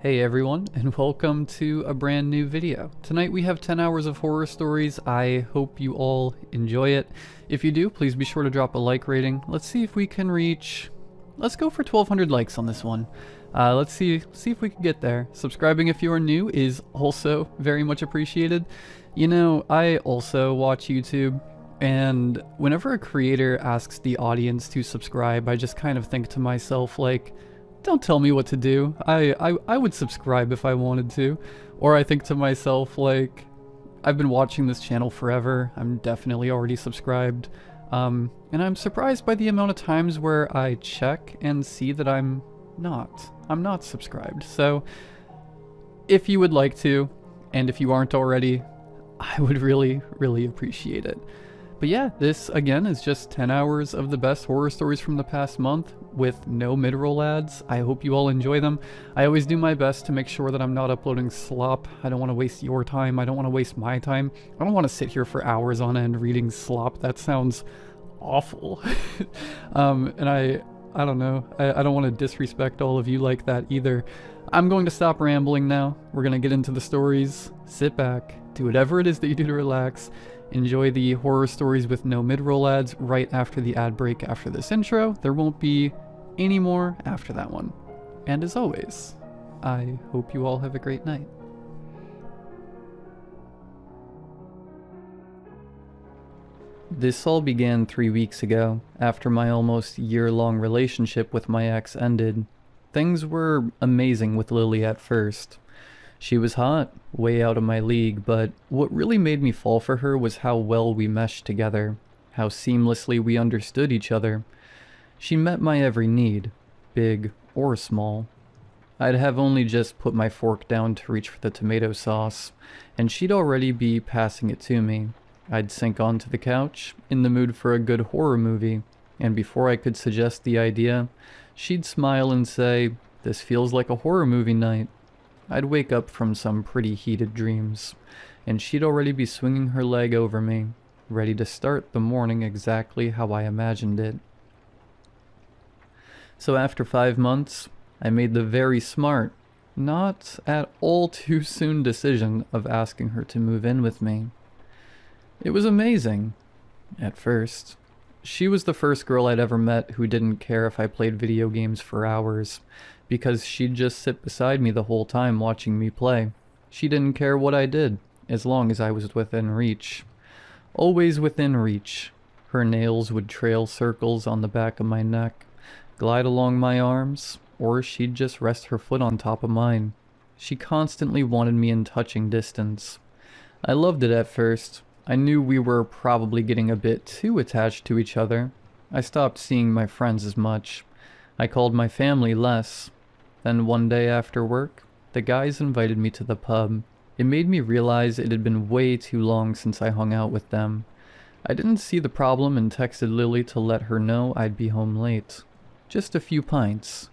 Hey everyone, and welcome to a brand new video. Tonight we have 10 hours of horror stories. I hope you all enjoy it. If you do, please be sure to drop a like rating. Let's see if we can reach... Let's go for 1,200 likes on this one. Let's see if we can get there. Subscribing if you are new is also very much appreciated. You know, I also watch YouTube, and whenever a creator asks the audience to subscribe, I just kind of think to myself, like, don't tell me what to do. I would subscribe if I wanted to. Or I think to myself, like, I've been watching this channel forever. I'm definitely already subscribed. And I'm surprised by the amount of times where I check and see that I'm not subscribed. So, if you would like to, and if you aren't already, I would really, really appreciate it. But yeah, this again is just 10 hours of the best horror stories from the past month with no mid-roll ads. I hope you all enjoy them. I always do my best to make sure that I'm not uploading slop. I don't want to waste your time. I don't want to waste my time. I don't want to sit here for hours on end reading slop. That sounds awful. And I don't know. I don't want to disrespect all of you like that either. I'm going to stop rambling now. We're going to get into the stories. Sit back, do whatever it is that you do to relax. Enjoy the horror stories with no mid-roll ads right after the ad break after this intro. There won't be any more after that one. And as always, I hope you all have a great night. This all began 3 weeks ago, after my almost year-long relationship with my ex ended. Things were amazing with Lily at first. She was hot, way out of my league, but what really made me fall for her was how well we meshed together, how seamlessly we understood each other. She met my every need, big or small. I'd have only just put my fork down to reach for the tomato sauce, and she'd already be passing it to me. I'd sink onto the couch, in the mood for a good horror movie, and before I could suggest the idea, she'd smile and say, "This feels like a horror movie night." I'd wake up from some pretty heated dreams, and she'd already be swinging her leg over me, ready to start the morning exactly how I imagined it. So after 5 months, I made the very smart, not at all too soon decision of asking her to move in with me. It was amazing, at first. She was the first girl I'd ever met who didn't care if I played video games for hours, because she'd just sit beside me the whole time watching me play. She didn't care what I did, as long as I was within reach. Always within reach. Her nails would trail circles on the back of my neck, glide along my arms, or she'd just rest her foot on top of mine. She constantly wanted me in touching distance. I loved it at first. I knew we were probably getting a bit too attached to each other. I stopped seeing my friends as much. I called my family less. Then one day after work, the guys invited me to the pub. It made me realize it had been way too long since I hung out with them. I didn't see the problem and texted Lily to let her know I'd be home late. Just a few pints.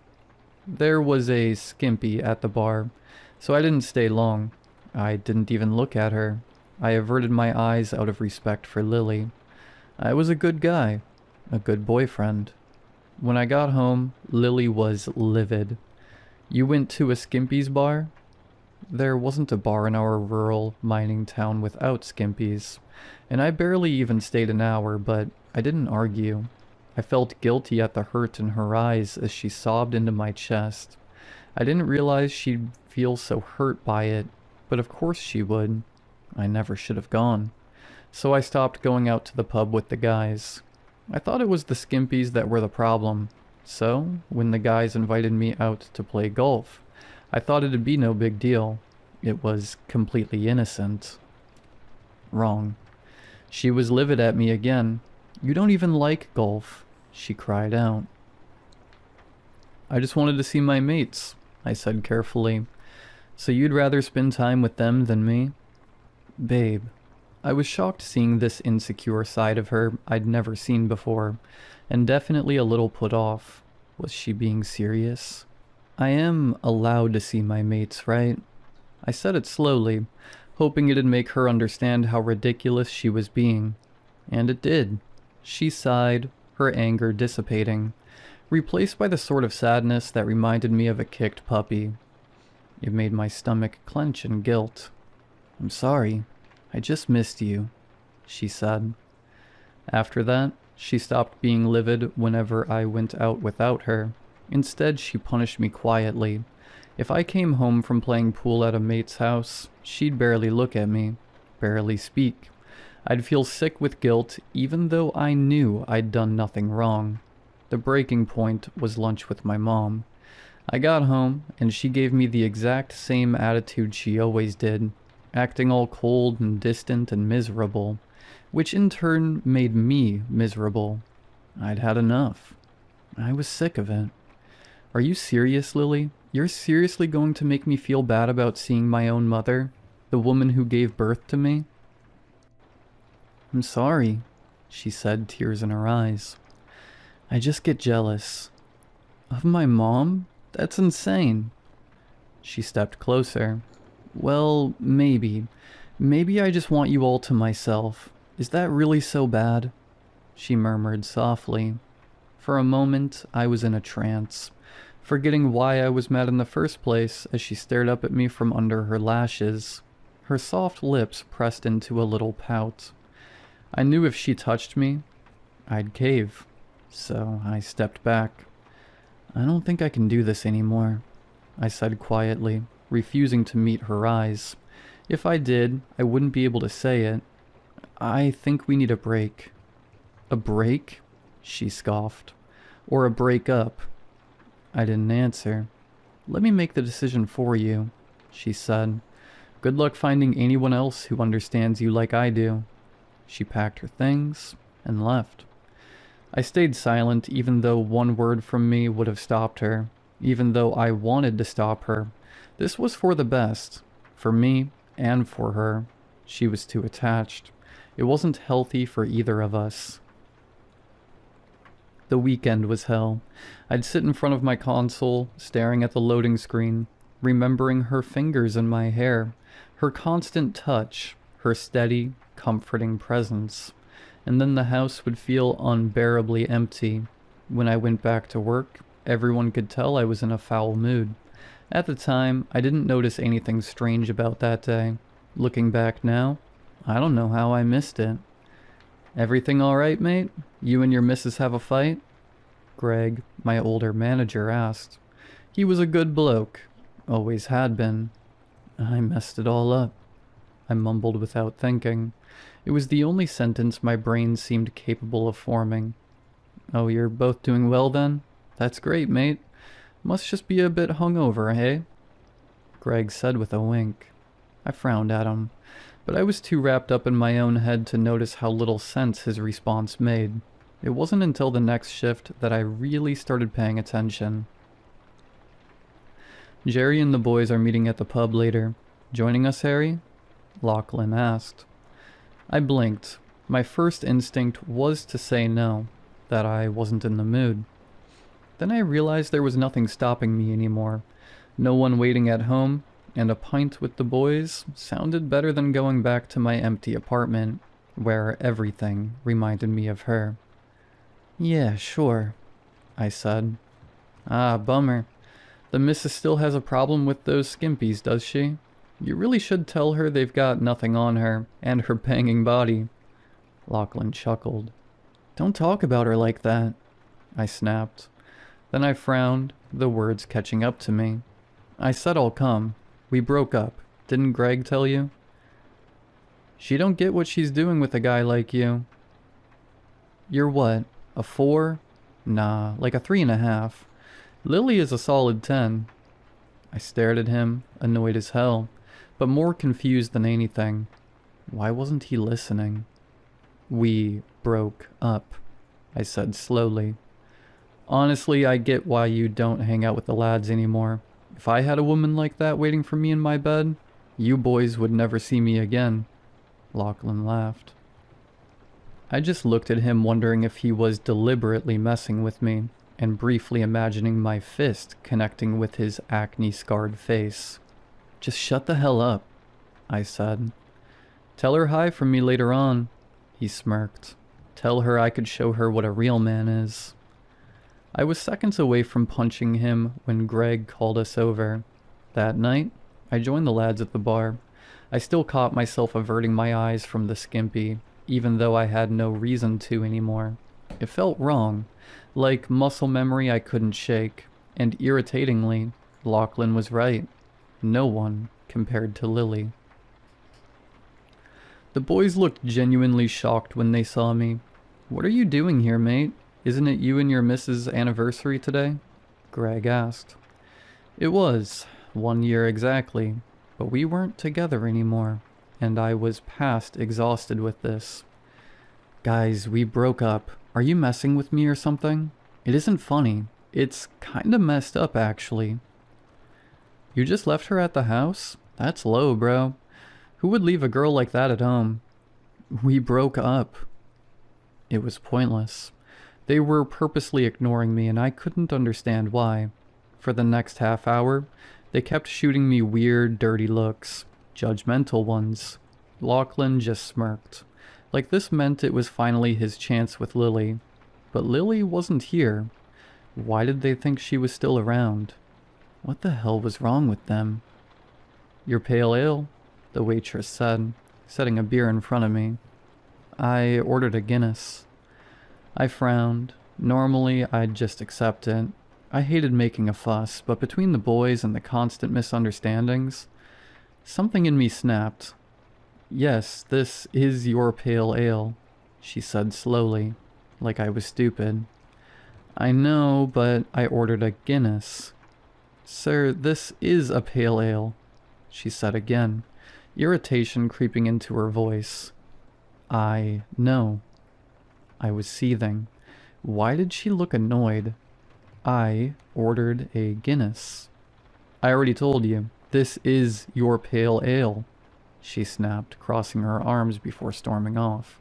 There was a skimpy at the bar, so I didn't stay long. I didn't even look at her. I averted my eyes out of respect for Lily. I was a good guy, a good boyfriend. When I got home, Lily was livid. "You went to a Skimpy's bar?" There wasn't a bar in our rural mining town without Skimpy's, and I barely even stayed an hour, but I didn't argue. I felt guilty at the hurt in her eyes as she sobbed into my chest. I didn't realize she'd feel so hurt by it, but of course she would. I never should have gone. So I stopped going out to the pub with the guys. I thought it was the Skimpies that were the problem. So, when the guys invited me out to play golf, I thought it'd be no big deal. It was completely innocent. Wrong. She was livid at me again. "You don't even like golf," she cried out. "I just wanted to see my mates," I said carefully. "So you'd rather spend time with them than me?" "Babe." I was shocked seeing this insecure side of her I'd never seen before, and definitely a little put off. Was she being serious? "I am allowed to see my mates, right?" I said it slowly, hoping it'd make her understand how ridiculous she was being. And it did. She sighed, her anger dissipating, replaced by the sort of sadness that reminded me of a kicked puppy. It made my stomach clench in guilt. "I'm sorry. I just missed you," she said. After that, she stopped being livid whenever I went out without her. Instead, she punished me quietly. If I came home from playing pool at a mate's house, she'd barely look at me, barely speak. I'd feel sick with guilt even though I knew I'd done nothing wrong. The breaking point was lunch with my mom. I got home, and she gave me the exact same attitude she always did, acting all cold and distant and miserable, which in turn made me miserable. I'd had enough. I was sick of it. "Are you serious, Lily? You're seriously going to make me feel bad about seeing my own mother, the woman who gave birth to me?" "I'm sorry," she said, tears in her eyes. "I just get jealous." "Of my mom? That's insane." She stepped closer. "Well, maybe. Maybe I just want you all to myself. Is that really so bad?" she murmured softly. For a moment, I was in a trance, forgetting why I was mad in the first place as she stared up at me from under her lashes. Her soft lips pressed into a little pout. I knew if she touched me, I'd cave, so I stepped back. "I don't think I can do this anymore," I said quietly, refusing to meet her eyes. If I did, I wouldn't be able to say it. "I think we need a break." "A break?" she scoffed. "Or a break up?" I didn't answer. "Let me make the decision for you," she said. "Good luck finding anyone else who understands you like I do." She packed her things and left. I stayed silent even though one word from me would have stopped her, even though I wanted to stop her. This was for the best, for me and for her. She was too attached. It wasn't healthy for either of us. The weekend was hell. I'd sit in front of my console, staring at the loading screen, remembering her fingers in my hair, her constant touch, her steady, comforting presence. And then the house would feel unbearably empty. When I went back to work, everyone could tell I was in a foul mood. At the time, I didn't notice anything strange about that day. Looking back now, I don't know how I missed it. "Everything all right, mate? You and your missus have a fight?" Greg, my older manager, asked. He was a good bloke. Always had been. "I messed it all up," I mumbled without thinking. It was the only sentence my brain seemed capable of forming. "Oh, you're both doing well then? That's great, mate. Must just be a bit hungover, hey?" Greg said with a wink. I frowned at him, but I was too wrapped up in my own head to notice how little sense his response made. It wasn't until the next shift that I really started paying attention. "Jerry and the boys are meeting at the pub later. Joining us, Harry?" Lachlan asked. I blinked. My first instinct was to say no, that I wasn't in the mood. Then I realized there was nothing stopping me anymore. No one waiting at home, and a pint with the boys sounded better than going back to my empty apartment, where everything reminded me of her. "Yeah, sure," I said. "Ah, bummer. The missus still has a problem with those skimpies, does she? You really should tell her they've got nothing on her, and her banging body." Lachlan chuckled. "Don't talk about her like that," I snapped. Then I frowned, the words catching up to me. "I said I'll come. We broke up. Didn't Greg tell you?" "She don't get what she's doing with a guy like you." "You're what, a 4? Nah, like a 3.5. Lily is a solid 10. I stared at him, annoyed as hell, but more confused than anything. Why wasn't he listening? "We broke up," I said slowly. "Honestly, I get why you don't hang out with the lads anymore. If I had a woman like that waiting for me in my bed, you boys would never see me again." Lachlan laughed. I just looked at him, wondering if he was deliberately messing with me, and briefly imagining my fist connecting with his acne-scarred face. "Just shut the hell up," I said. "Tell her hi from me later on," he smirked. "Tell her I could show her what a real man is." I was seconds away from punching him when Greg called us over. That night, I joined the lads at the bar. I still caught myself averting my eyes from the skimpy, even though I had no reason to anymore. It felt wrong, like muscle memory I couldn't shake, and irritatingly, Lachlan was right. No one compared to Lily. The boys looked genuinely shocked when they saw me. "What are you doing here, mate? Isn't it you and your missus' anniversary today?" Greg asked. It was, 1 year exactly, but we weren't together anymore, and I was past exhausted with this. "Guys, we broke up. Are you messing with me or something? It isn't funny. It's kinda messed up, actually." "You just left her at the house? That's low, bro. Who would leave a girl like that at home?" "We broke up." It was pointless. They were purposely ignoring me, and I couldn't understand why. For the next half hour, they kept shooting me weird, dirty looks. Judgmental ones. Lachlan just smirked. Like this meant it was finally his chance with Lily. But Lily wasn't here. Why did they think she was still around? What the hell was wrong with them? "Your pale ale," the waitress said, setting a beer in front of me. I ordered a Guinness. I frowned. Normally, I'd just accept it. I hated making a fuss, but between the boys and the constant misunderstandings, something in me snapped. "Yes, this is your pale ale," she said slowly, like I was stupid. "I know, but I ordered a Guinness." "Sir, this is a pale ale," she said again, irritation creeping into her voice. "I know." I was seething. Why did she look annoyed? "I ordered a Guinness." "I already told you, this is your pale ale," she snapped, crossing her arms before storming off.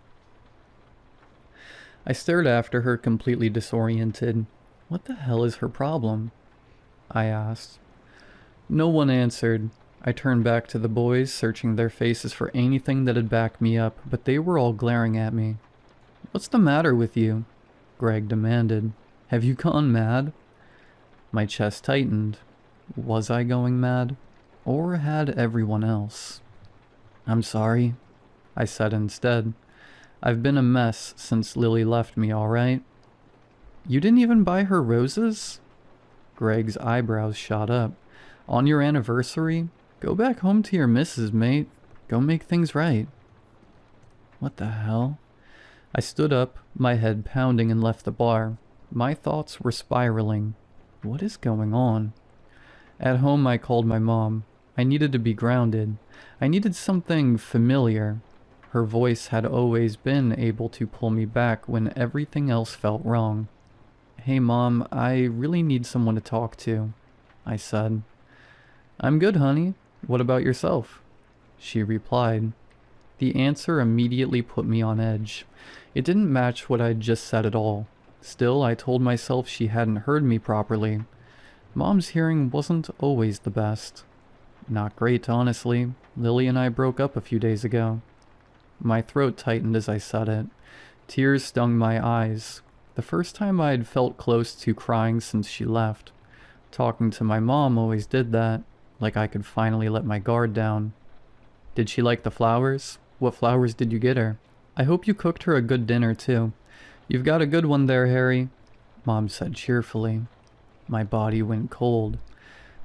I stared after her, completely disoriented. What the hell is her problem? I asked. No one answered. I turned back to the boys, searching their faces for anything that'd back me up, but they were all glaring at me. "What's the matter with you?" Greg demanded. "Have you gone mad?" My chest tightened. Was I going mad? Or had everyone else? "I'm sorry," I said instead. "I've been a mess since Lily left me, alright?" "You didn't even buy her roses?" Greg's eyebrows shot up. "On your anniversary? Go back home to your missus, mate. Go make things right." What the hell? I stood up, my head pounding, and left the bar. My thoughts were spiraling. What is going on? At home, I called my mom. I needed to be grounded. I needed something familiar. Her voice had always been able to pull me back when everything else felt wrong. "Hey Mom, I really need someone to talk to," I said. "I'm good, honey. What about yourself?" she replied. The answer immediately put me on edge. It didn't match what I'd just said at all. Still, I told myself she hadn't heard me properly. Mom's hearing wasn't always the best. Not great, honestly. Lily and I broke up a few days ago. My throat tightened as I said it. Tears stung my eyes. The first time I'd felt close to crying since she left. Talking to my mom always did that, like I could finally let my guard down. "Did she like the flowers? What flowers did you get her? I hope you cooked her a good dinner, too. You've got a good one there, Harry," Mom said cheerfully. My body went cold.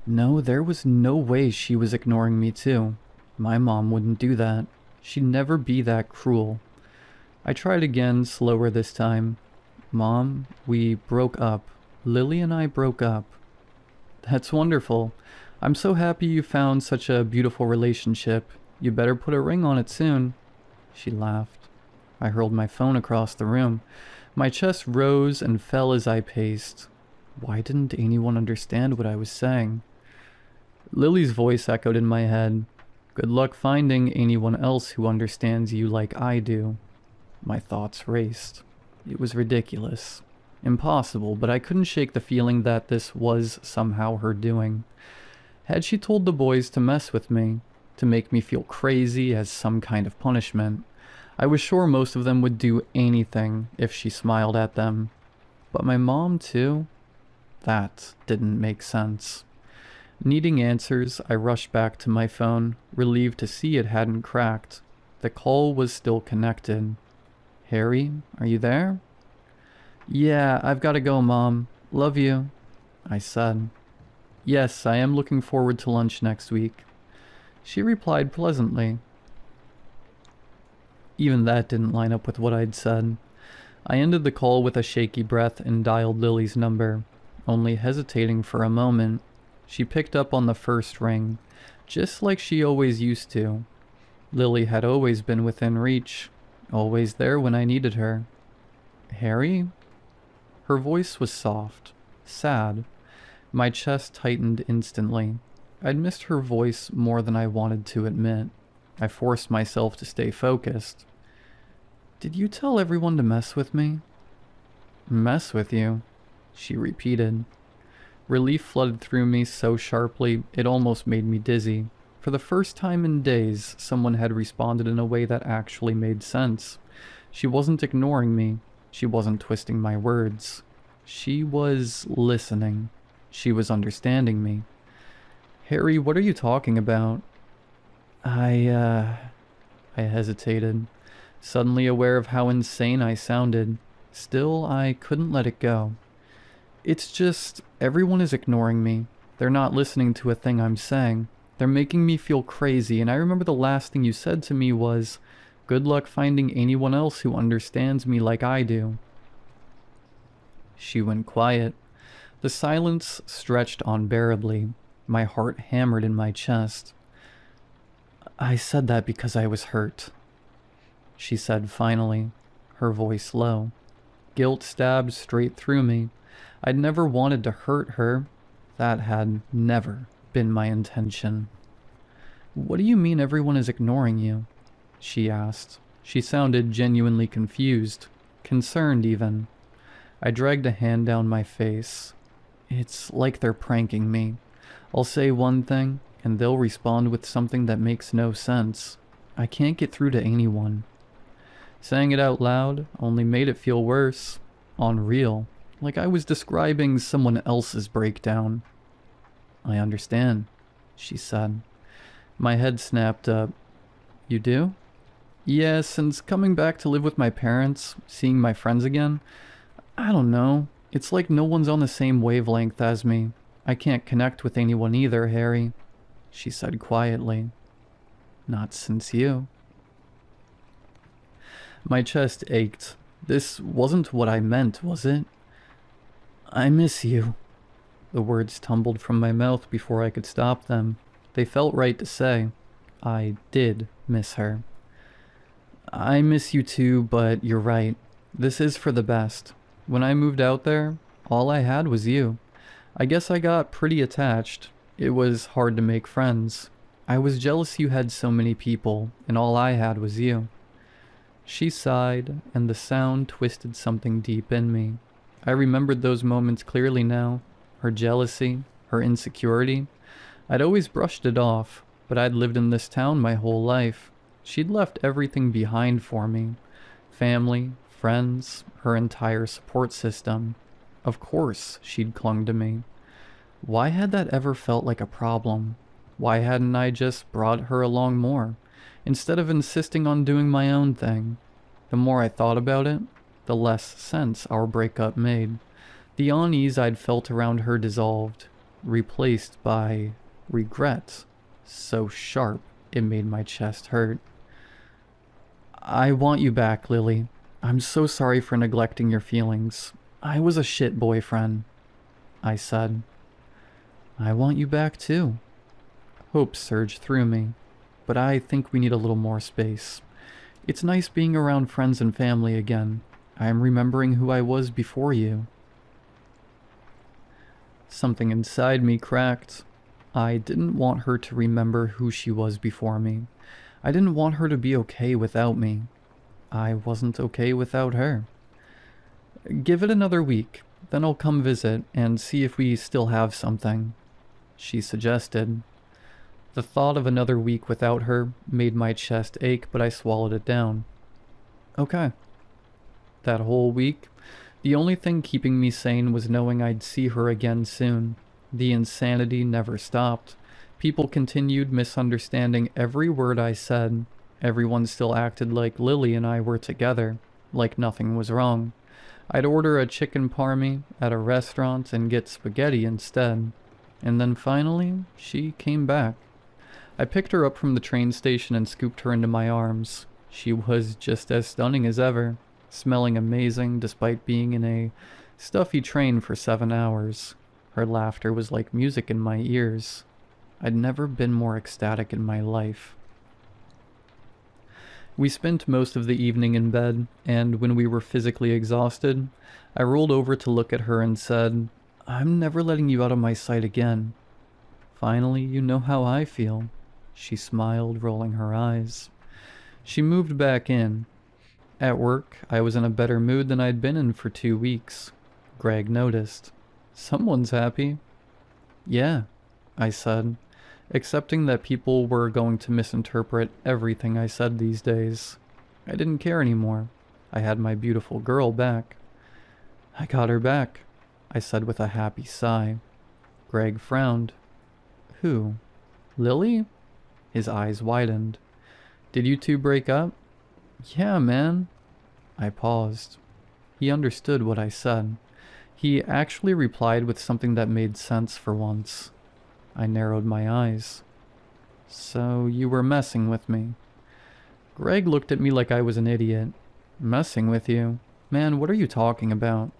No, there was no way she was ignoring me, too. My mom wouldn't do that. She'd never be that cruel. I tried again, slower this time. "Mom, we broke up. Lily and I broke up." "That's wonderful. I'm so happy you found such a beautiful relationship. You better put a ring on it soon." She laughed. I hurled my phone across the room. My chest rose and fell as I paced. Why didn't anyone understand what I was saying? Lily's voice echoed in my head. "Good luck finding anyone else who understands you like I do." My thoughts raced. It was ridiculous. Impossible, but I couldn't shake the feeling that this was somehow her doing. Had she told the boys to mess with me, to make me feel crazy as some kind of punishment? I was sure most of them would do anything if she smiled at them. But my mom, too? That didn't make sense. Needing answers, I rushed back to my phone, relieved to see it hadn't cracked. The call was still connected. Harry, are you there? Yeah, I've gotta go, Mom. Love you, I said. Yes, I am looking forward to lunch next week. She replied pleasantly. Even that didn't line up with what I'd said. I ended the call with a shaky breath and dialed Lily's number, only hesitating for a moment. She picked up on the first ring, just like she always used to. Lily had always been within reach, always there when I needed her. Harry? Her voice was soft, sad. My chest tightened instantly. I'd missed her voice more than I wanted to admit. I forced myself to stay focused. Did you tell everyone to mess with me? Mess with you? She repeated. Relief flooded through me so sharply it almost made me dizzy. For the first time in days, someone had responded in a way that actually made sense. She wasn't ignoring me. She wasn't twisting my words. She was listening. She was understanding me. Harry, what are you talking about? I hesitated, suddenly aware of how insane I sounded. Still, I couldn't let it go. It's just, everyone is ignoring me. They're not listening to a thing I'm saying. They're making me feel crazy, and I remember the last thing you said to me was, good luck finding anyone else who understands me like I do. She went quiet. The silence stretched unbearably. My heart hammered in my chest. I said that because I was hurt, she said finally, her voice low. Guilt stabbed straight through me. I'd never wanted to hurt her. That had never been my intention. What do you mean everyone is ignoring you? She asked. She sounded genuinely confused, concerned even. I dragged a hand down my face. It's like they're pranking me. I'll say one thing, and they'll respond with something that makes no sense. I can't get through to anyone. Saying it out loud only made it feel worse, unreal, like I was describing someone else's breakdown. I understand, she said. My head snapped up. You do? Yeah, since coming back to live with my parents, seeing my friends again, I don't know. It's like no one's on the same wavelength as me. I can't connect with anyone either, Harry, she said quietly. Not since you. My chest ached. This wasn't what I meant, was it? I miss you. The words tumbled from my mouth before I could stop them. They felt right to say. I did miss her. I miss you too, but you're right. This is for the best. When I moved out there, all I had was you. I guess I got pretty attached. It was hard to make friends. I was jealous you had so many people, and all I had was you. She sighed, and the sound twisted something deep in me. I remembered those moments clearly now. Her jealousy, her insecurity. I'd always brushed it off, but I'd lived in this town my whole life. She'd left everything behind for me. Family, friends, her entire support system. Of course she'd clung to me. Why had that ever felt like a problem? Why hadn't I just brought her along more, instead of insisting on doing my own thing? The more I thought about it, the less sense our breakup made. The unease I'd felt around her dissolved, replaced by regret, so sharp it made my chest hurt. I want you back, Lily. I'm so sorry for neglecting your feelings. I was a shit boyfriend, I said. I want you back too. Hope surged through me, but I think we need a little more space. It's nice being around friends and family again. I am remembering who I was before you. Something inside me cracked. I didn't want her to remember who she was before me. I didn't want her to be okay without me. I wasn't okay without her. Give it another week, then I'll come visit and see if we still have something, she suggested. The thought of another week without her made my chest ache, but I swallowed it down. Okay. That whole week, the only thing keeping me sane was knowing I'd see her again soon. The insanity never stopped. People continued misunderstanding every word I said. Everyone still acted like Lily and I were together, like nothing was wrong. I'd order a chicken parmy at a restaurant and get spaghetti instead. And then finally, she came back. I picked her up from the train station and scooped her into my arms. She was just as stunning as ever, smelling amazing despite being in a stuffy train for 7 hours. Her laughter was like music in my ears. I'd never been more ecstatic in my life. We spent most of the evening in bed, and when we were physically exhausted, I rolled over to look at her and said, "I'm never letting you out of my sight again." "Finally, you know how I feel." She smiled, rolling her eyes. She moved back in. At work, I was in a better mood than I'd been in for 2 weeks. Greg noticed. "Someone's happy." "Yeah," I said, accepting that people were going to misinterpret everything I said these days. I didn't care anymore. I had my beautiful girl back. "I got her back," I said with a happy sigh. Greg frowned. "Who? Lily?" His eyes widened. "Did you two break up?" "Yeah, man." I paused. He understood what I said. He actually replied with something that made sense for once. I narrowed my eyes. "So you were messing with me?" Greg looked at me like I was an idiot. "Messing with you? Man, what are you talking about?"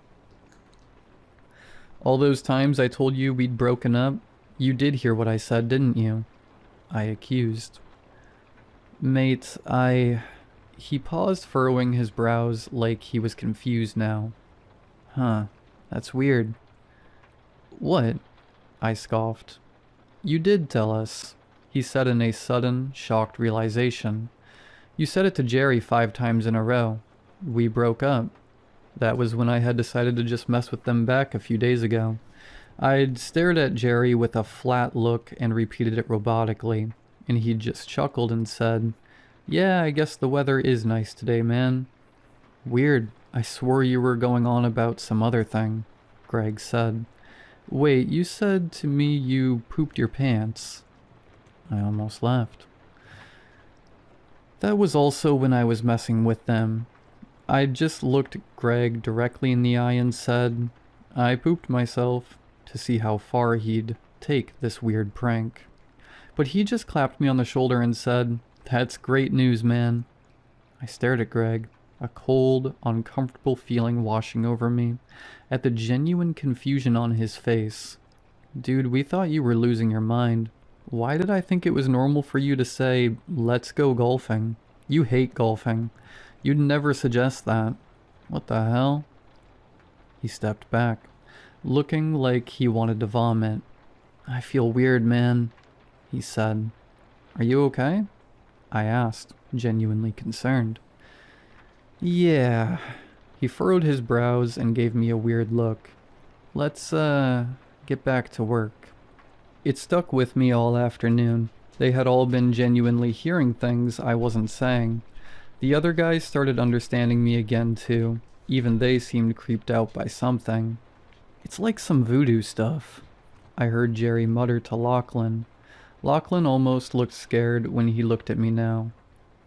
"All those times I told you we'd broken up, you did hear what I said, didn't you?" I accused. "Mate, He paused, furrowing his brows like he was confused now. "Huh, that's weird." "What?" I scoffed. "You did tell us," he said in a sudden, shocked realization. "You said it to Jerry 5 times in a row. We broke up. That was when I had decided to just mess with them back a few days ago." I'd stared at Jerry with a flat look and repeated it robotically, and he just chuckled and said, "Yeah, I guess the weather is nice today, man." "Weird. I swore you were going on about some other thing," Greg said. "Wait, you said to me you pooped your pants." I almost laughed. That was also when I was messing with them. I just looked Greg directly in the eye and said, "I pooped myself," to see how far he'd take this weird prank. But he just clapped me on the shoulder and said, "That's great news, man." I stared at Greg, a cold, uncomfortable feeling washing over me, at the genuine confusion on his face. "Dude, we thought you were losing your mind. Why did I think it was normal for you to say, 'Let's go golfing'? You hate golfing. You'd never suggest that. What the hell?" He stepped back, looking like he wanted to vomit. "I feel weird, man," he said. "Are you okay?" I asked, genuinely concerned. "Yeah." He furrowed his brows and gave me a weird look. "Let's, get back to work." It stuck with me all afternoon. They had all been genuinely hearing things I wasn't saying. The other guys started understanding me again, too. Even they seemed creeped out by something. "It's like some voodoo stuff," I heard Jerry mutter to Lachlan. Lachlan almost looked scared when he looked at me now.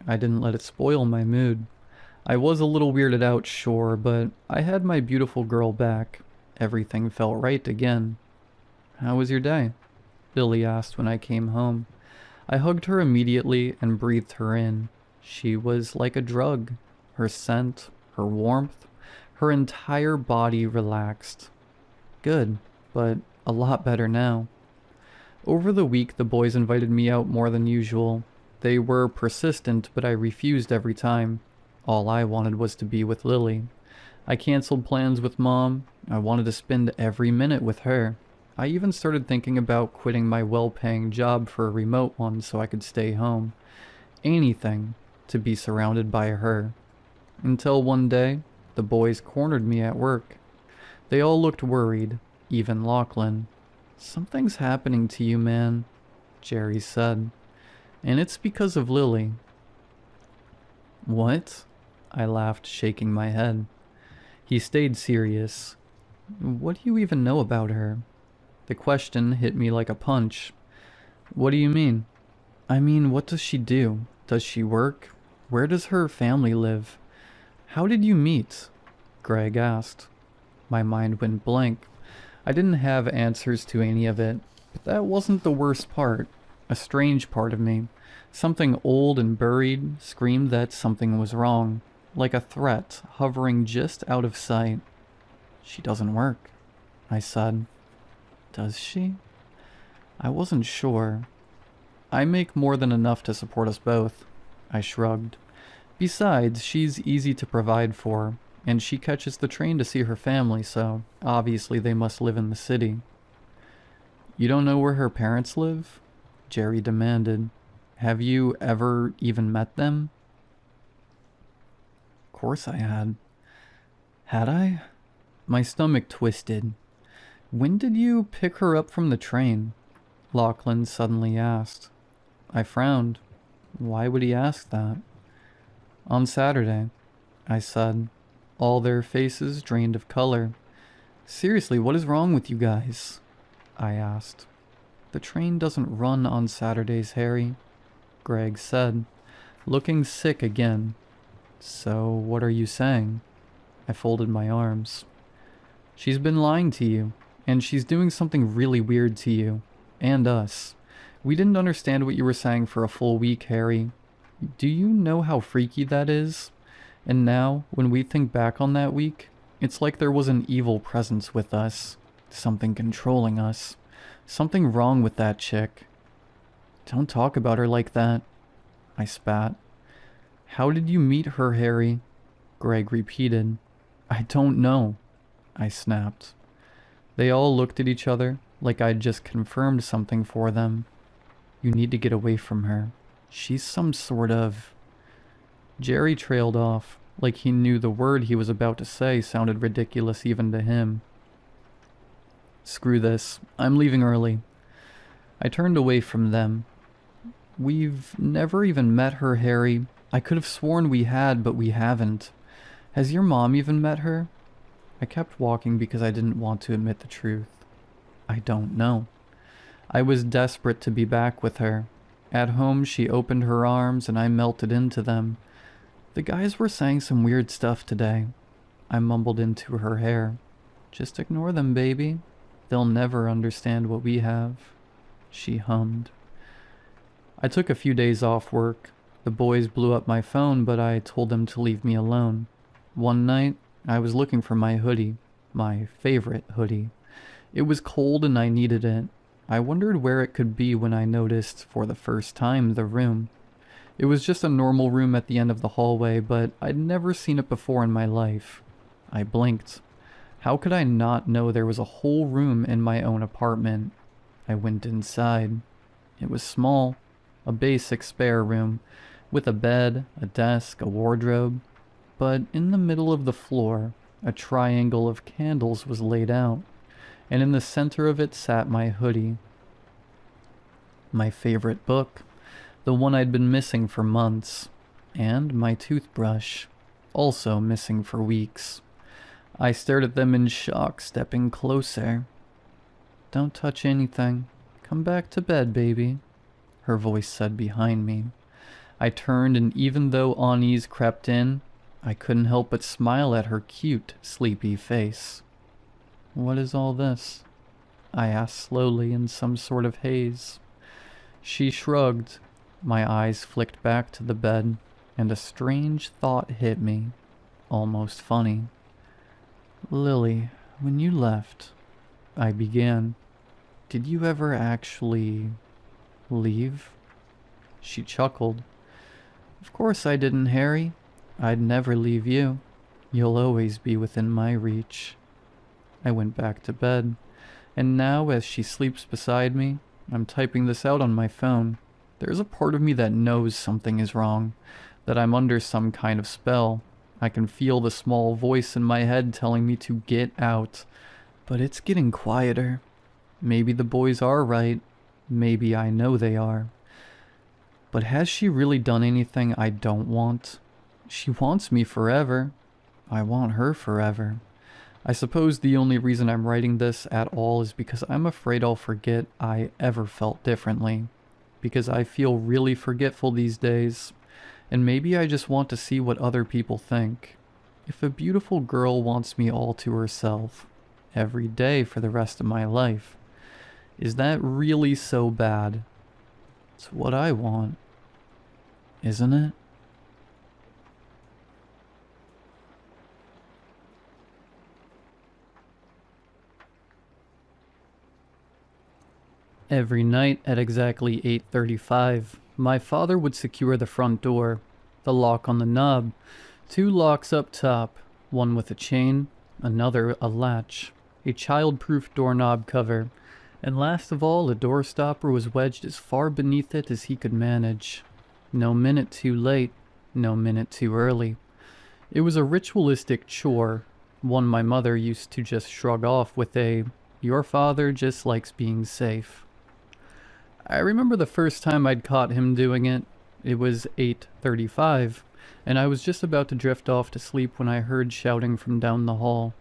I didn't let it spoil my mood. I was a little weirded out, sure, but I had my beautiful girl back. Everything felt right again. "How was your day?" Billy asked when I came home. I hugged her immediately and breathed her in. She was like a drug. Her scent, her warmth, her entire body relaxed. Good, but a lot better now. Over the week, the boys invited me out more than usual. They were persistent, but I refused every time. All I wanted was to be with Lily. I canceled plans with Mom. I wanted to spend every minute with her. I even started thinking about quitting my well-paying job for a remote one so I could stay home. Anything to be surrounded by her. Until one day, the boys cornered me at work. They all looked worried, even Lachlan. "Something's happening to you, man," Jerry said. "And it's because of Lily." "What?" I laughed, shaking my head. He stayed serious. "What do you even know about her?" The question hit me like a punch. What do you mean? I mean, what does she do? Does she work? Where does her family live? How did you meet? Greg asked. My mind went blank. I didn't have answers to any of it, but that wasn't the worst part. A strange part of me, something old and buried, screamed that something was wrong, like a threat hovering just out of sight. She doesn't work, I said. Does she? I wasn't sure. I make more than enough to support us both, I shrugged. Besides, she's easy to provide for, and she catches the train to see her family, so obviously they must live in the city. You don't know where her parents live? Jerry demanded. Have you ever even met them? Of course I had. Had I? My stomach twisted. When did you pick her up from the train? Lachlan suddenly asked. I frowned. Why would he ask that? On Saturday, I said, all their faces drained of color. Seriously, what is wrong with you guys? I asked. The train doesn't run on Saturdays, Harry, Greg said, looking sick again. So, what are you saying? I folded my arms. She's been lying to you, and she's doing something really weird to you, and us. We didn't understand what you were saying for a full week, Harry. Do you know how freaky that is? And now, when we think back on that week, it's like there was an evil presence with us. Something controlling us. Something wrong with that chick. Don't talk about her like that, I spat. How did you meet her, Harry? Greg repeated. I don't know, I snapped. They all looked at each other like I'd just confirmed something for them. You need to get away from her. She's some sort of... Jerry trailed off, like he knew the word he was about to say sounded ridiculous even to him. Screw this. I'm leaving early. I turned away from them. We've never even met her, Harry. I could have sworn we had, but we haven't. Has your mom even met her? I kept walking because I didn't want to admit the truth. I don't know. I was desperate to be back with her. At home, she opened her arms and I melted into them. The guys were saying some weird stuff today. I mumbled into her hair. Just ignore them, baby. They'll never understand what we have. She hummed. I took a few days off work. The boys blew up my phone, but I told them to leave me alone. One night, I was looking for my hoodie. My favorite hoodie. It was cold and I needed it. I wondered where it could be when I noticed, for the first time, the room. It was just a normal room at the end of the hallway, but I'd never seen it before in my life. I blinked. How could I not know there was a whole room in my own apartment? I went inside. It was small, a basic spare room, with a bed, a desk, a wardrobe. But in the middle of the floor, a triangle of candles was laid out, and in the center of it sat my hoodie. My favorite book, the one I'd been missing for months, and my toothbrush, also missing for weeks. I stared at them in shock, stepping closer. Don't touch anything. Come back to bed, baby, her voice said behind me. I turned, and even though unease crept in, I couldn't help but smile at her cute, sleepy face. What is all this? I asked slowly in some sort of haze. She shrugged. My eyes flicked back to the bed, and a strange thought hit me, almost funny. Lily, when you left, I began. Did you ever actually leave? She chuckled. Of course I didn't, Harry. I'd never leave you. You'll always be within my reach. I went back to bed, and now as she sleeps beside me, I'm typing this out on my phone. There's a part of me that knows something is wrong, that I'm under some kind of spell. I can feel the small voice in my head telling me to get out, but it's getting quieter. Maybe the boys are right. Maybe I know they are. But has she really done anything I don't want? She wants me forever. I want her forever. I suppose the only reason I'm writing this at all is because I'm afraid I'll forget I ever felt differently. Because I feel really forgetful these days, and maybe I just want to see what other people think. If a beautiful girl wants me all to herself, every day for the rest of my life, is that really so bad? It's what I want, isn't it? Every night at exactly 8:35, my father would secure the front door, the lock on the knob, two locks up top, one with a chain, another a latch, a child-proof doorknob cover, and last of all a door stopper was wedged as far beneath it as he could manage. No minute too late, no minute too early. It was a ritualistic chore, one my mother used to just shrug off with a, "Your father just likes being safe." I remember the first time I'd caught him doing it. It was 8:35, and I was just about to drift off to sleep when I heard shouting from down the hall.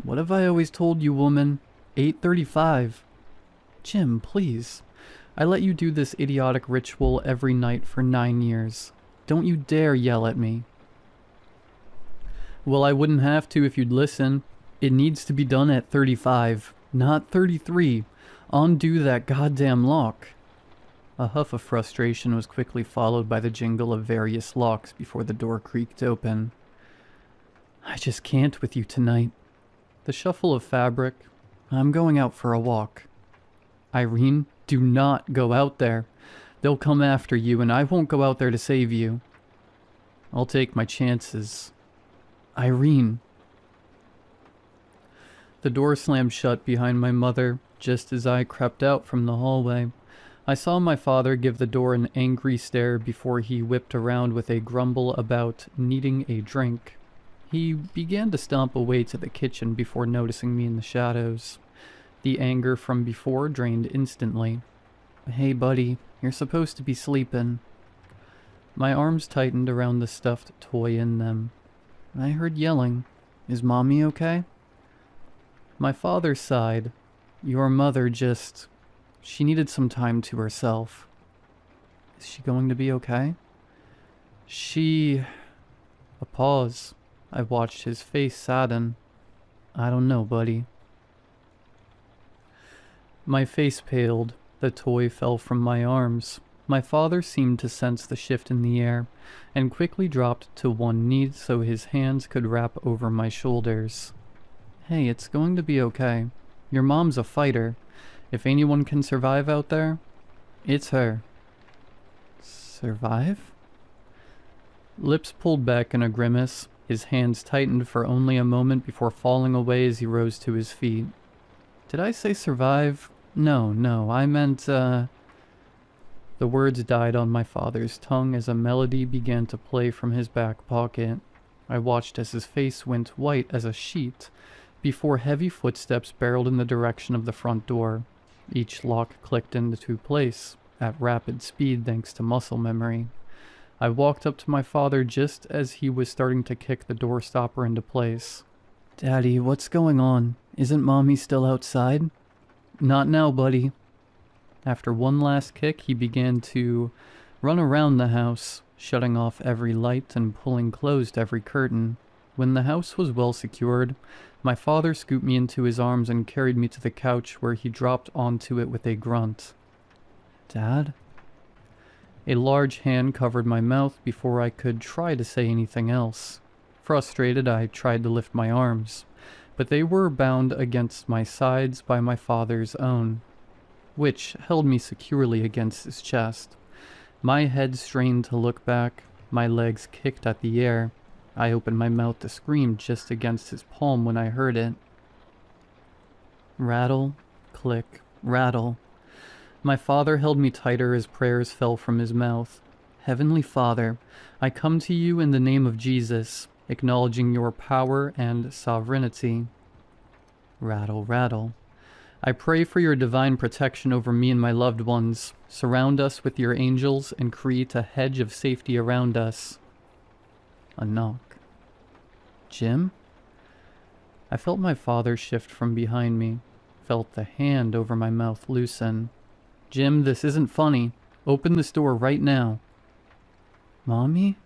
"What have I always told you, woman? 8:35. Jim, please. I let you do this idiotic ritual every night for 9 years. Don't you dare yell at me." "Well, I wouldn't have to if you'd listen. It needs to be done at 35, not 33. Undo that goddamn lock." A huff of frustration was quickly followed by the jingle of various locks before the door creaked open. "I just can't with you tonight." The shuffle of fabric. "I'm going out for a walk." "Irene, do not go out there. They'll come after you, and I won't go out there to save you." "I'll take my chances." "Irene." The door slammed shut behind my mother just as I crept out from the hallway. I saw my father give the door an angry stare before he whipped around with a grumble about needing a drink. He began to stomp away to the kitchen before noticing me in the shadows. The anger from before drained instantly. "Hey buddy, you're supposed to be sleeping." My arms tightened around the stuffed toy in them. "I heard yelling. Is Mommy okay?" My father sighed. "Your mother just... she needed some time to herself." "Is she going to be okay?" "She..." A pause. I watched his face sadden. "I don't know, buddy." My face paled. The toy fell from my arms. My father seemed to sense the shift in the air, and quickly dropped to one knee so his hands could wrap over my shoulders. "Hey, it's going to be okay. Your mom's a fighter. If anyone can survive out there, it's her." "Survive?" Lips pulled back in a grimace. His hands tightened for only a moment before falling away as he rose to his feet. "Did I say survive? No, I meant, The words died on my father's tongue as a melody began to play from his back pocket. I watched as his face went white as a sheet before heavy footsteps barreled in the direction of the front door. Each lock clicked into place, at rapid speed thanks to muscle memory. I walked up to my father just as he was starting to kick the door stopper into place. "Daddy, what's going on? Isn't Mommy still outside?" "Not now, buddy." After one last kick, he began to run around the house, shutting off every light and pulling closed every curtain. When the house was well secured, my father scooped me into his arms and carried me to the couch where he dropped onto it with a grunt. "Dad?" A large hand covered my mouth before I could try to say anything else. Frustrated, I tried to lift my arms, but they were bound against my sides by my father's own, which held me securely against his chest. My head strained to look back, my legs kicked at the air. I opened my mouth to scream just against his palm when I heard it. Rattle, click, rattle. My father held me tighter as prayers fell from his mouth. "Heavenly Father, I come to you in the name of Jesus, acknowledging your power and sovereignty." Rattle, rattle. "I pray for your divine protection over me and my loved ones. Surround us with your angels and create a hedge of safety around us." A knock. "Jim?" I felt my father shift from behind me, felt the hand over my mouth loosen. Jim, this isn't funny. Open this door right now. Mommy?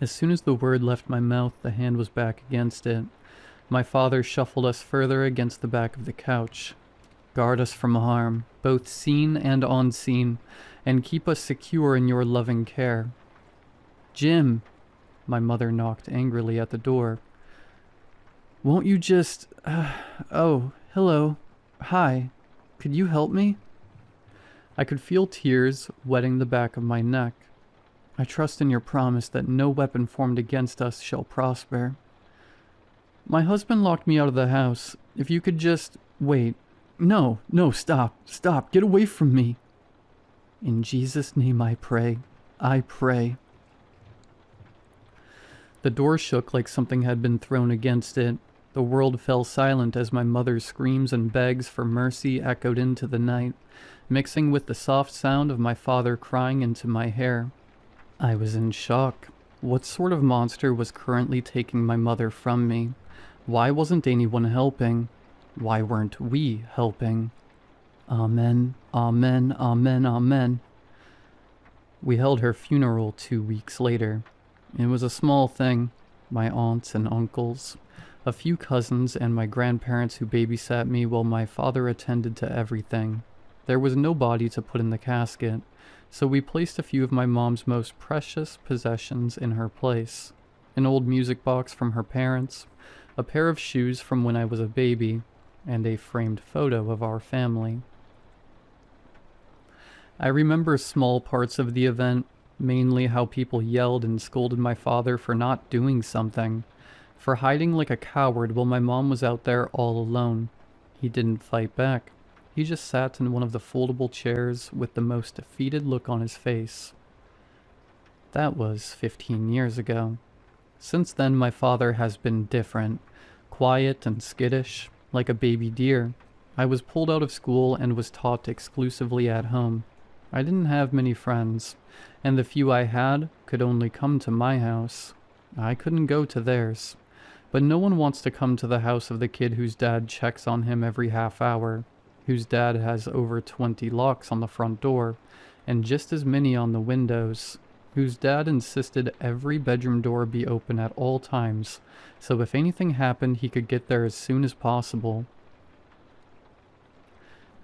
As soon as the word left my mouth, the hand was back against it. My father shuffled us further against the back of the couch. Guard us from harm, both seen and unseen, and keep us secure in your loving care. Jim, my mother knocked angrily at the door. Won't you just... oh, hello. Hi. Could you help me? I could feel tears wetting the back of my neck. I trust in your promise that no weapon formed against us shall prosper. My husband locked me out of the house. If you could just... wait. No, stop. Get away from me. In Jesus' name I pray. I pray. The door shook like something had been thrown against it. The world fell silent as my mother's screams and begs for mercy echoed into the night, mixing with the soft sound of my father crying into my hair. I was in shock. What sort of monster was currently taking my mother from me? Why wasn't anyone helping? Why weren't we helping? Amen, amen, amen, amen. We held her funeral 2 weeks later. It was a small thing. My aunts and uncles, a few cousins, and my grandparents who babysat me while my father attended to everything. There was no body to put in the casket, so we placed a few of my mom's most precious possessions in her place. An old music box from her parents, a pair of shoes from when I was a baby, and a framed photo of our family. I remember small parts of the event, mainly how people yelled and scolded my father for not doing something, for hiding like a coward while my mom was out there all alone. He didn't fight back. He just sat in one of the foldable chairs with the most defeated look on his face. That was 15 years ago. Since then, my father has been different, quiet and skittish, like a baby deer. I was pulled out of school and was taught exclusively at home. I didn't have many friends, and the few I had could only come to my house. I couldn't go to theirs. But no one wants to come to the house of the kid whose dad checks on him every half hour, whose dad has over 20 locks on the front door, and just as many on the windows, whose dad insisted every bedroom door be open at all times, so if anything happened he could get there as soon as possible,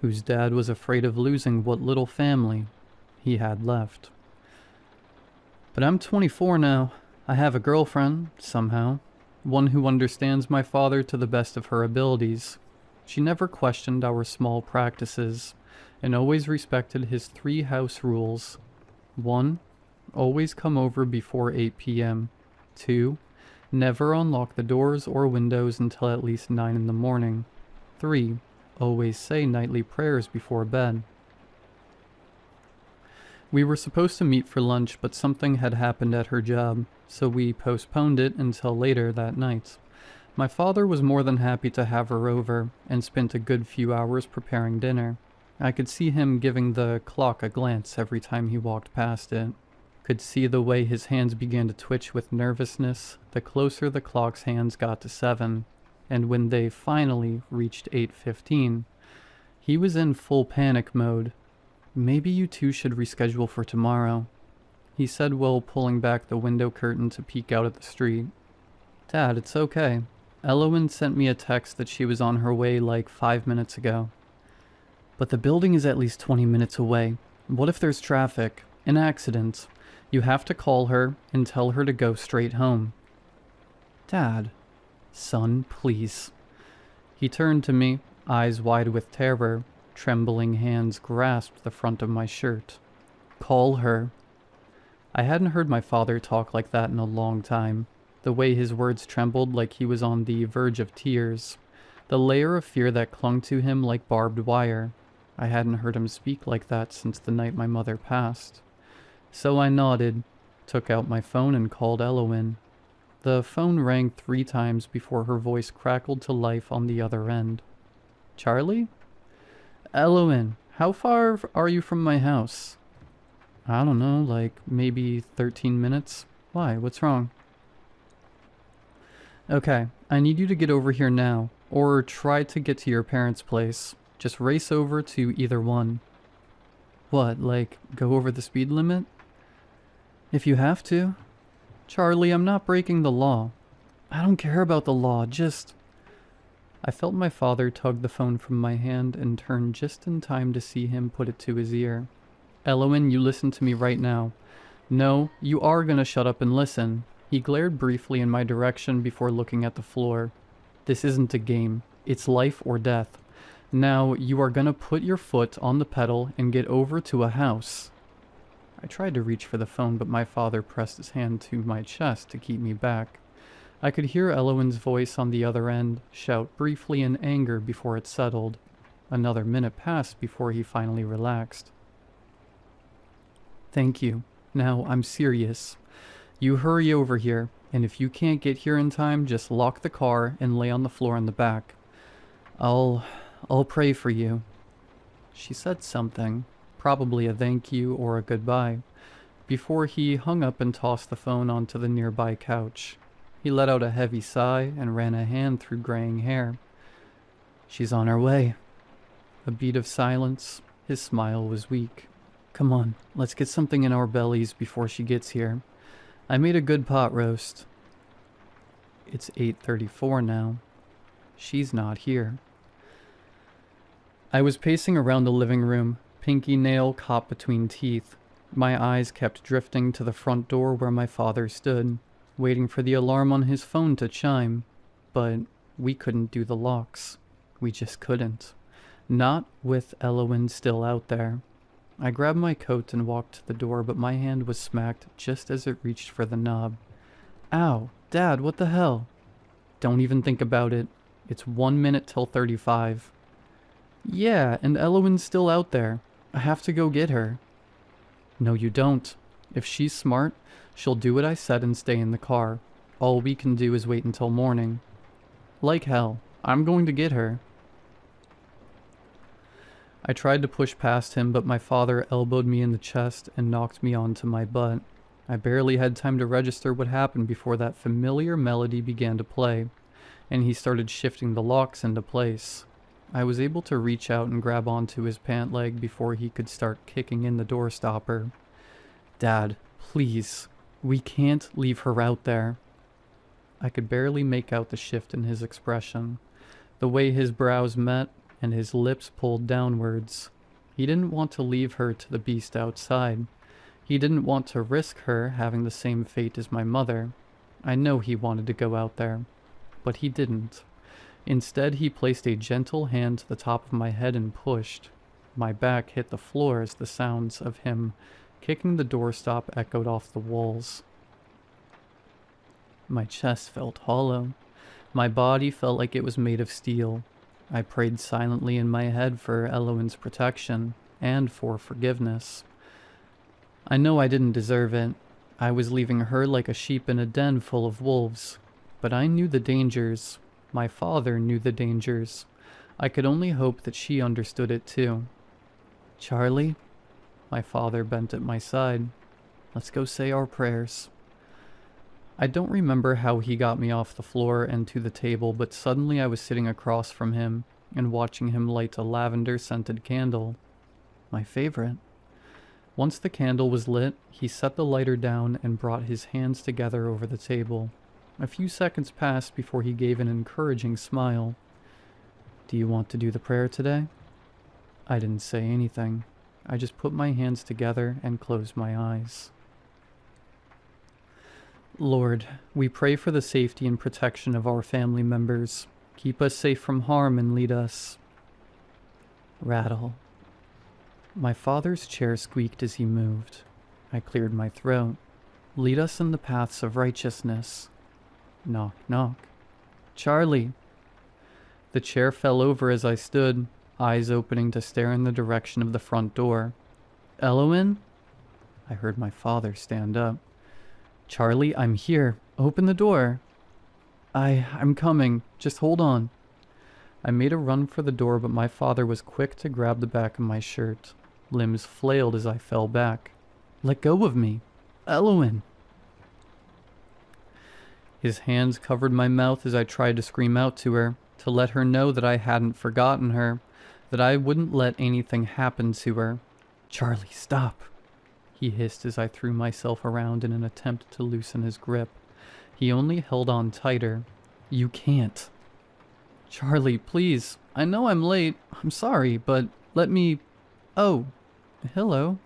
whose dad was afraid of losing what little family he had left. But I'm 24 now. I have a girlfriend, somehow. One who understands my father to the best of her abilities. She never questioned our small practices, and always respected his 3 house rules. 1. Always come over before 8 p.m. 2. Never unlock the doors or windows until at least 9 in the morning. 3. Always say nightly prayers before bed. We were supposed to meet for lunch, but something had happened at her job, so we postponed it until later that night. My father was more than happy to have her over, and spent a good few hours preparing dinner. I could see him giving the clock a glance every time he walked past it. Could see the way his hands began to twitch with nervousness the closer the clock's hands got to 7, and when they finally reached 8:15, he was in full panic mode. Maybe you two should reschedule for tomorrow, he said while pulling back the window curtain to peek out at the street. Dad, it's okay. Elowen sent me a text that she was on her way like 5 minutes ago. But the building is at least 20 minutes away. What if there's traffic? An accident? You have to call her and tell her to go straight home. Dad. Son, please. He turned to me, eyes wide with terror. Trembling hands grasped the front of my shirt. Call her. I hadn't heard my father talk like that in a long time. The way his words trembled like he was on the verge of tears. The layer of fear that clung to him like barbed wire. I hadn't heard him speak like that since the night my mother passed. So I nodded, took out my phone and called Elowen. The phone rang 3 times before her voice crackled to life on the other end. Charlie? Elowen, how far are you from my house? I don't know, like maybe 13 minutes. Why, what's wrong? Okay, I need you to get over here now, or try to get to your parents' place. Just race over to either one. What, like, go over the speed limit? If you have to. Charlie, I'm not breaking the law. I don't care about the law, just... I felt my father tug the phone from my hand and turned just in time to see him put it to his ear. Elowen, you listen to me right now. No, you are gonna shut up and listen. He glared briefly in my direction before looking at the floor. This isn't a game. It's life or death. Now, you are gonna put your foot on the pedal and get over to a house. I tried to reach for the phone, but my father pressed his hand to my chest to keep me back. I could hear Elowen's voice on the other end shout briefly in anger before it settled. Another minute passed before he finally relaxed. Thank you. Now, I'm serious. You hurry over here, and if you can't get here in time, just lock the car and lay on the floor in the back. I'll pray for you. She said something, probably a thank you or a goodbye, before he hung up and tossed the phone onto the nearby couch. He let out a heavy sigh and ran a hand through graying hair. She's on her way. A beat of silence. His smile was weak. Come on, let's get something in our bellies before she gets here. I made a good pot roast. It's 8:34 now. She's not here. I was pacing around the living room, pinky nail caught between teeth. My eyes kept drifting to the front door where my father stood, waiting for the alarm on his phone to chime. But we couldn't do the locks. We just couldn't. Not with Elowen still out there. I grabbed my coat and walked to the door, but my hand was smacked just as it reached for the knob. Ow, Dad, what the hell? Don't even think about it. It's 1 minute till 35. Yeah, and Elowen's still out there. I have to go get her. No, you don't. If she's smart, she'll do what I said and stay in the car. All we can do is wait until morning. Like hell, I'm going to get her. I tried to push past him, but my father elbowed me in the chest and knocked me onto my butt. I barely had time to register what happened before that familiar melody began to play, and he started shifting the locks into place. I was able to reach out and grab onto his pant leg before he could start kicking in the door stopper. Dad, please, we can't leave her out there. I could barely make out the shift in his expression, the way his brows met and his lips pulled downwards. He didn't want to leave her to the beast outside. He didn't want to risk her having the same fate as my mother. I know he wanted to go out there, but he didn't. Instead, he placed a gentle hand to the top of my head and pushed. My back hit the floor as the sounds of him kicking the doorstop echoed off the walls. My chest felt hollow. My body felt like it was made of steel. I prayed silently in my head for Elowen's protection and for forgiveness. I know I didn't deserve it. I was leaving her like a sheep in a den full of wolves. But I knew the dangers. My father knew the dangers. I could only hope that she understood it too. Charlie? My father bent at my side. Let's go say our prayers. I don't remember how he got me off the floor and to the table, but suddenly I was sitting across from him and watching him light a lavender-scented candle. My favorite. Once the candle was lit, he set the lighter down and brought his hands together over the table. A few seconds passed before he gave an encouraging smile. Do you want to do the prayer today? I didn't say anything. I just put my hands together and closed my eyes. Lord, we pray for the safety and protection of our family members. Keep us safe from harm and lead us. Rattle. My father's chair squeaked as he moved. I cleared my throat. Lead us in the paths of righteousness. Knock, knock. Charlie. The chair fell over as I stood, eyes opening to stare in the direction of the front door. Elowen? I heard my father stand up. Charlie, I'm here. Open the door. I'm coming. Just hold on. I made a run for the door, but my father was quick to grab the back of my shirt. Limbs flailed as I fell back. Let go of me. Elowen. His hands covered my mouth as I tried to scream out to her, to let her know that I hadn't forgotten her, that I wouldn't let anything happen to her. "Charlie, stop," he hissed as I threw myself around in an attempt to loosen his grip. He only held on tighter. "You can't." "Charlie, please. I know I'm late. I'm sorry, but let me... Oh, hello."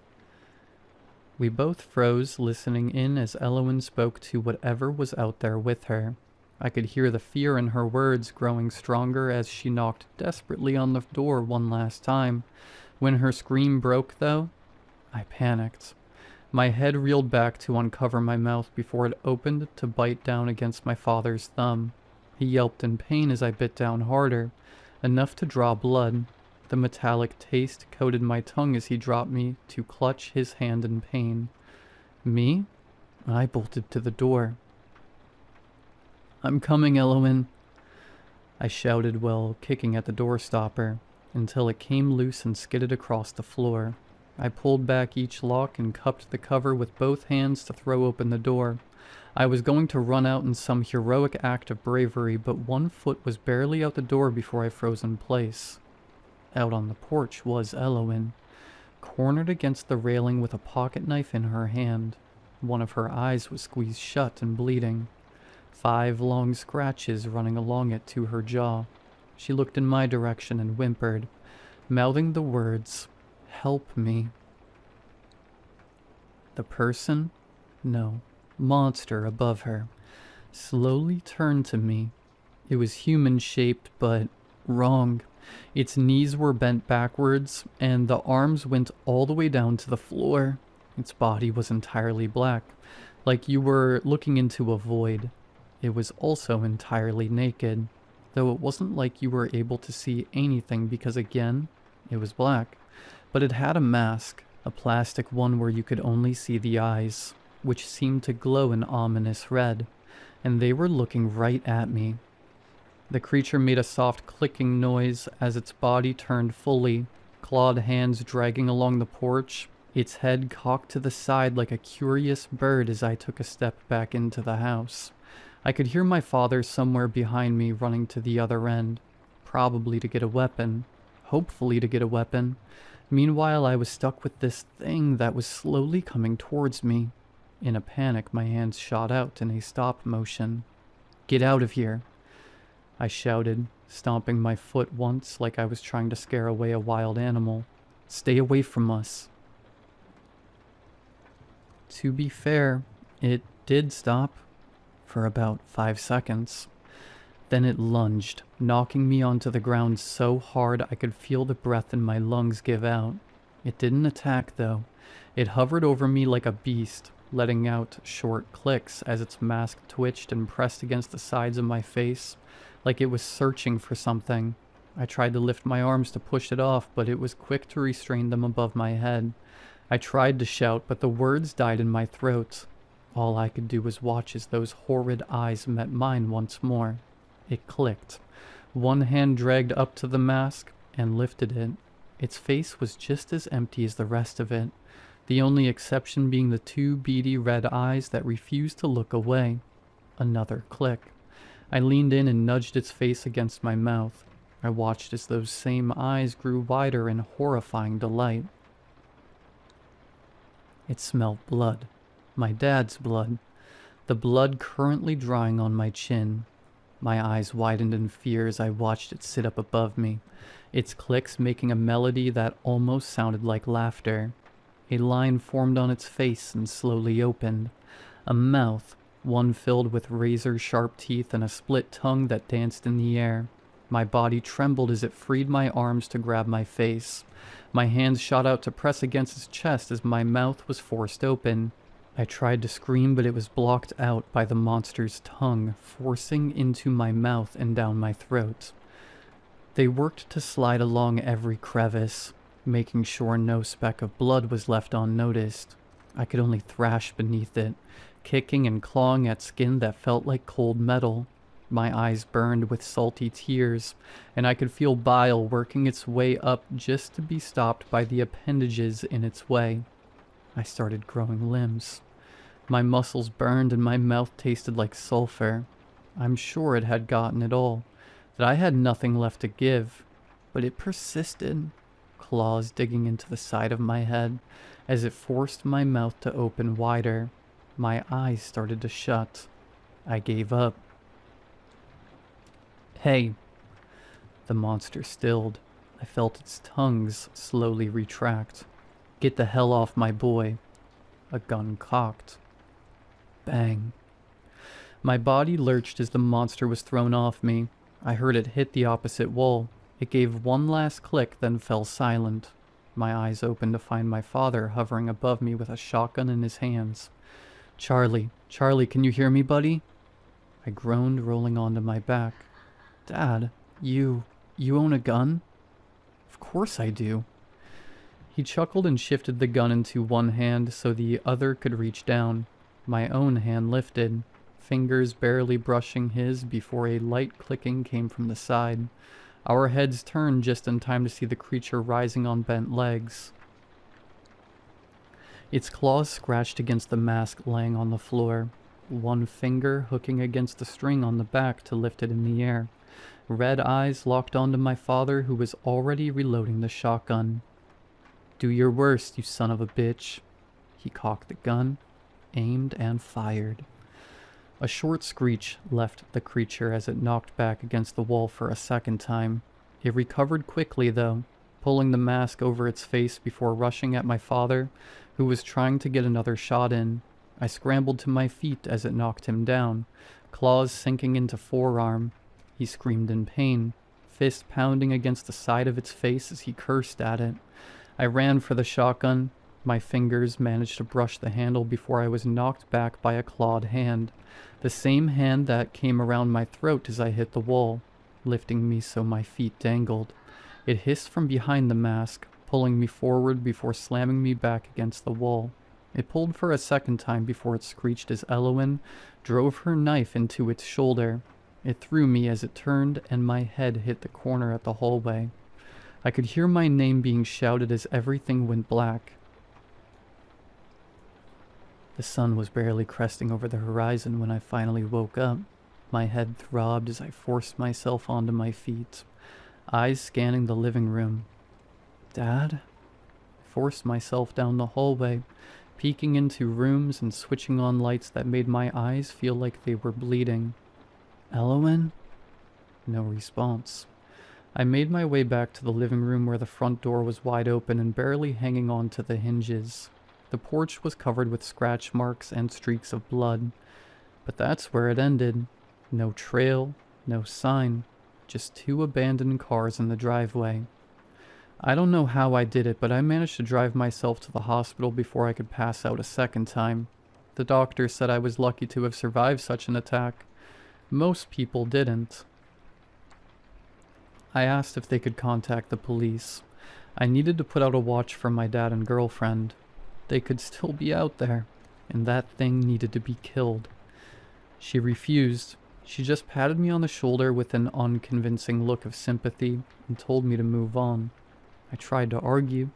We both froze, listening in as Elowen spoke to whatever was out there with her. I could hear the fear in her words growing stronger as she knocked desperately on the door one last time. When her scream broke, though, I panicked. My head reeled back to uncover my mouth before it opened to bite down against my father's thumb. He yelped in pain as I bit down harder, enough to draw blood. The metallic taste coated my tongue as he dropped me to clutch his hand in pain. Me? I bolted to the door. "I'm coming, Elowen," I shouted while kicking at the door stopper, until it came loose and skidded across the floor. I pulled back each lock and cupped the cover with both hands to throw open the door. I was going to run out in some heroic act of bravery, but one foot was barely out the door before I froze in place. Out on the porch was Elowen, cornered against the railing with a pocket knife in her hand. One of her eyes was squeezed shut and bleeding, 5 long scratches running along it to her jaw. She looked in my direction and whimpered, mouthing the words, "Help me." The person? No, monster above her, slowly turned to me. It was human-shaped, but wrong. Its knees were bent backwards, and the arms went all the way down to the floor. Its body was entirely black, like you were looking into a void. It was also entirely naked, though it wasn't like you were able to see anything because, again, it was black. But it had a mask, a plastic one where you could only see the eyes, which seemed to glow an ominous red, and they were looking right at me. The creature made a soft clicking noise as its body turned fully, clawed hands dragging along the porch, its head cocked to the side like a curious bird as I took a step back into the house. I could hear my father somewhere behind me running to the other end, probably to get a weapon, hopefully to get a weapon. Meanwhile, I was stuck with this thing that was slowly coming towards me. In a panic, my hands shot out in a stop motion. "Get out of here," I shouted, stomping my foot once like I was trying to scare away a wild animal. "Stay away from us." To be fair, it did stop for about 5 seconds. Then it lunged, knocking me onto the ground so hard I could feel the breath in my lungs give out. It didn't attack, though. It hovered over me like a beast, letting out short clicks as its mask twitched and pressed against the sides of my face, like it was searching for something. I tried to lift my arms to push it off, but it was quick to restrain them above my head. I tried to shout, but the words died in my throat. All I could do was watch as those horrid eyes met mine once more. It clicked. One hand dragged up to the mask and lifted it. Its face was just as empty as the rest of it, the only exception being the 2 beady red eyes that refused to look away. Another click. I leaned in and nudged its face against my mouth. I watched as those same eyes grew wider in horrifying delight. It smelled blood. My dad's blood. The blood currently drying on my chin. My eyes widened in fear as I watched it sit up above me, its clicks making a melody that almost sounded like laughter. A line formed on its face and slowly opened. A mouth, one filled with razor-sharp teeth and a split tongue that danced in the air. My body trembled as it freed my arms to grab my face. My hands shot out to press against its chest as my mouth was forced open. I tried to scream, but it was blocked out by the monster's tongue, forcing into my mouth and down my throat. They worked to slide along every crevice, making sure no speck of blood was left unnoticed. I could only thrash beneath it, kicking and clawing at skin that felt like cold metal. My eyes burned with salty tears, and I could feel bile working its way up just to be stopped by the appendages in its way. I started growing limbs. My muscles burned and my mouth tasted like sulfur. I'm sure it had gotten it all, that I had nothing left to give, but it persisted, claws digging into the side of my head as it forced my mouth to open wider. My eyes started to shut. I gave up. Hey. The monster stilled. I felt its tongues slowly retract. Get the hell off my boy. A gun cocked. Bang. My body lurched as the monster was thrown off me. I heard it hit the opposite wall. It gave one last click, then fell silent. My eyes opened to find my father hovering above me with a shotgun in his hands. Charlie, can you hear me, buddy? I groaned, rolling onto my back. Dad, you own a gun? Of course I do. He chuckled and shifted the gun into one hand so the other could reach down. My own hand lifted, fingers barely brushing his before a light clicking came from the side. Our heads turned just in time to see the creature rising on bent legs. Its claws scratched against the mask laying on the floor, one finger hooking against the string on the back to lift it in the air. Red eyes locked onto my father, who was already reloading the shotgun. Do your worst, you son of a bitch. He cocked the gun, aimed, and fired. A short screech left the creature as it knocked back against the wall for a second time. It recovered quickly, though, pulling the mask over its face before rushing at my father, who was trying to get another shot in. I scrambled to my feet as it knocked him down, claws sinking into forearm. He screamed in pain, fist pounding against the side of its face as he cursed at it. I ran for the shotgun. My fingers managed to brush the handle before I was knocked back by a clawed hand, the same hand that came around my throat as I hit the wall, lifting me so my feet dangled. It hissed from behind the mask, pulling me forward before slamming me back against the wall. It pulled for a second time before it screeched as Elowen drove her knife into its shoulder. It threw me as it turned, and my head hit the corner at the hallway. I could hear my name being shouted as everything went black. The sun was barely cresting over the horizon when I finally woke up. My head throbbed as I forced myself onto my feet, eyes scanning the living room. Dad? I forced myself down the hallway, peeking into rooms and switching on lights that made my eyes feel like they were bleeding. Elowen? No response. I made my way back to the living room where the front door was wide open and barely hanging on to the hinges. The porch was covered with scratch marks and streaks of blood. But that's where it ended. No trail, no sign, just two abandoned cars in the driveway. I don't know how I did it, but I managed to drive myself to the hospital before I could pass out a second time. The doctor said I was lucky to have survived such an attack. Most people didn't. I asked if they could contact the police. I needed to put out a watch for my dad and girlfriend. They could still be out there, and that thing needed to be killed. She refused. She just patted me on the shoulder with an unconvincing look of sympathy and told me to move on. I tried to argue,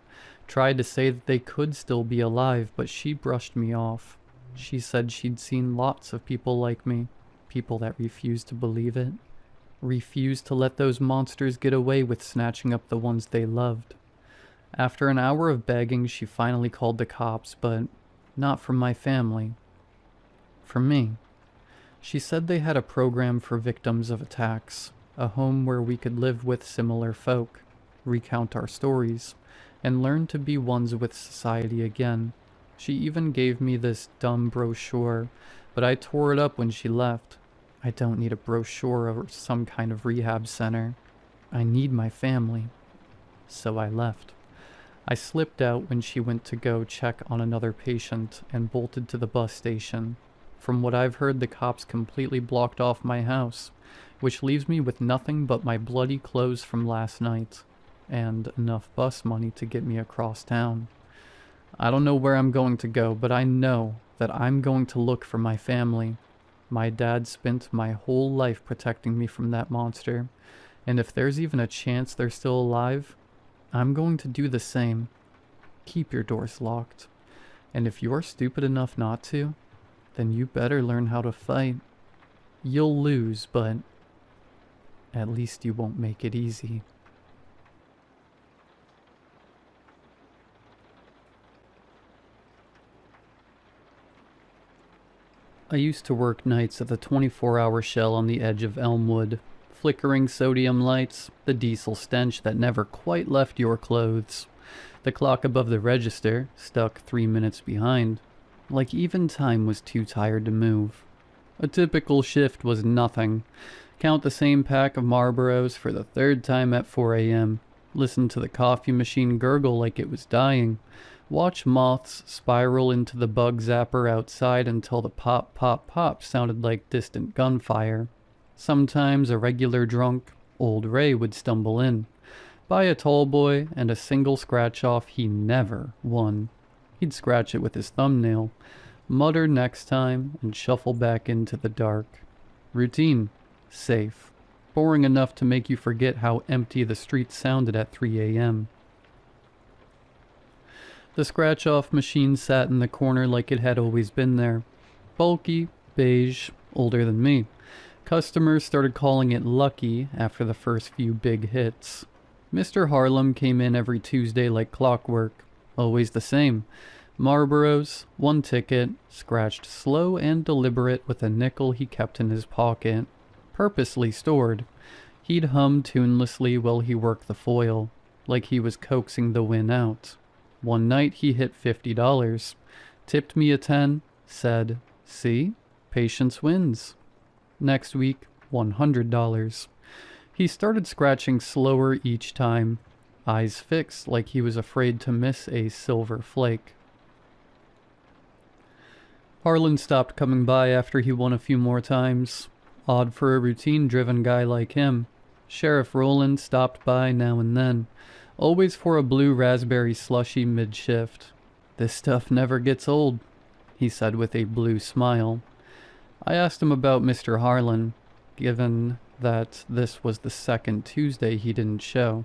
tried to say that they could still be alive, but she brushed me off. She said she'd seen lots of people like me, people that refused to believe it, refused to let those monsters get away with snatching up the ones they loved. After an hour of begging, she finally called the cops, but not for my family. For me. She said they had a program for victims of attacks, a home where we could live with similar folk, recount our stories, and learn to be ones with society again. She even gave me this dumb brochure, but I tore it up when she left. I don't need a brochure or some kind of rehab center. I need my family. So I left. I slipped out when she went to go check on another patient and bolted to the bus station. From what I've heard, the cops completely blocked off my house, which leaves me with nothing but my bloody clothes from last night, and enough bus money to get me across town. I don't know where I'm going to go, but I know that I'm going to look for my family. My dad spent my whole life protecting me from that monster, and if there's even a chance they're still alive, I'm going to do the same. Keep your doors locked. And if you're stupid enough not to, Then you better learn how to fight. You'll lose, but at least you won't make it easy. I used to work nights at the 24-hour Shell on the edge of Elmwood. Flickering sodium lights, the diesel stench that never quite left your clothes. The clock above the register, stuck 3 minutes behind. Like even time was too tired to move. A typical shift was nothing. Count the same pack of Marlboros for the third time at 4 a.m. Listen to the coffee machine gurgle like it was dying. Watch moths spiral into the bug zapper outside until the pop, pop, pop sounded like distant gunfire. Sometimes a regular drunk, old Ray would stumble in, buy a tall boy and a single scratch-off he never won. He'd scratch it with his thumbnail, mutter next time, and shuffle back into the dark. Routine. Safe. Boring enough to make you forget how empty the streets sounded at 3 a.m. The scratch-off machine sat in the corner like it had always been there. Bulky, beige, older than me. Customers started calling it Lucky after the first few big hits. Mr. Harlem came in every Tuesday like clockwork. Always the same. Marlboros, 1 ticket, scratched slow and deliberate with a nickel he kept in his pocket. Purposely stored. He'd hum tunelessly while he worked the foil, like he was coaxing the win out. One night he hit $50. Tipped me a 10, said, "See? Patience wins." Next week, $100. He started scratching slower each time, eyes fixed like he was afraid to miss a silver flake. Harlan stopped coming by after he won a few more times. Odd for a routine-driven guy like him. Sheriff Rowland stopped by now and then, always for a blue raspberry slushie mid-shift. "This stuff never gets old," he said with a blue smile. I asked him about Mr. Harlan, given that this was the second Tuesday he didn't show.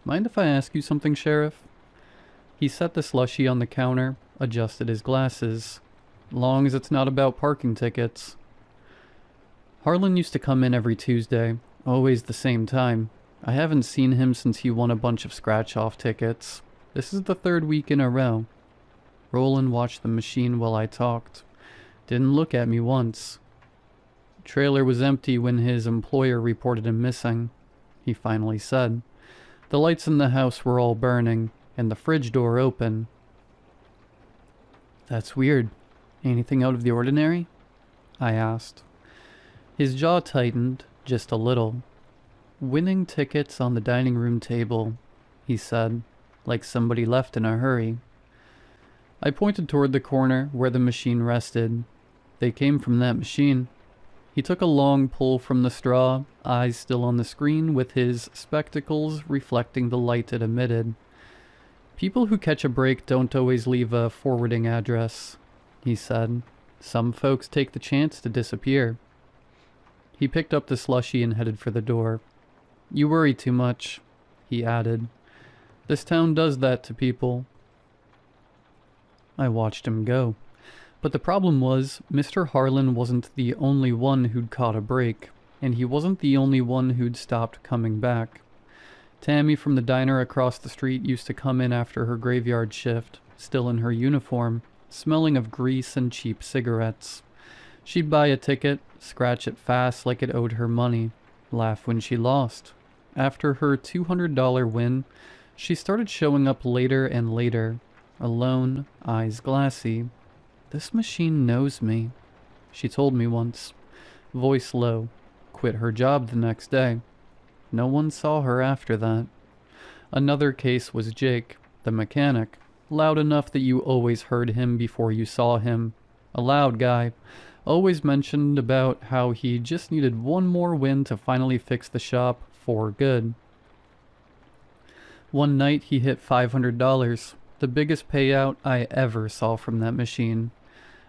"Mind if I ask you something, Sheriff?" He set the slushie on the counter, adjusted his glasses. "Long as it's not about parking tickets." Harlan used to come in every Tuesday, always the same time. I haven't seen him since he won a bunch of scratch-off tickets. This is the 3rd week in a row. Roland watched the machine while I talked. Didn't look at me once. The trailer was empty when his employer reported him missing, he finally said. The lights in the house were all burning, and the fridge door open. "That's weird. Anything out of the ordinary?" I asked. His jaw tightened, just a little. "Winning tickets on the dining room table," he said, like somebody left in a hurry. I pointed toward the corner where the machine rested. "They came from that machine." He took a long pull from the straw, eyes still on the screen with his spectacles reflecting the light it emitted. "People who catch a break don't always leave a forwarding address," he said. "Some folks take the chance to disappear." He picked up the slushie and headed for the door. "You worry too much," he added. "This town does that to people." I watched him go. But the problem was, Mr. Harlan wasn't the only one who'd caught a break, and he wasn't the only one who'd stopped coming back. Tammy from the diner across the street used to come in after her graveyard shift, still in her uniform, smelling of grease and cheap cigarettes. She'd buy a ticket, scratch it fast like it owed her money, laugh when she lost. After her $200 win, she started showing up later and later, alone, eyes glassy. "This machine knows me," she told me once. Voice low. Quit her job the next day. No one saw her after that. Another case was Jake, the mechanic. Loud enough that you always heard him before you saw him. A loud guy. Always mentioned about how he just needed one more win to finally fix the shop for good. One night he hit $500, the biggest payout I ever saw from that machine.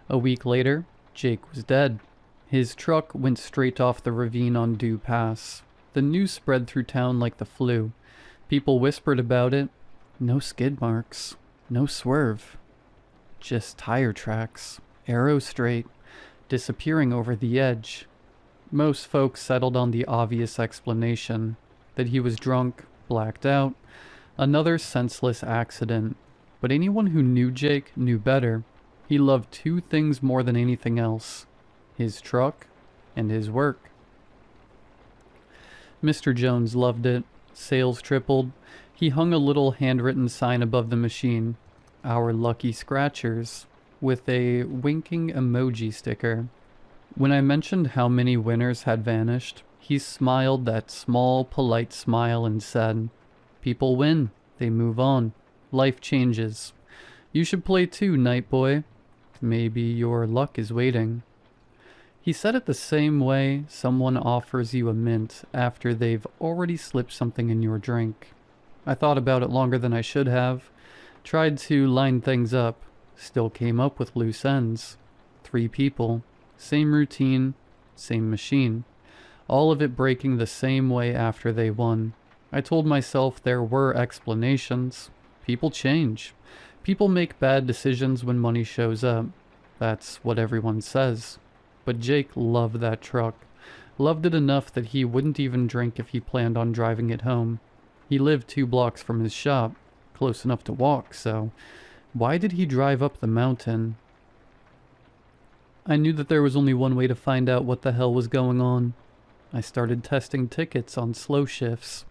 A week later, Jake was dead. His truck went straight off the ravine on Dew Pass. The news spread through town like the flu. People whispered about it. No skid marks. No swerve. Just tire tracks. Arrow straight. disappearing over the edge. Most folks settled on the obvious explanation that he was drunk, blacked out, another senseless accident. But anyone who knew Jake knew better. He loved two things more than anything else: his truck and his work. Mr. Jones loved it. Sales tripled. He hung a little handwritten sign above the machine, "Our Lucky Scratchers," with a winking emoji sticker. When I mentioned how many winners had vanished, he smiled that small, polite smile and said, "People win. They move on. Life changes. You should play too, Night Boy. Maybe your luck is waiting." He said it the same way someone offers you a mint after they've already slipped something in your drink. I thought about it longer than I should have. Tried to line things up. Still came up with loose ends. 3 people. Same routine. Same machine. All of it breaking the same way after they won. I told myself there were explanations. People change. People make bad decisions when money shows up. That's what everyone says. But Jake loved that truck. Loved it enough that he wouldn't even drink if he planned on driving it home. He lived 2 blocks from his shop, close enough to walk, so why did he drive up the mountain? I knew that there was only one way to find out what the hell was going on. I started testing tickets on slow shifts.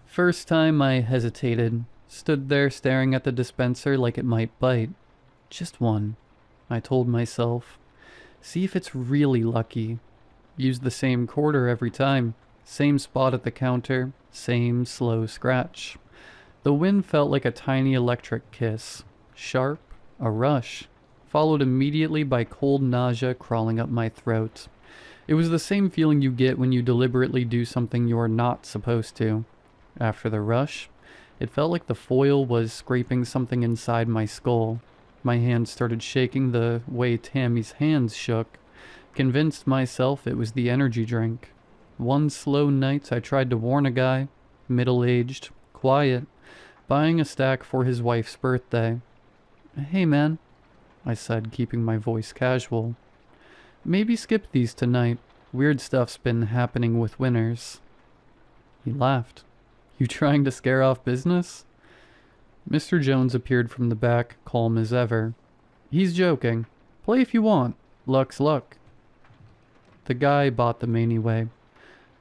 First time I hesitated, stood there staring at the dispenser like it might bite. Just one, I told myself. See if it's really lucky. Use the same quarter every time. Same spot at the counter. Same slow scratch. The wind felt like a tiny electric kiss. Sharp, a rush. Followed immediately by cold nausea crawling up my throat. It was the same feeling you get when you deliberately do something you're not supposed to. After the rush, it felt like the foil was scraping something inside my skull. My hands started shaking the way Tammy's hands shook. Convinced myself it was the energy drink. One slow night I tried to warn a guy, middle-aged, quiet, buying a stack for his wife's birthday. "Hey man," I said, keeping my voice casual. "Maybe skip these tonight. Weird stuff's been happening with winners." He laughed. "You trying to scare off business?" Mr. Jones appeared from the back, calm as ever. "He's joking. Play if you want. Luck's luck." The guy bought them anyway.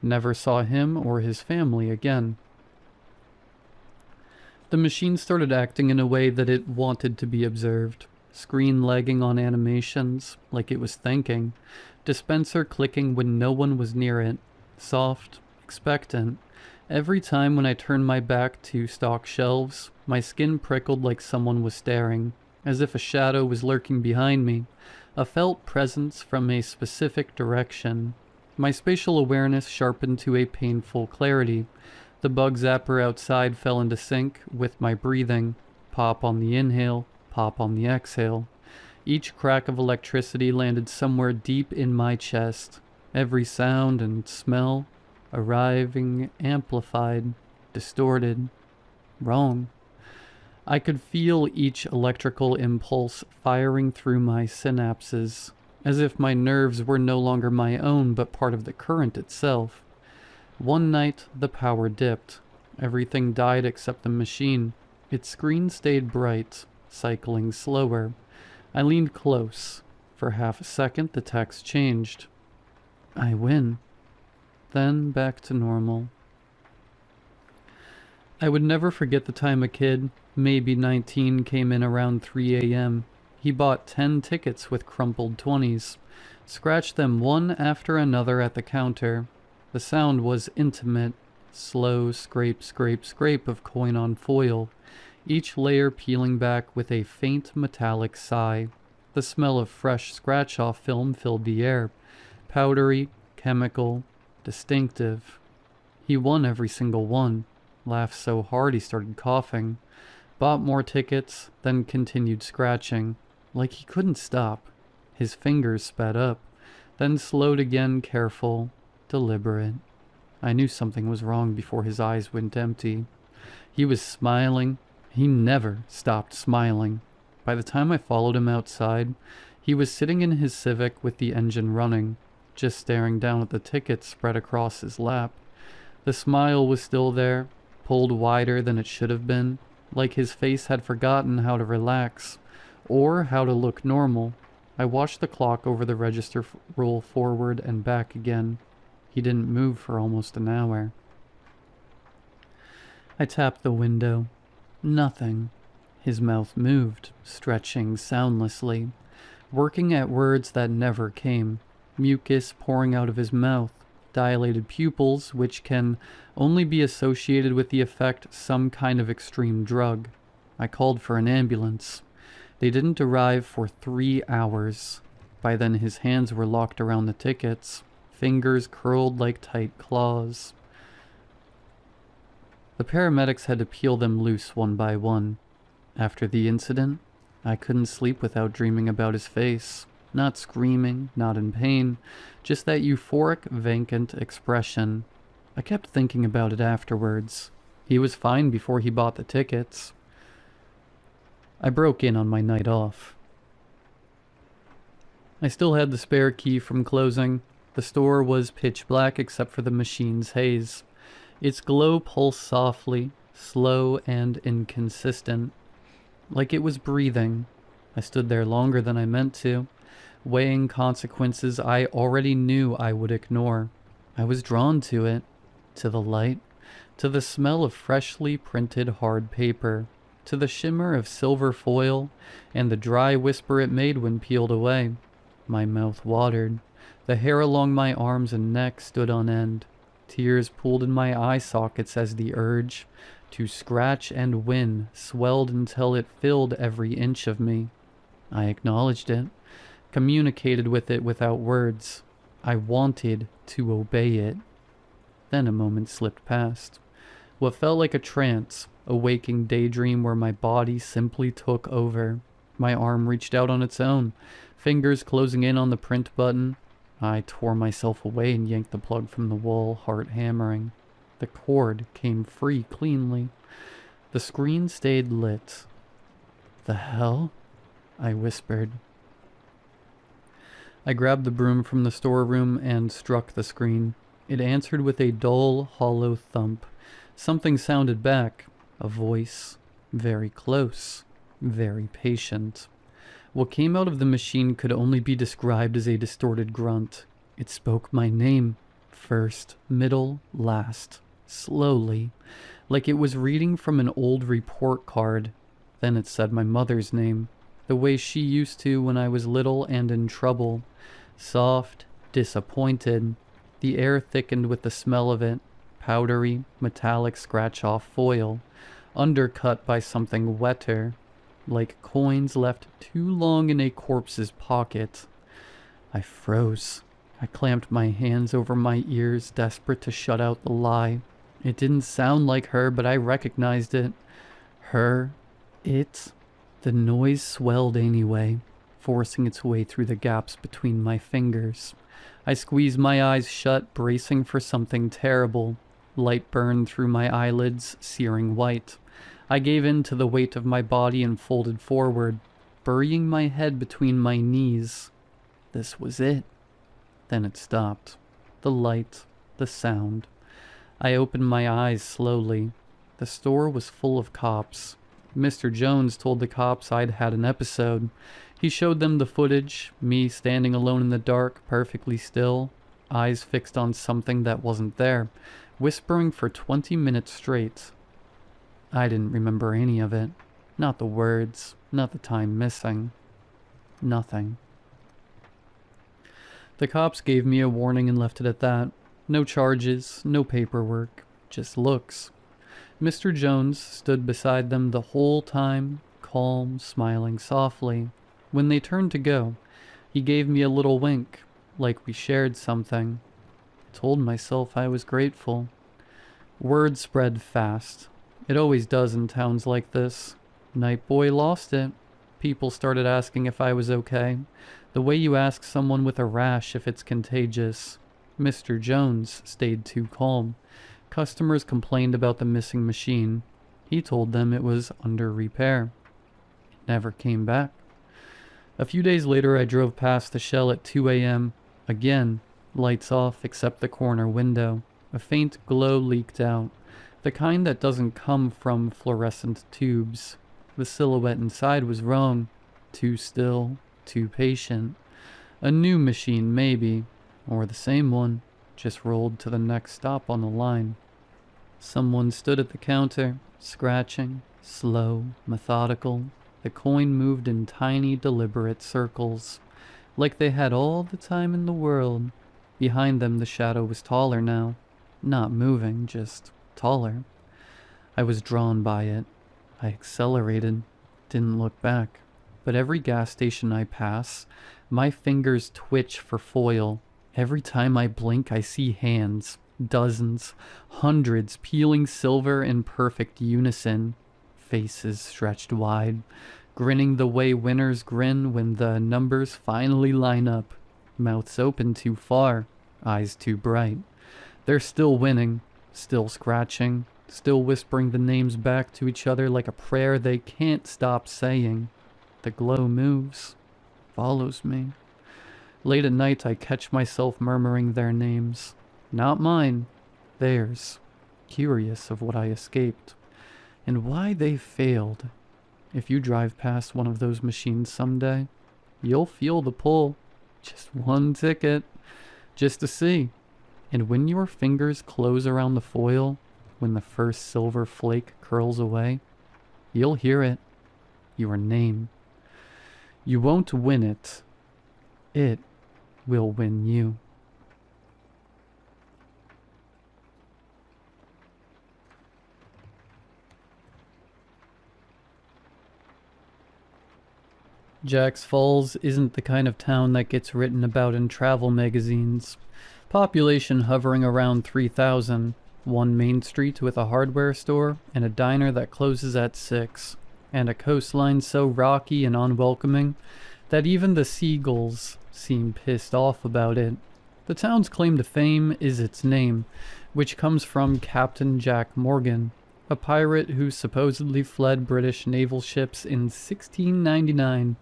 Never saw him or his family again. The machine started acting in a way that it wanted to be observed. Screen lagging on animations, like it was thinking. Dispenser clicking when no one was near it. Soft, expectant. Every time when I turned my back to stock shelves, my skin prickled like someone was staring, as if a shadow was lurking behind me, a felt presence from a specific direction. My spatial awareness sharpened to a painful clarity. The bug zapper outside fell into sync with my breathing. Pop on the inhale, pop on the exhale. Each crack of electricity landed somewhere deep in my chest. Every sound and smell arriving amplified, distorted, wrong. I could feel each electrical impulse firing through my synapses, as if my nerves were no longer my own but part of the current itself. One night, the power dipped. Everything died except the machine. Its screen stayed bright, cycling slower. I leaned close. For half a second, the text changed. "I win." Then back to normal. I would never forget the time a kid, maybe 19, came in around 3 a.m. He bought 10 tickets with crumpled 20s, scratched them one after another at the counter. The sound was intimate, slow scrape, scrape, scrape of coin on foil, each layer peeling back with a faint metallic sigh. The smell of fresh scratch-off film filled the air, powdery, chemical, distinctive. He won every single one. Laughed so hard he started coughing. Bought more tickets, then continued scratching. Like he couldn't stop. His fingers sped up, then slowed again, careful, deliberate. I knew something was wrong before his eyes went empty. He was smiling. He never stopped smiling. By the time I followed him outside, He was sitting in his Civic with the engine running, just staring down at the tickets spread across his lap. The smile was still there, pulled wider than it should have been, like his face had forgotten how to relax, or how to look normal. I watched the clock over the register roll forward and back again. He didn't move for almost an hour. I tapped the window. Nothing. His mouth moved, stretching soundlessly, working at words that never came, mucus pouring out of his mouth, dilated pupils which can only be associated with the effect some kind of extreme drug. I called for an ambulance. They didn't arrive for 3 hours. By then his hands were locked around the tickets, fingers curled like tight claws. The paramedics had to peel them loose one by one. After the incident, I couldn't sleep without dreaming about his face. Not screaming, not in pain, just that euphoric, vacant expression. I kept thinking about it afterwards. He was fine before he bought the tickets. I broke in on my night off. I still had the spare key from closing. The store was pitch black except for the machine's haze. Its glow pulsed softly, slow and inconsistent, like it was breathing. I stood there longer than I meant to, weighing consequences I already knew I would ignore. I was drawn to it, to the light, to the smell of freshly printed hard paper, to the shimmer of silver foil, and the dry whisper it made when peeled away. My mouth watered. The hair along my arms and neck stood on end. Tears pooled in my eye sockets as the urge to scratch and win swelled until it filled every inch of me. I acknowledged it, communicated with it without words. I wanted to obey it. Then a moment slipped past. What felt like a trance, a waking daydream where my body simply took over. My arm reached out on its own, fingers closing in on the print button. I tore myself away and yanked the plug from the wall, heart hammering. The cord came free cleanly. The screen stayed lit. "The hell?" I whispered. I grabbed the broom from the storeroom and struck the screen. It answered with a dull, hollow thump. Something sounded back. A voice. Very close. Very patient. What came out of the machine could only be described as a distorted grunt. It spoke my name. First, middle, last. Slowly. Like it was reading from an old report card. Then it said my mother's name. The way she used to when I was little and in trouble. Soft, disappointed. The air thickened with the smell of it. Powdery, metallic scratch-off foil. Undercut by something wetter. Like coins left too long in a corpse's pocket. I froze. I clamped my hands over my ears, desperate to shut out the lie. It didn't sound like her, but I recognized it. Her. It. The noise swelled anyway, forcing its way through the gaps between my fingers. I squeezed my eyes shut, bracing for something terrible. Light burned through my eyelids, searing white. I gave in to the weight of my body and folded forward, burying my head between my knees. This was it. Then it stopped. The light, the sound. I opened my eyes slowly. The store was full of cops. Mr. Jones told the cops I'd had an episode. He showed them the footage, me standing alone in the dark, perfectly still, eyes fixed on something that wasn't there, whispering for 20 minutes straight. I didn't remember any of it. Not the words, not the time missing. Nothing. The cops gave me a warning and left it at that. No charges, no paperwork, just looks. Mr. Jones stood beside them the whole time, calm, smiling softly. When they turned to go, he gave me a little wink, like we shared something. I told myself I was grateful. Word spread fast. It always does in towns like this. Night Boy lost it. People started asking if I was okay. The way you ask someone with a rash if it's contagious. Mr. Jones stayed too calm. Customers complained about the missing machine. He told them it was under repair. It never came back. A few days later, I drove past the Shell at 2 a.m. Again, lights off except the corner window. A faint glow leaked out, the kind that doesn't come from fluorescent tubes. The silhouette inside was wrong. Too still, too patient. A new machine, maybe, or the same one, just rolled to the next stop on the line. Someone stood at the counter, scratching, slow, methodical. The coin moved in tiny, deliberate circles, like they had all the time in the world. Behind them, the shadow was taller now. Not moving, just taller. I was drawn by it. I accelerated, didn't look back. But every gas station I pass, my fingers twitch for foil. Every time I blink, I see hands. Dozens, hundreds, peeling silver in perfect unison. Faces stretched wide, grinning the way winners grin when the numbers finally line up. Mouths open too far, eyes too bright. They're still winning, still scratching, still whispering the names back to each other like a prayer they can't stop saying. The glow moves, follows me. Late at night I catch myself murmuring their names. Not mine, theirs. Curious of what I escaped, and why they failed. If you drive past one of those machines someday, you'll feel the pull. Just one ticket, just to see. And when your fingers close around the foil, when the first silver flake curls away, you'll hear it. Your name. You won't win it. It will win you. Jack's Falls isn't the kind of town that gets written about in travel magazines. Population hovering around 3,000. One main street with a hardware store and a diner that closes at 6. And a coastline so rocky and unwelcoming that even the seagulls seem pissed off about it. The town's claim to fame is its name, which comes from Captain Jack Morgan, a pirate who supposedly fled British naval ships in 1699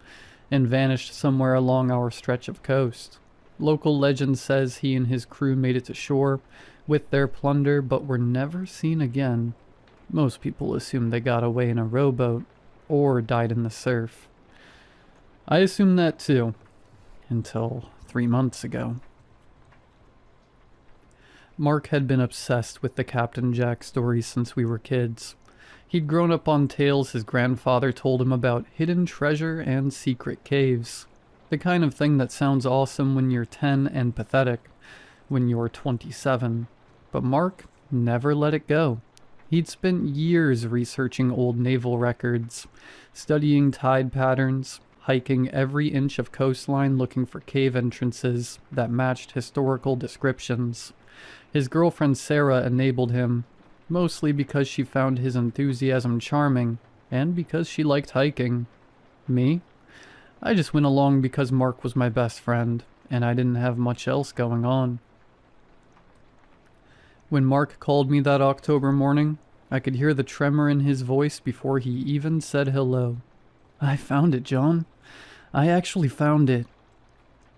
and vanished somewhere along our stretch of coast. Local legend says he and his crew made it to shore with their plunder but were never seen again. Most people assume they got away in a rowboat or died in the surf. I assumed that too, until 3 months ago. Mark had been obsessed with the Captain Jack stories since we were kids. He'd grown up on tales his grandfather told him about hidden treasure and secret caves. The kind of thing that sounds awesome when you're 10 and pathetic when you're 27. But Mark never let it go. He'd spent years researching old naval records, studying tide patterns, hiking every inch of coastline looking for cave entrances that matched historical descriptions. His girlfriend Sarah enabled him, mostly because she found his enthusiasm charming, and because she liked hiking. Me? I just went along because Mark was my best friend, and I didn't have much else going on. When Mark called me that October morning, I could hear the tremor in his voice before he even said hello. I found it, John. I actually found it.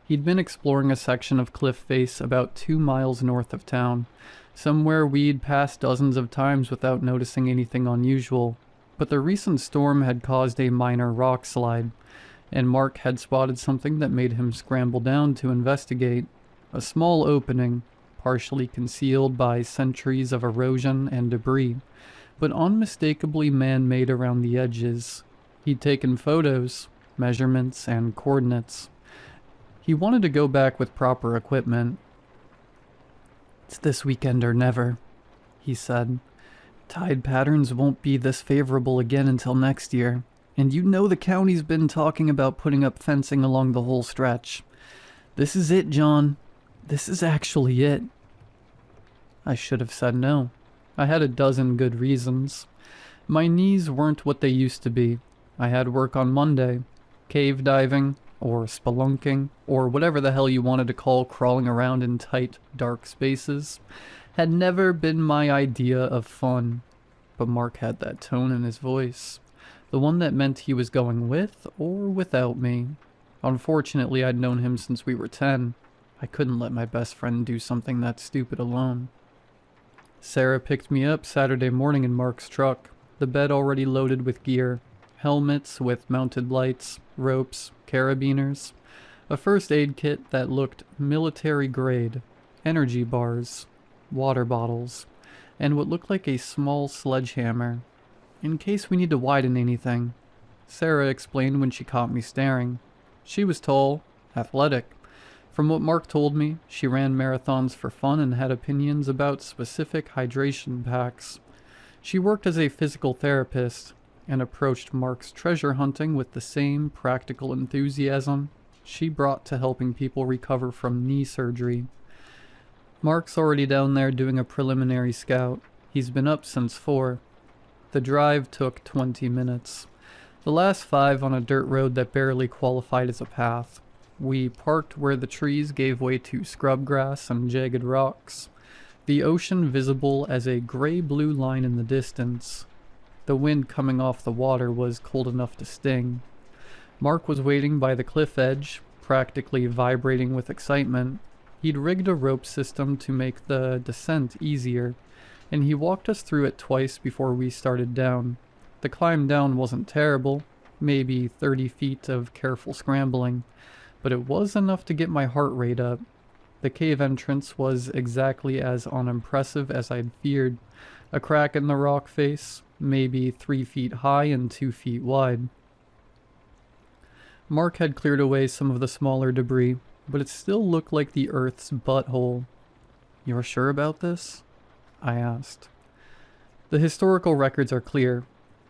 He'd been exploring a section of cliff face about 2 miles north of town, somewhere we'd passed dozens of times without noticing anything unusual. But the recent storm had caused a minor rock slide, and Mark had spotted something that made him scramble down to investigate. A small opening, partially concealed by centuries of erosion and debris, but unmistakably man-made around the edges. He'd taken photos, measurements, and coordinates. He wanted to go back with proper equipment. It's this weekend or never, he said. Tide patterns won't be this favorable again until next year, and you know the county's been talking about putting up fencing along the whole stretch. This is it, John. This is actually it. I should have said no. I had a dozen good reasons. My knees weren't what they used to be. I had work on Monday. Cave diving, or spelunking, or whatever the hell you wanted to call crawling around in tight, dark spaces, had never been my idea of fun. But Mark had that tone in his voice, the one that meant he was going with or without me. Unfortunately, I'd known him since we were 10. I couldn't let my best friend do something that stupid alone. Sarah picked me up Saturday morning in Mark's truck, the bed already loaded with gear, helmets with mounted lights, ropes, carabiners, a first aid kit that looked military grade, energy bars, water bottles, and what looked like a small sledgehammer, in case we need to widen anything. Sarah explained when she caught me staring. She was tall, athletic. From what Mark told me, she ran marathons for fun and had opinions about specific hydration packs. She worked as a physical therapist and approached Mark's treasure hunting with the same practical enthusiasm she brought to helping people recover from knee surgery. Mark's already down there doing a preliminary scout. He's been up since 4. The drive took 20 minutes. The last 5 on a dirt road that barely qualified as a path. We parked where the trees gave way to scrub grass and jagged rocks. The ocean visible as a gray-blue line in the distance. The wind coming off the water was cold enough to sting. Mark was waiting by the cliff edge, practically vibrating with excitement. He'd rigged a rope system to make the descent easier, and he walked us through it twice before we started down. The climb down wasn't terrible, maybe 30 feet of careful scrambling, but it was enough to get my heart rate up. The cave entrance was exactly as unimpressive as I'd feared. A crack in the rock face, maybe 3 feet high and 2 feet wide. Mark had cleared away some of the smaller debris, but it still looked like the Earth's butthole. "You're sure about this?" I asked. "The historical records are clear,"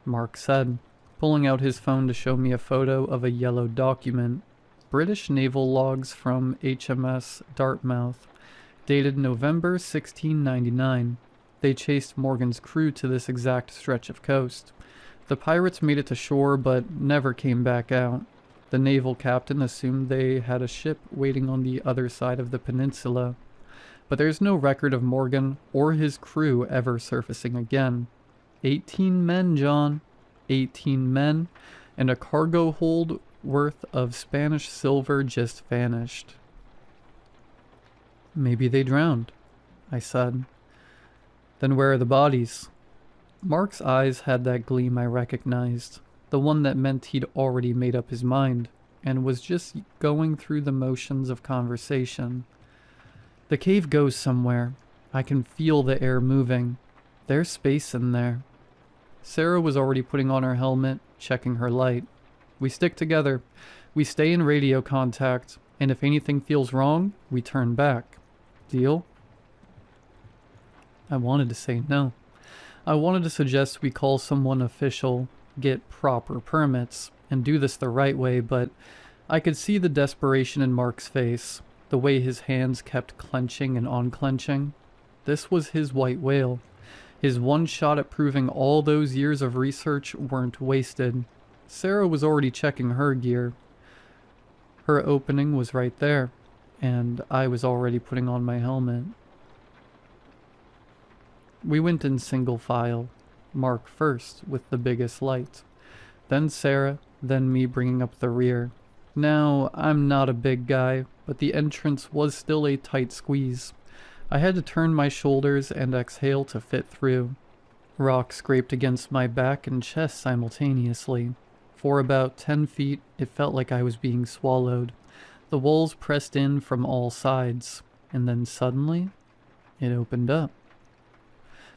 Mark said, pulling out his phone to show me a photo of a yellow document. British naval logs from HMS Dartmouth, dated November 1699. They chased Morgan's crew to this exact stretch of coast. The pirates made it to shore but never came back out. The naval captain assumed they had a ship waiting on the other side of the peninsula. But there's no record of Morgan or his crew ever surfacing again. 18 men, John. 18 men, and a cargo hold worth of Spanish silver just vanished. "Maybe they drowned," I said. "Then where are the bodies?" Mark's eyes had that gleam I recognized, the one that meant he'd already made up his mind, and was just going through the motions of conversation. "The cave goes somewhere. I can feel the air moving. There's space in there." Sarah was already putting on her helmet, checking her light. "We stick together. We stay in radio contact, and if anything feels wrong, we turn back. Deal?" I wanted to say no. I wanted to suggest we call someone official, get proper permits, and do this the right way, but I could see the desperation in Mark's face, the way his hands kept clenching and unclenching. This was his white whale. His one shot at proving all those years of research weren't wasted. Sarah was already checking her gear. Her opening was right there, and I was already putting on my helmet. We went in single file, Mark first with the biggest light, then Sarah, then me bringing up the rear. Now, I'm not a big guy, but the entrance was still a tight squeeze. I had to turn my shoulders and exhale to fit through. Rock scraped against my back and chest simultaneously. For about 10 feet, it felt like I was being swallowed. The walls pressed in from all sides, and then suddenly, it opened up.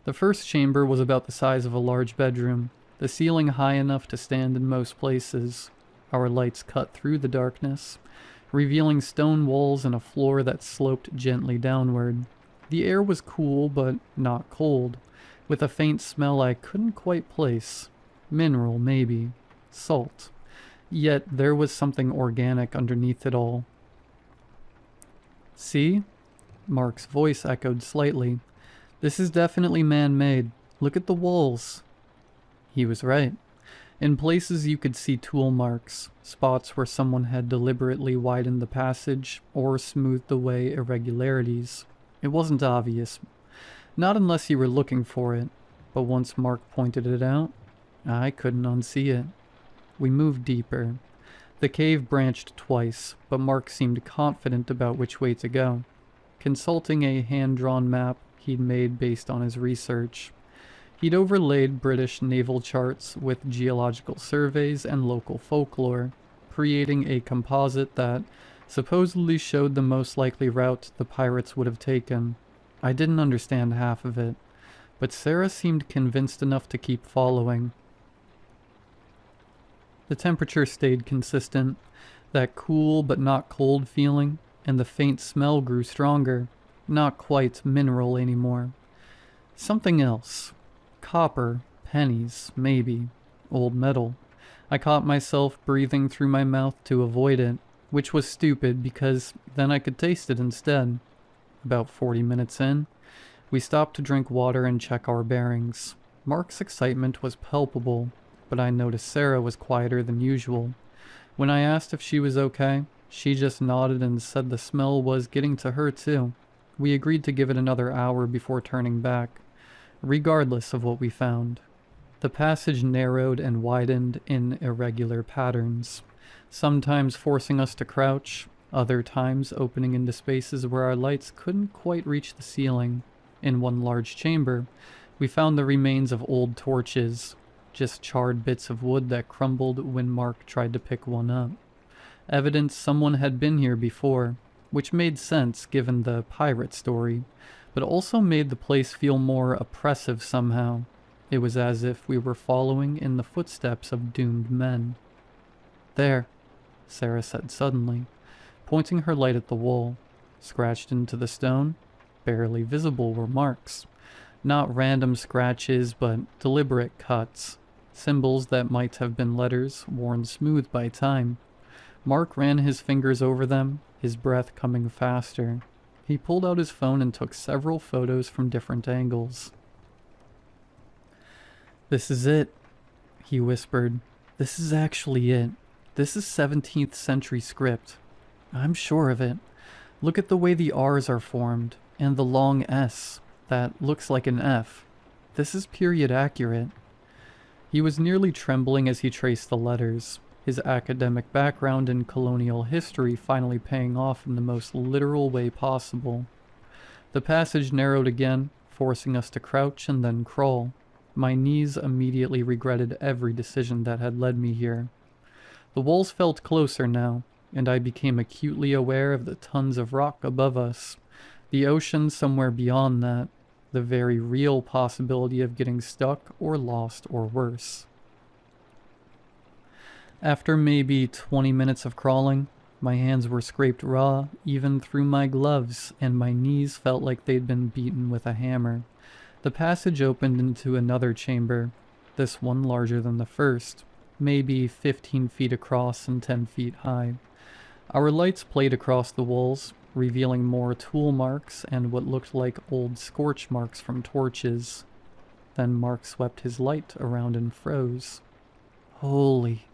The first chamber was about the size of a large bedroom, the ceiling high enough to stand in most places. Our lights cut through the darkness, revealing stone walls and a floor that sloped gently downward. The air was cool, but not cold, with a faint smell I couldn't quite place. Mineral, maybe. Salt. Yet there was something organic underneath it all. "See?" Mark's voice echoed slightly. "This is definitely man-made. Look at the walls." He was right. In places you could see tool marks, spots where someone had deliberately widened the passage or smoothed away irregularities. It wasn't obvious. Not unless you were looking for it, but once Mark pointed it out, I couldn't unsee it. We moved deeper. The cave branched twice, but Mark seemed confident about which way to go, consulting a hand-drawn map he'd made based on his research. He'd overlaid British naval charts with geological surveys and local folklore, creating a composite that supposedly showed the most likely route the pirates would have taken. I didn't understand half of it, but Sarah seemed convinced enough to keep following. The temperature stayed consistent, that cool but not cold feeling, and the faint smell grew stronger, not quite mineral anymore. Something else. Copper, pennies, maybe, old metal. I caught myself breathing through my mouth to avoid it, which was stupid because then I could taste it instead. About 40 minutes in, we stopped to drink water and check our bearings. Mark's excitement was palpable, but I noticed Sarah was quieter than usual. When I asked if she was okay, she just nodded and said the smell was getting to her too. We agreed to give it another hour before turning back, regardless of what we found. The passage narrowed and widened in irregular patterns, sometimes forcing us to crouch, other times opening into spaces where our lights couldn't quite reach the ceiling. In one large chamber, we found the remains of old torches, just charred bits of wood that crumbled when Mark tried to pick one up. Evidence someone had been here before, which made sense given the pirate story, but also made the place feel more oppressive somehow. It was as if we were following in the footsteps of doomed men. "There," Sarah said suddenly, pointing her light at the wall. Scratched into the stone, barely visible, were marks. Not random scratches, but deliberate cuts. Symbols that might have been letters worn smooth by time. Mark ran his fingers over them, his breath coming faster. He pulled out his phone and took several photos from different angles. "This is it," he whispered. "This is actually it. This is 17th century script. I'm sure of it. Look at the way the R's are formed, and the long S. That looks like an F. This is period accurate." He was nearly trembling as he traced the letters, his academic background in colonial history finally paying off in the most literal way possible. The passage narrowed again, forcing us to crouch and then crawl. My knees immediately regretted every decision that had led me here. The walls felt closer now, and I became acutely aware of the tons of rock above us, the ocean somewhere beyond that, the very real possibility of getting stuck or lost or worse. After maybe 20 minutes of crawling, my hands were scraped raw even through my gloves, and my knees felt like they'd been beaten with a hammer. The passage opened into another chamber, this one larger than the first, maybe 15 feet across and 10 feet high. Our lights played across the walls, revealing more tool marks and what looked like old scorch marks from torches. Then Mark swept his light around and froze. Holy.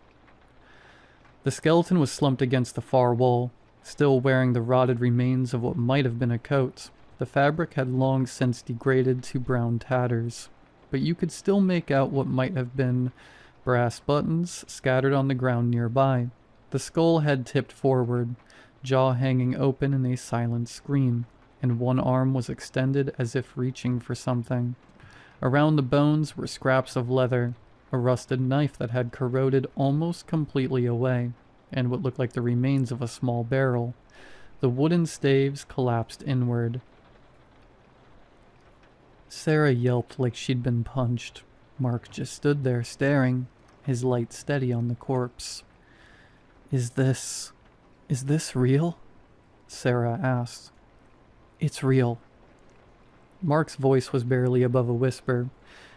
The skeleton was slumped against the far wall, still wearing the rotted remains of what might have been a coat. The fabric had long since degraded to brown tatters, but you could still make out what might have been brass buttons scattered on the ground nearby. The skull had tipped forward, jaw hanging open in a silent scream, and one arm was extended as if reaching for something. Around the bones were scraps of leather, a rusted knife that had corroded almost completely away, and what looked like the remains of a small barrel. The wooden staves collapsed inward. Sarah yelped like she'd been punched. Mark just stood there staring, his light steady on the corpse. Is this real?" Sarah asked. "It's real." Mark's voice was barely above a whisper.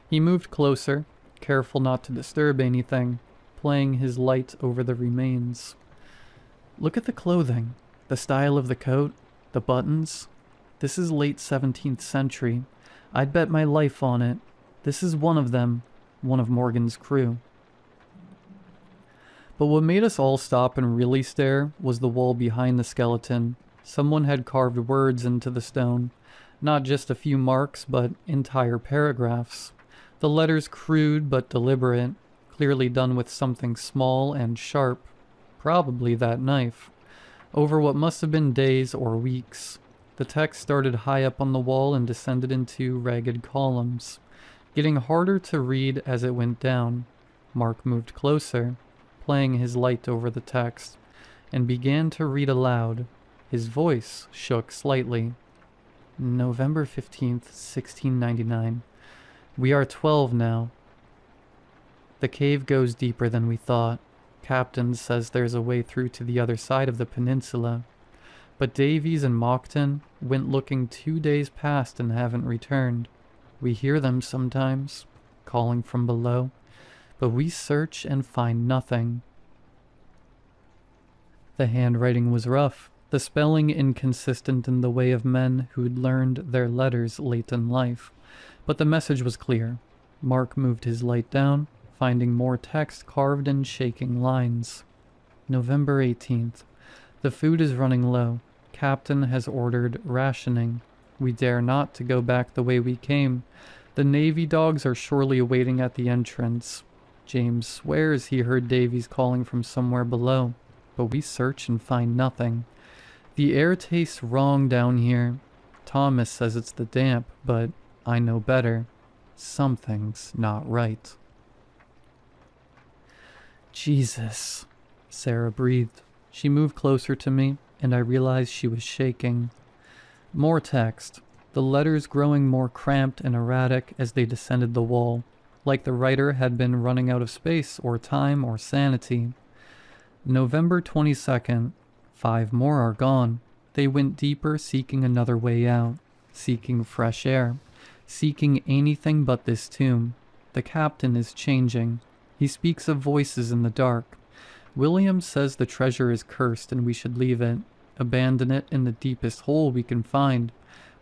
He moved closer, careful not to disturb anything, playing his light over the remains. "Look at the clothing, the style of the coat, the buttons. This is late 17th century. I'd bet my life on it. This is one of them, one of Morgan's crew." But what made us all stop and really stare was the wall behind the skeleton. Someone had carved words into the stone. Not just a few marks, but entire paragraphs. The letters crude but deliberate, clearly done with something small and sharp. Probably that knife. Over what must have been days or weeks. The text started high up on the wall and descended into ragged columns, getting harder to read as it went down. Mark moved closer, playing his light over the text, and began to read aloud. His voice shook slightly. November 15th, 1699. We are 12 now. The cave goes deeper than we thought. Captain says there's a way through to the other side of the peninsula. But Davies and Mockton went looking 2 days past and haven't returned. We hear them sometimes, calling from below, but we search and find nothing. The handwriting was rough, the spelling inconsistent in the way of men who'd learned their letters late in life, but the message was clear. Mark moved his light down, finding more text carved in shaking lines. November 18th. The food is running low. Captain has ordered rationing. We dare not to go back the way we came. The Navy dogs are surely waiting at the entrance. James swears he heard Davies calling from somewhere below, but we search and find nothing. The air tastes wrong down here. Thomas says it's the damp, but I know better. Something's not right. Jesus, Sarah breathed. She moved closer to me, and I realized she was shaking. More text, the letters growing more cramped and erratic as they descended the wall, like the writer had been running out of space or time or sanity. November 22nd. 5 more are gone. They went deeper, seeking another way out, seeking fresh air, seeking anything but this tomb. The captain is changing. He speaks of voices in the dark. William says the treasure is cursed and we should leave it, abandon it in the deepest hole we can find,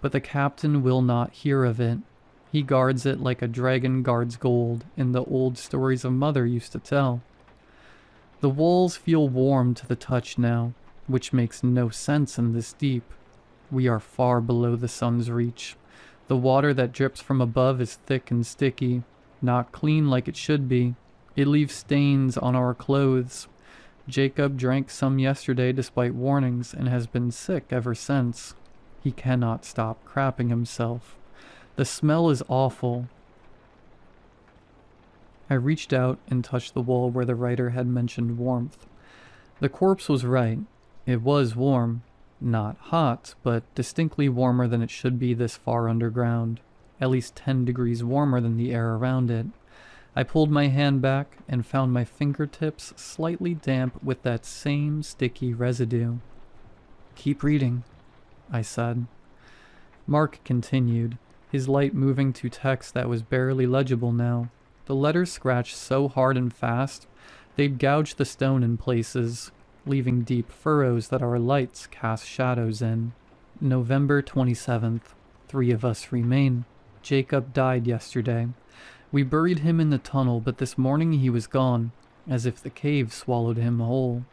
but the captain will not hear of it. He guards it like a dragon guards gold in the old stories of Mother used to tell. The walls feel warm to the touch now, which makes no sense in this deep. We are far below the sun's reach. The water that drips from above is thick and sticky, not clean like it should be. It leaves stains on our clothes. Jacob drank some yesterday despite warnings and has been sick ever since. He cannot stop crapping himself. The smell is awful. I reached out and touched the wall where the writer had mentioned warmth. The corpse was right. It was warm. Not hot, but distinctly warmer than it should be this far underground. At least 10 degrees warmer than the air around it. I pulled my hand back and found my fingertips slightly damp with that same sticky residue. Keep reading, I said. Mark continued, his light moving to text that was barely legible now. The letters scratched so hard and fast, they'd gouged the stone in places, leaving deep furrows that our lights cast shadows in. November 27th. 3 of us remain. Jacob died yesterday. We buried him in the tunnel, but this morning he was gone, as if the cave swallowed him whole.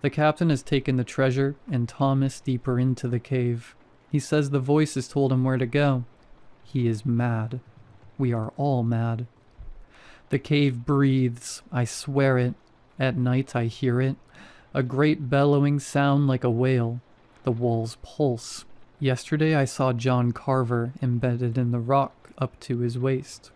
The captain has taken the treasure and Thomas deeper into the cave. He says the voices told him where to go. He is mad. We are all mad. The cave breathes, I swear it. At night I hear it. A great bellowing sound like a whale. The walls pulse. Yesterday I saw John Carver embedded in the rock up to his waist.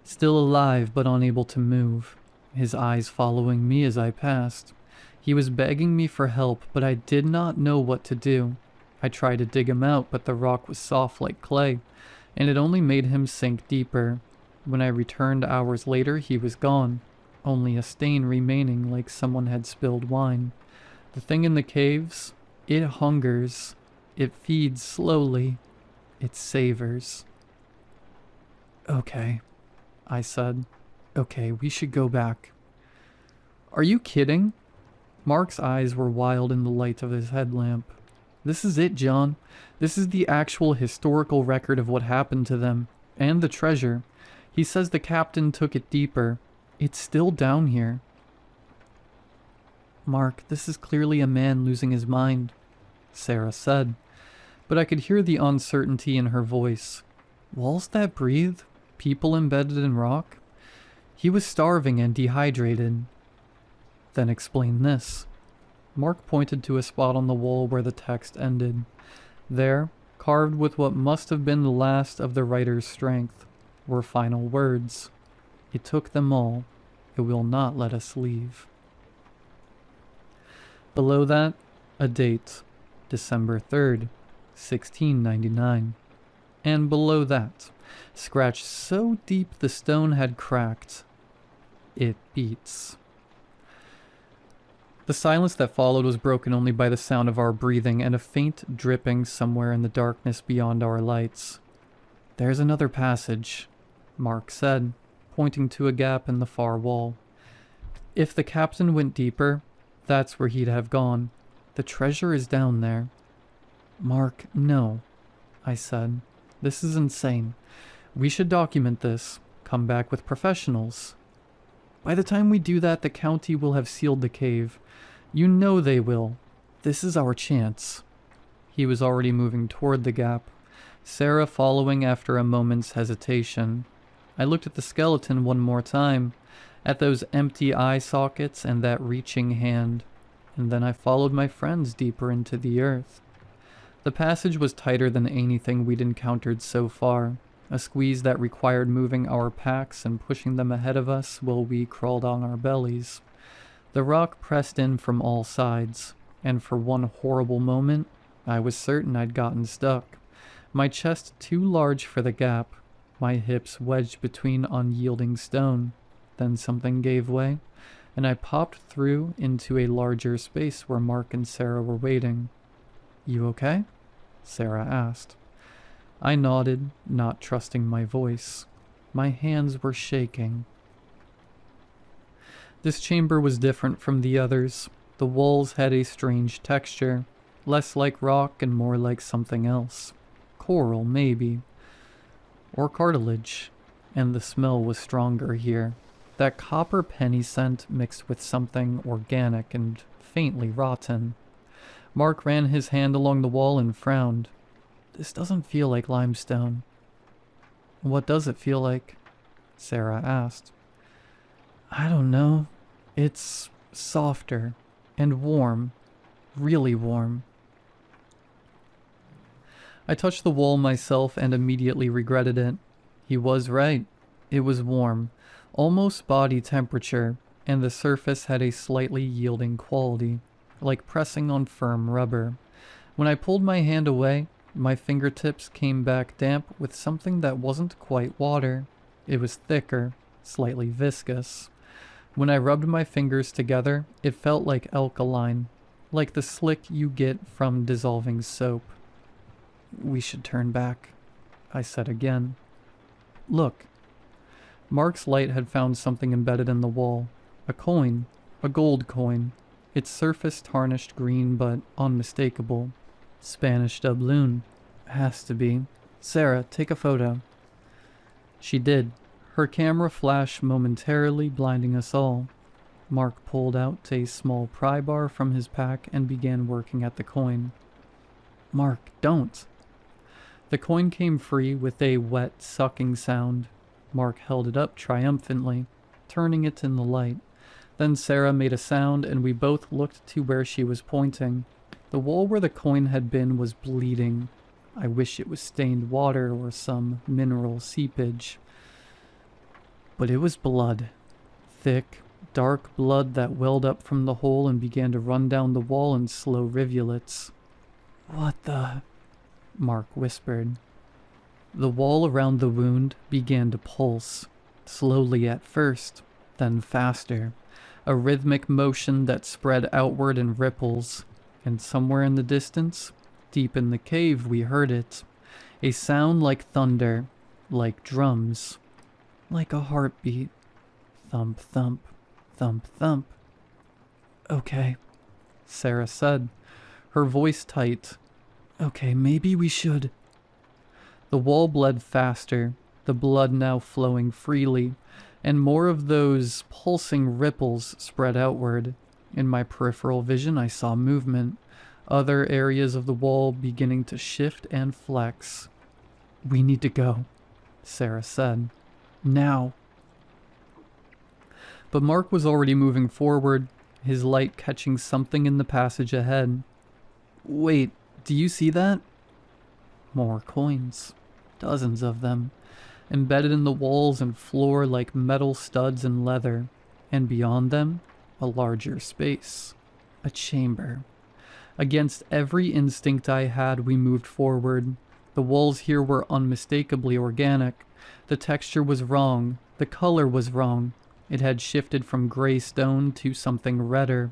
Still alive but unable to move, his eyes following me as I passed. He was begging me for help, but I did not know what to do. I tried to dig him out, but the rock was soft like clay, and it only made him sink deeper. When I returned hours later, he was gone, only a stain remaining like someone had spilled wine. The thing in the caves, it hungers. It feeds slowly. It savors. Okay, I said. Okay, we should go back. Are you kidding? Mark's eyes were wild in the light of his headlamp. This is it, John. This is the actual historical record of what happened to them, and the treasure. He says the captain took it deeper. It's still down here. Mark, this is clearly a man losing his mind, Sarah said, but I could hear the uncertainty in her voice. Walls that breathe? People embedded in rock? He was starving and dehydrated. Then explain this. Mark pointed to a spot on the wall where the text ended. There, carved with what must have been the last of the writer's strength, were final words. It took them all. It will not let us leave. Below that, a date, December 3rd, 1699. And below that, scratched so deep the stone had cracked, it beats. The silence that followed was broken only by the sound of our breathing and a faint dripping somewhere in the darkness beyond our lights. "There's another passage," Mark said, pointing to a gap in the far wall. "If the captain went deeper, that's where he'd have gone. The treasure is down there." "Mark, no," I said. "This is insane. We should document this. Come back with professionals. By the time we do that, the county will have sealed the cave. You know they will. This is our chance." He was already moving toward the gap, Sarah following after a moment's hesitation. I looked at the skeleton one more time, at those empty eye sockets and that reaching hand, and then I followed my friends deeper into the earth. The passage was tighter than anything we'd encountered so far, a squeeze that required moving our packs and pushing them ahead of us while we crawled on our bellies. The rock pressed in from all sides, and for one horrible moment, I was certain I'd gotten stuck. My chest too large for the gap, my hips wedged between unyielding stone. Then something gave way, and I popped through into a larger space where Mark and Sarah were waiting. "You okay?" Sarah asked. I nodded, not trusting my voice. My hands were shaking. This chamber was different from the others. The walls had a strange texture, less like rock and more like something else. Coral, maybe. Or cartilage. And the smell was stronger here. That copper penny scent mixed with something organic and faintly rotten. Mark ran his hand along the wall and frowned. "This doesn't feel like limestone." "What does it feel like?" Sarah asked. "I don't know. It's softer and warm. Really warm." I touched the wall myself and immediately regretted it. He was right. It was warm, almost body temperature, and the surface had a slightly yielding quality, like pressing on firm rubber. When I pulled my hand away, my fingertips came back damp with something that wasn't quite water. It was thicker, slightly viscous. When I rubbed my fingers together, it felt like alkaline, like the slick you get from dissolving soap. "We should turn back," I said again. "Look." Mark's light had found something embedded in the wall. A coin. A gold coin. Its surface tarnished green but unmistakable. Spanish doubloon. Has to be. "Sarah, take a photo." She did. Her camera flashed momentarily, blinding us all. Mark pulled out a small pry bar from his pack and began working at the coin. "Mark, don't." The coin came free with a wet, sucking sound. Mark held it up triumphantly, turning it in the light. Then Sarah made a sound, and we both looked to where she was pointing. The wall where the coin had been was bleeding. I wish it was stained water or some mineral seepage. But it was blood. Thick, dark blood that welled up from the hole and began to run down the wall in slow rivulets. "What the?" Mark whispered. The wall around the wound began to pulse, slowly at first, then faster, a rhythmic motion that spread outward in ripples, and somewhere in the distance, deep in the cave, we heard it, a sound like thunder, like drums, like a heartbeat. Thump, thump, thump, thump. "Okay," Sarah said, her voice tight. "Okay, maybe we should." The wall bled faster, the blood now flowing freely, and more of those pulsing ripples spread outward. In my peripheral vision, I saw movement, other areas of the wall beginning to shift and flex. "We need to go," Sarah said. "Now." But Mark was already moving forward, his light catching something in the passage ahead. Wait, do you see that? More coins. Dozens of them, embedded in the walls and floor like metal studs and leather, and beyond them, a larger space. A chamber. Against every instinct I had, we moved forward. The walls here were unmistakably organic. The texture was wrong. The color was wrong. It had shifted from gray stone to something redder,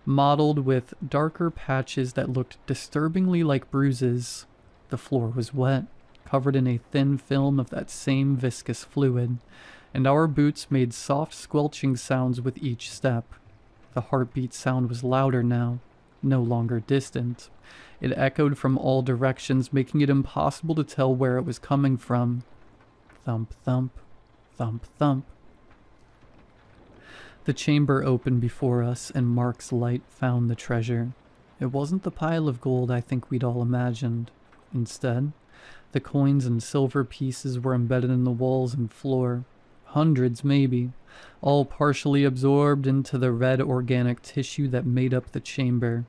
mottled with darker patches that looked disturbingly like bruises. The floor was wet, covered in a thin film of that same viscous fluid, and our boots made soft squelching sounds with each step. The heartbeat sound was louder now, no longer distant. It echoed from all directions, making it impossible to tell where it was coming from. Thump, thump, thump, thump. The chamber opened before us, and Mark's light found the treasure. It wasn't the pile of gold I think we'd all imagined. Instead, the coins and silver pieces were embedded in the walls and floor. Hundreds, maybe, all partially absorbed into the red organic tissue that made up the chamber.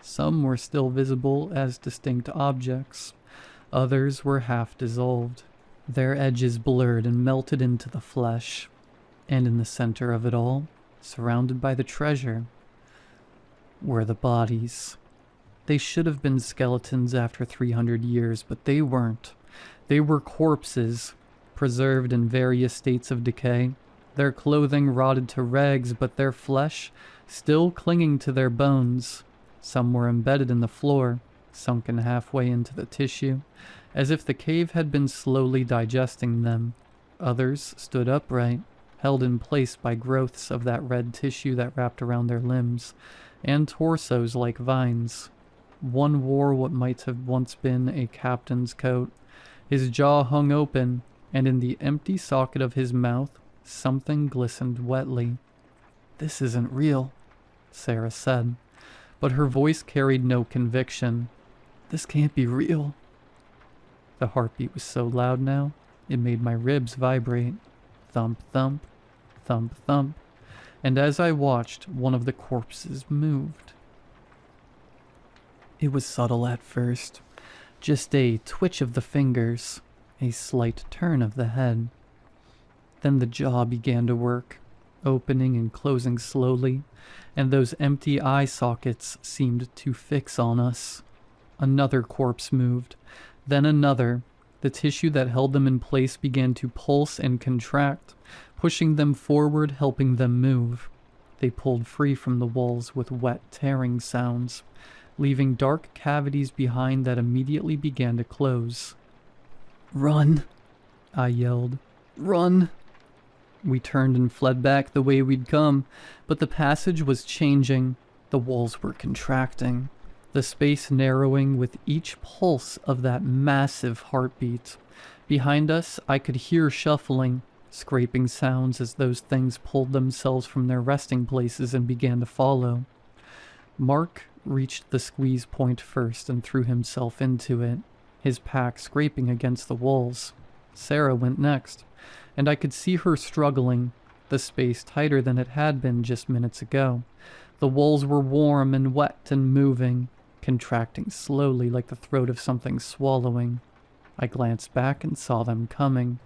Some were still visible as distinct objects. Others were half dissolved, their edges blurred and melted into the flesh. And in the center of it all, surrounded by the treasure, were the bodies. They should have been skeletons after 300 years, but they weren't. They were corpses, preserved in various states of decay, their clothing rotted to rags, but their flesh still clinging to their bones. Some were embedded in the floor, sunken halfway into the tissue, as if the cave had been slowly digesting them. Others stood upright, held in place by growths of that red tissue that wrapped around their limbs, and torsos like vines. One wore what might have once been a captain's coat. His jaw hung open, and in the empty socket of his mouth, something glistened wetly. "This isn't real," Sarah said, but her voice carried no conviction. "This can't be real." The heartbeat was so loud now, it made my ribs vibrate. Thump, thump, thump, thump, and as I watched, one of the corpses moved. It was subtle at first, just a twitch of the fingers, a slight turn of the head. Then the jaw began to work, opening and closing slowly, and those empty eye sockets seemed to fix on us. Another corpse moved, then another. The tissue that held them in place began to pulse and contract, pushing them forward, helping them move. They pulled free from the walls with wet tearing sounds, leaving dark cavities behind that immediately began to close. "Run!" I yelled. "Run!" We turned and fled back the way we'd come, but the passage was changing. The walls were contracting, the space narrowing with each pulse of that massive heartbeat. Behind us, I could hear shuffling, scraping sounds as those things pulled themselves from their resting places and began to follow. Mark reached the squeeze point first and threw himself into it, his pack scraping against the walls. Sarah went next, and I could see her struggling, the space tighter than it had been just minutes ago. The walls were warm and wet and moving, contracting slowly like the throat of something swallowing. I glanced back and saw them coming,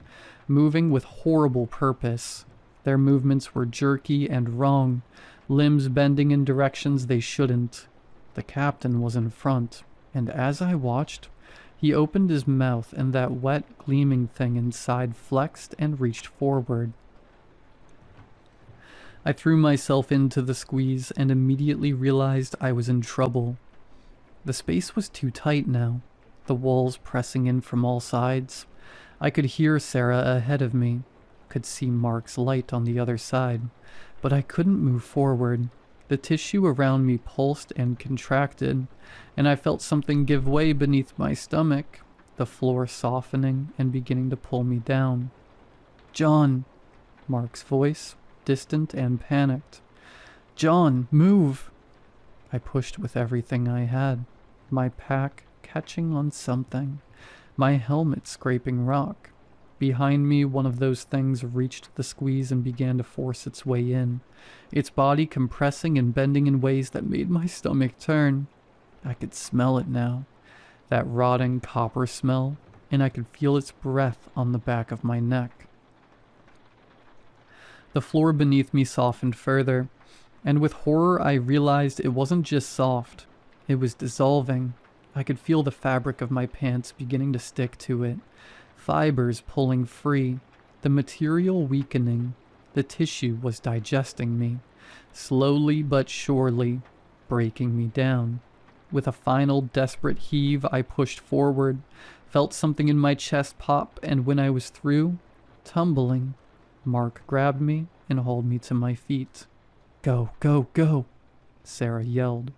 moving with horrible purpose. Their movements were jerky and wrong, limbs bending in directions they shouldn't. The captain was in front, and as I watched, he opened his mouth and that wet, gleaming thing inside flexed and reached forward. I threw myself into the squeeze and immediately realized I was in trouble. The space was too tight now, the walls pressing in from all sides. I could hear Sarah ahead of me, could see Mark's light on the other side, but I couldn't move forward. The tissue around me pulsed and contracted, and I felt something give way beneath my stomach, the floor softening and beginning to pull me down. "John!" Mark's voice, distant and panicked. "John, move!" I pushed with everything I had, my pack catching on something, my helmet scraping rock. Behind me, one of those things reached the squeeze and began to force its way in, its body compressing and bending in ways that made my stomach turn. I could smell it now, that rotting copper smell, and I could feel its breath on the back of my neck. The floor beneath me softened further, and with horror I realized it wasn't just soft, it was dissolving. I could feel the fabric of my pants beginning to stick to it, fibers pulling free, the material weakening. The tissue was digesting me, slowly but surely, breaking me down. With a final desperate heave, I pushed forward, felt something in my chest pop, and when I was through, tumbling, Mark grabbed me and hauled me to my feet. "Go, go, go," Sarah yelled.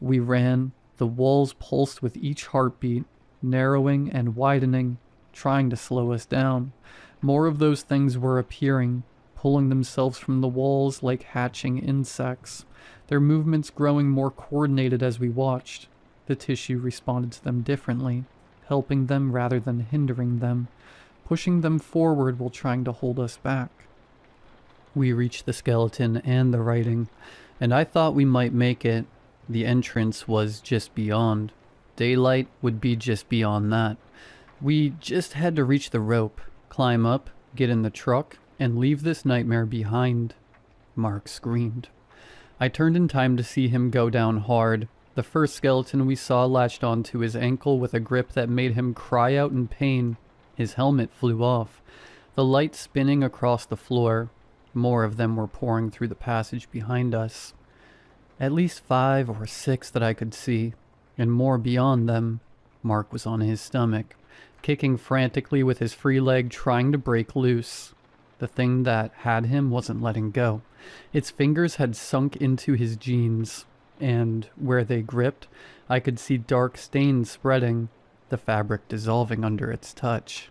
We ran. The walls pulsed with each heartbeat, narrowing and widening, trying to slow us down. More of those things were appearing, pulling themselves from the walls like hatching insects, their movements growing more coordinated as we watched. The tissue responded to them differently, helping them rather than hindering them, pushing them forward while trying to hold us back. We reached the skeleton and the writing, and I thought we might make it. The entrance was just beyond. Daylight would be just beyond that. We just had to reach the rope, climb up, get in the truck, and leave this nightmare behind. Mark screamed. I turned in time to see him go down hard. The first skeleton we saw latched onto his ankle with a grip that made him cry out in pain. His helmet flew off, the light spinning across the floor. More of them were pouring through the passage behind us. At least 5 or 6 that I could see, and more beyond them. Mark was on his stomach, kicking frantically with his free leg, trying to break loose. The thing that had him wasn't letting go. Its fingers had sunk into his jeans, and where they gripped, I could see dark stains spreading, the fabric dissolving under its touch.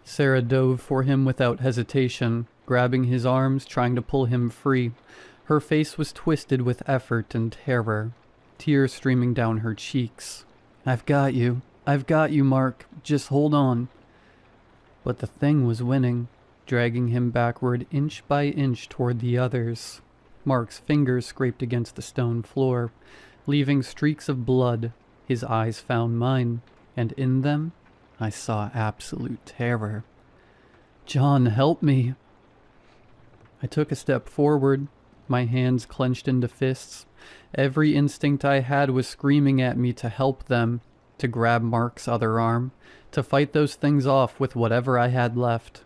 Sarah dove for him without hesitation, grabbing his arms, trying to pull him free. Her face was twisted with effort and terror, tears streaming down her cheeks. I've got you, Mark. Just hold on." But the thing was winning, dragging him backward inch by inch toward the others. Mark's fingers scraped against the stone floor, leaving streaks of blood. His eyes found mine, and in them, I saw absolute terror. "John, help me." I took a step forward, my hands clenched into fists. Every instinct I had was screaming at me to help them, to grab Mark's other arm, to fight those things off with whatever I had left.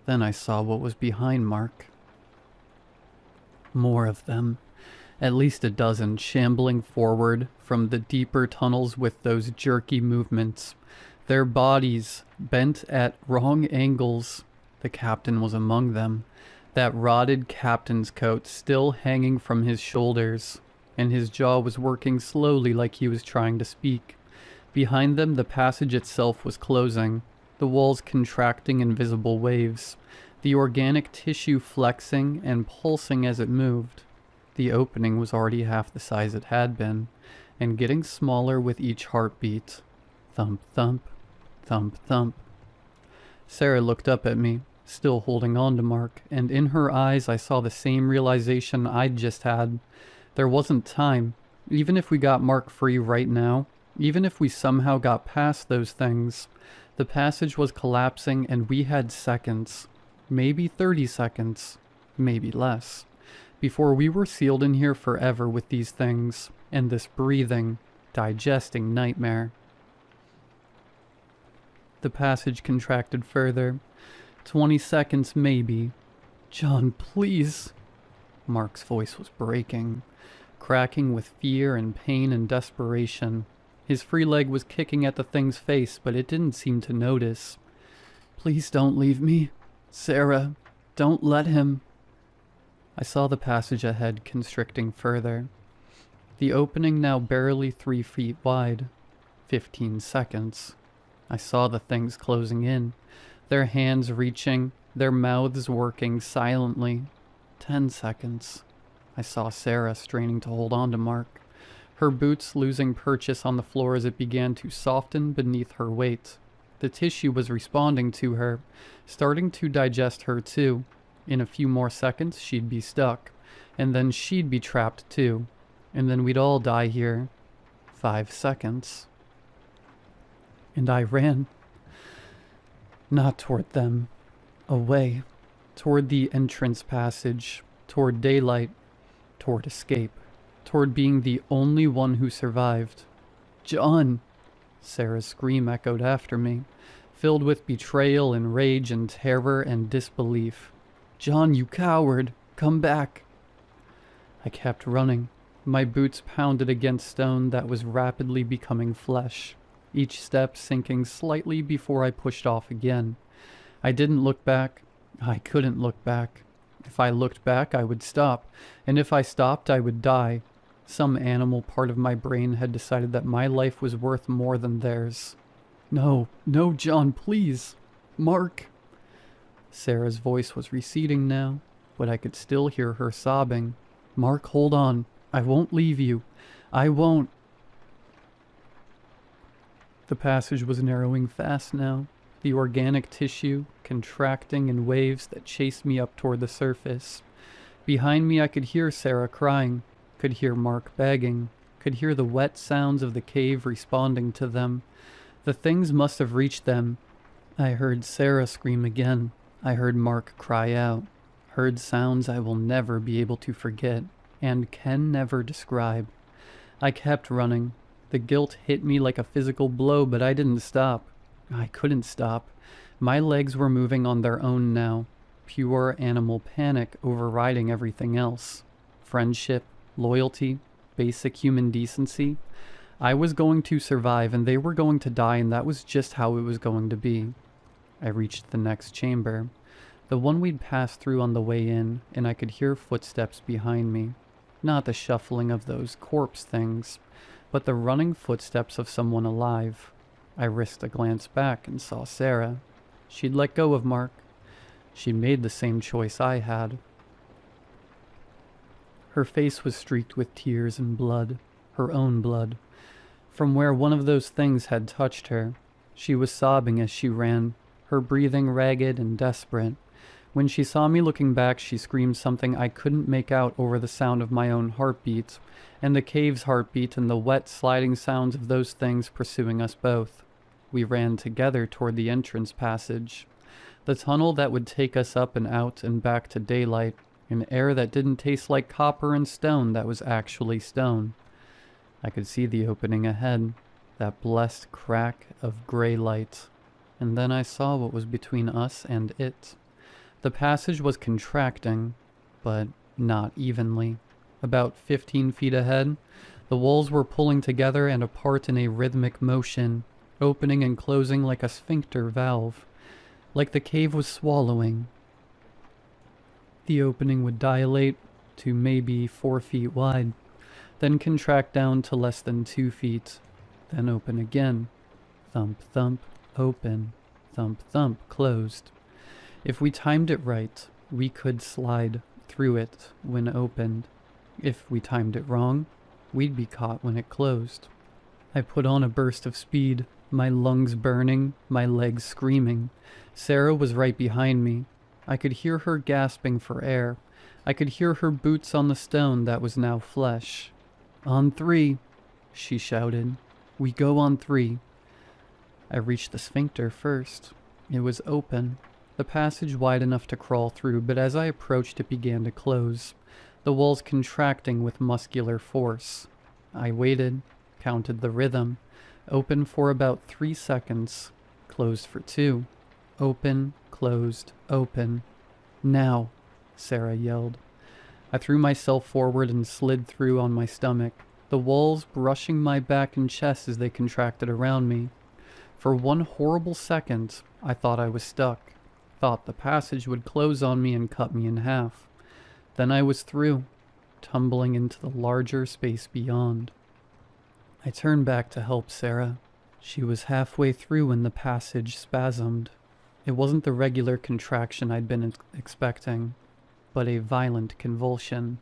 Then I saw what was behind Mark. More of them, at least a dozen, shambling forward from the deeper tunnels with those jerky movements, their bodies bent at wrong angles. The captain was among them, that rotted captain's coat still hanging from his shoulders, and his jaw was working slowly like he was trying to speak. Behind them, the passage itself was closing, the walls contracting in visible waves, the organic tissue flexing and pulsing as it moved. The opening was already half the size it had been, and getting smaller with each heartbeat. Thump, thump, thump, thump. Sarah looked up at me, still holding on to Mark, and in her eyes I saw the same realization I'd just had. There wasn't time. Even if we got Mark free right now, even if we somehow got past those things, the passage was collapsing and we had seconds, maybe 30 seconds, maybe less, before we were sealed in here forever with these things and this breathing, digesting nightmare. The passage contracted further. 20 seconds maybe. "John, please." Mark's voice was breaking, cracking with fear and pain and desperation. His free leg was kicking at the thing's face, but it didn't seem to notice. "Please don't leave me. Sarah, don't let him." I saw the passage ahead constricting further. The opening now barely 3 feet wide. 15 seconds. I saw the things closing in, their hands reaching, their mouths working silently. 10 seconds. I saw Sarah straining to hold on to Mark, her boots losing purchase on the floor as it began to soften beneath her weight. The tissue was responding to her, starting to digest her too. In a few more seconds, she'd be stuck. And then she'd be trapped too. And then we'd all die here. 5 seconds. And I ran. Not toward them. Away. Toward the entrance passage. Toward daylight. Toward escape. Toward being the only one who survived. John! Sarah's scream echoed after me, filled with betrayal and rage and terror and disbelief. John, you coward! Come back! I kept running. My boots pounded against stone that was rapidly becoming flesh, each step sinking slightly before I pushed off again. I didn't look back. I couldn't look back. If I looked back, I would stop, and if I stopped, I would die. Some animal part of my brain had decided that my life was worth more than theirs. No, no, John, please. Mark. Sarah's voice was receding now, but I could still hear her sobbing. Mark, hold on. I won't leave you. I won't. The passage was narrowing fast now, the organic tissue contracting in waves that chased me up toward the surface. Behind me I could hear Sarah crying, could hear Mark begging, could hear the wet sounds of the cave responding to them. The things must have reached them. I heard Sarah scream again. I heard Mark cry out. Heard sounds I will never be able to forget, and can never describe. I kept running. The guilt hit me like a physical blow, but I didn't stop. I couldn't stop. My legs were moving on their own now. Pure animal panic overriding everything else. Friendship, loyalty, basic human decency. I was going to survive and they were going to die, and that was just how it was going to be. I reached the next chamber, the one we'd passed through on the way in, and I could hear footsteps behind me. Not the shuffling of those corpse things, but the running footsteps of someone alive. I risked a glance back and saw Sarah. She'd let go of Mark. She'd made the same choice I had. Her face was streaked with tears and blood, her own blood, from where one of those things had touched her. She was sobbing as she ran, her breathing ragged and desperate. When she saw me looking back, she screamed something I couldn't make out over the sound of my own heartbeat, and the cave's heartbeat and the wet sliding sounds of those things pursuing us both. We ran together toward the entrance passage, the tunnel that would take us up and out and back to daylight, an air that didn't taste like copper and stone that was actually stone. I could see the opening ahead, that blessed crack of gray light, and then I saw what was between us and it. The passage was contracting, but not evenly. About 15 feet ahead, the walls were pulling together and apart in a rhythmic motion, opening and closing like a sphincter valve, like the cave was swallowing. The opening would dilate to maybe 4 feet wide, then contract down to less than 2 feet, then open again. Thump, thump, open. Thump, thump, closed. If we timed it right, we could slide through it when opened. If we timed it wrong, we'd be caught when it closed. I put on a burst of speed, my lungs burning, my legs screaming. Sarah was right behind me. I could hear her gasping for air. I could hear her boots on the stone that was now flesh. On 3, she shouted. We go on 3. I reached the sphincter first. It was open, the passage wide enough to crawl through, but as I approached it began to close, the walls contracting with muscular force. I waited, counted the rhythm. Open for about 3 seconds, closed for 2. Open, closed, open. Now, Sarah yelled. I threw myself forward and slid through on my stomach, the walls brushing my back and chest as they contracted around me. For one horrible second, I thought I was stuck, thought the passage would close on me and cut me in half. Then I was through, tumbling into the larger space beyond. I turned back to help Sarah. She was halfway through when the passage spasmed. It wasn't the regular contraction I'd been expecting, but a violent convulsion,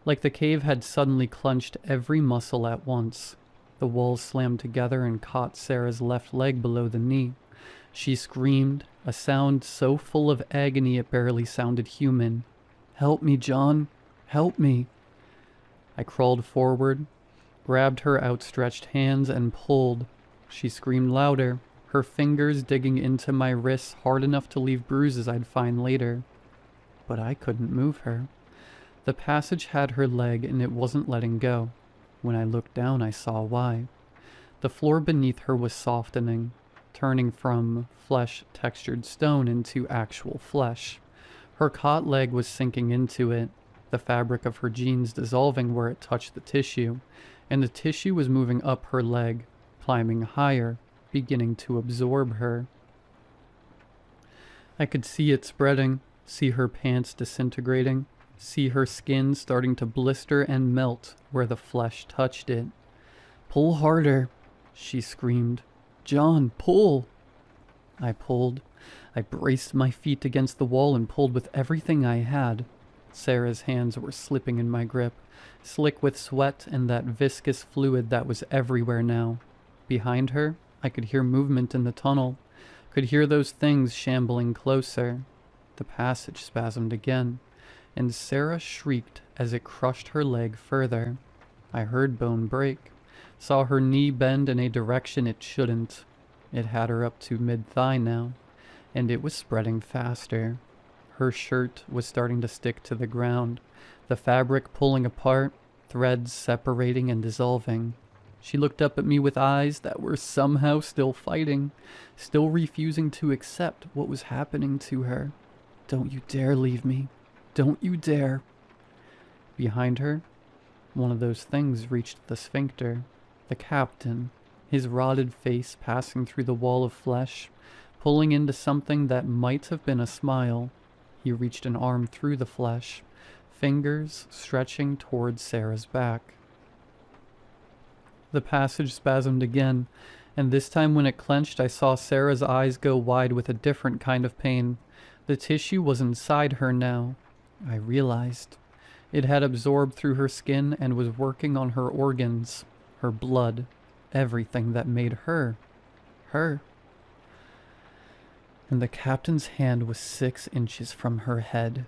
like the cave had suddenly clenched every muscle at once. The walls slammed together and caught Sarah's left leg below the knee. She screamed, a sound so full of agony it barely sounded human. "Help me, John! Help me!" I crawled forward, grabbed her outstretched hands, and pulled. She screamed louder, her fingers digging into my wrists hard enough to leave bruises I'd find later. But I couldn't move her. The passage had her leg and it wasn't letting go. When I looked down, I saw why. The floor beneath her was softening, turning from flesh-textured stone into actual flesh. Her caught leg was sinking into it, the fabric of her jeans dissolving where it touched the tissue, and the tissue was moving up her leg, climbing higher, beginning to absorb her. I could see it spreading, see her pants disintegrating, see her skin starting to blister and melt where the flesh touched it. "Pull harder," she screamed. "John, pull!" I pulled. I braced my feet against the wall and pulled with everything I had. Sarah's hands were slipping in my grip, slick with sweat and that viscous fluid that was everywhere now. Behind her, I could hear movement in the tunnel, could hear those things shambling closer. The passage spasmed again, and Sarah shrieked as it crushed her leg further. I heard bone break, saw her knee bend in a direction it shouldn't. It had her up to mid-thigh now, and it was spreading faster. Her shirt was starting to stick to the ground, the fabric pulling apart, threads separating and dissolving. She looked up at me with eyes that were somehow still fighting, still refusing to accept what was happening to her. "Don't you dare leave me. Don't you dare." Behind her, one of those things reached the sphincter. The captain, his rotted face passing through the wall of flesh, pulling into something that might have been a smile. He reached an arm through the flesh, fingers stretching towards Sarah's back. The passage spasmed again, and this time when it clenched, I saw Sarah's eyes go wide with a different kind of pain. The tissue was inside her now. I realized. It had absorbed through her skin and was working on her organs, her blood, everything that made her, her. And the captain's hand was 6 inches from her head.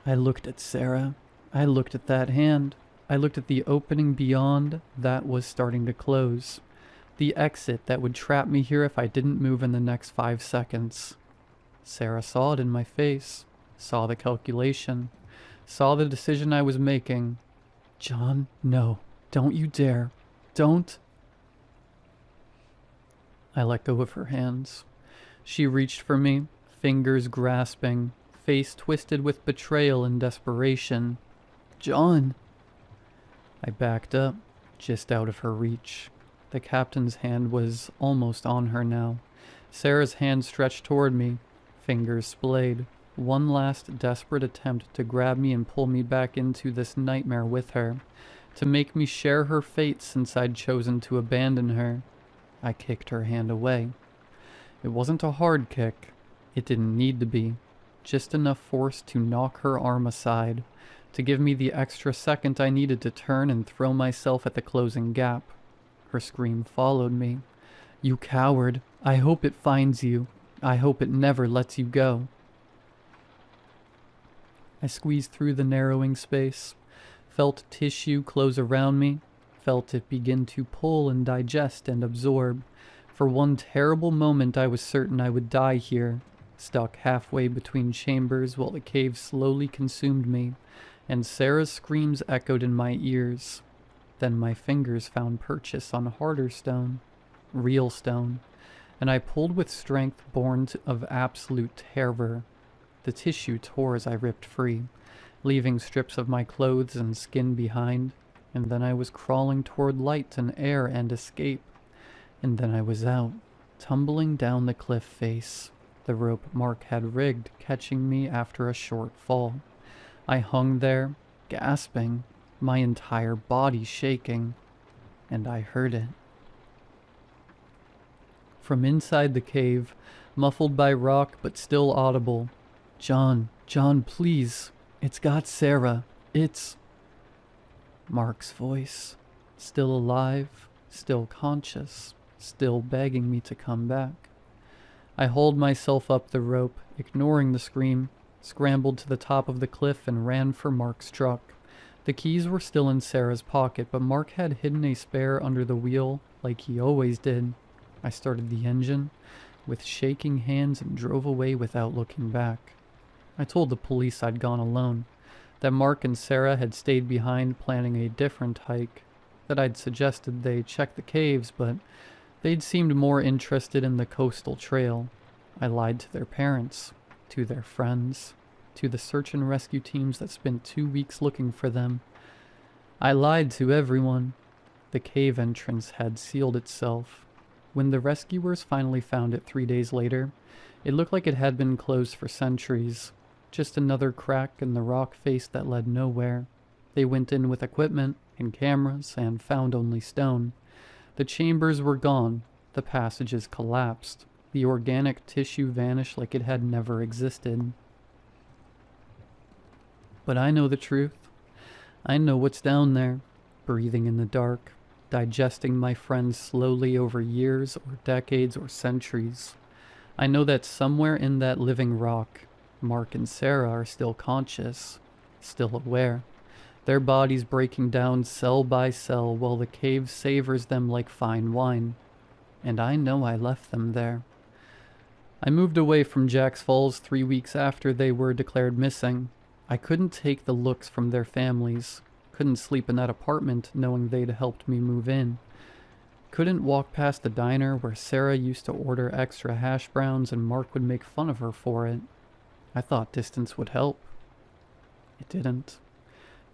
I looked at Sarah. I looked at that hand. I looked at the opening beyond that was starting to close. The exit that would trap me here if I didn't move in the next 5 seconds. Sarah saw it in my face, saw the calculation, saw the decision I was making. "John, no, don't you dare. Don't." I let go of her hands. She reached for me, fingers grasping, face twisted with betrayal and desperation. "John." I backed up, just out of her reach. The captain's hand was almost on her now. Sarah's hand stretched toward me, fingers splayed. One last desperate attempt to grab me and pull me back into this nightmare with her, to make me share her fate since I'd chosen to abandon her. I kicked her hand away. It wasn't a hard kick. It didn't need to be. Just enough force to knock her arm aside, to give me the extra second I needed to turn and throw myself at the closing gap. Her scream followed me. "You coward! I hope it finds you. I hope it never lets you go." I squeezed through the narrowing space, felt tissue close around me, felt it begin to pull and digest and absorb. For one terrible moment I was certain I would die here, stuck halfway between chambers while the cave slowly consumed me, and Sarah's screams echoed in my ears. Then my fingers found purchase on harder stone, real stone, and I pulled with strength born of absolute terror. The tissue tore as I ripped free, leaving strips of my clothes and skin behind, and then I was crawling toward light and air and escape. And then I was out, tumbling down the cliff face, the rope Mark had rigged catching me after a short fall. I hung there, gasping, my entire body shaking, and I heard it. From inside the cave, muffled by rock but still audible, "John, John, please, it's got Sarah, it's..." Mark's voice, still alive, still conscious, still begging me to come back. I hauled myself up the rope, ignoring the scream, scrambled to the top of the cliff, and ran for Mark's truck. The keys were still in Sarah's pocket, but Mark had hidden a spare under the wheel like he always did. I started the engine with shaking hands and drove away without looking back. I told the police I'd gone alone, that Mark and Sarah had stayed behind planning a different hike, that I'd suggested they check the caves, but they'd seemed more interested in the coastal trail. I lied to their parents, to their friends, to the search and rescue teams that spent 2 weeks looking for them. I lied to everyone. The cave entrance had sealed itself. When the rescuers finally found it 3 days later, it looked like it had been closed for centuries. Just another crack in the rock face that led nowhere. They went in with equipment and cameras and found only stone. The chambers were gone. The passages collapsed. The organic tissue vanished like it had never existed. But I know the truth. I know what's down there, breathing in the dark, digesting my friends slowly over years or decades or centuries. I know that somewhere in that living rock, Mark and Sarah are still conscious, still aware, their bodies breaking down cell by cell while the cave savors them like fine wine. And I know I left them there. I moved away from Jack's Falls 3 weeks after they were declared missing. I couldn't take the looks from their families, couldn't sleep in that apartment knowing they'd helped me move in, couldn't walk past the diner where Sarah used to order extra hash browns and Mark would make fun of her for it. I thought distance would help. It didn't.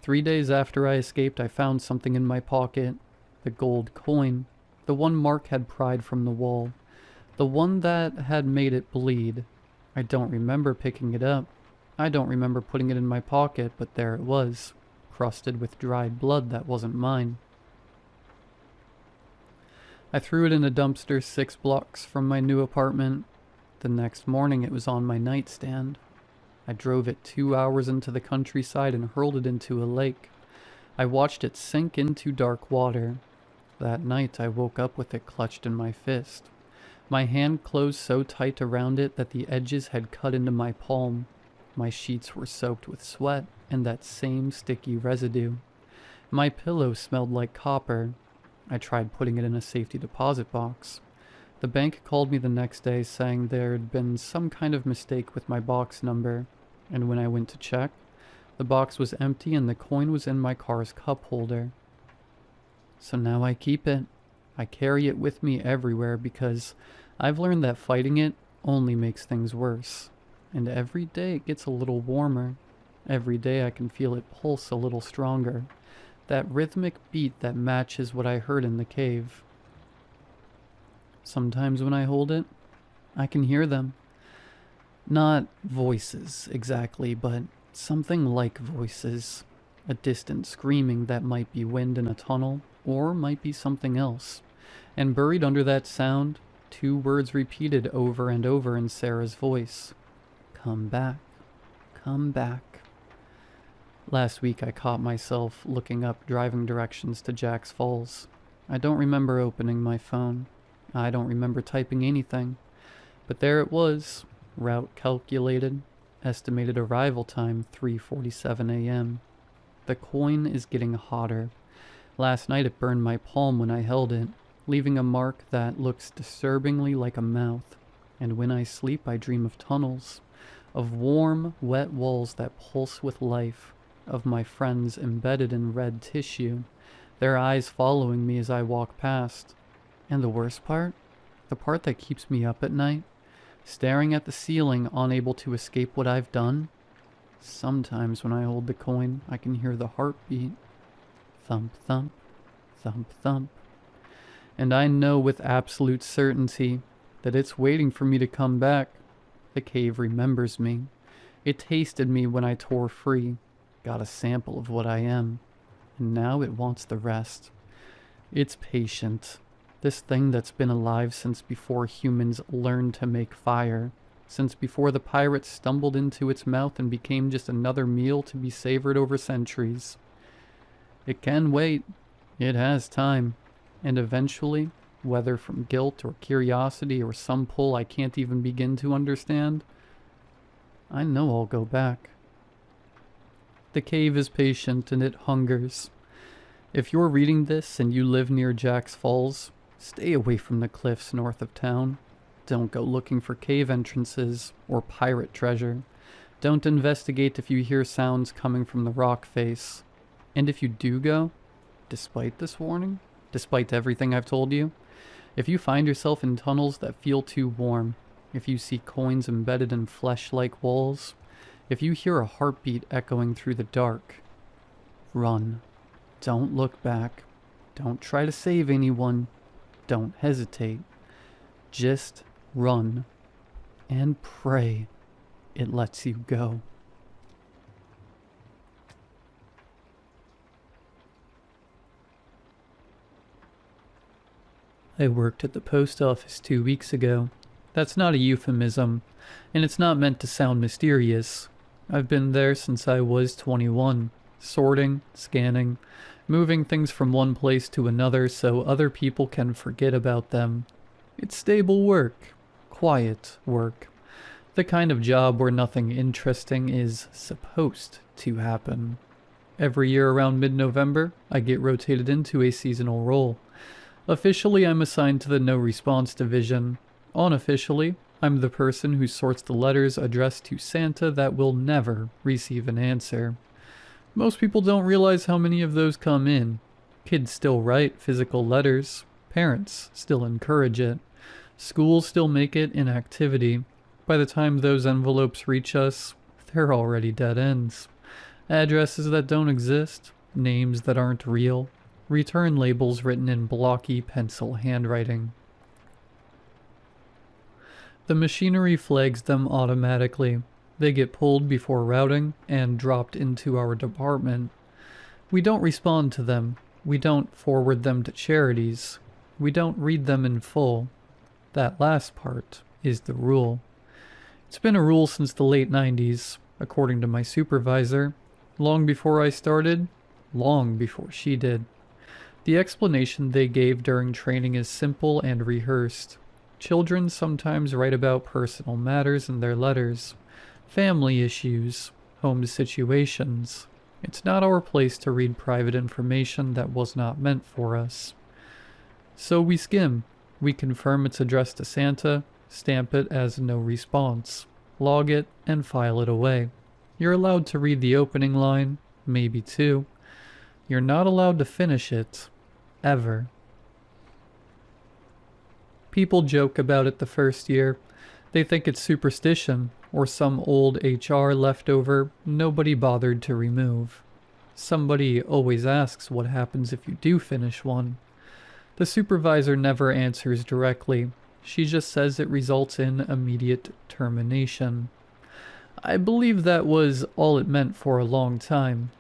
3 days after I escaped, I found something in my pocket. The gold coin. The one Mark had pried from the wall. The one that had made it bleed. I don't remember picking it up. I don't remember putting it in my pocket, but there it was, crusted with dried blood that wasn't mine. I threw it in a dumpster 6 blocks from my new apartment. The next morning it was on my nightstand. I drove it 2 hours into the countryside and hurled it into a lake. I watched it sink into dark water. That night I woke up with it clutched in my fist. My hand closed so tight around it that the edges had cut into my palm. My sheets were soaked with sweat and that same sticky residue. My pillow smelled like copper. I tried putting it in a safety deposit box. The bank called me the next day saying there'd been some kind of mistake with my box number, and when I went to check, the box was empty and the coin was in my car's cup holder. So now I keep it. I carry it with me everywhere because I've learned that fighting it only makes things worse. And every day it gets a little warmer. Every day I can feel it pulse a little stronger. That rhythmic beat that matches what I heard in the cave. Sometimes when I hold it, I can hear them. Not voices exactly, but something like voices. A distant screaming that might be wind in a tunnel, or might be something else. And buried under that sound, 2 words repeated over and over in Sarah's voice. Come back. Come back. Last week I caught myself looking up driving directions to Jack's Falls. I don't remember opening my phone. I don't remember typing anything. But there it was. Route calculated. Estimated arrival time 3:47 a.m. The coin is getting hotter. Last night it burned my palm when I held it, leaving a mark that looks disturbingly like a mouth. And when I sleep I dream of tunnels, of warm, wet walls that pulse with life, of my friends embedded in red tissue, their eyes following me as I walk past. And the worst part? The part that keeps me up at night? Staring at the ceiling, unable to escape what I've done? Sometimes when I hold the coin, I can hear the heartbeat. Thump, thump, thump, thump. And I know with absolute certainty that it's waiting for me to come back. The cave remembers me. It tasted me when I tore free, got a sample of what I am, and now it wants the rest. It's patient. This thing that's been alive since before humans learned to make fire, since before the pirates stumbled into its mouth and became just another meal to be savored over centuries. It can wait. It has time. And eventually, whether from guilt or curiosity or some pull I can't even begin to understand, I know I'll go back. The cave is patient and it hungers. If you're reading this and you live near Jack's Falls, stay away from the cliffs north of town. Don't go looking for cave entrances or pirate treasure. Don't investigate if you hear sounds coming from the rock face. And if you do go, despite this warning, despite everything I've told you, if you find yourself in tunnels that feel too warm, if you see coins embedded in flesh-like walls, if you hear a heartbeat echoing through the dark, run. Don't look back. Don't try to save anyone. Don't hesitate. Just run. And pray it lets you go. I worked at the post office 2 weeks ago. That's not a euphemism, and it's not meant to sound mysterious. I've been there since I was 21, sorting, scanning, moving things from one place to another so other people can forget about them. It's stable work, quiet work, the kind of job where nothing interesting is supposed to happen. Every year around mid-November, I get rotated into a seasonal role. Officially, I'm assigned to the No Response Division. Unofficially, I'm the person who sorts the letters addressed to Santa that will never receive an answer. Most people don't realize how many of those come in. Kids still write physical letters. Parents still encourage it. Schools still make it an activity. By the time those envelopes reach us, they're already dead ends. Addresses that don't exist, names that aren't real, return labels written in blocky pencil handwriting. The machinery flags them automatically. They get pulled before routing and dropped into our department. We don't respond to them. We don't forward them to charities. We don't read them in full. That last part is the rule. It's been a rule since the late 90s, according to my supervisor. Long before I started, long before she did. The explanation they gave during training is simple and rehearsed. Children sometimes write about personal matters in their letters. Family issues, home situations. It's not our place to read private information that was not meant for us. So we skim. We confirm it's addressed to Santa, stamp it as no response, log it, and file it away. You're allowed to read the opening line, maybe two. You're not allowed to finish it, ever. People joke about it the first year. They think it's superstition, or some old HR leftover nobody bothered to remove. Somebody always asks what happens if you do finish one. The supervisor never answers directly. She just says it results in immediate termination. I believe that was all it meant for a long time.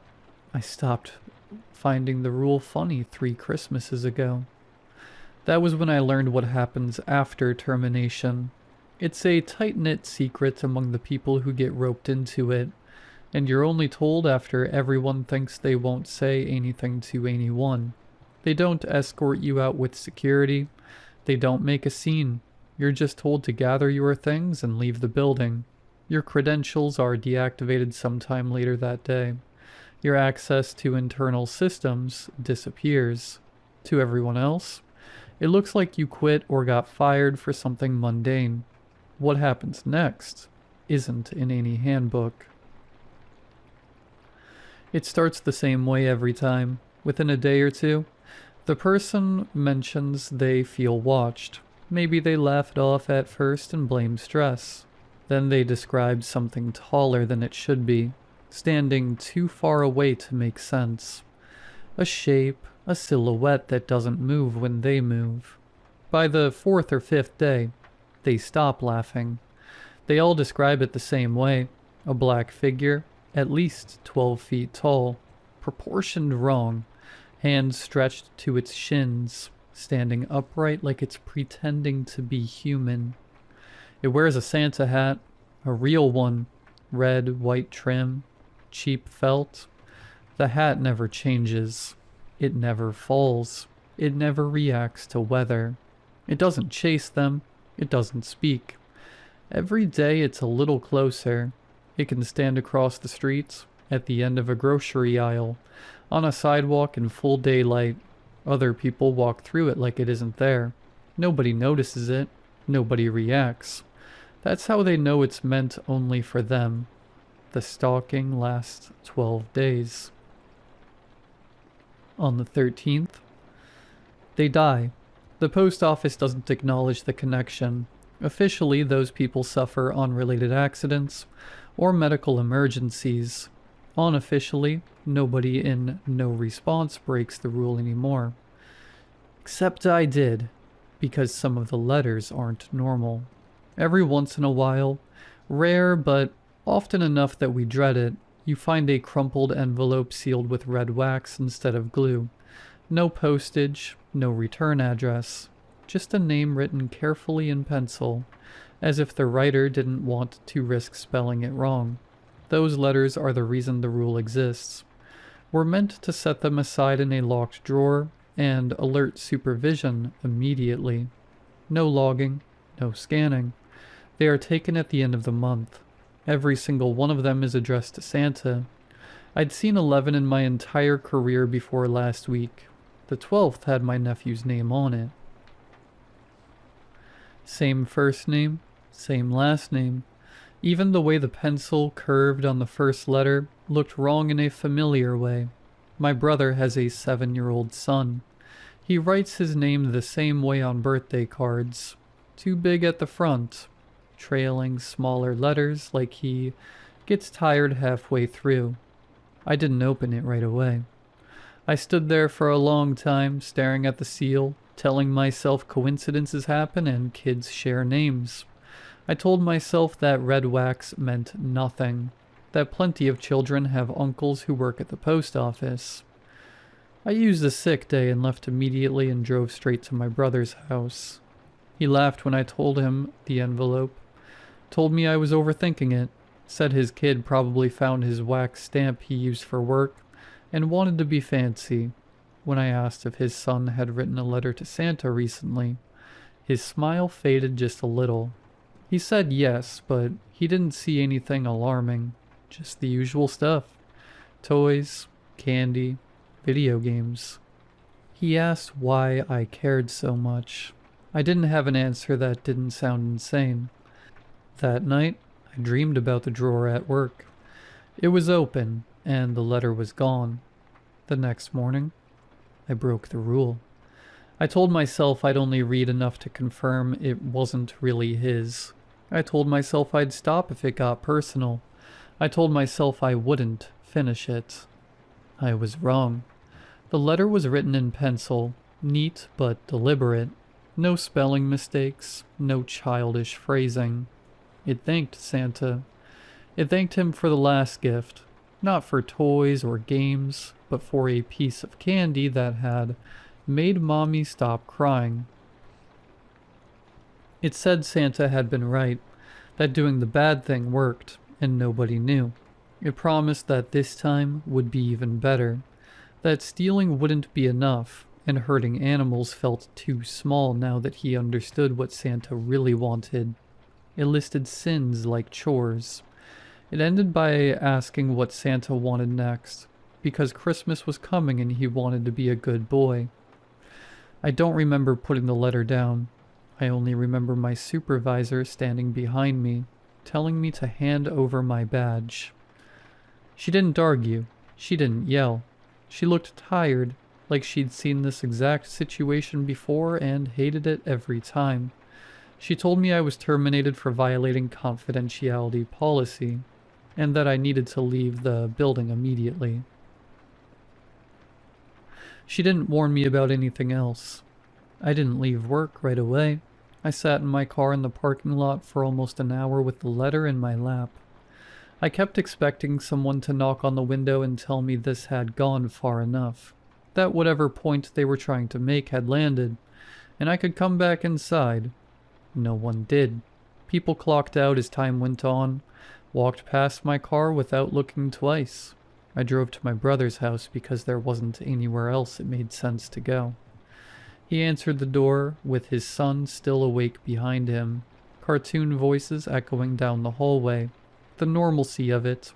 I stopped finding the rule funny 3 Christmases ago. That was when I learned what happens after termination. It's a tight-knit secret among the people who get roped into it, and you're only told after everyone thinks they won't say anything to anyone. They don't escort you out with security. They don't make a scene. You're just told to gather your things and leave the building. Your credentials are deactivated sometime later that day. Your access to internal systems disappears. To everyone else, it looks like you quit or got fired for something mundane. What happens next isn't in any handbook. It starts the same way every time. Within a day or two, the person mentions they feel watched. Maybe they laugh it off at first and blame stress. Then they describe something taller than it should be, standing too far away to make sense. A shape, a silhouette that doesn't move when they move. By the 4th or 5th day, they stop laughing. They all describe it the same way. A black figure, at least 12 feet tall, proportioned wrong, hands stretched to its shins, standing upright like it's pretending to be human. It wears a Santa hat, a real one, red, white trim, cheap felt. The hat never changes. It never falls. It never reacts to weather. It doesn't chase them. It doesn't speak. Every day it's a little closer. It can stand across the streets, at the end of a grocery aisle, on a sidewalk in full daylight. Other people walk through it like it isn't there. Nobody notices it. Nobody reacts. That's how they know it's meant only for them. The stalking lasts 12 days. On the 13th, they die. The post office doesn't acknowledge the connection. Officially, those people suffer unrelated accidents or medical emergencies. Unofficially, nobody in no response breaks the rule anymore. Except I did, because some of the letters aren't normal. Every once in a while, rare but often enough that we dread it, you find a crumpled envelope sealed with red wax instead of glue. No postage, no return address, just a name written carefully in pencil, as if the writer didn't want to risk spelling it wrong. Those letters are the reason the rule exists. We're meant to set them aside in a locked drawer and alert supervision immediately. No logging, no scanning. They are taken at the end of the month. Every single one of them is addressed to Santa. I'd seen 11 in my entire career before last week. The 12th had my nephew's name on it. Same first name, same last name. Even the way the pencil curved on the first letter looked wrong in a familiar way. My brother has a 7-year-old son. He writes his name the same way on birthday cards. Too big at the front, trailing smaller letters like he gets tired halfway through. I didn't open it right away. I stood there for a long time, staring at the seal, telling myself coincidences happen and kids share names. I told myself that red wax meant nothing, that plenty of children have uncles who work at the post office. I used a sick day and left immediately and drove straight to my brother's house. He laughed when I told him the envelope, told me I was overthinking it, said his kid probably found his wax stamp he used for work, and wanted to be fancy. When I asked if his son had written a letter to Santa recently, his smile faded just a little. He said yes, but he didn't see anything alarming, just the usual stuff. Toys, candy, video games. He asked why I cared so much. I didn't have an answer that didn't sound insane. That night, I dreamed about the drawer at work. It was open, and the letter was gone. The next morning, I broke the rule. I told myself I'd only read enough to confirm it wasn't really his. I told myself I'd stop if it got personal. I told myself I wouldn't finish it. I was wrong. The letter was written in pencil, neat but deliberate. No spelling mistakes, no childish phrasing. It thanked Santa. It thanked him for the last gift, not for toys or games, but for a piece of candy that had made Mommy stop crying. It said Santa had been right, that doing the bad thing worked, and nobody knew. It promised that this time would be even better, that stealing wouldn't be enough, and hurting animals felt too small now that he understood what Santa really wanted. It listed sins like chores. It ended by asking what Santa wanted next, because Christmas was coming and he wanted to be a good boy. I don't remember putting the letter down. I only remember my supervisor standing behind me, telling me to hand over my badge. She didn't argue. She didn't yell. She looked tired, like she'd seen this exact situation before and hated it every time. She told me I was terminated for violating confidentiality policy, and that I needed to leave the building immediately. She didn't warn me about anything else. I didn't leave work right away. I sat in my car in the parking lot for almost an hour with the letter in my lap. I kept expecting someone to knock on the window and tell me this had gone far enough, that whatever point they were trying to make had landed, and I could come back inside. No one did. People clocked out as time went on, walked past my car without looking twice. I drove to my brother's house because there wasn't anywhere else it made sense to go. He answered the door with his son still awake behind him, cartoon voices echoing down the hallway. The normalcy of it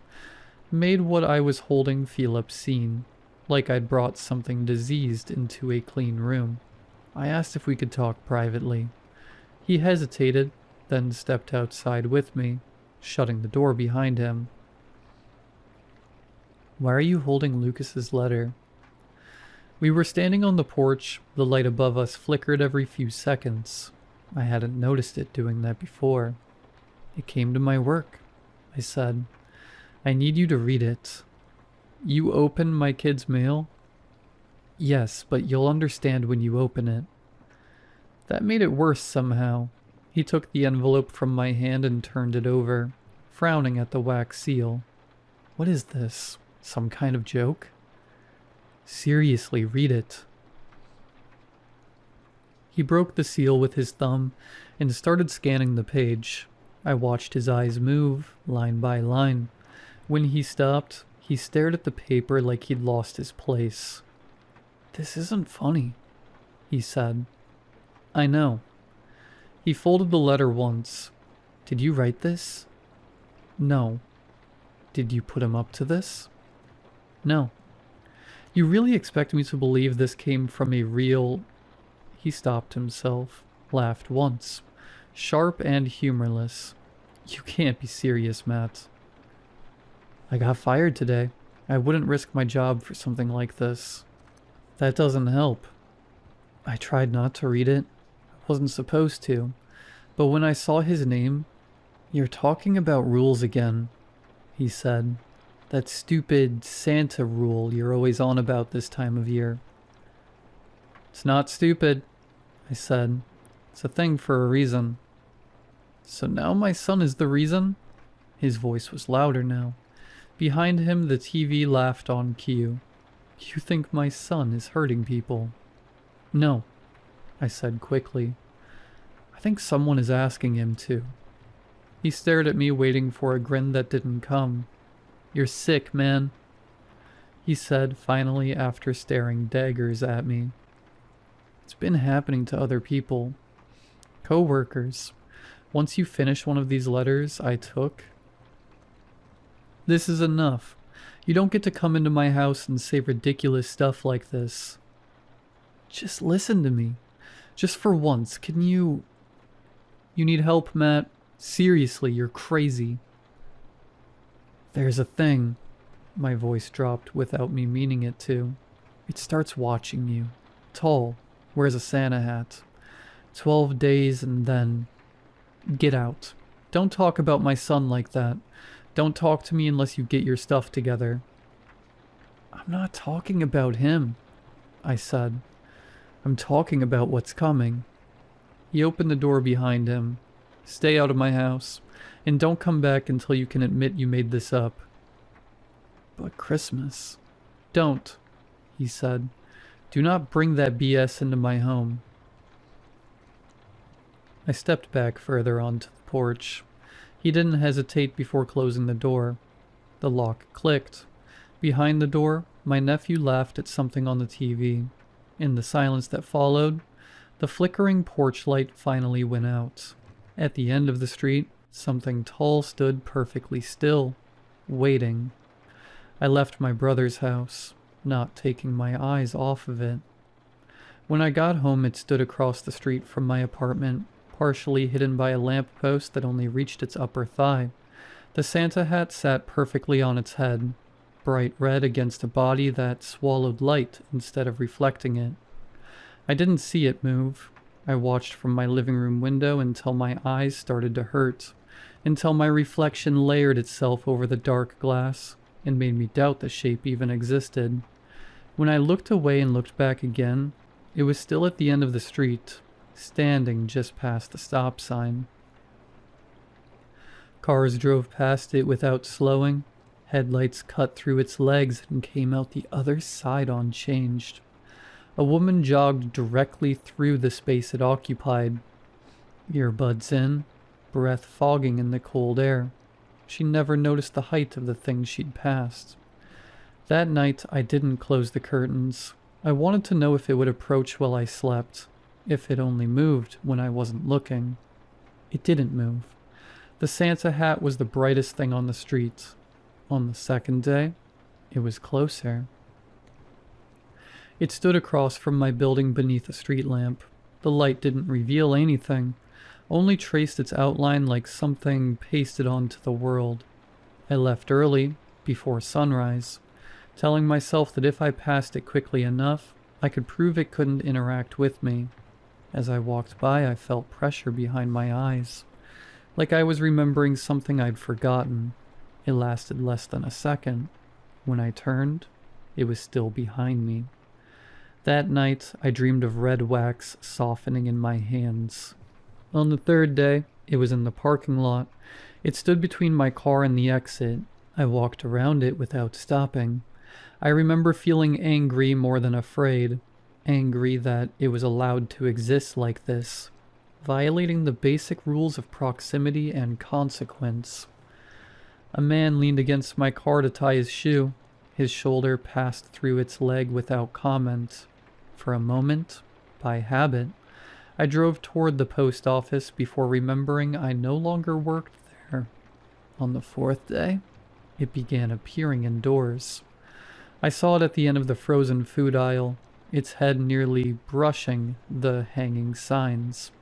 made what I was holding feel obscene, like I'd brought something diseased into a clean room. I asked if we could talk privately. He hesitated, then stepped outside with me, shutting the door behind him. Why are you holding Lucas's letter? We were standing on the porch. The light above us flickered every few seconds. I hadn't noticed it doing that before. It came to my work, I said. I need you to read it. You open my kid's mail? Yes, but you'll understand when you open it. That made it worse somehow. He took the envelope from my hand and turned it over, frowning at the wax seal. What is this? Some kind of joke? Seriously, read it. He broke the seal with his thumb and started scanning the page. I watched his eyes move, line by line. When he stopped, he stared at the paper like he'd lost his place. This isn't funny, he said. I know. He folded the letter once. Did you write this? No. Did you put him up to this? No. You really expect me to believe this came from a real... He stopped himself, laughed once, sharp and humorless. You can't be serious, Matt. I got fired today. I wouldn't risk my job for something like this. That doesn't help. I tried not to read it. I wasn't supposed to. But when I saw his name... You're talking about rules again, he said. That stupid Santa rule you're always on about this time of year. It's not stupid, I said. It's a thing for a reason. So now my son is the reason? His voice was louder now. Behind him, the TV laughed on cue. You think my son is hurting people? No, I said quickly. I think someone is asking him to. He stared at me, waiting for a grin that didn't come. You're sick, man, he said finally after staring daggers at me. It's been happening to other people. Co-workers. Once you finish one of these letters I took... This is enough. You don't get to come into my house and say ridiculous stuff like this. Just listen to me. Just for once, can you... You need help, Matt? Seriously, you're crazy. There's a thing. My voice dropped without me meaning it to. It starts watching you. Tall. Wears a Santa hat. 12 days and then... Get out. Don't talk about my son like that. Don't talk to me unless you get your stuff together. I'm not talking about him, I said. I'm talking about what's coming. He opened the door behind him. Stay out of my house, and don't come back until you can admit you made this up. But Christmas... Don't, he said. Do not bring that BS into my home. I stepped back further onto the porch. He didn't hesitate before closing the door. The lock clicked. Behind the door, my nephew laughed at something on the TV. In the silence that followed, the flickering porch light finally went out. At the end of the street, something tall stood perfectly still, waiting. I left my brother's house, not taking my eyes off of it. When I got home, it stood across the street from my apartment, partially hidden by a lamppost that only reached its upper thigh. The Santa hat sat perfectly on its head, bright red against a body that swallowed light instead of reflecting it. I didn't see it move. I watched from my living room window until my eyes started to hurt, until my reflection layered itself over the dark glass and made me doubt the shape even existed. When I looked away and looked back again, it was still at the end of the street, standing just past the stop sign. Cars drove past it without slowing. Headlights cut through its legs and came out the other side unchanged. A woman jogged directly through the space it occupied. Earbuds in, breath fogging in the cold air. She never noticed the height of the thing she'd passed. That night, I didn't close the curtains. I wanted to know if it would approach while I slept, if it only moved when I wasn't looking. It didn't move. The Santa hat was the brightest thing on the street. On the second day, it was closer. It stood across from my building beneath a street lamp. The light didn't reveal anything, only traced its outline like something pasted onto the world. I left early, before sunrise, telling myself that if I passed it quickly enough, I could prove it couldn't interact with me. As I walked by, I felt pressure behind my eyes, like I was remembering something I'd forgotten. It lasted less than a second. When I turned, it was still behind me. That night, I dreamed of red wax softening in my hands. On the third day, it was in the parking lot. It stood between my car and the exit. I walked around it without stopping. I remember feeling angry more than afraid. Angry that it was allowed to exist like this, violating the basic rules of proximity and consequence. A man leaned against my car to tie his shoe. His shoulder passed through its leg without comment. For a moment, by habit, I drove toward the post office before remembering I no longer worked there. On the fourth day, it began appearing indoors. I saw it at the end of the frozen food aisle, its head nearly brushing the hanging signs.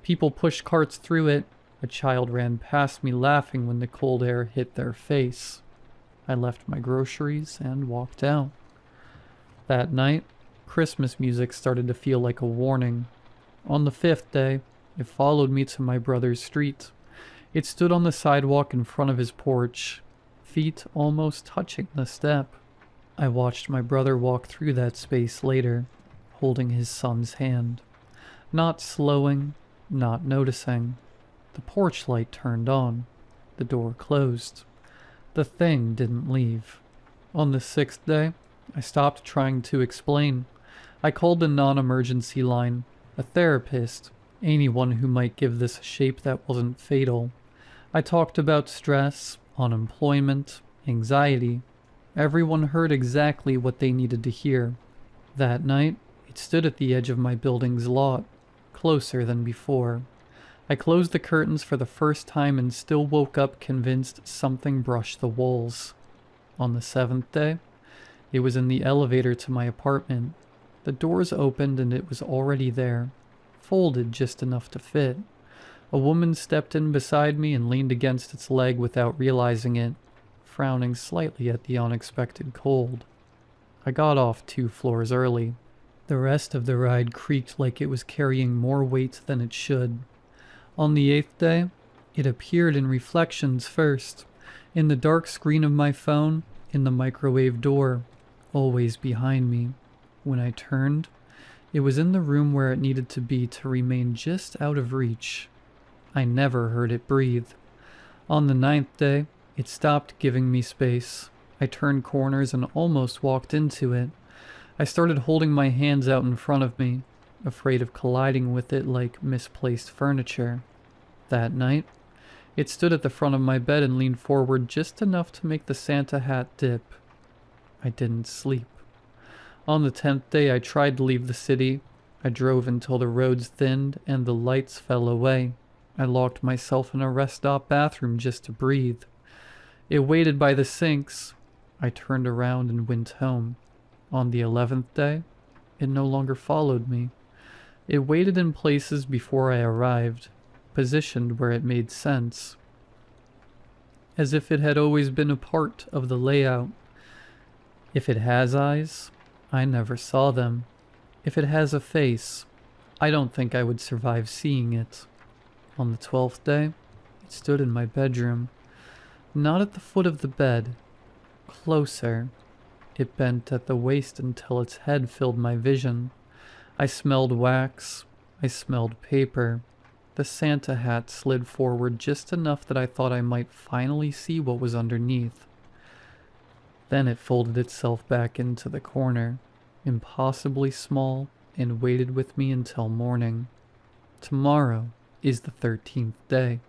People pushed carts through it. A child ran past me laughing when the cold air hit their face. I left my groceries and walked out. That night, Christmas music started to feel like a warning. On the fifth day, it followed me to my brother's street. It stood on the sidewalk in front of his porch, feet almost touching the step. I watched my brother walk through that space later, holding his son's hand. Not slowing, not noticing. The porch light turned on. The door closed. The thing didn't leave. On the sixth day, I stopped trying to explain. I called the non-emergency line, a therapist, anyone who might give this a shape that wasn't fatal. I talked about stress, unemployment, anxiety. Everyone heard exactly what they needed to hear. That night, it stood at the edge of my building's lot, closer than before. I closed the curtains for the first time and still woke up convinced something brushed the walls. On the seventh day, it was in the elevator to my apartment. The doors opened and it was already there, folded just enough to fit. A woman stepped in beside me and leaned against its leg without realizing it, frowning slightly at the unexpected cold. I got off 2 floors early. The rest of the ride creaked like it was carrying more weight than it should. On the 8th day, it appeared in reflections first, in the dark screen of my phone, in the microwave door, always behind me. When I turned, it was in the room where it needed to be to remain just out of reach. I never heard it breathe. On the 9th day, it stopped giving me space. I turned corners and almost walked into it. I started holding my hands out in front of me, afraid of colliding with it like misplaced furniture. That night, it stood at the front of my bed and leaned forward just enough to make the Santa hat dip. I didn't sleep. On the 10th day, I tried to leave the city. I drove until the roads thinned and the lights fell away. I locked myself in a rest stop bathroom just to breathe. It waited by the sinks. I turned around and went home. On the 11th day, it no longer followed me. It waited in places before I arrived, positioned where it made sense, as if it had always been a part of the layout. If it has eyes, I never saw them. If it has a face, I don't think I would survive seeing it. On the 12th day, it stood in my bedroom. Not at the foot of the bed. Closer. It bent at the waist until its head filled my vision. I smelled wax. I smelled paper. The Santa hat slid forward just enough that I thought I might finally see what was underneath. Then it folded itself back into the corner, impossibly small, and waited with me until morning. Tomorrow is the 13th day.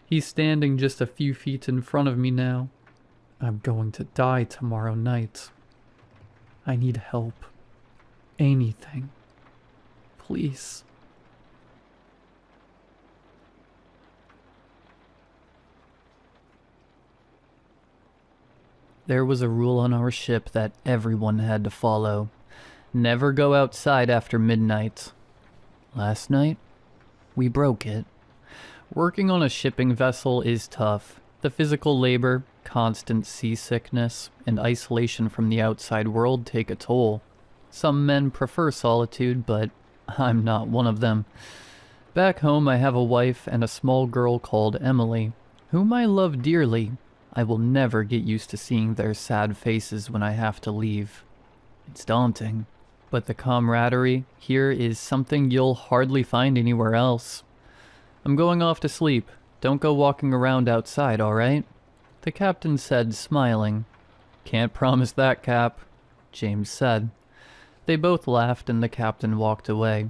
He's standing just a few feet in front of me now. I'm going to die tomorrow night. I need help. anything. Please. There was a rule on our ship that everyone had to follow. Never go outside after midnight. Last night, we broke it. Working on a shipping vessel is tough. The physical labor, constant seasickness, and isolation from the outside world take a toll. Some men prefer solitude, but I'm not one of them. Back home, I have a wife and a small girl called Emily, whom I love dearly. I will never get used to seeing their sad faces when I have to leave. It's daunting, but the camaraderie here is something you'll hardly find anywhere else. I'm going off to sleep. Don't go walking around outside, all right? The captain said, smiling. Can't promise that, Cap, James said. They both laughed and the captain walked away.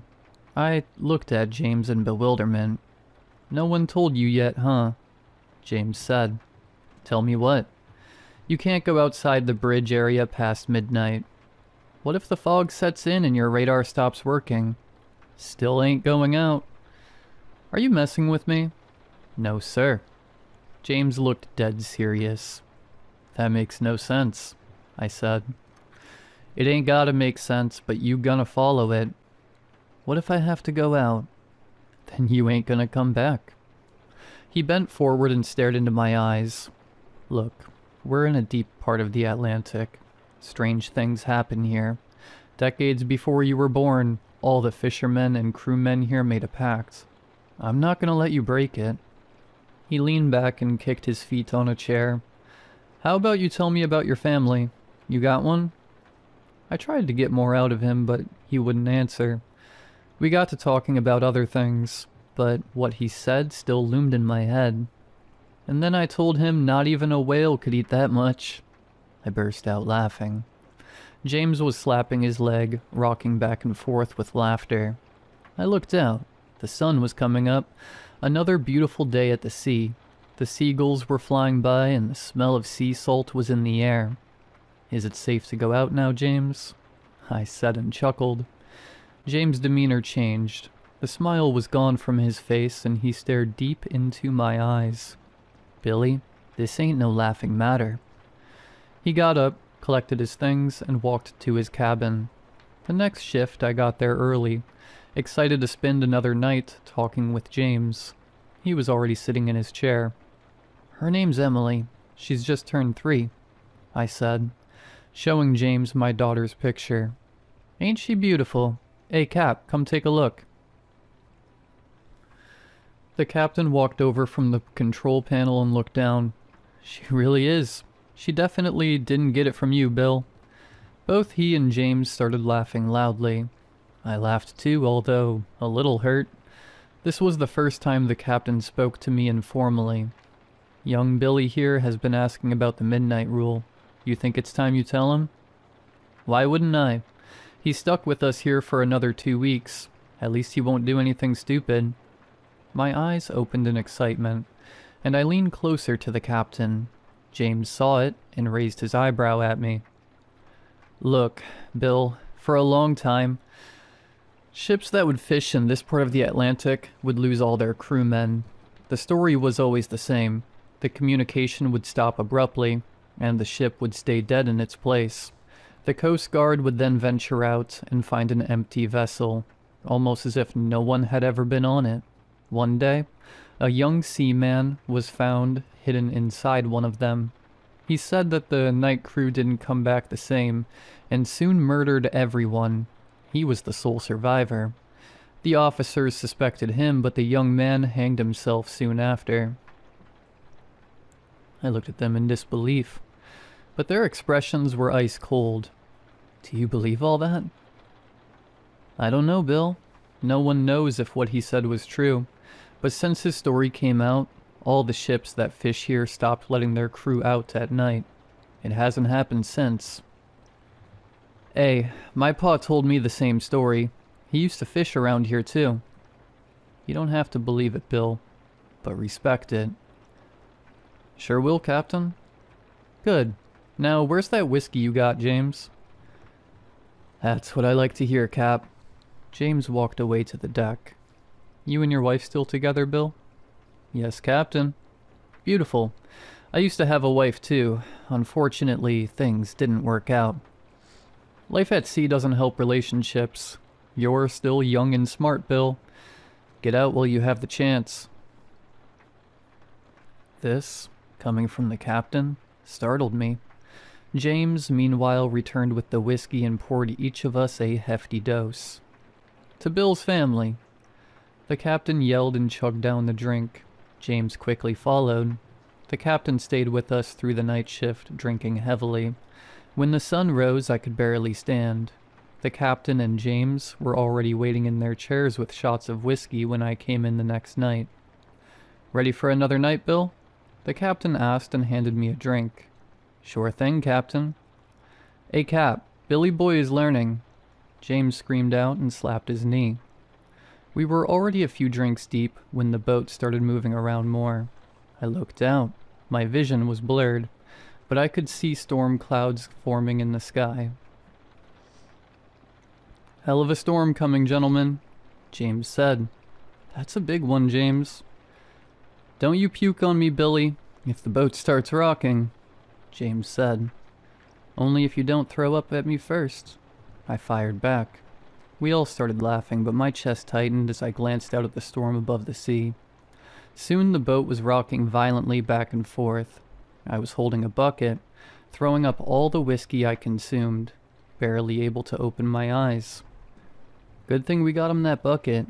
I looked at James in bewilderment. No one told you yet, huh? James said. Tell me what? You can't go outside the bridge area past midnight. What if the fog sets in and your radar stops working? Still ain't going out. Are you messing with me? No, sir. James looked dead serious. That makes no sense, I said. It ain't gotta make sense, but you gonna follow it. What if I have to go out? Then you ain't gonna come back. He bent forward and stared into my eyes. Look, we're in a deep part of the Atlantic. Strange things happen here. Decades before you were born, all the fishermen and crewmen here made a pact. I'm not gonna let you break it. He leaned back and kicked his feet on a chair. How about you tell me about your family? You got one? I tried to get more out of him, but he wouldn't answer. We got to talking about other things, but what he said still loomed in my head. And then I told him not even a whale could eat that much. I burst out laughing. James was slapping his leg, rocking back and forth with laughter. I looked out. The sun was coming up. Another beautiful day at the sea. The seagulls were flying by and the smell of sea salt was in the air. Is it safe to go out now, James? I said and chuckled. James' demeanor changed. The smile was gone from his face and he stared deep into my eyes. Billy, this ain't no laughing matter. He got up, collected his things, and walked to his cabin. The next shift I got there early, excited to spend another night talking with James. He was already sitting in his chair. Her name's Emily. She's just turned 3, I said, showing James my daughter's picture. Ain't she beautiful? Hey, Cap, come take a look. The captain walked over from the control panel and looked down. She really is. She definitely didn't get it from you, Bill. Both he and James started laughing loudly. I laughed too, although a little hurt. This was the first time the captain spoke to me informally. Young Billy here has been asking about the midnight rule. You think it's time you tell him? Why wouldn't I? He's stuck with us here for another 2 weeks. At least he won't do anything stupid. My eyes opened in excitement, and I leaned closer to the captain. James saw it and raised his eyebrow at me. Look, Bill, for a long time, ships that would fish in this part of the Atlantic would lose all their crewmen. The story was always the same. The communication would stop abruptly, and the ship would stay dead in its place. The Coast Guard would then venture out and find an empty vessel, almost as if no one had ever been on it. One day, a young seaman was found hidden inside one of them. He said that the night crew didn't come back the same, and soon murdered everyone. He was the sole survivor. The officers suspected him, but the young man hanged himself soon after. I looked at them in disbelief, but their expressions were ice cold. Do you believe all that? I don't know, Bill. No one knows if what he said was true, but since his story came out, all the ships that fish here stopped letting their crew out at night. It hasn't happened since. Hey, my pa told me the same story. He used to fish around here too. You don't have to believe it, Bill, but respect it. Sure will, Captain. Good. Now, where's that whiskey you got, James? That's what I like to hear, Cap. James walked away to the deck. You and your wife still together, Bill? Yes, Captain. Beautiful. I used to have a wife too. Unfortunately, things didn't work out. Life at sea doesn't help relationships. You're still young and smart, Bill. Get out while you have the chance. This, coming from the captain, startled me. James, meanwhile, returned with the whiskey and poured each of us a hefty dose. To Bill's family. The captain yelled and chugged down the drink. James quickly followed. The captain stayed with us through the night shift, drinking heavily. When the sun rose, I could barely stand. The captain and James were already waiting in their chairs with shots of whiskey when I came in the next night. Ready for another night, Bill? The captain asked and handed me a drink. Sure thing, Captain. Hey, Cap, Billy Boy is learning. James screamed out and slapped his knee. We were already a few drinks deep when the boat started moving around more. I looked out. My vision was blurred, but I could see storm clouds forming in the sky. Hell of a storm coming, gentlemen, James said. That's a big one, James. Don't you puke on me, Billy, if the boat starts rocking, James said. Only if you don't throw up at me first, I fired back. We all started laughing, but my chest tightened as I glanced out at the storm above the sea. Soon the boat was rocking violently back and forth. I was holding a bucket, throwing up all the whiskey I consumed, barely able to open my eyes. Good thing we got him that bucket,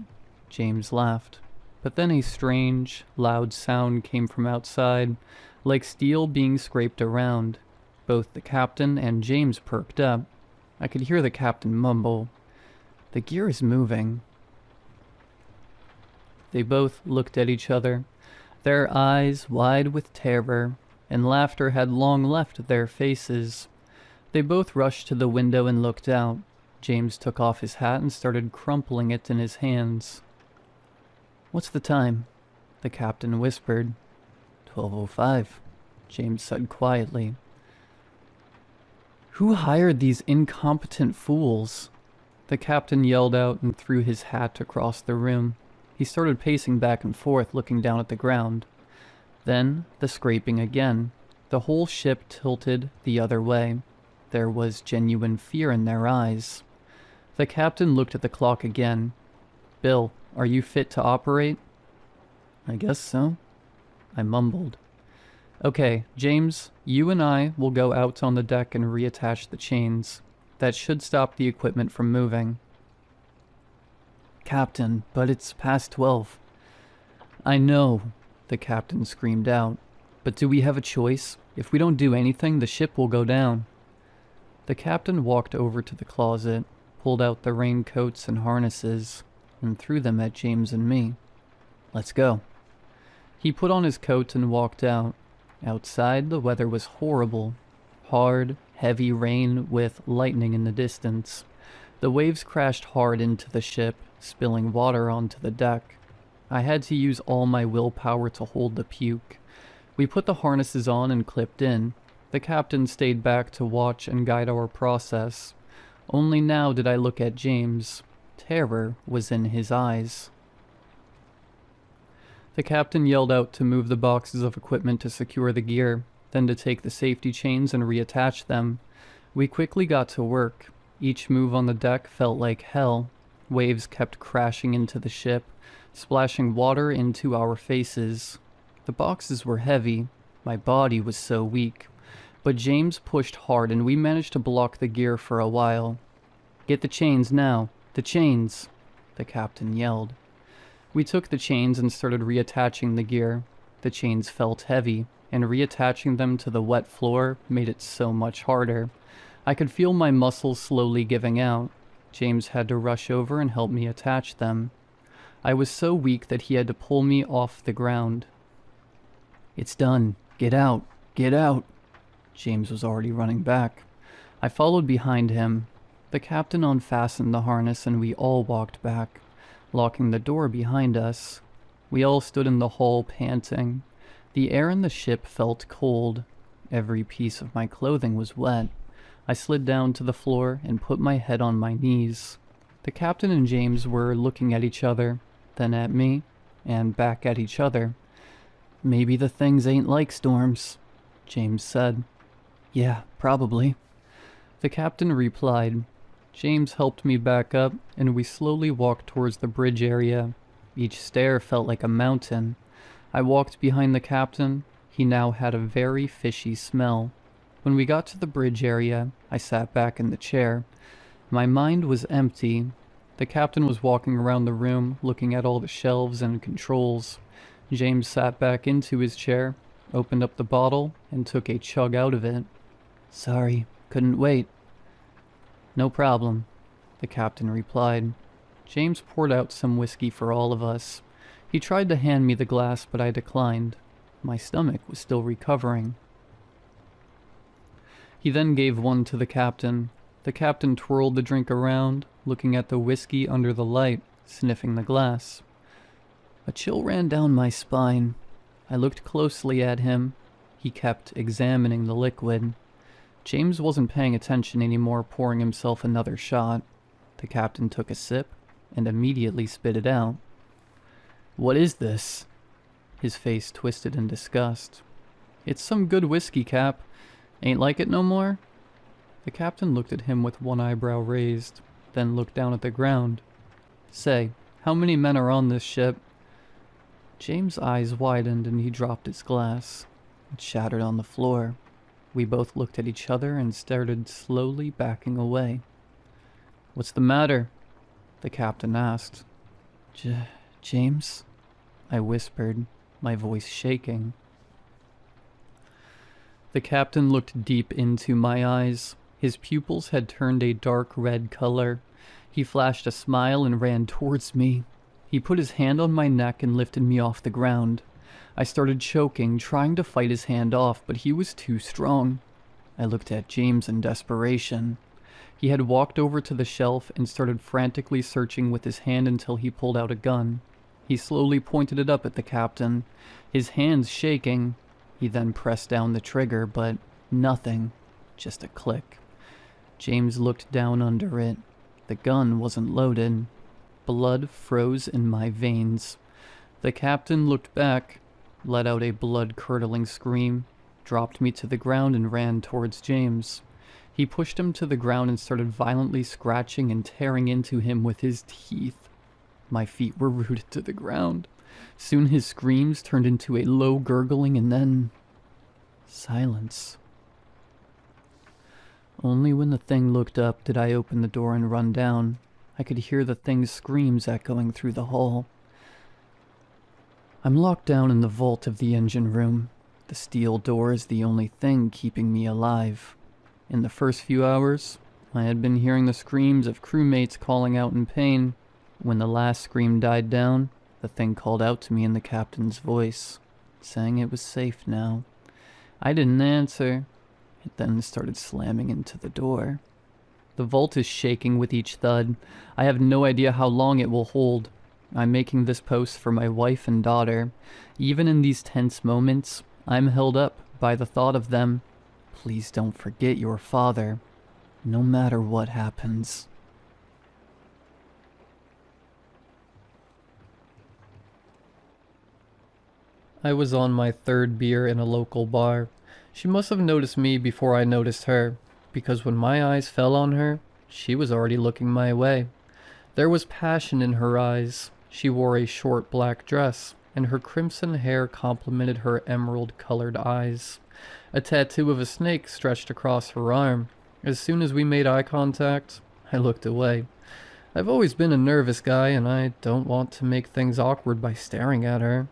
James laughed. But then a strange, loud sound came from outside, like steel being scraped around. Both the captain and James perked up. I could hear the captain mumble, "The gear is moving." They both looked at each other, their eyes wide with terror, and laughter had long left their faces. They both rushed to the window and looked out. James took off his hat and started crumpling it in his hands. "What's the time?" the captain whispered. 12:05, James said quietly. Who hired these incompetent fools? The captain yelled out and threw his hat across the room. He started pacing back and forth, looking down at the ground. Then the scraping again. The whole ship tilted the other way. There was genuine fear in their eyes. The captain looked at the clock again. "Bill, are you fit to operate?" "I guess so," I mumbled. "Okay, James, you and I will go out on the deck and reattach the chains. That should stop the equipment from moving." "Captain, but it's past 12. "I know," the captain screamed out. "But do we have a choice? If we don't do anything, the ship will go down." The captain walked over to the closet, pulled out the raincoats and harnesses, and threw them at James and me. "Let's go." He put on his coat and walked out. Outside, the weather was horrible. Hard, heavy rain with lightning in the distance. The waves crashed hard into the ship, spilling water onto the deck. I had to use all my willpower to hold the puke. We put the harnesses on and clipped in. The captain stayed back to watch and guide our process. Only now did I look at James. Terror was in his eyes. The captain yelled out to move the boxes of equipment to secure the gear, then to take the safety chains and reattach them. We quickly got to work. Each move on the deck felt like hell. Waves kept crashing into the ship, splashing water into our faces. The boxes were heavy. My body was so weak. But James pushed hard and we managed to block the gear for a while. "Get the chains now. The chains," the captain yelled. We took the chains and started reattaching the gear. The chains felt heavy, and reattaching them to the wet floor made it so much harder. I could feel my muscles slowly giving out. James had to rush over and help me attach them. I was so weak that he had to pull me off the ground. "It's done. Get out. Get out." James was already running back. I followed behind him. The captain unfastened the harness and we all walked back, locking the door behind us. We all stood in the hall panting. The air in the ship felt cold. Every piece of my clothing was wet. I slid down to the floor and put my head on my knees. The captain and James were looking at each other, then at me, and back at each other. "Maybe the things ain't like storms," James said. "Yeah, probably," the captain replied. James helped me back up, and we slowly walked towards the bridge area. Each stair felt like a mountain. I walked behind the captain. He now had a very fishy smell. When we got to the bridge area, I sat back in the chair. My mind was empty. The captain was walking around the room, looking at all the shelves and controls. James sat back into his chair, opened up the bottle, and took a chug out of it. "Sorry, couldn't wait." "No problem," the captain replied. James poured out some whiskey for all of us. He tried to hand me the glass, but I declined. My stomach was still recovering. He then gave one to the captain. The captain twirled the drink around, looking at the whiskey under the light, sniffing the glass. A chill ran down my spine. I looked closely at him. He kept examining the liquid. James wasn't paying attention anymore, pouring himself another shot. The captain took a sip and immediately spit it out. "What is this?" His face twisted in disgust. "It's some good whiskey, Cap. Ain't like it no more?" The captain looked at him with one eyebrow raised, then looked down at the ground. "Say, how many men are on this ship?" James' eyes widened and he dropped his glass. It shattered on the floor. We both looked at each other and started slowly backing away. "What's the matter?" the captain asked. James?" I whispered, my voice shaking. The captain looked deep into my eyes. His pupils had turned a dark red color. He flashed a smile and ran towards me. He put his hand on my neck and lifted me off the ground. I started choking, trying to fight his hand off, but he was too strong. I looked at James in desperation. He had walked over to the shelf and started frantically searching with his hand until he pulled out a gun. He slowly pointed it up at the captain, his hands shaking. He then pressed down the trigger, but nothing, just a click. James looked down under it. The gun wasn't loaded. Blood froze in my veins. The captain looked back, let out a blood-curdling scream, dropped me to the ground and ran towards James. He pushed him to the ground and started violently scratching and tearing into him with his teeth. My feet were rooted to the ground. Soon his screams turned into a low gurgling and then silence. Only when the thing looked up did I open the door and run down. I could hear the thing's screams echoing through the hall. I'm locked down in the vault of the engine room. The steel door is the only thing keeping me alive. In the first few hours, I had been hearing the screams of crewmates calling out in pain. When the last scream died down, the thing called out to me in the captain's voice, saying it was safe now. I didn't answer. It then started slamming into the door. The vault is shaking with each thud. I have no idea how long it will hold. I'm making this post for my wife and daughter. Even in these tense moments, I'm held up by the thought of them. Please don't forget your father, no matter what happens. I was on my third beer in a local bar. She must have noticed me before I noticed her, because when my eyes fell on her, she was already looking my way. There was passion in her eyes. She wore a short black dress, and her crimson hair complemented her emerald-colored eyes. A tattoo of a snake stretched across her arm. As soon as we made eye contact, I looked away. I've always been a nervous guy, and I don't want to make things awkward by staring at her.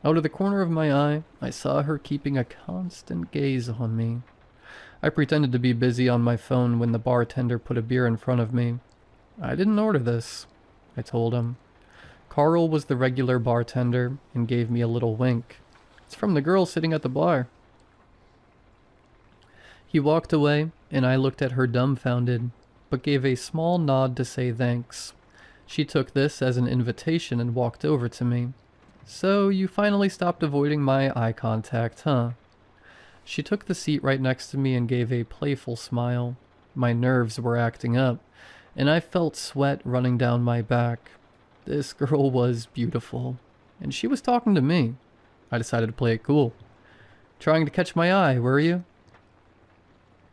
Out of the corner of my eye, I saw her keeping a constant gaze on me. I pretended to be busy on my phone when the bartender put a beer in front of me. "I didn't order this," I told him. Carl was the regular bartender and gave me a little wink. "It's from the girl sitting at the bar." He walked away, and I looked at her dumbfounded, but gave a small nod to say thanks. She took this as an invitation and walked over to me. "So you finally stopped avoiding my eye contact, huh?" She took the seat right next to me and gave a playful smile. My nerves were acting up, and I felt sweat running down my back. This girl was beautiful, and she was talking to me. I decided to play it cool. Trying to catch my eye, were you?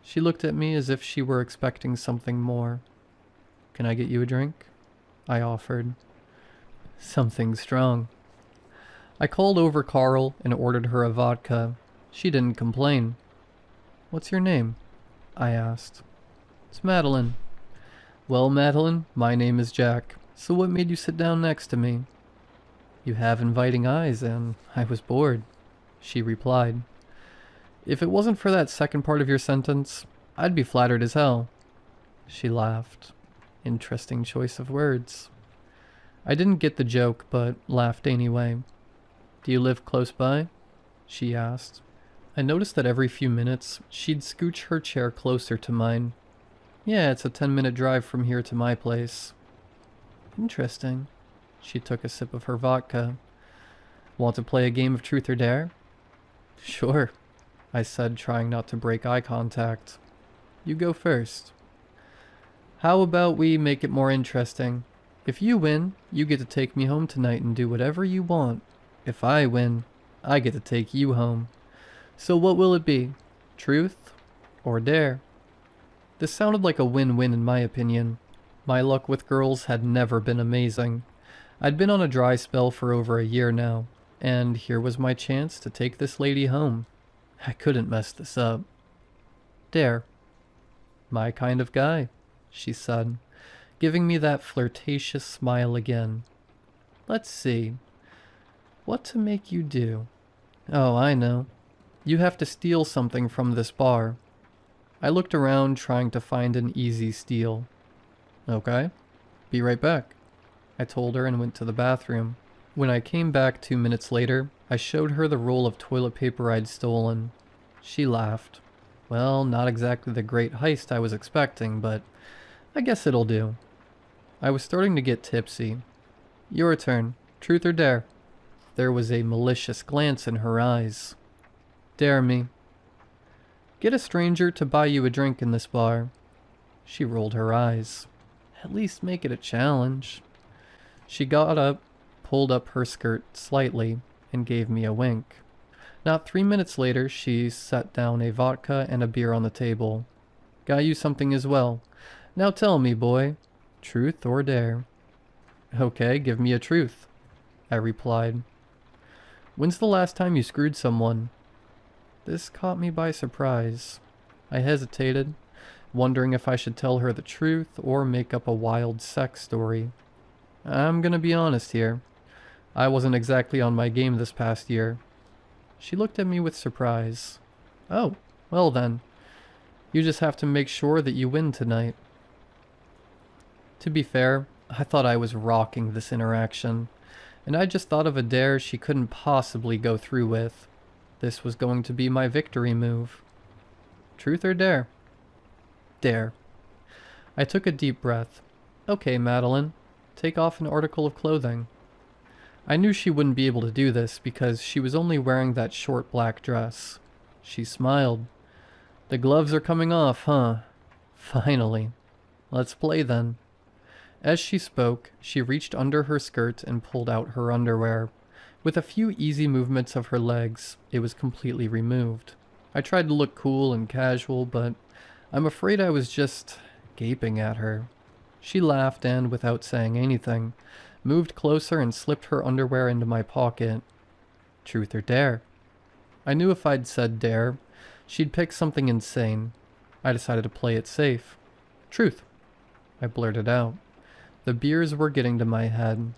She looked at me as if she were expecting something more. Can I get you a drink? I offered. Something strong. I called over Carl and ordered her a vodka. She didn't complain. What's your name? I asked. It's Madeline. Well, Madeline, my name is Jack. So what made you sit down next to me? You have inviting eyes, and I was bored, she replied. If it wasn't for that second part of your sentence, I'd be flattered as hell. She laughed. Interesting choice of words. I didn't get the joke, but laughed anyway. Do you live close by? She asked. I noticed that every few minutes, she'd scooch her chair closer to mine. Yeah, it's a 10-minute drive from here to my place. Interesting. She took a sip of her vodka. Want to play a game of truth or dare? Sure, I said, trying not to break eye contact. You go first. How about we make it more interesting? If you win, you get to take me home tonight and do whatever you want. If I win, I get to take you home. So what will it be? Truth or dare? This sounded like a win-win in my opinion. My luck with girls had never been amazing. I'd been on a dry spell for over a year now, and here was my chance to take this lady home. I couldn't mess this up. Dare. My kind of guy, she said, giving me that flirtatious smile again. Let's see. What to make you do? Oh, I know. You have to steal something from this bar. I looked around trying to find an easy steal. Okay, be right back, I told her and went to the bathroom. When I came back 2 minutes later, I showed her the roll of toilet paper I'd stolen. She laughed. Well, not exactly the great heist I was expecting, but I guess it'll do. I was starting to get tipsy. Your turn. Truth or dare? There was a malicious glance in her eyes. Dare me. Get a stranger to buy you a drink in this bar. She rolled her eyes. At least make it a challenge. She got up, pulled up her skirt slightly, and gave me a wink. Not 3 minutes later, she set down a vodka and a beer on the table. Got you something as well. Now tell me, boy, truth or dare? Okay, give me a truth, I replied. When's the last time you screwed someone? This caught me by surprise. I hesitated, wondering if I should tell her the truth or make up a wild sex story. I'm gonna be honest here. I wasn't exactly on my game this past year. She looked at me with surprise. Oh, well then. You just have to make sure that you win tonight. To be fair, I thought I was rocking this interaction, and I just thought of a dare she couldn't possibly go through with. This was going to be my victory move. Truth or dare? Dare. I took a deep breath. Okay, Madeline, take off an article of clothing. I knew she wouldn't be able to do this because she was only wearing that short black dress. She smiled. The gloves are coming off, huh? Finally. Let's play then. As she spoke, she reached under her skirt and pulled out her underwear. With a few easy movements of her legs, it was completely removed. I tried to look cool and casual, but I'm afraid I was just gaping at her. She laughed and, without saying anything, moved closer and slipped her underwear into my pocket. Truth or dare? I knew if I'd said dare, she'd pick something insane. I decided to play it safe. Truth, I blurted out. The beers were getting to my head.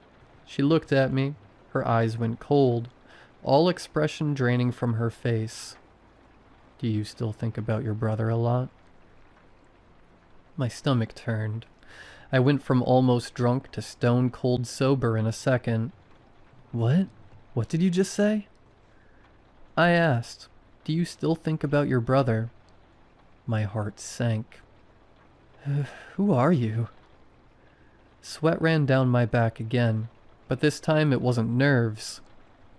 She looked at me. Her eyes went cold, all expression draining from her face. Do you still think about your brother a lot? My stomach turned. I went from almost drunk to stone cold sober in a second. What? What did you just say? I asked, do you still think about your brother? My heart sank. Who are you? Sweat ran down my back again, but this time it wasn't nerves.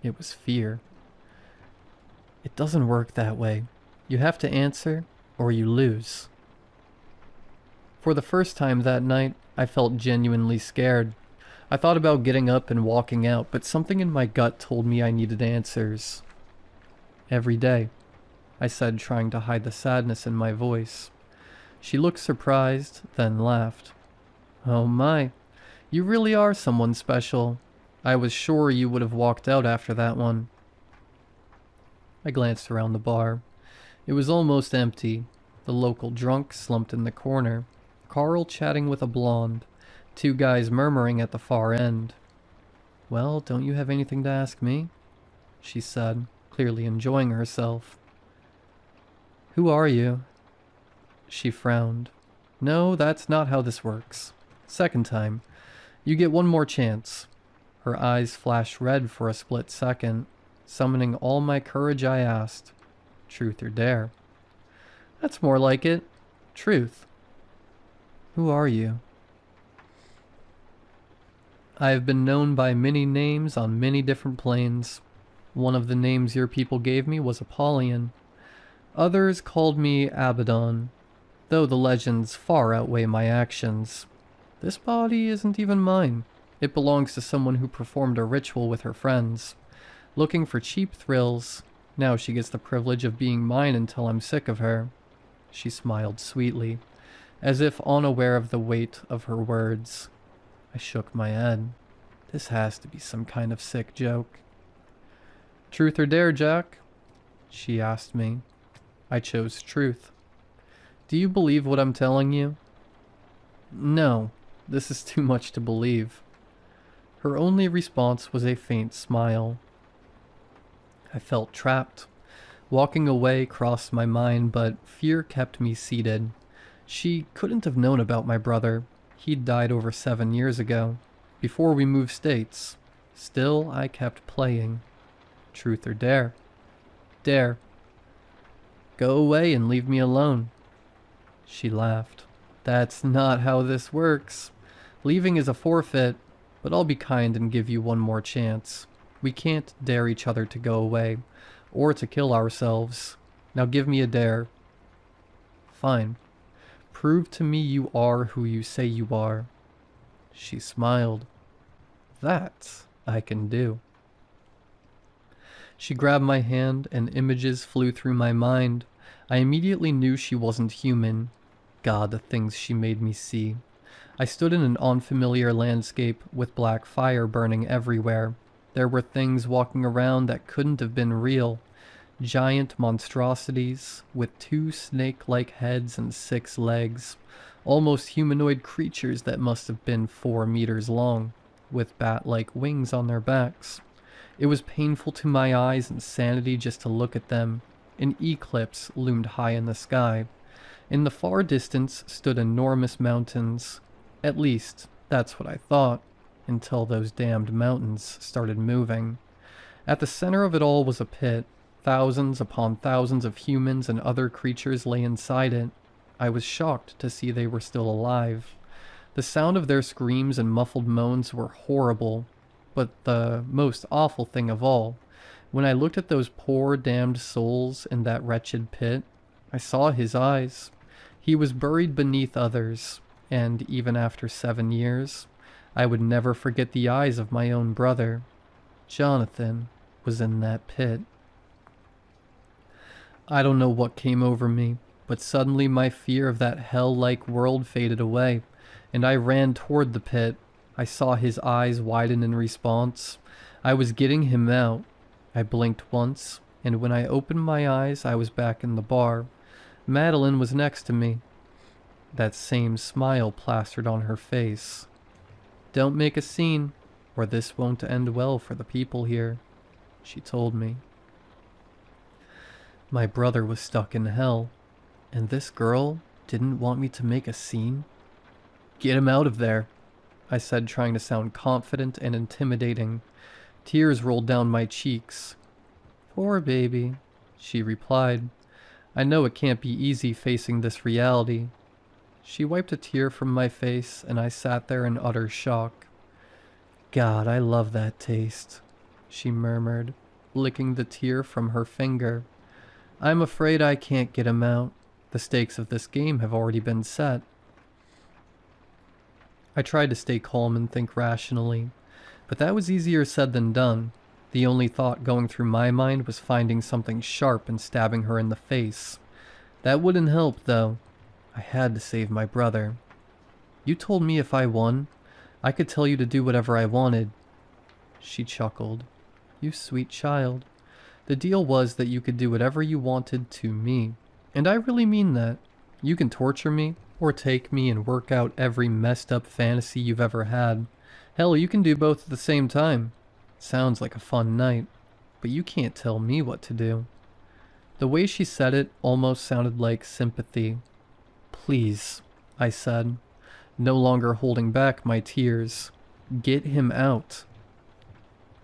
It was fear. It doesn't work that way. You have to answer, or you lose. For the first time that night, I felt genuinely scared. I thought about getting up and walking out, but something in my gut told me I needed answers. Every day, I said, trying to hide the sadness in my voice. She looked surprised, then laughed. Oh my, you really are someone special. I was sure you would have walked out after that one. I glanced around the bar. It was almost empty. The local drunk slumped in the corner, Carl chatting with a blonde, two guys murmuring at the far end. Well, don't you have anything to ask me? She said, clearly enjoying herself. Who are you? She frowned. No, that's not how this works. Second time. You get one more chance. Her eyes flashed red for a split second. Summoning all my courage, I asked, truth or dare? That's more like it. Truth. Who are you? I have been known by many names on many different planes. One of the names your people gave me was Apollyon. Others called me Abaddon, though the legends far outweigh my actions. This body isn't even mine. It belongs to someone who performed a ritual with her friends. Looking for cheap thrills, now she gets the privilege of being mine until I'm sick of her. She smiled sweetly, as if unaware of the weight of her words. I shook my head. This has to be some kind of sick joke. Truth or dare, Jack? She asked me. I chose truth. Do you believe what I'm telling you? No, this is too much to believe. Her only response was a faint smile. I felt trapped. Walking away crossed my mind, but fear kept me seated. She couldn't have known about my brother. He'd died over 7 years ago, before we moved states. Still, I kept playing. Truth or dare? Dare. Go away and leave me alone. She laughed. That's not how this works. Leaving is a forfeit, but I'll be kind and give you one more chance. We can't dare each other to go away, or to kill ourselves. Now give me a dare. Fine. Prove to me you are who you say you are. She smiled. That I can do. She grabbed my hand and images flew through my mind. I immediately knew she wasn't human. God, the things she made me see. I stood in an unfamiliar landscape with black fire burning everywhere. There were things walking around that couldn't have been real. Giant monstrosities with 2 snake-like heads and 6 legs. Almost humanoid creatures that must have been 4 meters long, with bat-like wings on their backs. It was painful to my eyes and sanity just to look at them. An eclipse loomed high in the sky. In the far distance stood enormous mountains. At least, that's what I thought, until those damned mountains started moving. At the center of it all was a pit. Thousands upon thousands of humans and other creatures lay inside it. I was shocked to see they were still alive. The sound of their screams and muffled moans were horrible, but the most awful thing of all, when I looked at those poor damned souls in that wretched pit, I saw his eyes. He was buried beneath others, and even after 7 years, I would never forget the eyes of my own brother. Jonathan was in that pit. I don't know what came over me, but suddenly my fear of that hell-like world faded away, and I ran toward the pit. I saw his eyes widen in response. I was getting him out. I blinked once, and when I opened my eyes, I was back in the bar. Madeline was next to me. That same smile plastered on her face. Don't make a scene, or this won't end well for the people here, she told me. My brother was stuck in hell, and this girl didn't want me to make a scene? Get him out of there, I said, trying to sound confident and intimidating. Tears rolled down my cheeks. Poor baby, she replied. I know it can't be easy facing this reality. She wiped a tear from my face, and I sat there in utter shock. God, I love that taste, she murmured, licking the tear from her finger. I'm afraid I can't get him out. The stakes of this game have already been set. I tried to stay calm and think rationally, but that was easier said than done. The only thought going through my mind was finding something sharp and stabbing her in the face. That wouldn't help, though. I had to save my brother. You told me if I won, I could tell you to do whatever I wanted. She chuckled. You sweet child. The deal was that you could do whatever you wanted to me. And I really mean that. You can torture me, or take me and work out every messed up fantasy you've ever had. Hell, you can do both at the same time. Sounds like a fun night, but you can't tell me what to do. The way she said it almost sounded like sympathy. Please, I said, no longer holding back my tears. Get him out.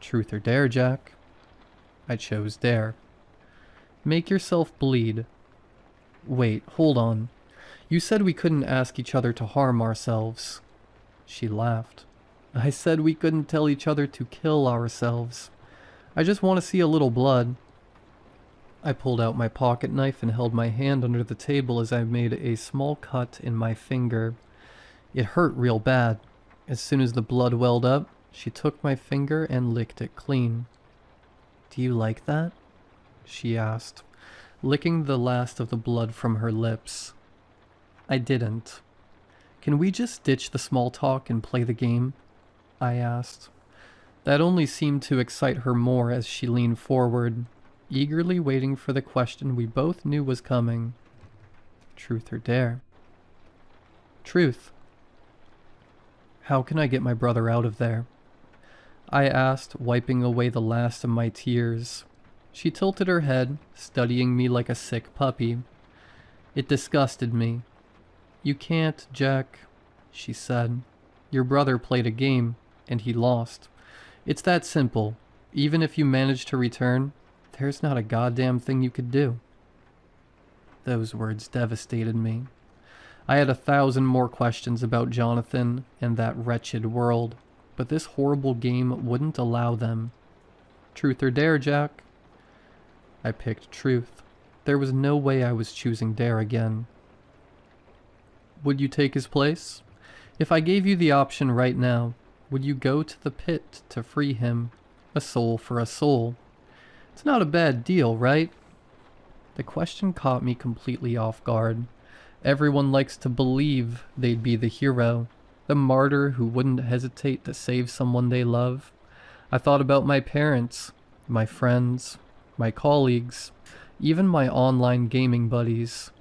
Truth or dare, Jack? I chose dare. Make yourself bleed. Wait, hold on. You said we couldn't ask each other to harm ourselves. She laughed. I said we couldn't tell each other to kill ourselves. I just want to see a little blood. I pulled out my pocket knife and held my hand under the table as I made a small cut in my finger. It hurt real bad. As soon as the blood welled up, she took my finger and licked it clean. Do you like that? She asked, licking the last of the blood from her lips. I didn't. Can we just ditch the small talk and play the game? I asked. That only seemed to excite her more as she leaned forward, eagerly waiting for the question we both knew was coming. Truth or dare? Truth. How can I get my brother out of there? I asked, wiping away the last of my tears. She tilted her head, studying me like a sick puppy. It disgusted me. You can't, Jack, she said. Your brother played a game, and he lost. It's that simple. Even if you manage to return, there's not a goddamn thing you could do. Those words devastated me. I had 1,000 more questions about Jonathan and that wretched world, but this horrible game wouldn't allow them. Truth or dare, Jack? I picked truth. There was no way I was choosing dare again. Would you take his place? If I gave you the option right now, would you go to the pit to free him? A soul for a soul. It's not a bad deal, right? The question caught me completely off guard. Everyone likes to believe they'd be the hero, the martyr who wouldn't hesitate to save someone they love. I thought about my parents, my friends, my colleagues, even my online gaming buddies.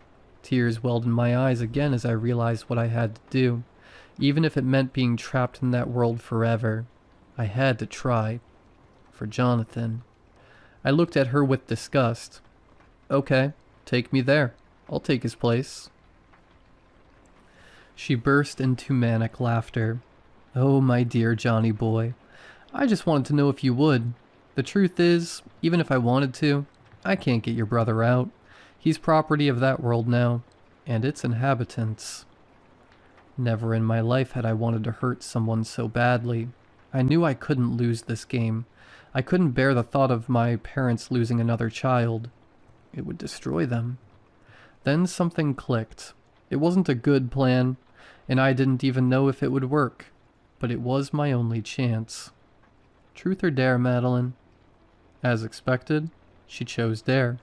Tears welled in my eyes again as I realized what I had to do. Even if it meant being trapped in that world forever, I had to try. For Jonathan. I looked at her with disgust. Okay, take me there. I'll take his place. She burst into manic laughter. Oh, my dear Johnny boy. I just wanted to know if you would. The truth is, even if I wanted to, I can't get your brother out. He's property of that world now, and its inhabitants. Never in my life had I wanted to hurt someone so badly. I knew I couldn't lose this game. I couldn't bear the thought of my parents losing another child. It would destroy them. Then something clicked. It wasn't a good plan, and I didn't even know if it would work, but it was my only chance. Truth or dare, Madeline? As expected, she chose dare.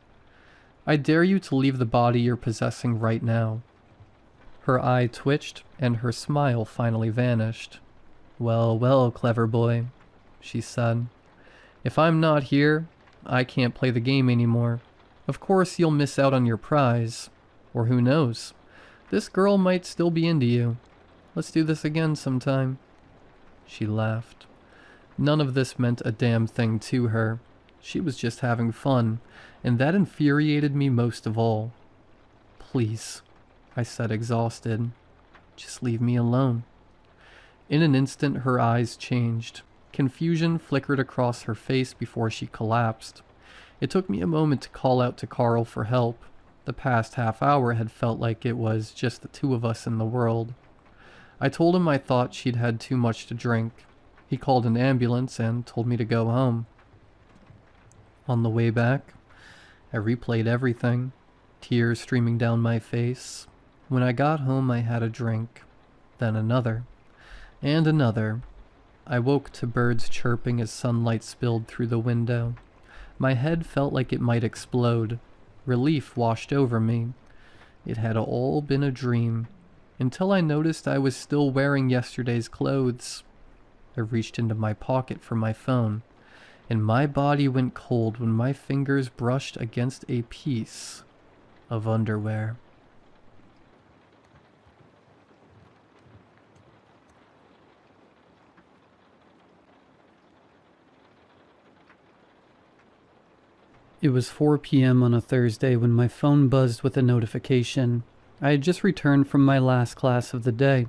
I dare you to leave the body you're possessing right now. Her eye twitched, and her smile finally vanished. Well, well, clever boy, she said. If I'm not here, I can't play the game anymore. Of course you'll miss out on your prize. Or who knows? This girl might still be into you. Let's do this again sometime. She laughed. None of this meant a damn thing to her. She was just having fun, and that infuriated me most of all. Please, I said, exhausted. Just leave me alone. In an instant, her eyes changed. Confusion flickered across her face before she collapsed. It took me a moment to call out to Carl for help. The past half hour had felt like it was just the two of us in the world. I told him I thought she'd had too much to drink. He called an ambulance and told me to go home. On the way back, I replayed everything, tears streaming down my face. When I got home, I had a drink, then another. And another. I woke to birds chirping as sunlight spilled through the window. My head felt like it might explode. Relief washed over me. It had all been a dream, until I noticed I was still wearing yesterday's clothes. I reached into my pocket for my phone, and my body went cold when my fingers brushed against a piece of underwear. It was 4 p.m. on a Thursday when my phone buzzed with a notification. I had just returned from my last class of the day,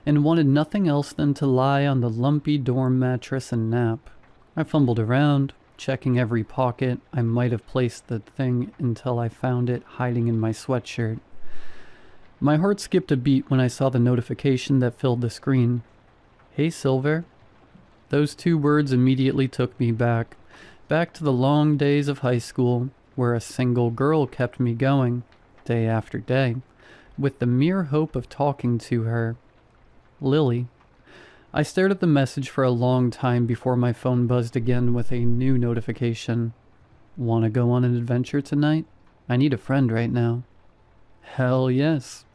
and wanted nothing else than to lie on the lumpy dorm mattress and nap. I fumbled around, checking every pocket I might have placed the thing until I found it hiding in my sweatshirt. My heart skipped a beat when I saw the notification that filled the screen. "Hey, Silver." Those two words immediately took me back to the long days of high school, where a single girl kept me going, day after day, with the mere hope of talking to her. Lily. I stared at the message for a long time before my phone buzzed again with a new notification. "Wanna go on an adventure tonight? I need a friend right now." Hell yes.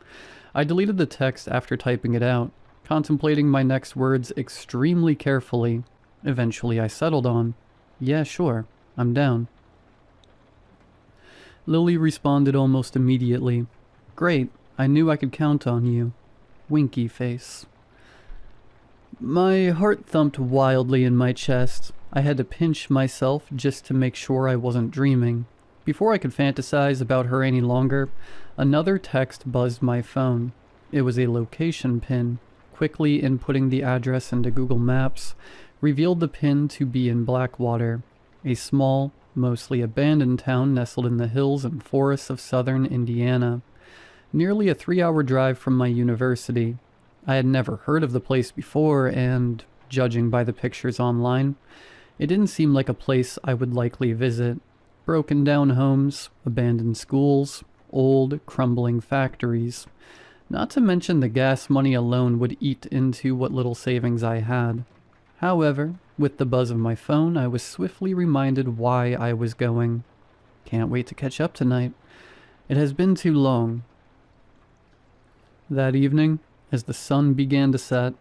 I deleted the text after typing it out, contemplating my next words extremely carefully. Eventually I settled on, "Yeah, sure, I'm down." Lily responded almost immediately. "Great, I knew I could count on you." Winky face. My heart thumped wildly in my chest. I had to pinch myself just to make sure I wasn't dreaming. Before I could fantasize about her any longer, another text buzzed my phone. It was a location pin. Quickly inputting the address into Google Maps revealed the pin to be in Blackwater, a small, mostly abandoned town nestled in the hills and forests of southern Indiana. Nearly a 3-hour drive from my university. I had never heard of the place before, and, judging by the pictures online, it didn't seem like a place I would likely visit. Broken down homes, abandoned schools, old, crumbling factories. Not to mention the gas money alone would eat into what little savings I had. However, with the buzz of my phone, I was swiftly reminded why I was going. Can't wait to catch up tonight. It has been too long. That evening, as the sun began to set,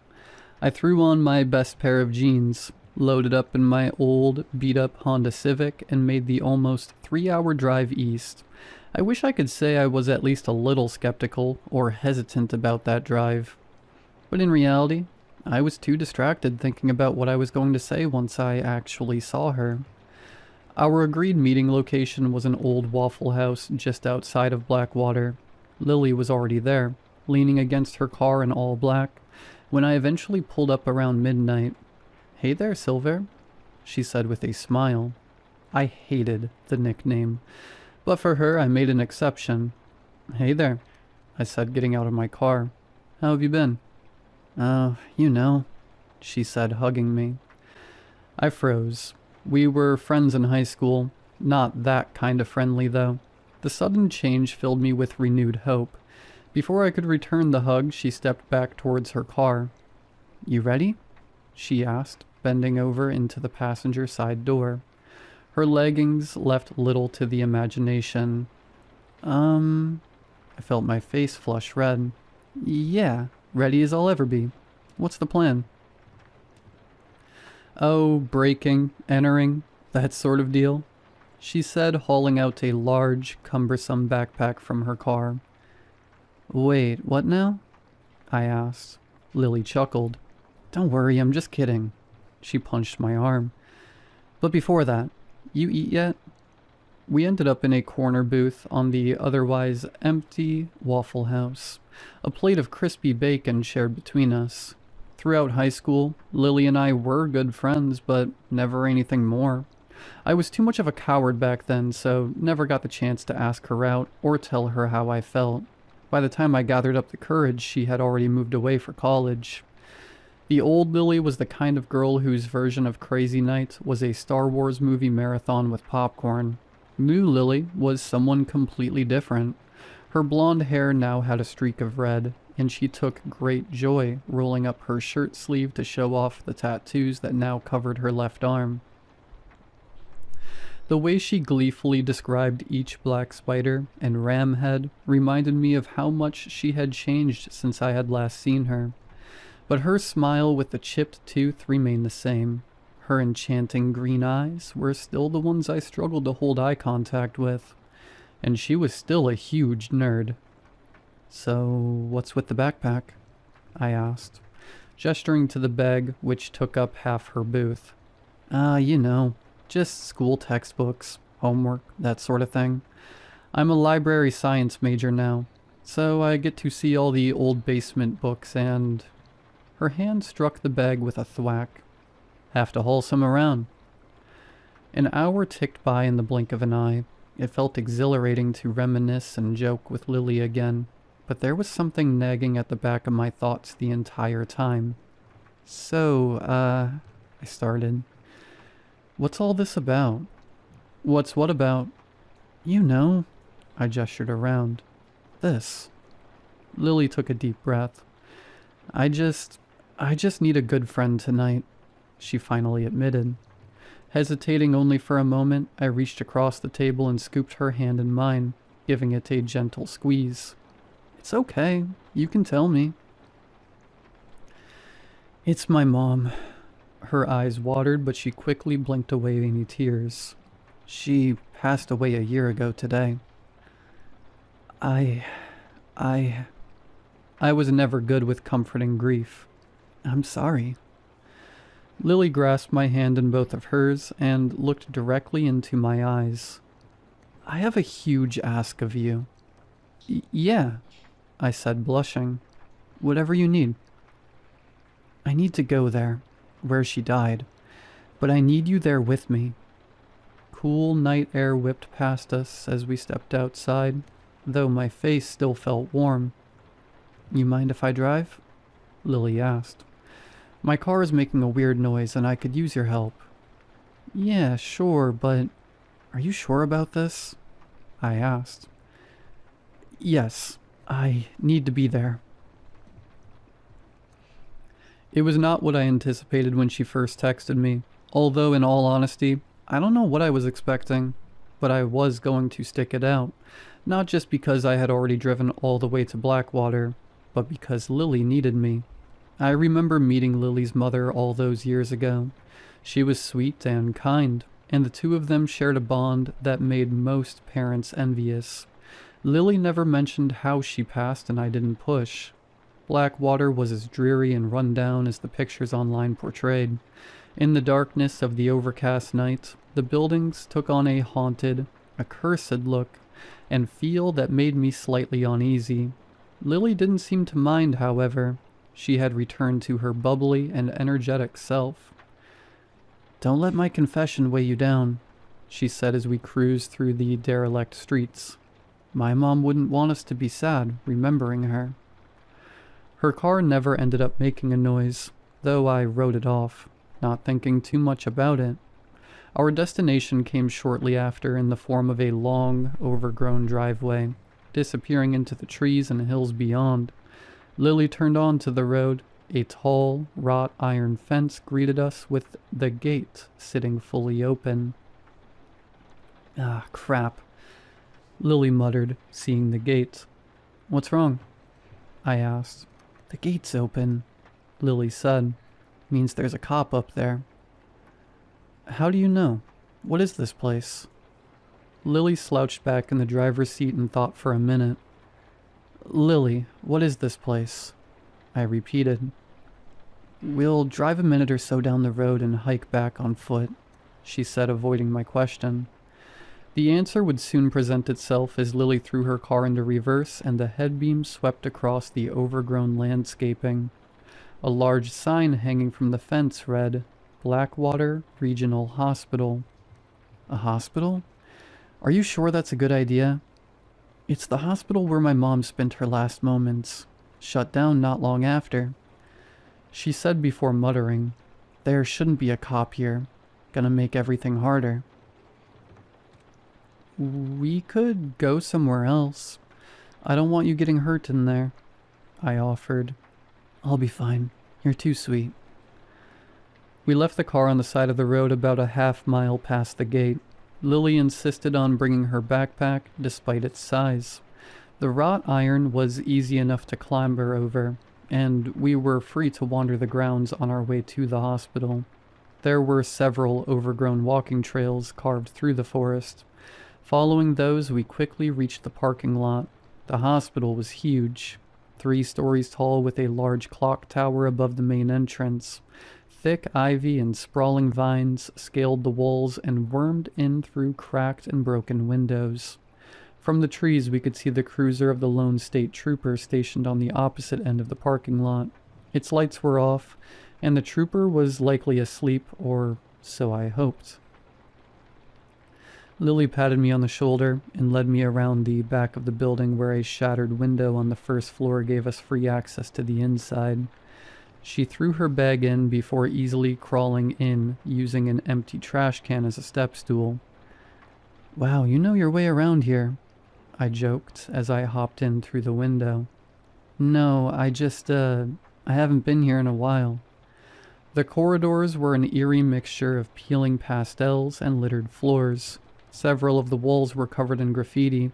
I threw on my best pair of jeans, loaded up in my old, beat-up Honda Civic, and made the almost 3-hour drive east. I wish I could say I was at least a little skeptical or hesitant about that drive. But in reality, I was too distracted thinking about what I was going to say once I actually saw her. Our agreed meeting location was an old Waffle House just outside of Blackwater. Lily was already there, leaning against her car in all black, when I eventually pulled up around midnight. "Hey there, Silver," she said with a smile. I hated the nickname, but for her I made an exception. "Hey there," I said, getting out of my car. "How have you been?" "Oh, you know," she said, hugging me. I froze. We were friends in high school. Not that kind of friendly, though. The sudden change filled me with renewed hope. Before I could return the hug, she stepped back towards her car. "You ready?" she asked, bending over into the passenger side door. Her leggings left little to the imagination. I felt my face flush red. "Yeah, ready as I'll ever be. What's the plan?" "Oh, breaking, entering, that sort of deal," she said, hauling out a large, cumbersome backpack from her car. "Wait, what now?" I asked. Lily chuckled. "Don't worry, I'm just kidding." She punched my arm. "But before that, you eat yet?" We ended up in a corner booth on the otherwise empty Waffle House, a plate of crispy bacon shared between us. Throughout high school, Lily and I were good friends, but never anything more. I was too much of a coward back then, so never got the chance to ask her out or tell her how I felt. By the time I gathered up the courage, she had already moved away for college. The old Lily was the kind of girl whose version of Crazy Night was a Star Wars movie marathon with popcorn. New Lily was someone completely different. Her blonde hair now had a streak of red, and she took great joy rolling up her shirt sleeve to show off the tattoos that now covered her left arm. The way she gleefully described each black spider and ram head reminded me of how much she had changed since I had last seen her. But her smile with the chipped tooth remained the same. Her enchanting green eyes were still the ones I struggled to hold eye contact with. And she was still a huge nerd. "So, what's with the backpack?" I asked, gesturing to the bag which took up half her booth. You know, just school textbooks, homework, that sort of thing. I'm a library science major now, so I get to see all the old basement books and..." Her hand struck the bag with a thwack. "Have to haul some around." An hour ticked by in the blink of an eye. It felt exhilarating to reminisce and joke with Lily again, but there was something nagging at the back of my thoughts the entire time. "So, I started. "What's all this about?" "What's what about?" "You know." I gestured around. "This." Lily took a deep breath. I just need a good friend tonight," she finally admitted. Hesitating only for a moment, I reached across the table and scooped her hand in mine, giving it a gentle squeeze. "It's okay. You can tell me." "It's my mom." Her eyes watered, but she quickly blinked away any tears. "She passed away a year ago today." I was never good with comforting grief. "I'm sorry." Lily grasped my hand in both of hers and looked directly into my eyes. "I have a huge ask of you." Yeah," I said, blushing. "Whatever you need." "I need to go there, where she died, but I need you there with me." Cool night air whipped past us as we stepped outside, though my face still felt warm. "You mind if I drive?" Lily asked. "My car is making a weird noise and I could use your help." "Yeah, sure, but are you sure about this?" I asked. "Yes, I need to be there." It was not what I anticipated when she first texted me, although in all honesty, I don't know what I was expecting, but I was going to stick it out, not just because I had already driven all the way to Blackwater, but because Lily needed me. I remember meeting Lily's mother all those years ago. She was sweet and kind, and the two of them shared a bond that made most parents envious. Lily never mentioned how she passed and I didn't push. Blackwater was as dreary and run down as the pictures online portrayed. In the darkness of the overcast night, the buildings took on a haunted, accursed look and feel that made me slightly uneasy. Lily didn't seem to mind, however. She had returned to her bubbly and energetic self. "Don't let my confession weigh you down," she said as we cruised through the derelict streets. "My mom wouldn't want us to be sad, remembering her." Her car never ended up making a noise, though I wrote it off, not thinking too much about it. Our destination came shortly after in the form of a long, overgrown driveway, disappearing into the trees and hills beyond. Lily turned onto the road. A tall, wrought iron fence greeted us with the gate sitting fully open. "Ah, crap," Lily muttered, seeing the gate. "What's wrong?" I asked. "The gate's open," Lily said. "Means there's a cop up there." "How do you know? What is this place?" Lily slouched back in the driver's seat and thought for a minute. "Lily, what is this place?" I repeated. "We'll drive a minute or so down the road and hike back on foot," she said, avoiding my question. The answer would soon present itself as Lily threw her car into reverse and the headbeam swept across the overgrown landscaping. A large sign hanging from the fence read, "Blackwater Regional Hospital." "A hospital? Are you sure that's a good idea?" "It's the hospital where my mom spent her last moments. Shut down not long after," she said before muttering, "There shouldn't be a cop here. Gonna make everything harder." "We could go somewhere else. I don't want you getting hurt in there." I offered. I'll be fine. You're too sweet. We left the car on the side of the road about a half-mile past the gate. Lily insisted on bringing her backpack, despite its size. The wrought iron was easy enough to clamber over, and we were free to wander the grounds on our way to the hospital. There were several overgrown walking trails carved through the forest. Following those, we quickly reached the parking lot. The hospital was huge, 3 stories tall with a large clock tower above the main entrance. Thick ivy and sprawling vines scaled the walls and wormed in through cracked and broken windows. From the trees we could see the cruiser of the lone state trooper stationed on the opposite end of the parking lot. Its lights were off, and the trooper was likely asleep, or so I hoped. Lily patted me on the shoulder and led me around the back of the building where a shattered window on the first floor gave us free access to the inside. She threw her bag in before easily crawling in, using an empty trash can as a step stool. Wow, you know your way around here, I joked as I hopped in through the window. No, I haven't been here in a while. The corridors were an eerie mixture of peeling pastels and littered floors. Several of the walls were covered in graffiti,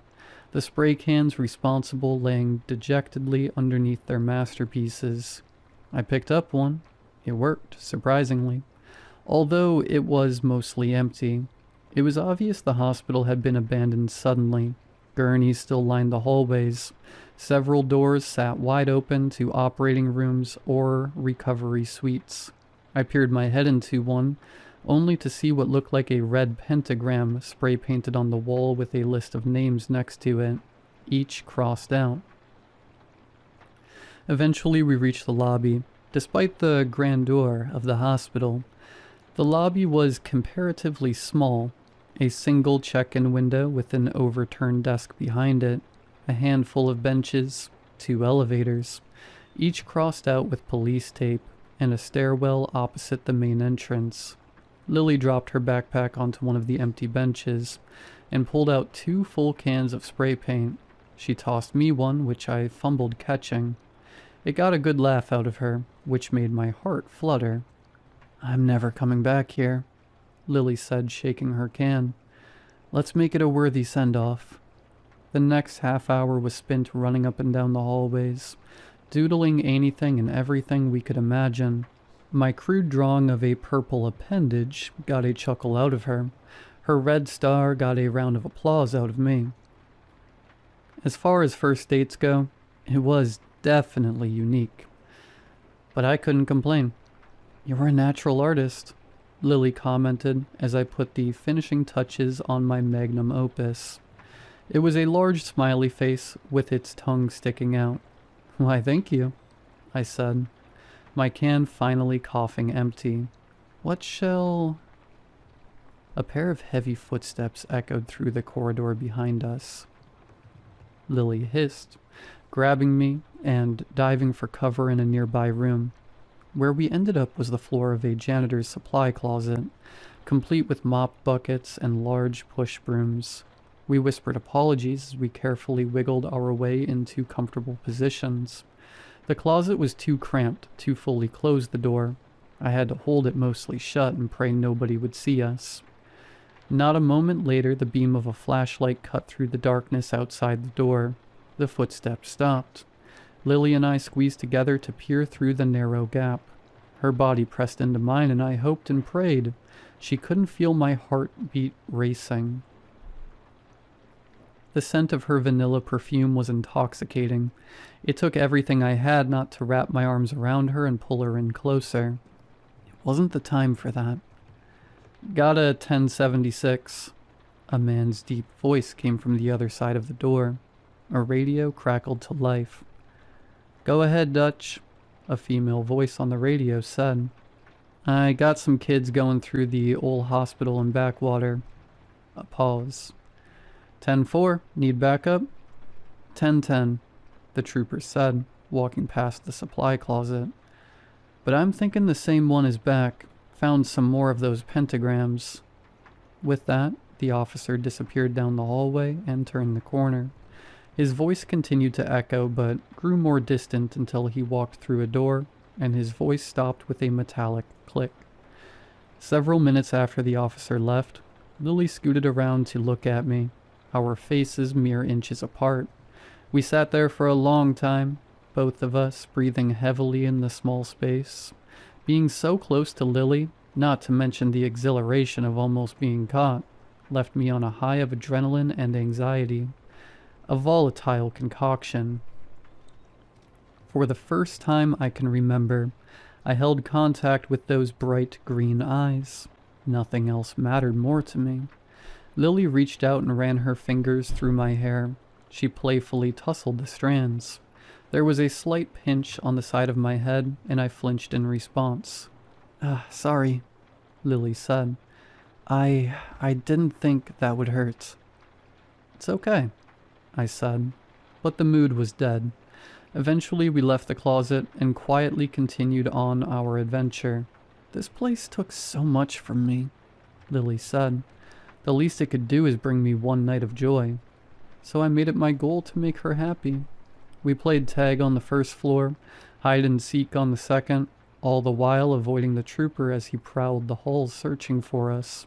the spray cans responsible laying dejectedly underneath their masterpieces. I picked up one. It worked, surprisingly. Although it was mostly empty, it was obvious the hospital had been abandoned suddenly. Gurneys still lined the hallways. Several doors sat wide open to operating rooms or recovery suites. I peered my head into one, only to see what looked like a red pentagram spray painted on the wall with a list of names next to it, each crossed out. Eventually we reached the lobby. Despite the grandeur of the hospital, the lobby was comparatively small. A single check-in window with an overturned desk behind it, a handful of benches, 2 elevators, each crossed out with police tape, and a stairwell opposite the main entrance. Lily dropped her backpack onto one of the empty benches and pulled out 2 full cans of spray paint. She tossed me one, which I fumbled catching. It got a good laugh out of her, which made my heart flutter. I'm never coming back here, Lily said, shaking her can. Let's make it a worthy send-off. The next half hour was spent running up and down the hallways, doodling anything and everything we could imagine. My crude drawing of a purple appendage got a chuckle out of her. Her red star got a round of applause out of me. As far as first dates go, it was definitely unique. But I couldn't complain. You're a natural artist, Lily commented as I put the finishing touches on my magnum opus. It was a large smiley face with its tongue sticking out. Why, thank you, I said, my can finally coughing empty. What shall... A pair of heavy footsteps echoed through the corridor behind us. Lily hissed, grabbing me and diving for cover in a nearby room. Where we ended up was the floor of a janitor's supply closet, complete with mop buckets and large push brooms. We whispered apologies as we carefully wiggled our way into comfortable positions. The closet was too cramped to fully close the door. I had to hold it mostly shut and pray nobody would see us. Not a moment later, the beam of a flashlight cut through the darkness outside the door. The footsteps stopped. Lily and I squeezed together to peer through the narrow gap. Her body pressed into mine, and I hoped and prayed she couldn't feel my heartbeat racing. The scent of her vanilla perfume was intoxicating. It took everything I had not to wrap my arms around her and pull her in closer. It wasn't the time for that. Got a 1076. A man's deep voice came from the other side of the door. A radio crackled to life. Go ahead, Dutch, a female voice on the radio said. I got some kids going through the old hospital in Backwater. A pause. 10-4, need backup? 10-10, the trooper said, walking past the supply closet. But I'm thinking the same one is back. Found some more of those pentagrams. With that, the officer disappeared down the hallway and turned the corner. His voice continued to echo, but grew more distant until he walked through a door, and his voice stopped with a metallic click. Several minutes after the officer left, Lily scooted around to look at me, our faces mere inches apart. We sat there for a long time, both of us breathing heavily in the small space. Being so close to Lily, not to mention the exhilaration of almost being caught, left me on a high of adrenaline and anxiety. A volatile concoction. For the first time I can remember, I held contact with those bright green eyes. Nothing else mattered more to me. Lily reached out and ran her fingers through my hair. She playfully tousled the strands. There was a slight pinch on the side of my head, and I flinched in response. Sorry, Lily said. I didn't think that would hurt. It's okay, I said, but the mood was dead. Eventually we left the closet and quietly continued on our adventure. This place took so much from me, Lily said. The least it could do is bring me one night of joy. So I made it my goal to make her happy. We played tag on the first floor, hide and seek on the second, all the while avoiding the trooper as he prowled the halls searching for us.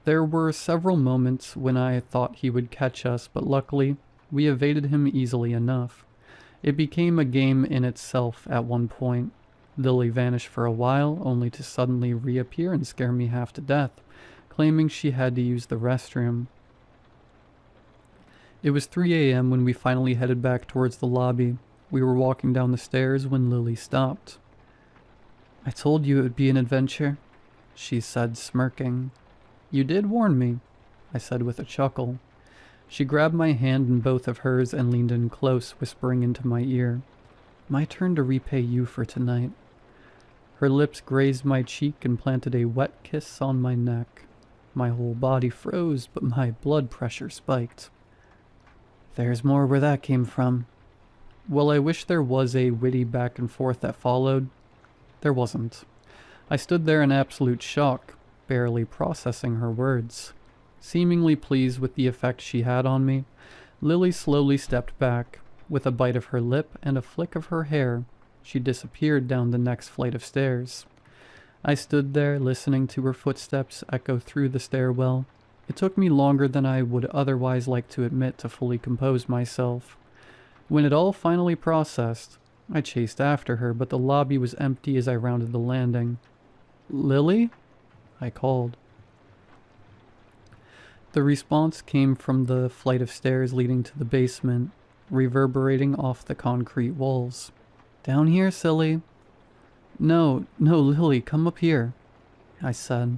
There were several moments when I thought he would catch us, but luckily, we evaded him easily enough. It became a game in itself at one point. Lily vanished for a while, only to suddenly reappear and scare me half to death, claiming she had to use the restroom. It was 3 a.m. when we finally headed back towards the lobby. We were walking down the stairs when Lily stopped. I told you it would be an adventure, she said, smirking. You did warn me, I said with a chuckle. She grabbed my hand in both of hers and leaned in close, whispering into my ear. My turn to repay you for tonight. Her lips grazed my cheek and planted a wet kiss on my neck. My whole body froze, but my blood pressure spiked. There's more where that came from. Well, I wish there was a witty back and forth that followed. There wasn't. I stood there in absolute shock, barely processing her words. Seemingly pleased with the effect she had on me, Lily slowly stepped back. With a bite of her lip and a flick of her hair, she disappeared down the next flight of stairs. I stood there, listening to her footsteps echo through the stairwell. It took me longer than I would otherwise like to admit to fully compose myself. When it all finally processed, I chased after her, but the lobby was empty as I rounded the landing. Lily? I called. The response came from the flight of stairs leading to the basement, reverberating off the concrete walls. Down here, silly. No, Lily, come up here, I said.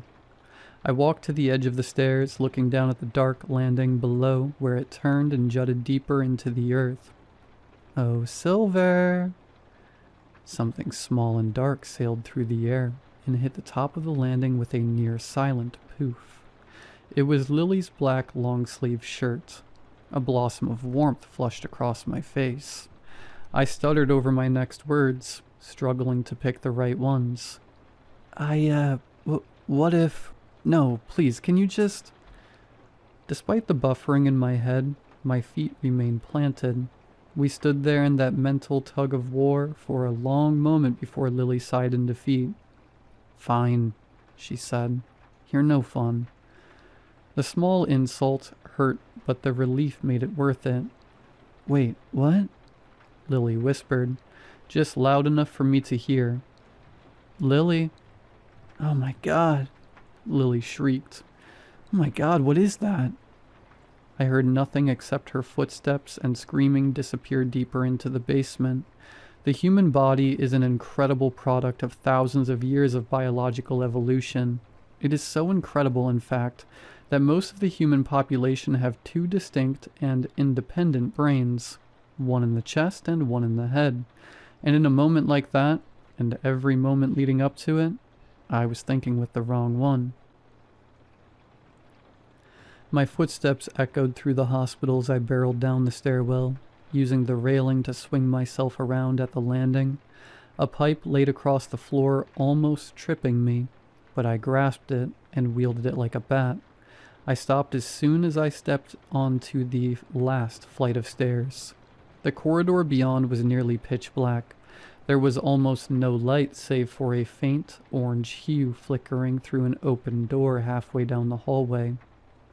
I walked to the edge of the stairs, looking down at the dark landing below where it turned and jutted deeper into the earth. Oh, Silver! Something small and dark sailed through the air and hit the top of the landing with a near-silent poof. It was Lily's black long-sleeved shirt. A blossom of warmth flushed across my face. I stuttered over my next words, struggling to pick the right ones. What if... No, please, can you just... Despite the buffering in my head, my feet remained planted. We stood there in that mental tug of war for a long moment before Lily sighed in defeat. Fine, she said. You're no fun. The small insult hurt, but the relief made it worth it. Wait, what? Lily whispered, just loud enough for me to hear. Lily? Oh my God, Lily shrieked. Oh my God, what is that? I heard nothing except her footsteps and screaming disappeared deeper into the basement. The human body is an incredible product of thousands of years of biological evolution. It is so incredible, in fact, that most of the human population have two distinct and independent brains, one in the chest and one in the head. And in a moment like that, and every moment leading up to it, I was thinking with the wrong one. My footsteps echoed through the hospital as I barreled down the stairwell, using the railing to swing myself around at the landing. A pipe laid across the floor, almost tripping me, but I grasped it and wielded it like a bat. I stopped as soon as I stepped onto the last flight of stairs. The corridor beyond was nearly pitch black. There was almost no light save for a faint orange hue flickering through an open door halfway down the hallway.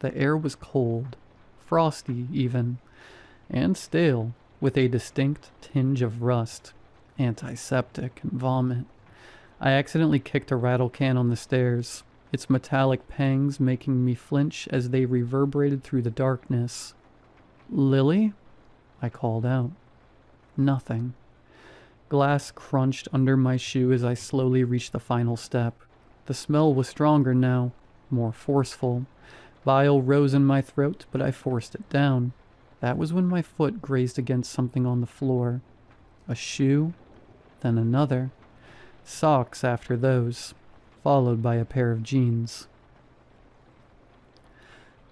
The air was cold, frosty even, and stale, with a distinct tinge of rust, antiseptic, and vomit. I accidentally kicked a rattle can on the stairs, its metallic pangs making me flinch as they reverberated through the darkness. "Lily?" I called out. Nothing. Glass crunched under my shoe as I slowly reached the final step. The smell was stronger now, more forceful. Bile rose in my throat, but I forced it down. That was when my foot grazed against something on the floor. A shoe, then another. Socks after those, followed by a pair of jeans.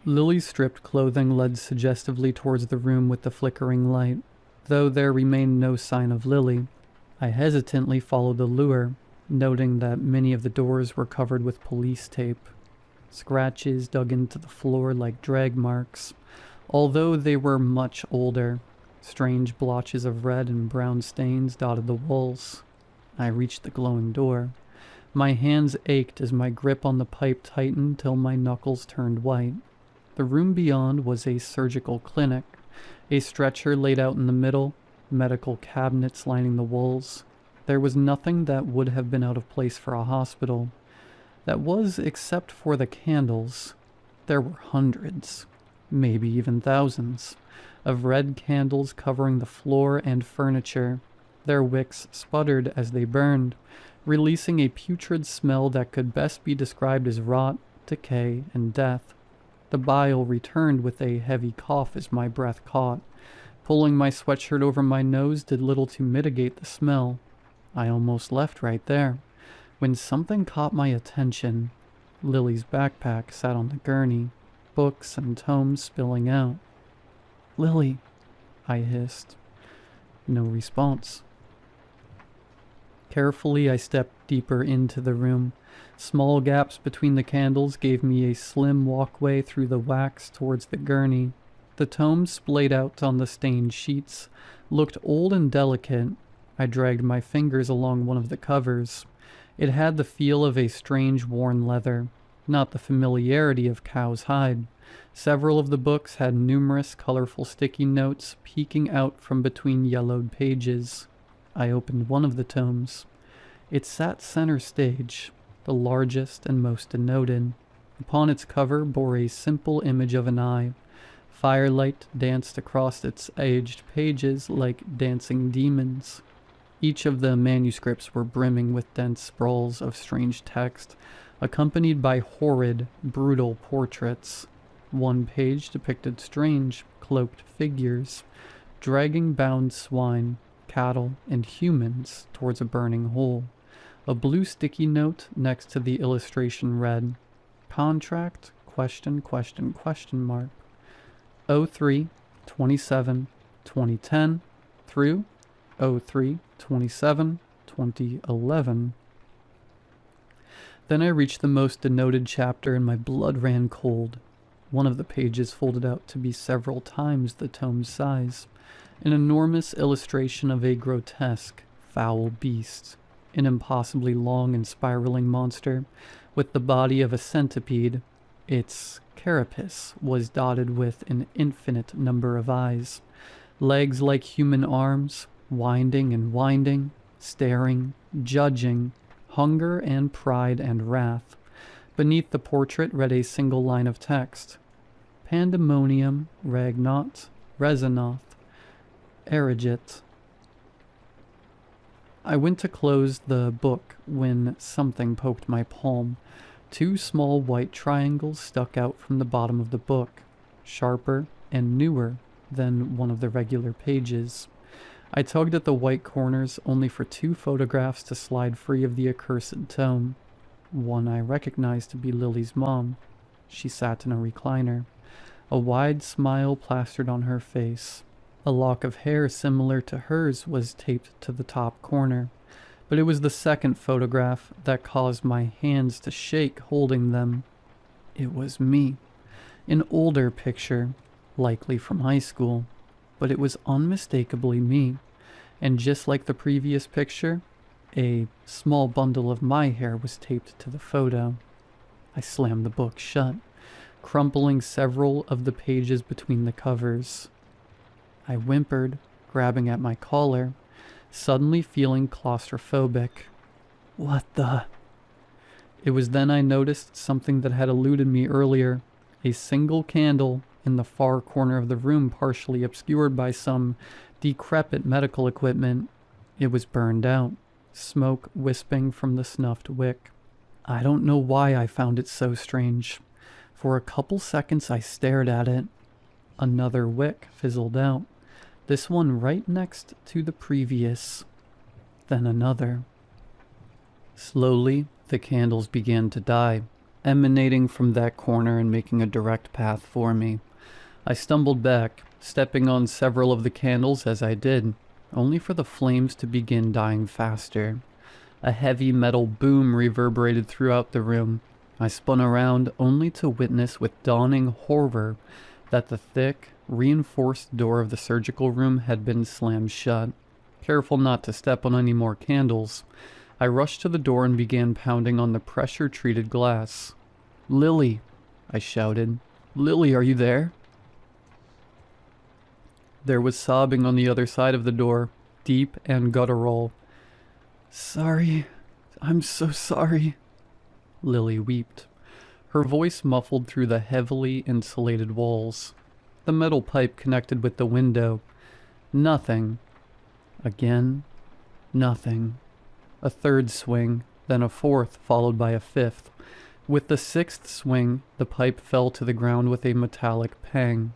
Lily's stripped clothing led suggestively towards the room with the flickering light, though there remained no sign of Lily. I hesitantly followed the lure, noting that many of the doors were covered with police tape. Scratches dug into the floor like drag marks, although they were much older. Strange blotches of red and brown stains dotted the walls. I reached the glowing door. My hands ached as my grip on the pipe tightened till my knuckles turned white. The room beyond was a surgical clinic, a stretcher laid out in the middle, medical cabinets lining the walls. There was nothing that would have been out of place for a hospital. That was, except for the candles. There were hundreds, maybe even thousands, of red candles covering the floor and furniture. Their wicks sputtered as they burned, releasing a putrid smell that could best be described as rot, decay, and death. The bile returned with a heavy cough as my breath caught. Pulling my sweatshirt over my nose did little to mitigate the smell. I almost left right there, when something caught my attention. Lily's backpack sat on the gurney, books and tomes spilling out. "Lily," I hissed. No response. Carefully, I stepped deeper into the room. Small gaps between the candles gave me a slim walkway through the wax towards the gurney. The tomes splayed out on the stained sheets looked old and delicate. I dragged my fingers along one of the covers. It had the feel of a strange worn leather, not the familiarity of cow's hide. Several of the books had numerous colorful sticky notes peeking out from between yellowed pages. I opened one of the tomes. It sat center stage, the largest and most denoted. Upon its cover bore a simple image of an eye. Firelight danced across its aged pages like dancing demons. Each of the manuscripts were brimming with dense sprawls of strange text, accompanied by horrid, brutal portraits. One page depicted strange, cloaked figures, dragging bound swine, cattle, and humans towards a burning hole. A blue sticky note next to the illustration read, "Contract, question, question, question mark. 03, 27, 2010 through 03, 27, 2011. Then I reached the most denoted chapter and my blood ran cold. One of the pages folded out to be several times the tome's size. An enormous illustration of a grotesque, foul beast. An impossibly long and spiraling monster with the body of a centipede. Its carapace was dotted with an infinite number of eyes. Legs like human arms, winding and winding, staring, judging, hunger and pride and wrath. Beneath the portrait read a single line of text. Pandemonium Ragnot Rezanoth Erigit. I went to close the book when something poked my palm. Two small white triangles stuck out from the bottom of the book, sharper and newer than one of the regular pages. I tugged at the white corners only for two photographs to slide free of the accursed tome. One I recognized to be Lily's mom. She sat in a recliner, a wide smile plastered on her face. A lock of hair similar to hers was taped to the top corner, but it was the second photograph that caused my hands to shake holding them. It was me. An older picture, likely from high school, but it was unmistakably me. And just like the previous picture, a small bundle of my hair was taped to the photo. I slammed the book shut, crumpling several of the pages between the covers. I whimpered, grabbing at my collar, suddenly feeling claustrophobic. What the? It was then I noticed something that had eluded me earlier. A single candle in the far corner of the room, partially obscured by some decrepit medical equipment. It was burned out, smoke wisping from the snuffed wick. I don't know why I found it so strange. For a couple seconds I stared at it. Another wick fizzled out, this one right next to the previous. Then another. Slowly, the candles began to die, emanating from that corner and making a direct path for me. I stumbled back, stepping on several of the candles as I did, only for the flames to begin dying faster. A heavy metal boom reverberated throughout the room. I spun around only to witness with dawning horror that the thick, reinforced door of the surgical room had been slammed shut. Careful not to step on any more candles, I rushed to the door and began pounding on the pressure-treated glass. "Lily!" I shouted. "Lily, are you there?" There was sobbing on the other side of the door, deep and guttural. "Sorry. I'm so sorry." Lily wept, her voice muffled through the heavily insulated walls. The metal pipe connected with the window. Nothing. Again, nothing. A third swing, then a fourth, followed by a fifth. With the sixth swing, the pipe fell to the ground with a metallic pang.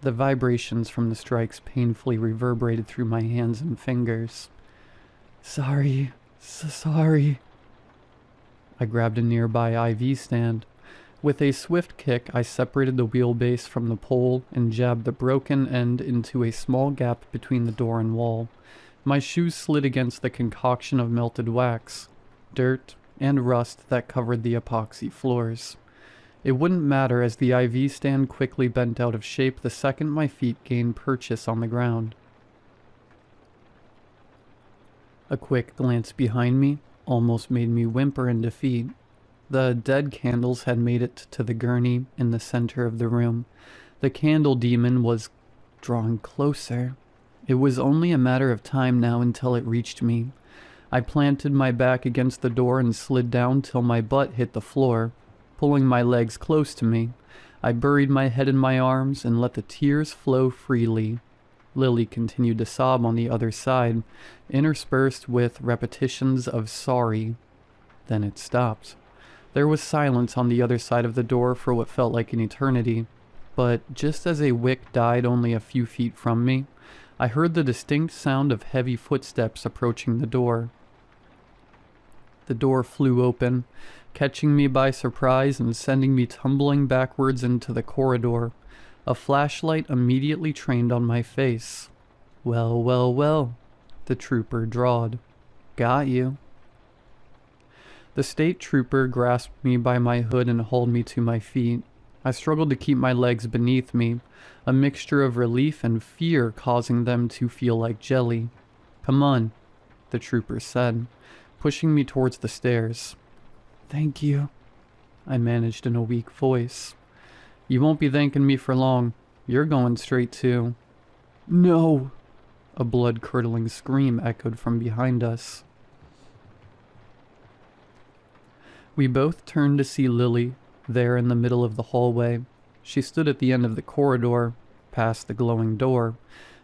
The vibrations from the strikes painfully reverberated through my hands and fingers. "Sorry, sorry." I grabbed a nearby IV stand. With a swift kick, I separated the wheelbase from the pole and jabbed the broken end into a small gap between the door and wall. My shoes slid against the concoction of melted wax, dirt, and rust that covered the epoxy floors. It wouldn't matter as the IV stand quickly bent out of shape the second my feet gained purchase on the ground. A quick glance behind me almost made me whimper in defeat. The dead candles had made it to the gurney in the center of the room. The candle demon was drawing closer. It was only a matter of time now until it reached me. I planted my back against the door and slid down till my butt hit the floor, pulling my legs close to me. I buried my head in my arms and let the tears flow freely. Lily continued to sob on the other side, interspersed with repetitions of sorry. Then it stopped. There was silence on the other side of the door for what felt like an eternity, but just as a wick died only a few feet from me, I heard the distinct sound of heavy footsteps approaching the door. The door flew open, catching me by surprise and sending me tumbling backwards into the corridor. A flashlight immediately trained on my face. "Well, well, well," the trooper drawled. "Got you." The state trooper grasped me by my hood and hauled me to my feet. I struggled to keep my legs beneath me, a mixture of relief and fear causing them to feel like jelly. "Come on," the trooper said, pushing me towards the stairs. "Thank you," I managed in a weak voice. "You won't be thanking me for long. You're going straight to—" "No!" A blood-curdling scream echoed from behind us. We both turned to see Lily, there in the middle of the hallway. She stood at the end of the corridor, past the glowing door,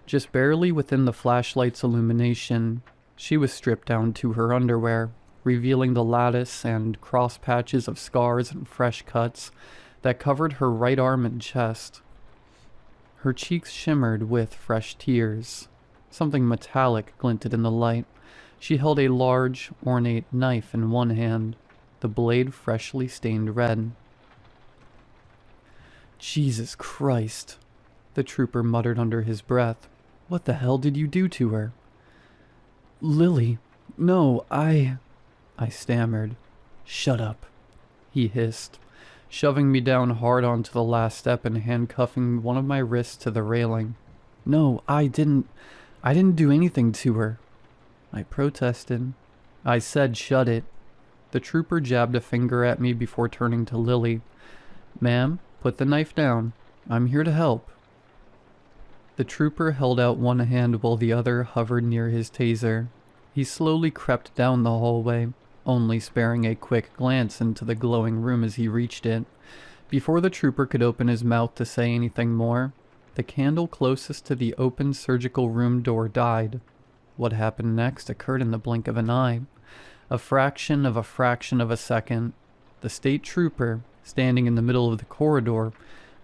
just barely within the flashlight's illumination. She was stripped down to her underwear, revealing the lattice and cross patches of scars and fresh cuts that covered her right arm and chest. Her cheeks shimmered with fresh tears. Something metallic glinted in the light. She held a large, ornate knife in one hand, the blade freshly stained red. "Jesus Christ," the trooper muttered under his breath. "What the hell did you do to her?" "Lily, no, I stammered. "Shut up," he hissed, shoving me down hard onto the last step and handcuffing one of my wrists to the railing. No, I didn't do anything to her. I protested. I said shut it. The trooper jabbed a finger at me before turning to Lily. Ma'am, put the knife down. I'm here to help. The trooper held out one hand while the other hovered near his taser. He slowly crept down the hallway, only sparing a quick glance into the glowing room as he reached it. Before the trooper could open his mouth to say anything more, the candle closest to the open surgical room door died. What happened next occurred in the blink of an eye. A fraction of a second, the state trooper, standing in the middle of the corridor,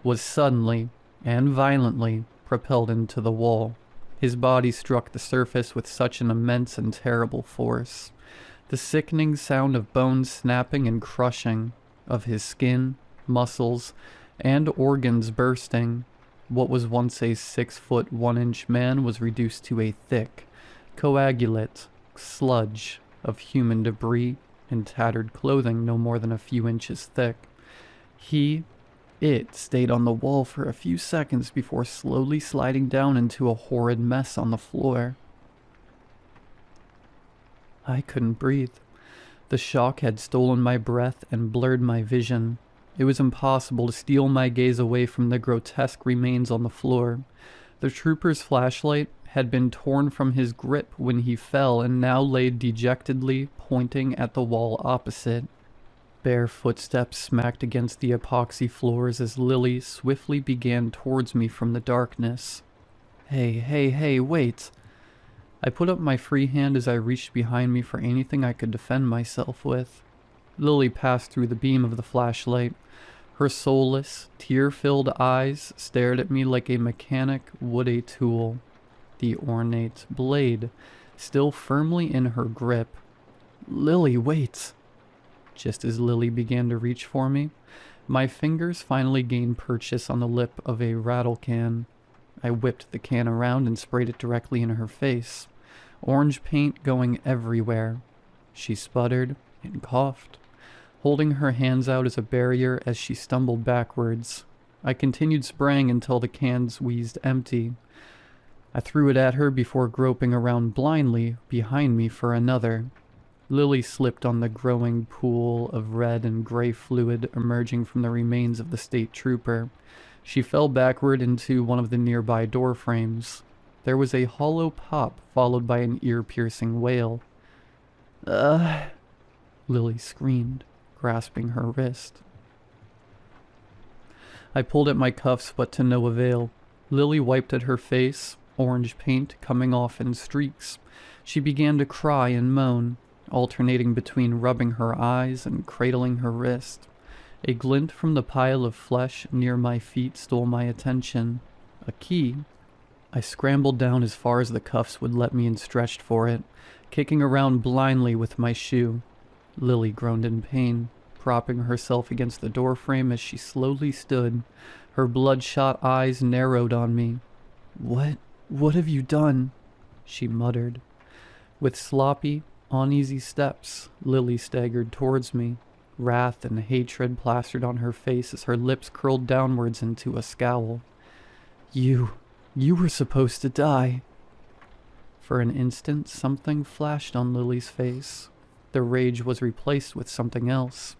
was suddenly and violently propelled into the wall. His body struck the surface with such an immense and terrible force. The sickening sound of bones snapping and crushing, of his skin, muscles, and organs bursting. What was once a 6-foot 1-inch man was reduced to a thick, coagulate sludge of human debris and tattered clothing no more than a few inches thick. It stayed on the wall for a few seconds before slowly sliding down into a horrid mess on the floor. I couldn't breathe. The shock had stolen my breath and blurred my vision. It was impossible to steal my gaze away from the grotesque remains on the floor. The trooper's flashlight had been torn from his grip when he fell and now lay dejectedly pointing at the wall opposite. Bare footsteps smacked against the epoxy floors as Lily swiftly began towards me from the darkness. Hey, wait. I put up my free hand as I reached behind me for anything I could defend myself with. Lily passed through the beam of the flashlight. Her soulless, tear-filled eyes stared at me like a mechanic would a tool. The ornate blade still firmly in her grip. Lily, wait. Just as Lily began to reach for me, my fingers finally gained purchase on the lip of a rattle can. I whipped the can around and sprayed it directly in her face, orange paint going everywhere. She sputtered and coughed, holding her hands out as a barrier as she stumbled backwards. I continued spraying until the cans wheezed empty. I threw it at her before groping around blindly behind me for another. Lily slipped on the growing pool of red and gray fluid emerging from the remains of the state trooper. She fell backward into one of the nearby door frames. There was a hollow pop followed by an ear-piercing wail. Lily screamed, grasping her wrist. I pulled at my cuffs, but to no avail. Lily wiped at her face, orange paint coming off in streaks. She began to cry and moan, alternating between rubbing her eyes and cradling her wrist. A glint from the pile of flesh near my feet stole my attention. A key. I scrambled down as far as the cuffs would let me and stretched for it, kicking around blindly with my shoe. Lily groaned in pain, propping herself against the doorframe as she slowly stood. Her bloodshot eyes narrowed on me. What have you done?" she muttered. With sloppy, uneasy steps, Lily staggered towards me, wrath and hatred plastered on her face as her lips curled downwards into a scowl. You were supposed to die." For an instant, something flashed on Lily's face. The rage was replaced with something else,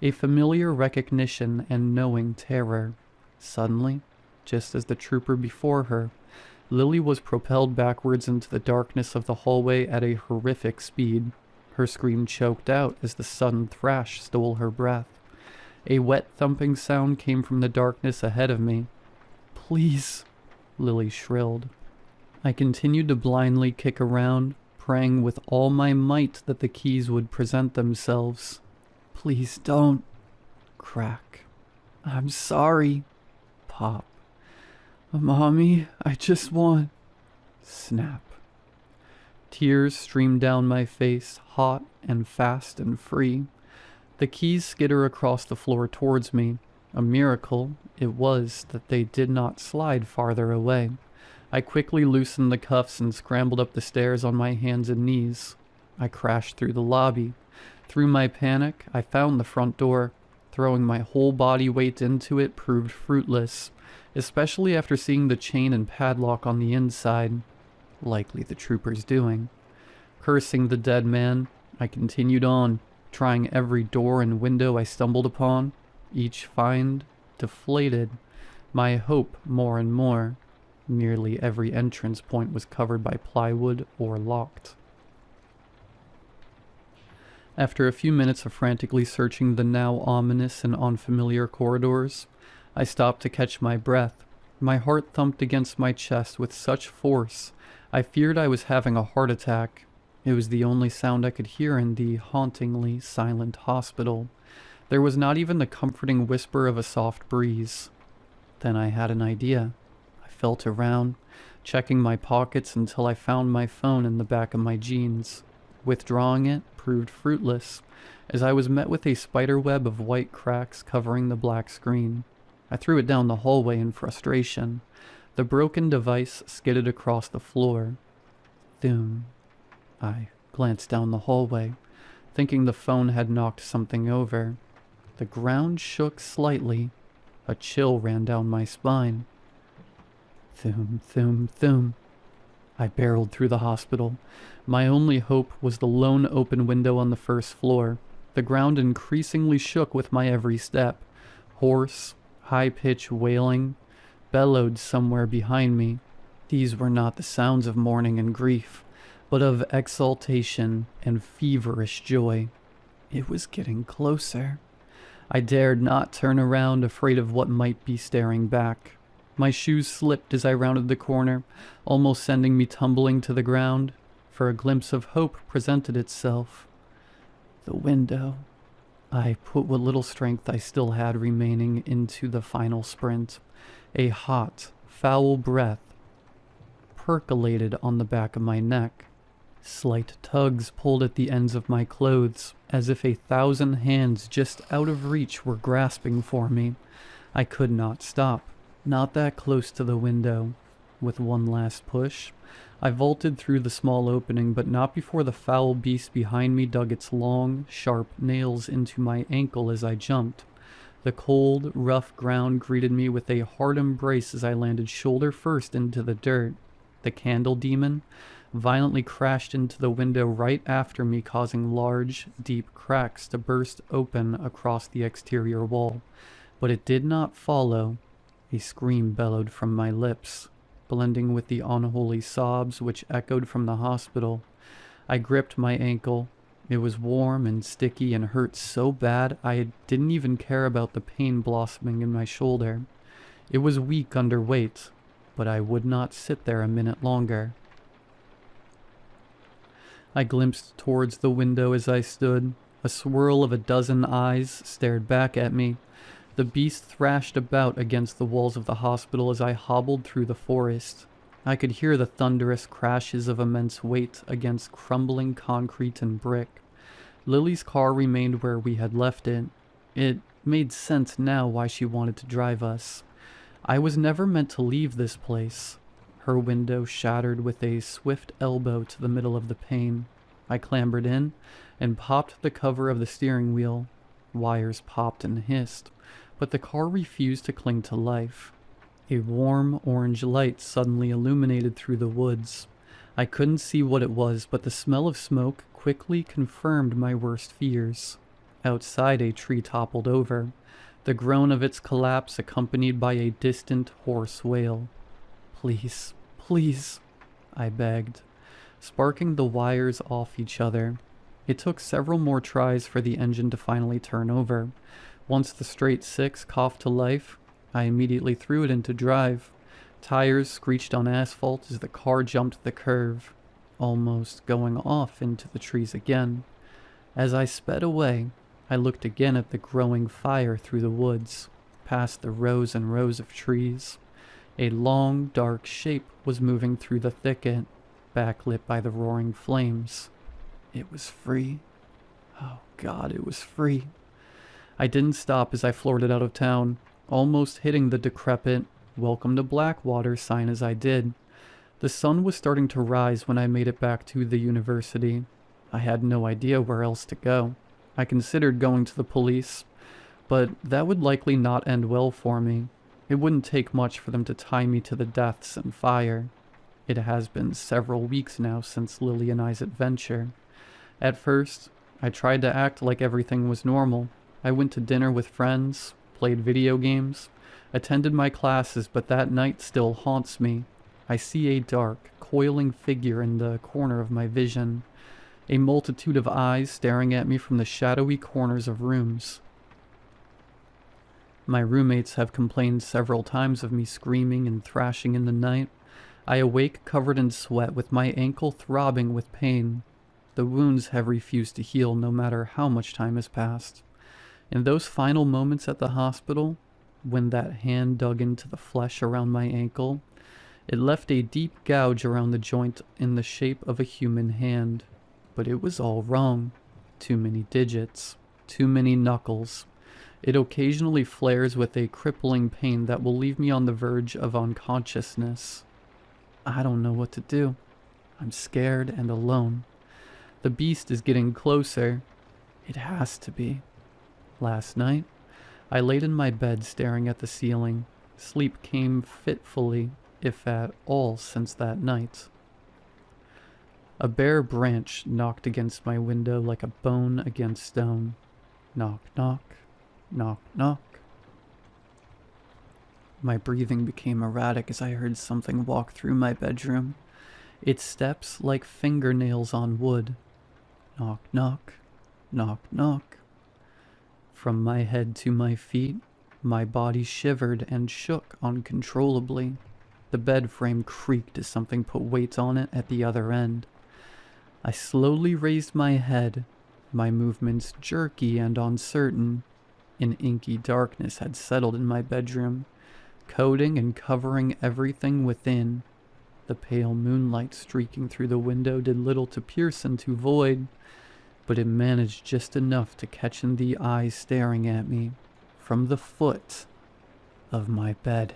a familiar recognition and knowing terror. Suddenly, just as the trooper before her, Lily was propelled backwards into the darkness of the hallway at a horrific speed. Her scream choked out as the sudden thrash stole her breath. A wet thumping sound came from the darkness ahead of me. "Please," Lily shrilled. I continued to blindly kick around, praying with all my might that the keys would present themselves. "Please don't." Crack. "I'm sorry." Pop. "Mommy, I just want..." Snap. Tears streamed down my face, hot and fast and free. The keys skitter across the floor towards me. A miracle it was that they did not slide farther away. I quickly loosened the cuffs and scrambled up the stairs on my hands and knees. I crashed through the lobby. Through my panic, I found the front door. Throwing my whole body weight into it proved fruitless, especially after seeing the chain and padlock on the inside. Likely the troopers doing. Cursing the dead man, I continued on, trying every door and window I stumbled upon, each find deflated, my hope more and more. Nearly every entrance point was covered by plywood or locked. After a few minutes of frantically searching the now ominous and unfamiliar corridors, I stopped to catch my breath. My heart thumped against my chest with such force, I feared I was having a heart attack. It was the only sound I could hear in the hauntingly silent hospital. There was not even the comforting whisper of a soft breeze. Then I had an idea. I felt around, checking my pockets until I found my phone in the back of my jeans. Withdrawing it proved fruitless, as I was met with a spiderweb of white cracks covering the black screen. I threw it down the hallway in frustration. The broken device skidded across the floor. Thum. I glanced down the hallway, thinking the phone had knocked something over. The ground shook slightly. A chill ran down my spine. Thum, thum, thum. I barreled through the hospital. My only hope was the lone open window on the first floor. The ground increasingly shook with my every step. Hoarse, high-pitched wailing bellowed somewhere behind me. These were not the sounds of mourning and grief, but of exultation and feverish joy. It was getting closer. I dared not turn around, afraid of what might be staring back. My shoes slipped as I rounded the corner, almost sending me tumbling to the ground, for a glimpse of hope presented itself. The window. I put what little strength I still had remaining into the final sprint. A hot, foul breath percolated on the back of my neck. Slight tugs pulled at the ends of my clothes, as if 1,000 hands just out of reach were grasping for me. I could not stop. Not that close to the window. With one last push, I vaulted through the small opening, but not before the foul beast behind me dug its long, sharp nails into my ankle as I jumped. The cold, rough ground greeted me with a hard embrace as I landed shoulder first into the dirt. The candle demon violently crashed into the window right after me, causing large, deep cracks to burst open across the exterior wall. But it did not follow. A scream bellowed from my lips, blending with the unholy sobs which echoed from the hospital. I gripped my ankle. It was warm and sticky and hurt so bad I didn't even care about the pain blossoming in my shoulder. It was weak under weight, but I would not sit there a minute longer. I glimpsed towards the window as I stood. A swirl of 12 eyes stared back at me. The beast thrashed about against the walls of the hospital as I hobbled through the forest. I could hear the thunderous crashes of immense weight against crumbling concrete and brick. Lily's car remained where we had left it. It made sense now why she wanted to drive us. I was never meant to leave this place. Her window shattered with a swift elbow to the middle of the pane. I clambered in and popped the cover of the steering wheel. Wires popped and hissed, but the car refused to cling to life. A warm orange light suddenly illuminated through the woods. I couldn't see what it was, but the smell of smoke quickly confirmed my worst fears. Outside, a tree toppled over, the groan of its collapse accompanied by a distant hoarse wail. "Please, please," I begged, sparking the wires off each other. It took several more tries for the engine to finally turn over. Once the straight six coughed to life, I immediately threw it into drive. Tires screeched on asphalt as the car jumped the curve, almost going off into the trees again. As I sped away, I looked again at the growing fire through the woods, past the rows and rows of trees. A long, dark shape was moving through the thicket, backlit by the roaring flames. It was free. Oh God, it was free. I didn't stop as I floored it out of town, almost hitting the decrepit "Welcome to Blackwater" sign as I did. The sun was starting to rise when I made it back to the university. I had no idea where else to go. I considered going to the police, But that would likely not end well for me. It wouldn't take much for them to tie me to the deaths and fire. It has been several weeks now since Lily and I's adventure. At first, I tried to act like everything was normal. I went to dinner with friends, played video games, attended my classes, but that night still haunts me. I see a dark, coiling figure in the corner of my vision, a multitude of eyes staring at me from the shadowy corners of rooms. My roommates have complained several times of me screaming and thrashing in the night. I awake covered in sweat with my ankle throbbing with pain. The wounds have refused to heal no matter how much time has passed. In those final moments at the hospital, when that hand dug into the flesh around my ankle, it left a deep gouge around the joint in the shape of a human hand. But it was all wrong. Too many digits. Too many knuckles. It occasionally flares with a crippling pain that will leave me on the verge of unconsciousness. I don't know what to do. I'm scared and alone. The beast is getting closer. It has to be. Last night, I laid in my bed staring at the ceiling. Sleep came fitfully, if at all, since that night. A bare branch knocked against my window like a bone against stone. Knock, knock, knock, knock. My breathing became erratic as I heard something walk through my bedroom. Its steps like fingernails on wood. Knock, knock, knock, knock. From my head to my feet, my body shivered and shook uncontrollably. The bed frame creaked as something put weight on it at the other end. I slowly raised my head, my movements jerky and uncertain. An inky darkness had settled in my bedroom, coating and covering everything within. The pale moonlight streaking through the window did little to pierce into void, but it managed just enough to catch in the eyes staring at me from the foot of my bed.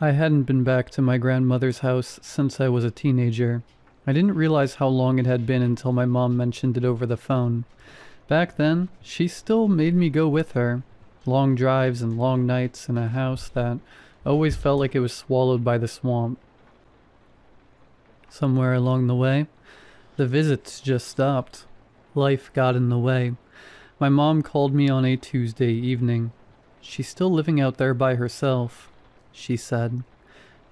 I hadn't been back to my grandmother's house since I was a teenager. I didn't realize how long it had been until my mom mentioned it over the phone. Back then, she still made me go with her. Long drives and long nights in a house that always felt like it was swallowed by the swamp. Somewhere along the way, the visits just stopped. Life got in the way. My mom called me on a Tuesday evening. She's still living out there by herself, she said,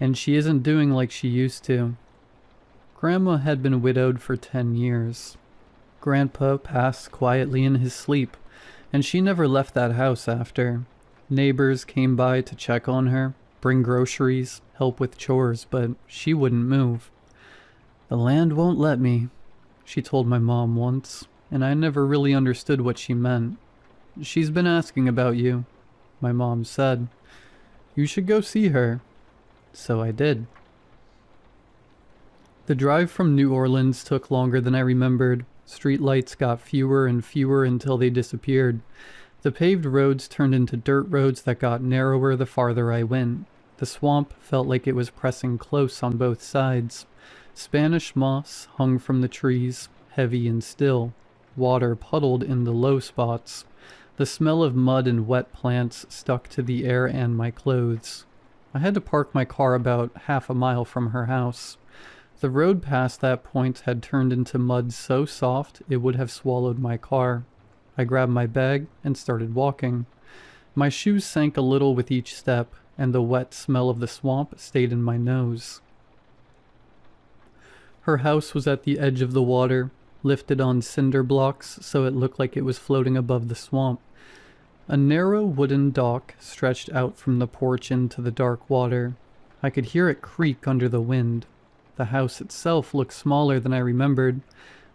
and she isn't doing like she used to. Grandma had been widowed for 10 years. Grandpa passed quietly in his sleep, and she never left that house after. Neighbors came by to check on her, bring groceries, help with chores, but she wouldn't move. "The land won't let me," she told my mom once, and I never really understood what she meant. "She's been asking about you," my mom said. "You should go see her." So I did. The drive from New Orleans took longer than I remembered. Street lights got fewer and fewer until they disappeared. The paved roads turned into dirt roads that got narrower the farther I went. The swamp felt like it was pressing close on both sides. Spanish moss hung from the trees, heavy and still. Water puddled in the low spots. The smell of mud and wet plants stuck to the air and my clothes. I had to park my car about half a mile from her house. The road past that point had turned into mud so soft it would have swallowed my car. I grabbed my bag and started walking. My shoes sank a little with each step, and the wet smell of the swamp stayed in my nose. Her house was at the edge of the water, lifted on cinder blocks so it looked like it was floating above the swamp. A narrow wooden dock stretched out from the porch into the dark water. I could hear it creak under the wind. The house itself looked smaller than I remembered,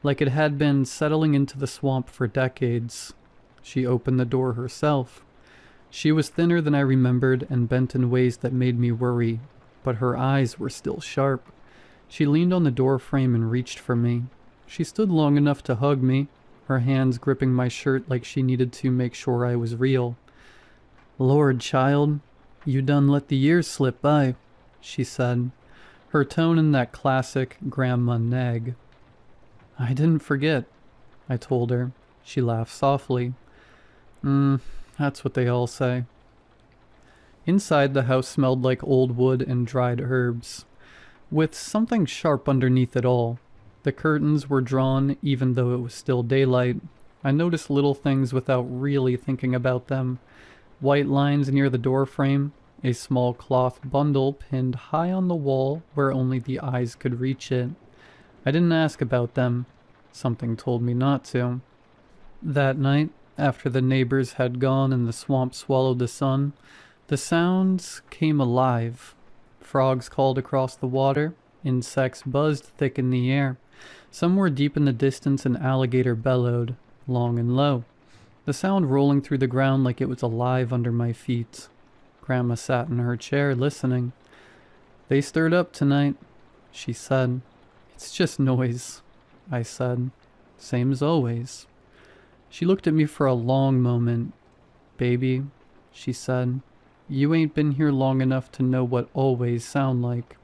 like it had been settling into the swamp for decades. She opened the door herself. She was thinner than I remembered and bent in ways that made me worry, but her eyes were still sharp. She leaned on the door frame and reached for me. She stood long enough to hug me, her hands gripping my shirt like she needed to make sure I was real. "Lord, child, you done let the years slip by," she said, her tone in that classic grandma nag. I didn't forget, I told her. She laughed softly. That's what they all say. Inside, the house smelled like old wood and dried herbs, with something sharp underneath it all. The curtains were drawn even though it was still daylight. I noticed little things without really thinking about them. White lines near the door frame, a small cloth bundle pinned high on the wall where only the eyes could reach it. I didn't ask about them. Something told me not to. That night, after the neighbors had gone and the swamp swallowed the sun, the sounds came alive. Frogs called across the water, insects buzzed thick in the air. Somewhere deep in the distance an alligator bellowed, long and low, the sound rolling through the ground like it was alive under my feet. Grandma sat in her chair listening. They stirred up tonight, she said. It's just noise, I said. Same as always. She looked at me for a long moment. Baby, she said, you ain't been here long enough to know what always sound like.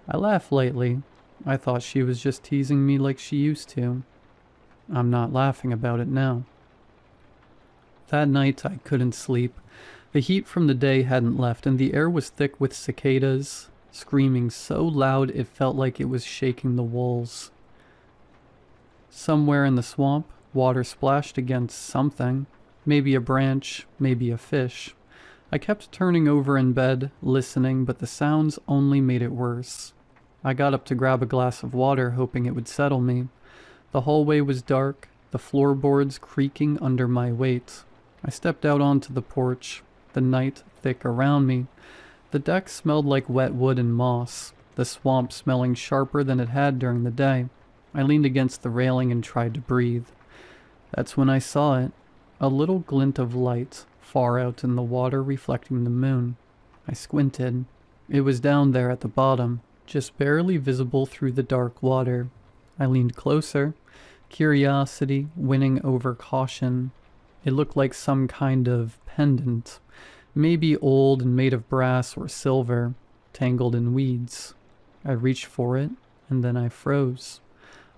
I laughed lightly. I thought she was just teasing me like she used to. I'm not laughing about it now. That night I couldn't sleep. The heat from the day hadn't left, and the air was thick with cicadas, screaming so loud it felt like it was shaking the walls. Somewhere in the swamp, water splashed against something. Maybe a branch, maybe a fish. I kept turning over in bed, listening, but the sounds only made it worse. I got up to grab a glass of water, hoping it would settle me. The hallway was dark, the floorboards creaking under my weight. I stepped out onto the porch, the night thick around me. The deck smelled like wet wood and moss, the swamp smelling sharper than it had during the day. I leaned against the railing and tried to breathe. That's when I saw it, a little glint of light, far out in the water reflecting the moon. I squinted. It was down there at the bottom, just barely visible through the dark water. I leaned closer, curiosity winning over caution. It looked like some kind of pendant, maybe old and made of brass or silver, tangled in weeds. I reached for it, and then I froze.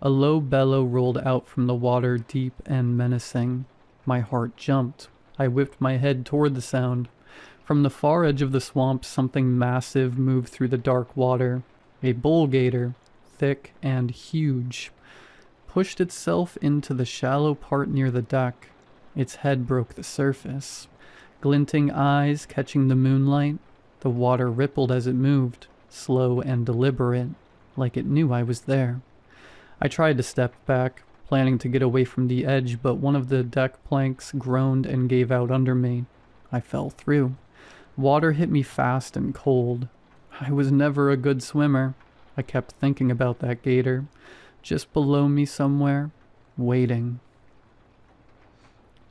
A low bellow rolled out from the water, deep and menacing. My heart jumped. I whipped my head toward the sound. From the far edge of the swamp, something massive moved through the dark water. A bull gator, thick and huge, pushed itself into the shallow part near the deck. Its head broke the surface. Glinting eyes catching the moonlight, the water rippled as it moved, slow and deliberate, like it knew I was there. I tried to step back, planning to get away from the edge, but one of the deck planks groaned and gave out under me. I fell through. Water hit me fast and cold. I was never a good swimmer. I kept thinking about that gator, just below me somewhere, waiting.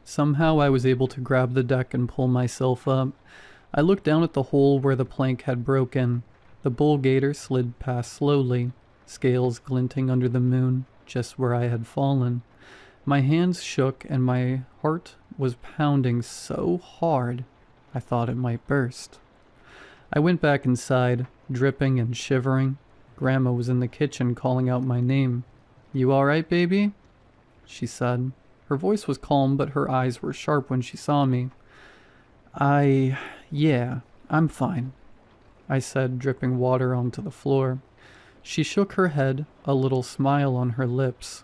Somehow I was able to grab the deck and pull myself up. I looked down at the hole where the plank had broken. The bull gator slid past slowly, scales glinting under the moon, just where I had fallen. My hands shook and my heart was pounding so hard I thought it might burst. I went back inside, dripping and shivering. Grandma was in the kitchen calling out my name. "You all right, baby?" she said. Her voice was calm, but her eyes were sharp when she saw me. Yeah, I'm fine," I said, dripping water onto the floor. She shook her head, a little smile on her lips.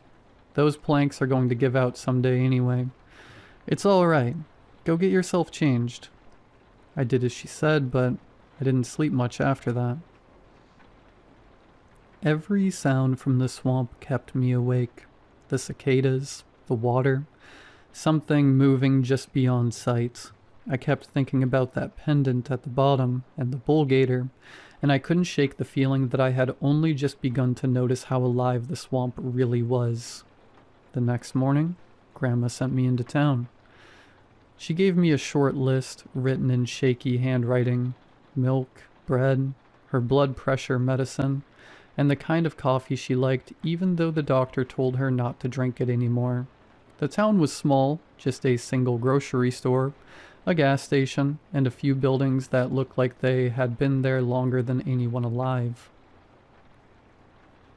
"Those planks are going to give out someday anyway. It's all right. Go get yourself changed." I did as she said, but I didn't sleep much after that. Every sound from the swamp kept me awake. The cicadas, the water, something moving just beyond sight. I kept thinking about that pendant at the bottom and the bull gator, and I couldn't shake the feeling that I had only just begun to notice how alive the swamp really was. The next morning, Grandma sent me into town. She gave me a short list written in shaky handwriting: milk, bread, her blood pressure medicine, and the kind of coffee she liked, even though the doctor told her not to drink it anymore. The town was small, just a single grocery store, A gas station, and a few buildings that looked like they had been there longer than anyone alive.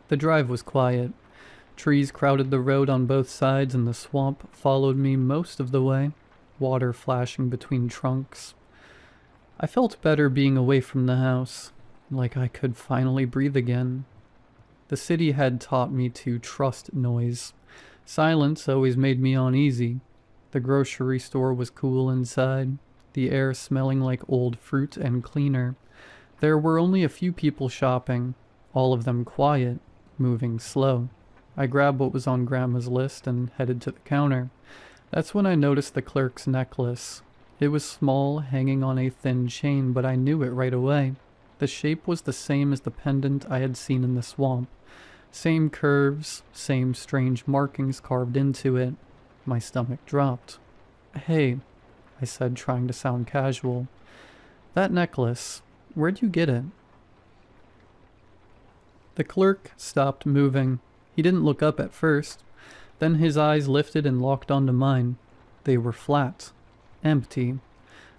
The drive was quiet. Trees crowded the road on both sides, and the swamp followed me most of the way, water flashing between trunks. I felt better being away from the house, like I could finally breathe again. The city had taught me to trust noise. Silence always made me uneasy. The grocery store was cool inside, the air smelling like old fruit and cleaner. There were only a few people shopping, all of them quiet, moving slow. I grabbed what was on Grandma's list and headed to the counter. That's when I noticed the clerk's necklace. It was small, hanging on a thin chain, but I knew it right away. The shape was the same as the pendant I had seen in the swamp. Same curves, same strange markings carved into it. My stomach dropped. "Hey," I said, trying to sound casual. "That necklace, where'd you get it?" The clerk stopped moving. He didn't look up at first. Then his eyes lifted and locked onto mine. They were flat, empty,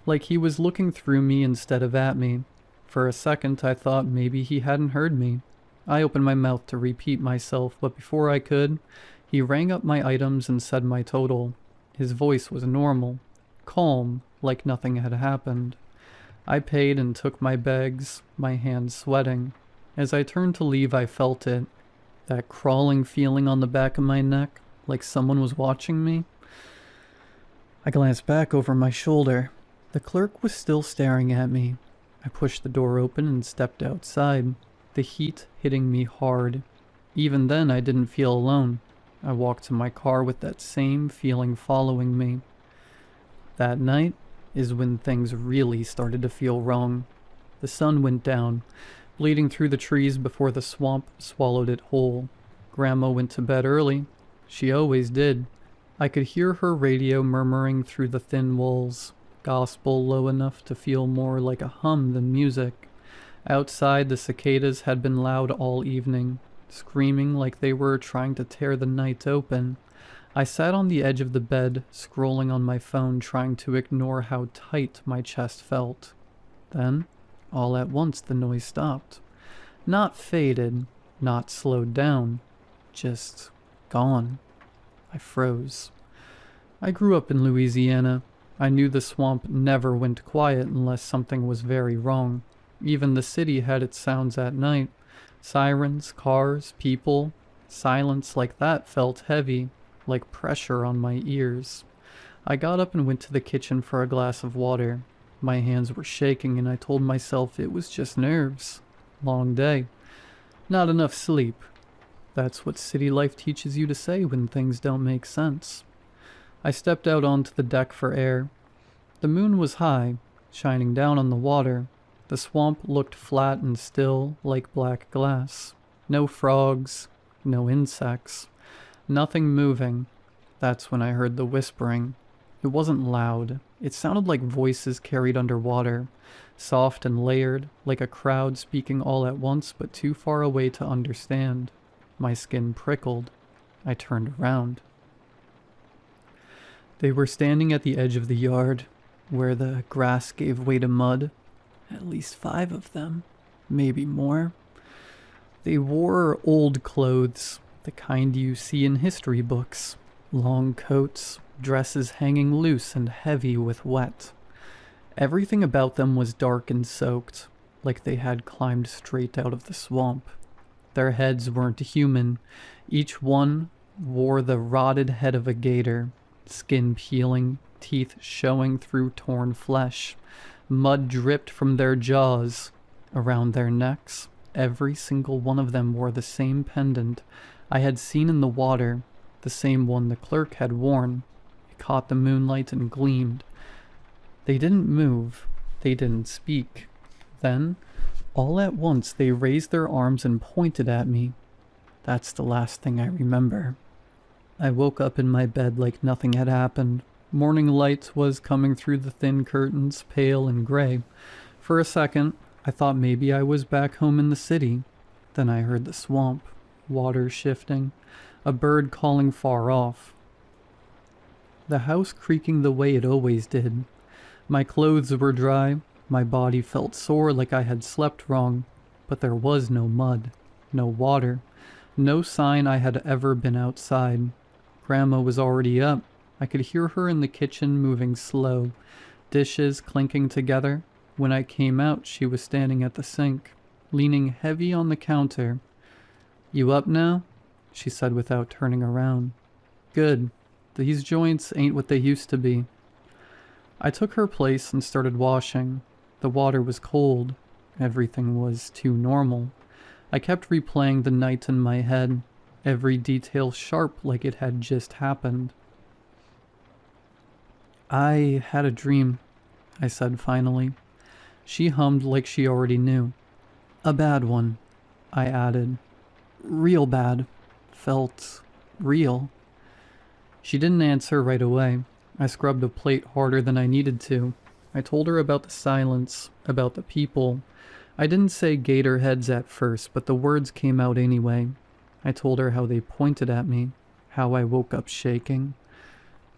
like he was looking through me instead of at me. For a second I thought maybe he hadn't heard me. I opened my mouth to repeat myself, but before I could, he rang up my items and said my total. His voice was normal, calm, like nothing had happened. I paid and took my bags, my hands sweating. As I turned to leave, I felt it. That crawling feeling on the back of my neck, like someone was watching me. I glanced back over my shoulder. The clerk was still staring at me. I pushed the door open and stepped outside, the heat hitting me hard. Even then, I didn't feel alone. I walked to my car with that same feeling following me. That night is when things really started to feel wrong. The sun went down, bleeding through the trees before the swamp swallowed it whole. Grandma went to bed early. She always did. I could hear her radio murmuring through the thin walls, gospel low enough to feel more like a hum than music. Outside, the cicadas had been loud all evening, screaming like they were trying to tear the night open. I sat on the edge of the bed, scrolling on my phone, trying to ignore how tight my chest felt. Then, all at once, the noise stopped. Not faded, not slowed down, just gone. I froze. I grew up in Louisiana. I knew the swamp never went quiet unless something was very wrong. Even the city had its sounds at night. Sirens, cars, people. Silence like that felt heavy, like pressure on my ears. I got up and went to the kitchen for a glass of water. My hands were shaking and I told myself it was just nerves. Long day. Not enough sleep. That's what city life teaches you to say when things don't make sense. I stepped out onto the deck for air. The moon was high, shining down on the water. The swamp looked flat and still, like black glass. No frogs, no insects, nothing moving. That's when I heard the whispering. It wasn't loud. It sounded like voices carried underwater, soft and layered, like a crowd speaking all at once but too far away to understand. My skin prickled. I turned around. They were standing at the edge of the yard, where the grass gave way to mud. At least 5 of them, maybe more. They wore old clothes, the kind you see in history books. Long coats, dresses hanging loose and heavy with wet. Everything about them was dark and soaked, like they had climbed straight out of the swamp. Their heads weren't human. Each one wore the rotted head of a gator, skin peeling, teeth showing through torn flesh. Mud dripped from their jaws. Around their necks, every single one of them wore the same pendant I had seen in the water, the same one the clerk had worn. It caught the moonlight and gleamed. They didn't move. They didn't speak. Then, all at once, they raised their arms and pointed at me. That's the last thing I remember. I woke up in my bed like nothing had happened. Morning light was coming through the thin curtains, pale and gray. For a second, I thought maybe I was back home in the city. Then I heard the swamp, water shifting, a bird calling far off. The house creaking the way it always did. My clothes were dry, my body felt sore like I had slept wrong, but there was no mud, no water, no sign I had ever been outside. Grandma was already up. I could hear her in the kitchen moving slow, dishes clinking together. When I came out, she was standing at the sink, leaning heavy on the counter. "You up now?" she said without turning around. "Good. These joints ain't what they used to be." I took her place and started washing. The water was cold. Everything was too normal. I kept replaying the night in my head, every detail sharp like it had just happened. "I had a dream," I said finally. She hummed like she already knew. "A bad one," I added. "Real bad. Felt real." She didn't answer right away. I scrubbed a plate harder than I needed to. I told her about the silence, about the people. I didn't say gator heads at first, but the words came out anyway. I told her how they pointed at me, how I woke up shaking.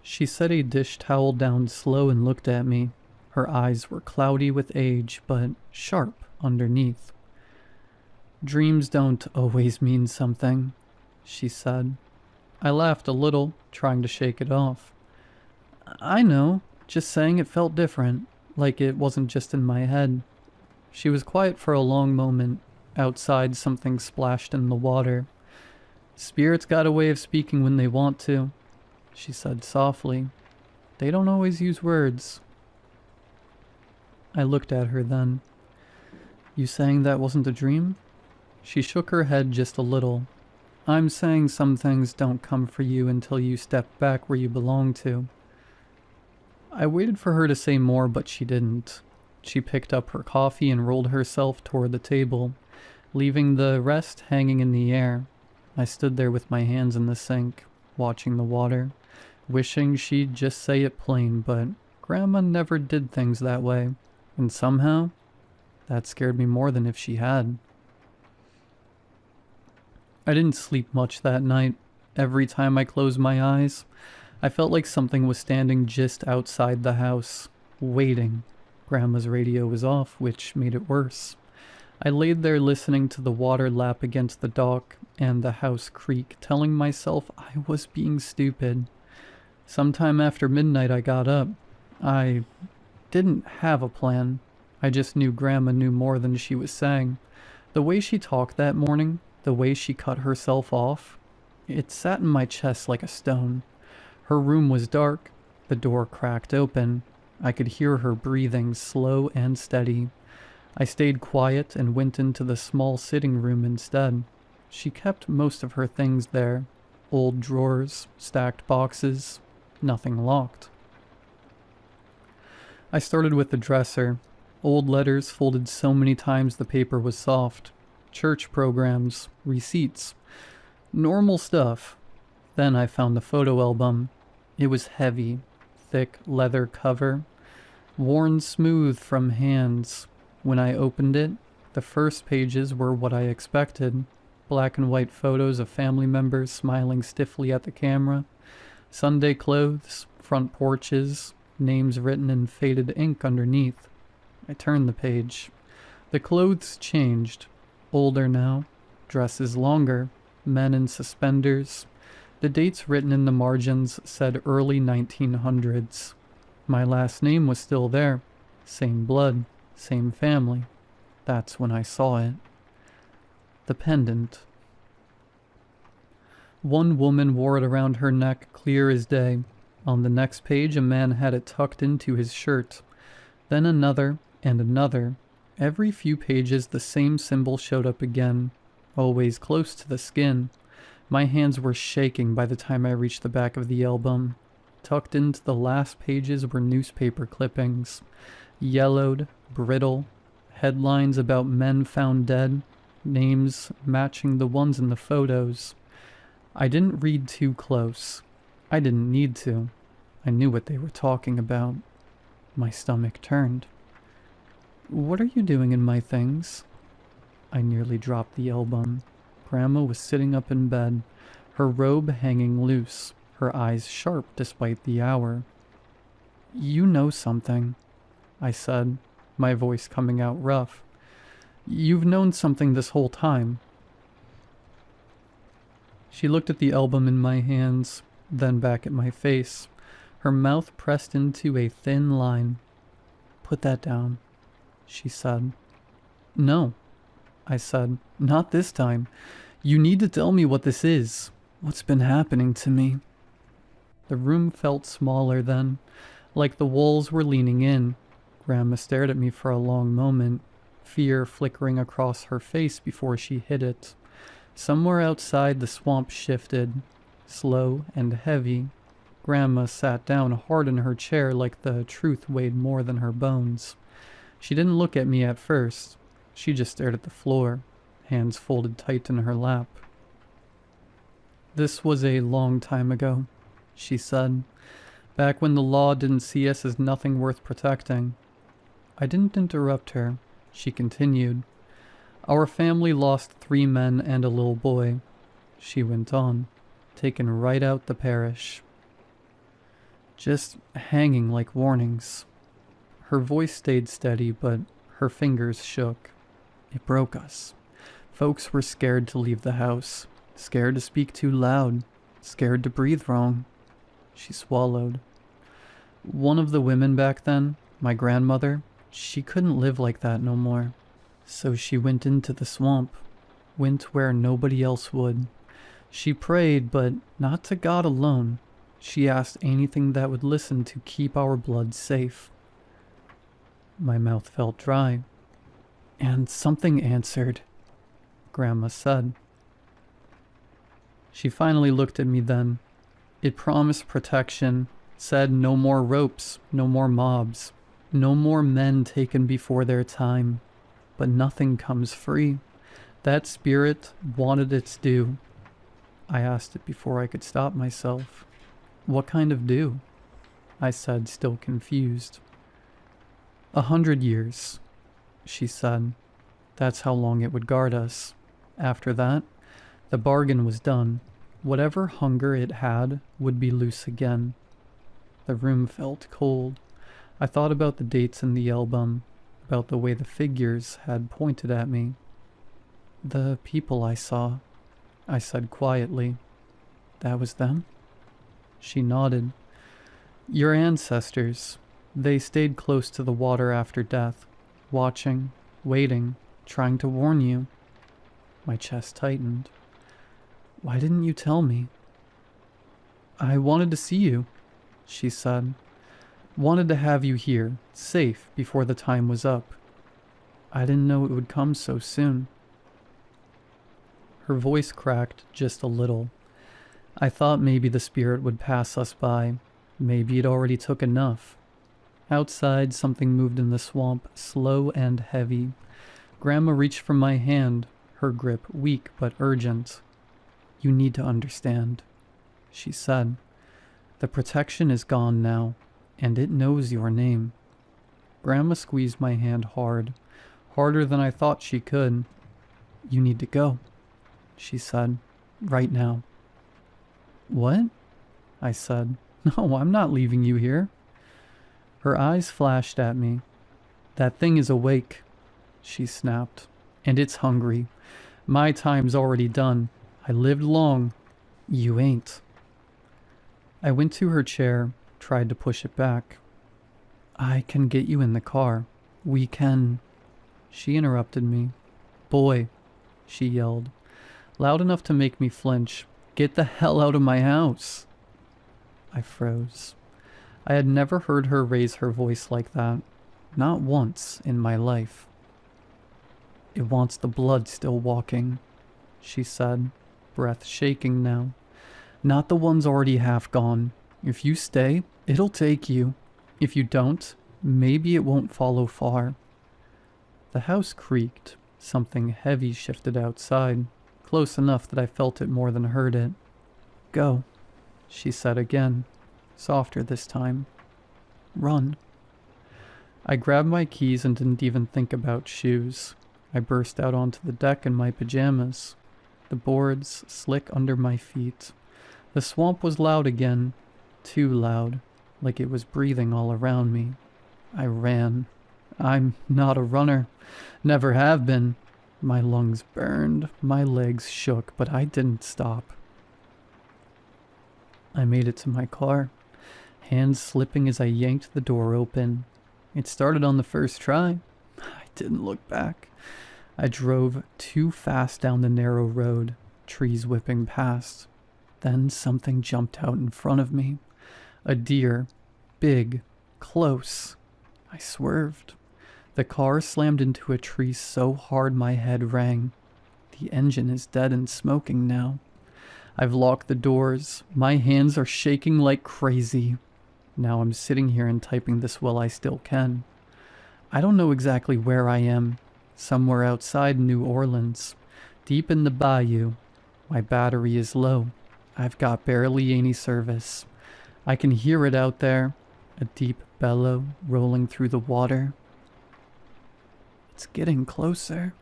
She set a dish towel down slow and looked at me. Her eyes were cloudy with age, but sharp underneath. "Dreams don't always mean something," she said. I laughed a little, trying to shake it off. "I know, just saying it felt different, like it wasn't just in my head." She was quiet for a long moment. Outside, something splashed in the water. "Spirits got a way of speaking when they want to," she said softly. "They don't always use words." I looked at her then. "You saying that wasn't a dream?" She shook her head just a little. "I'm saying some things don't come for you until you step back where you belong to." I waited for her to say more, but she didn't. She picked up her coffee and rolled herself toward the table, leaving the rest hanging in the air. I stood there with my hands in the sink, watching the water, wishing she'd just say it plain, but Grandma never did things that way, and somehow, that scared me more than if she had. I didn't sleep much that night. Every time I closed my eyes, I felt like something was standing just outside the house, waiting. Grandma's radio was off, which made it worse. I laid there listening to the water lap against the dock and the house creak, telling myself I was being stupid. Sometime after midnight I got up. I didn't have a plan. I just knew Grandma knew more than she was saying. The way she talked that morning, the way she cut herself off, it sat in my chest like a stone. Her room was dark, the door cracked open. I could hear her breathing slow and steady. I stayed quiet and went into the small sitting room instead. She kept most of her things there. Old drawers, stacked boxes, nothing locked. I started with the dresser. Old letters folded so many times the paper was soft. Church programs, receipts, normal stuff. Then I found the photo album. It was heavy, thick leather cover, worn smooth from hands. When I opened it, the first pages were what I expected. Black and white photos of family members smiling stiffly at the camera. Sunday clothes, front porches, names written in faded ink underneath. I turned the page. The clothes changed. Older now, dresses longer, men in suspenders. The dates written in the margins said early 1900s. My last name was still there. Same blood, same family. That's when I saw it. The pendant. One woman wore it around her neck, clear as day. On the next page, a man had it tucked into his shirt. Then another, and another. Every few pages, the same symbol showed up again, always close to the skin. My hands were shaking by the time I reached the back of the album. Tucked into the last pages were newspaper clippings. Yellowed, brittle, headlines about men found dead, names matching the ones in the photos. I didn't read too close. I didn't need to. I knew what they were talking about. My stomach turned. "What are you doing in my things?" I nearly dropped the album. Grandma was sitting up in bed, her robe hanging loose, her eyes sharp despite the hour. "You know something," I said, my voice coming out rough. You've known something this whole time. She looked at the album in my hands, then back at my face, her mouth pressed into a thin line. Put that down, she said. No, I said, not this time. You need to tell me what this is. What's been happening to me? The room felt smaller then, like the walls were leaning in. Grandma stared at me for a long moment, fear flickering across her face before she hid it. Somewhere outside the swamp shifted, slow and heavy. Grandma sat down hard in her chair like the truth weighed more than her bones. She didn't look at me at first. She just stared at the floor, hands folded tight in her lap. This was a long time ago, she said, back when the law didn't see us as nothing worth protecting. I didn't interrupt her. She continued. Our family lost 3 men and a little boy. She went on, taken right out the parish. Just hanging like warnings. Her voice stayed steady, but her fingers shook. It broke us. Folks were scared to leave the house, scared to speak too loud, scared to breathe wrong. She swallowed. One of the women back then, my grandmother, she couldn't live like that no more. So she went into the swamp, went where nobody else would. She prayed, but not to God alone. She asked anything that would listen to keep our blood safe. My mouth felt dry. And something answered, Grandma said. She finally looked at me then. It promised protection, said no more ropes, no more mobs, no more men taken before their time. But nothing comes free. That spirit wanted its due. I asked it before I could stop myself. What kind of due? I said, still confused. 100 years, she said. That's how long it would guard us. After that, the bargain was done. Whatever hunger it had would be loose again. The room felt cold. I thought about the dates in the album, about the way the figures had pointed at me. The people I saw, I said quietly. That was them? She nodded. Your ancestors. They stayed close to the water after death, watching, waiting, trying to warn you. My chest tightened. Why didn't you tell me? I wanted to see you, she said. Wanted to have you here, safe, before the time was up. I didn't know it would come so soon. Her voice cracked just a little. I thought maybe the spirit would pass us by. Maybe it already took enough. Outside, something moved in the swamp, slow and heavy. Grandma reached for my hand, her grip weak but urgent. You need to understand, she said. The protection is gone now, and it knows your name. Grandma squeezed my hand hard, harder than I thought she could. You need to go, she said, right now. What? I said. No, I'm not leaving you here. Her eyes flashed at me. That thing is awake, she snapped, and it's hungry. My time's already done. I lived long. You ain't. I went to her chair, tried to push it back. I can get you in the car. We can... She interrupted me. Boy, she yelled, loud enough to make me flinch. Get the hell out of my house. I froze. I had never heard her raise her voice like that. Not once in my life. It wants the blood still walking, she said, breath shaking now. Not the ones already half gone. If you stay, it'll take you. If you don't, maybe it won't follow far. The house creaked. Something heavy shifted outside, close enough that I felt it more than heard it. Go, she said again, softer this time. Run. I grabbed my keys and didn't even think about shoes. I burst out onto the deck in my pajamas. The boards slick under my feet. The swamp was loud again, too loud, like it was breathing all around me. I ran. I'm not a runner. Never have been. My lungs burned, my legs shook, but I didn't stop. I made it to my car, hands slipping as I yanked the door open. It started on the first try. I didn't look back. I drove too fast down the narrow road, trees whipping past. Then something jumped out in front of me. A deer. Big. Close. I swerved. The car slammed into a tree so hard my head rang. The engine is dead and smoking now. I've locked the doors. My hands are shaking like crazy. Now I'm sitting here and typing this while I still can. I don't know exactly where I am. Somewhere outside New Orleans. Deep in the bayou. My battery is low. I've got barely any service. I can hear it out there. A deep bellow rolling through the water. It's getting closer.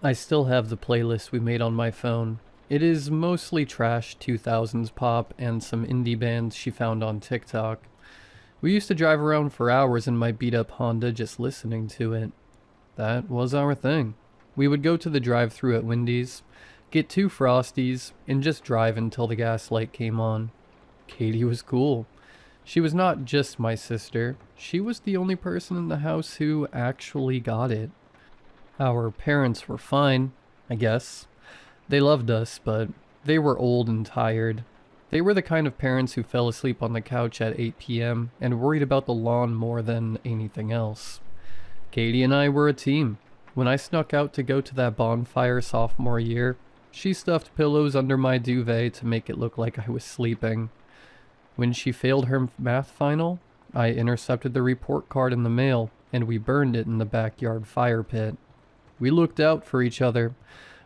I still have the playlist we made on my phone. It is mostly trash 2000s pop and some indie bands she found on TikTok. We used to drive around for hours in my beat-up Honda just listening to it. That was our thing. We would go to the drive-thru at Wendy's, get 2 Frosties, and just drive until the gas light came on. Katie was cool. She was not just my sister. She was the only person in the house who actually got it. Our parents were fine, I guess. They loved us, but they were old and tired. They were the kind of parents who fell asleep on the couch at 8 p.m. and worried about the lawn more than anything else. Katie and I were a team. When I snuck out to go to that bonfire sophomore year, she stuffed pillows under my duvet to make it look like I was sleeping. When she failed her math final, I intercepted the report card in the mail, and we burned it in the backyard fire pit. We looked out for each other.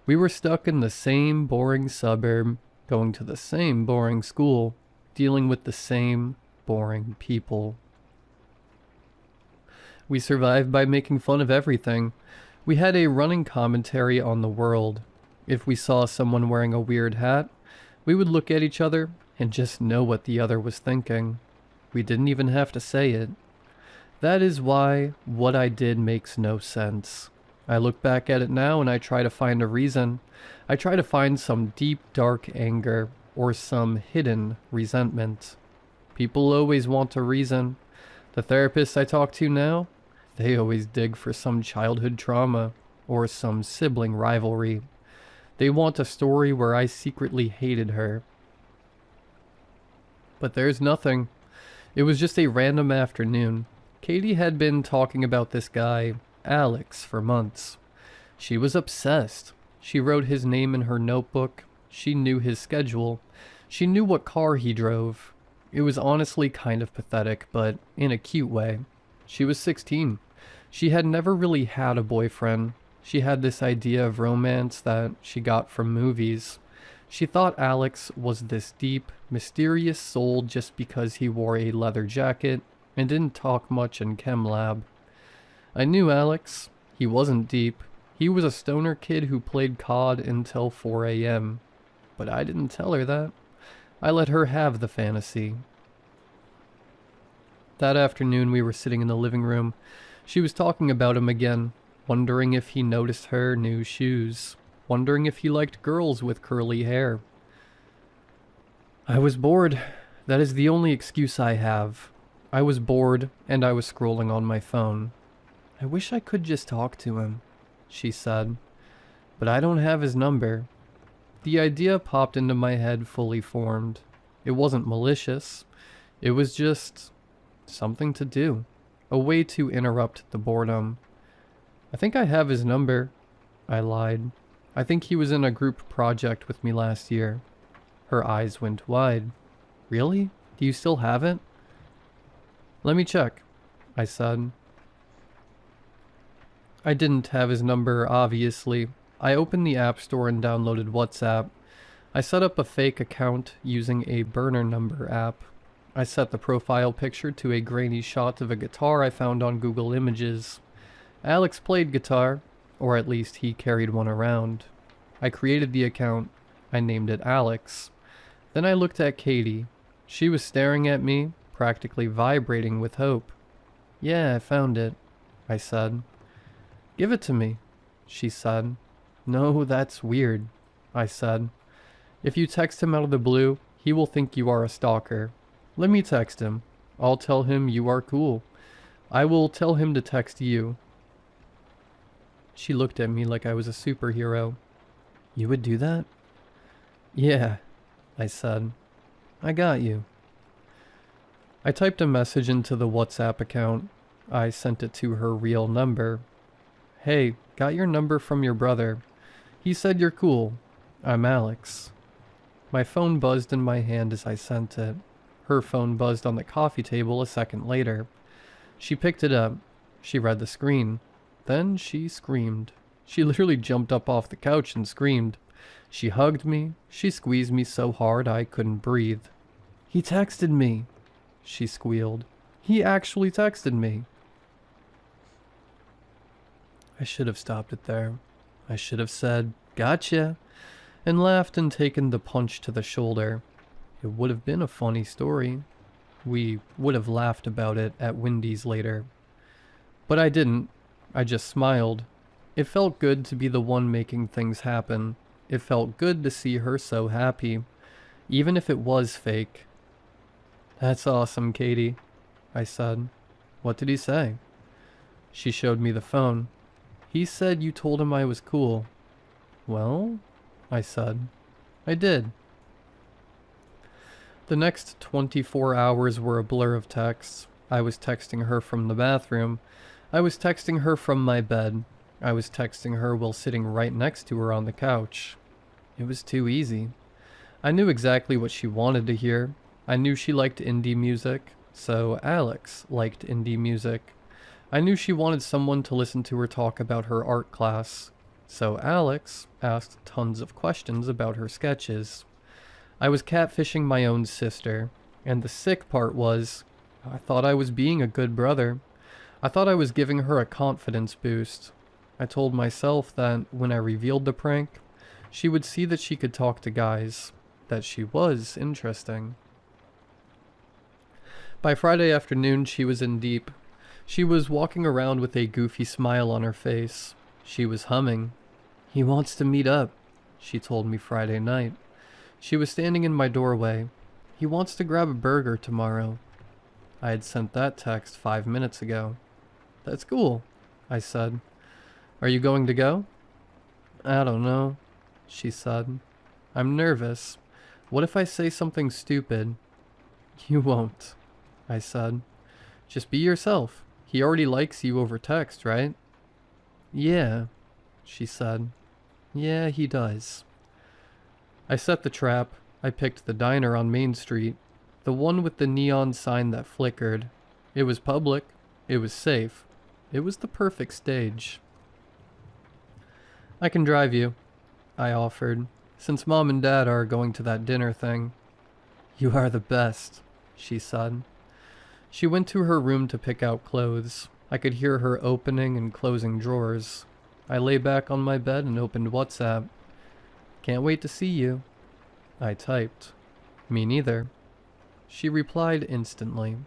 We were stuck in the same boring suburb, going to the same boring school, dealing with the same boring people. We survived by making fun of everything. We had a running commentary on the world. If we saw someone wearing a weird hat, we would look at each other and just know what the other was thinking. We didn't even have to say it. That is why what I did makes no sense. I look back at it now and I try to find a reason. I try to find some deep, dark anger or some hidden resentment. People always want a reason. The therapists I talk to now, they always dig for some childhood trauma or some sibling rivalry. They want a story where I secretly hated her. But there's nothing. It was just a random afternoon. Katie had been talking about this guy, Alex, for months. She was obsessed. She wrote his name in her notebook. She knew his schedule. She knew what car he drove. It was honestly kind of pathetic, but in a cute way. She was 16. She had never really had a boyfriend. She had this idea of romance that she got from movies. She thought Alex was this deep, mysterious soul just because he wore a leather jacket and didn't talk much in chem lab. I knew Alex. He wasn't deep. He was a stoner kid who played COD until 4 a.m. But I didn't tell her that. I let her have the fantasy. That afternoon we were sitting in the living room. She was talking about him again, wondering if he noticed her new shoes, wondering if he liked girls with curly hair. I was bored. That is the only excuse I have. I was bored, and I was scrolling on my phone. I wish I could just talk to him, she said. But I don't have his number. The idea popped into my head fully formed. It wasn't malicious. It was just something to do. A way to interrupt the boredom. I think I have his number. I lied. I think he was in a group project with me last year. Her eyes went wide. Really? Do you still have it? Let me check, I said. I didn't have his number, obviously. I opened the App Store and downloaded WhatsApp. I set up a fake account using a burner number app. I set the profile picture to a grainy shot of a guitar I found on Google Images. Alex played guitar. Or at least he carried one around. I created the account. I named it Alex. Then I looked at Katie. She was staring at me, practically vibrating with hope. "Yeah, I found it," I said. "Give it to me," she said. "No, that's weird," I said. "If you text him out of the blue, he will think you are a stalker. Let me text him. I'll tell him you are cool. I will tell him to text you." She looked at me like I was a superhero. "You would do that?" "Yeah," I said. "I got you." I typed a message into the WhatsApp account. I sent it to her real number. "Hey, got your number from your brother. He said you're cool. I'm Alex." My phone buzzed in my hand as I sent it. Her phone buzzed on the coffee table a second later. She picked it up. She read the screen. Then she screamed. She literally jumped up off the couch and screamed. She hugged me. She squeezed me so hard I couldn't breathe. "He texted me," she squealed. "He actually texted me." I should have stopped it there. I should have said, "Gotcha," and laughed and taken the punch to the shoulder. It would have been a funny story. We would have laughed about it at Wendy's later. But I didn't. I just smiled. It felt good to be the one making things happen. It felt good to see her so happy, even if it was fake. "That's awesome, Katie," I said. "What did he say?" She showed me the phone. "He said you told him I was cool." "Well," I said. "I did." The next 24 hours were a blur of texts. I was texting her from the bathroom. I was texting her from my bed. I was texting her while sitting right next to her on the couch. It was too easy. I knew exactly what she wanted to hear. I knew she liked indie music, so Alex liked indie music. I knew she wanted someone to listen to her talk about her art class, so Alex asked tons of questions about her sketches. I was catfishing my own sister, and the sick part was, I thought I was being a good brother. I thought I was giving her a confidence boost. I told myself that when I revealed the prank, she would see that she could talk to guys, that she was interesting. By Friday afternoon, she was in deep. She was walking around with a goofy smile on her face. She was humming. "He wants to meet up," she told me Friday night. She was standing in my doorway. "He wants to grab a burger tomorrow." I had sent that text 5 minutes ago. "That's cool," I said. "Are you going to go?" "I don't know," she said. "I'm nervous. What if I say something stupid?" "You won't," I said. "Just be yourself. He already likes you over text, right?" "Yeah," she said. "Yeah, he does." I set the trap. I picked the diner on Main Street, the one with the neon sign that flickered. It was public. It was safe. It was the perfect stage. "I can drive you," I offered, "since Mom and Dad are going to that dinner thing." "You are the best," she said. She went to her room to pick out clothes. I could hear her opening and closing drawers. I lay back on my bed and opened WhatsApp. "Can't wait to see you," I typed. "Me neither." She replied instantly.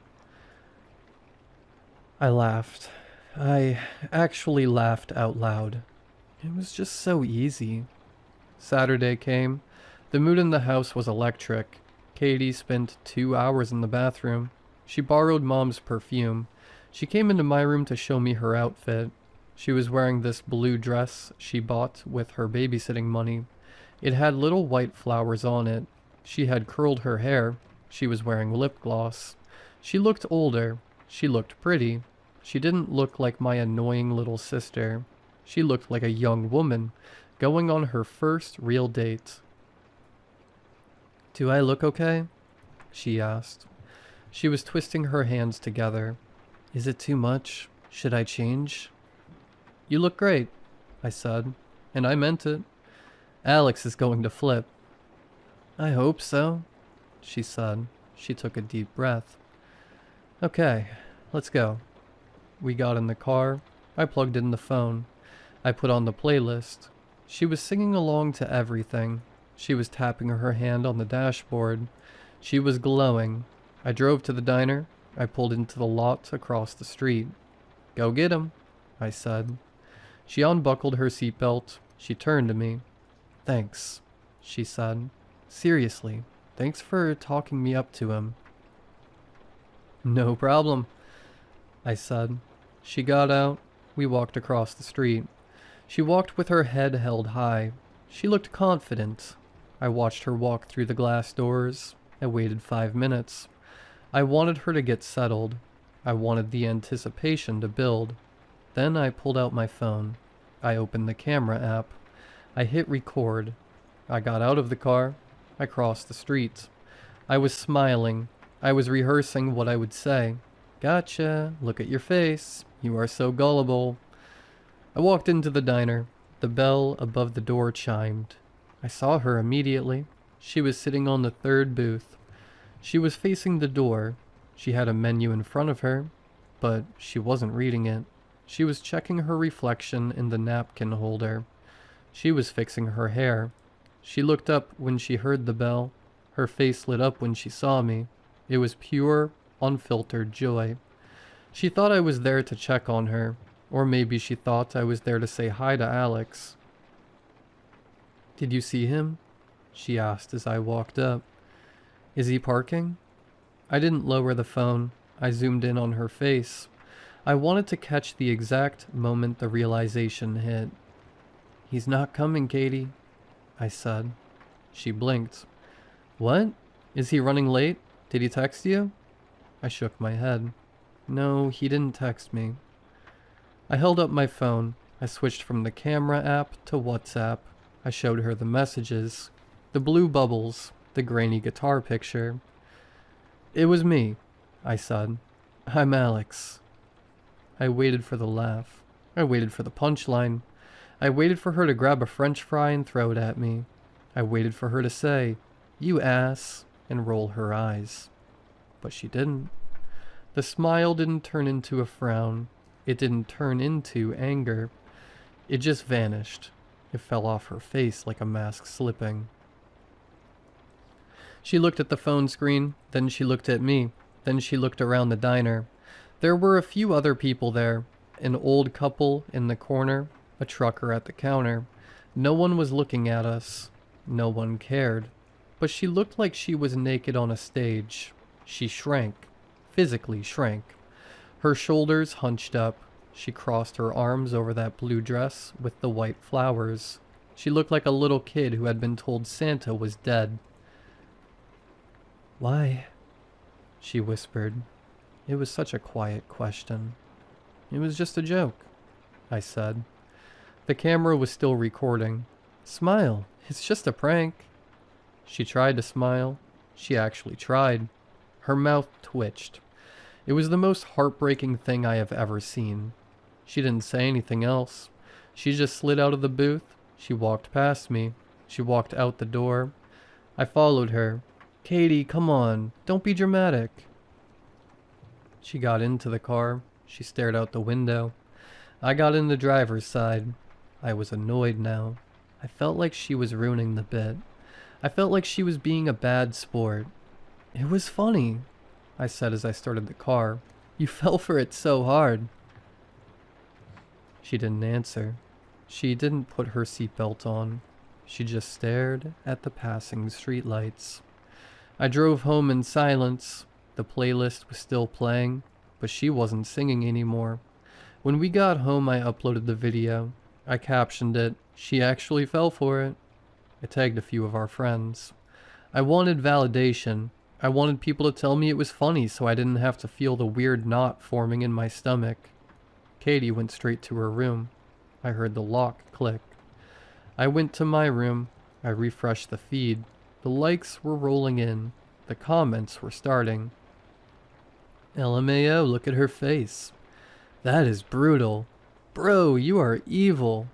I laughed. I actually laughed out loud. It was just so easy. Saturday came. The mood in the house was electric. Katie spent 2 hours in the bathroom. She borrowed Mom's perfume. She came into my room to show me her outfit. She was wearing this blue dress she bought with her babysitting money. It had little white flowers on it. She had curled her hair. She was wearing lip gloss. She looked older. She looked pretty. She didn't look like my annoying little sister. She looked like a young woman going on her first real date. "Do I look okay?" she asked. She was twisting her hands together. "Is it too much? Should I change?" "You look great," I said, and I meant it. "Alex is going to flip." "I hope so," she said. She took a deep breath. "Okay, let's go." We got in the car. I plugged in the phone. I put on the playlist. She was singing along to everything. She was tapping her hand on the dashboard. She was glowing. I drove to the diner. I pulled into the lot across the street. "Go get him," I said. She unbuckled her seatbelt. She turned to me. "Thanks," she said. "Seriously, thanks for talking me up to him." "No problem," I said. She got out. We walked across the street. She walked with her head held high. She looked confident. I watched her walk through the glass doors. I waited 5 minutes. I wanted her to get settled. I wanted the anticipation to build. Then I pulled out my phone. I opened the camera app. I hit record. I got out of the car. I crossed the street. I was smiling. I was rehearsing what I would say. "Gotcha. Look at your face. You are so gullible." I walked into the diner. The bell above the door chimed. I saw her immediately. She was sitting on the third booth. She was facing the door. She had a menu in front of her, but she wasn't reading it. She was checking her reflection in the napkin holder. She was fixing her hair. She looked up when she heard the bell. Her face lit up when she saw me. It was pure, unfiltered joy. She thought I was there to check on her, or maybe she thought I was there to say hi to Alex. "Did you see him?" she asked as I walked up. "Is he parking?" I didn't lower the phone. I zoomed in on her face. I wanted to catch the exact moment the realization hit. "He's not coming, Katie," I said. She blinked. "What? Is he running late? Did he text you?" I shook my head. "No, he didn't text me." I held up my phone. I switched from the camera app to WhatsApp. I showed her the messages. The blue bubbles. The grainy guitar picture. "It was me," I said. "I'm Alex." I waited for the laugh. I waited for the punchline. I waited for her to grab a French fry and throw it at me. I waited for her to say, "You ass," and roll her eyes. But she didn't. The smile didn't turn into a frown. It didn't turn into anger. It just vanished. It fell off her face like a mask slipping. She looked at the phone screen, then she looked at me, then she looked around the diner. There were a few other people there, an old couple in the corner, a trucker at the counter. No one was looking at us. No one cared. But she looked like she was naked on a stage. She shrank, physically shrank. Her shoulders hunched up. She crossed her arms over that blue dress with the white flowers. She looked like a little kid who had been told Santa was dead. "Why?" she whispered. It was such a quiet question. "It was just a joke," I said. The camera was still recording. "Smile, it's just a prank." She tried to smile. She actually tried. Her mouth twitched. It was the most heartbreaking thing I have ever seen. She didn't say anything else. She just slid out of the booth. She walked past me. She walked out the door. I followed her. "Katie, come on. Don't be dramatic." She got into the car. She stared out the window. I got in the driver's side. I was annoyed now. I felt like she was ruining the bit. I felt like she was being a bad sport. "It was funny," I said as I started the car. "You fell for it so hard." She didn't answer. She didn't put her seatbelt on. She just stared at the passing streetlights. I drove home in silence. The playlist was still playing, but she wasn't singing anymore. When we got home, I uploaded the video. I captioned it. She actually fell for it. I tagged a few of our friends. I wanted validation. I wanted people to tell me it was funny so I didn't have to feel the weird knot forming in my stomach. Katie went straight to her room. I heard the lock click. I went to my room. I refreshed the feed. The likes were rolling in. The comments were starting. "LMAO, look at her face. That is brutal. Bro, you are evil."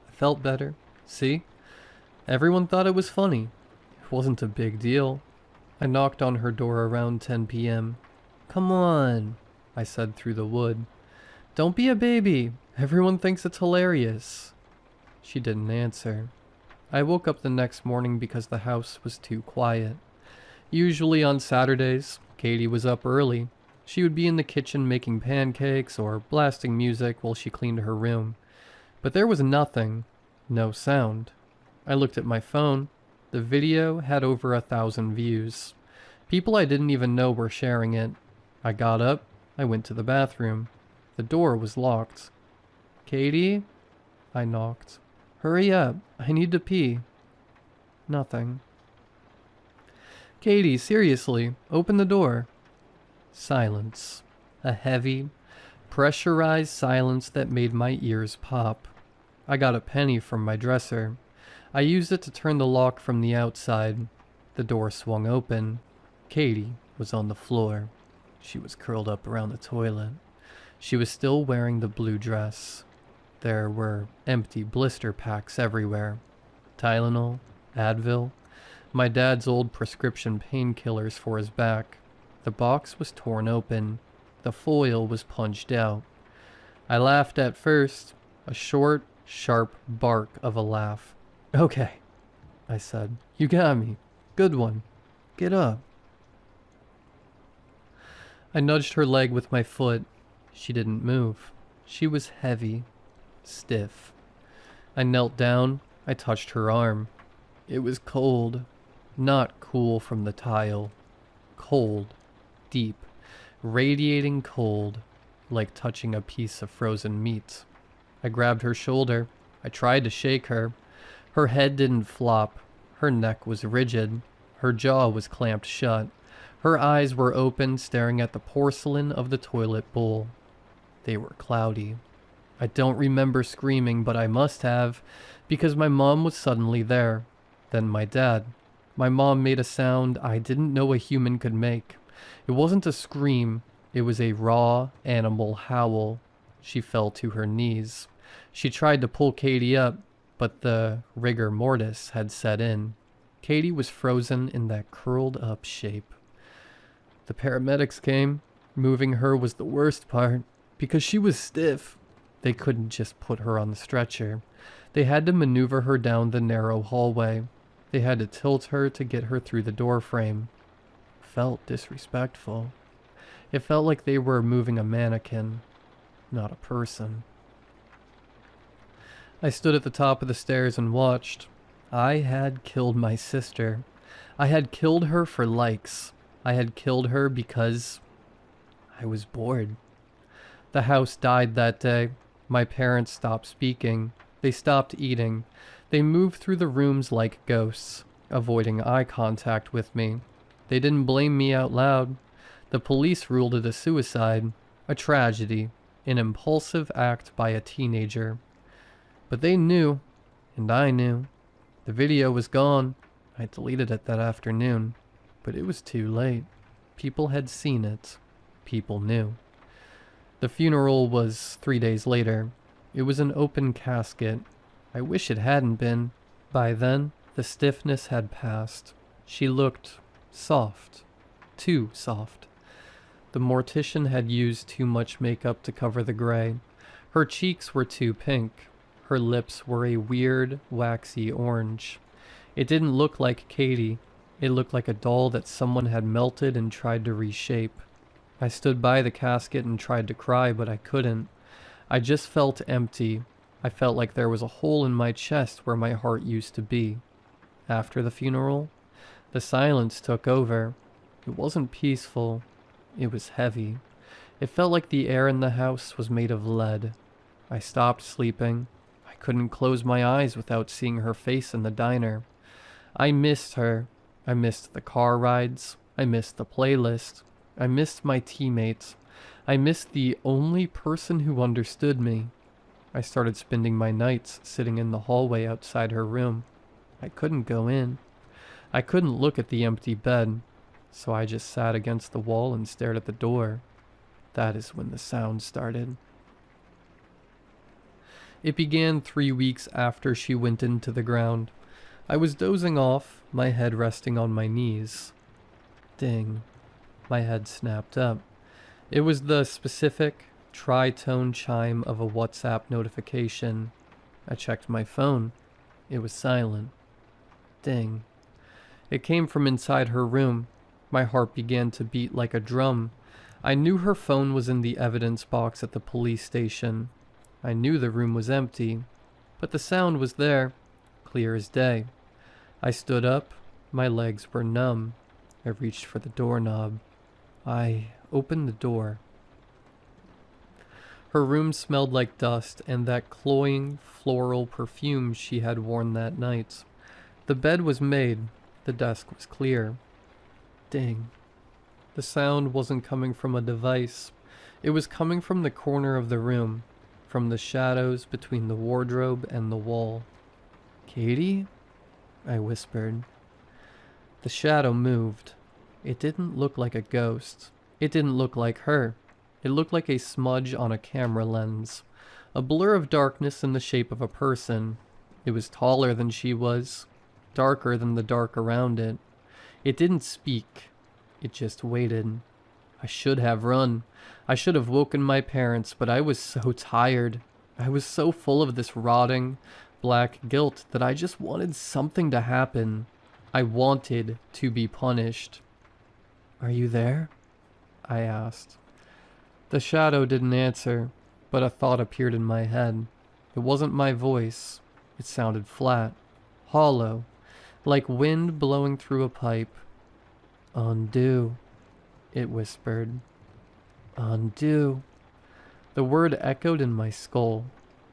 I felt better. See? Everyone thought it was funny. It wasn't a big deal. I knocked on her door around 10 p.m. "Come on," I said through the wood. "Don't be a baby. Everyone thinks it's hilarious. She didn't answer. I woke up the next morning because the house was too quiet. Usually on Saturdays, Katie was up early. She would be in the kitchen making pancakes or blasting music while she cleaned her room. But there was nothing, no sound. I looked at my phone. The video had over 1,000 views. People I didn't even know were sharing it. I got up. I went to the bathroom. The door was locked. Katie? I knocked. Hurry up. I need to pee. Nothing. Katie, seriously, open the door. Silence. A heavy, pressurized silence that made my ears pop. I got a penny from my dresser. I used it to turn the lock from the outside. The door swung open. Katie was on the floor. She was curled up around the toilet. She was still wearing the blue dress. There were empty blister packs everywhere. Tylenol, Advil, my dad's old prescription painkillers for his back. The box was torn open. The foil was punched out. I laughed at first, a short, sharp bark of a laugh. Okay, I said. You got me. Good one. Get up. I nudged her leg with my foot. She didn't move. She was heavy, stiff. I knelt down. I touched her arm. It was cold. Not cool from the tile. Cold. Deep. Radiating cold. Like touching a piece of frozen meat. I grabbed her shoulder. I tried to shake her. Her head didn't flop. Her neck was rigid. Her jaw was clamped shut. Her eyes were open, staring at the porcelain of the toilet bowl. They were cloudy. I don't remember screaming, but I must have, because my mom was suddenly there. Then my dad. My mom made a sound I didn't know a human could make. It wasn't a scream. It was a raw, animal howl. She fell to her knees. She tried to pull Katie up, but the rigor mortis had set in. Katie was frozen in that curled up shape. The paramedics came. Moving her was the worst part, because she was stiff. They couldn't just put her on the stretcher. They had to maneuver her down the narrow hallway. They had to tilt her to get her through the door frame. Felt disrespectful. It felt like they were moving a mannequin, not a person. I stood at the top of the stairs and watched. I had killed my sister. I had killed her for likes. I had killed her because I was bored. The house died that day. My parents stopped speaking. They stopped eating. They moved through the rooms like ghosts, avoiding eye contact with me. They didn't blame me out loud. The police ruled it a suicide, a tragedy, an impulsive act by a teenager. But they knew, and I knew. The video was gone. I deleted it that afternoon, but it was too late. People had seen it. People knew. The funeral was 3 days later. It was an open casket. I wish it hadn't been. By then, the stiffness had passed. She looked soft. Too soft. The mortician had used too much makeup to cover the gray. Her cheeks were too pink. Her lips were a weird, waxy orange. It didn't look like Katie. It looked like a doll that someone had melted and tried to reshape. I stood by the casket and tried to cry, but I couldn't. I just felt empty. I felt like there was a hole in my chest where my heart used to be. After the funeral, the silence took over. It wasn't peaceful. It was heavy. It felt like the air in the house was made of lead. I stopped sleeping. I couldn't close my eyes without seeing her face in the diner. I missed her. I missed the car rides. I missed the playlist. I missed my teammates. I missed the only person who understood me. I started spending my nights sitting in the hallway outside her room. I couldn't go in. I couldn't look at the empty bed, so I just sat against the wall and stared at the door. That is when the sound started. It began 3 weeks after she went into the ground. I was dozing off, my head resting on my knees. Ding. My head snapped up. It was the specific, tritone chime of a WhatsApp notification. I checked my phone. It was silent. Ding. It came from inside her room. My heart began to beat like a drum. I knew her phone was in the evidence box at the police station. I knew the room was empty, but the sound was there, clear as day. I stood up. My legs were numb. I reached for the doorknob. I opened the door. Her room smelled like dust and that cloying floral perfume she had worn that night. The bed was made. The desk was clear. Ding. The sound wasn't coming from a device. It was coming from the corner of the room, from the shadows between the wardrobe and the wall. "Katie?" I whispered. The shadow moved. It didn't look like a ghost. It didn't look like her. It looked like a smudge on a camera lens. A blur of darkness in the shape of a person. It was taller than she was. Darker than the dark around it. It didn't speak. It just waited. I should have run. I should have woken my parents, but I was so tired. I was so full of this rotting, black guilt that I just wanted something to happen. I wanted to be punished. "Are you there?" I asked. The shadow didn't answer, but a thought appeared in my head. It wasn't my voice. It sounded flat, hollow, like wind blowing through a pipe. "Undo," it whispered. "Undo." The word echoed in my skull.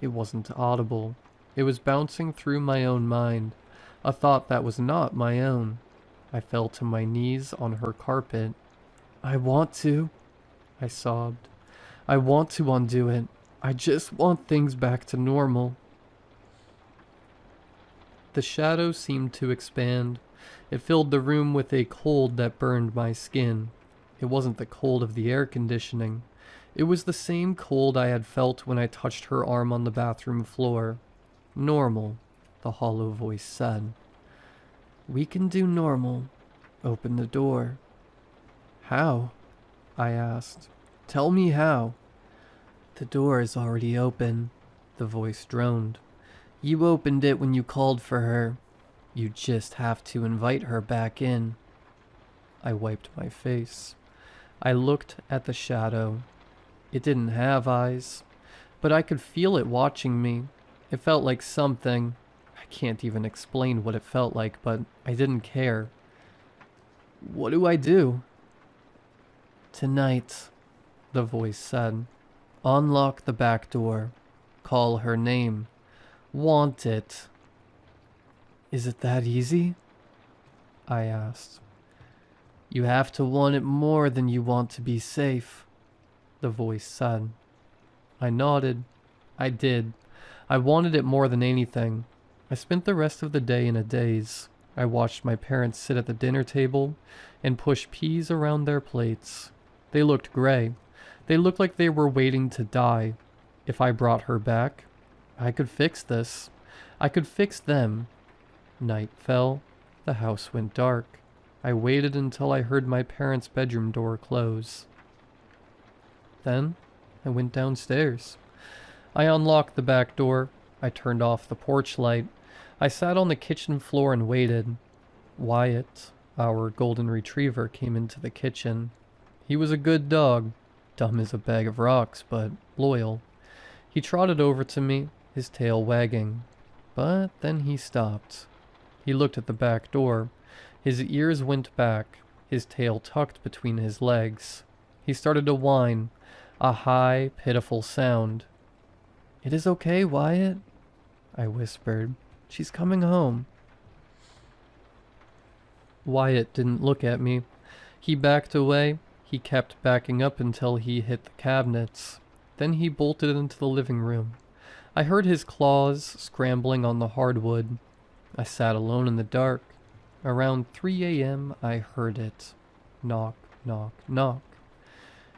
It wasn't audible. It was bouncing through my own mind, a thought that was not my own. I fell to my knees on her carpet. "I want to," I sobbed. "I want to undo it. I just want things back to normal." The shadow seemed to expand. It filled the room with a cold that burned my skin. It wasn't the cold of the air conditioning. It was the same cold I had felt when I touched her arm on the bathroom floor. "Normal," the hollow voice said. "We can do normal. Open the door." "How?" I asked. "Tell me how." "The door is already open," the voice droned. "You opened it when you called for her. You just have to invite her back in." I wiped my face. I looked at the shadow. It didn't have eyes, but I could feel it watching me. It felt like something. I can't even explain what it felt like, but I didn't care. "What do I do?" "Tonight," the voice said. "Unlock the back door. Call her name. Want it." "Is it that easy?" I asked. "You have to want it more than you want to be safe," the voice said. I nodded. I did. I wanted it more than anything. I spent the rest of the day in a daze. I watched my parents sit at the dinner table and push peas around their plates. They looked gray. They looked like they were waiting to die. If I brought her back, I could fix this. I could fix them. Night fell. The house went dark. I waited until I heard my parents' bedroom door close. Then I went downstairs. I unlocked the back door. I turned off the porch light. I sat on the kitchen floor and waited. Wyatt, our golden retriever, came into the kitchen. He was a good dog, dumb as a bag of rocks, but loyal. He trotted over to me, his tail wagging. But then he stopped. He looked at the back door. His ears went back, his tail tucked between his legs. He started to whine, a high, pitiful sound. "It is okay, Wyatt," I whispered. "She's coming home." Wyatt didn't look at me. He backed away. He kept backing up until he hit the cabinets. Then he bolted into the living room. I heard his claws scrambling on the hardwood. I sat alone in the dark. Around 3 a.m. I heard it. Knock, knock, knock.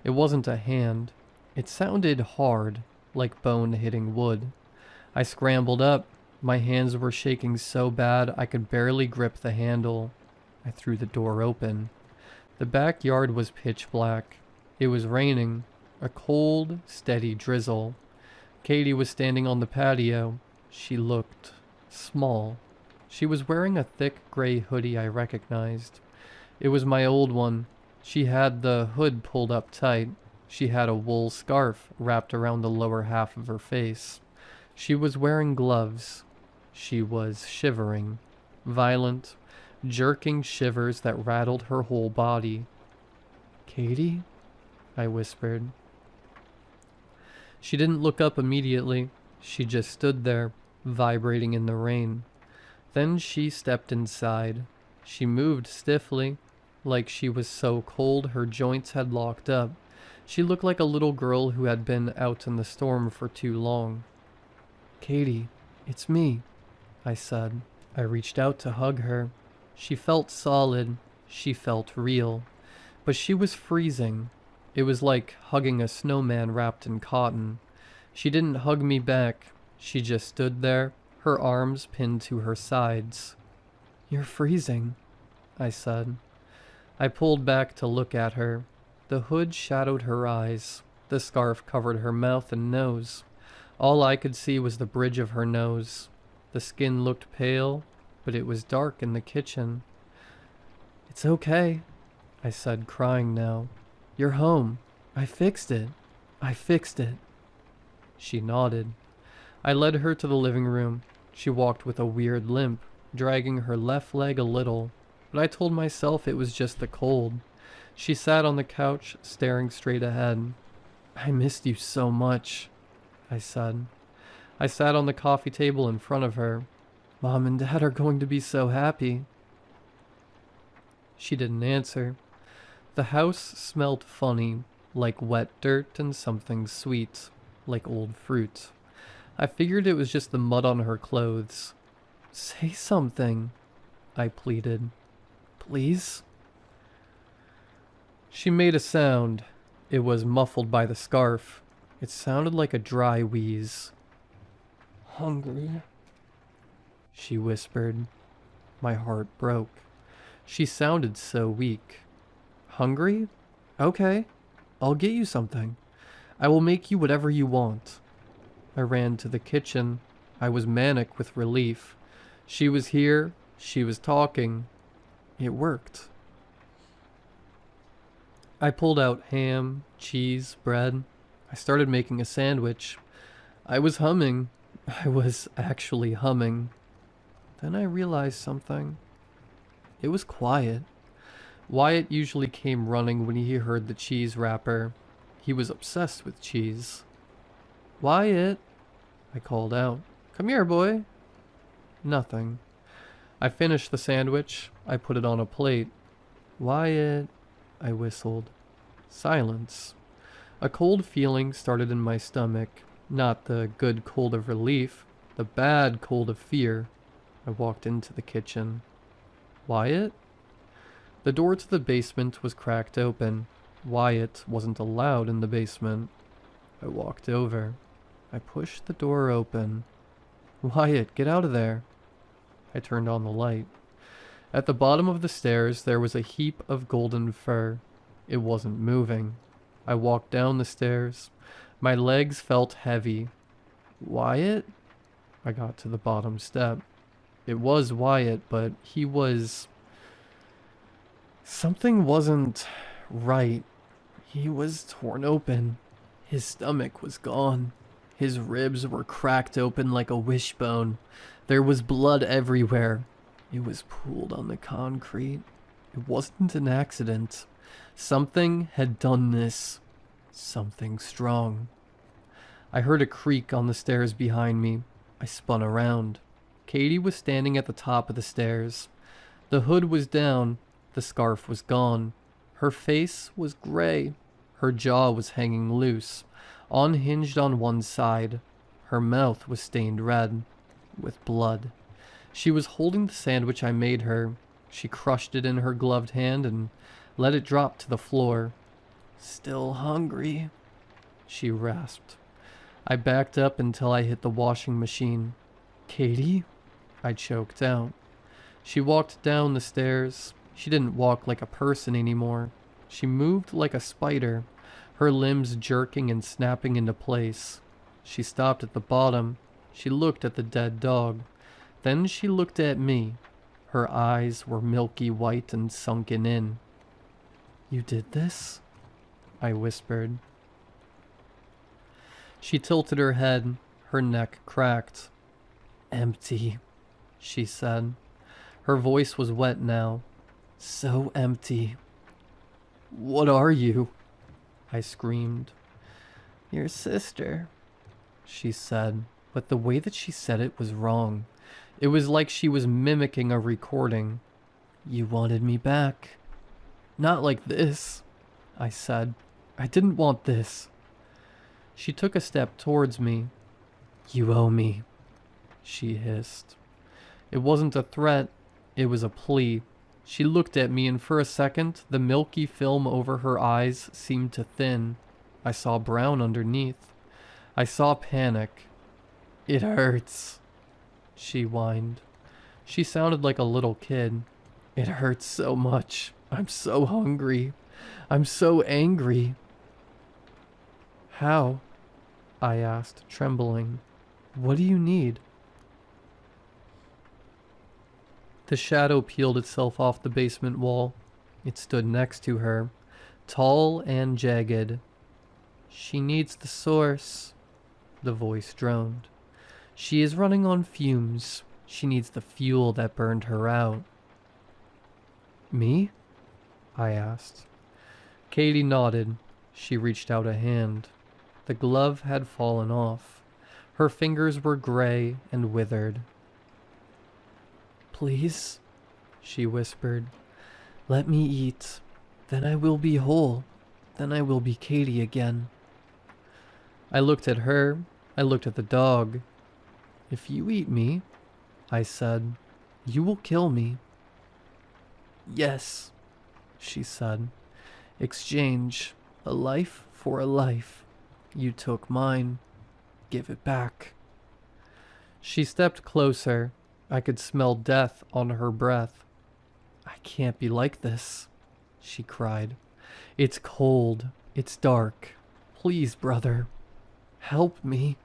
It wasn't a hand. It sounded hard, like bone hitting wood. I scrambled up. My hands were shaking so bad I could barely grip the handle. I threw the door open. The backyard was pitch black. It was raining. A cold, steady drizzle. Katie was standing on the patio. She looked small. She was wearing a thick gray hoodie I recognized. It was my old one. She had the hood pulled up tight. She had a wool scarf wrapped around the lower half of her face. She was wearing gloves. She was shivering. Violent, jerking shivers that rattled her whole body. "Katie?" I whispered. She didn't look up immediately. She just stood there, vibrating in the rain. Then she stepped inside. She moved stiffly, like she was so cold her joints had locked up. She looked like a little girl who had been out in the storm for too long. "Katie, it's me," I said. I reached out to hug her. She felt solid. She felt real. But she was freezing. It was like hugging a snowman wrapped in cotton. She didn't hug me back. She just stood there, her arms pinned to her sides. "You're freezing," I said. I pulled back to look at her. The hood shadowed her eyes. The scarf covered her mouth and nose. All I could see was the bridge of her nose. The skin looked pale, but it was dark in the kitchen. "It's okay," I said, crying now. "You're home. I fixed it. I fixed it." She nodded. I led her to the living room. She walked with a weird limp, dragging her left leg a little, but I told myself it was just the cold. She sat on the couch, staring straight ahead. "I missed you so much," I said. I sat on the coffee table in front of her. "Mom and Dad are going to be so happy." She didn't answer. The house smelled funny, like wet dirt and something sweet, like old fruit. I figured it was just the mud on her clothes. "Say something," I pleaded. "Please?" She made a sound. It was muffled by the scarf. It sounded like a dry wheeze. "Hungry," she whispered. My heart broke. She sounded so weak. "Hungry? Okay. I'll get you something. I will make you whatever you want." I ran to the kitchen. I was manic with relief. She was here. She was talking. It worked. I pulled out ham, cheese, bread. I started making a sandwich. I was humming. I was actually humming. Then I realized something. It was quiet. Wyatt usually came running when he heard the cheese wrapper. He was obsessed with cheese. "Wyatt," I called out. "Come here, boy." Nothing. I finished the sandwich. I put it on a plate. "Wyatt," I whistled. Silence. A cold feeling started in my stomach. Not the good cold of relief, the bad cold of fear. I walked into the kitchen. "Wyatt?" The door to the basement was cracked open. Wyatt wasn't allowed in the basement. I walked over. I pushed the door open. "Wyatt, get out of there." I turned on the light. At the bottom of the stairs there was a heap of golden fur. It wasn't moving. I walked down the stairs. My legs felt heavy. "Wyatt?" I got to the bottom step. It was Wyatt, but he was... Something wasn't right. He was torn open. His stomach was gone. His ribs were cracked open like a wishbone. There was blood everywhere. It was pooled on the concrete. It wasn't an accident. Something had done this. Something strong. I heard a creak on the stairs behind me. I spun around. Katie was standing at the top of the stairs. The hood was down. The scarf was gone. Her face was gray. Her jaw was hanging loose, unhinged on one side. Her mouth was stained red, with blood. She was holding the sandwich I made her. She crushed it in her gloved hand and let it drop to the floor. "Still hungry," she rasped. I backed up until I hit the washing machine. "Katie?" I choked out. She walked down the stairs. She didn't walk like a person anymore. She moved like a spider. her limbs jerking and snapping into place. She stopped at the bottom. She looked at the dead dog. Then she looked at me. Her eyes were milky white and sunken in. "You did this?" I whispered. She tilted her head. Her neck cracked. "Empty," she said. Her voice was wet now. "So empty." "What are you?" I screamed. "Your sister," she said, but the way that she said it was wrong. It was like she was mimicking a recording. "You wanted me back." "Not like this," I said. "I didn't want this." She took a step towards me. "You owe me," she hissed. It wasn't a threat, it was a plea. She looked at me, and for a second, the milky film over her eyes seemed to thin. I saw brown underneath. I saw panic. "It hurts," she whined. She sounded like a little kid. "It hurts so much. I'm so hungry. I'm so angry." "How?" I asked, trembling. "What do you need?" The shadow peeled itself off the basement wall. It stood next to her, tall and jagged. "She needs the source," the voice droned. "She is running on fumes. She needs the fuel that burned her out." "Me?" I asked. Katie nodded. She reached out a hand. The glove had fallen off. Her fingers were gray and withered. "Please," she whispered, "let me eat. Then I will be whole. Then I will be Katie again." I looked at her. I looked at the dog. "If you eat me," I said, "you will kill me." "Yes," she said. "Exchange. A life for a life. You took mine. Give it back." She stepped closer. I could smell death on her breath. "I can't be like this," she cried. "It's cold. It's dark. Please, brother, help me."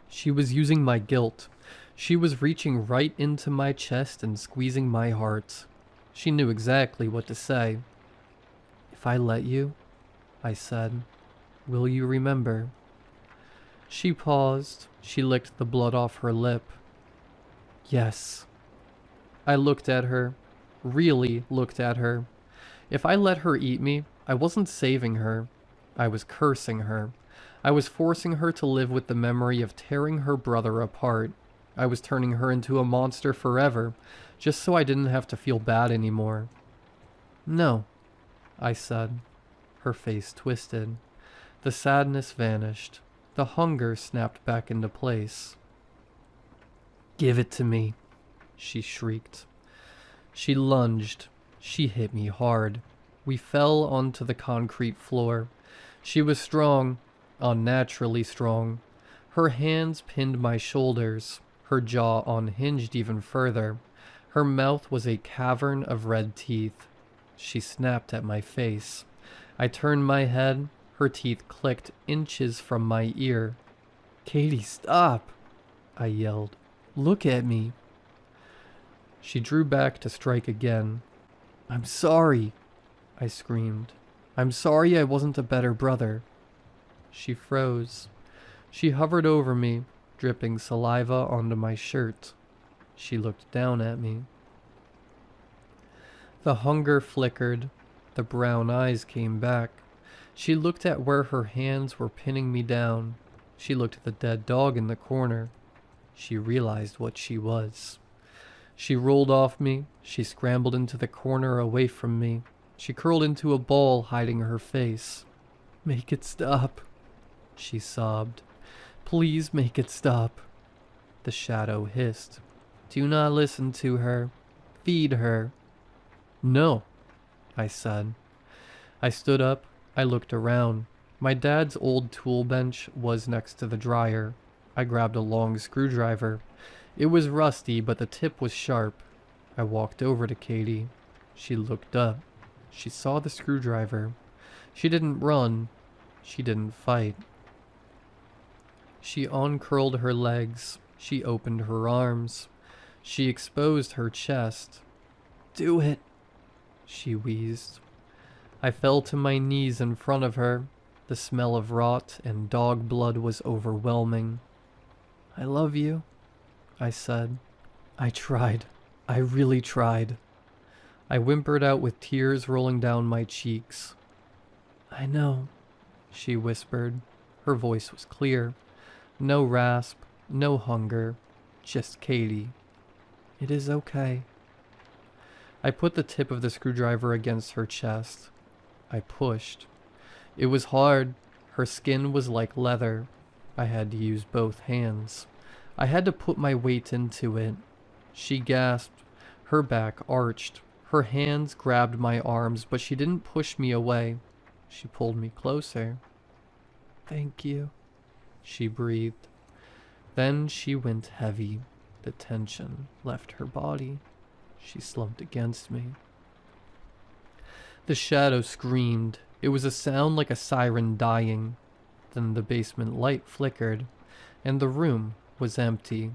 She was using my guilt. She was reaching right into my chest and squeezing my heart. She knew exactly what to say. "If I let you," I said, "will you remember?" She paused. She licked the blood off her lip. "Yes." I looked at her. Really looked at her. If I let her eat me, I wasn't saving her. I was cursing her. I was forcing her to live with the memory of tearing her brother apart. I was turning her into a monster forever, just so I didn't have to feel bad anymore. "No," I said. Her face twisted. The sadness vanished. The hunger snapped back into place. "Give it to me," she shrieked. She lunged. She hit me hard. We fell onto the concrete floor. She was strong, unnaturally strong. Her hands pinned my shoulders. Her jaw unhinged even further. Her mouth was a cavern of red teeth. She snapped at my face. I turned my head. Her teeth clicked inches from my ear. "Katie, stop!" I yelled. "Look at me." She drew back to strike again. "I'm sorry," I screamed. "I'm sorry I wasn't a better brother." She froze. She hovered over me, dripping saliva onto my shirt. She looked down at me. The hunger flickered. The brown eyes came back. She looked at where her hands were pinning me down. She looked at the dead dog in the corner. She realized what she was. She rolled off me. She scrambled into the corner away from me. She curled into a ball, hiding her face. "Make it stop," she sobbed. "Please make it stop." The shadow hissed. "Do not listen to her. Feed her." "No," I said. I stood up. I looked around. My dad's old tool bench was next to the dryer. I grabbed a long screwdriver. It was rusty, but the tip was sharp. I walked over to Katie. She looked up. She saw the screwdriver. She didn't run. She didn't fight. She uncurled her legs. She opened her arms. She exposed her chest. "Do it," she wheezed. I fell to my knees in front of her. The smell of rot and dog blood was overwhelming. "I love you," I said. "I tried. I really tried." I whimpered out with tears rolling down my cheeks. "I know," she whispered. Her voice was clear. No rasp, no hunger, just Katie. "It is okay." I put the tip of the screwdriver against her chest. I pushed. It was hard. Her skin was like leather. I had to use both hands. I had to put my weight into it. She gasped. Her back arched. Her hands grabbed my arms, but she didn't push me away. She pulled me closer. "Thank you," she breathed. Then she went heavy. The tension left her body. She slumped against me. The shadow screamed. It was a sound like a siren dying. Then the basement light flickered, and the room was empty.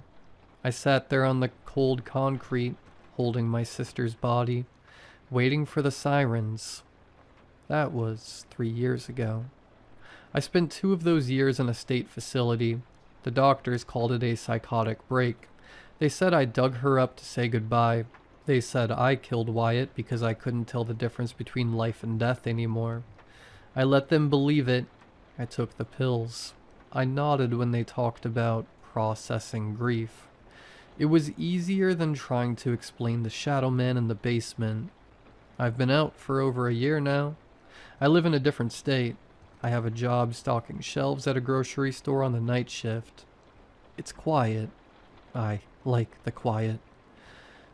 I sat there on the cold concrete, holding my sister's body, waiting for the sirens. That was 3 years ago. I spent 2 of those years in a state facility. The doctors called it a psychotic break. They said I dug her up to say goodbye. They said I killed Wyatt because I couldn't tell the difference between life and death anymore. I let them believe it. I took the pills. I nodded when they talked about processing grief. It was easier than trying to explain the shadow man in the basement. I've been out for over a year now. I live in a different state. I have a job stocking shelves at a grocery store on the night shift. It's quiet. I like the quiet.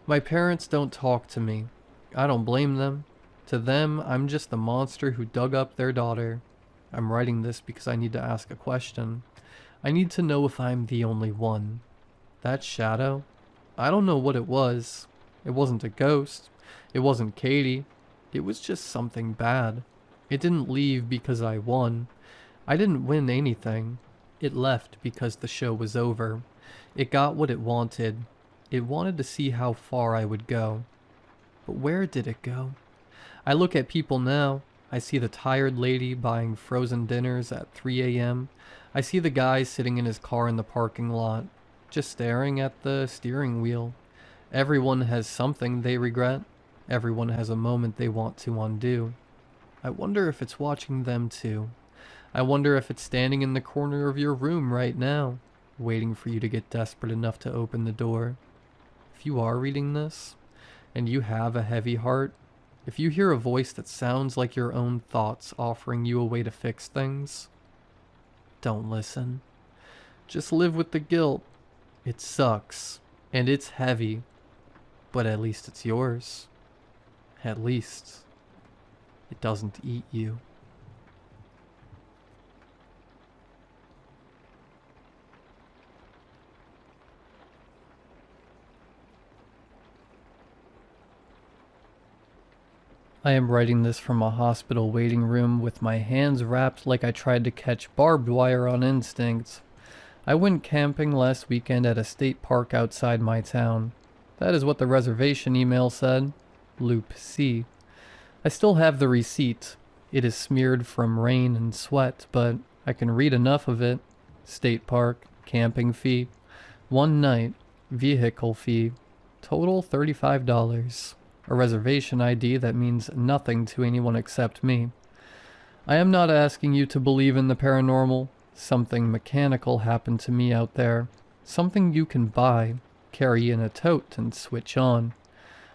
My parents don't talk to me. I don't blame them. To them, I'm just the monster who dug up their daughter. I'm writing this because I need to ask a question. I need to know if I'm the only one. That shadow? I don't know what it was. It wasn't a ghost. It wasn't Katie. It was just something bad. It didn't leave because I won. I didn't win anything. It left because the show was over. It got what it wanted. It wanted to see how far I would go. But where did it go? I look at people now. I see the tired lady buying frozen dinners at 3 a.m. I see the guy sitting in his car in the parking lot, just staring at the steering wheel. Everyone has something they regret. Everyone has a moment they want to undo. I wonder if it's watching them too. I wonder if it's standing in the corner of your room right now, waiting for you to get desperate enough to open the door. If you are reading this, and you have a heavy heart, if you hear a voice that sounds like your own thoughts offering you a way to fix things, don't listen. Just live with the guilt. It sucks, and it's heavy, but at least it's yours. At least it doesn't eat you. I am writing this from a hospital waiting room with my hands wrapped like I tried to catch barbed wire on instinct. I went camping last weekend at a state park outside my town. That is what the reservation email said. Loop C. I still have the receipt. It is smeared from rain and sweat, but I can read enough of it. State park, camping fee, 1 night, vehicle fee, total $35. A reservation ID that means nothing to anyone except me. I am not asking you to believe in the paranormal. Something mechanical happened to me out there. Something you can buy, carry in a tote, and switch on.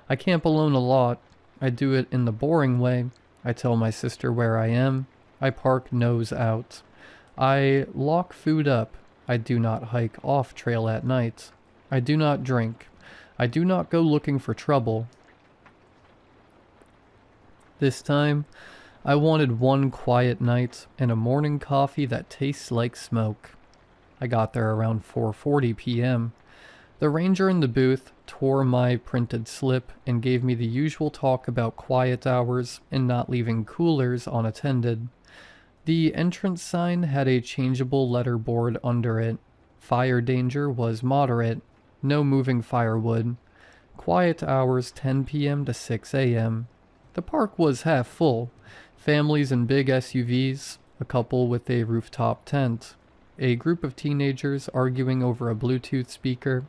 I camp alone a lot. I do it in the boring way. I tell my sister where I am. I park nose out. I lock food up. I do not hike off trail at night. I do not drink. I do not go looking for trouble. This time, I wanted one quiet night and a morning coffee that tastes like smoke. I got there around 4:40 p.m. The ranger in the booth tore my printed slip and gave me the usual talk about quiet hours and not leaving coolers unattended. The entrance sign had a changeable letterboard under it. Fire danger was moderate, no moving firewood. Quiet hours 10 p.m. to 6 a.m. The park was half full. Families in big SUVs, a couple with a rooftop tent, a group of teenagers arguing over a Bluetooth speaker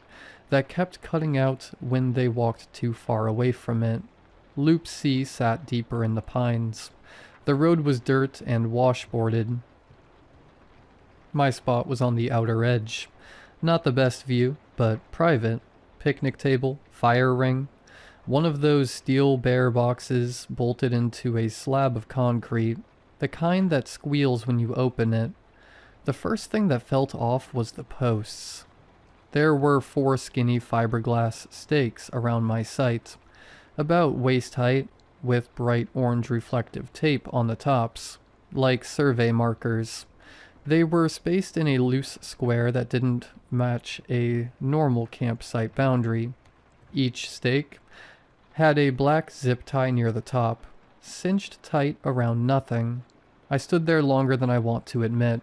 that kept cutting out when they walked too far away from it. Loop C sat deeper in the pines. The road was dirt and washboarded. My spot was on the outer edge. Not the best view, but private. Picnic table, fire ring. One of those steel bear boxes bolted into a slab of concrete, the kind that squeals when you open it. The first thing that felt off was the posts. There were 4 skinny fiberglass stakes around my site, about waist height, with bright orange reflective tape on the tops, like survey markers. They were spaced in a loose square that didn't match a normal campsite boundary. Each stake had a black zip tie near the top, cinched tight around nothing. I stood there longer than I want to admit,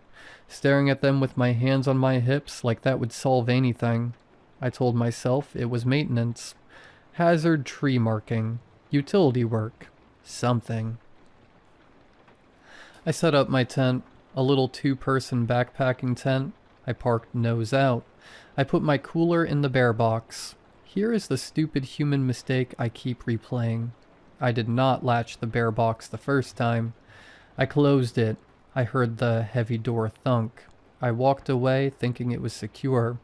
staring at them with my hands on my hips like that would solve anything. I told myself it was maintenance. Hazard tree marking. Utility work. Something. I set up my tent, a little 2-person backpacking tent. I parked nose out. I put my cooler in the bear box. Here is the stupid human mistake I keep replaying. I did not latch the bear box the first time. I closed it. I heard the heavy door thunk. I walked away thinking it was secure.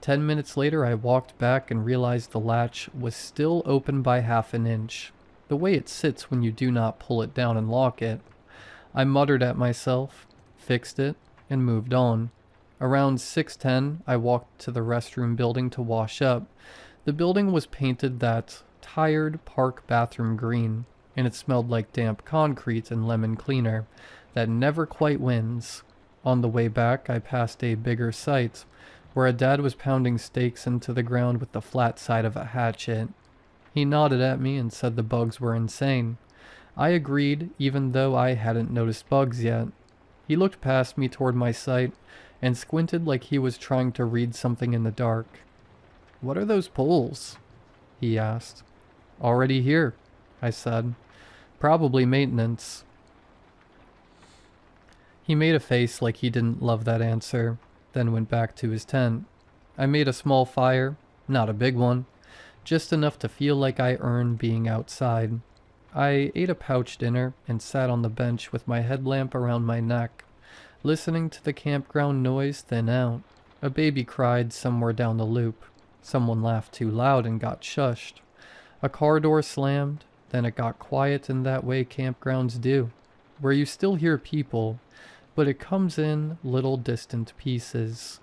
10 minutes later I walked back and realized the latch was still open by half an inch, the way it sits when you do not pull it down and lock it. I muttered at myself, fixed it, and moved on. Around 6:10 I walked to the restroom building to wash up. The building was painted that tired park bathroom green, and it smelled like damp concrete and lemon cleaner that never quite wins. On the way back I passed a bigger site, where a dad was pounding stakes into the ground with the flat side of a hatchet. He nodded at me and said the bugs were insane. I agreed, even though I hadn't noticed bugs yet. He looked past me toward my site and squinted like he was trying to read something in the dark. "What are those poles?" he asked. "Already here," I said. "Probably maintenance." He made a face like he didn't love that answer, then went back to his tent. I made a small fire, not a big one, just enough to feel like I earned being outside. I ate a pouch dinner and sat on the bench with my headlamp around my neck, listening to the campground noise thin out. A baby cried somewhere down the loop. Someone laughed too loud and got shushed. A car door slammed, then it got quiet in that way campgrounds do, where you still hear people, but it comes in little distant pieces.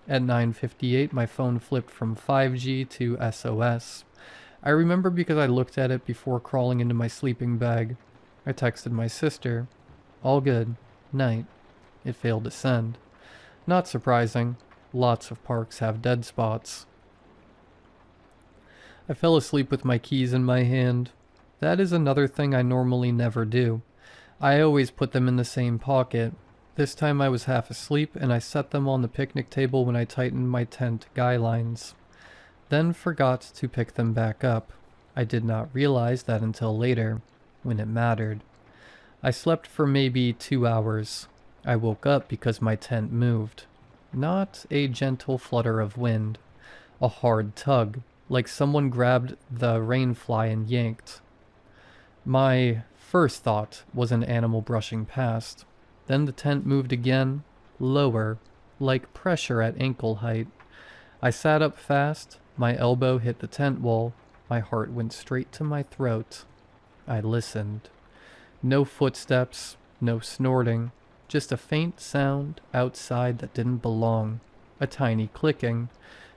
At 9:58 my phone flipped from 5G to SOS. I remember because I looked at it before crawling into my sleeping bag. I texted my sister. "All good. Night." It failed to send. Not surprising. Lots of parks have dead spots. I fell asleep with my keys in my hand. That is another thing I normally never do. I always put them in the same pocket. This time I was half asleep and I set them on the picnic table when I tightened my tent guy lines. Then forgot to pick them back up. I did not realize that until later, when it mattered. I slept for maybe 2 hours. I woke up because my tent moved. Not a gentle flutter of wind. A hard tug, like someone grabbed the rainfly and yanked. My first thought was an animal brushing past. Then the tent moved again, lower, like pressure at ankle height. I sat up fast, my elbow hit the tent wall, my heart went straight to my throat. I listened. No footsteps, no snorting, just a faint sound outside that didn't belong. A tiny clicking,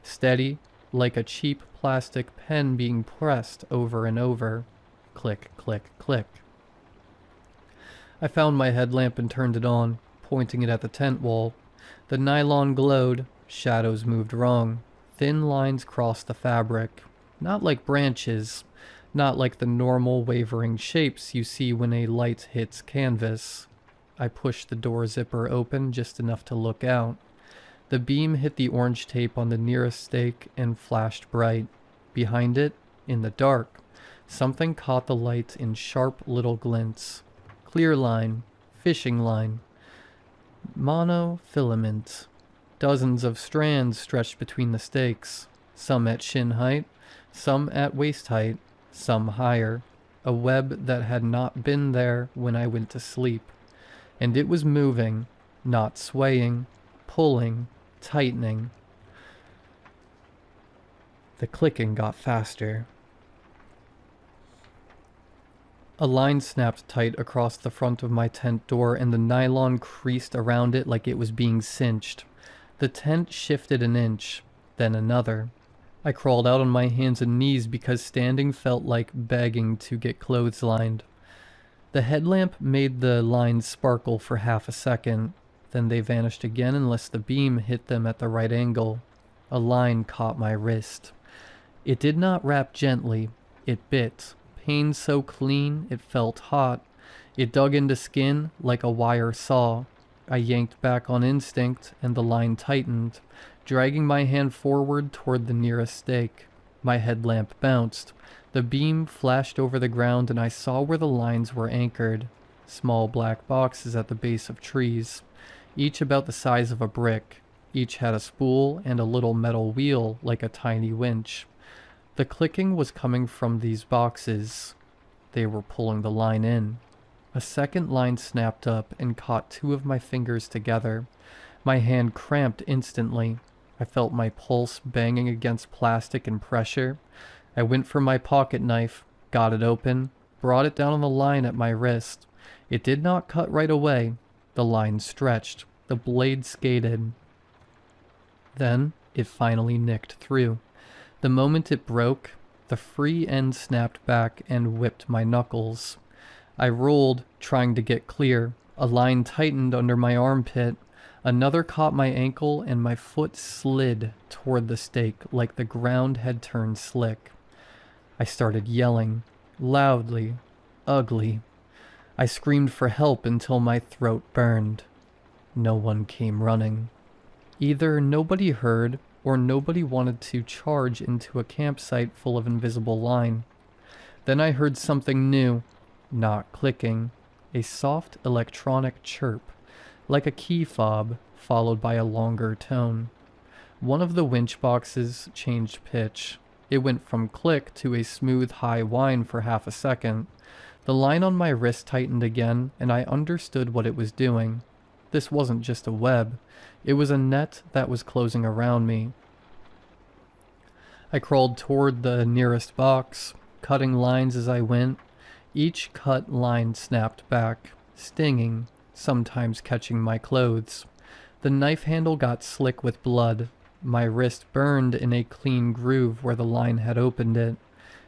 steady, like a cheap plastic pen being pressed over and over. Click, click, click. I found my headlamp and turned it on, pointing it at the tent wall. The nylon glowed, shadows moved wrong. Thin lines crossed the fabric, not like branches, not like the normal wavering shapes you see when a light hits canvas. I pushed the door zipper open just enough to look out. The beam hit the orange tape on the nearest stake and flashed bright. Behind it, in the dark, something caught the light in sharp little glints. Clear line, fishing line, monofilament. Dozens of strands stretched between the stakes, some at shin height, some at waist height, some higher. A web that had not been there when I went to sleep. And it was moving, not swaying, pulling, tightening. The clicking got faster. A line snapped tight across the front of my tent door, and the nylon creased around it like it was being cinched. The tent shifted an inch, then another. I crawled out on my hands and knees because standing felt like begging to get clotheslined. The headlamp made the lines sparkle for half a second, then they vanished again unless the beam hit them at the right angle. A line caught my wrist. It did not wrap gently, it bit. Pain so clean it felt hot. It dug into skin like a wire saw. I yanked back on instinct, and the line tightened, dragging my hand forward toward the nearest stake. My headlamp bounced. The beam flashed over the ground, and I saw where the lines were anchored. Small black boxes at the base of trees, each about the size of a brick. Each had a spool and a little metal wheel like a tiny winch. The clicking was coming from these boxes. They were pulling the line in. A second line snapped up and caught two of my fingers together. My hand cramped instantly. I felt my pulse banging against plastic in pressure. I went for my pocket knife, got it open, brought it down on the line at my wrist. It did not cut right away. The line stretched. The blade skated. Then it finally nicked through. The moment it broke, the free end snapped back and whipped my knuckles. I rolled, trying to get clear. A line tightened under my armpit. Another caught my ankle, and my foot slid toward the stake like the ground had turned slick. I started yelling, loudly, ugly. I screamed for help until my throat burned. No one came running. Either nobody heard, or nobody wanted to charge into a campsite full of invisible line. Then I heard something new, not clicking, a soft electronic chirp, like a key fob, followed by a longer tone. One of the winch boxes changed pitch. It went from click to a smooth high whine for half a second. The line on my wrist tightened again, and I understood what it was doing. This wasn't just a web. It was a net that was closing around me. I crawled toward the nearest box, cutting lines as I went. Each cut line snapped back, stinging, sometimes catching my clothes. The knife handle got slick with blood. My wrist burned in a clean groove where the line had opened it.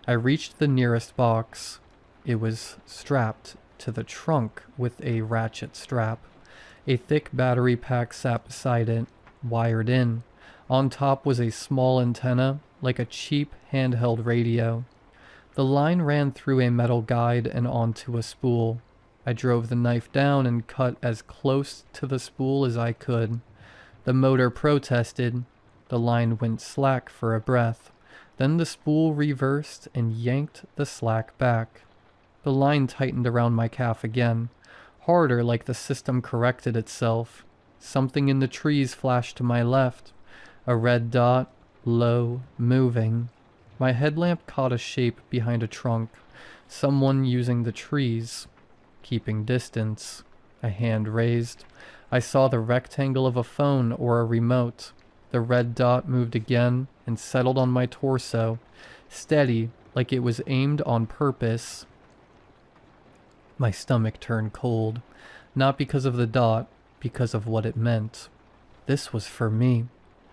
I reached the nearest box. It was strapped to the trunk with a ratchet strap. A thick battery pack sat beside it, wired in. On top was a small antenna, like a cheap handheld radio. The line ran through a metal guide and onto a spool. I drove the knife down and cut as close to the spool as I could. The motor protested. The line went slack for a breath. Then the spool reversed and yanked the slack back. The line tightened around my calf again, harder like the system corrected itself. Something in the trees flashed to my left. A red dot, low, moving. My headlamp caught a shape behind a trunk. Someone using the trees. Keeping distance. A hand raised. I saw the rectangle of a phone or a remote. The red dot moved again and settled on my torso, steady, like it was aimed on purpose. My stomach turned cold, not because of the dot, because of what it meant. This was for me.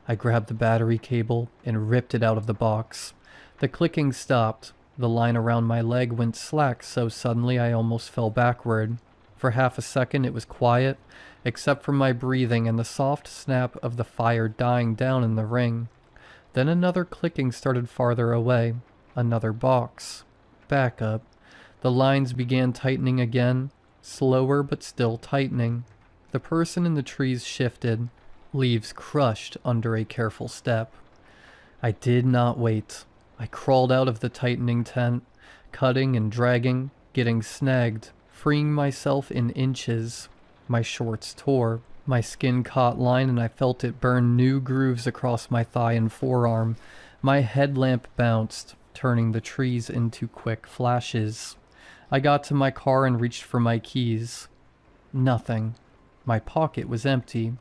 I grabbed the battery cable and ripped it out of the box. The clicking stopped. The line around my leg went slack so suddenly I almost fell backward. For half a second it was quiet, except for my breathing and the soft snap of the fire dying down in the ring. Then another clicking started farther away. Another box. Back up. The lines began tightening again, slower but still tightening. The person in the trees shifted, leaves crushed under a careful step. I did not wait. I crawled out of the tightening tent, cutting and dragging, getting snagged, freeing myself in inches. My shorts tore. My skin caught line and I felt it burn new grooves across my thigh and forearm. My headlamp bounced, turning the trees into quick flashes. I got to my car and reached for my keys. Nothing. My pocket was empty.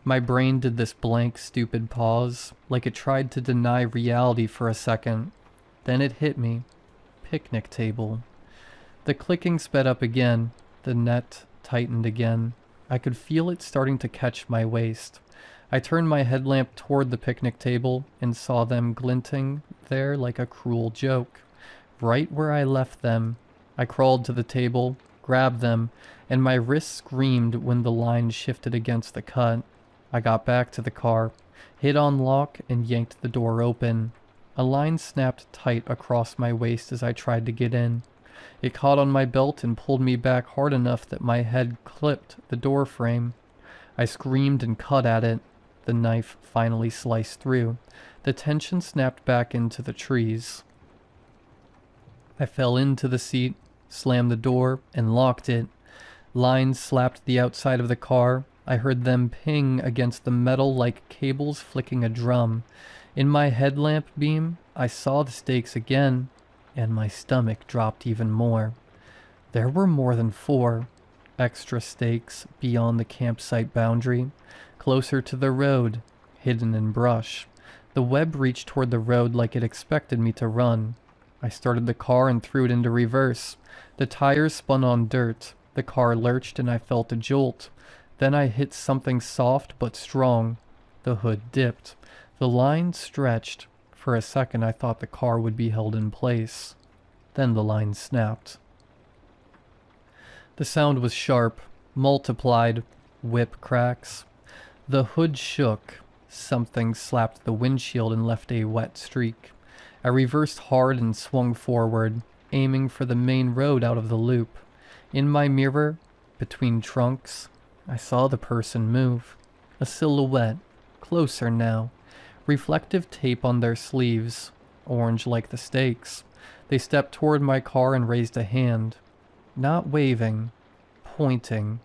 My brain did this blank, stupid pause, like it tried to deny reality for a second. Then it hit me. Picnic table. The clicking sped up again. The net tightened again. I could feel it starting to catch my waist. I turned my headlamp toward the picnic table and saw them glinting there like a cruel joke. Right where I left them. I crawled to the table, grabbed them, and my wrist screamed when the line shifted against the cut. I got back to the car, hit on lock, and yanked the door open. A line snapped tight across my waist as I tried to get in. It caught on my belt and pulled me back hard enough that my head clipped the door frame. I screamed and cut at it. The knife finally sliced through. The tension snapped back into the trees. I fell into the seat, slammed the door, and locked it. Lines slapped the outside of the car. I heard them ping against the metal like cables flicking a drum. In my headlamp beam, I saw the stakes again, and my stomach dropped even more. There were more than 4 extra stakes beyond the campsite boundary, closer to the road, hidden in brush. The web reached toward the road like it expected me to run. I started the car and threw it into reverse. The tires spun on dirt. The car lurched and I felt a jolt. Then I hit something soft but strong. The hood dipped. The line stretched. For a second I thought the car would be held in place. Then the line snapped. The sound was sharp, multiplied, whip cracks. The hood shook. Something slapped the windshield and left a wet streak. I reversed hard and swung forward, aiming for the main road out of the loop. In my mirror, between trunks, I saw the person move. A silhouette, closer now. Reflective tape on their sleeves, orange like the stakes. They stepped toward my car and raised a hand. Not waving, pointing.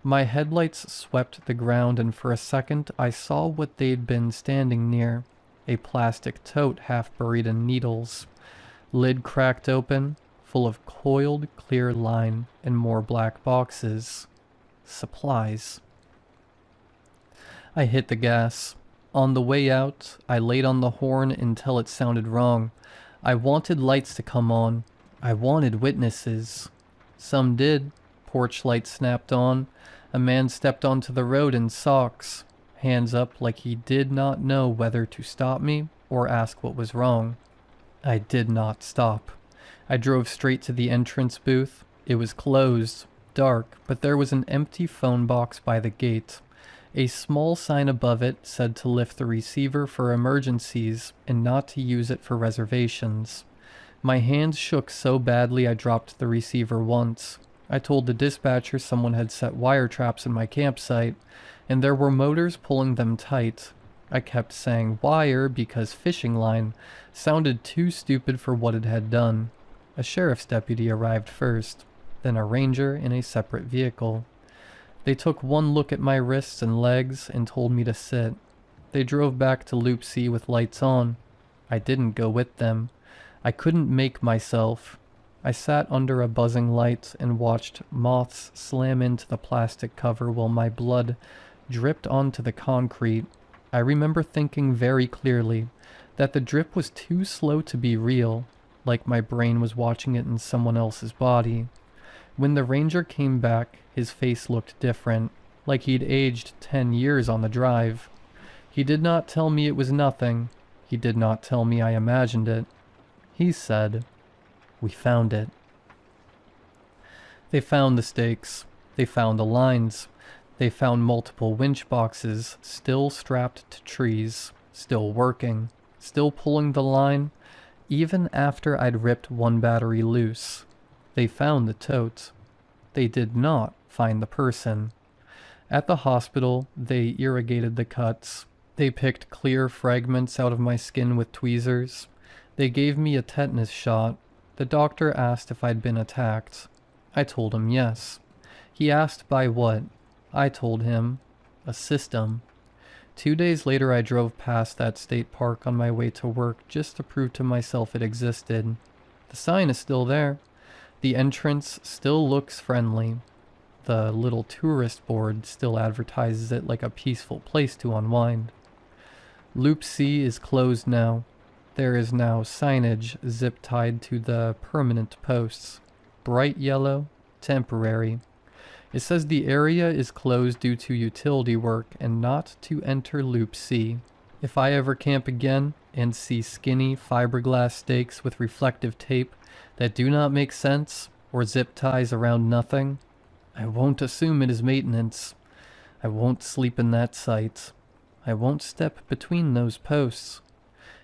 My headlights swept the ground and for a second I saw what they'd been standing near. A plastic tote half buried in needles. Lid cracked open, full of coiled clear line and more black boxes. Supplies. I hit the gas. On the way out, I laid on the horn until it sounded wrong. I wanted lights to come on. I wanted witnesses. Some did. Porch lights snapped on. A man stepped onto the road in socks, hands up like he did not know whether to stop me or ask what was wrong. I did not stop. I drove straight to the entrance booth. It was closed, dark, but there was an empty phone box by the gate. A small sign above it said to lift the receiver for emergencies and not to use it for reservations. My hands shook so badly I dropped the receiver once. I told the dispatcher someone had set wire traps in my campsite, and there were motors pulling them tight. I kept saying wire because fishing line sounded too stupid for what it had done. A sheriff's deputy arrived first, then a ranger in a separate vehicle. They took one look at my wrists and legs and told me to sit. They drove back to Loop C with lights on. I didn't go with them. I couldn't make myself. I sat under a buzzing light and watched moths slam into the plastic cover while my blood dripped onto the concrete. I remember thinking very clearly that the drip was too slow to be real, like my brain was watching it in someone else's body. When the ranger came back, his face looked different, like he'd aged 10 years on the drive. He did not tell me it was nothing. He did not tell me I imagined it. He said, "We found it." They found the stakes. They found the lines. They found multiple winch boxes, still strapped to trees, still working. still pulling the line, even after I'd ripped one battery loose. They found the tote. They did not find the person. At the hospital, they irrigated the cuts. They picked clear fragments out of my skin with tweezers. They gave me a tetanus shot. The doctor asked if I'd been attacked. I told him yes. He asked by what. I told him, a system. 2 days later, I drove past that state park on my way to work just to prove to myself it existed. The sign is still there. The entrance still looks friendly. The little tourist board still advertises it like a peaceful place to unwind. Loop C is closed now. There is now signage zip-tied to the permanent posts. Bright yellow, temporary. It says the area is closed due to utility work and not to enter Loop C. If I ever camp again and see skinny fiberglass stakes with reflective tape that do not make sense or zip ties around nothing, I won't assume it is maintenance. I won't sleep in that site. I won't step between those posts.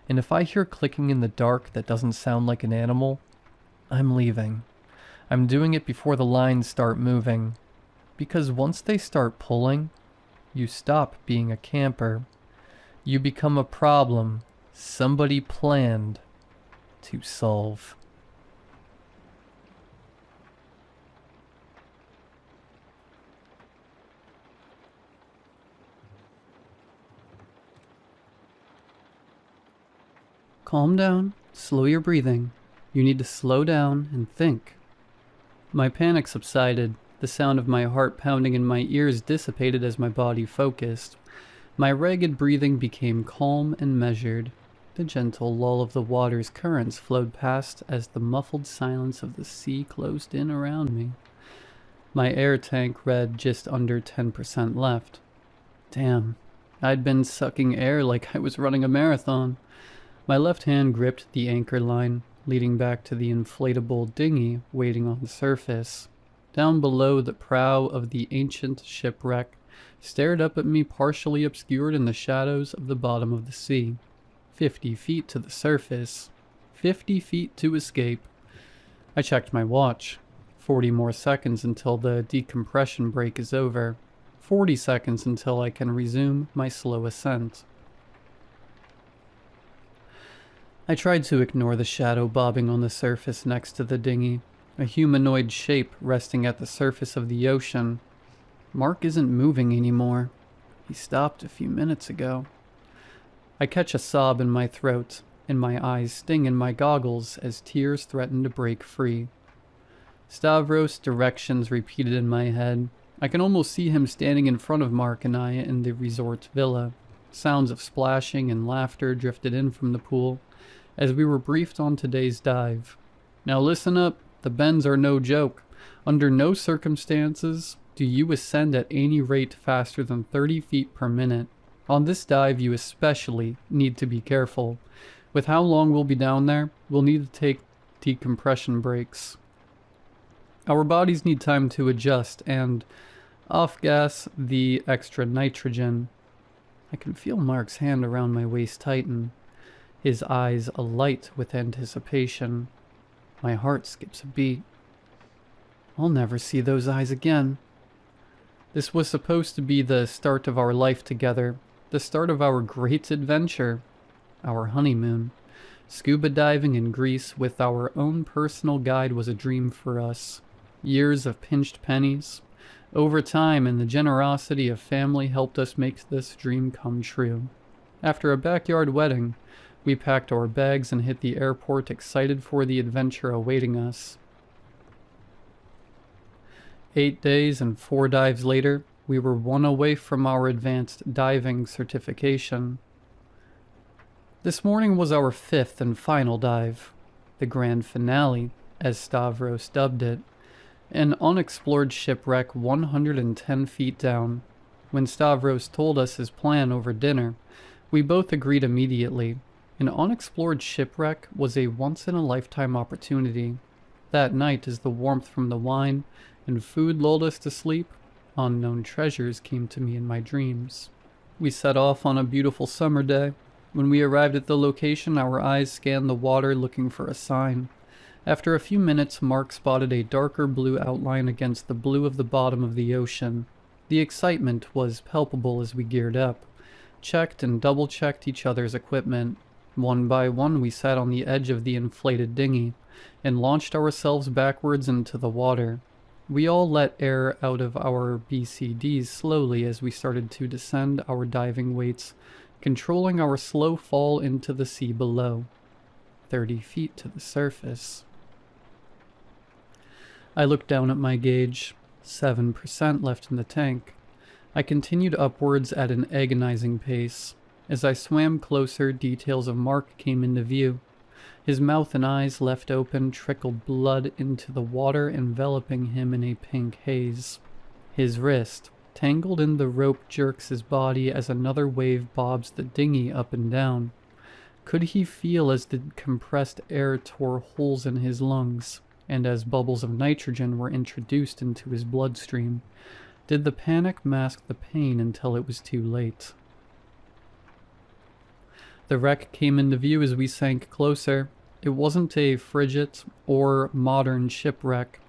And if I hear clicking in the dark that doesn't sound like an animal, I'm leaving. I'm doing it before the lines start moving. Because once they start pulling, you stop being a camper. You become a problem somebody planned to solve. Calm down, slow your breathing. You need to slow down and think. My panic subsided. The sound of my heart pounding in my ears dissipated as my body focused. My ragged breathing became calm and measured. The gentle lull of the water's currents flowed past as the muffled silence of the sea closed in around me. My air tank read just under 10% left. Damn, I'd been sucking air like I was running a marathon. My left hand gripped the anchor line, leading back to the inflatable dinghy waiting on the surface. Down below, the prow of the ancient shipwreck stared up at me, partially obscured in the shadows of the bottom of the sea. 50 feet to the surface. 50 feet to escape. I checked my watch. 40 more seconds until the decompression break is over. 40 seconds until I can resume my slow ascent. I tried to ignore the shadow bobbing on the surface next to the dinghy. A humanoid shape resting at the surface of the ocean. Mark isn't moving anymore. He stopped a few minutes ago. I catch a sob in my throat, and my eyes sting in my goggles as tears threaten to break free. Stavros' directions repeated in my head. I can almost see him standing in front of Mark and I in the resort villa. Sounds of splashing and laughter drifted in from the pool as we were briefed on today's dive. Now listen up. The bends are no joke. Under no circumstances do you ascend at any rate faster than 30 feet per minute. On this dive, you especially need to be careful. With how long we'll be down there, we'll need to take decompression breaks. Our bodies need time to adjust and off-gas the extra nitrogen. I can feel Mark's hand around my waist tighten, his eyes alight with anticipation. My heart skips a beat. I'll never see those eyes again. This was supposed to be the start of our life together, the start of our great adventure, our honeymoon. Scuba diving in Greece with our own personal guide was a dream for us. Years of pinched pennies, overtime, and the generosity of family helped us make this dream come true. After a backyard wedding, we packed our bags and hit the airport, excited for the adventure awaiting us. 8 days and 4 dives later, we were 1 away from our advanced diving certification. This morning was our 5th and final dive, the grand finale, as Stavros dubbed it, an unexplored shipwreck 110 feet down. When Stavros told us his plan over dinner, we both agreed immediately. An unexplored shipwreck was a once-in-a-lifetime opportunity. That night, as the warmth from the wine and food lulled us to sleep, unknown treasures came to me in my dreams. We set off on a beautiful summer day. When we arrived at the location, our eyes scanned the water looking for a sign. After a few minutes, Mark spotted a darker blue outline against the blue of the bottom of the ocean. The excitement was palpable as we geared up, checked and double-checked each other's equipment. One by one, we sat on the edge of the inflated dinghy and launched ourselves backwards into the water. We all let air out of our BCDs slowly as we started to descend our diving weights, controlling our slow fall into the sea below. 30 feet to the surface. I looked down at my gauge. 7% left in the tank. I continued upwards at an agonizing pace. As I swam closer, details of Mark came into view. His mouth and eyes, left open, trickled blood into the water, enveloping him in a pink haze. His wrist, tangled in the rope, jerks his body as another wave bobs the dinghy up and down. Could he feel as the compressed air tore holes in his lungs, and as bubbles of nitrogen were introduced into his bloodstream? Did the panic mask the pain until it was too late? The wreck came into view as we sank closer. It wasn't a frigate or modern shipwreck,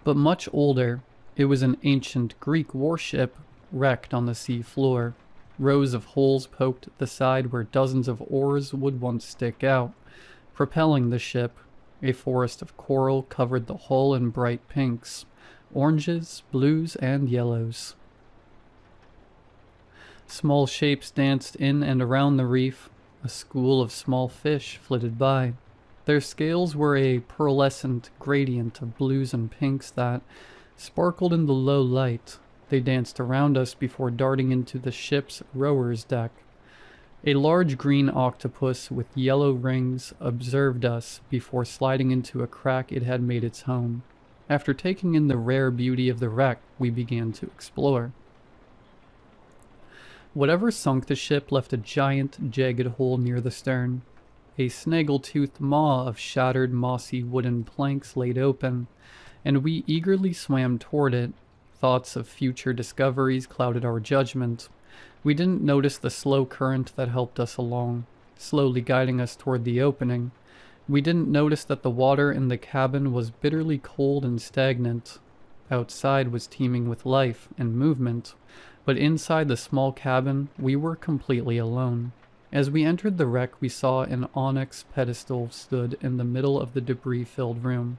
but much older. It was an ancient Greek warship wrecked on the sea floor. Rows of holes poked at the side where dozens of oars would once stick out, propelling the ship. A forest of coral covered the hull in bright pinks, oranges, blues, and yellows. Small shapes danced in and around the reef. A school of small fish flitted by. Their scales were a pearlescent gradient of blues and pinks that sparkled in the low light. They danced around us before darting into the ship's rower's deck. A large green octopus with yellow rings observed us before sliding into a crack it had made its home. After taking in the rare beauty of the wreck, we began to explore. Whatever sunk the ship left a giant, jagged hole near the stern. A snaggle-toothed maw of shattered, mossy wooden planks laid open, and we eagerly swam toward it. Thoughts of future discoveries clouded our judgment. We didn't notice the slow current that helped us along, slowly guiding us toward the opening. We didn't notice that the water in the cabin was bitterly cold and stagnant. Outside was teeming with life and movement, but inside the small cabin we were completely alone. As we entered the wreck, we saw an onyx pedestal stood in the middle of the debris-filled room.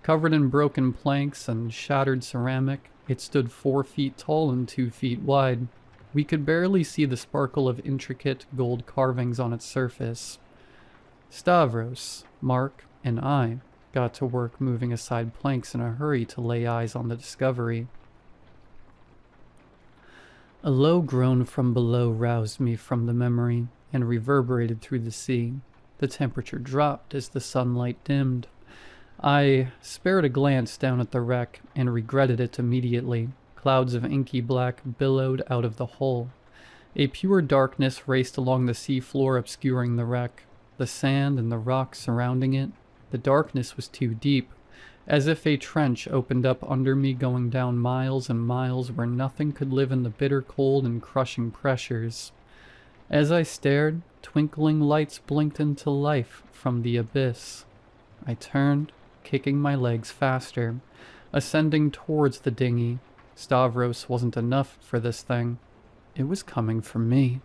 Covered in broken planks and shattered ceramic, it stood 4 feet tall and 2 feet wide. We could barely see the sparkle of intricate gold carvings on its surface. Stavros, Mark, and I got to work moving aside planks in a hurry to lay eyes on the discovery. A low groan from below roused me from the memory and reverberated through the sea. The temperature dropped as the sunlight dimmed. I spared a glance down at the wreck and regretted it immediately. Clouds of inky black billowed out of the hull. A pure darkness raced along the sea floor, obscuring the wreck, the sand and the rocks surrounding it. The darkness was too deep, as if a trench opened up under me, going down miles and miles where nothing could live in the bitter cold and crushing pressures. As I stared, twinkling lights blinked into life from the abyss. I turned, kicking my legs faster, ascending towards the dinghy. Stavros wasn't enough for this thing. It was coming for me.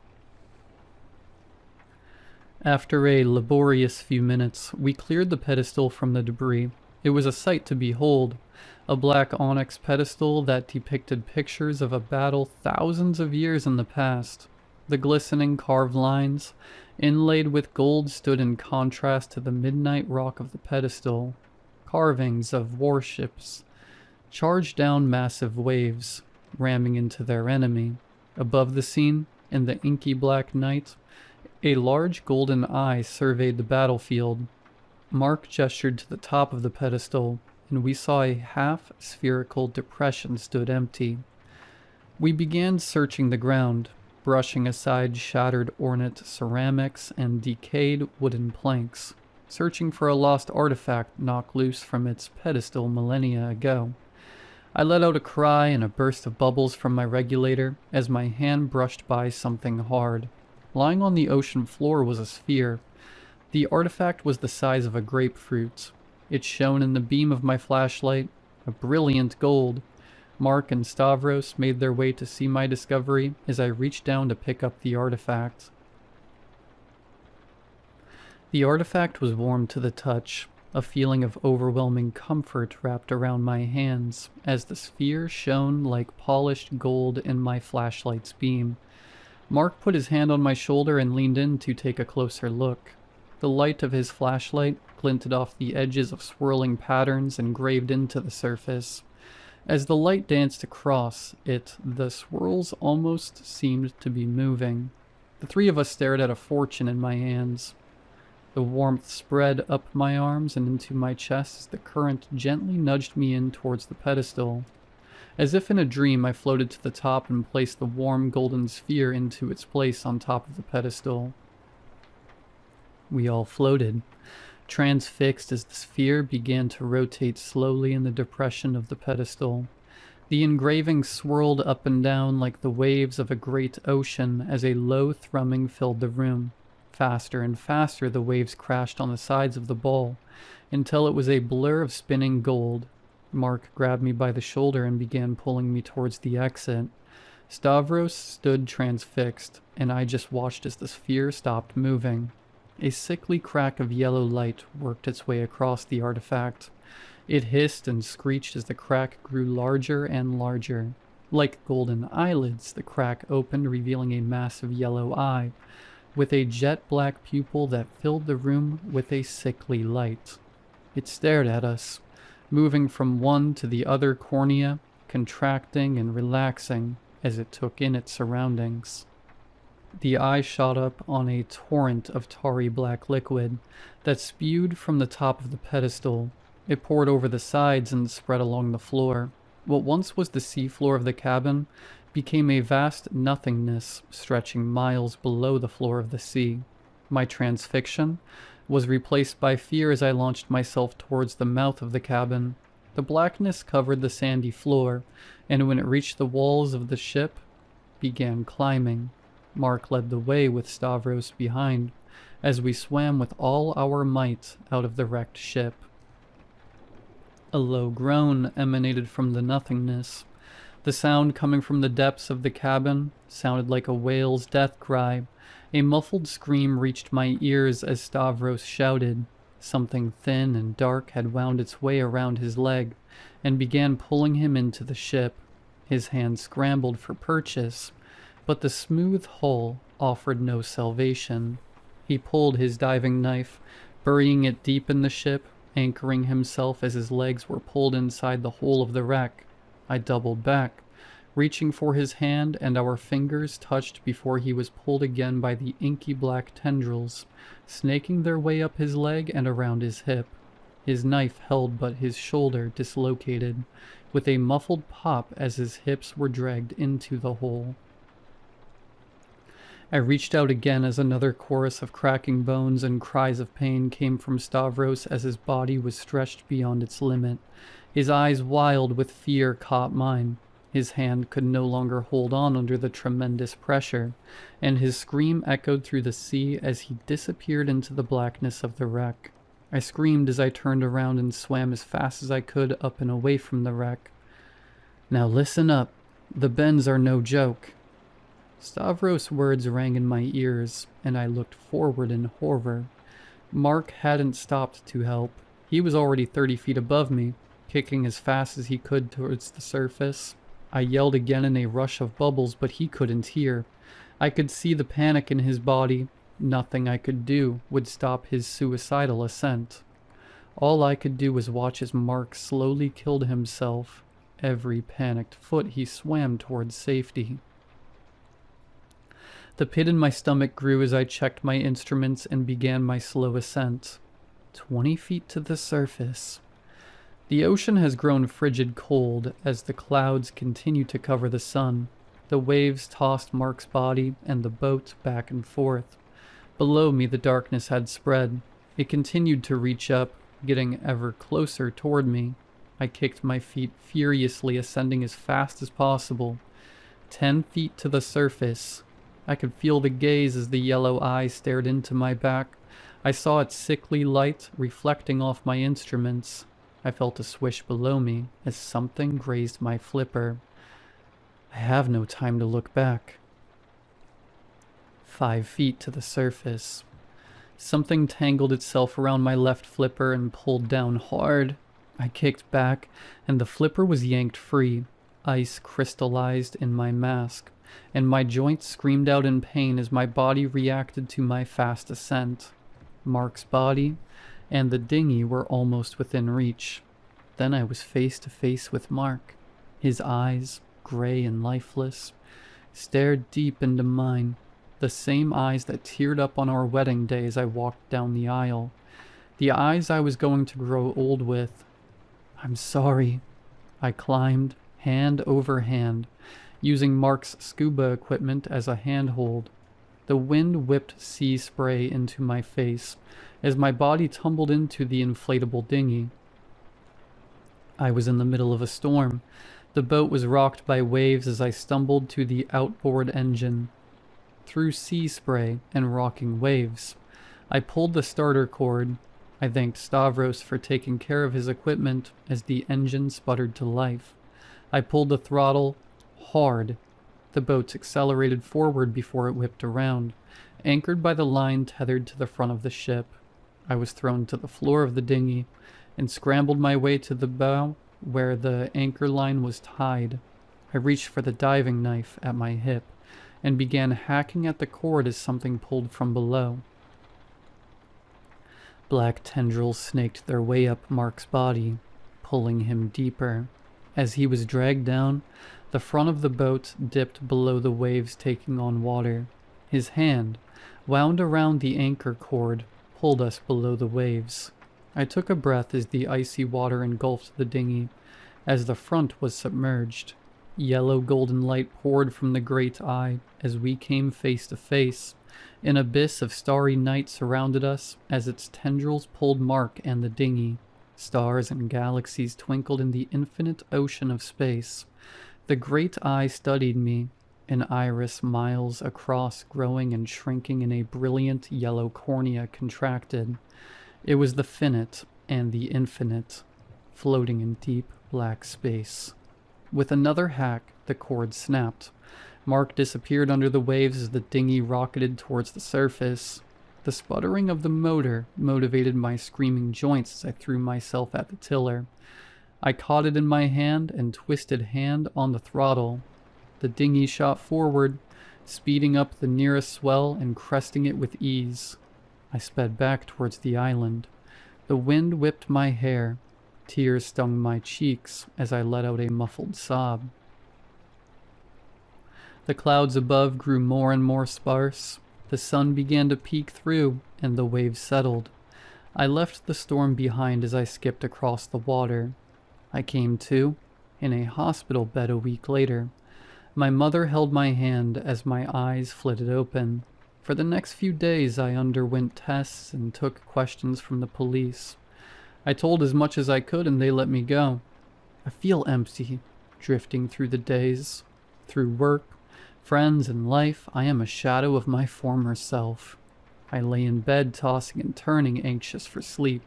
After a laborious few minutes, we cleared the pedestal from the debris. It was a sight to behold, a black onyx pedestal that depicted pictures of a battle thousands of years in the past. The glistening carved lines, inlaid with gold, stood in contrast to the midnight rock of the pedestal. Carvings of warships charged down massive waves, ramming into their enemy. Above the scene, in the inky black night, a large golden eye surveyed the battlefield. Mark gestured to the top of the pedestal, and we saw a half-spherical depression stood empty. We began searching the ground, brushing aside shattered ornate ceramics and decayed wooden planks, searching for a lost artifact knocked loose from its pedestal millennia ago. I let out a cry and a burst of bubbles from my regulator as my hand brushed by something hard. Lying on the ocean floor was a sphere. The artifact was the size of a grapefruit. It shone in the beam of my flashlight, a brilliant gold. Mark and Stavros made their way to see my discovery as I reached down to pick up the artifact. The artifact was warm to the touch. A feeling of overwhelming comfort wrapped around my hands as the sphere shone like polished gold in my flashlight's beam. Mark put his hand on my shoulder and leaned in to take a closer look. The light of his flashlight glinted off the edges of swirling patterns engraved into the surface. As the light danced across it, the swirls almost seemed to be moving. The three of us stared at a fortune in my hands. The warmth spread up my arms and into my chest as the current gently nudged me in towards the pedestal. As if in a dream, I floated to the top and placed the warm golden sphere into its place on top of the pedestal. We all floated, transfixed as the sphere began to rotate slowly in the depression of the pedestal. The engraving swirled up and down like the waves of a great ocean as a low thrumming filled the room. Faster and faster the waves crashed on the sides of the ball, until it was a blur of spinning gold. Mark grabbed me by the shoulder and began pulling me towards the exit. Stavros stood transfixed, and I just watched as the sphere stopped moving. A sickly crack of yellow light worked its way across the artifact. It hissed and screeched as the crack grew larger and larger. Like golden eyelids, the crack opened, revealing a massive yellow eye, with a jet-black pupil that filled the room with a sickly light. It stared at us, moving from one to the other cornea, contracting and relaxing as it took in its surroundings. The eye shot up on a torrent of tarry black liquid that spewed from the top of the pedestal. It poured over the sides and spread along the floor. What once was the seafloor of the cabin became a vast nothingness stretching miles below the floor of the sea. My transfixion was replaced by fear as I launched myself towards the mouth of the cabin. The blackness covered the sandy floor, and when it reached the walls of the ship, began climbing. Mark led the way with Stavros behind, as we swam with all our might out of the wrecked ship. A low groan emanated from the nothingness. The sound coming from the depths of the cabin sounded like a whale's death cry. A muffled scream reached my ears as Stavros shouted. Something thin and dark had wound its way around his leg and began pulling him into the ship. His hand scrambled for purchase, but the smooth hull offered no salvation. He pulled his diving knife, burying it deep in the ship, anchoring himself as his legs were pulled inside the hole of the wreck. I doubled back, reaching for his hand, and our fingers touched before he was pulled again by the inky black tendrils, snaking their way up his leg and around his hip. His knife held but his shoulder dislocated, with a muffled pop as his hips were dragged into the hole. I reached out again as another chorus of cracking bones and cries of pain came from Stavros as his body was stretched beyond its limit. His eyes, wild with fear, caught mine. His hand could no longer hold on under the tremendous pressure, and his scream echoed through the sea as he disappeared into the blackness of the wreck. I screamed as I turned around and swam as fast as I could up and away from the wreck. "Now listen up. The bends are no joke." Stavros' words rang in my ears, and I looked forward in horror. Mark hadn't stopped to help. He was already 30 feet above me, kicking as fast as he could towards the surface. I yelled again in a rush of bubbles, but he couldn't hear. I could see the panic in his body. Nothing I could do would stop his suicidal ascent. All I could do was watch as Mark slowly killed himself. Every panicked foot he swam towards safety. The pit in my stomach grew as I checked my instruments and began my slow ascent. 20 feet to the surface. The ocean has grown frigid cold as the clouds continue to cover the sun. The waves tossed Mark's body and the boat back and forth. Below me the darkness had spread. It continued to reach up, getting ever closer toward me. I kicked my feet furiously, ascending as fast as possible. 10 feet to the surface. I could feel the gaze as the yellow eye stared into my back. I saw its sickly light reflecting off my instruments. I felt a swish below me as something grazed my flipper. I have no time to look back. 5 feet to the surface. Something tangled itself around my left flipper and pulled down hard. I kicked back, and the flipper was yanked free. Ice crystallized in my mask, and my joints screamed out in pain as my body reacted to my fast ascent. Mark's body and the dinghy were almost within reach. Then I was face to face with Mark. His eyes, gray and lifeless, stared deep into mine, the same eyes that teared up on our wedding day as I walked down the aisle. The eyes I was going to grow old with. "I'm sorry." I climbed, hand over hand, using Mark's scuba equipment as a handhold. The wind whipped sea spray into my face as my body tumbled into the inflatable dinghy. I was in the middle of a storm. The boat was rocked by waves as I stumbled to the outboard engine. Through sea spray and rocking waves, I pulled the starter cord. I thanked Stavros for taking care of his equipment as the engine sputtered to life. I pulled the throttle hard. The boat accelerated forward before it whipped around, anchored by the line tethered to the front of the ship. I was thrown to the floor of the dinghy and scrambled my way to the bow where the anchor line was tied. I reached for the diving knife at my hip and began hacking at the cord as something pulled from below. Black tendrils snaked their way up Mark's body, pulling him deeper. As he was dragged down, the front of the boat dipped below the waves taking on water. His hand, wound around the anchor cord, pulled us below the waves. I took a breath as the icy water engulfed the dinghy, as the front was submerged. Yellow golden light poured from the great eye as we came face to face. An abyss of starry night surrounded us as its tendrils pulled Mark and the dinghy. Stars and galaxies twinkled in the infinite ocean of space. The great eye studied me, an iris miles across growing and shrinking in a brilliant yellow cornea contracted. It was the finite and the infinite, floating in deep black space. With another hack, the cord snapped. Mark disappeared under the waves as the dinghy rocketed towards the surface. The sputtering of the motor motivated my screaming joints as I threw myself at the tiller. I caught it in my hand and twisted hand on the throttle. The dinghy shot forward, speeding up the nearest swell and cresting it with ease. I sped back towards the island. The wind whipped my hair. Tears stung my cheeks as I let out a muffled sob. The clouds above grew more and more sparse. The sun began to peek through, and the waves settled. I left the storm behind as I skipped across the water. I came to, in a hospital bed a week later. My mother held my hand as my eyes flitted open. For the next few days I underwent tests and took questions from the police. I told as much as I could and they let me go. I feel empty, drifting through the days. Through work, friends, and life, I am a shadow of my former self. I lay in bed tossing and turning, anxious for sleep.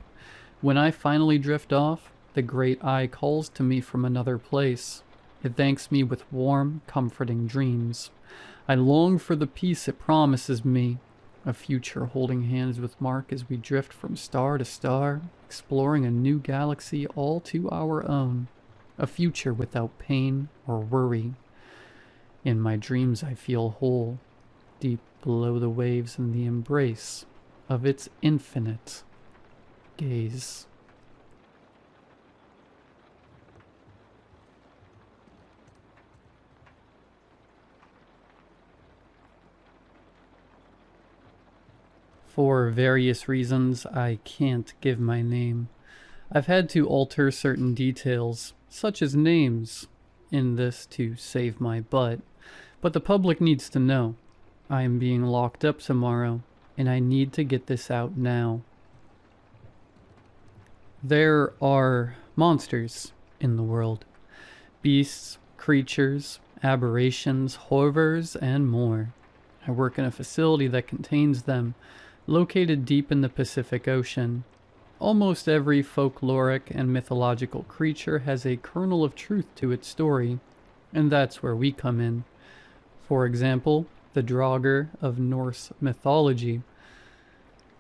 When I finally drift off, the great eye calls to me from another place. It thanks me with warm, comforting dreams. I long for the peace it promises me, a future holding hands with Mark as we drift from star to star, exploring a new galaxy all to our own, a future without pain or worry. In my dreams I feel whole, deep below the waves in the embrace of its infinite gaze. For various reasons, I can't give my name. I've had to alter certain details, such as names, in this to save my butt. But the public needs to know. I am being locked up tomorrow, and I need to get this out now. There are monsters in the world. Beasts, creatures, aberrations, horrors, and more. I work in a facility that contains them, located deep in the Pacific Ocean. Almost every folkloric and mythological creature has a kernel of truth to its story, and that's where we come in. For example, the Draugr of Norse mythology.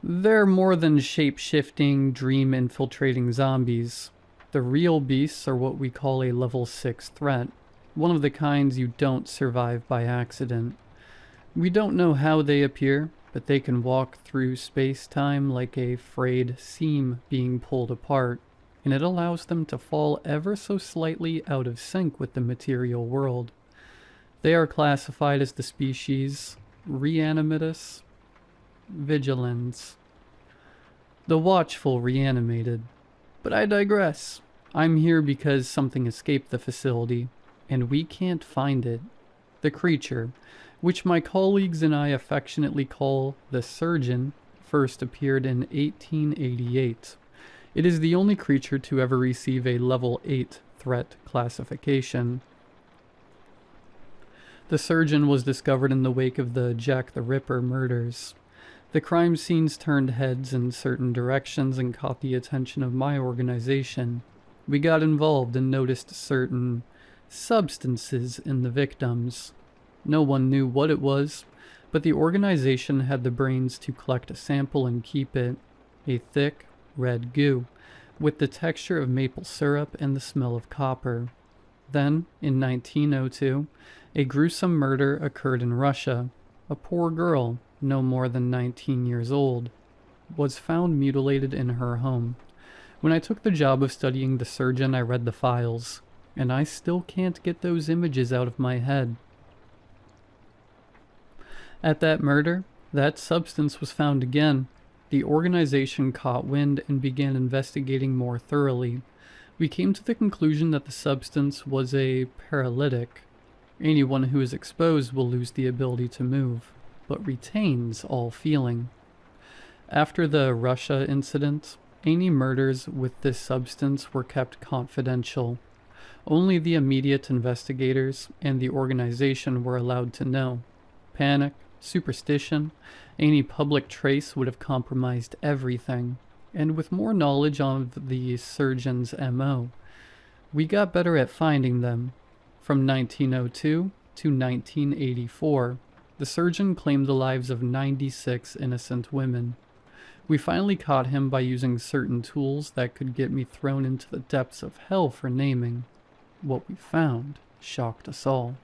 They're more than shape-shifting, dream-infiltrating zombies. The real beasts are what we call a level 6 threat, one of the kinds you don't survive by accident. We don't know how they appear, but they can walk through space-time like a frayed seam being pulled apart, and it allows them to fall ever so slightly out of sync with the material world. They are classified as the species Reanimatus vigilans, the watchful reanimated. But I digress. I'm here because something escaped the facility, and we can't find it. The creature, which my colleagues and I affectionately call the Surgeon, first appeared in 1888. It is the only creature to ever receive a level 8 threat classification. The Surgeon was discovered in the wake of the Jack the Ripper murders. The crime scenes turned heads in certain directions and caught the attention of my organization. We got involved and noticed certain substances in the victims. No one knew what it was, but the organization had the brains to collect a sample and keep it, a thick, red goo, with the texture of maple syrup and the smell of copper. Then, in 1902, a gruesome murder occurred in Russia. A poor girl, no more than 19 years old, was found mutilated in her home. When I took the job of studying the Surgeon, I read the files, and I still can't get those images out of my head. At that murder, that substance was found again. The organization caught wind and began investigating more thoroughly. We came to the conclusion that the substance was a paralytic. Anyone who is exposed will lose the ability to move, but retains all feeling. After the Russia incident, any murders with this substance were kept confidential. Only the immediate investigators and the organization were allowed to know. Panic, superstition, any public trace would have compromised everything. And with more knowledge of the Surgeon's MO, we got better at finding them. From 1902 to 1984, the Surgeon claimed the lives of 96 innocent women. We finally caught him by using certain tools that could get me thrown into the depths of hell for naming. What we found shocked us all.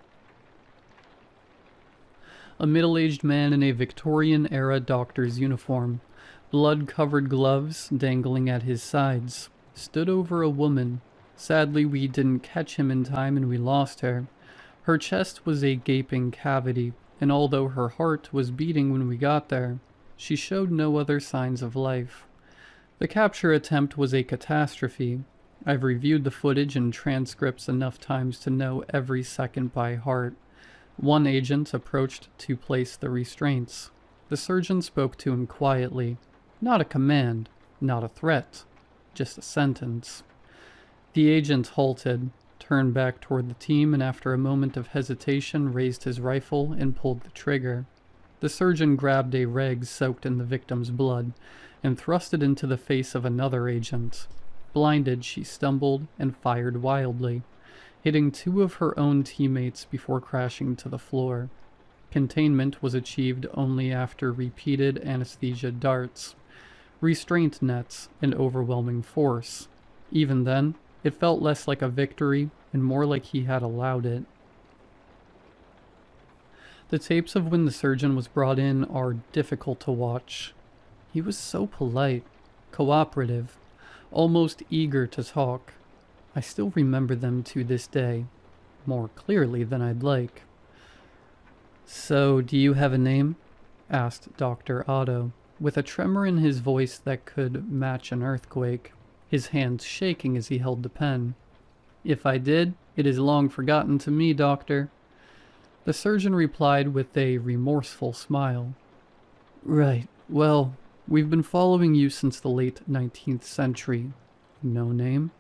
A middle-aged man in a Victorian-era doctor's uniform, blood-covered gloves dangling at his sides, stood over a woman. Sadly, we didn't catch him in time and we lost her. Her chest was a gaping cavity, and although her heart was beating when we got there, she showed no other signs of life. The capture attempt was a catastrophe. I've reviewed the footage and transcripts enough times to know every second by heart. One agent approached to place the restraints. The Surgeon spoke to him quietly. Not a command, not a threat, just a sentence. The agent halted, turned back toward the team, and after a moment of hesitation raised his rifle and pulled the trigger. The Surgeon grabbed a rag soaked in the victim's blood and thrust it into the face of another agent. Blinded, she stumbled and fired wildly, hitting 2 of her own teammates before crashing to the floor. Containment was achieved only after repeated anesthesia darts, restraint nets, and overwhelming force. Even then, it felt less like a victory and more like he had allowed it. The tapes of when the Surgeon was brought in are difficult to watch. He was so polite, cooperative, almost eager to talk. I still remember them to this day, more clearly than I'd like. "So, do you have a name?" asked Dr. Otto, with a tremor in his voice that could match an earthquake, his hands shaking as he held the pen. "If I did, it is long forgotten to me, Doctor." The Surgeon replied with a remorseful smile. "Right, well, we've been following you since the late 19th century. No name?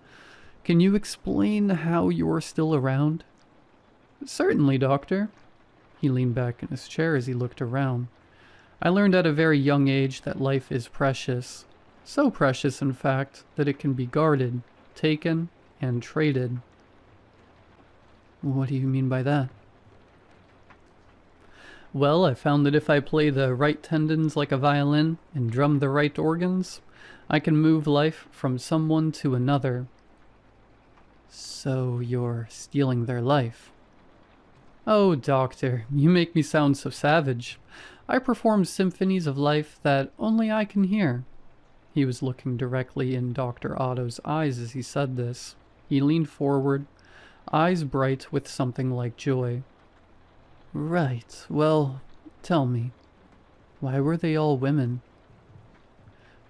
Can you explain how you're still around?" "Certainly, Doctor." He leaned back in his chair as he looked around. I learned at a very young age that life is precious. So precious, in fact, that it can be guarded, taken, and traded. What do you mean by that? Well, I found that if I play the right tendons like a violin and drum the right organs, I can move life from someone to another. So you're stealing their life? Oh, doctor, you make me sound so savage. I perform symphonies of life that only I can hear. He was looking directly in Dr. Otto's eyes as he said this. He leaned forward, eyes bright with something like joy. Right, well, tell me, why were they all women?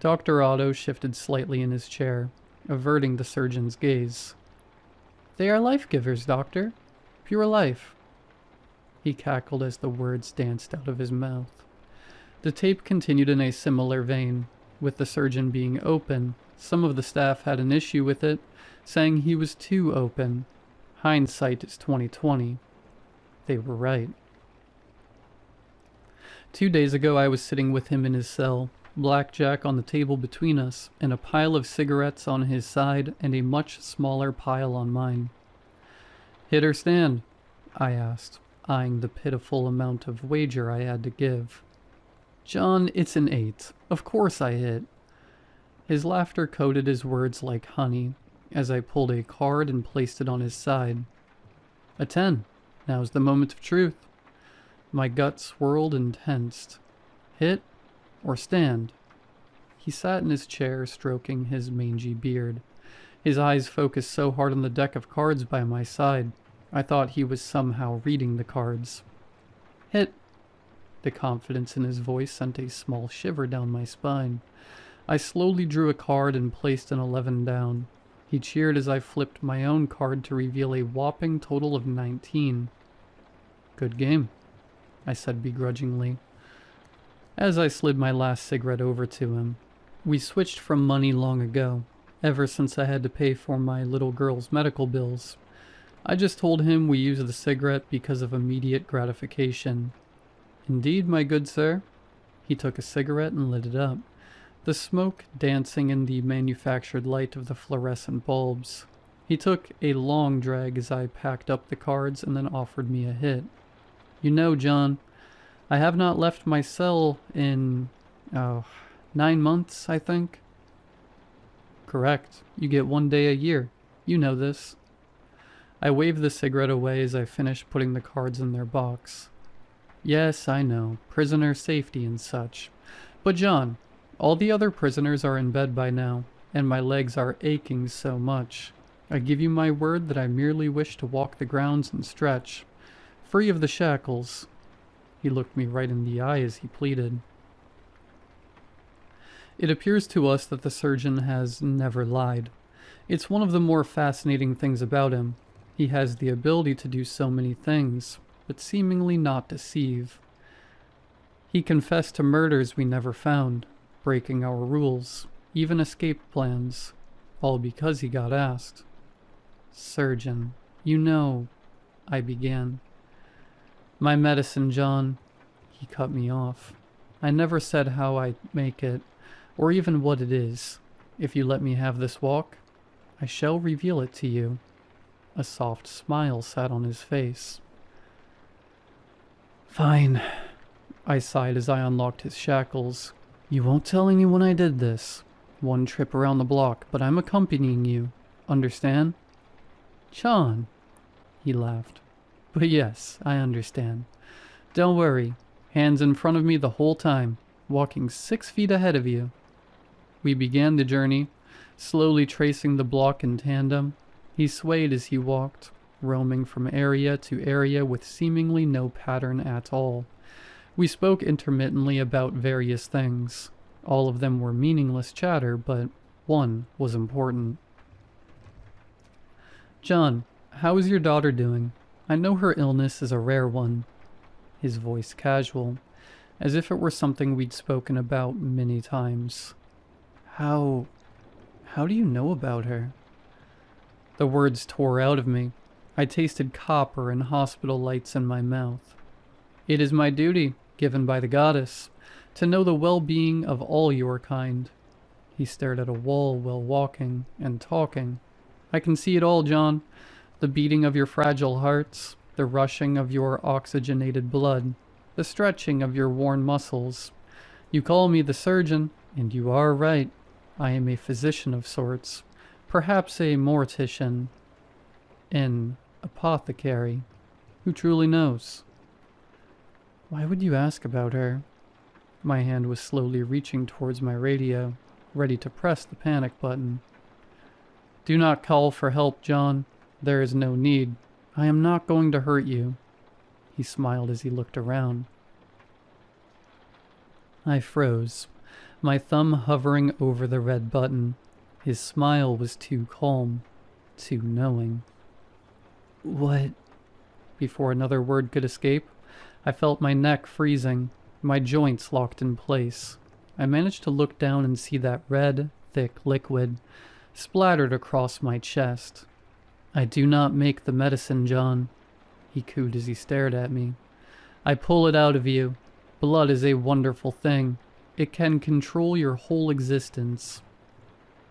Dr. Otto shifted slightly in his chair, averting the surgeon's gaze. They are life givers, doctor. Pure life. He cackled as the words danced out of his mouth. The tape continued in a similar vein. With the surgeon being open, some of the staff had an issue with it, saying he was too open. Hindsight is 20/20. They were right. 2 days ago I was sitting with him in his cell, blackjack on the table between us, and a pile of cigarettes on his side and a much smaller pile on mine. Hit or stand? I asked, eyeing the pitiful amount of wager I had to give. John, it's an 8. Of course I hit. His laughter coated his words like honey, as I pulled a card and placed it on his side. A 10. Now's the moment of truth. My gut swirled and tensed. Hit or stand? He sat in his chair, stroking his mangy beard. His eyes focused so hard on the deck of cards by my side, I thought he was somehow reading the cards. Hit. The confidence in his voice sent a small shiver down my spine. I slowly drew a card and placed an 11 down. He cheered as I flipped my own card to reveal a whopping total of 19. Good game, I said begrudgingly, as I slid my last cigarette over to him. We switched from money long ago, ever since I had to pay for my little girl's medical bills. I just told him we used the cigarette because of immediate gratification. Indeed, my good sir. He took a cigarette and lit it up, the smoke dancing in the manufactured light of the fluorescent bulbs. He took a long drag as I packed up the cards and then offered me a hit. You know, John, I have not left my cell in, 9 months, I think. Correct. You get 1 day a year. You know this. I waved the cigarette away as I finished putting the cards in their box. Yes, I know. Prisoner safety and such. But John, all the other prisoners are in bed by now, and my legs are aching so much. I give you my word that I merely wish to walk the grounds and stretch, free of the shackles. He looked me right in the eye as he pleaded. It appears to us that the surgeon has never lied. It's one of the more fascinating things about him. He has the ability to do so many things, but seemingly not deceive. He confessed to murders we never found, breaking our rules, even escape plans, all because he got asked. Surgeon, you know, I began. My medicine, John. He cut me off. I never said how I make it, or even what it is. If you let me have this walk, I shall reveal it to you. A soft smile sat on his face. Fine, I sighed as I unlocked his shackles. You won't tell anyone I did this. 1 trip around the block, but I'm accompanying you. Understand? John, he laughed. But yes, I understand. Don't worry. Hands in front of me the whole time, walking 6 feet ahead of you. We began the journey, slowly tracing the block in tandem. He swayed as he walked, roaming from area to area with seemingly no pattern at all. We spoke intermittently about various things. All of them were meaningless chatter, but one was important. John, how is your daughter doing? I know her illness is a rare one. His voice casual, as if it were something we'd spoken about many times. How do you know about her? The words tore out of me. I tasted copper and hospital lights in my mouth. It is my duty, given by the goddess, to know the well-being of all your kind. He stared at a wall while walking and talking. I can see it all, John. The beating of your fragile hearts, the rushing of your oxygenated blood, the stretching of your worn muscles. You call me the surgeon, and you are right. I am a physician of sorts, perhaps a mortician, an apothecary. Who truly knows? Why would you ask about her? My hand was slowly reaching towards my radio, ready to press the panic button. Do not call for help, John. There is no need. I am not going to hurt you. He smiled as he looked around. I froze, my thumb hovering over the red button. His smile was too calm, too knowing. What? Before another word could escape, I felt my neck freezing, my joints locked in place. I managed to look down and see that red, thick liquid splattered across my chest. I do not make the medicine, John, he cooed as he stared at me. I pull it out of you. Blood is a wonderful thing. It can control your whole existence.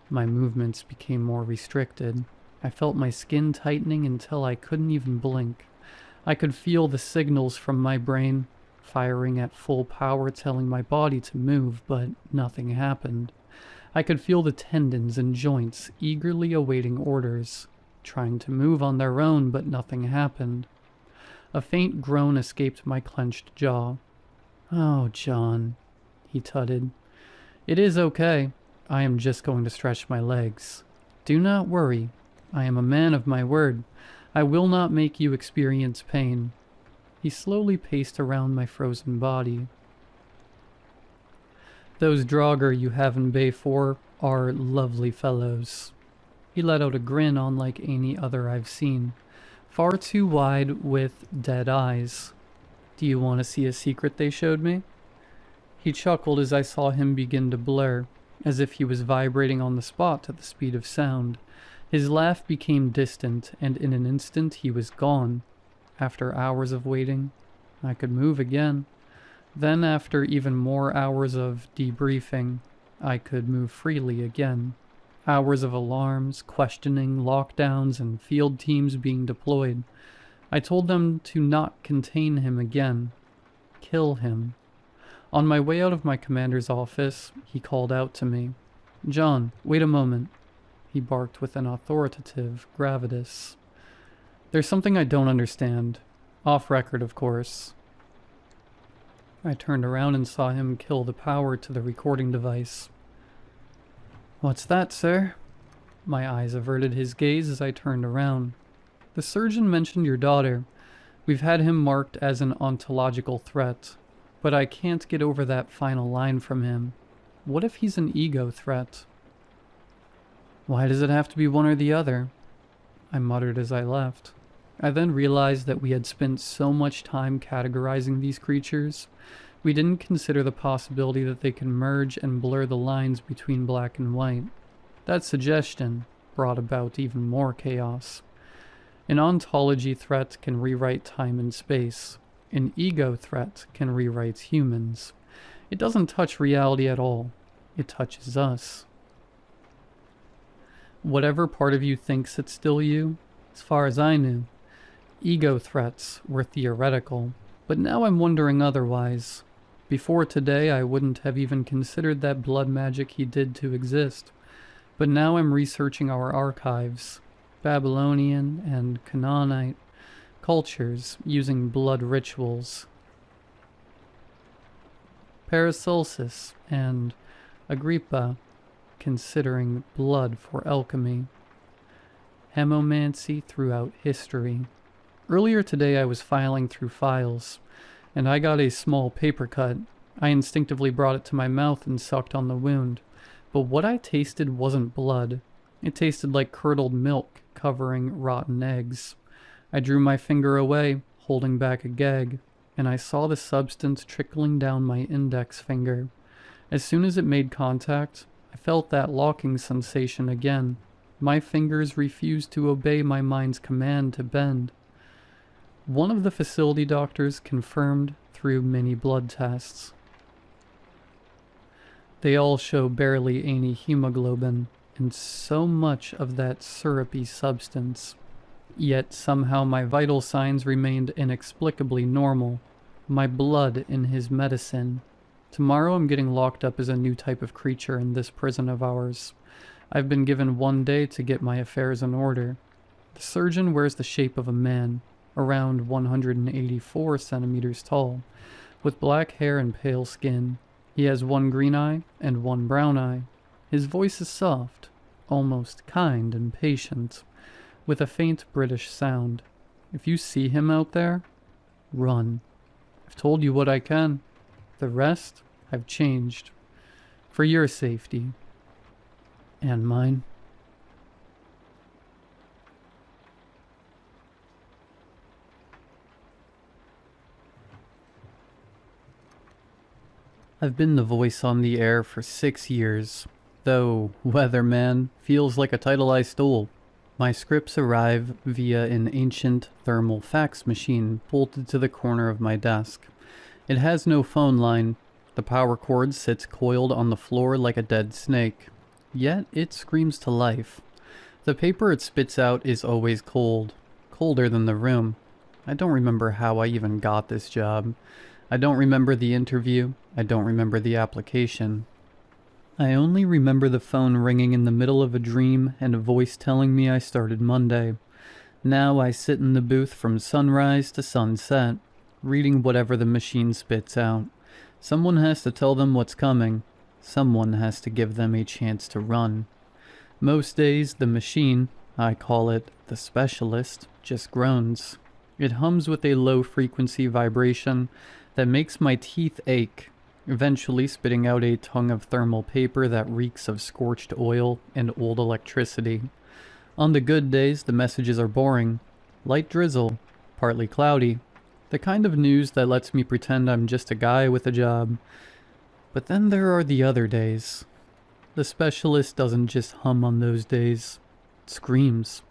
My movements became more restricted. I felt my skin tightening until I couldn't even blink. I could feel the signals from my brain, firing at full power, telling my body to move, but nothing happened. I could feel the tendons and joints eagerly awaiting orders, trying to move on their own, but nothing happened. A faint groan escaped my clenched jaw. Oh, John, he tutted. It is okay. I am just going to stretch my legs. Do not worry. I am a man of my word. I will not make you experience pain. He slowly paced around my frozen body. Those Draugr you have in Bay 4 are lovely fellows. He let out a grin unlike any other I've seen, far too wide with dead eyes. Do you want to see a secret they showed me? He chuckled as I saw him begin to blur, as if he was vibrating on the spot at the speed of sound. His laugh became distant, and in an instant he was gone. After hours of waiting, I could move again. Then, after even more hours of debriefing, I could move freely again. Hours of alarms, questioning, lockdowns, and field teams being deployed. I told them to not contain him again. Kill him. On my way out of my commander's office, he called out to me. John, wait a moment. He barked with an authoritative gravitas. There's something I don't understand. Off record, of course. I turned around and saw him kill the power to the recording device. What's that, sir? My eyes averted his gaze as I turned around. The surgeon mentioned your daughter. We've had him marked as an ontological threat, but I can't get over that final line from him. What if he's an ego threat? Why does it have to be one or the other? I muttered as I left. I then realized that we had spent so much time categorizing these creatures, we didn't consider the possibility that they can merge and blur the lines between black and white. That suggestion brought about even more chaos. An ontology threat can rewrite time and space. An ego threat can rewrite humans. It doesn't touch reality at all. It touches us. Whatever part of you thinks it's still you, as far as I knew, ego threats were theoretical, but now I'm wondering otherwise. Before today, I wouldn't have even considered that blood magic he did to exist, but now I'm researching our archives, Babylonian and Canaanite cultures using blood rituals. Paracelsus and Agrippa considering blood for alchemy. Hemomancy throughout history. Earlier today I was filing through files, and I got a small paper cut. I instinctively brought it to my mouth and sucked on the wound, but what I tasted wasn't blood. It tasted like curdled milk covering rotten eggs. I drew my finger away, holding back a gag, and I saw the substance trickling down my index finger. As soon as it made contact, I felt that locking sensation again. My fingers refused to obey my mind's command to bend. One of the facility doctors confirmed through many blood tests. They all show barely any hemoglobin and so much of that syrupy substance. Yet somehow my vital signs remained inexplicably normal. My blood in his medicine. Tomorrow I'm getting locked up as a new type of creature in this prison of ours. I've been given 1 day to get my affairs in order. The surgeon wears the shape of a man, around 184 centimeters tall, with black hair and pale skin. He has 1 green eye and 1 brown eye. His voice is soft, almost kind and patient, with a faint British sound. If you see him out there, run. I've told you what I can. The rest, I've changed. For your safety. And mine. I've been the voice on the air for 6 years, though Weatherman feels like a title I stole. My scripts arrive via an ancient thermal fax machine bolted to the corner of my desk. It has no phone line. The power cord sits coiled on the floor like a dead snake. Yet it screams to life. The paper it spits out is always cold. Colder than the room. I don't remember how I even got this job. I don't remember the interview. I don't remember the application. I only remember the phone ringing in the middle of a dream and a voice telling me I started Monday. Now I sit in the booth from sunrise to sunset, reading whatever the machine spits out. Someone has to tell them what's coming. Someone has to give them a chance to run. Most days, the machine, I call it the specialist, just groans. It hums with a low-frequency vibration that makes my teeth ache, eventually spitting out a tongue of thermal paper that reeks of scorched oil and old electricity. On the good days, the messages are boring. Light drizzle, partly cloudy. The kind of news that lets me pretend I'm just a guy with a job. But then there are the other days. The specialist doesn't just hum on those days. It screams.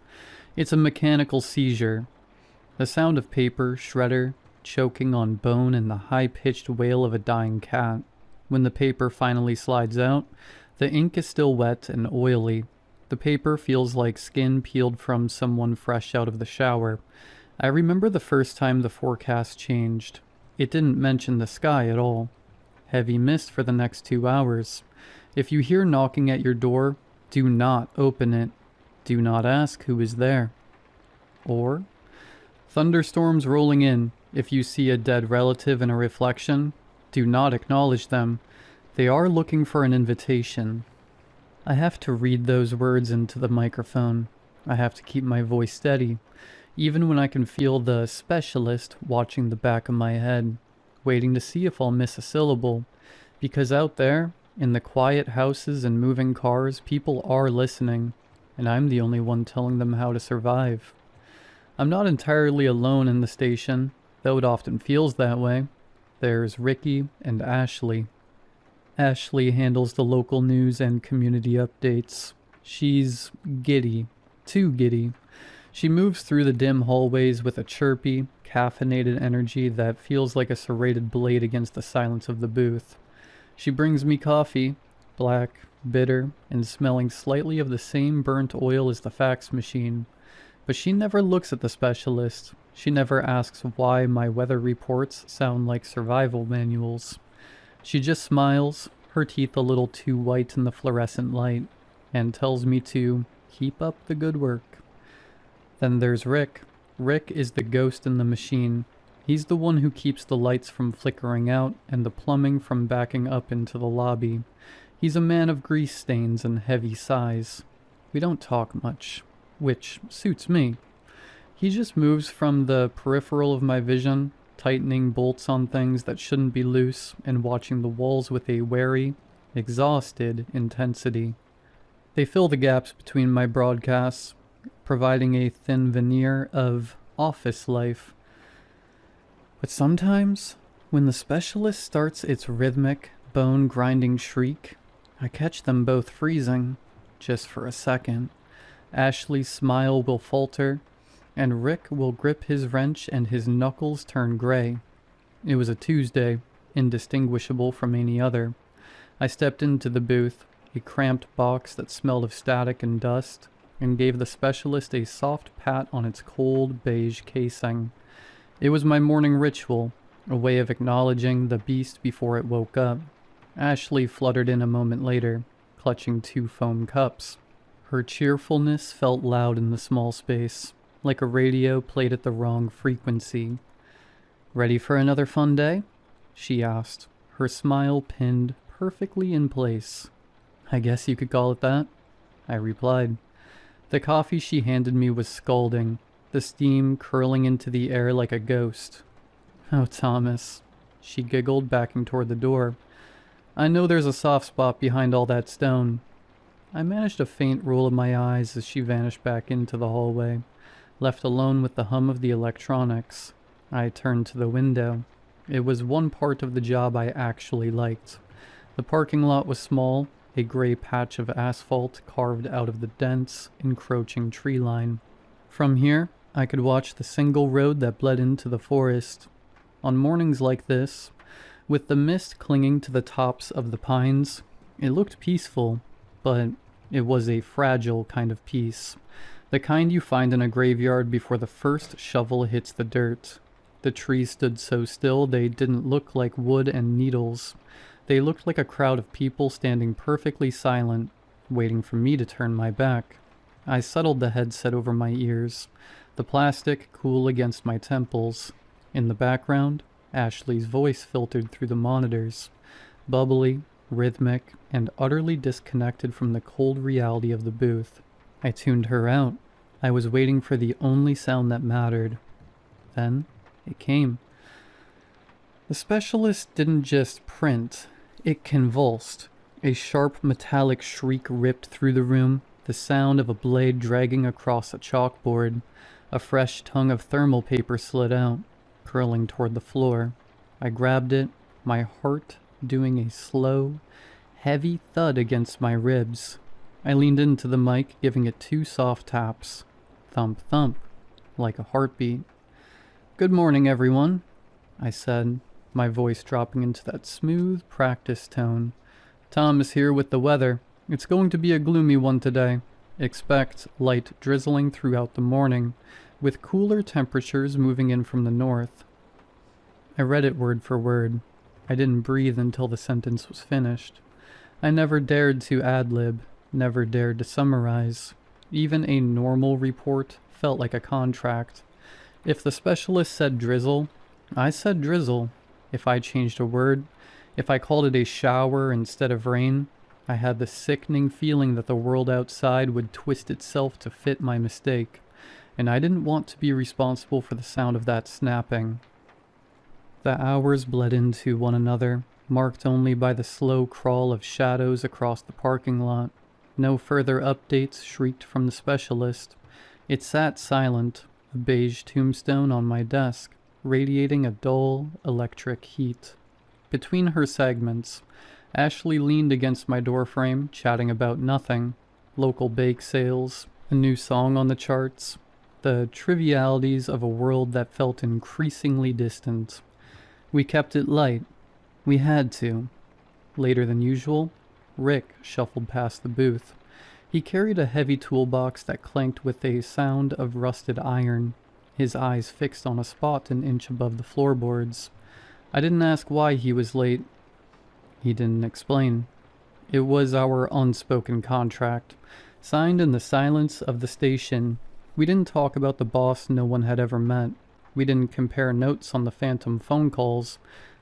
It's a mechanical seizure. The sound of paper, shredder, choking on bone, and the high-pitched wail of a dying cat. When the paper finally slides out, the ink is still wet and oily. The paper feels like skin peeled from someone fresh out of the shower. I remember the first time the forecast changed. It didn't mention the sky at all. Heavy mist for the next 2 hours. If you hear knocking at your door, do not open it. Do not ask who is there. Or, thunderstorms rolling in. If you see a dead relative in a reflection, do not acknowledge them. They are looking for an invitation. I have to read those words into the microphone. I have to keep my voice steady, even when I can feel the specialist watching the back of my head, waiting to see if I'll miss a syllable. Because out there, in the quiet houses and moving cars, people are listening, and I'm the only one telling them how to survive. I'm not entirely alone in the station, though it often feels that way. There's Ricky and Ashley. Ashley handles the local news and community updates. She's giddy. Too giddy. She moves through the dim hallways with a chirpy, caffeinated energy that feels like a serrated blade against the silence of the booth. She brings me coffee, black, bitter, and smelling slightly of the same burnt oil as the fax machine. But she never looks at the specialist. She never asks why my weather reports sound like survival manuals. She just smiles, her teeth a little too white in the fluorescent light, and tells me to keep up the good work. Then there's Rick. Rick is the ghost in the machine. He's the one who keeps the lights from flickering out and the plumbing from backing up into the lobby. He's a man of grease stains and heavy sighs. We don't talk much, which suits me. He just moves from the peripheral of my vision, tightening bolts on things that shouldn't be loose and watching the walls with a wary, exhausted intensity. They fill the gaps between my broadcasts, providing a thin veneer of office life. But sometimes, when the specialist starts its rhythmic, bone-grinding shriek, I catch them both freezing, just for a second. Ashley's smile will falter, and Rick will grip his wrench and his knuckles turn gray. It was a Tuesday, indistinguishable from any other. I stepped into the booth, a cramped box that smelled of static and dust, and gave the specialist a soft pat on its cold beige casing. It was my morning ritual, a way of acknowledging the beast before it woke up. Ashley fluttered in a moment later, clutching 2 foam cups. Her cheerfulness felt loud in the small space, like a radio played at the wrong frequency. "Ready for another fun day?" she asked, her smile pinned perfectly in place. "I guess you could call it that," I replied. The coffee she handed me was scalding, the steam curling into the air like a ghost. "Oh, Thomas," she giggled, backing toward the door. "I know there's a soft spot behind all that stone." I managed a faint roll of my eyes as she vanished back into the hallway, left alone with the hum of the electronics. I turned to the window. It was one part of the job I actually liked. The parking lot was small, a gray patch of asphalt carved out of the dense, encroaching tree line. From here, I could watch the single road that bled into the forest. On mornings like this, with the mist clinging to the tops of the pines, it looked peaceful, but it was a fragile kind of peace. The kind you find in a graveyard before the first shovel hits the dirt. The trees stood so still they didn't look like wood and needles. They looked like a crowd of people standing perfectly silent, waiting for me to turn my back. I settled the headset over my ears, the plastic cool against my temples. In the background, Ashley's voice filtered through the monitors, bubbly, rhythmic, and utterly disconnected from the cold reality of the booth. I tuned her out. I was waiting for the only sound that mattered. Then it came. The specialist didn't just print, it convulsed. A sharp metallic shriek ripped through the room, the sound of a blade dragging across a chalkboard. A fresh tongue of thermal paper slid out, curling toward the floor. I grabbed it, my heart doing a slow, heavy thud against my ribs. I leaned into the mic, giving it 2 soft taps. Thump thump, like a heartbeat. "Good morning, everyone," I said, my voice dropping into that smooth, practiced tone. "Tom is here with the weather. It's going to be a gloomy one today. Expect light drizzling throughout the morning, with cooler temperatures moving in from the north." I read it word for word. I didn't breathe until the sentence was finished. I never dared to ad-lib, never dared to summarize. Even a normal report felt like a contract. If the specialist said drizzle, I said drizzle. If I changed a word, if I called it a shower instead of rain, I had the sickening feeling that the world outside would twist itself to fit my mistake, and I didn't want to be responsible for the sound of that snapping. The hours bled into one another, marked only by the slow crawl of shadows across the parking lot. No further updates shrieked from the specialist. It sat silent, a beige tombstone on my desk, radiating a dull, electric heat. Between her segments, Ashley leaned against my doorframe, chatting about nothing. Local bake sales, a new song on the charts, the trivialities of a world that felt increasingly distant. We kept it light. We had to. Later than usual, Rick shuffled past the booth. He carried a heavy toolbox that clanked with a sound of rusted iron, his eyes fixed on a spot an inch above the floorboards. I didn't ask why he was late. He didn't explain. It was our unspoken contract, signed in the silence of the station. We didn't talk about the boss no one had ever met. We didn't compare notes on the phantom phone calls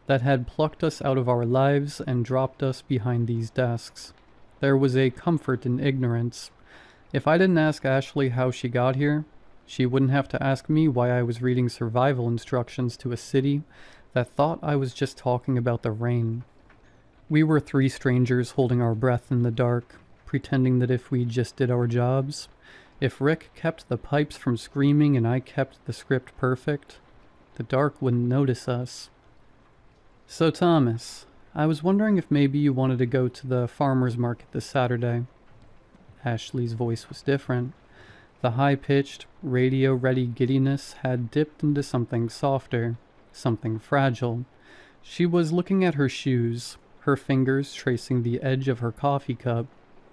that had plucked us out of our lives and dropped us behind these desks. There was a comfort in ignorance. If I didn't ask Ashley how she got here, she wouldn't have to ask me why I was reading survival instructions to a city that thought I was just talking about the rain. We were 3 strangers holding our breath in the dark, pretending that if we just did our jobs, if Rick kept the pipes from screaming and I kept the script perfect, the dark wouldn't notice us. "So Thomas, I was wondering if maybe you wanted to go to the farmer's market this Saturday." Ashley's voice was different. The high-pitched, radio-ready giddiness had dipped into something softer. something fragile. She was looking at her shoes, her fingers tracing the edge of her coffee cup.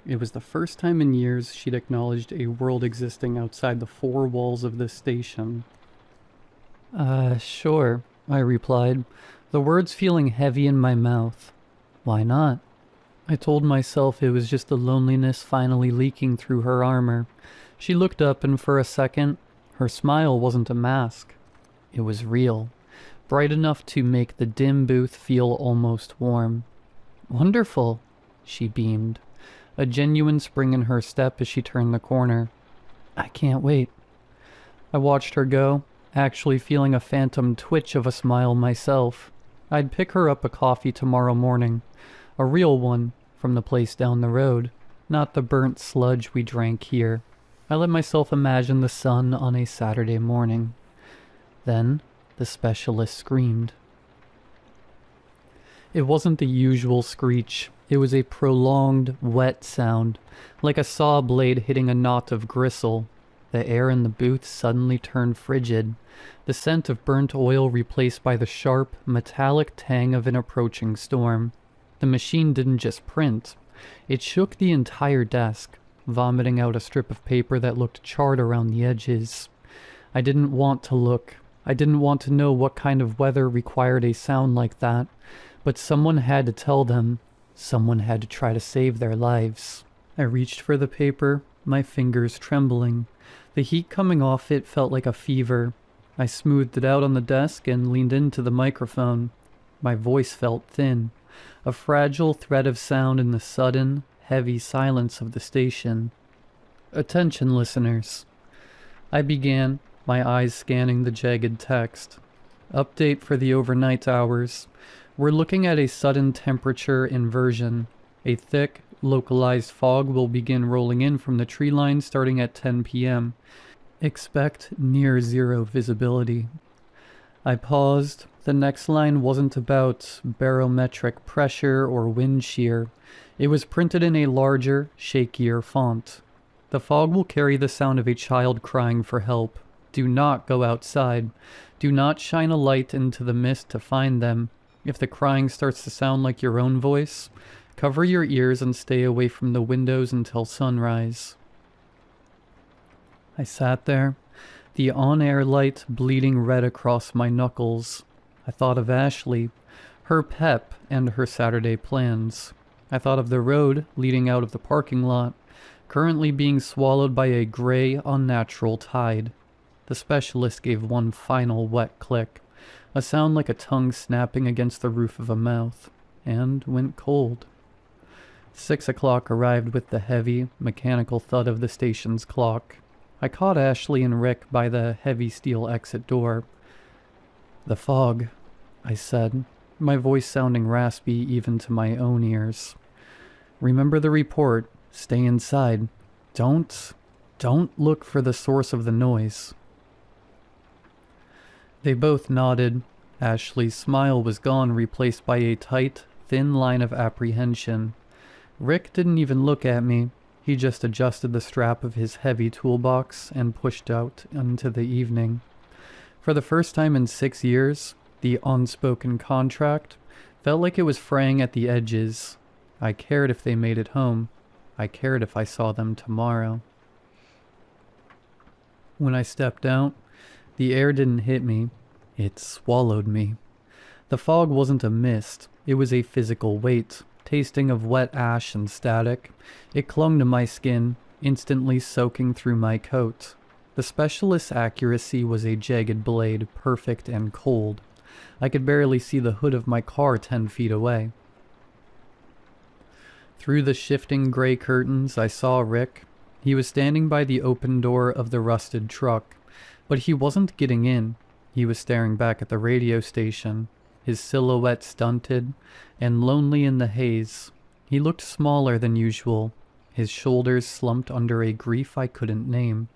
It was the first time in years she'd acknowledged a world existing outside the four walls of this station. Sure, I replied, the words feeling heavy in my mouth. Why not? I told myself it was just the loneliness finally leaking through her armor. She looked up, and for a second, her smile wasn't a mask. It was real, bright enough to make the dim booth feel almost warm. Wonderful, she beamed, a genuine spring in her step as she turned the corner. I can't wait. I watched her go, actually feeling a phantom twitch of a smile myself. I'd pick her up a coffee tomorrow morning, a real one, from the place down the road, not the burnt sludge we drank here. I let myself imagine the sun on a Saturday morning. Then, the specialist screamed. It wasn't the usual screech. It was a prolonged, wet sound, like a saw blade hitting a knot of gristle. The air in the booth suddenly turned frigid, the scent of burnt oil replaced by the sharp, metallic tang of an approaching storm. The machine didn't just print. It shook the entire desk, vomiting out a strip of paper that looked charred around the edges. I didn't want to look. I didn't want to know what kind of weather required a sound like that, but someone had to tell them. Someone had to try to save their lives. I reached for the paper, my fingers trembling. The heat coming off it felt like a fever. I smoothed it out on the desk and leaned into the microphone. My voice felt thin, a fragile thread of sound in the sudden, heavy silence of the station. Attention, listeners. I began, my eyes scanning the jagged text. Update for the overnight hours. We're looking at a sudden temperature inversion. A thick, localized fog will begin rolling in from the tree line starting at 10 p.m. Expect near zero visibility. I paused. The next line wasn't about barometric pressure or wind shear. It was printed in a larger, shakier font. The fog will carry the sound of a child crying for help. Do not go outside. Do not shine a light into the mist to find them. If the crying starts to sound like your own voice, cover your ears and stay away from the windows until sunrise. I sat there, the on-air light bleeding red across my knuckles. I thought of Ashley, her pep, and her Saturday plans. I thought of the road leading out of the parking lot, currently being swallowed by a gray, unnatural tide. The specialist gave one final wet click, a sound like a tongue snapping against the roof of a mouth, and went cold. 6 o'clock arrived with the heavy, mechanical thud of the station's clock. I caught Ashley and Rick by the heavy steel exit door. "The fog," I said, my voice sounding raspy even to my own ears. "Remember the report. Stay inside. Don't look for the source of the noise." They both nodded. Ashley's smile was gone, replaced by a tight, thin line of apprehension. Rick didn't even look at me. He just adjusted the strap of his heavy toolbox and pushed out into the evening. For the first time in 6 years, the unspoken contract felt like it was fraying at the edges. I cared if they made it home. I cared if I saw them tomorrow. When I stepped out, the air didn't hit me. It swallowed me. The fog wasn't a mist. It was a physical weight, tasting of wet ash and static. It clung to my skin, instantly soaking through my coat. The specialist's accuracy was a jagged blade, perfect and cold. I could barely see the hood of my car 10 feet away. Through the shifting gray curtains, I saw Rick. He was standing by the open door of the rusted truck, but he wasn't getting in. He was staring back at the radio station, his silhouette stunted and lonely in the haze. He looked smaller than usual, his shoulders slumped under a grief I couldn't name.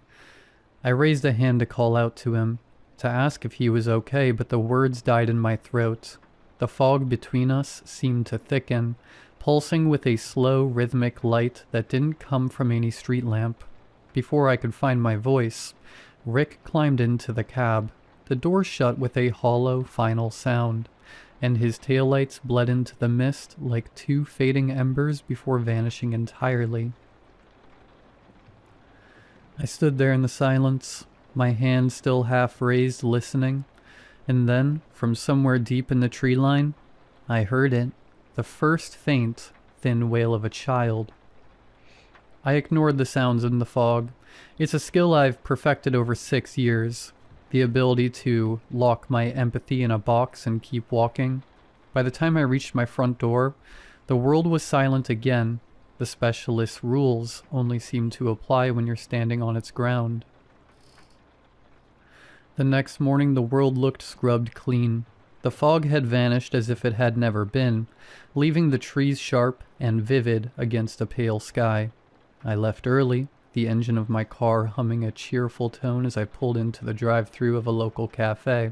I raised a hand to call out to him, to ask if he was okay, but the words died in my throat. The fog between us seemed to thicken, pulsing with a slow, rhythmic light that didn't come from any street lamp. Before I could find my voice, Rick climbed into the cab. the door shut with a hollow final sound, and his taillights bled into the mist like two fading embers before vanishing entirely. I stood there in the silence, my hand still half raised, listening, and then, from somewhere deep in the tree line, I heard it, the first faint, thin wail of a child. I ignored the sounds in the fog. It's a skill I've perfected over 6 years, the ability to lock my empathy in a box and keep walking. By the time I reached my front door, the world was silent again. The specialist's rules only seem to apply when you're standing on its ground. The next morning the world looked scrubbed clean. The fog had vanished as if it had never been, leaving the trees sharp and vivid against a pale sky. I left early, the engine of my car humming a cheerful tone as I pulled into the drive-thru of a local cafe.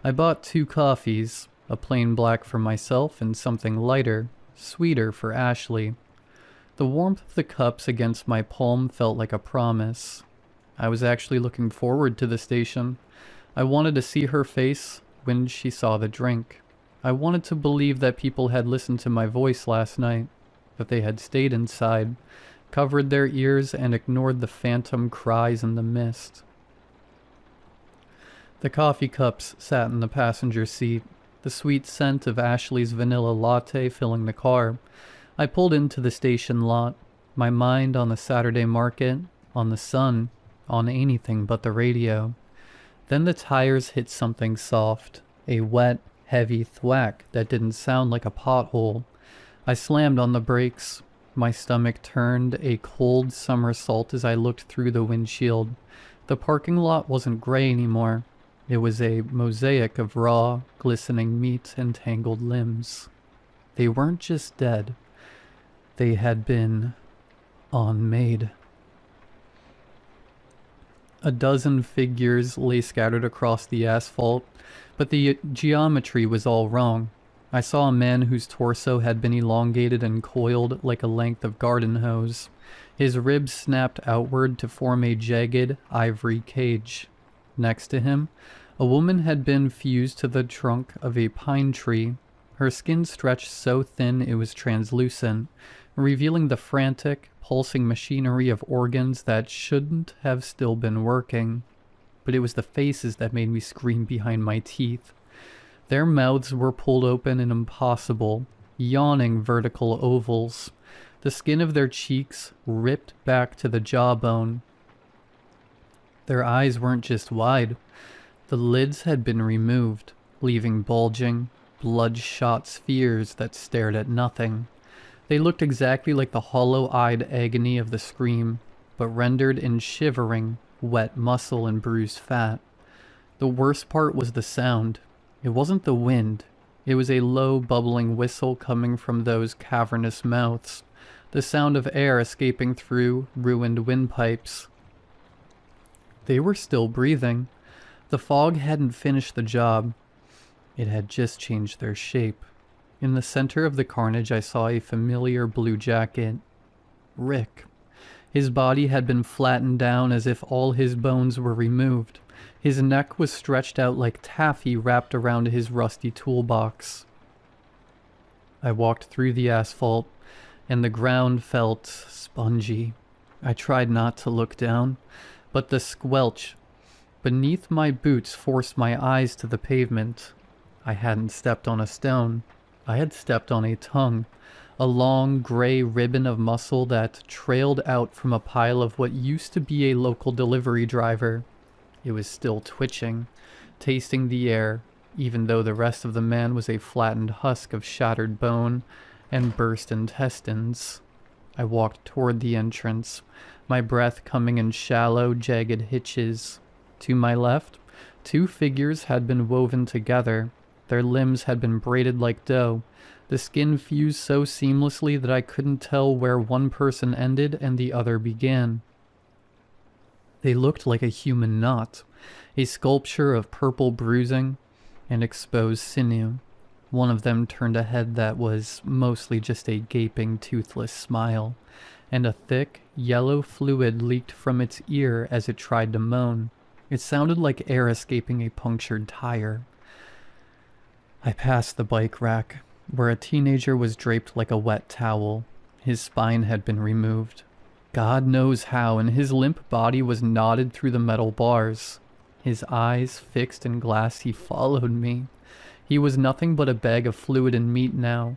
I bought 2 coffees, a plain black for myself and something lighter, sweeter for Ashley. The warmth of the cups against my palm felt like a promise. I was actually looking forward to the station. I wanted to see her face when she saw the drink. I wanted to believe that people had listened to my voice last night, that they had stayed inside, covered their ears, and ignored the phantom cries in the mist. The coffee cups sat in the passenger seat, the sweet scent of Ashley's vanilla latte filling the car. I pulled into the station lot, my mind on the Saturday market, on the sun, on anything but the radio. Then the tires hit something soft, a wet, heavy thwack that didn't sound like a pothole. I slammed on the brakes. My stomach turned a cold somersault as I looked through the windshield. The parking lot wasn't gray anymore. It was a mosaic of raw, glistening meat and tangled limbs. They weren't just dead. They had been unmade. A dozen figures lay scattered across the asphalt, but the geometry was all wrong. I saw a man whose torso had been elongated and coiled like a length of garden hose. His ribs snapped outward to form a jagged ivory cage. Next to him, a woman had been fused to the trunk of a pine tree. Her skin stretched so thin it was translucent, revealing the frantic, pulsing machinery of organs that shouldn't have still been working. But it was the faces that made me scream behind my teeth. Their mouths were pulled open in impossible, yawning vertical ovals. The skin of their cheeks ripped back to the jawbone. Their eyes weren't just wide. The lids had been removed, leaving bulging, bloodshot spheres that stared at nothing. They looked exactly like the hollow-eyed agony of the scream, but rendered in shivering, wet muscle and bruised fat. The worst part was the sound. It wasn't the wind. It was a low, bubbling whistle coming from those cavernous mouths, the sound of air escaping through ruined windpipes. They were still breathing. The fog hadn't finished the job. It had just changed their shape. In the center of the carnage I saw a familiar blue jacket. Rick. His body had been flattened down as if all his bones were removed. His neck was stretched out like taffy wrapped around his rusty toolbox. I walked through the asphalt, and the ground felt spongy. I tried not to look down, but the squelch beneath my boots forced my eyes to the pavement. I hadn't stepped on a stone. I had stepped on a tongue, a long gray ribbon of muscle that trailed out from a pile of what used to be a local delivery driver. It was still twitching, tasting the air, even though the rest of the man was a flattened husk of shattered bone and burst intestines. I walked toward the entrance, my breath coming in shallow, jagged hitches. To my left, 2 figures had been woven together. Their limbs had been braided like dough. The skin fused so seamlessly that I couldn't tell where one person ended and the other began. They looked like a human knot, a sculpture of purple bruising and exposed sinew. One of them turned a head that was mostly just a gaping, toothless smile, and a thick, yellow fluid leaked from its ear as it tried to moan. It sounded like air escaping a punctured tire. I passed the bike rack, where a teenager was draped like a wet towel. His spine had been removed. God knows how, and his limp body was knotted through the metal bars. His eyes fixed in glass, he followed me. He was nothing but a bag of fluid and meat now.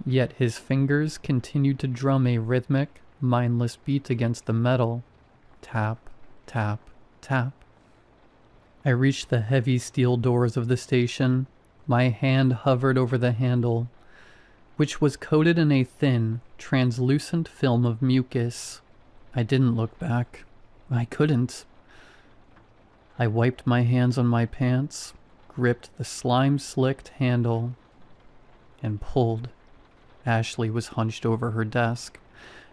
Yet his fingers continued to drum a rhythmic, mindless beat against the metal. Tap, tap, tap. I reached the heavy steel doors of the station. My hand hovered over the handle, which was coated in a thin, translucent film of mucus. I didn't look back. I couldn't. I wiped my hands on my pants, gripped the slime-slicked handle, and pulled. Ashley was hunched over her desk,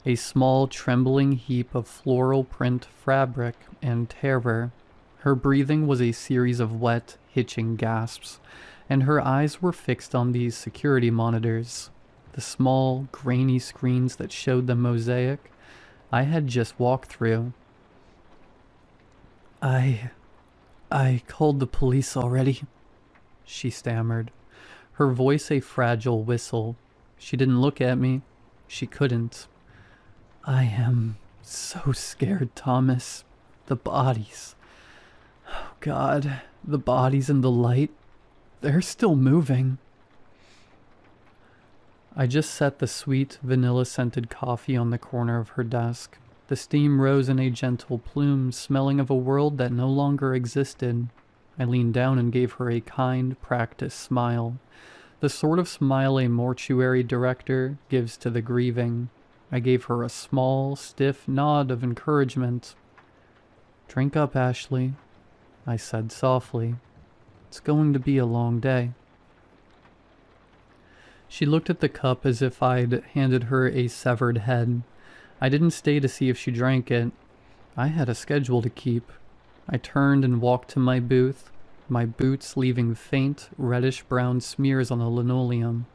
a small, trembling heap of floral print fabric and terror. Her breathing was a series of wet, hitching gasps, and her eyes were fixed on these security monitors, the small, grainy screens that showed the mosaic I had just walked through. I called the police already, she stammered, her voice a fragile whistle. She didn't look at me. She couldn't. I am so scared, Thomas. The bodies. Oh, God. The bodies in the light. They're still moving. I just set the sweet, vanilla-scented coffee on the corner of her desk. The steam rose in a gentle plume, smelling of a world that no longer existed. I leaned down and gave her a kind, practiced smile. The sort of smile a mortuary director gives to the grieving. I gave her a small, stiff nod of encouragement. "Drink up, Ashley," I said softly. "It's going to be a long day." She looked at the cup as if I'd handed her a severed head. I didn't stay to see if she drank it. I had a schedule to keep. I turned and walked to my booth, my boots leaving faint, reddish-brown smears on the linoleum.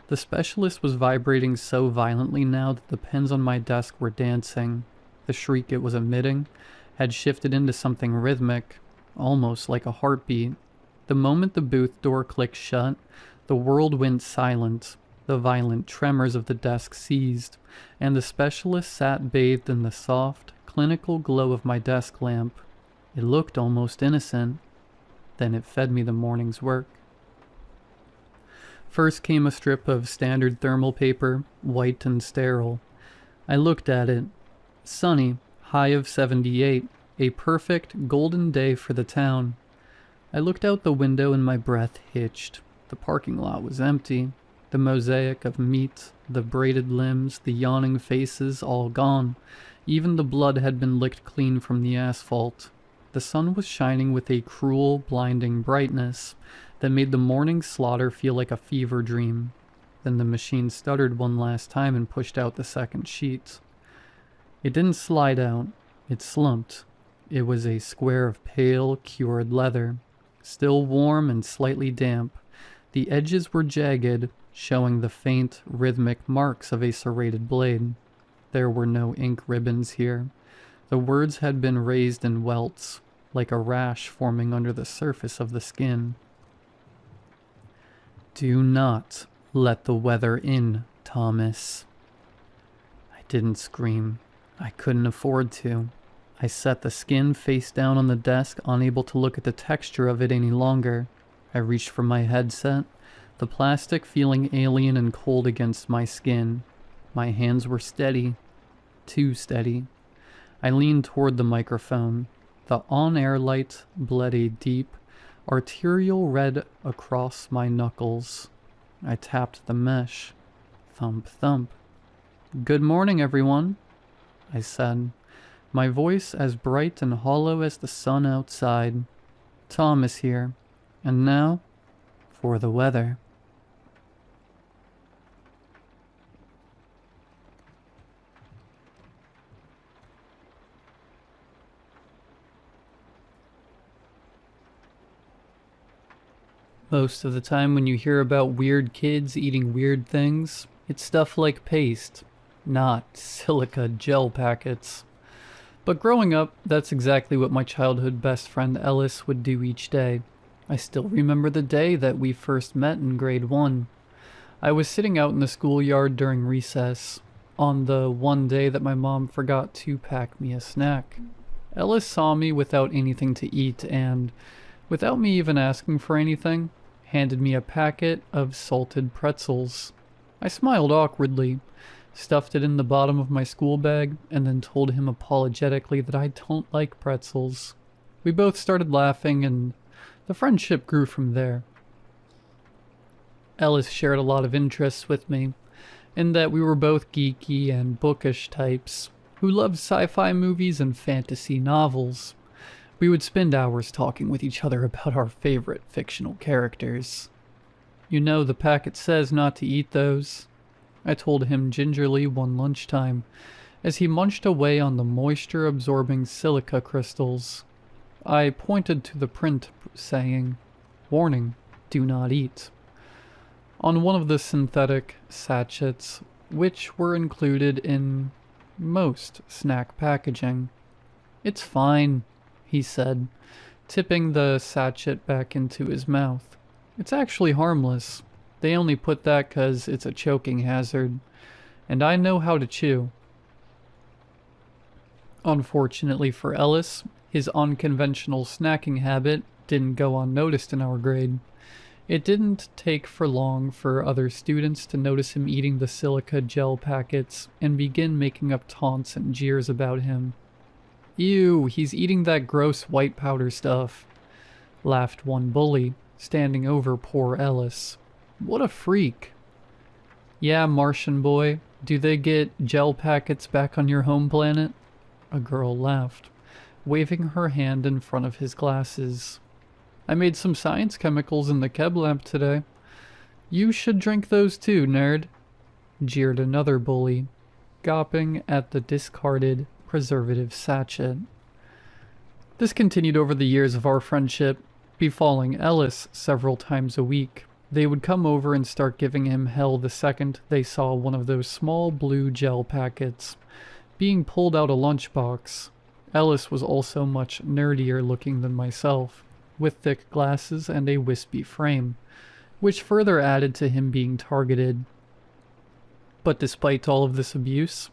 The specialist was vibrating so violently now that the pens on my desk were dancing. The shriek it was emitting had shifted into something rhythmic, almost like a heartbeat. The moment the booth door clicked shut, the world went silent. The violent tremors of the desk ceased, and the specialist sat bathed in the soft, clinical glow of my desk lamp. It looked almost innocent. Then it fed me the morning's work. First came a strip of standard thermal paper, white and sterile. I looked at it. Sunny, high of 78, a perfect, golden day for the town. I looked out the window and my breath hitched. The parking lot was empty. The mosaic of meat, the braided limbs, the yawning faces, all gone. Even the blood had been licked clean from the asphalt. The sun was shining with a cruel, blinding brightness that made the morning slaughter feel like a fever dream. Then the machine stuttered one last time and pushed out the second sheet. It didn't slide out. It slumped. It was a square of pale, cured leather, still warm and slightly damp. The edges were jagged, showing the faint, rhythmic marks of a serrated blade. There were no ink ribbons here. The words had been raised in welts, like a rash forming under the surface of the skin. "Do not let the weather in, Thomas." I didn't scream. I couldn't afford to. I set the skin face down on the desk, unable to look at the texture of it any longer. I reached for my headset, the plastic feeling alien and cold against my skin. My hands were steady. Too steady. I leaned toward the microphone. The on-air light bled a deep, arterial red across my knuckles. I tapped the mesh. Thump, thump. "Good morning, everyone," I said, my voice as bright and hollow as the sun outside. "Tom is here. And now, for the weather." Most of the time when you hear about weird kids eating weird things, it's stuff like paste, not silica gel packets. But growing up, that's exactly what my childhood best friend Ellis would do each day. I still remember the day that we first met in grade 1. I was sitting out in the schoolyard during recess, on the one day that my mom forgot to pack me a snack. Ellis saw me without anything to eat and, without me even asking for anything, handed me a packet of salted pretzels. I smiled awkwardly, stuffed it in the bottom of my school bag, and then told him apologetically that I don't like pretzels. We both started laughing, and the friendship grew from there. Ellis shared a lot of interests with me, in that we were both geeky and bookish types, who loved sci-fi movies and fantasy novels. We would spend hours talking with each other about our favorite fictional characters. You know, the packet says not to eat those, I told him gingerly one lunchtime, as he munched away on the moisture-absorbing silica crystals. I pointed to the print, saying, "Warning, do not eat," on one of the synthetic sachets, which were included in most snack packaging. "It's fine," he said, tipping the sachet back into his mouth. "It's actually harmless. They only put that 'cause it's a choking hazard, and I know how to chew." Unfortunately for Ellis, his unconventional snacking habit didn't go unnoticed in our grade. It didn't take for long for other students to notice him eating the silica gel packets and begin making up taunts and jeers about him. "Ew, he's eating that gross white powder stuff," laughed one bully, standing over poor Ellis. "What a freak." "Yeah, Martian boy, do they get gel packets back on your home planet?" A girl laughed, waving her hand in front of his glasses. "I made some science chemicals in the Keb lamp today. You should drink those too, nerd," jeered another bully, gawping at the discarded preservative sachet. This continued over the years of our friendship, befalling Ellis several times a week. They would come over and start giving him hell the second they saw one of those small blue gel packets being pulled out a lunchbox. Ellis was also much nerdier looking than myself, with thick glasses and a wispy frame, which further added to him being targeted. But despite all of this abuse,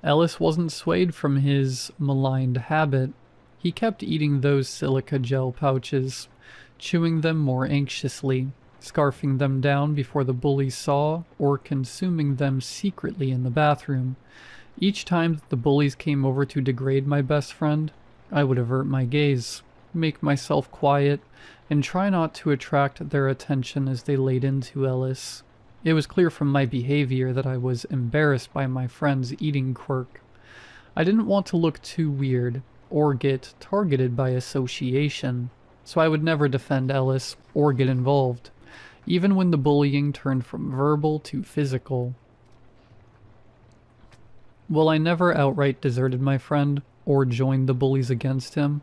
Ellis wasn't swayed from his maligned habit. He kept eating those silica gel pouches, chewing them more anxiously, scarfing them down before the bullies saw, or consuming them secretly in the bathroom. Each time that the bullies came over to degrade my best friend, I would avert my gaze, make myself quiet, and try not to attract their attention as they laid into Ellis. It was clear from my behavior that I was embarrassed by my friend's eating quirk. I didn't want to look too weird, or get targeted by association, so I would never defend Ellis or get involved, even when the bullying turned from verbal to physical. While I never outright deserted my friend or joined the bullies against him,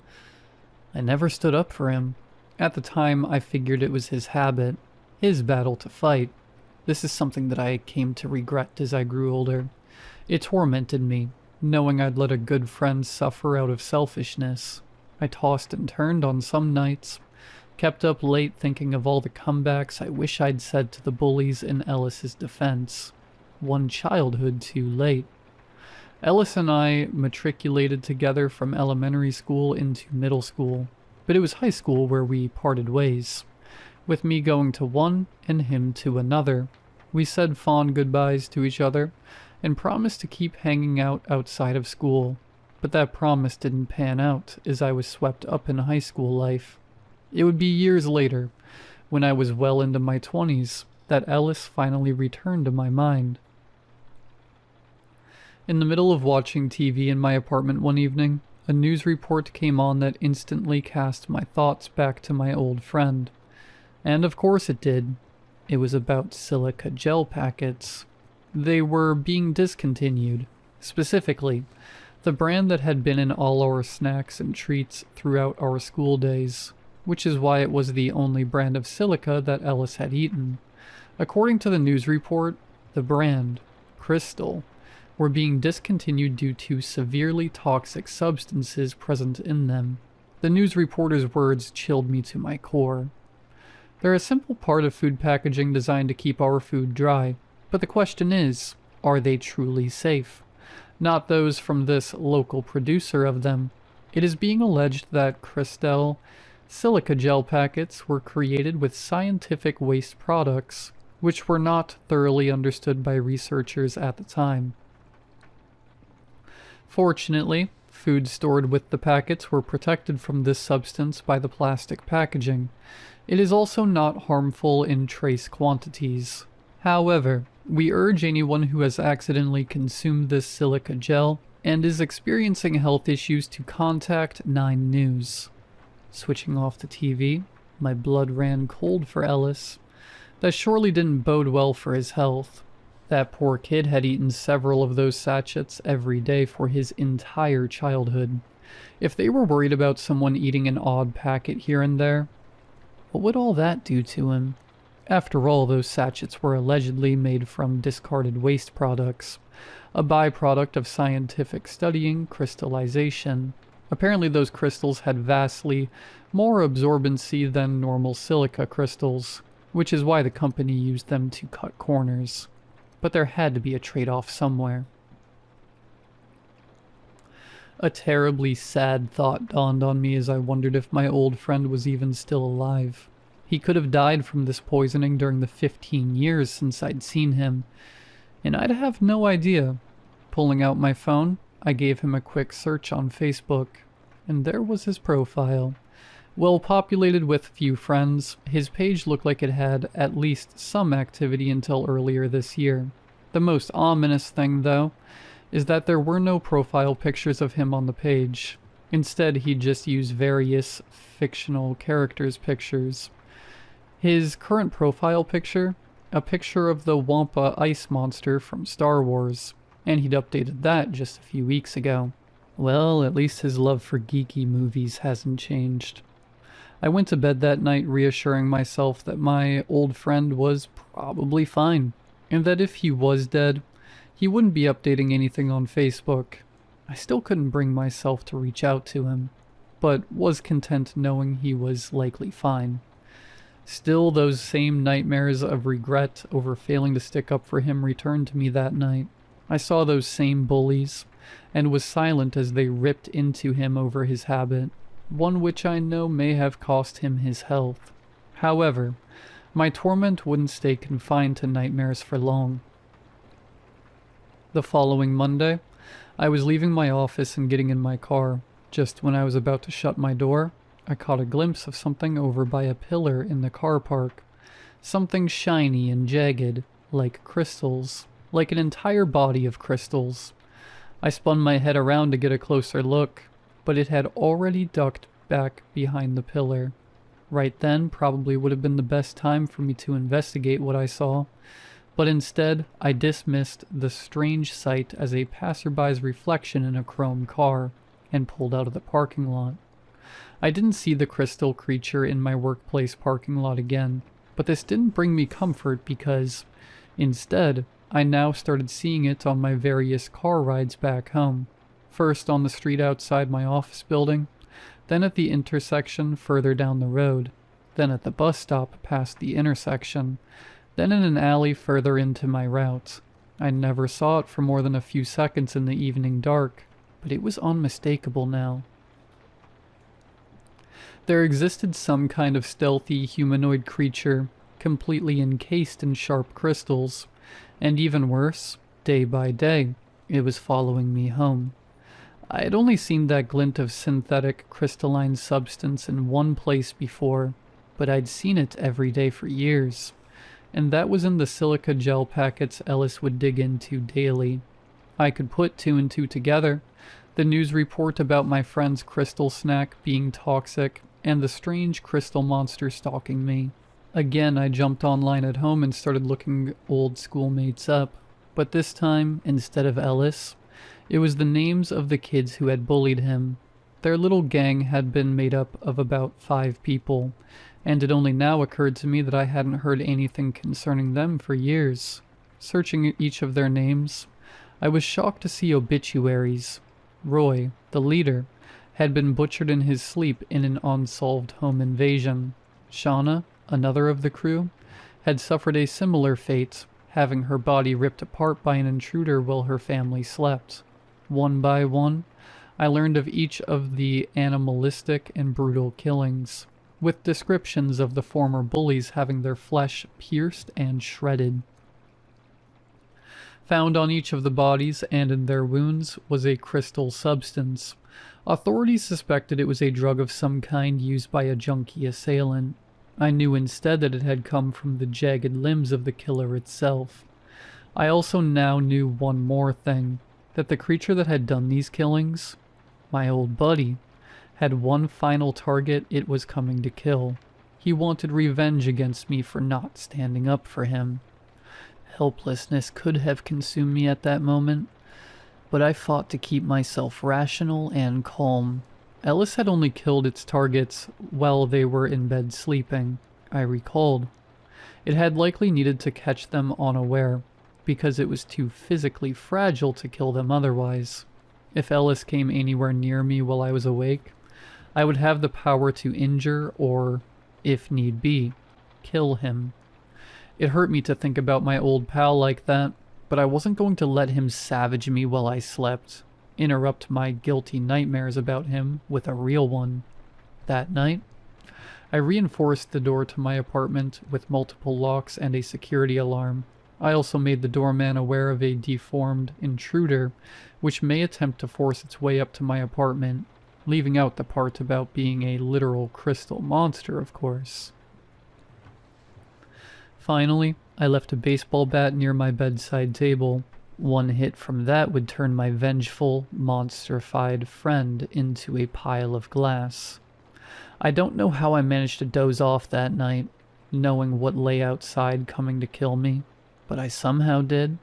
I never stood up for him. At the time, I figured it was his habit, his battle to fight. This is something that I came to regret as I grew older. It tormented me, knowing I'd let a good friend suffer out of selfishness. I tossed and turned on some nights, kept up late thinking of all the comebacks I wish I'd said to the bullies in Ellis's defense. One childhood too late. Ellis and I matriculated together from elementary school into middle school, but it was high school where we parted ways, with me going to one and him to another. We said fond goodbyes to each other and promised to keep hanging out outside of school, but that promise didn't pan out as I was swept up in high school life. It would be years later, when I was well into my 20s, that Ellis finally returned to my mind. In the middle of watching TV in my apartment one evening, a news report came on that instantly cast my thoughts back to my old friend. And of course it did. It was about silica gel packets. They were being discontinued. Specifically, the brand that had been in all our snacks and treats throughout our school days, which is why it was the only brand of silica that Ellis had eaten. According to the news report, the brand, Crystal, were being discontinued due to severely toxic substances present in them. The news reporter's words chilled me to my core. They're a simple part of food packaging designed to keep our food dry, but the question is, are they truly safe? Not those from this local producer of them. It is being alleged that Cristal silica gel packets were created with scientific waste products, which were not thoroughly understood by researchers at the time. Fortunately, foods stored with the packets were protected from this substance by the plastic packaging. It is also not harmful in trace quantities. However, we urge anyone who has accidentally consumed this silica gel and is experiencing health issues to contact 9 News. Switching off the TV, my blood ran cold for Ellis. That surely didn't bode well for his health. That poor kid had eaten several of those sachets every day for his entire childhood. If they were worried about someone eating an odd packet here and there, what would all that do to him? After all, those sachets were allegedly made from discarded waste products, a byproduct of scientific studying crystallization. Apparently those crystals had vastly more absorbency than normal silica crystals, which is why the company used them to cut corners. But there had to be a trade-off somewhere. A terribly sad thought dawned on me as I wondered if my old friend was even still alive. He could have died from this poisoning during the 15 years since I'd seen him, and I'd have no idea. Pulling out my phone, I gave him a quick search on Facebook, and there was his profile. Well populated with few friends, his page looked like it had at least some activity until earlier this year. The most ominous thing, though, is that there were no profile pictures of him on the page. Instead, he just used various fictional characters' pictures. His current profile picture, a picture of the Wampa ice monster from Star Wars, and he'd updated that just a few weeks ago. Well, at least his love for geeky movies hasn't changed. I went to bed that night reassuring myself that my old friend was probably fine, and that if he was dead, he wouldn't be updating anything on Facebook. I still couldn't bring myself to reach out to him, but was content knowing he was likely fine. Still, those same nightmares of regret over failing to stick up for him returned to me that night. I saw those same bullies, and was silent as they ripped into him over his habit, one which I know may have cost him his health. However, my torment wouldn't stay confined to nightmares for long. The following Monday, I was leaving my office and getting in my car. Just when I was about to shut my door, I caught a glimpse of something over by a pillar in the car park. Something shiny and jagged, like crystals, like an entire body of crystals. I spun my head around to get a closer look, but it had already ducked back behind the pillar. Right then probably would have been the best time for me to investigate what I saw, but instead I dismissed the strange sight as a passerby's reflection in a chrome car, and pulled out of the parking lot. I didn't see the crystal creature in my workplace parking lot again, but this didn't bring me comfort because, instead, I now started seeing it on my various car rides back home. First on the street outside my office building, then at the intersection further down the road, then at the bus stop past the intersection, then in an alley further into my route. I never saw it for more than a few seconds in the evening dark, but it was unmistakable now. There existed some kind of stealthy humanoid creature, completely encased in sharp crystals, and even worse, day by day, it was following me home. I had only seen that glint of synthetic crystalline substance in one place before, but I'd seen it every day for years, and that was in the silica gel packets Ellis would dig into daily. I could put 2 and 2 together, the news report about my friend's crystal snack being toxic, and the strange crystal monster stalking me. Again, I jumped online at home and started looking old schoolmates up, but this time, instead of Ellis, it was the names of the kids who had bullied him. Their little gang had been made up of about 5 people, and it only now occurred to me that I hadn't heard anything concerning them for years. Searching each of their names, I was shocked to see obituaries. Roy, the leader, had been butchered in his sleep in an unsolved home invasion. Shauna, another of the crew, had suffered a similar fate, having her body ripped apart by an intruder while her family slept. One by one, I learned of each of the animalistic and brutal killings, with descriptions of the former bullies having their flesh pierced and shredded. Found on each of the bodies and in their wounds was a crystal substance. Authorities suspected it was a drug of some kind used by a junkie assailant. I knew instead that it had come from the jagged limbs of the killer itself. I also now knew one more thing, that the creature that had done these killings, my old buddy, had one final target it was coming to kill. He wanted revenge against me for not standing up for him. Helplessness could have consumed me at that moment, but I fought to keep myself rational and calm. Ellis had only killed its targets while they were in bed sleeping, I recalled. It had likely needed to catch them unaware, because it was too physically fragile to kill them otherwise. If Ellis came anywhere near me while I was awake, I would have the power to injure or, if need be, kill him. It hurt me to think about my old pal like that, but I wasn't going to let him savage me while I slept, interrupt my guilty nightmares about him with a real one. That night, I reinforced the door to my apartment with multiple locks and a security alarm. I also made the doorman aware of a deformed intruder, which may attempt to force its way up to my apartment, leaving out the part about being a literal crystal monster, of course. Finally, I left a baseball bat near my bedside table. One hit from that would turn my vengeful, monster-fied friend into a pile of glass. I don't know how I managed to doze off that night, knowing what lay outside coming to kill me, but I somehow did,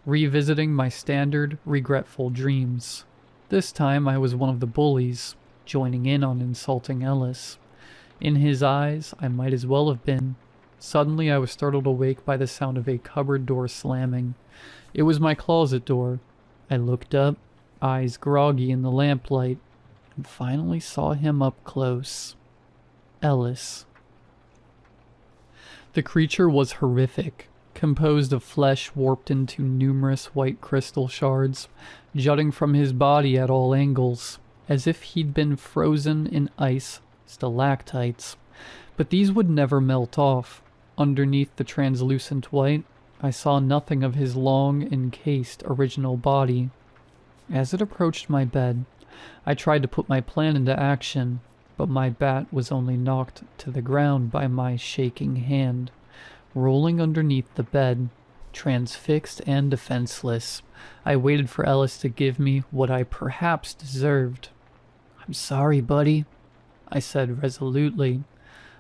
revisiting my standard, regretful dreams. This time I was one of the bullies, joining in on insulting Ellis. In his eyes, I might as well have been. Suddenly I was startled awake by the sound of a cupboard door slamming. It was my closet door. I looked up, eyes groggy in the lamplight, and finally saw him up close. Ellis. The creature was horrific, composed of flesh warped into numerous white crystal shards, jutting from his body at all angles, as if he'd been frozen in ice stalactites. But these would never melt off. Underneath the translucent white, I saw nothing of his long, encased original body. As it approached my bed, I tried to put my plan into action, but my bat was only knocked to the ground by my shaking hand. Rolling underneath the bed, transfixed and defenseless, I waited for Ellis to give me what I perhaps deserved. "I'm sorry, buddy," I said resolutely.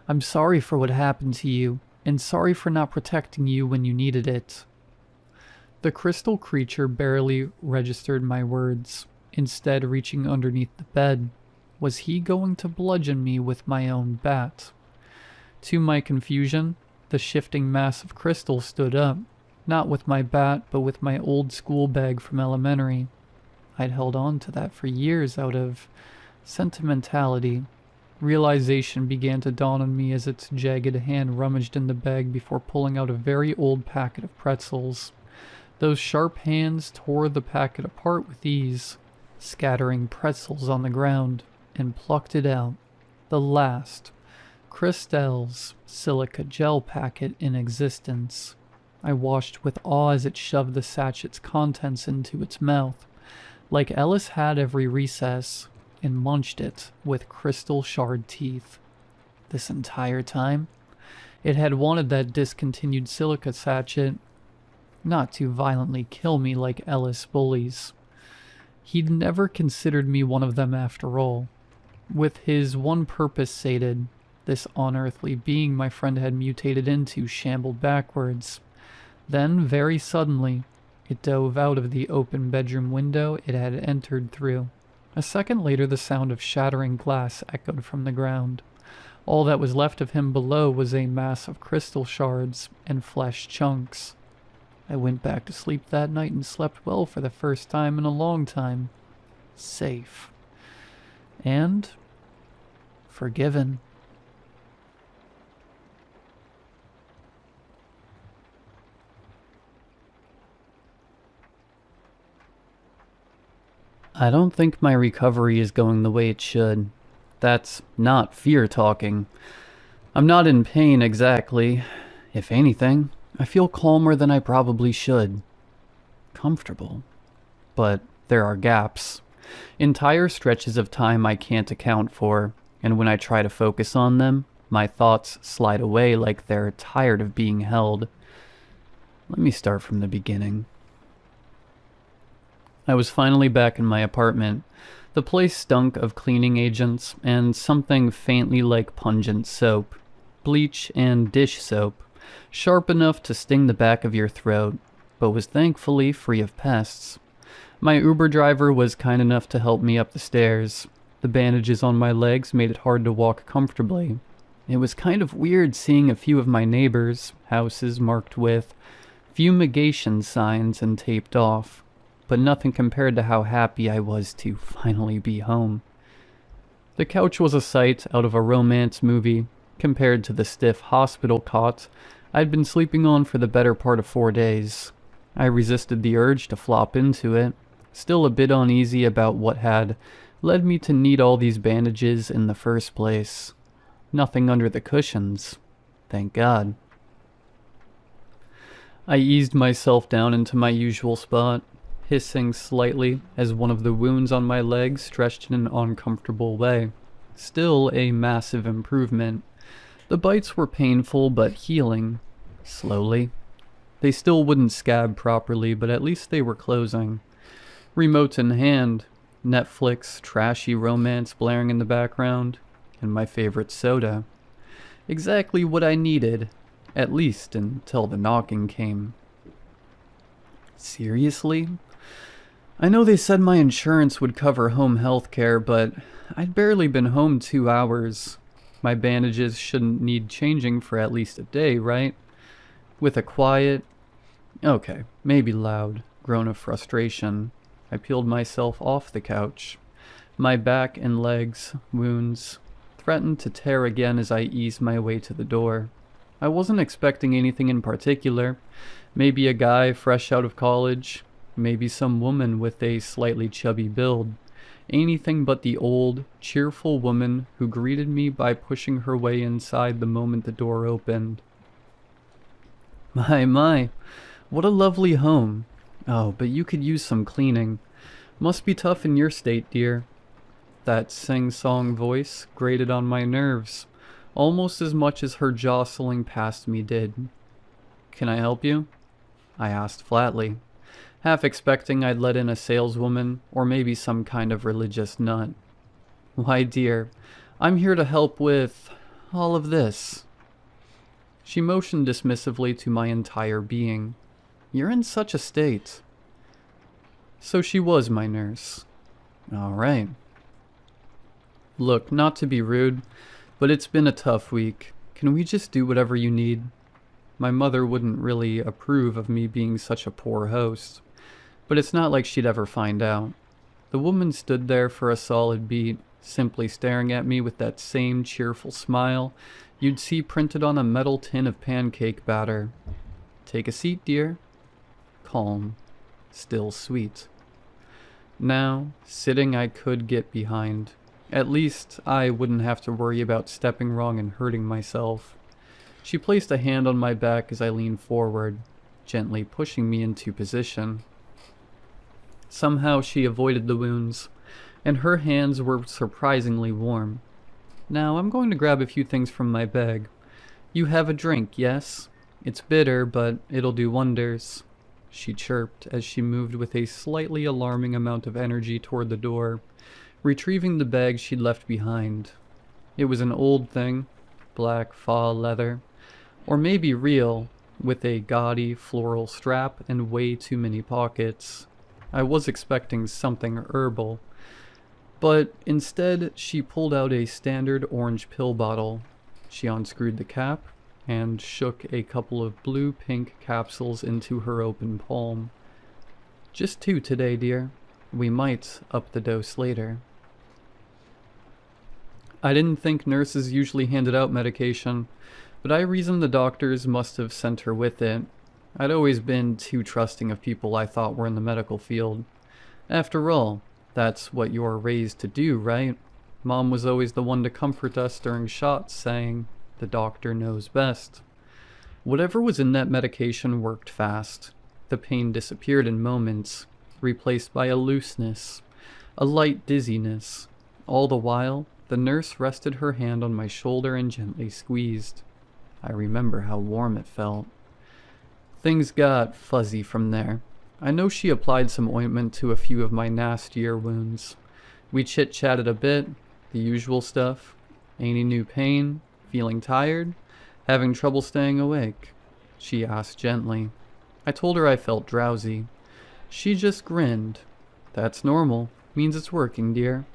"I'm sorry for what happened to you, and sorry for not protecting you when you needed it." The crystal creature barely registered my words, instead reaching underneath the bed. Was he going to bludgeon me with my own bat? To my confusion, the shifting mass of crystal stood up, not with my bat, but with my old school bag from elementary. I'd held on to that for years out of sentimentality. Realization began to dawn on me as its jagged hand rummaged in the bag before pulling out a very old packet of pretzels. Those sharp hands tore the packet apart with ease, scattering pretzels on the ground, and plucked it out. The last, Cristal's silica gel packet in existence. I watched with awe as it shoved the sachet's contents into its mouth, like Ellis had every recess, and munched it with crystal shard teeth. This entire time, it had wanted that discontinued silica sachet, not to violently kill me like Ellis bullies. He'd never considered me one of them after all. With his one purpose sated, this unearthly being my friend had mutated into shambled backwards. Then, very suddenly, it dove out of the open bedroom window it had entered through. A second later, the sound of shattering glass echoed from the ground. All that was left of him below was a mass of crystal shards and flesh chunks. I went back to sleep that night and slept well for the first time in a long time. Safe. And forgiven. I don't think my recovery is going the way it should. That's not fear talking. I'm not in pain exactly. If anything, I feel calmer than I probably should. Comfortable. But there are gaps. Entire stretches of time I can't account for, and when I try to focus on them, my thoughts slide away like they're tired of being held. Let me start from the beginning. I was finally back in my apartment. The place stunk of cleaning agents and something faintly like pungent soap. Bleach and dish soap. Sharp enough to sting the back of your throat, but was thankfully free of pests. My Uber driver was kind enough to help me up the stairs. The bandages on my legs made it hard to walk comfortably. It was kind of weird seeing a few of my neighbors' houses marked with fumigation signs and taped off, but nothing compared to how happy I was to finally be home. The couch was a sight out of a romance movie, compared to the stiff hospital cot I'd been sleeping on for the better part of 4 days. I resisted the urge to flop into it, still a bit uneasy about what had led me to need all these bandages in the first place. Nothing under the cushions, thank God. I eased myself down into my usual spot, hissing slightly as one of the wounds on my leg stretched in an uncomfortable way. Still a massive improvement. The bites were painful but healing. Slowly. They still wouldn't scab properly, but at least they were closing. Remote in hand, Netflix, trashy romance blaring in the background, and my favorite soda. Exactly what I needed, at least until the knocking came. Seriously? I know they said my insurance would cover home health care, but I'd barely been home 2 hours. My bandages shouldn't need changing for at least a day, right? With a quiet, okay, maybe loud, groan of frustration, I peeled myself off the couch. My back and legs, wounds, threatened to tear again as I eased my way to the door. I wasn't expecting anything in particular. Maybe a guy fresh out of college, maybe some woman with a slightly chubby build. Anything but the old, cheerful woman who greeted me by pushing her way inside the moment the door opened. My, what a lovely home. Oh, but you could use some cleaning. Must be tough in your state, dear. That sing-song voice grated on my nerves, almost as much as her jostling past me did. Can I help you? I asked flatly, half expecting I'd let in a saleswoman or maybe some kind of religious nut. Why, dear, I'm here to help with all of this. She motioned dismissively to my entire being. You're in such a state. So she was my nurse. All right. Look, not to be rude, but it's been a tough week. Can we just do whatever you need? My mother wouldn't really approve of me being such a poor host, but it's not like she'd ever find out. The woman stood there for a solid beat, simply staring at me with that same cheerful smile you'd see printed on a metal tin of pancake batter. Take a seat, dear. Calm. Still sweet. Now, sitting I could get behind. At least I wouldn't have to worry about stepping wrong and hurting myself. She placed a hand on my back as I leaned forward, gently pushing me into position. Somehow she avoided the wounds, and her hands were surprisingly warm. Now I'm going to grab a few things from my bag. You have a drink, yes? It's bitter, but it'll do wonders. She chirped as she moved with a slightly alarming amount of energy toward the door, retrieving the bag she'd left behind. It was an old thing, black faux leather, or maybe real, with a gaudy floral strap and way too many pockets. I was expecting something herbal, but instead she pulled out a standard orange pill bottle. She unscrewed the cap and shook a couple of blue-pink capsules into her open palm. Just 2 today, dear. We might up the dose later. I didn't think nurses usually handed out medication, but I reasoned the doctors must have sent her with it. I'd always been too trusting of people I thought were in the medical field. After all, that's what you're raised to do, right? Mom was always the one to comfort us during shots, saying, "The doctor knows best." Whatever was in that medication worked fast. The pain disappeared in moments, replaced by a looseness, a light dizziness. All the while, the nurse rested her hand on my shoulder and gently squeezed. I remember how warm it felt. Things got fuzzy from there. I know she applied some ointment to a few of my nastier wounds. We chit-chatted a bit, the usual stuff. Any new pain? Feeling tired? Having trouble staying awake? She asked gently. I told her I felt drowsy. She just grinned. That's normal. Means it's working, dear.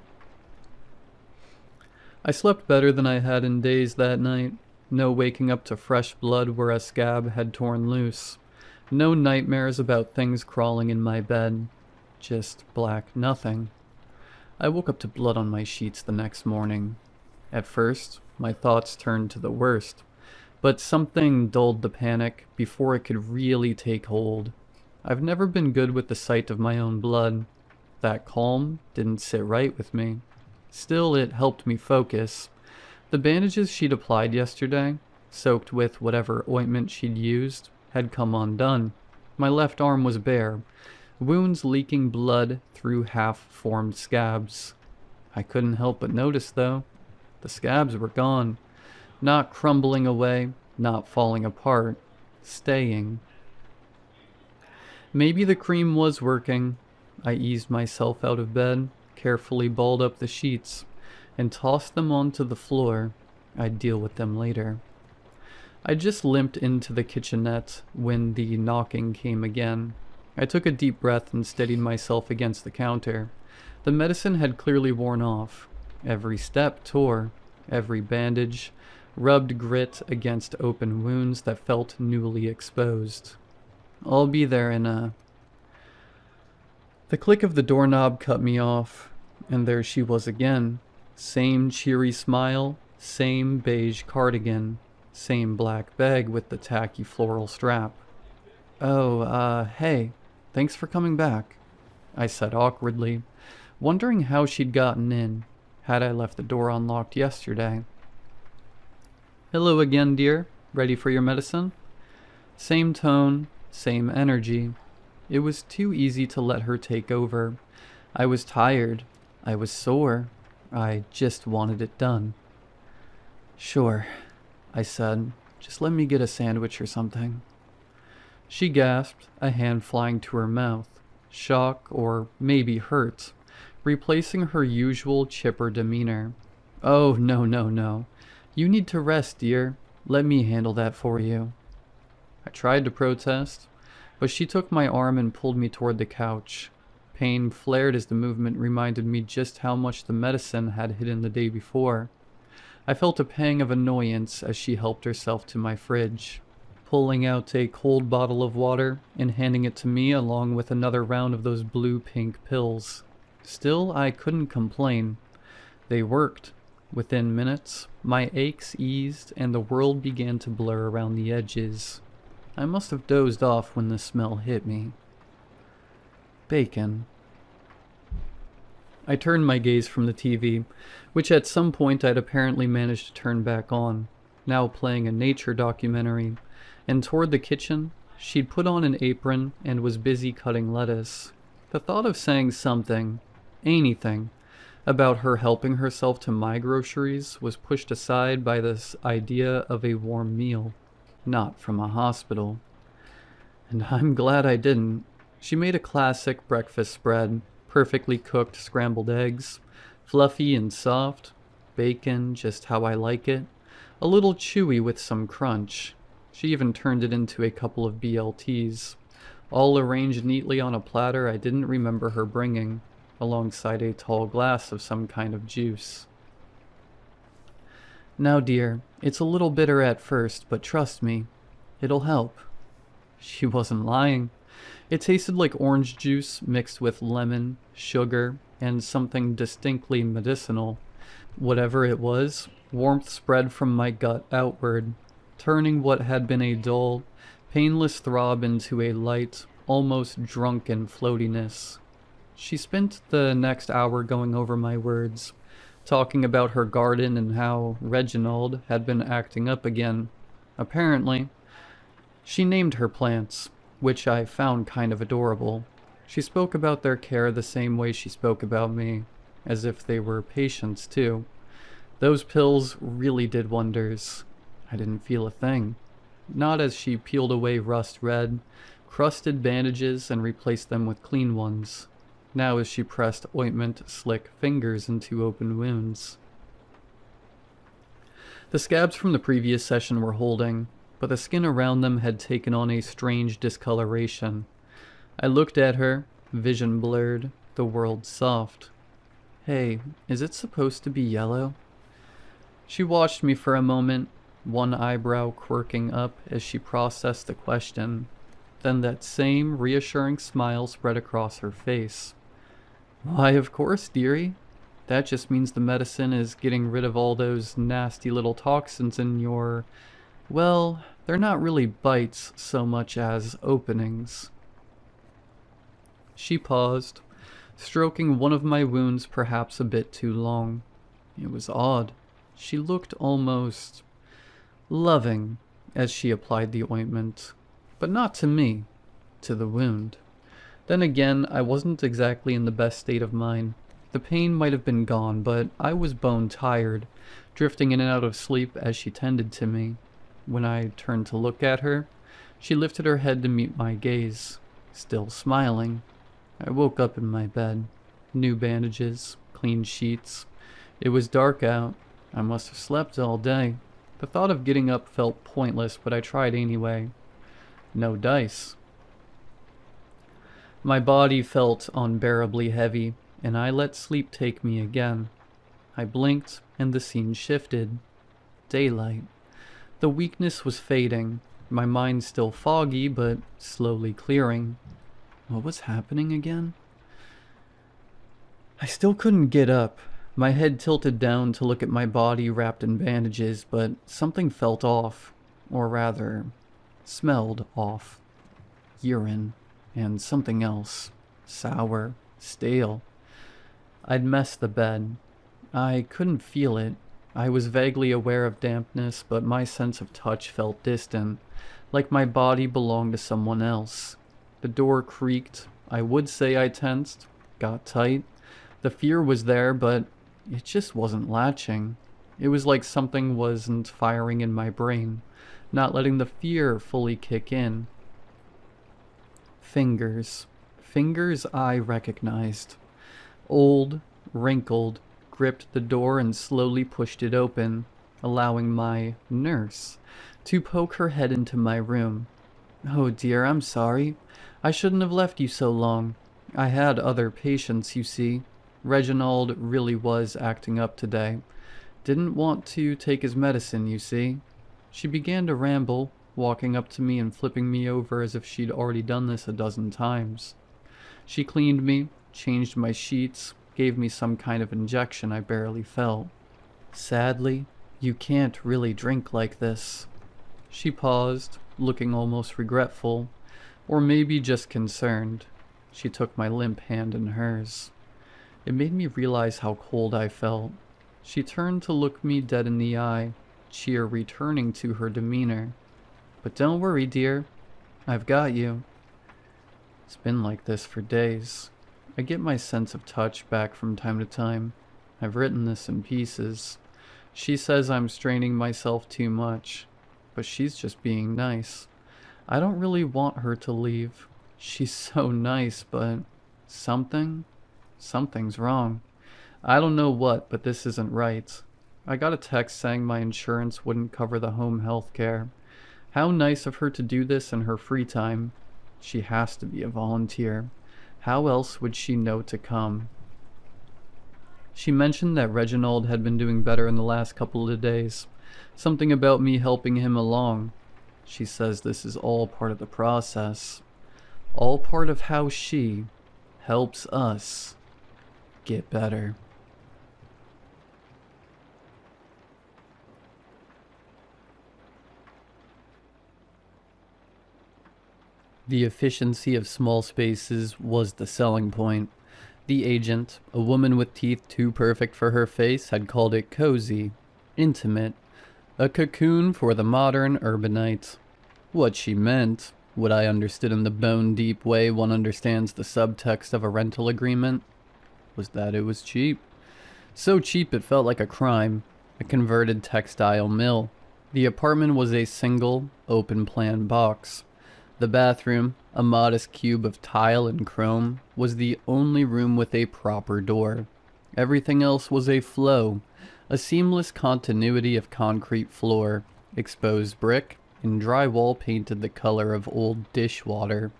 I slept better than I had in days that night. No waking up to fresh blood where a scab had torn loose. No nightmares about things crawling in my bed. Just black nothing. I woke up to blood on my sheets the next morning. At first, my thoughts turned to the worst, but something dulled the panic before it could really take hold. I've never been good with the sight of my own blood. That calm didn't sit right with me. Still, it helped me focus. The bandages she'd applied yesterday, soaked with whatever ointment she'd used, had come undone. My left arm was bare, wounds leaking blood through half-formed scabs. I couldn't help but notice, though. The scabs were gone. Not crumbling away, not falling apart. Staying. Maybe the cream was working. I eased myself out of bed, carefully balled up the sheets, and tossed them onto the floor. I'd deal with them later. I just limped into the kitchenette when the knocking came again. I took a deep breath and steadied myself against the counter. The medicine had clearly worn off. Every step tore. Every bandage rubbed grit against open wounds that felt newly exposed. I'll be there in a... The click of the doorknob cut me off, and there she was again. Same cheery smile, same beige cardigan, same black bag with the tacky floral strap. "Oh, hey, thanks for coming back," I said awkwardly, wondering how she'd gotten in. Had I left the door unlocked yesterday? "Hello again, dear. Ready for your medicine?" Same tone, same energy. It was too easy to let her take over. I was tired. I was sore. I just wanted it done. "Sure," I said. "Just let me get a sandwich or something." She gasped, a hand flying to her mouth. Shock, or maybe hurt, replacing her usual chipper demeanor. "Oh, no, no, no. You need to rest, dear. Let me handle that for you." I tried to protest, but she took my arm and pulled me toward the couch. Pain flared as the movement reminded me just how much the medicine had hidden the day before. I felt a pang of annoyance as she helped herself to my fridge, pulling out a cold bottle of water and handing it to me along with another round of those blue-pink pills. Still, I couldn't complain. They worked. Within minutes, my aches eased and the world began to blur around the edges. I must have dozed off when the smell hit me. Bacon. I turned my gaze from the TV, which at some point I'd apparently managed to turn back on, now playing a nature documentary, and toward the kitchen. She'd put on an apron and was busy cutting lettuce. The thought of saying something, anything, about her helping herself to my groceries was pushed aside by this idea of a warm meal, not from a hospital. And I'm glad I didn't. She made a classic breakfast spread, perfectly cooked scrambled eggs, fluffy and soft, bacon just how I like it, a little chewy with some crunch. She even turned it into a couple of BLTs, all arranged neatly on a platter I didn't remember her bringing, alongside a tall glass of some kind of juice. Now, dear, it's a little bitter at first, but trust me, it'll help. She wasn't lying. It tasted like orange juice mixed with lemon, sugar, and something distinctly medicinal. Whatever it was, warmth spread from my gut outward, turning what had been a dull, painless throb into a light, almost drunken floatiness. She spent the next hour going over my words, talking about her garden and how Reginald had been acting up again. Apparently, she named her plants, which I found kind of adorable. She spoke about their care the same way she spoke about me, as if they were patients too. Those pills really did wonders. I didn't feel a thing. Not as she peeled away rust red, crusted bandages and replaced them with clean ones. Now as she pressed ointment slick fingers into open wounds. The scabs from the previous session were holding, but the skin around them had taken on a strange discoloration. I looked at her, vision blurred, the world soft. Hey, is it supposed to be yellow? She watched me for a moment, one eyebrow quirking up as she processed the question. Then that same reassuring smile spread across her face. Why, of course, dearie. That just means the medicine is getting rid of all those nasty little toxins in your... Well, they're not really bites so much as openings. She paused, stroking one of my wounds perhaps a bit too long. It was odd. She looked almost loving as she applied the ointment, but not to me, to the wound. Then again, I wasn't exactly in the best state of mind. The pain might have been gone, but I was bone tired, drifting in and out of sleep as she tended to me. When I turned to look at her, she lifted her head to meet my gaze, still smiling. I woke up in my bed. New bandages, clean sheets. It was dark out. I must have slept all day. The thought of getting up felt pointless, but I tried anyway. No dice. My body felt unbearably heavy, and I let sleep take me again. I blinked, and the scene shifted. Daylight. The weakness was fading, my mind still foggy, but slowly clearing. What was happening again? I still couldn't get up. My head tilted down to look at my body wrapped in bandages, but something felt off. Or rather, smelled off. Urine. And something else. Sour. Stale. I'd messed the bed. I couldn't feel it. I was vaguely aware of dampness, but my sense of touch felt distant, like my body belonged to someone else. The door creaked. I would say I tensed, got tight. The fear was there, but it just wasn't latching. It was like something wasn't firing in my brain, not letting the fear fully kick in. Fingers. Fingers I recognized. Old, wrinkled, gripped the door and slowly pushed it open, allowing my nurse to poke her head into my room. Oh dear, I'm sorry. I shouldn't have left you so long. I had other patients, you see. Reginald really was acting up today. Didn't want to take his medicine, you see. She began to ramble, walking up to me and flipping me over as if she'd already done this a dozen times. She cleaned me, changed my sheets, gave me some kind of injection I barely felt. Sadly, you can't really drink like this. She paused, looking almost regretful, or maybe just concerned. She took my limp hand in hers. It made me realize how cold I felt. She turned to look me dead in the eye, cheer returning to her demeanor. But don't worry, dear. I've got you. It's been like this for days. I get my sense of touch back from time to time. I've written this in pieces. She says I'm straining myself too much, but she's just being nice. I don't really want her to leave. She's so nice, but something's wrong. I don't know what, but this isn't right. I got a text saying my insurance wouldn't cover the home health care. How nice of her to do this in her free time. She has to be a volunteer. How else would she know to come? She mentioned that Reginald had been doing better in the last couple of days. Something about me helping him along. She says this is all part of the process. All part of how she helps us get better. The efficiency of small spaces was the selling point. The agent, a woman with teeth too perfect for her face, had called it cozy, intimate, a cocoon for the modern urbanite. What she meant, what I understood in the bone-deep way one understands the subtext of a rental agreement, was that it was cheap. So cheap it felt like a crime, a converted textile mill. The apartment was a single, open-plan box. The bathroom, a modest cube of tile and chrome, was the only room with a proper door. Everything else was a flow, a seamless continuity of concrete floor, exposed brick, and drywall painted the color of old dishwater.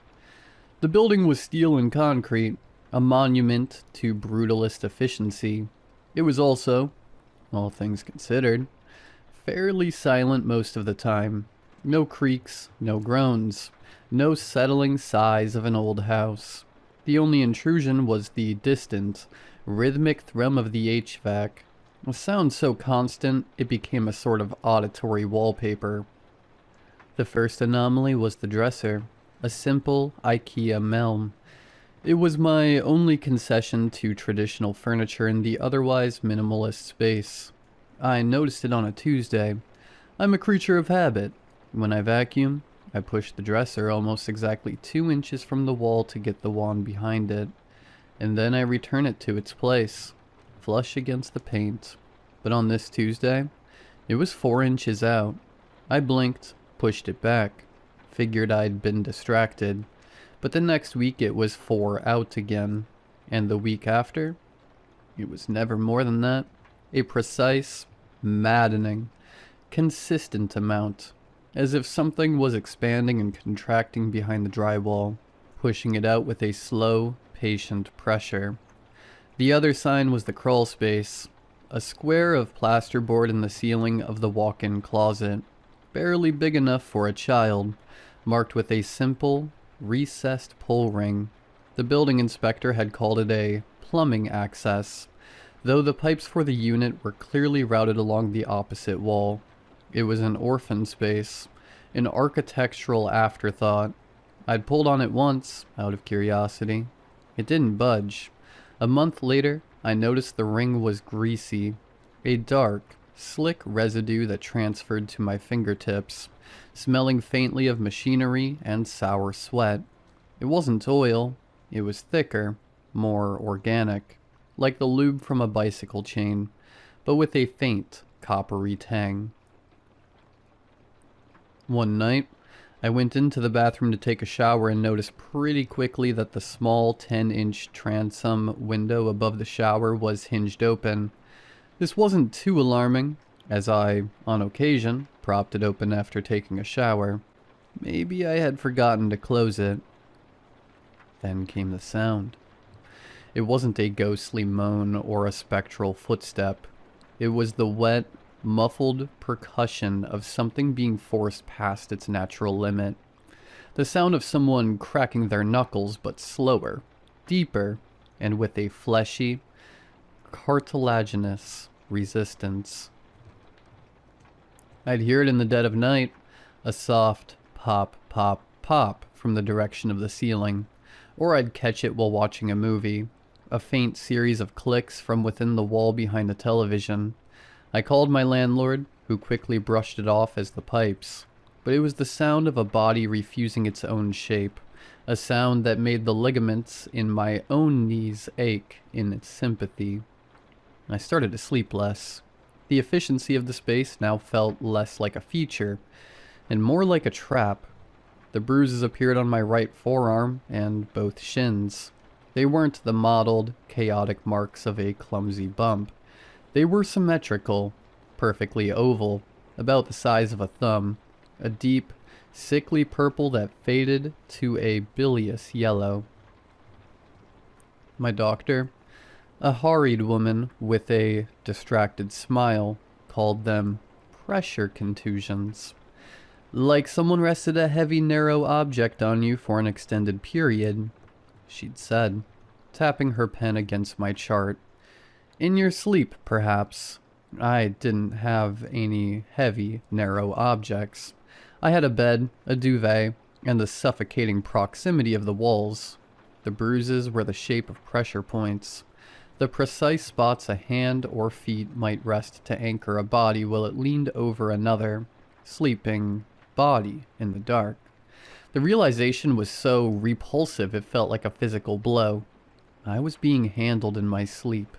The building was steel and concrete, a monument to brutalist efficiency. It was also, all things considered, fairly silent most of the time. No creaks, no groans. No settling sighs of an old house. The only intrusion was the distant, rhythmic thrum of the HVAC, a sound so constant it became a sort of auditory wallpaper. The first anomaly was the dresser, a simple IKEA melm. It was my only concession to traditional furniture in the otherwise minimalist space. I noticed it on a Tuesday. I'm a creature of habit. When I vacuum, I push the dresser almost exactly 2 inches from the wall to get the wand behind it, and then I return it to its place, flush against the paint. But on this Tuesday, it was 4 inches out. I blinked, pushed it back, figured I'd been distracted, but the next week it was 4 out again, and the week after, it was never more than that. A precise, maddening, consistent amount. As if something was expanding and contracting behind the drywall, pushing it out with a slow, patient pressure. The other sign was the crawl space, a square of plasterboard in the ceiling of the walk-in closet, barely big enough for a child, marked with a simple, recessed pull ring. The building inspector had called it a plumbing access, though the pipes for the unit were clearly routed along the opposite wall. It was an orphan space, an architectural afterthought. I'd pulled on it once, out of curiosity. It didn't budge. A month later, I noticed the ring was greasy, a dark, slick residue that transferred to my fingertips, smelling faintly of machinery and sour sweat. It wasn't oil, it was thicker, more organic, like the lube from a bicycle chain, but with a faint, coppery tang. One night, I went into the bathroom to take a shower and noticed pretty quickly that the small 10-inch transom window above the shower was hinged open. This wasn't too alarming, as I, on occasion, propped it open after taking a shower. Maybe I had forgotten to close it. Then came the sound. It wasn't a ghostly moan or a spectral footstep. It was the wet, muffled percussion of something being forced past its natural limit. The sound of someone cracking their knuckles, but slower, deeper, and with a fleshy, cartilaginous resistance. I'd hear it in the dead of night, a soft pop, pop, pop from the direction of the ceiling, or I'd catch it while watching a movie, a faint series of clicks from within the wall behind the television. I called my landlord, who quickly brushed it off as the pipes, but it was the sound of a body refusing its own shape, a sound that made the ligaments in my own knees ache in its sympathy. I started to sleep less. The efficiency of the space now felt less like a feature, and more like a trap. The bruises appeared on my right forearm and both shins. They weren't the mottled, chaotic marks of a clumsy bump. They were symmetrical, perfectly oval, about the size of a thumb, a deep, sickly purple that faded to a bilious yellow. My doctor, A harried woman with a distracted smile called them pressure contusions. Like someone rested a heavy, narrow object on you for an extended period, she'd said, tapping her pen against my chart. In your sleep, perhaps. I didn't have any heavy, narrow objects. I had a bed, a duvet, and the suffocating proximity of the walls. The bruises were the shape of pressure points, the precise spots a hand or feet might rest to anchor a body while it leaned over another, sleeping body in the dark. The realization was so repulsive it felt like a physical blow. I was being handled in my sleep.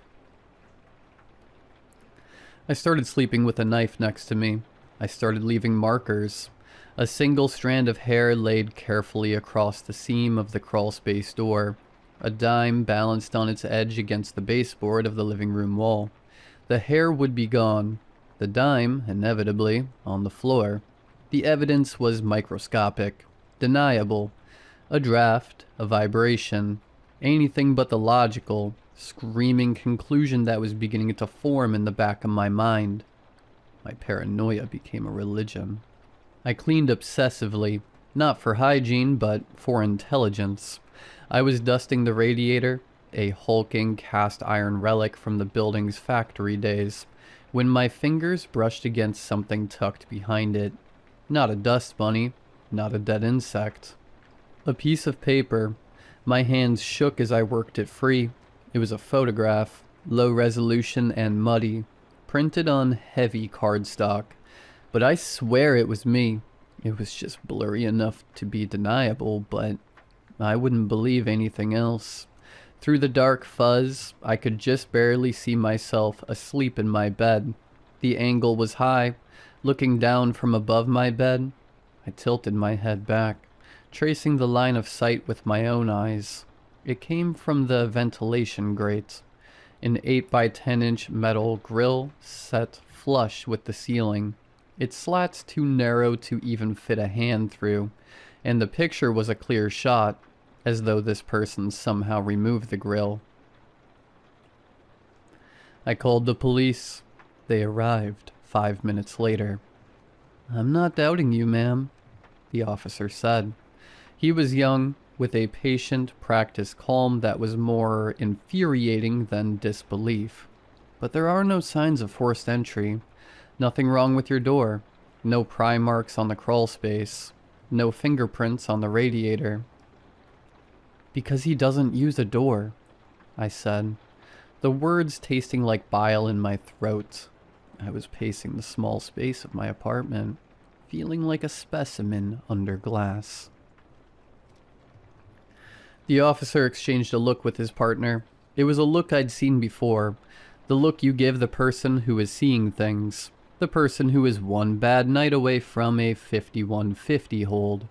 I started sleeping with a knife next to me. I started leaving markers. A single strand of hair laid carefully across the seam of the crawlspace door. A dime balanced on its edge against the baseboard of the living room wall. The hair would be gone. The dime, inevitably, on the floor. The evidence was microscopic, deniable. A draft, a vibration, anything but the logical, screaming conclusion that was beginning to form in the back of my mind. My paranoia became a religion. I cleaned obsessively, not for hygiene, but for intelligence. I was dusting the radiator, a hulking cast iron relic from the building's factory days, when my fingers brushed against something tucked behind it. Not a dust bunny, not a dead insect. A piece of paper. My hands shook as I worked it free. It was a photograph, low resolution and muddy, printed on heavy cardstock. But I swear it was me. It was just blurry enough to be deniable, but I wouldn't believe anything else. Through the dark fuzz, I could just barely see myself asleep in my bed. The angle was high. Looking down from above my bed, I tilted my head back, tracing the line of sight with my own eyes. It came from the ventilation grate, an 8 by 10-inch metal grill set flush with the ceiling. Its slats too narrow to even fit a hand through, and the picture was a clear shot, as though this person somehow removed the grill. I called the police. They arrived 5 minutes later. "I'm not doubting you, ma'am," the officer said. He was young, with a patient, practiced calm that was more infuriating than disbelief. "But there are no signs of forced entry. Nothing wrong with your door. No pry marks on the crawl space. No fingerprints on the radiator." "Because he doesn't use a door," I said, the words tasting like bile in my throat. I was pacing the small space of my apartment, feeling like a specimen under glass. The officer exchanged a look with his partner. It was a look I'd seen before. The look you give the person who is seeing things. The person who is one bad night away from a 5150 hold.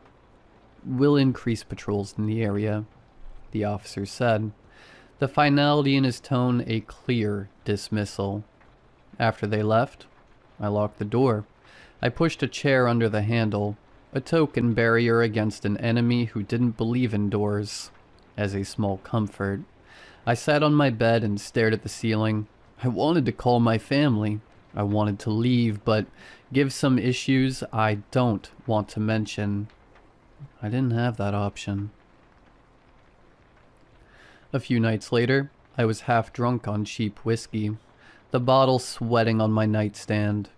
"We'll increase patrols in the area," the officer said, the finality in his tone a clear dismissal. After they left, I locked the door. I pushed a chair under the handle, a token barrier against an enemy who didn't believe in doors, as a small comfort. I sat on my bed and stared at the ceiling. I wanted to call my family. I wanted to leave, but give some issues I don't want to mention. I didn't have that option. A few nights later, I was half drunk on cheap whiskey, the bottle sweating on my nightstand.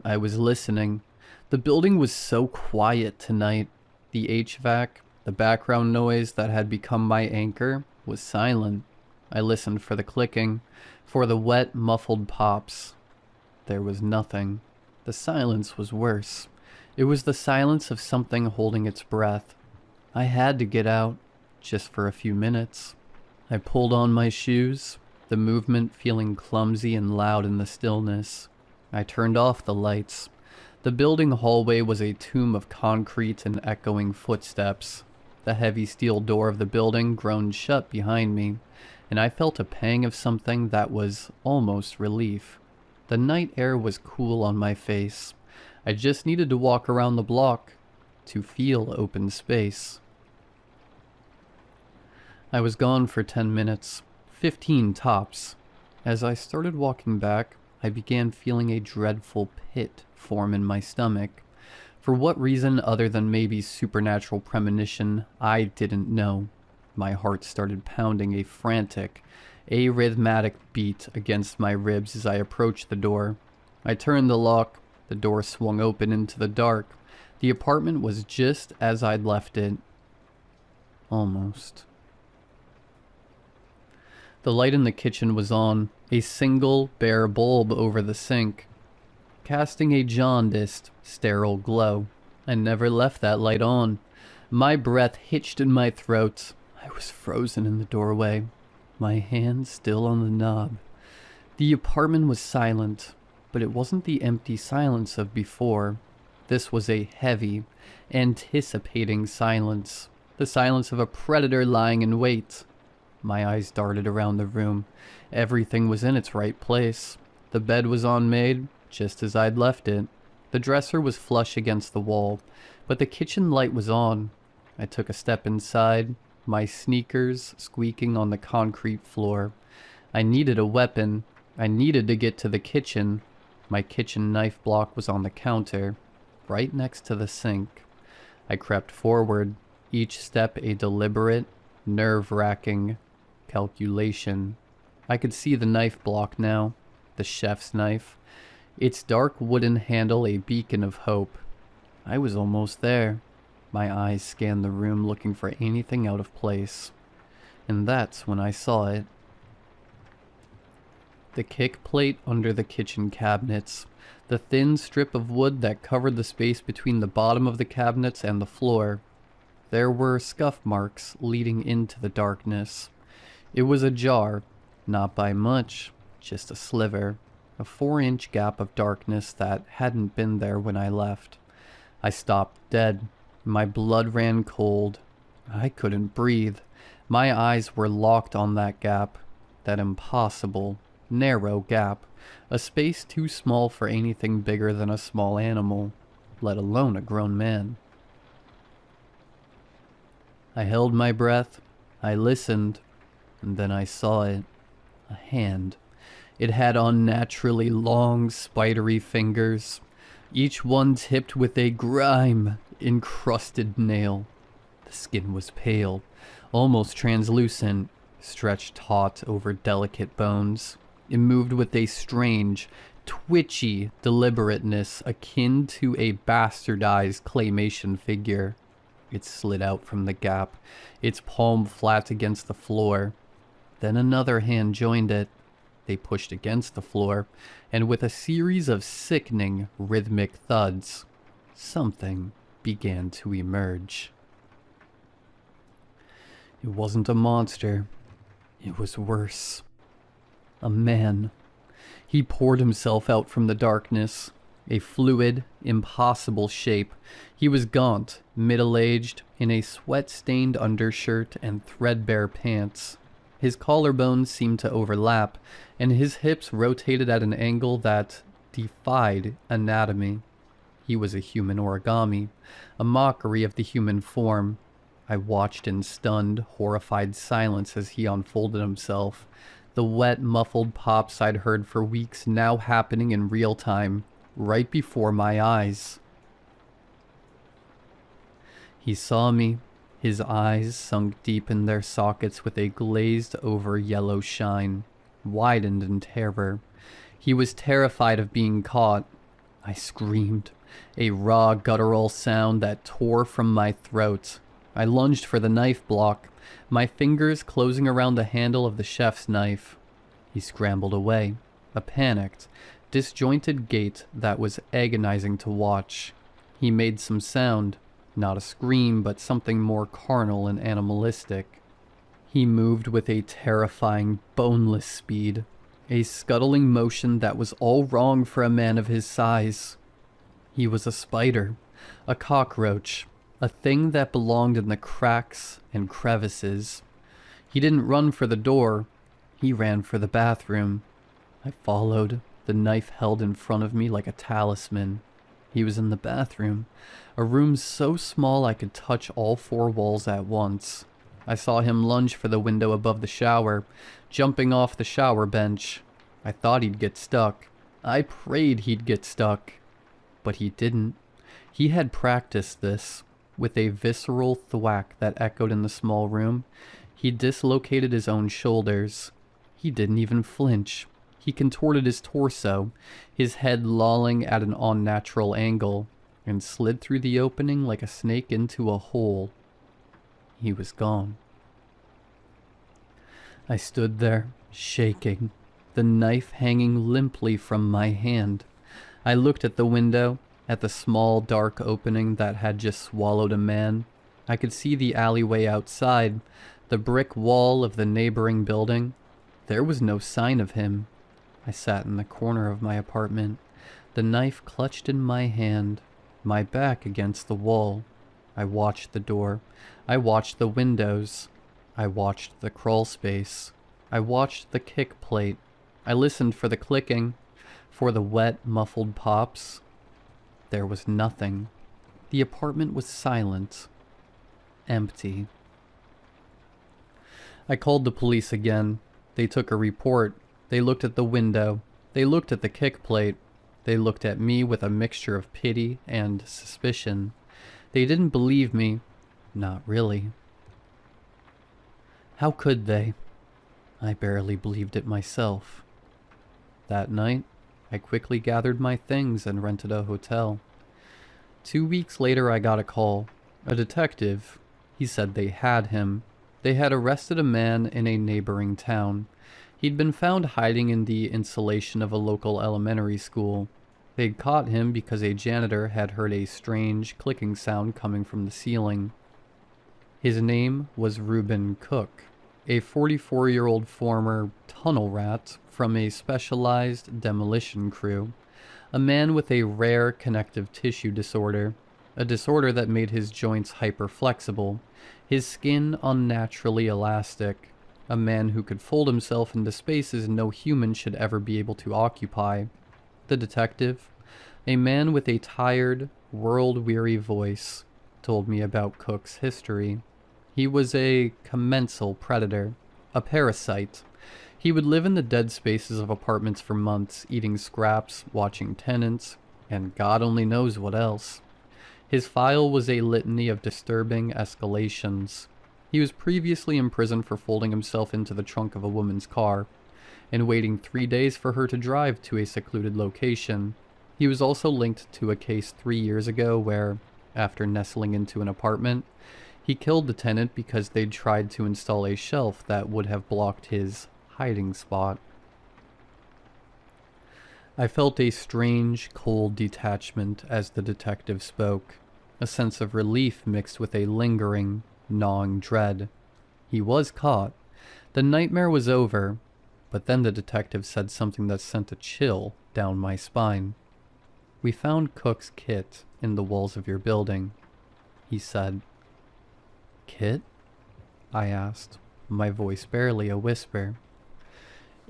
I was listening. The building was so quiet tonight. The HVAC, the background noise that had become my anchor, was silent. I listened for the clicking, for the wet, muffled pops. There was nothing. The silence was worse. It was the silence of something holding its breath. I had to get out, just for a few minutes. I pulled on my shoes, the movement feeling clumsy and loud in the stillness. I turned off the lights. The building hallway was a tomb of concrete and echoing footsteps. The heavy steel door of the building groaned shut behind me, and I felt a pang of something that was almost relief. The night air was cool on my face. I just needed to walk around the block to feel open space. I was gone for 10 minutes, 15 tops. As I started walking back, I began feeling a dreadful pit form in my stomach. For what reason other than maybe supernatural premonition, I didn't know. My heart started pounding a frantic, arrhythmic beat against my ribs as I approached the door. I turned the lock. The door swung open into the dark. The apartment was just as I'd left it. Almost. The light in the kitchen was on, a single bare bulb over the sink, casting a jaundiced, sterile glow. I never left that light on. My breath hitched in my throat. I was frozen in the doorway, my hand still on the knob. The apartment was silent, but it wasn't the empty silence of before. This was a heavy, anticipating silence, the silence of a predator lying in wait. My eyes darted around the room. Everything was in its right place. The bed was unmade, just as I'd left it. The dresser was flush against the wall, but the kitchen light was on. I took a step inside, my sneakers squeaking on the concrete floor. I needed a weapon. I needed to get to the kitchen. My kitchen knife block was on the counter, right next to the sink. I crept forward, each step a deliberate, nerve-wracking calculation. I could see the knife block now, the chef's knife, its dark wooden handle a beacon of hope. I was almost there. My eyes scanned the room looking for anything out of place. And that's when I saw it. The kick plate under the kitchen cabinets, the thin strip of wood that covered the space between the bottom of the cabinets and the floor. There were scuff marks leading into the darkness. It was ajar, not by much, just a sliver, a 4-inch gap of darkness that hadn't been there when I left. I stopped dead. My blood ran cold. I couldn't breathe. My eyes were locked on that gap, that impossible, narrow gap, a space too small for anything bigger than a small animal, let alone a grown man. I held my breath. I listened. And then I saw it. A hand. It had unnaturally long, spidery fingers, each one tipped with a grime-encrusted nail. The skin was pale, almost translucent, stretched taut over delicate bones. It moved with a strange, twitchy deliberateness akin to a bastardized claymation figure. It slid out from the gap, its palm flat against the floor. Then another hand joined it. They pushed against the floor, and with a series of sickening, rhythmic thuds, something began to emerge. It wasn't a monster. It was worse. A man. He poured himself out from the darkness, a fluid, impossible shape. He was gaunt, middle-aged, in a sweat-stained undershirt and threadbare pants. His collarbones seemed to overlap, and his hips rotated at an angle that defied anatomy. He was a human origami, a mockery of the human form. I watched in stunned, horrified silence as he unfolded himself, the wet, muffled pops I'd heard for weeks now happening in real time, right before my eyes. He saw me. His eyes, sunk deep in their sockets with a glazed-over yellow shine, widened in terror. He was terrified of being caught. I screamed, a raw, guttural sound that tore from my throat. I lunged for the knife block, my fingers closing around the handle of the chef's knife. He scrambled away, a panicked, disjointed gait that was agonizing to watch. He made some sound. Not a scream, but something more carnal and animalistic. He moved with a terrifying, boneless speed, a scuttling motion that was all wrong for a man of his size. He was a spider, a cockroach, a thing that belonged in the cracks and crevices. He didn't run for the door, he ran for the bathroom. I followed, the knife held in front of me like a talisman. He was in the bathroom, a room so small I could touch all 4 walls at once. I saw him lunge for the window above the shower, jumping off the shower bench. I thought he'd get stuck. I prayed he'd get stuck. But he didn't. He had practiced this. With a visceral thwack that echoed in the small room, he dislocated his own shoulders. He didn't even flinch. He contorted his torso, his head lolling at an unnatural angle, and slid through the opening like a snake into a hole. He was gone. I stood there, shaking, the knife hanging limply from my hand. I looked at the window, at the small dark opening that had just swallowed a man. I could see the alleyway outside, the brick wall of the neighboring building. There was no sign of him. I sat in the corner of my apartment, the knife clutched in my hand, my back against the wall. I watched the door. I watched the windows. I watched the crawl space. I watched the kick plate. I listened for the clicking, for the wet, muffled pops. There was nothing. The apartment was silent. Empty. I called the police again. They took a report. They looked at the window. They looked at the kick plate. They looked at me with a mixture of pity and suspicion. They didn't believe me. Not really. How could they? I barely believed it myself. That night, I quickly gathered my things and rented a hotel. 2 weeks later, I got a call. A detective. He said they had him. They had arrested a man in a neighboring town. He'd been found hiding in the insulation of a local elementary school. They'd caught him because a janitor had heard a strange clicking sound coming from the ceiling. His name was Reuben Cook, a 44-year-old former tunnel rat from a specialized demolition crew, a man with a rare connective tissue disorder, a disorder that made his joints hyper-flexible, his skin unnaturally elastic, a man who could fold himself into spaces no human should ever be able to occupy. The detective, a man with a tired, world-weary voice, told me about Cook's history. He was a commensal predator, a parasite. He would live in the dead spaces of apartments for months, eating scraps, watching tenants, and God only knows what else. His file was a litany of disturbing escalations. He was previously imprisoned for folding himself into the trunk of a woman's car, and waiting 3 days for her to drive to a secluded location. He was also linked to a case 3 years ago where, after nestling into an apartment, he killed the tenant because they'd tried to install a shelf that would have blocked his hiding spot. I felt a strange, cold detachment as the detective spoke, a sense of relief mixed with a lingering, gnawing dread. He was caught. The nightmare was over, but then the detective said something that sent a chill down my spine. "We found Cook's kit in the walls of your building," he said. "Kit?" I asked, my voice barely a whisper.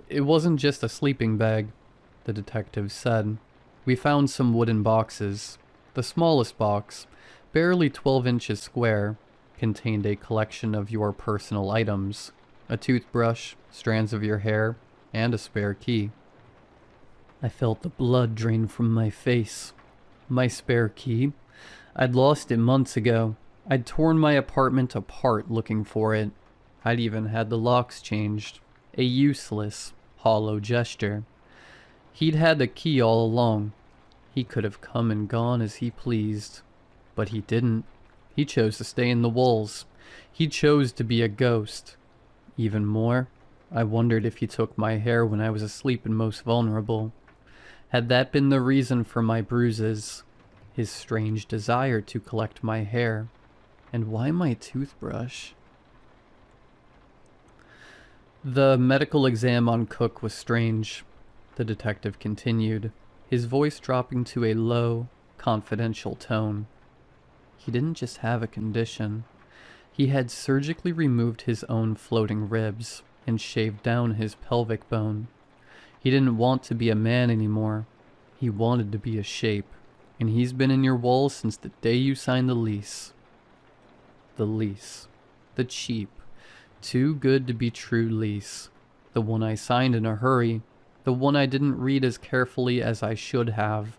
"It wasn't just a sleeping bag," the detective said. "We found some wooden boxes. The smallest box, barely 12 inches square, contained a collection of your personal items, a toothbrush, strands of your hair, and a spare key." I felt the blood drain from my face. My spare key? I'd lost it months ago. I'd torn my apartment apart looking for it. I'd even had the locks changed. A useless, hollow gesture. He'd had the key all along. He could have come and gone as he pleased. But he didn't. He chose to stay in the walls. He chose to be a ghost. Even more, I wondered if he took my hair when I was asleep and most vulnerable. Had that been the reason for my bruises? His strange desire to collect my hair. And why my toothbrush? The medical exam on Cook was strange, the detective continued, his voice dropping to a low, confidential tone. He didn't just have a condition. He had surgically removed his own floating ribs and shaved down his pelvic bone. He didn't want to be a man anymore. He wanted to be a shape, and he's been in your walls since the day you signed the lease. The lease. The cheap, Too good to be true lease. The one I signed in a hurry. The one I didn't read as carefully as I should have.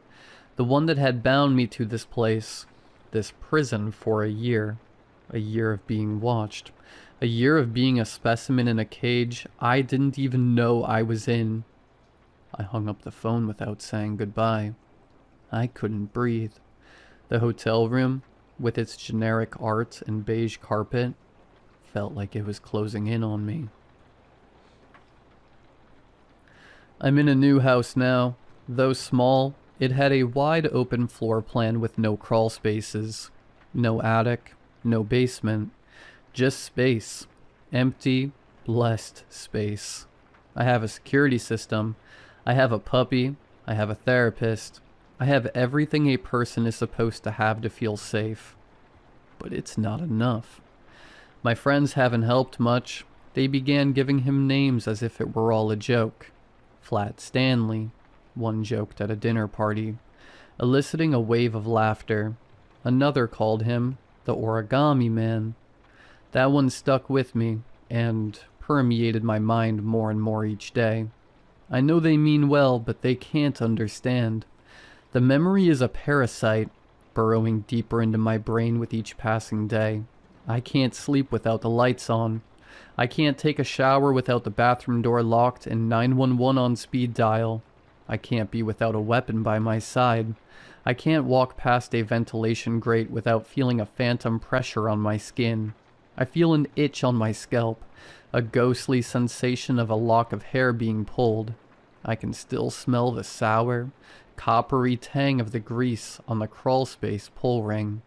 The one that had bound me to this place, this prison, for a year. A year of being watched. A year of being a specimen in a cage I didn't even know I was in. I hung up the phone without saying goodbye. I couldn't breathe. The hotel room, with its generic art and beige carpet, felt like it was closing in on me. I'm in a new house now. Though small, it had a wide open floor plan with no crawl spaces. No attic, no basement. Just space. Empty, blessed space. I have a security system. I have a puppy. I have a therapist. I have everything a person is supposed to have to feel safe. But it's not enough. My friends haven't helped much. They began giving him names as if it were all a joke. Flat Stanley, one joked at a dinner party, eliciting a wave of laughter. Another called him the Origami Man. That one stuck with me and permeated my mind more and more each day. I know they mean well, but they can't understand. The memory is a parasite, burrowing deeper into my brain with each passing day. I can't sleep without the lights on. I can't take a shower without the bathroom door locked and 911 on speed dial. I can't be without a weapon by my side. I can't walk past a ventilation grate without feeling a phantom pressure on my skin. I feel an itch on my scalp, a ghostly sensation of a lock of hair being pulled. I can still smell the sour, coppery tang of the grease on the crawlspace pull ring.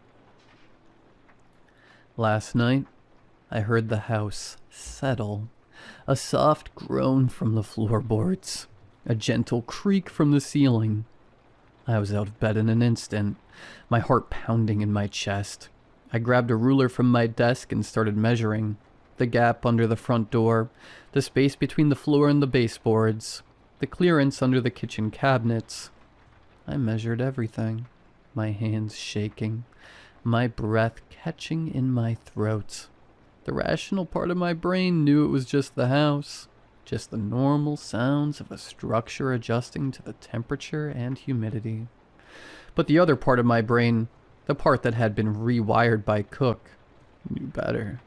Last night, I heard the house settle. A soft groan from the floorboards. A gentle creak from the ceiling. I was out of bed in an instant, my heart pounding in my chest. I grabbed a ruler from my desk and started measuring. The gap under the front door, the space between the floor and the baseboards, the clearance under the kitchen cabinets. I measured everything, my hands shaking, my breath catching in my throat. The rational part of my brain knew it was just the house, just the normal sounds of a structure adjusting to the temperature and humidity. But the other part of my brain, the part that had been rewired by Cook, knew better.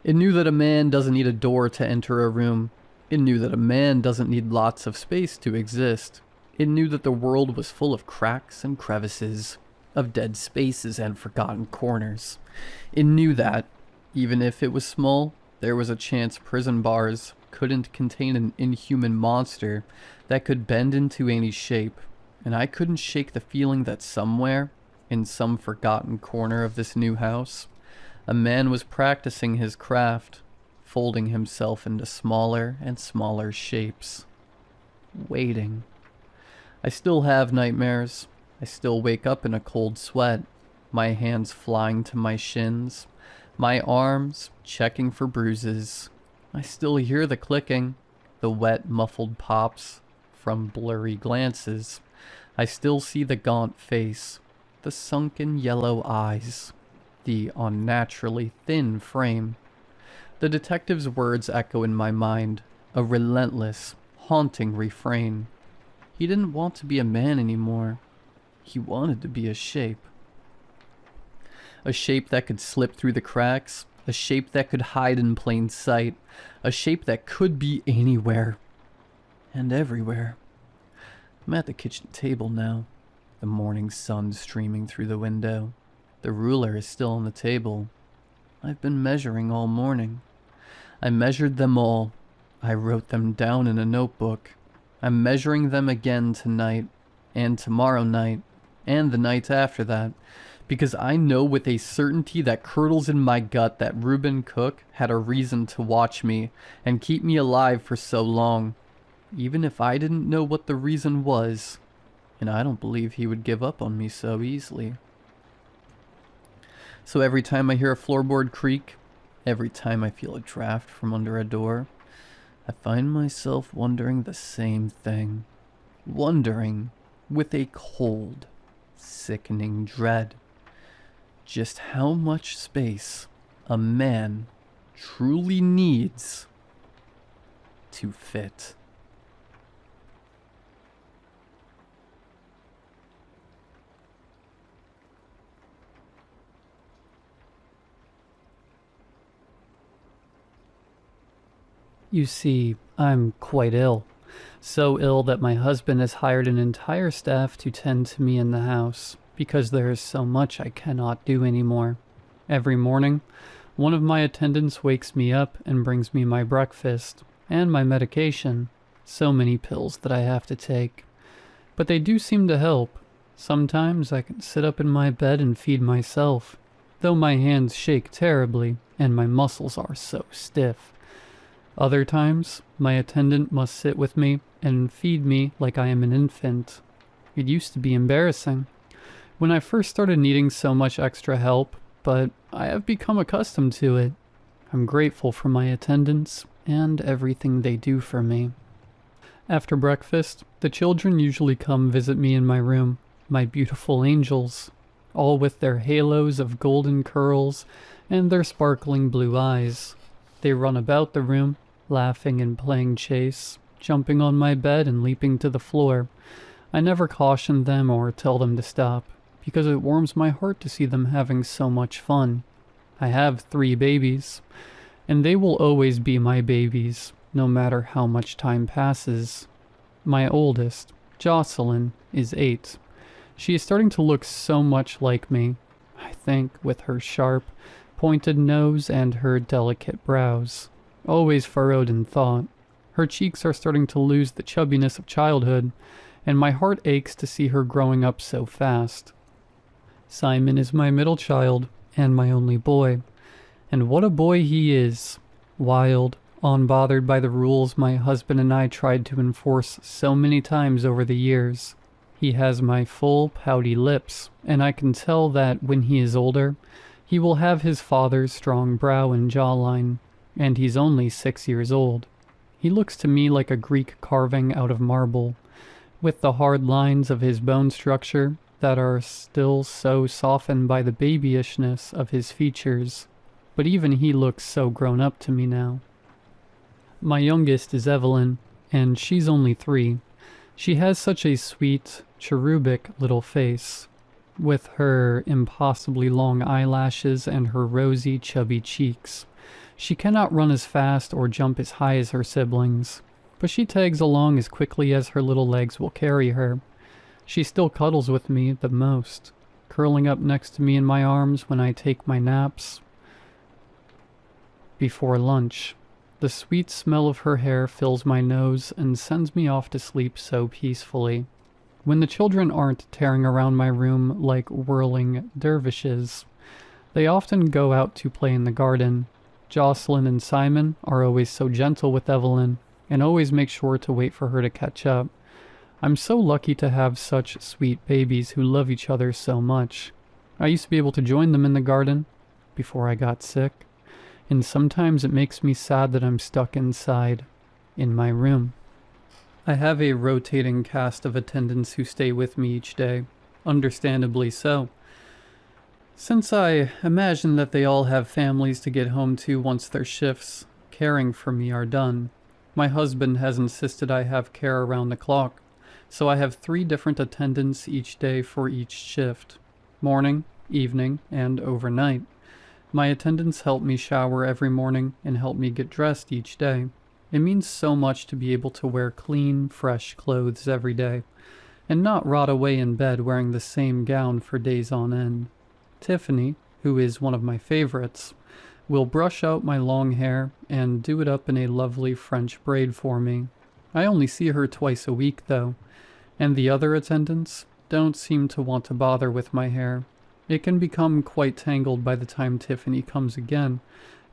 It knew that a man doesn't need a door to enter a room. It knew that a man doesn't need lots of space to exist. It knew that the world was full of cracks and crevices, of dead spaces and forgotten corners. It knew that, even if it was small, there was a chance prison bars couldn't contain an inhuman monster that could bend into any shape, and I couldn't shake the feeling that somewhere, in some forgotten corner of this new house, a man was practicing his craft, folding himself into smaller and smaller shapes. Waiting. I still have nightmares. I still wake up in a cold sweat, my hands flying to my shins, my arms checking for bruises. I still hear the clicking, the wet, muffled pops from blurry glances. I still see the gaunt face, the sunken yellow eyes, the unnaturally thin frame. The detective's words echo in my mind, a relentless, haunting refrain. He didn't want to be a man anymore. He wanted to be a shape. A shape that could slip through the cracks, a shape that could hide in plain sight, a shape that could be anywhere and everywhere. I'm at the kitchen table now, the morning sun streaming through the window. The ruler is still on the table. I've been measuring all morning. I measured them all. I wrote them down in a notebook. I'm measuring them again tonight, and tomorrow night, and the night after that, because I know with a certainty that curdles in my gut that Reuben Cook had a reason to watch me and keep me alive for so long, even if I didn't know what the reason was, and I don't believe he would give up on me so easily. So every time I hear a floorboard creak, every time I feel a draft from under a door, I find myself wondering the same thing. Wondering, with a cold, sickening dread, just how much space a man truly needs to fit. You see, I'm quite ill. So ill that my husband has hired an entire staff to tend to me in the house, because there is so much I cannot do anymore. Every morning, one of my attendants wakes me up and brings me my breakfast and my medication. So many pills that I have to take. But they do seem to help. Sometimes I can sit up in my bed and feed myself, though my hands shake terribly and my muscles are so stiff. Other times, my attendant must sit with me and feed me like I am an infant. It used to be embarrassing when I first started needing so much extra help, but I have become accustomed to it. I'm grateful for my attendants and everything they do for me. After breakfast, the children usually come visit me in my room, my beautiful angels, all with their halos of golden curls and their sparkling blue eyes. They run about the room, laughing and playing chase, jumping on my bed and leaping to the floor. I never caution them or tell them to stop, because it warms my heart to see them having so much fun. I have 3 babies, and they will always be my babies, no matter how much time passes. My oldest, Jocelyn, is 8. She is starting to look so much like me, I think, with her sharp, pointed nose and her delicate brows, always furrowed in thought. Her cheeks are starting to lose the chubbiness of childhood, and my heart aches to see her growing up so fast. Simon is my middle child and my only boy, and what a boy he is. Wild, unbothered by the rules my husband and I tried to enforce so many times over the years. He has my full pouty lips, and I can tell that when he is older, he will have his father's strong brow and jawline, and he's only 6 years old. He looks to me like a Greek carving out of marble, with the hard lines of his bone structure that are still so softened by the babyishness of his features. But even he looks so grown up to me now. My youngest is Evelyn, and she's only 3. She has such a sweet, cherubic little face, with her impossibly long eyelashes and her rosy, chubby cheeks. She cannot run as fast or jump as high as her siblings, but she tags along as quickly as her little legs will carry her. She still cuddles with me the most, curling up next to me in my arms when I take my naps. Before lunch, the sweet smell of her hair fills my nose and sends me off to sleep so peacefully. When the children aren't tearing around my room like whirling dervishes, they often go out to play in the garden. Jocelyn and Simon are always so gentle with Evelyn and always make sure to wait for her to catch up. I'm so lucky to have such sweet babies who love each other so much. I used to be able to join them in the garden before I got sick, and sometimes it makes me sad that I'm stuck inside, in my room. I have a rotating cast of attendants who stay with me each day, understandably so, since I imagine that they all have families to get home to once their shifts caring for me are done. My husband has insisted I have care around the clock, so I have 3 different attendants each day for each shift: morning, evening, and overnight. My attendants help me shower every morning and help me get dressed each day. It means so much to be able to wear clean, fresh clothes every day, and not rot away in bed wearing the same gown for days on end. Tiffany, who is one of my favorites, will brush out my long hair and do it up in a lovely French braid for me. I only see her twice a week, though, and the other attendants don't seem to want to bother with my hair. It can become quite tangled by the time Tiffany comes again,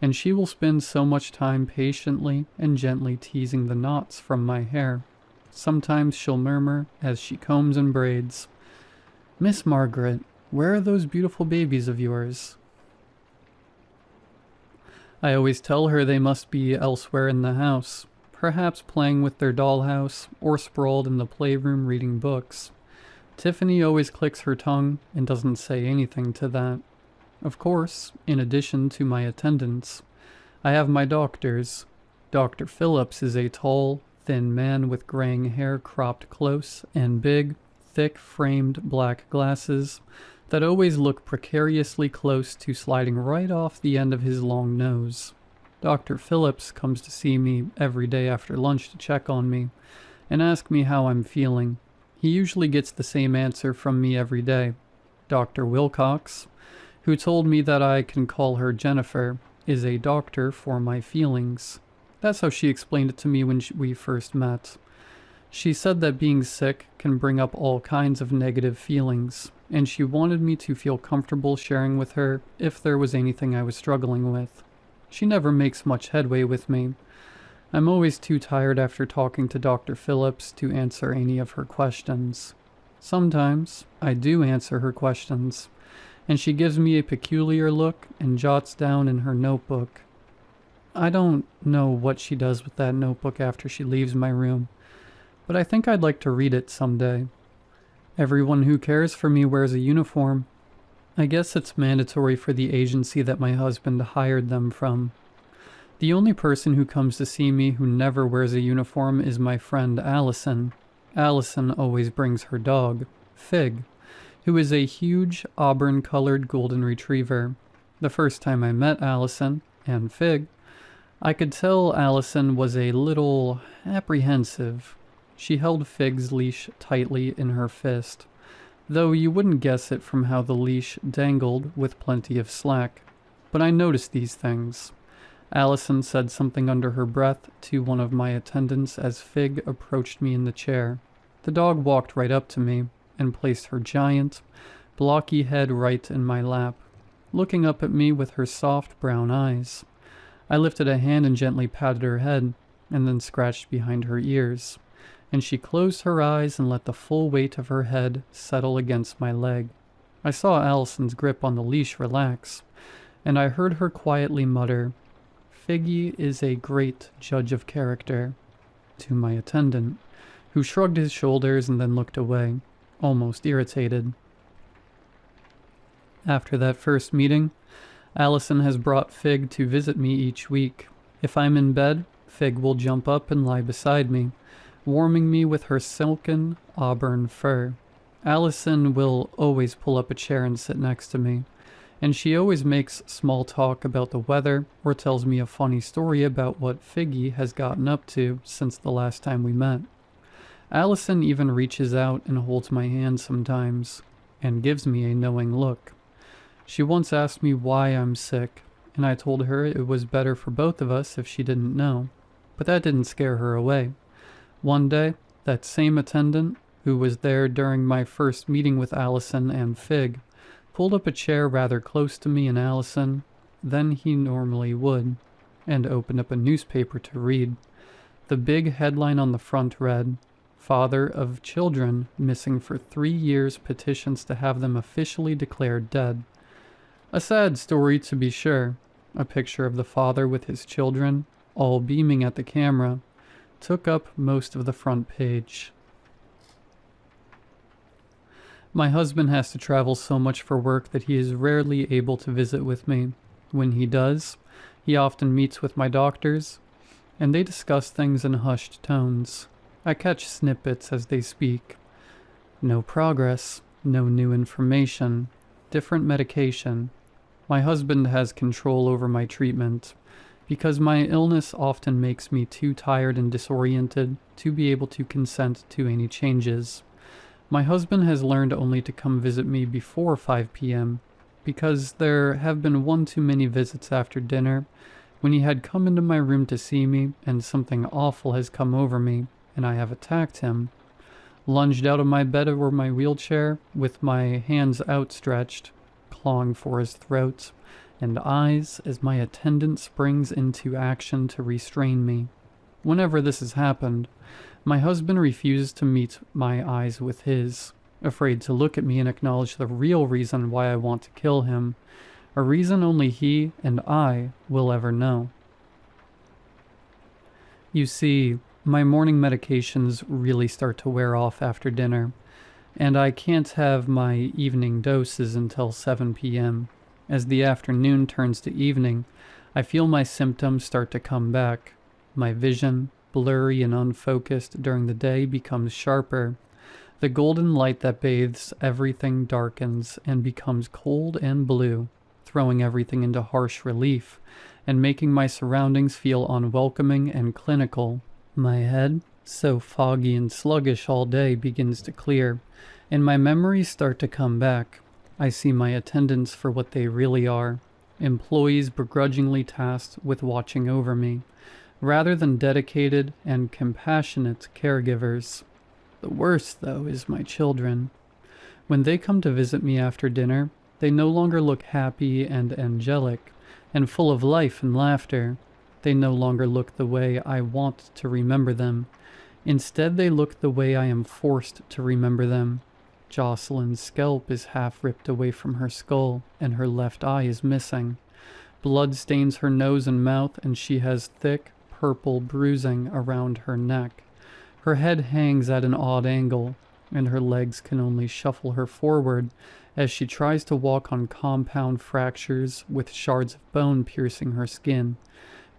and she will spend so much time patiently and gently teasing the knots from my hair. Sometimes she'll murmur as she combs and braids, "Miss Margaret, where are those beautiful babies of yours?" I always tell her they must be elsewhere in the house, perhaps playing with their dollhouse or sprawled in the playroom reading books. Tiffany always clicks her tongue and doesn't say anything to that. Of course, in addition to my attendants, I have my doctors. Dr. Phillips is a tall, thin man with graying hair cropped close and big, thick-framed black glasses that always look precariously close to sliding right off the end of his long nose. Dr. Phillips comes to see me every day after lunch to check on me and ask me how I'm feeling. He usually gets the same answer from me every day. Dr. Wilcox, who told me that I can call her Jennifer, is a doctor for my feelings. That's how she explained it to me when we first met. She said that being sick can bring up all kinds of negative feelings, and she wanted me to feel comfortable sharing with her if there was anything I was struggling with. She never makes much headway with me. I'm always too tired after talking to Dr. Phillips to answer any of her questions. Sometimes I do answer her questions, and she gives me a peculiar look and jots down in her notebook. I don't know what she does with that notebook after she leaves my room, but I think I'd like to read it someday. Everyone who cares for me wears a uniform. I guess it's mandatory for the agency that my husband hired them from. The only person who comes to see me who never wears a uniform is my friend Allison. Allison always brings her dog, Fig, who is a huge auburn-colored golden retriever. The first time I met Allison and Fig, I could tell Allison was a little apprehensive. She held Fig's leash tightly in her fist, though you wouldn't guess it from how the leash dangled with plenty of slack. But I noticed these things. Allison said something under her breath to one of my attendants as Fig approached me in the chair. The dog walked right up to me and placed her giant, blocky head right in my lap, looking up at me with her soft brown eyes. I lifted a hand and gently patted her head, and then scratched behind her ears, and she closed her eyes and let the full weight of her head settle against my leg. I saw Allison's grip on the leash relax, and I heard her quietly mutter, "Figgy is a great judge of character," to my attendant, who shrugged his shoulders and then looked away, almost irritated. After that first meeting, Allison has brought Fig to visit me each week. If I'm in bed, Fig will jump up and lie beside me, warming me with her silken auburn fur. Allison will always pull up a chair and sit next to me, and she always makes small talk about the weather or tells me a funny story about what Figgy has gotten up to since the last time we met. Allison even reaches out and holds my hand sometimes, and gives me a knowing look. She once asked me why I'm sick, and I told her it was better for both of us if she didn't know, but that didn't scare her away. One day, that same attendant, who was there during my first meeting with Allison and Fig, pulled up a chair rather close to me and Allison than he normally would, and opened up a newspaper to read. The big headline on the front read, "Father of children missing for 3 years petitions to have them officially declared dead." A sad story, to be sure. A picture of the father with his children, all beaming at the camera, took up most of the front page. My husband has to travel so much for work that he is rarely able to visit with me. When he does, he often meets with my doctors, and they discuss things in hushed tones. I catch snippets as they speak. No progress, no new information, different medication. My husband has control over my treatment, because my illness often makes me too tired and disoriented to be able to consent to any changes. My husband has learned only to come visit me before 5 p.m., because there have been one too many visits after dinner when he had come into my room to see me and something awful has come over me and I have attacked him. Lunged out of my bed or my wheelchair with my hands outstretched, clawing for his throat and eyes as my attendant springs into action to restrain me. Whenever this has happened, my husband refuses to meet my eyes with his, afraid to look at me and acknowledge the real reason why I want to kill him, a reason only he and I will ever know. You see, my morning medications really start to wear off after dinner, and I can't have my evening doses until 7 p.m. As the afternoon turns to evening, I feel my symptoms start to come back. My vision, blurry and unfocused during the day, becomes sharper. The golden light that bathes everything darkens and becomes cold and blue, throwing everything into harsh relief and making my surroundings feel unwelcoming and clinical. My head, so foggy and sluggish all day, begins to clear, and my memories start to come back. I see my attendants for what they really are, employees begrudgingly tasked with watching over me, rather than dedicated and compassionate caregivers. The worst, though, is my children. When they come to visit me after dinner, they no longer look happy and angelic and full of life and laughter. They no longer look the way I want to remember them. Instead, they look the way I am forced to remember them. Jocelyn's scalp is half ripped away from her skull, and her left eye is missing. Blood stains her nose and mouth, and she has thick, purple bruising around her neck. Her head hangs at an odd angle, and her legs can only shuffle her forward as she tries to walk on compound fractures with shards of bone piercing her skin.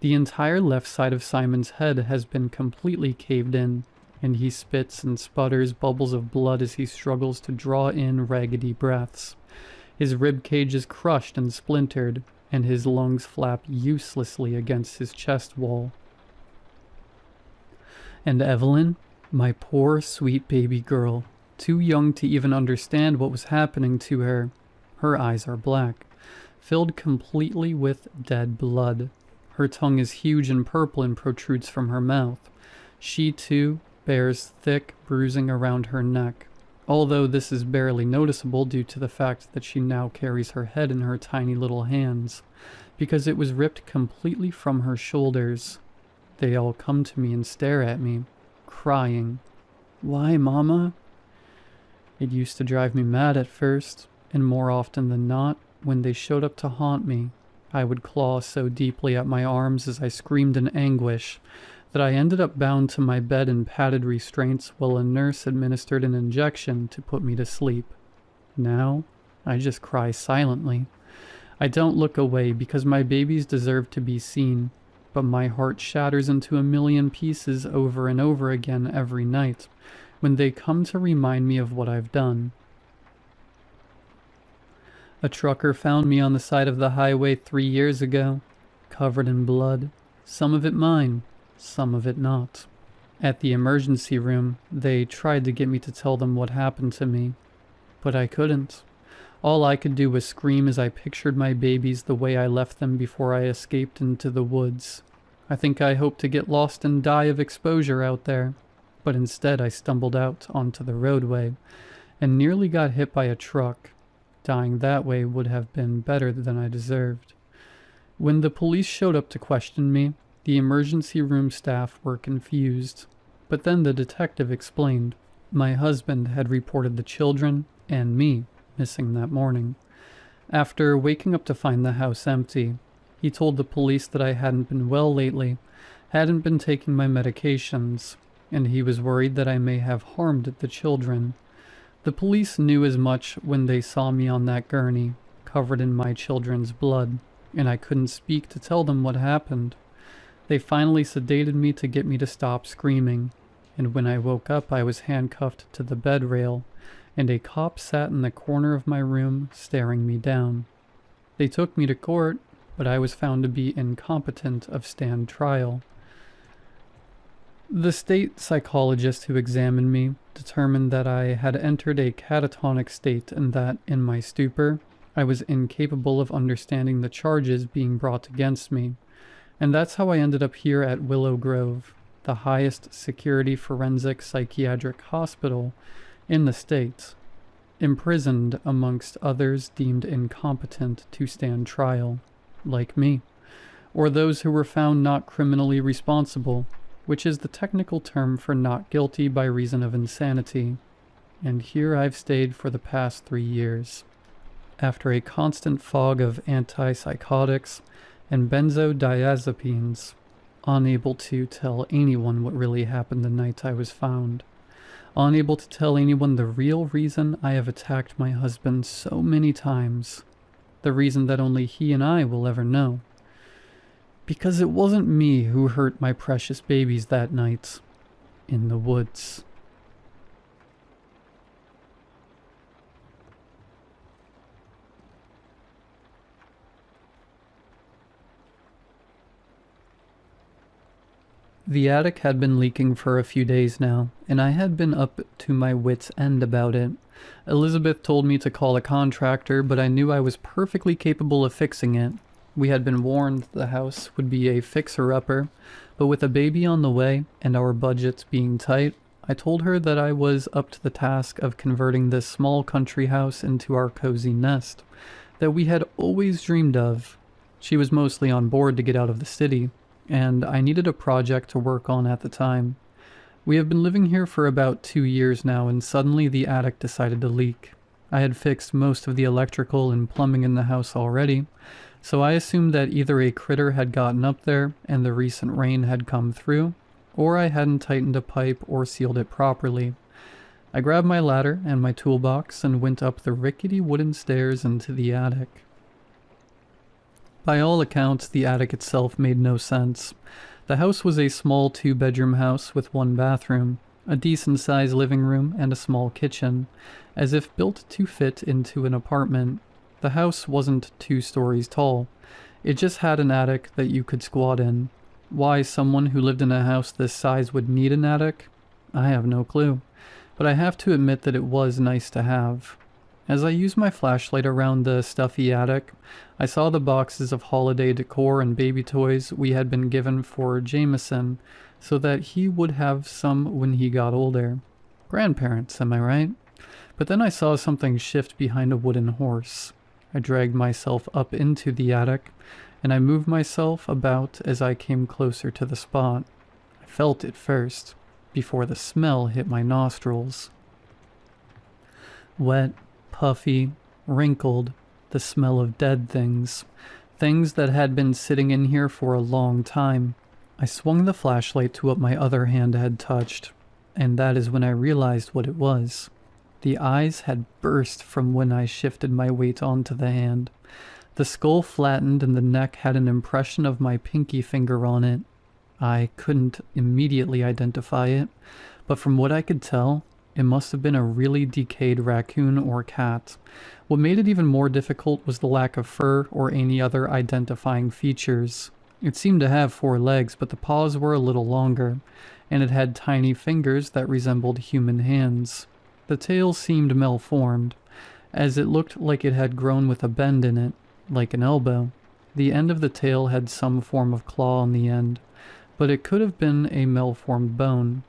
The entire left side of Simon's head has been completely caved in, and he spits and sputters bubbles of blood as he struggles to draw in raggedy breaths. His rib cage is crushed and splintered, and his lungs flap uselessly against his chest wall. And Evelyn, my poor sweet baby girl, too young to even understand what was happening to her. Her eyes are black, filled completely with dead blood. Her tongue is huge and purple and protrudes from her mouth. She, too, bears thick bruising around her neck, although this is barely noticeable due to the fact that she now carries her head in her tiny little hands, because it was ripped completely from her shoulders. They all come to me and stare at me, crying. "Why, Mama?" It used to drive me mad at first, and more often than not, when they showed up to haunt me, I would claw so deeply at my arms as I screamed in anguish that I ended up bound to my bed in padded restraints while a nurse administered an injection to put me to sleep. Now, I just cry silently. I don't look away because my babies deserve to be seen, but my heart shatters into a million pieces over and over again every night when they come to remind me of what I've done. A trucker found me on the side of the highway 3 years ago, covered in blood, some of it mine, some of it not. At the emergency room, they tried to get me to tell them what happened to me, but I couldn't. All I could do was scream as I pictured my babies the way I left them before I escaped into the woods. I think I hoped to get lost and die of exposure out there, but instead I stumbled out onto the roadway and nearly got hit by a truck. Dying that way would have been better than I deserved. When the police showed up to question me, the emergency room staff were confused, but then the detective explained. My husband had reported the children and me missing that morning. After waking up to find the house empty, he told the police that I hadn't been well lately, hadn't been taking my medications, and he was worried that I may have harmed the children. The police knew as much when they saw me on that gurney, covered in my children's blood, and I couldn't speak to tell them what happened. They finally sedated me to get me to stop screaming, and when I woke up I was handcuffed to the bed rail, and a cop sat in the corner of my room staring me down. They took me to court, but I was found to be incompetent of stand trial. The state psychologist who examined me determined that I had entered a catatonic state and that, in my stupor, I was incapable of understanding the charges being brought against me. And that's how I ended up here at Willow Grove, the highest security forensic psychiatric hospital in the state, imprisoned amongst others deemed incompetent to stand trial, like me, or those who were found not criminally responsible, which is the technical term for not guilty by reason of insanity. And here I've stayed for the past 3 years. After a constant fog of antipsychotics and benzodiazepines, unable to tell anyone what really happened the night I was found, unable to tell anyone the real reason I have attacked my husband so many times. the reason that only he and I will ever know. Because it wasn't me who hurt my precious babies that night in the woods. The attic had been leaking for a few days now, and I had been up to my wits' end about it. Elizabeth told me to call a contractor, but I knew I was perfectly capable of fixing it. We had been warned the house would be a fixer-upper, but with a baby on the way and our budgets being tight, I told her that I was up to the task of converting this small country house into our cozy nest that we had always dreamed of. She was mostly on board to get out of the city, and I needed a project to work on at the time. We have been living here for about 2 years now, and suddenly the attic decided to leak. I had fixed most of the electrical and plumbing in the house already, so I assumed that either a critter had gotten up there and the recent rain had come through, or I hadn't tightened a pipe or sealed it properly. I grabbed my ladder and my toolbox and went up the rickety wooden stairs into the attic. By all accounts, the attic itself made no sense. The house was a small 2-bedroom house with 1 bathroom, a decent-sized living room, and a small kitchen, as if built to fit into an apartment. The house wasn't 2 stories tall. It just had an attic that you could squat in. Why someone who lived in a house this size would need an attic? I have no clue, but I have to admit that it was nice to have. As I used my flashlight around the stuffy attic, I saw the boxes of holiday decor and baby toys we had been given for Jameson, so that he would have some when he got older. Grandparents, am I right? But then I saw something shift behind a wooden horse. I dragged myself up into the attic, and I moved myself about as I came closer to the spot. I felt it first, before the smell hit my nostrils. Wet, puffy, wrinkled, the smell of dead things. Things that had been sitting in here for a long time. I swung the flashlight to what my other hand had touched, and that is when I realized what it was. The eyes had burst from when I shifted my weight onto the hand. The skull flattened and the neck had an impression of my pinky finger on it. I couldn't immediately identify it, but from what I could tell, it must have been a really decayed raccoon or cat. What made it even more difficult was the lack of fur or any other identifying features. It seemed to have 4 legs, but the paws were a little longer, and it had tiny fingers that resembled human hands. The tail seemed malformed, as it looked like it had grown with a bend in it, like an elbow. The end of the tail had some form of claw on the end, but it could have been a malformed bone.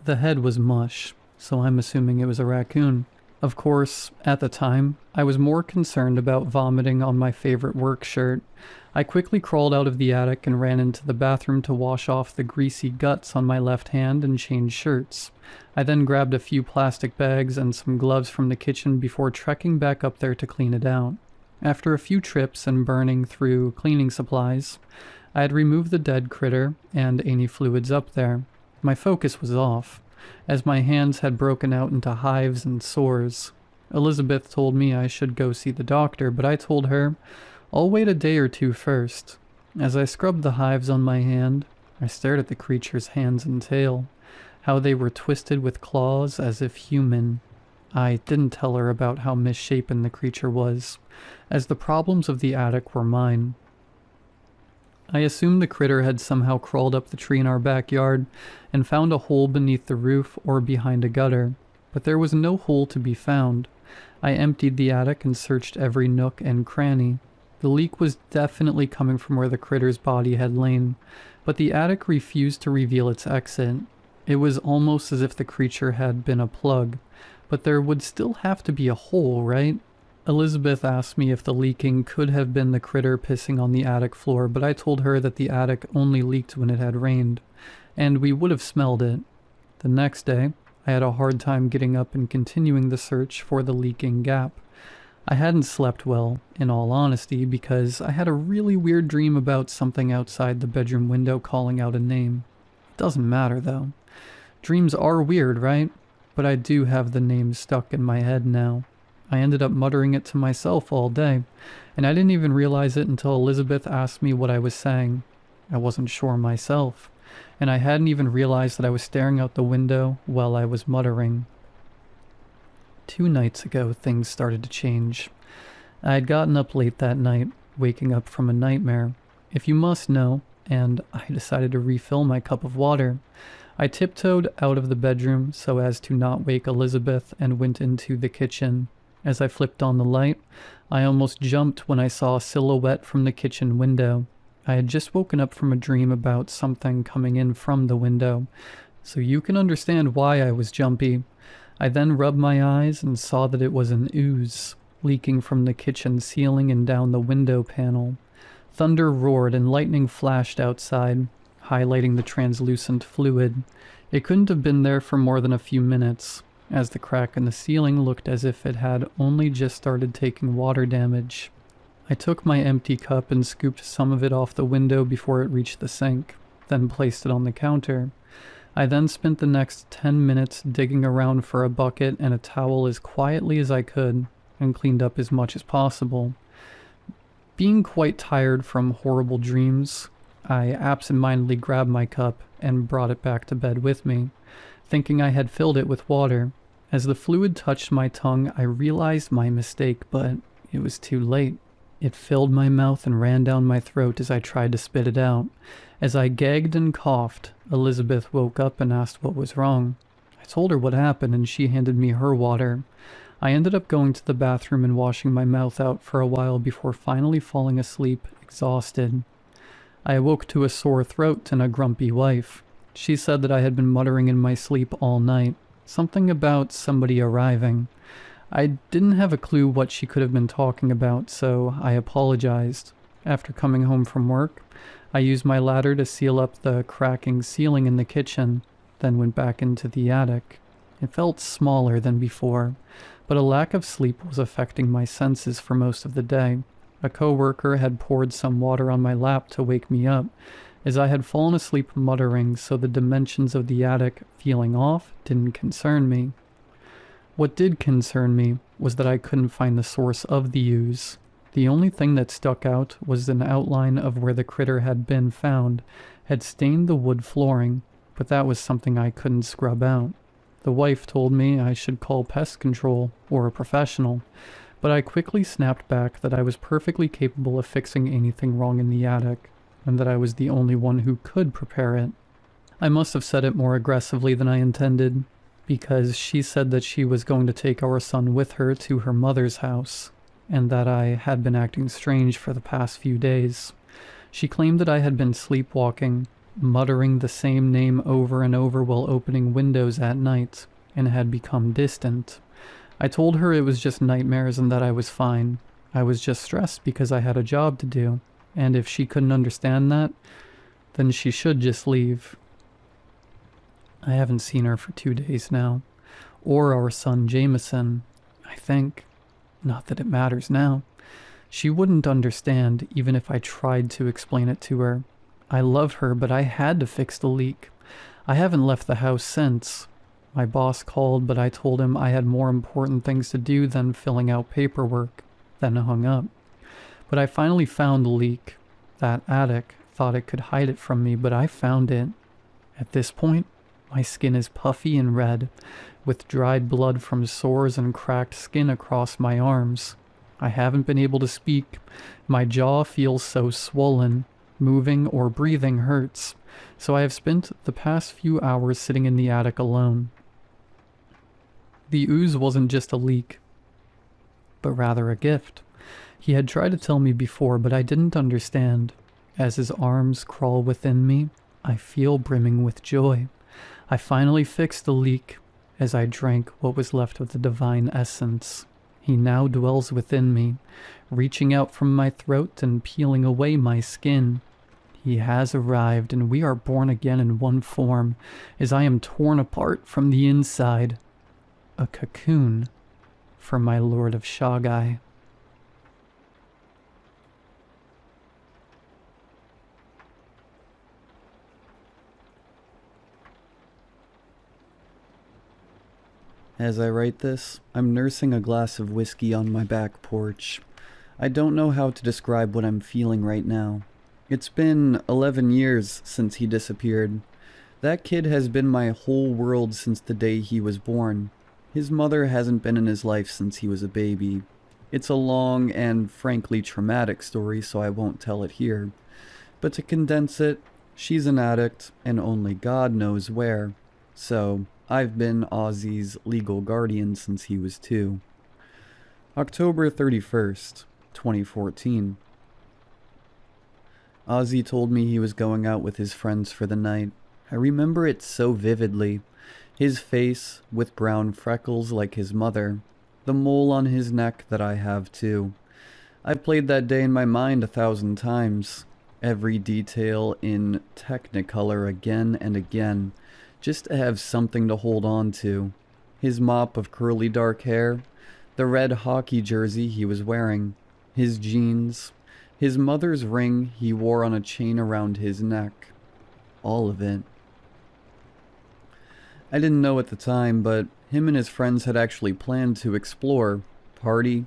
The head was mush, so I'm assuming it was a raccoon. Of course, at the time, I was more concerned about vomiting on my favorite work shirt. I quickly crawled out of the attic and ran into the bathroom to wash off the greasy guts on my left hand and change shirts. I then grabbed a few plastic bags and some gloves from the kitchen before trekking back up there to clean it out. After a few trips and burning through cleaning supplies, I had removed the dead critter and any fluids up there. My focus was off, as my hands had broken out into hives and sores. Elizabeth told me I should go see the doctor, but I told her, I'll wait a day or 2 first. As I scrubbed the hives on my hand, I stared at the creature's hands and tail, how they were twisted with claws as if human. I didn't tell her about how misshapen the creature was, as the problems of the attic were mine. I assumed the critter had somehow crawled up the tree in our backyard and found a hole beneath the roof or behind a gutter, but there was no hole to be found. I emptied the attic and searched every nook and cranny. The leak was definitely coming from where the critter's body had lain, but the attic refused to reveal its exit. It was almost as if the creature had been a plug, but there would still have to be a hole, right? Elizabeth asked me if the leaking could have been the critter pissing on the attic floor, but I told her that the attic only leaked when it had rained, and we would have smelled it. The next day, I had a hard time getting up and continuing the search for the leaking gap. I hadn't slept well, in all honesty, because I had a really weird dream about something outside the bedroom window calling out a name. It doesn't matter, though. Dreams are weird, right? But I do have the name stuck in my head now. I ended up muttering it to myself all day, and I didn't even realize it until Elizabeth asked me what I was saying. I wasn't sure myself, and I hadn't even realized that I was staring out the window while I was muttering. 2 nights ago, things started to change. I had gotten up late that night, waking up from a nightmare, if you must know, and I decided to refill my cup of water. I tiptoed out of the bedroom so as to not wake Elizabeth and went into the kitchen. As I flipped on the light, I almost jumped when I saw a silhouette from the kitchen window. I had just woken up from a dream about something coming in from the window, so you can understand why I was jumpy. I then rubbed my eyes and saw that it was an ooze, leaking from the kitchen ceiling and down the window panel. Thunder roared and lightning flashed outside, highlighting the translucent fluid. It couldn't have been there for more than a few minutes, as the crack in the ceiling looked as if it had only just started taking water damage. I took my empty cup and scooped some of it off the window before it reached the sink, then placed it on the counter. I then spent the next 10 minutes digging around for a bucket and a towel as quietly as I could, and cleaned up as much as possible. Being quite tired from horrible dreams, I absentmindedly grabbed my cup and brought it back to bed with me, thinking I had filled it with water. As the fluid touched my tongue, I realized my mistake, but it was too late. It filled my mouth and ran down my throat as I tried to spit it out. As I gagged and coughed, Elizabeth woke up and asked what was wrong. I told her what happened and she handed me her water. I ended up going to the bathroom and washing my mouth out for a while before finally falling asleep, exhausted. I awoke to a sore throat and a grumpy wife. She said that I had been muttering in my sleep all night, something about somebody arriving. I didn't have a clue what she could have been talking about, so I apologized. After coming home from work, I used my ladder to seal up the cracking ceiling in the kitchen, then went back into the attic. It felt smaller than before, but a lack of sleep was affecting my senses for most of the day. A coworker had poured some water on my lap to wake me up, as I had fallen asleep muttering, so the dimensions of the attic feeling off didn't concern me. What did concern me was that I couldn't find the source of the ooze. The only thing that stuck out was an outline of where the critter had been found, had stained the wood flooring, but that was something I couldn't scrub out. The wife told me I should call pest control or a professional, but I quickly snapped back that I was perfectly capable of fixing anything wrong in the attic, and that I was the only one who could prepare it. I must have said it more aggressively than I intended, because she said that she was going to take our son with her to her mother's house, and that I had been acting strange for the past few days. She claimed that I had been sleepwalking, muttering the same name over and over while opening windows at night, and had become distant. I told her it was just nightmares and that I was fine. I was just stressed because I had a job to do, and if she couldn't understand that, then she should just leave. I haven't seen her for 2 days now, or our son Jameson, I think. Not that it matters now. She wouldn't understand even if I tried to explain it to her. I love her, but I had to fix the leak. I haven't left the house since. My boss called, but I told him I had more important things to do than filling out paperwork, then hung up. But I finally found the leak. That attic thought it could hide it from me, but I found it. At this point, my skin is puffy and red, with dried blood from sores and cracked skin across my arms. I haven't been able to speak. My jaw feels so swollen. Moving or breathing hurts, so I have spent the past few hours sitting in the attic alone. The ooze wasn't just a leak, but rather a gift. He had tried to tell me before, but I didn't understand. As his arms crawl within me, I feel brimming with joy. I finally fixed the leak as I drank what was left of the divine essence. He now dwells within me, reaching out from my throat and peeling away my skin. He has arrived, and we are born again in one form, as I am torn apart from the inside. A cocoon for my Lord of Shagai. As I write this, I'm nursing a glass of whiskey on my back porch. I don't know how to describe what I'm feeling right now. It's been 11 years since he disappeared. That kid has been my whole world since the day he was born. His mother hasn't been in his life since he was a baby. It's a long and frankly traumatic story, so I won't tell it here. But to condense it, she's an addict, and only God knows where. So, I've been Ozzy's legal guardian since he was 2. October 31st, 2014. Ozzy told me he was going out with his friends for the night. I remember it so vividly. His face, with brown freckles like his mother. The mole on his neck that I have too. I've played that day in my mind 1,000 times. Every detail in Technicolor again and again, just to have something to hold on to. His mop of curly dark hair, the red hockey jersey he was wearing, his jeans, his mother's ring he wore on a chain around his neck. All of it. I didn't know at the time, but him and his friends had actually planned to explore, party,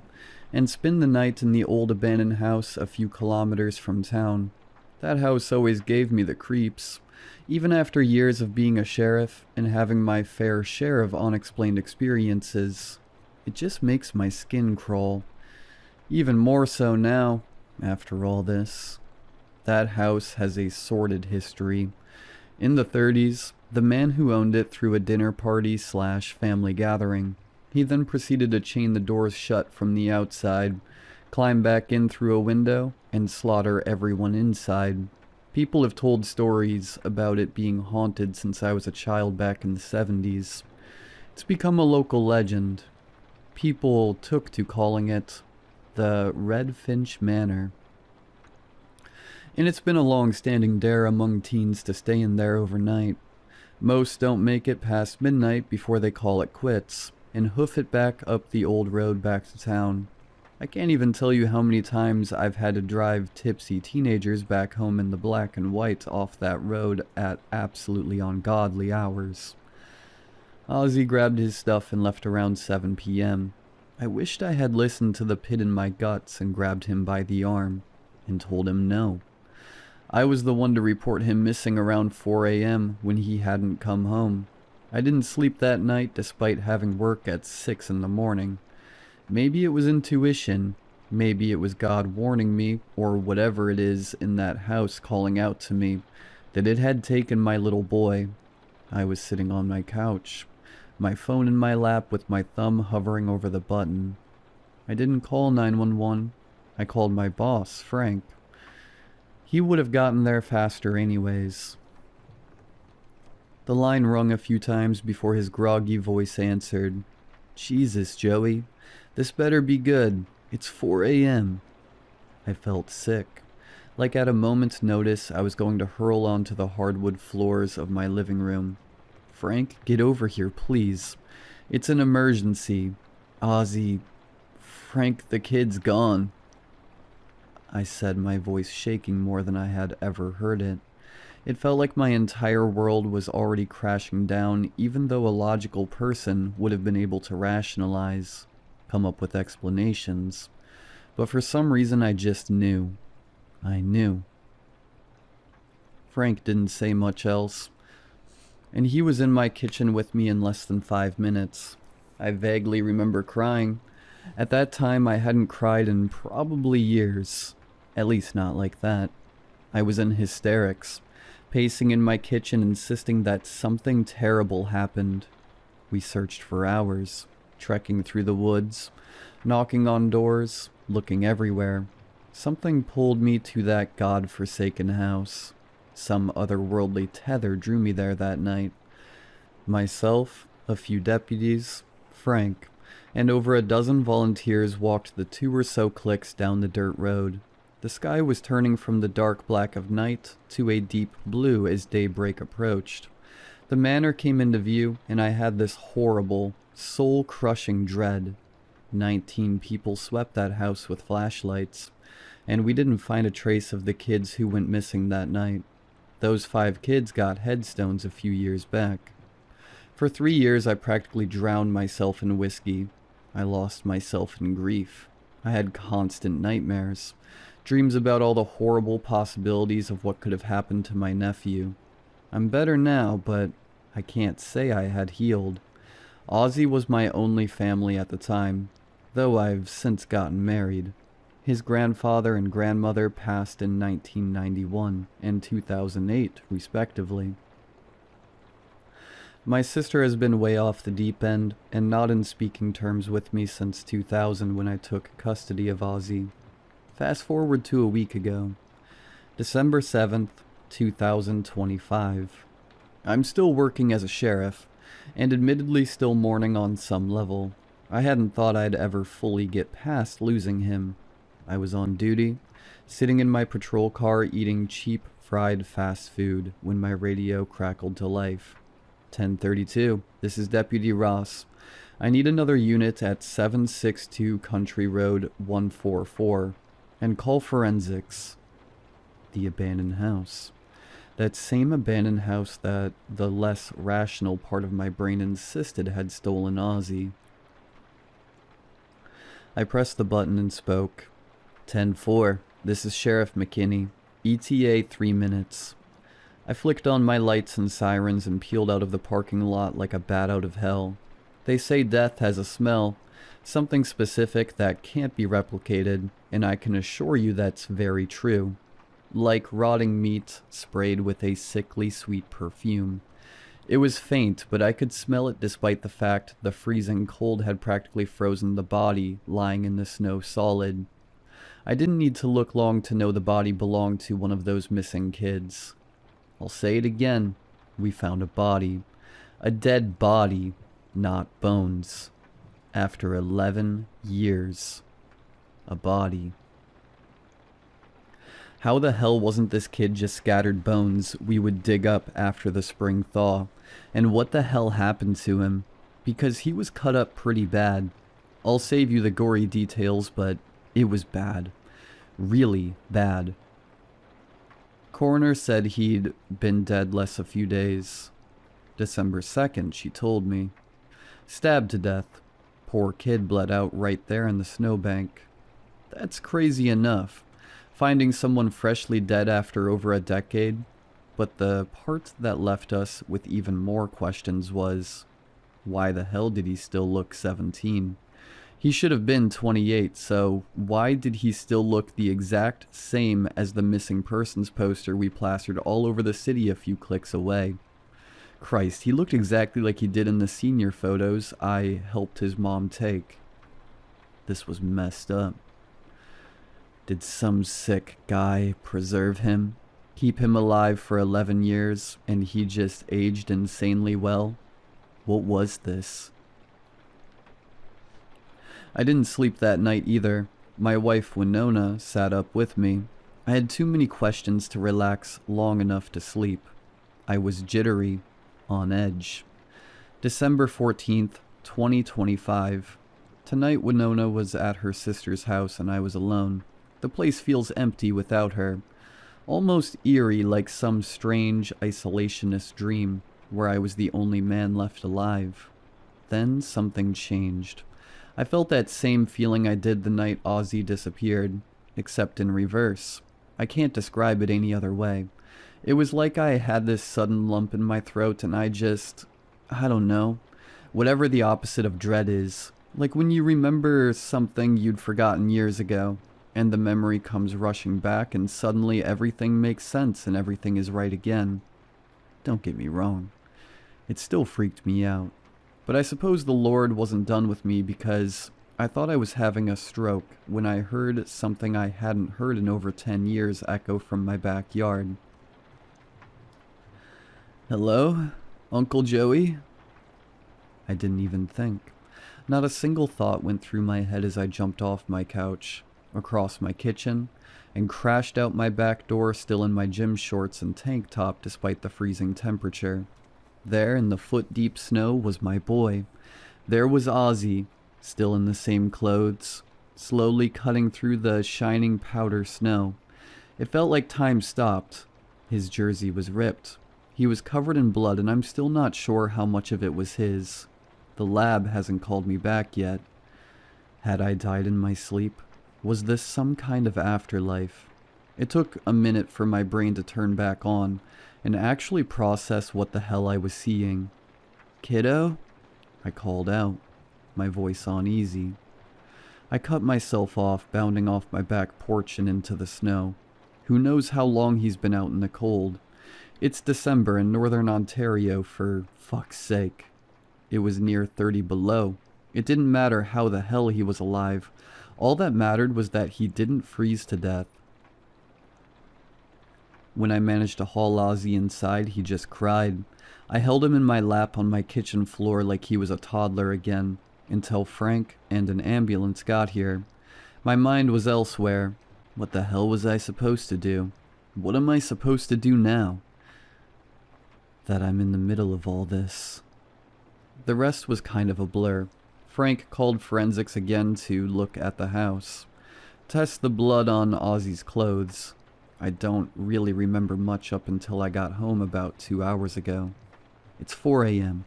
and spend the night in the old abandoned house a few kilometers from town. That house always gave me the creeps. Even after years of being a sheriff and having my fair share of unexplained experiences, it just makes my skin crawl. Even more so now, after all this. That house has a sordid history. In the 30s, the man who owned it threw a dinner party/family gathering. He then proceeded to chain the doors shut from the outside, climb back in through a window, and slaughter everyone inside. People have told stories about it being haunted since I was a child back in the 70s. It's become a local legend. People took to calling it the Red Finch Manor. And it's been a long-standing dare among teens to stay in there overnight. Most don't make it past midnight before they call it quits, and hoof it back up the old road back to town. I can't even tell you how many times I've had to drive tipsy teenagers back home in the black and white off that road at absolutely ungodly hours. Ozzy grabbed his stuff and left around 7 p.m. I wished I had listened to the pit in my guts and grabbed him by the arm, and told him no. I was the one to report him missing around 4 a.m. when he hadn't come home. I didn't sleep that night despite having work at 6 in the morning. Maybe it was intuition, maybe it was God warning me, or whatever it is in that house calling out to me, that it had taken my little boy. I was sitting on my couch, my phone in my lap with my thumb hovering over the button. I didn't call 911, I called my boss, Frank. He would have gotten there faster anyways. The line rung a few times before his groggy voice answered. Jesus, Joey. This better be good. It's 4 a.m. I felt sick. Like at a moment's notice, I was going to hurl onto the hardwood floors of my living room. Frank, get over here, please. It's an emergency. Ozzy. Frank, the kid's gone. I said, my voice shaking more than I had ever heard it. It felt like my entire world was already crashing down, even though a logical person would have been able to rationalize, come up with explanations. But for some reason I just knew. I knew. Frank didn't say much else, and he was in my kitchen with me in less than 5 minutes. I vaguely remember crying. At that time I hadn't cried in probably years. At least not like that. I was in hysterics, pacing in my kitchen insisting that something terrible happened. We searched for hours, trekking through the woods, knocking on doors, looking everywhere. Something pulled me to that God-forsaken house. Some otherworldly tether drew me there that night. Myself, a few deputies, Frank, and over a dozen volunteers walked the 2 or so clicks down the dirt road. The sky was turning from the dark black of night to a deep blue as daybreak approached. The manor came into view, and I had this horrible, soul-crushing dread. 19 people swept that house with flashlights, and we didn't find a trace of the kids who went missing that night. Those 5 kids got headstones a few years back. For 3 years, I practically drowned myself in whiskey. I lost myself in grief. I had constant nightmares, dreams about all the horrible possibilities of what could have happened to my nephew. I'm better now, but I can't say I had healed. Ozzy was my only family at the time, though I've since gotten married. His grandfather and grandmother passed in 1991 and 2008, respectively. My sister has been way off the deep end and not in speaking terms with me since 2000 when I took custody of Ozzy. Fast forward to a week ago, December 7th, 2025. I'm still working as a sheriff, and admittedly still mourning on some level. I hadn't thought I'd ever fully get past losing him. I was on duty, sitting in my patrol car eating cheap fried fast food when my radio crackled to life. 1032, this is Deputy Ross. I need another unit at 762 Country Road 144, and call forensics. The abandoned house. That same abandoned house that the less rational part of my brain insisted had stolen Ozzy. I pressed the button and spoke. 10-4, this is Sheriff McKinney. ETA 3 minutes. I flicked on my lights and sirens and peeled out of the parking lot like a bat out of hell. They say death has a smell, something specific that can't be replicated, and I can assure you that's very true. Like rotting meat sprayed with a sickly sweet perfume. It was faint, but I could smell it despite the fact the freezing cold had practically frozen the body lying in the snow solid. I didn't need to look long to know the body belonged to one of those missing kids. I'll say it again, we found a body. A dead body, not bones. After 11 years. A body. How the hell wasn't this kid just scattered bones we would dig up after the spring thaw? And what the hell happened to him? Because he was cut up pretty bad. I'll save you the gory details, but it was bad. Really bad. Coroner said he'd been dead less a few days. December 2nd, she told me. Stabbed to death. Poor kid bled out right there in the snowbank. That's crazy enough. Finding someone freshly dead after over a decade. But the part that left us with even more questions was, why the hell did he still look 17? He should have been 28, so why did he still look the exact same as the missing persons poster we plastered all over the city a few clicks away? Christ, he looked exactly like he did in the senior photos I helped his mom take. This was messed up. Did some sick guy preserve him? Keep him alive for 11 years, and he just aged insanely well? What was this? I didn't sleep that night either. My wife Winona sat up with me. I had too many questions to relax long enough to sleep. I was jittery, on edge. December 14th, 2025. Tonight Winona was at her sister's house and I was alone. The place feels empty without her. Almost eerie, like some strange isolationist dream where I was the only man left alive. Then something changed. I felt that same feeling I did the night Ozzy disappeared, except in reverse. I can't describe it any other way. It was like I had this sudden lump in my throat and I don't know, whatever the opposite of dread is. Like when you remember something you'd forgotten years ago, and the memory comes rushing back and suddenly everything makes sense and everything is right again. Don't get me wrong. It still freaked me out. But I suppose the Lord wasn't done with me because I thought I was having a stroke when I heard something I hadn't heard in over 10 years echo from my backyard. Hello, Uncle Joey? I didn't even think. Not a single thought went through my head as I jumped off my couch, across my kitchen, and crashed out my back door still in my gym shorts and tank top despite the freezing temperature. There in the foot-deep snow was my boy. There was Ozzy, still in the same clothes, slowly cutting through the shining powder snow. It felt like time stopped. His jersey was ripped. He was covered in blood, and I'm still not sure how much of it was his. The lab hasn't called me back yet. Had I died in my sleep? Was this some kind of afterlife? It took a minute for my brain to turn back on and actually process what the hell I was seeing. "Kiddo?" I called out, my voice uneasy. I cut myself off, bounding off my back porch and into the snow. Who knows how long he's been out in the cold? It's December in northern Ontario, for fuck's sake. It was near 30 below. It didn't matter how the hell he was alive. All that mattered was that he didn't freeze to death. When I managed to haul Ozzy inside, he just cried. I held him in my lap on my kitchen floor like he was a toddler again, until Frank and an ambulance got here. My mind was elsewhere. What the hell was I supposed to do? What am I supposed to do now that I'm in the middle of all this? The rest was kind of a blur. Frank called forensics again to look at the house, test the blood on Ozzy's clothes. I don't really remember much up until I got home about 2 hours ago. It's 4 a.m.,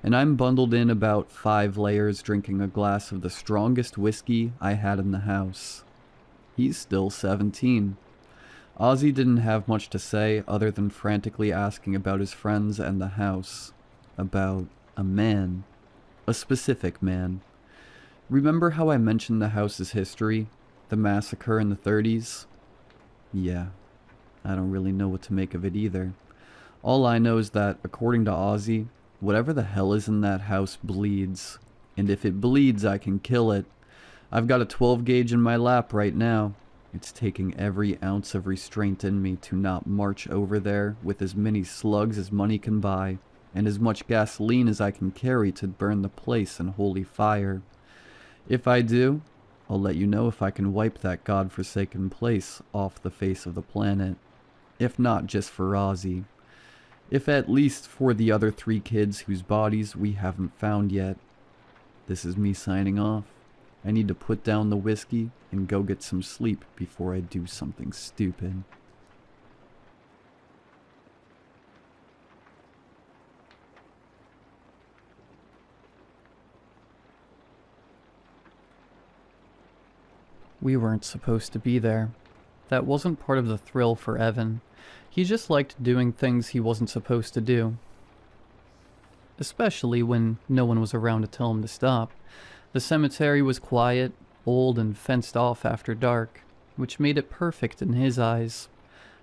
and I'm bundled in about 5 layers drinking a glass of the strongest whiskey I had in the house. He's still 17. Ozzy didn't have much to say other than frantically asking about his friends and the house. About a man. A specific man. Remember how I mentioned the house's history? The massacre in the 30s? Yeah, I don't really know what to make of it either. All I know is that, according to Ozzy, whatever the hell is in that house bleeds. And if it bleeds, I can kill it. I've got a 12 gauge in my lap right now. It's taking every ounce of restraint in me to not march over there with as many slugs as money can buy, and as much gasoline as I can carry to burn the place in holy fire. If I do, I'll let you know if I can wipe that godforsaken place off the face of the planet. If not just for Ozzy. If at least for the other 3 kids whose bodies we haven't found yet. This is me signing off. I need to put down the whiskey and go get some sleep before I do something stupid. We weren't supposed to be there. That wasn't part of the thrill for Evan. He just liked doing things he wasn't supposed to do. Especially when no one was around to tell him to stop. The cemetery was quiet, old, and fenced off after dark, which made it perfect in his eyes.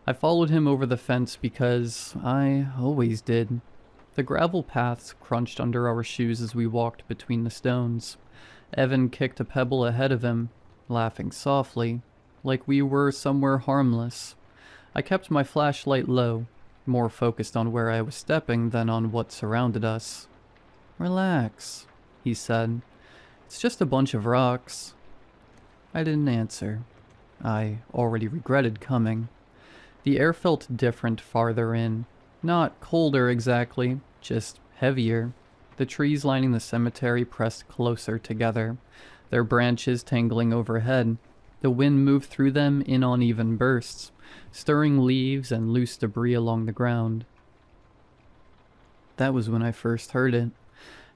I followed him over the fence because I always did. The gravel paths crunched under our shoes as we walked between the stones. Evan kicked a pebble ahead of him, laughing softly, like we were somewhere harmless. I kept my flashlight low, more focused on where I was stepping than on what surrounded us. "Relax," he said. "It's just a bunch of rocks." I didn't answer. I already regretted coming. The air felt different farther in. Not colder exactly, just heavier. The trees lining the cemetery pressed closer together, their branches tangling overhead. The wind moved through them in uneven bursts, stirring leaves and loose debris along the ground. That was when I first heard it.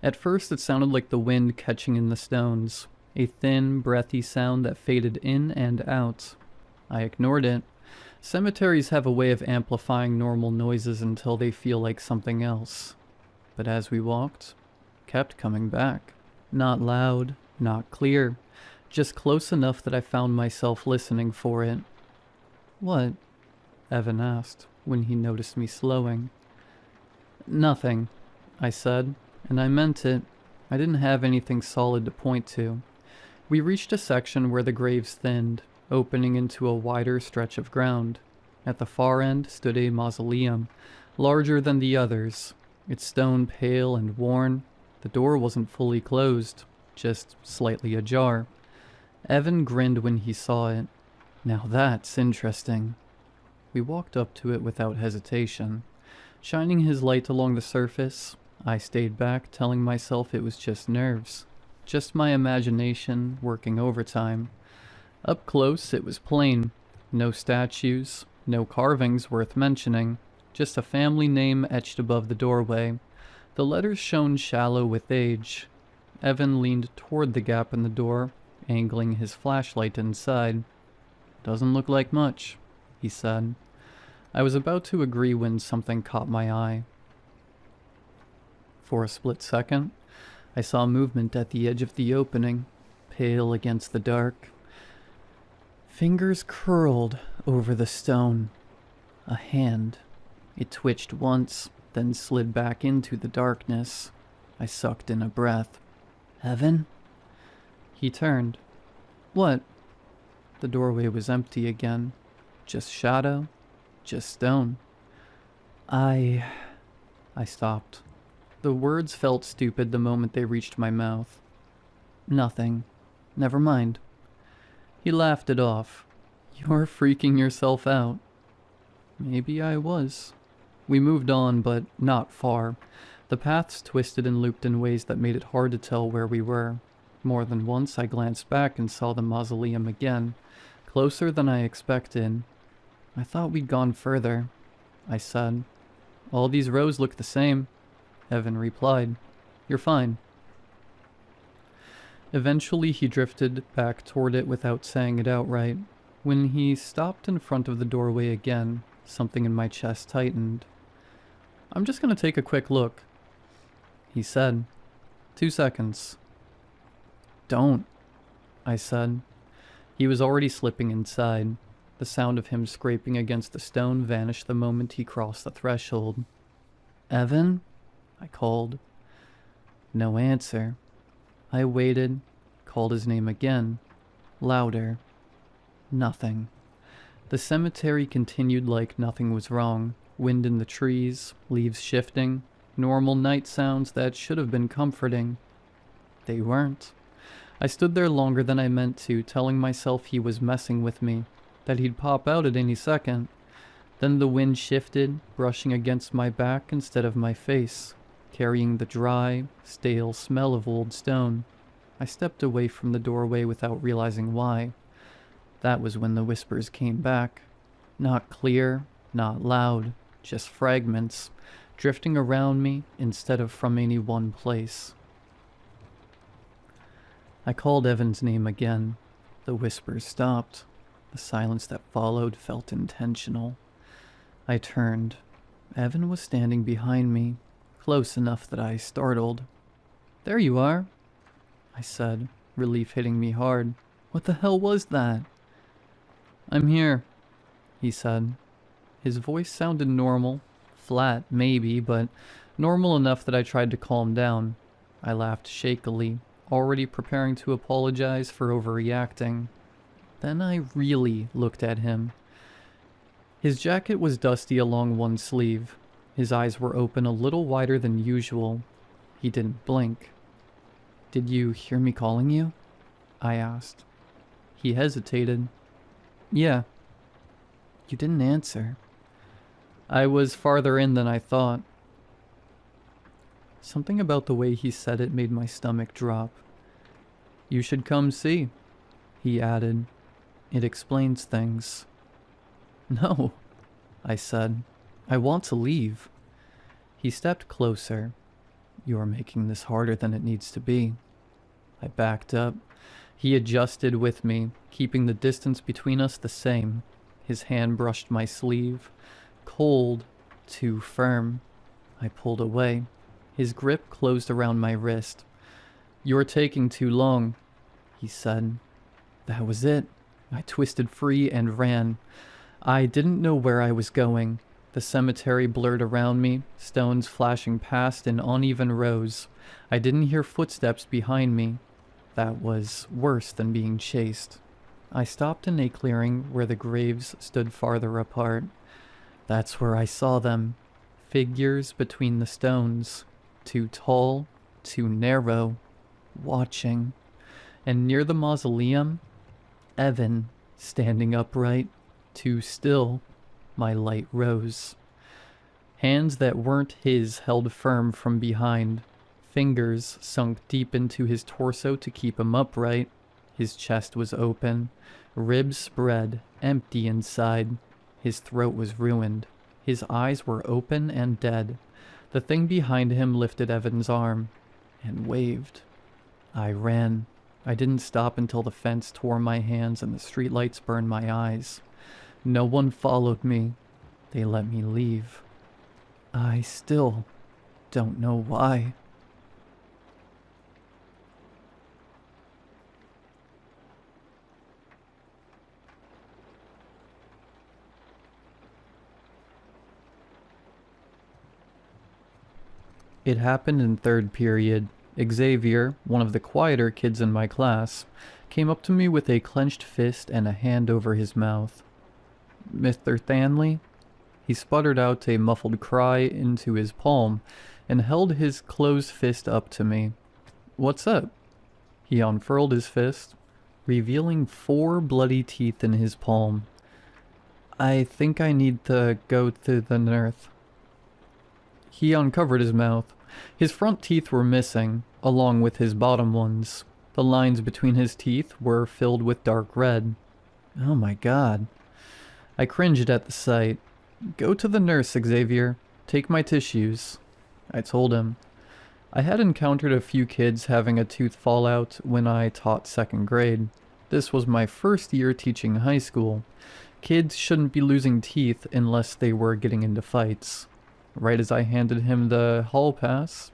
At first it sounded like the wind catching in the stones, a thin, breathy sound that faded in and out. I ignored it. Cemeteries have a way of amplifying normal noises until they feel like something else. But as we walked, it kept coming back. Not loud, not clear, just close enough that I found myself listening for it. "What?" Evan asked when he noticed me slowing. "Nothing," I said, and I meant it. I didn't have anything solid to point to. We reached a section where the graves thinned, opening into a wider stretch of ground. At the far end stood a mausoleum, larger than the others, its stone pale and worn. The door wasn't fully closed, just slightly ajar. Evan grinned when he saw it. "Now that's interesting." We walked up to it without hesitation. Shining his light along the surface, I stayed back, telling myself it was just nerves. Just my imagination working overtime. Up close, it was plain. No statues, no carvings worth mentioning. just a family name etched above the doorway. The letters shone shallow with age. Evan leaned toward the gap in the door, angling his flashlight inside. "Doesn't look like much," he said. I was about to agree when something caught my eye. For a split second, I saw movement at the edge of the opening, pale against the dark. Fingers curled over the stone. A hand. It twitched once, then slid back into the darkness. I sucked in a breath. "Evan?" He turned. "What?" The doorway was empty again. Just shadow. Just stone. I stopped. The words felt stupid the moment they reached my mouth. "Nothing. Never mind." He laughed it off. "You're freaking yourself out." Maybe I was. We moved on, but not far. The paths twisted and looped in ways that made it hard to tell where we were. More than once I glanced back and saw the mausoleum again, closer than I expected. "I thought we'd gone further," I said. "All these rows look the same," Evan replied. "You're fine." Eventually he drifted back toward it without saying it outright. When he stopped in front of the doorway again, something in my chest tightened. "I'm just gonna take a quick look," he said. 2 seconds. "Don't," I said. He was already slipping inside. The sound of him scraping against the stone vanished the moment he crossed the threshold. "Evan?" I called. No answer. I waited, called his name again, louder. Nothing. The cemetery continued like nothing was wrong. Wind in the trees, leaves shifting, normal night sounds that should have been comforting. They weren't. I stood there longer than I meant to, telling myself he was messing with me, that he'd pop out at any second. Then the wind shifted, brushing against my back instead of my face, carrying the dry, stale smell of old stone. I stepped away from the doorway without realizing why. That was when the whispers came back. Not clear, not loud, just fragments, drifting around me instead of from any one place. I called Evan's name again. The whispers stopped. The silence that followed felt intentional. I turned. Evan was standing behind me, close enough that I startled. "There you are," I said, relief hitting me hard. "What the hell was that?" "I'm here," he said. His voice sounded normal, flat maybe, but normal enough that I tried to calm down. I laughed shakily, already preparing to apologize for overreacting. Then I really looked at him. His jacket was dusty along one sleeve. His eyes were open a little wider than usual. He didn't blink. "Did you hear me calling you?" I asked. He hesitated. "Yeah." "You didn't answer." "I was farther in than I thought." Something about the way he said it made my stomach drop. "You should come see," he added. "It explains things." "No," I said. "I want to leave." He stepped closer. "You're making this harder than it needs to be." I backed up. He adjusted with me, keeping the distance between us the same. His hand brushed my sleeve. Cold, too firm. I pulled away. His grip closed around my wrist. "You're taking too long," he said. That was it. I twisted free and ran. I didn't know where I was going. The cemetery blurred around me, stones flashing past in uneven rows. I didn't hear footsteps behind me. That was worse than being chased. I stopped in a clearing where the graves stood farther apart. That's where I saw them. Figures between the stones. Too tall, too narrow. Watching. And near the mausoleum, Evan, standing upright, too still. My light rose. Hands that weren't his held firm from behind. Fingers sunk deep into his torso to keep him upright. His chest was open. Ribs spread, empty inside. His throat was ruined. His eyes were open and dead. The thing behind him lifted Evan's arm and waved. I ran. I didn't stop until the fence tore my hands and the streetlights burned my eyes. No one followed me. They let me leave. I still don't know why. It happened in third period. Xavier, one of the quieter kids in my class, came up to me with a clenched fist and a hand over his mouth. "Mr. Stanley?" He sputtered out a muffled cry into his palm and held his closed fist up to me. "What's up?" He unfurled his fist, revealing 4 bloody teeth in his palm. "I think I need to go to the nurse." He uncovered his mouth. His front teeth were missing, along with his bottom ones. The lines between his teeth were filled with dark red. Oh my god. I cringed at the sight. "Go to the nurse, Xavier. Take my tissues," I told him. I had encountered a few kids having a tooth fall out when I taught second grade. This was my first year teaching high school. Kids shouldn't be losing teeth unless they were getting into fights. Right as I handed him the hall pass,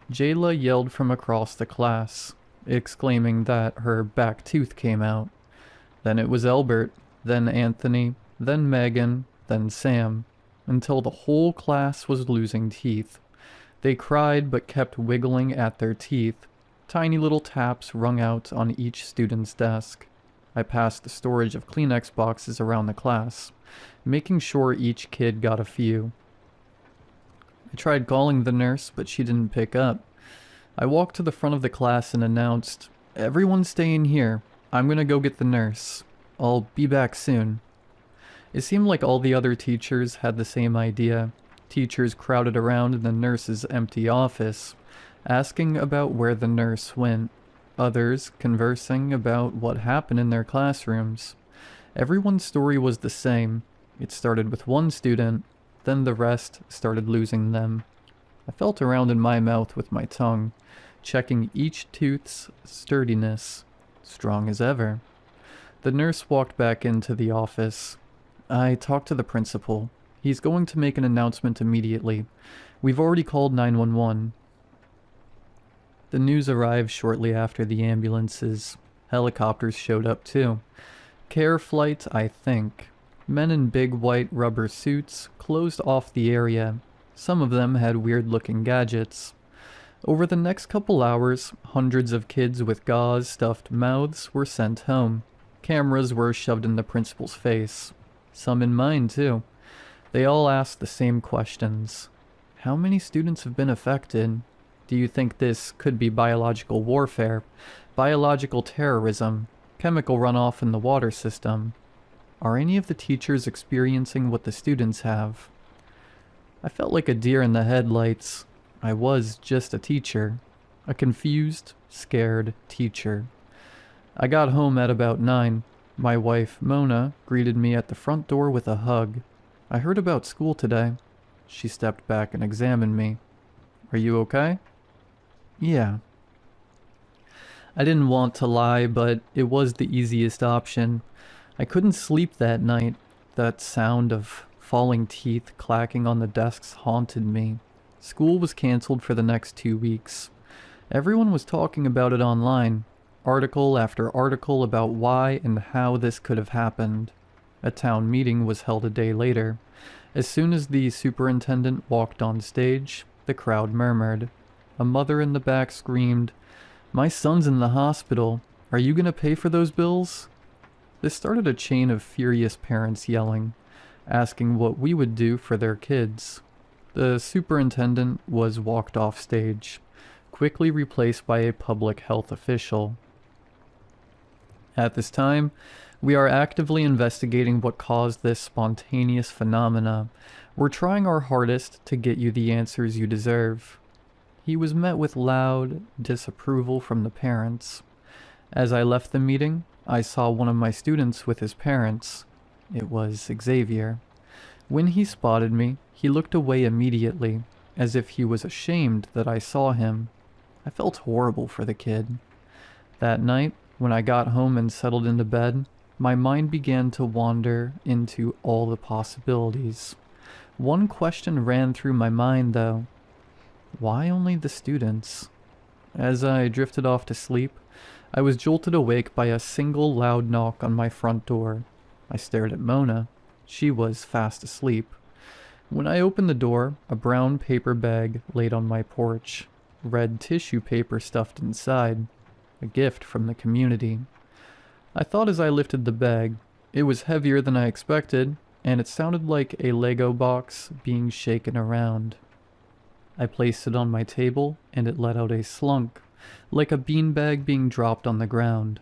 Jayla yelled from across the class, exclaiming that her back tooth came out. Then it was Albert, then Anthony, then Megan, then Sam, until the whole class was losing teeth. They cried but kept wiggling at their teeth. Tiny little taps rung out on each student's desk. I passed the storage of Kleenex boxes around the class, making sure each kid got a few. I tried calling the nurse, but she didn't pick up. I walked to the front of the class and announced, "Everyone stay in here. I'm gonna go get the nurse. I'll be back soon." It seemed like all the other teachers had the same idea. Teachers crowded around in the nurse's empty office, asking about where the nurse went. Others conversing about what happened in their classrooms. Everyone's story was the same. It started with one student, then the rest started losing them. I felt around in my mouth with my tongue, checking each tooth's sturdiness, strong as ever. The nurse walked back into the office. I talked to the principal. He's going to make an announcement immediately. We've already called 911. The news arrived shortly after the ambulances. Helicopters showed up too. Care flight, I think. Men in big white rubber suits closed off the area. Some of them had weird-looking gadgets. Over the next couple hours, hundreds of kids with gauze-stuffed mouths were sent home. Cameras were shoved in the principal's face. Some in mine, too. They all asked the same questions. How many students have been affected? Do you think this could be biological warfare, biological terrorism, chemical runoff in the water system? Are any of the teachers experiencing what the students have? I felt like a deer in the headlights. I was just a teacher. A confused, scared teacher. I got home at about 9. My wife, Mona, greeted me at the front door with a hug. "I heard about school today." She stepped back and examined me. "Are you okay?" "Yeah." I didn't want to lie, but it was the easiest option. I couldn't sleep that night. That sound of falling teeth clacking on the desks haunted me. School was canceled for the next 2 weeks. Everyone was talking about it online. Article after article about why and how this could have happened. A town meeting was held a day later. As soon as the superintendent walked on stage, the crowd murmured. A mother in the back screamed, "My son's in the hospital. Are you gonna pay for those bills?" This started a chain of furious parents yelling, asking what we would do for their kids. The superintendent was walked off stage, quickly replaced by a public health official. At this time, we are actively investigating what caused this spontaneous phenomena. We're trying our hardest to get you the answers you deserve. He was met with loud disapproval from the parents. As I left the meeting, I saw one of my students with his parents. It was Xavier. When he spotted me, he looked away immediately, as if he was ashamed that I saw him. I felt horrible for the kid. That night, when I got home and settled into bed, my mind began to wander into all the possibilities. One question ran through my mind, though. Why only the students? As I drifted off to sleep, I was jolted awake by a single loud knock on my front door. I stared at Mona. She was fast asleep. When I opened the door, a brown paper bag laid on my porch, red tissue paper stuffed inside, a gift from the community. I thought as I lifted the bag, it was heavier than I expected, and it sounded like a Lego box being shaken around. I placed it on my table, and it let out a slunk, like a beanbag being dropped on the ground.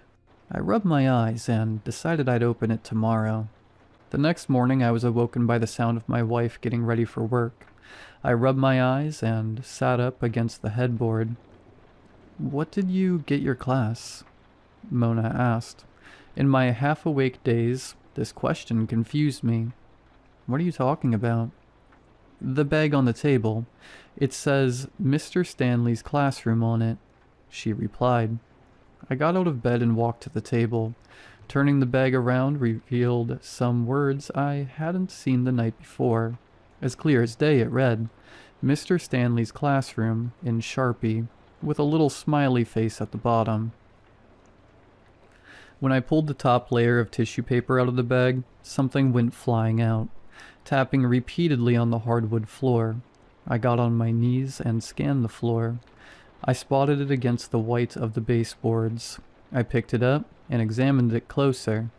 I rubbed my eyes and decided I'd open it tomorrow. The next morning I was awoken by the sound of my wife getting ready for work. I rubbed my eyes and sat up against the headboard. "What did you get your class?" Mona asked. In my half-awake daze, this question confused me. "What are you talking about?" "The bag on the table. It says Mr. Stanley's classroom on it," she replied. I got out of bed and walked to the table. Turning the bag around revealed some words I hadn't seen the night before. As clear as day it read, "Mr. Stanley's classroom," in Sharpie, with a little smiley face at the bottom. When I pulled the top layer of tissue paper out of the bag, something went flying out, tapping repeatedly on the hardwood floor. I got on my knees and scanned the floor. I spotted it against the white of the baseboards. I picked it up and examined it closer.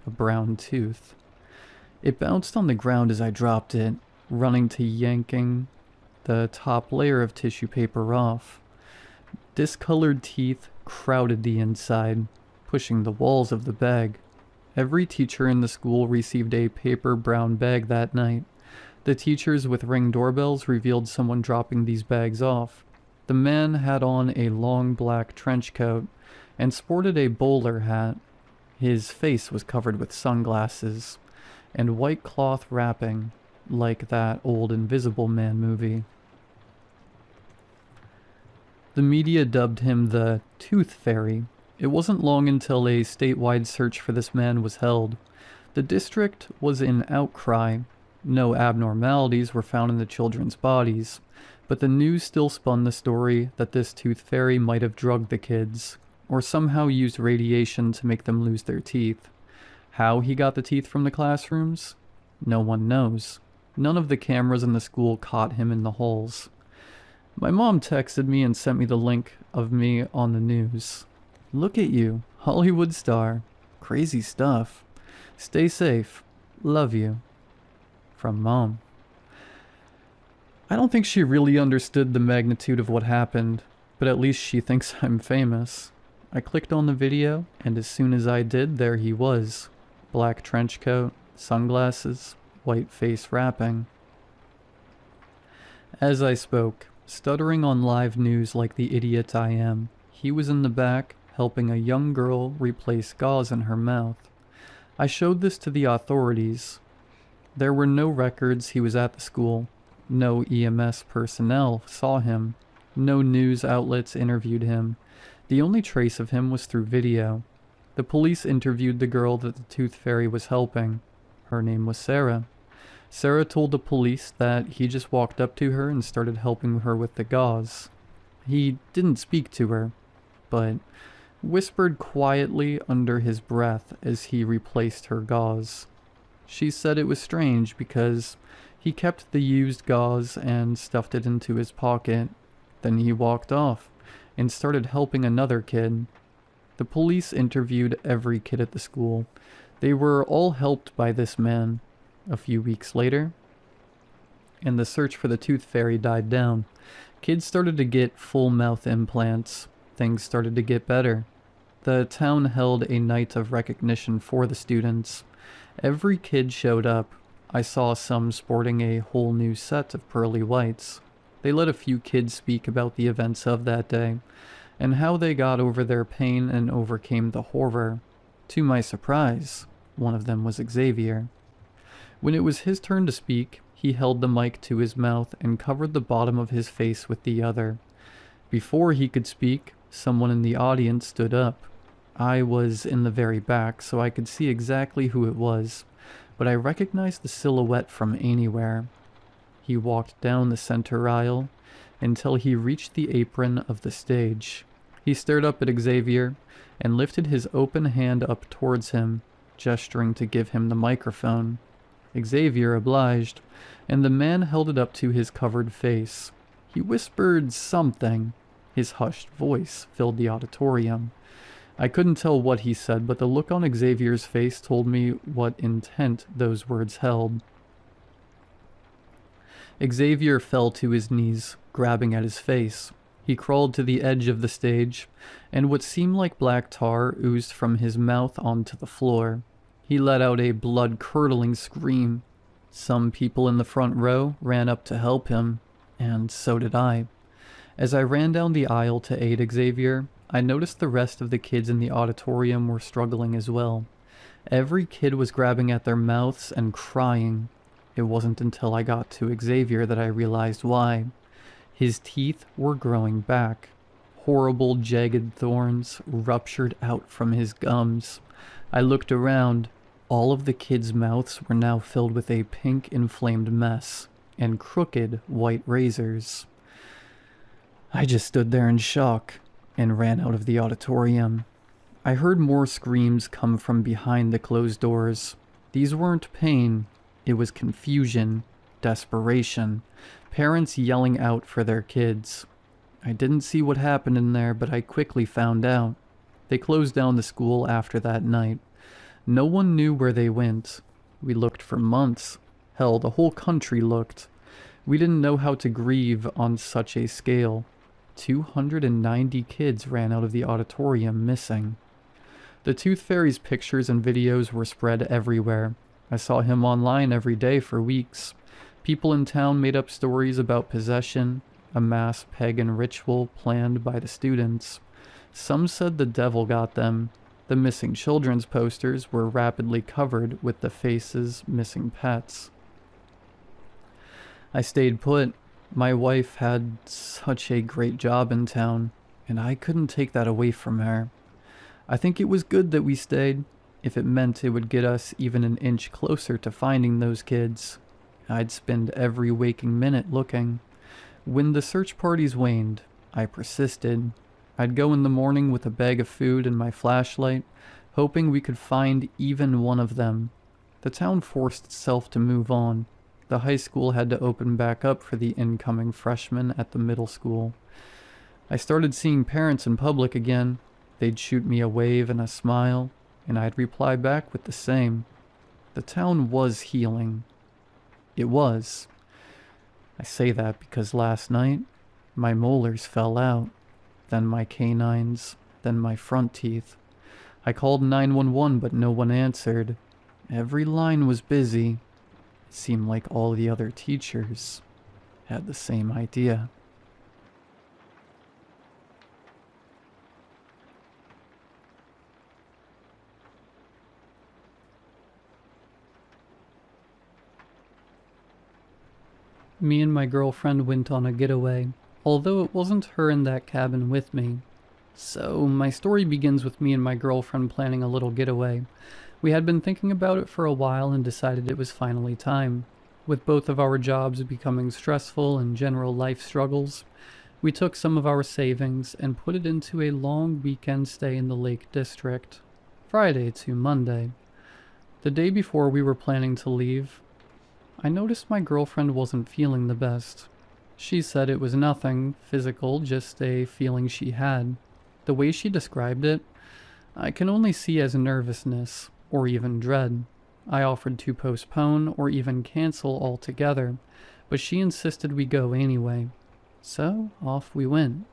A brown tooth. It bounced on the ground as I dropped it, running to yanking the top layer of tissue paper off. Discolored teeth crowded the inside, pushing the walls of the bag. Every teacher in the school received a paper brown bag that night. The teachers with Ring doorbells revealed someone dropping these bags off. The man had on a long black trench coat and sported a bowler hat. His face was covered with sunglasses and white cloth wrapping, like that old Invisible Man movie. The media dubbed him the Tooth Fairy. It wasn't long until a statewide search for this man was held. The district was in outcry. No abnormalities were found in the children's bodies, but the news still spun the story that this Tooth Fairy might have drugged the kids, or somehow used radiation to make them lose their teeth. How he got the teeth from the classrooms? No one knows. None of the cameras in the school caught him in the holes. My mom texted me and sent me the link of me on the news. "Look at you, Hollywood star. Crazy stuff. Stay safe. Love you." From Mom. I don't think she really understood the magnitude of what happened, but at least she thinks I'm famous. I clicked on the video, and as soon as I did, there he was. Black trench coat, sunglasses, white face wrapping. As I spoke, stuttering on live news like the idiot I am, he was in the back, helping a young girl replace gauze in her mouth. I showed this to the authorities. There were no records he was at the school. No EMS personnel saw him. No news outlets interviewed him. The only trace of him was through video. The police interviewed the girl that the Tooth Fairy was helping. Her name was Sarah. Sarah told the police that he just walked up to her and started helping her with the gauze. He didn't speak to her, but whispered quietly under his breath as he replaced her gauze. She said it was strange because he kept the used gauze and stuffed it into his pocket. Then he walked off and started helping another kid. The police interviewed every kid at the school. They were all helped by this man. A few weeks later, and the search for the Tooth Fairy died down. Kids started to get full mouth implants. Things started to get better. The town held a night of recognition for the students. Every kid showed up. I saw some sporting a whole new set of pearly whites. They let a few kids speak about the events of that day, and how they got over their pain and overcame the horror. To my surprise, one of them was Xavier. When it was his turn to speak, he held the mic to his mouth and covered the bottom of his face with the other. Before he could speak, someone in the audience stood up. I was in the very back, so I could see exactly who it was, but I recognized the silhouette from anywhere. He walked down the center aisle until he reached the apron of the stage. He stared up at Xavier and lifted his open hand up towards him, gesturing to give him the microphone. Xavier obliged, and the man held it up to his covered face. He whispered something. His hushed voice filled the auditorium. I couldn't tell what he said, but the look on Xavier's face told me what intent those words held. Xavier fell to his knees, grabbing at his face. He crawled to the edge of the stage, and what seemed like black tar oozed from his mouth onto the floor. He let out a blood-curdling scream. Some people in the front row ran up to help him, and so did I. As I ran down the aisle to aid Xavier, I noticed the rest of the kids in the auditorium were struggling as well. Every kid was grabbing at their mouths and crying. It wasn't until I got to Xavier that I realized why. His teeth were growing back. Horrible, jagged thorns ruptured out from his gums. I looked around. All of the kids' mouths were now filled with a pink, inflamed mess and crooked white razors. I just stood there in shock and ran out of the auditorium. I heard more screams come from behind the closed doors. These weren't pain. It was confusion, desperation, parents yelling out for their kids. I didn't see what happened in there, but I quickly found out. They closed down the school after that night. No one knew where they went. We looked for months. Hell, the whole country looked. We didn't know how to grieve on such a scale. 290 kids ran out of the auditorium missing. The Tooth Fairy's pictures and videos were spread everywhere. I saw him online every day for weeks. People in town made up stories about possession, a mass pagan ritual planned by the students. Some said the devil got them. The missing children's posters were rapidly covered with the faces missing pets. I stayed put. My wife had such a great job in town, and I couldn't take that away from her. I think it was good that we stayed, if it meant it would get us even an inch closer to finding those kids. I'd spend every waking minute looking. When the search parties waned, I persisted. I'd go in the morning with a bag of food and my flashlight, hoping we could find even one of them. The town forced itself to move on. The high school had to open back up for the incoming freshmen at the middle school. I started seeing parents in public again. They'd shoot me a wave and a smile, and I'd reply back with the same. The town was healing. It was. I say that because last night, my molars fell out, then my canines, then my front teeth. I called 911, but no one answered. Every line was busy. It seemed like all the other teachers had the same idea. Me and my girlfriend went on a getaway, although it wasn't her in that cabin with me. So, my story begins with me and my girlfriend planning a little getaway. We had been thinking about it for a while and decided it was finally time. With both of our jobs becoming stressful and general life struggles, we took some of our savings and put it into a long weekend stay in the Lake District, Friday to Monday. The day before we were planning to leave, I noticed my girlfriend wasn't feeling the best. She said it was nothing physical, just a feeling she had. The way she described it, I can only see as nervousness, or even dread. I offered to postpone or even cancel altogether, but she insisted we go anyway. So, off we went.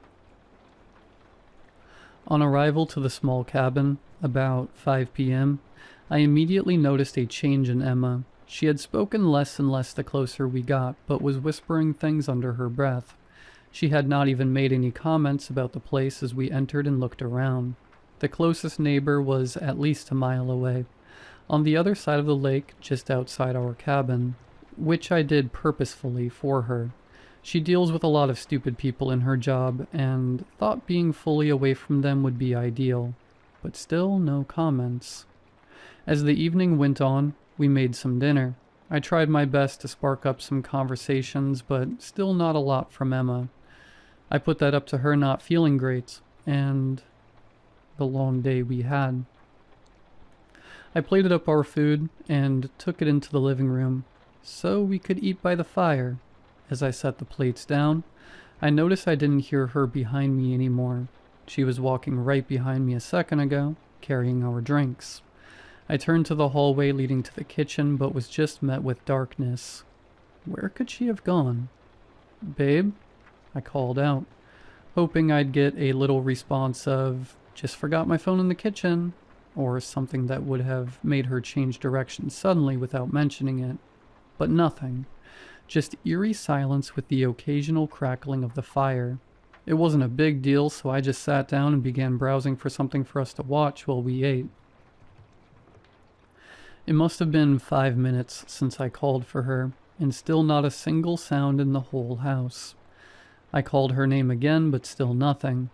On arrival to the small cabin, about 5 p.m., I immediately noticed a change in Emma. She had spoken less and less the closer we got, but was whispering things under her breath. She had not even made any comments about the place as we entered and looked around. The closest neighbor was at least a mile away. on the other side of the lake, just outside our cabin, which I did purposefully for her. She deals with a lot of stupid people in her job, and thought being fully away from them would be ideal, but still no comments. As the evening went on, we made some dinner. I tried my best to spark up some conversations, but still not a lot from Emma. I put that up to her not feeling great, and the long day we had. I plated up our food and took it into the living room so we could eat by the fire. As I set the plates down, I noticed I didn't hear her behind me anymore. She was walking right behind me a second ago, carrying our drinks. I turned to the hallway leading to the kitchen, but was just met with darkness. Where could she have gone? "Babe?" I called out, hoping I'd get a little response of, "Just forgot my phone in the kitchen," or something that would have made her change direction suddenly without mentioning it. But nothing. Just eerie silence with the occasional crackling of the fire. It wasn't a big deal, so I just sat down and began browsing for something for us to watch while we ate. It must have been 5 minutes since I called for her, and still not a single sound in the whole house. I called her name again, but still nothing.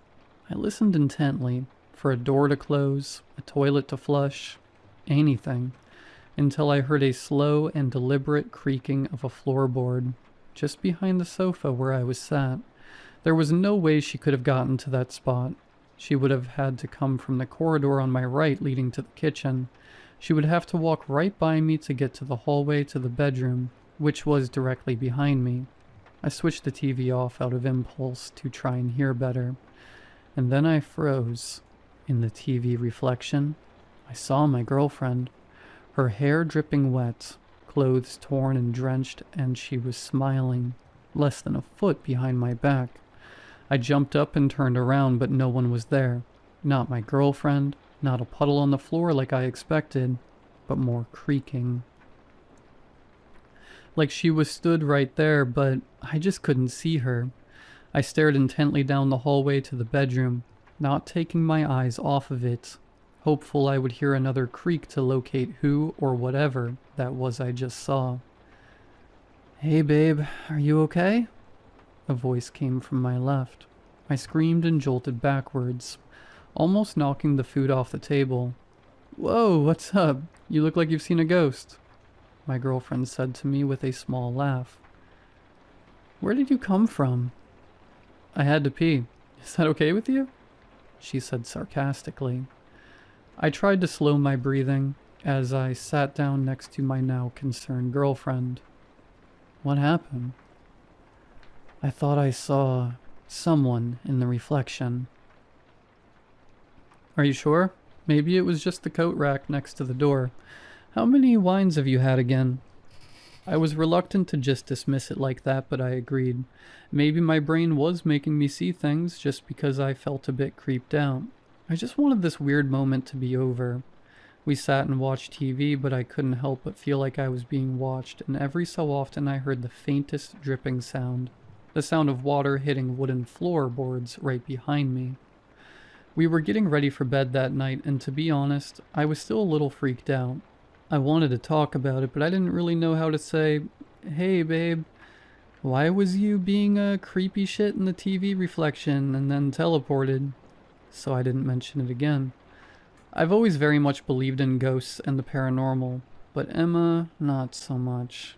I listened intently, for a door to close, a toilet to flush, anything, until I heard a slow and deliberate creaking of a floorboard, just behind the sofa where I was sat. There was no way she could have gotten to that spot. She would have had to come from the corridor on my right leading to the kitchen. She would have to walk right by me to get to the hallway to the bedroom, which was directly behind me. I switched the TV off out of impulse to try and hear better, and then I froze. In the TV reflection, I saw my girlfriend, her hair dripping wet, clothes torn and drenched, and she was smiling, less than a foot behind my back. I jumped up and turned around, but no one was there. Not my girlfriend, not a puddle on the floor like I expected, but more creaking. Like she was stood right there, but I just couldn't see her. I stared intently down the hallway to the bedroom, not taking my eyes off of it, hopeful I would hear another creak to locate who or whatever that was I just saw. "Hey babe, are you okay?" A voice came from my left. I screamed and jolted backwards, almost knocking the food off the table. "Whoa, what's up? You look like you've seen a ghost," my girlfriend said to me with a small laugh. "Where did you come from?" "I had to pee. Is that okay with you?" she said sarcastically. I tried to slow my breathing as I sat down next to my now concerned girlfriend. "What happened?" "I thought I saw someone in the reflection." "Are you sure? Maybe it was just the coat rack next to the door. How many wines have you had again?" I was reluctant to just dismiss it like that, but I agreed. Maybe my brain was making me see things just because I felt a bit creeped out. I just wanted this weird moment to be over. We sat and watched TV, but I couldn't help but feel like I was being watched, and every so often I heard the faintest dripping sound. The sound of water hitting wooden floorboards right behind me. We were getting ready for bed that night, and to be honest, I was still a little freaked out. I wanted to talk about it, but I didn't really know how to say, "Hey babe, why was you being a creepy shit in the TV reflection and then teleported?" So I didn't mention it again. I've always very much believed in ghosts and the paranormal, but Emma, not so much.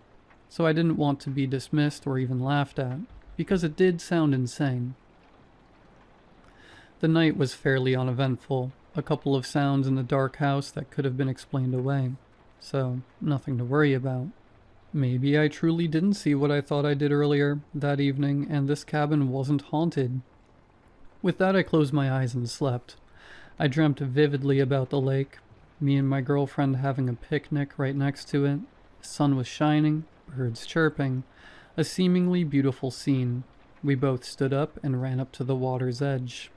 So I didn't want to be dismissed or even laughed at, because it did sound insane. The night was fairly uneventful, a couple of sounds in the dark house that could have been explained away, so nothing to worry about. Maybe I truly didn't see what I thought I did earlier that evening, and this cabin wasn't haunted. With that, I closed my eyes and slept. I dreamt vividly about the lake, me and my girlfriend having a picnic right next to it. The sun was shining, birds chirping, a seemingly beautiful scene. We both stood up and ran up to the water's edge.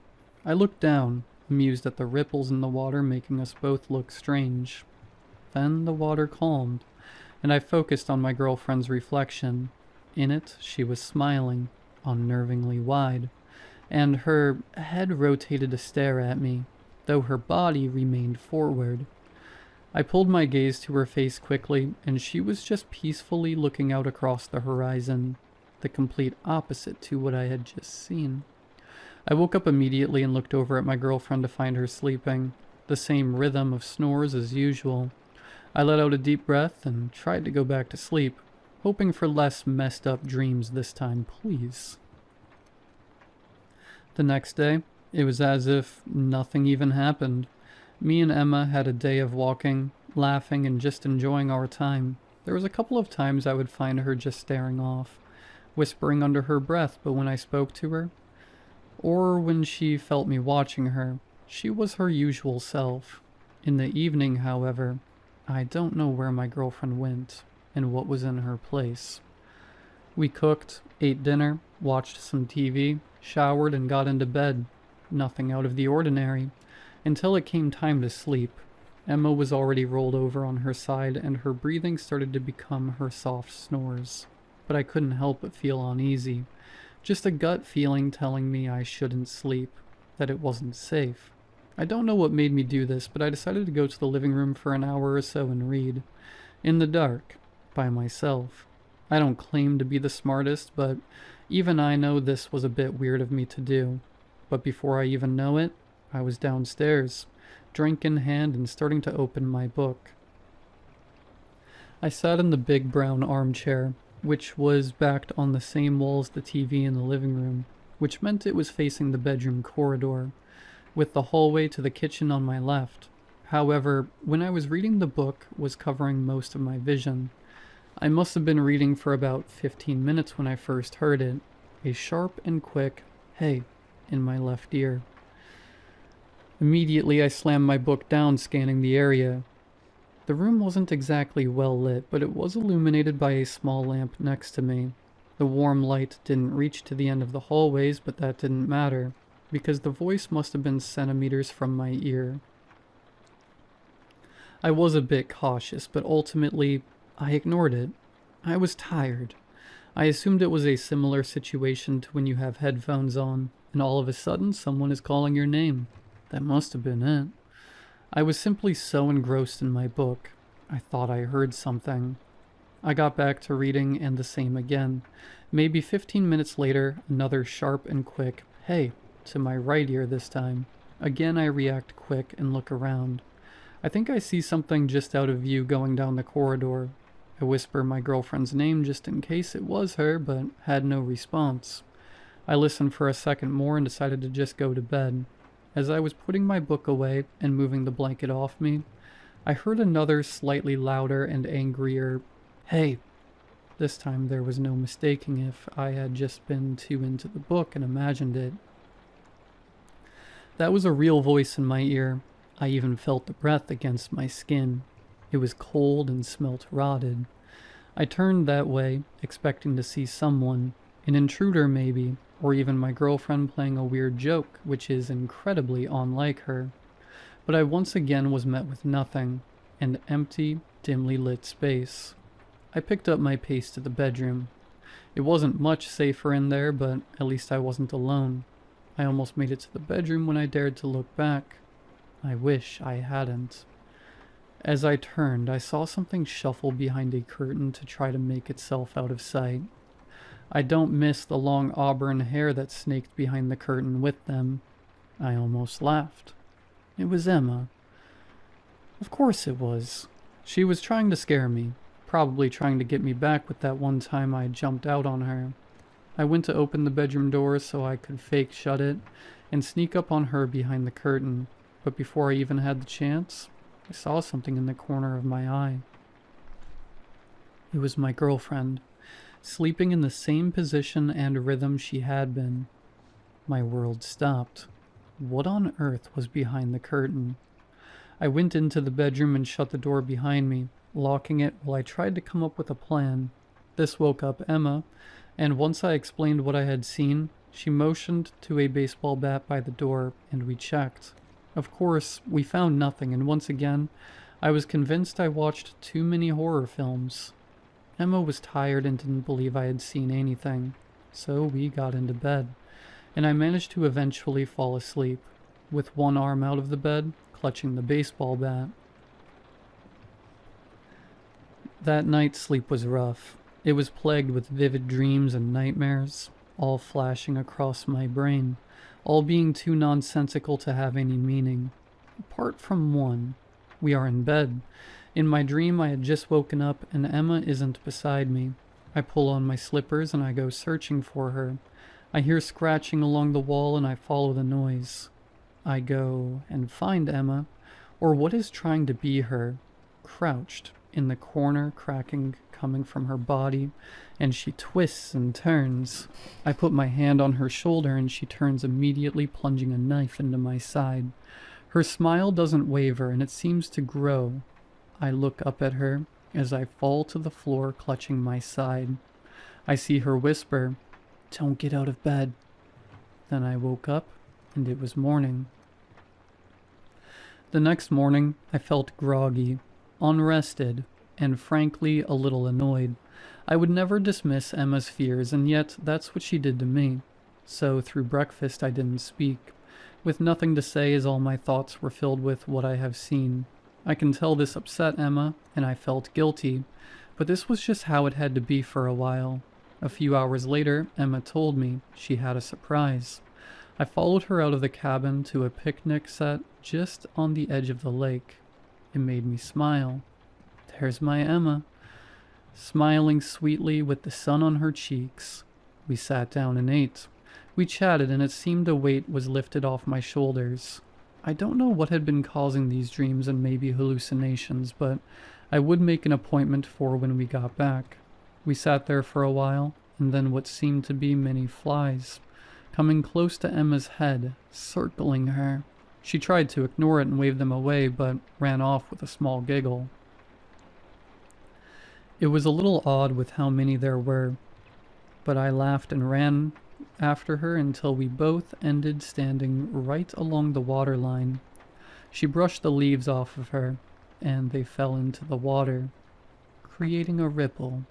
I looked down, amused at the ripples in the water making us both look strange. Then the water calmed, and I focused on my girlfriend's reflection. In it, she was smiling, unnervingly wide, and her head rotated to stare at me, though her body remained forward. I pulled my gaze to her face quickly, and she was just peacefully looking out across the horizon, the complete opposite to what I had just seen. I woke up immediately and looked over at my girlfriend to find her sleeping, the same rhythm of snores as usual. I let out a deep breath and tried to go back to sleep, hoping for less messed up dreams this time, please. The next day, it was as if nothing even happened. Me and Emma had a day of walking, laughing, and just enjoying our time. There was a couple of times I would find her just staring off, whispering under her breath, but when I spoke to her, or when she felt me watching her, she was her usual self. In the evening, however, I don't know where my girlfriend went and what was in her place. We cooked, ate dinner, watched some TV, showered, and got into bed. Nothing out of the ordinary. Until it came time to sleep. Emma was already rolled over on her side, and her breathing started to become her soft snores. But I couldn't help but feel uneasy. Just a gut feeling telling me I shouldn't sleep, that it wasn't safe. I don't know what made me do this, but I decided to go to the living room for an hour or so and read. In the dark, by myself. I don't claim to be the smartest, but even I know this was a bit weird of me to do. But before I even know it, I was downstairs, drink in hand and starting to open my book. I sat in the big brown armchair, which was backed on the same wall as the TV in the living room, which meant it was facing the bedroom corridor, with the hallway to the kitchen on my left. However, when I was reading, the book was covering most of my vision. I must have been reading for about 15 minutes when I first heard it, a sharp and quick "hey" in my left ear. Immediately I slammed my book down, scanning the area. The room wasn't exactly well lit, but it was illuminated by a small lamp next to me. The warm light didn't reach to the end of the hallways, but that didn't matter, because the voice must have been centimeters from my ear. I was a bit cautious, but ultimately, I ignored it. I was tired. I assumed it was a similar situation to when you have headphones on, and all of a sudden someone is calling your name. That must have been it. I was simply so engrossed in my book, I thought I heard something. I got back to reading, and the same again. Maybe 15 minutes later, another sharp and quick "hey" to my right ear this time. Again I react quick and look around. I think I see something just out of view going down the corridor. I whisper my girlfriend's name just in case it was her, but had no response. I listened for a second more and decided to just go to bed. As I was putting my book away and moving the blanket off me, I heard another slightly louder and angrier "hey." This time there was no mistaking if I had just been too into the book and imagined it. That was a real voice in my ear. I even felt the breath against my skin. It was cold and smelt rotted. I turned that way, expecting to see someone, an intruder maybe, or even my girlfriend playing a weird joke, which is incredibly unlike her. But I once again was met with nothing, an empty, dimly lit space. I picked up my pace to the bedroom. It wasn't much safer in there, but at least I wasn't alone. I almost made it to the bedroom when I dared to look back. I wish I hadn't. As I turned, I saw something shuffle behind a curtain to try to make itself out of sight. I don't miss the long auburn hair that snaked behind the curtain with them. I almost laughed. It was Emma. Of course it was. She was trying to scare me, probably trying to get me back with that one time I jumped out on her. I went to open the bedroom door so I could fake shut it and sneak up on her behind the curtain, but before I even had the chance, I saw something in the corner of my eye. It was my girlfriend, sleeping in the same position and rhythm she had been. My world stopped. What on earth was behind the curtain? I went into the bedroom and shut the door behind me, locking it while I tried to come up with a plan. This woke up Emma, and once I explained what I had seen, she motioned to a baseball bat by the door, and we checked. Of course, we found nothing, and once again, I was convinced I watched too many horror films. Emma was tired and didn't believe I had seen anything, so we got into bed, and I managed to eventually fall asleep, with one arm out of the bed, clutching the baseball bat. That night's sleep was rough. It was plagued with vivid dreams and nightmares, all flashing across my brain, all being too nonsensical to have any meaning. Apart from one. We are in bed. In my dream, I had just woken up and Emma isn't beside me. I pull on my slippers and I go searching for her. I hear scratching along the wall and I follow the noise. I go and find Emma, or what is trying to be her, crouched in the corner, cracking coming from her body, and she twists and turns. I put my hand on her shoulder and she turns, immediately plunging a knife into my side. Her smile doesn't waver and it seems to grow. I look up at her as I fall to the floor, clutching my side. I see her whisper, "Don't get out of bed." Then I woke up and it was morning. The next morning, I felt groggy, unrested, and frankly a little annoyed. I would never dismiss Emma's fears, and yet that's what she did to me. So through breakfast I didn't speak, with nothing to say as all my thoughts were filled with what I have seen. I can tell this upset Emma, and I felt guilty, but this was just how it had to be for a while. A few hours later, Emma told me she had a surprise. I followed her out of the cabin to a picnic set just on the edge of the lake. It made me smile. There's my Emma, smiling sweetly with the sun on her cheeks. We sat down and ate. We chatted and it seemed a weight was lifted off my shoulders. I don't know what had been causing these dreams and maybe hallucinations, but I would make an appointment for when we got back. We sat there for a while, and then what seemed to be many flies, coming close to Emma's head, circling her. She tried to ignore it and wave them away, but ran off with a small giggle. It was a little odd with how many there were, but I laughed and ran after her until we both ended standing right along the water line. She brushed the leaves off of her, and they fell into the water, creating a ripple.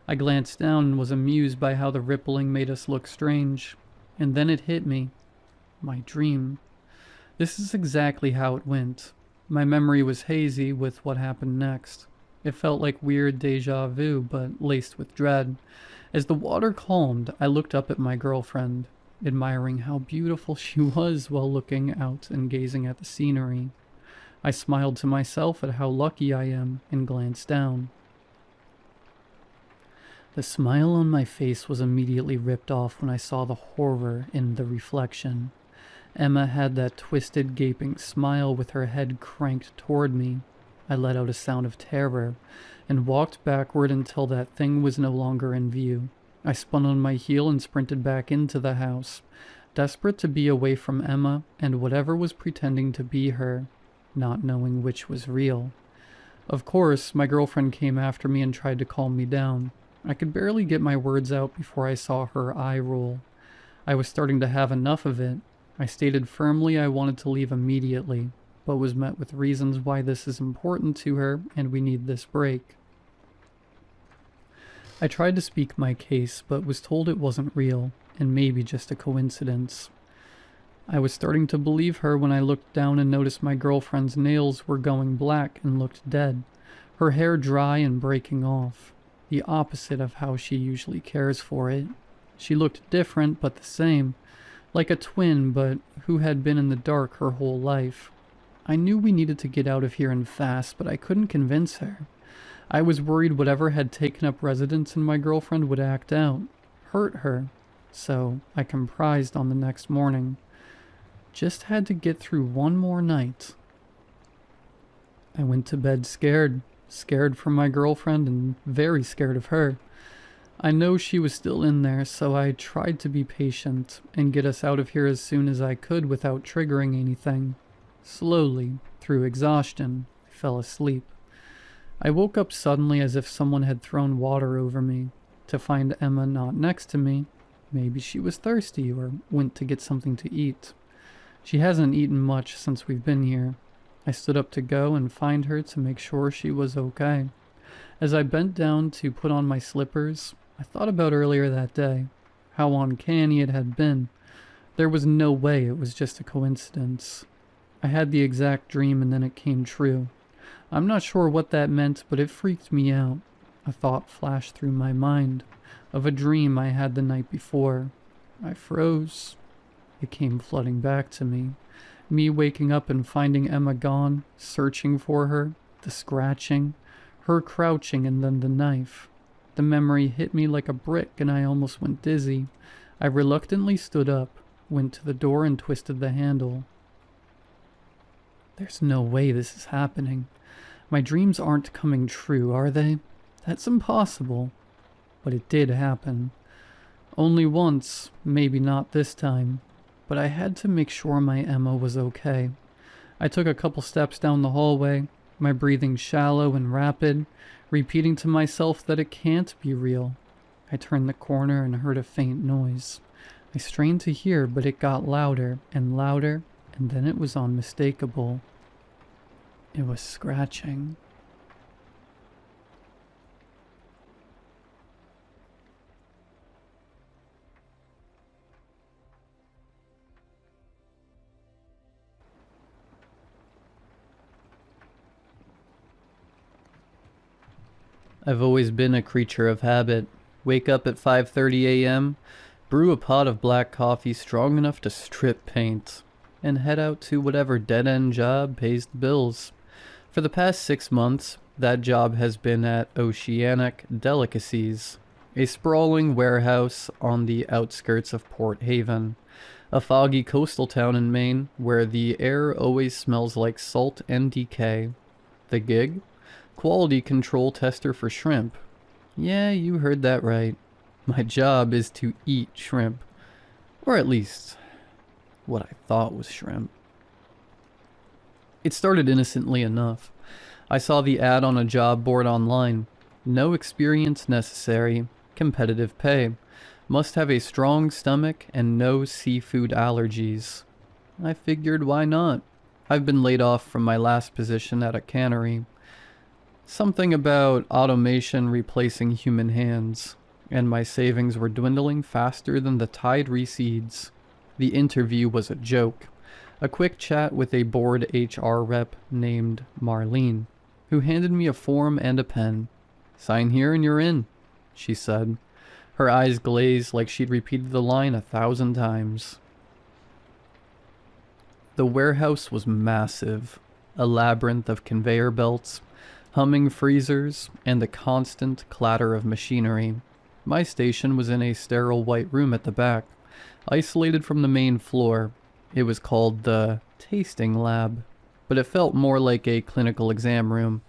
I glanced down and was amused by how the rippling made us look strange, and then it hit me. My dream. This is exactly how it went. My memory was hazy with what happened next. It felt like weird deja vu, but laced with dread. As the water calmed, I looked up at my girlfriend, admiring how beautiful she was while looking out and gazing at the scenery. I smiled to myself at how lucky I am and glanced down. The smile on my face was immediately ripped off when I saw the horror in the reflection. Emma had that twisted, gaping smile with her head cranked toward me. I let out a sound of terror and walked backward until that thing was no longer in view. I spun on my heel and sprinted back into the house, desperate to be away from Emma and whatever was pretending to be her, not knowing which was real. Of course, my girlfriend came after me and tried to calm me down. I could barely get my words out before I saw her eye roll. I was starting to have enough of it. I stated firmly I wanted to leave immediately, but was met with reasons why this is important to her and we need this break. I tried to speak my case, but was told it wasn't real, and maybe just a coincidence. I was starting to believe her when I looked down and noticed my girlfriend's nails were going black and looked dead, her hair dry and breaking off. The opposite of how she usually cares for it. She looked different but the same, like a twin but who had been in the dark her whole life. I knew we needed to get out of here and fast, but I couldn't convince her. I was worried whatever had taken up residence in my girlfriend would act out, hurt her, so I comprised on the next morning. Just had to get through one more night. I went to bed scared for my girlfriend and very scared of her. I know she was still in there, so I tried to be patient and get us out of here as soon as I could without triggering anything. Slowly, through exhaustion, I fell asleep. I woke up suddenly as if someone had thrown water over me, to find Emma not next to me. Maybe she was thirsty or went to get something to eat. She hasn't eaten much since we've been here. I stood up to go and find her to make sure she was okay. As I bent down to put on my slippers, I thought about earlier that day, how uncanny it had been. There was no way it was just a coincidence. I had the exact dream and then it came true. I'm not sure what that meant, but it freaked me out. A thought flashed through my mind of a dream I had the night before. I froze. It came flooding back to me. Me waking up and finding Emma gone, searching for her, the scratching, her crouching, and then the knife. The memory hit me like a brick and I almost went dizzy. I reluctantly stood up, went to the door and twisted the handle. There's no way this is happening. My dreams aren't coming true, are they? That's impossible. But it did happen. Only once, maybe not this time. But I had to make sure my Emma was okay. I took a couple steps down the hallway, my breathing shallow and rapid, repeating to myself that it can't be real. I turned the corner and heard a faint noise. I strained to hear, but it got louder, and then it was unmistakable. It was scratching. I've always been a creature of habit. Wake up at 5:30 a.m., brew a pot of black coffee strong enough to strip paint, and head out to whatever dead-end job pays the bills. For the past 6 months, that job has been at Oceanic Delicacies, a sprawling warehouse on the outskirts of Port Haven, a foggy coastal town in Maine where the air always smells like salt and decay. The gig? Quality control tester for shrimp. Yeah, you heard that right. My job is to eat shrimp. Or at least, what I thought was shrimp. It started innocently enough. I saw the ad on a job board online. No experience necessary. Competitive pay. Must have a strong stomach and no seafood allergies. I figured why not? I've been laid off from my last position at a cannery. Something about automation replacing human hands, and my savings were dwindling faster than the tide recedes. The interview was a joke. A quick chat with a bored HR rep named Marlene, who handed me a form and a pen. "Sign here and you're in," she said. Her eyes glazed like she'd repeated the line 1,000 times. The warehouse was massive, a labyrinth of conveyor belts, humming freezers, and the constant clatter of machinery. My station was in a sterile white room at the back, isolated from the main floor. It was called the tasting lab, but it felt more like a clinical exam room.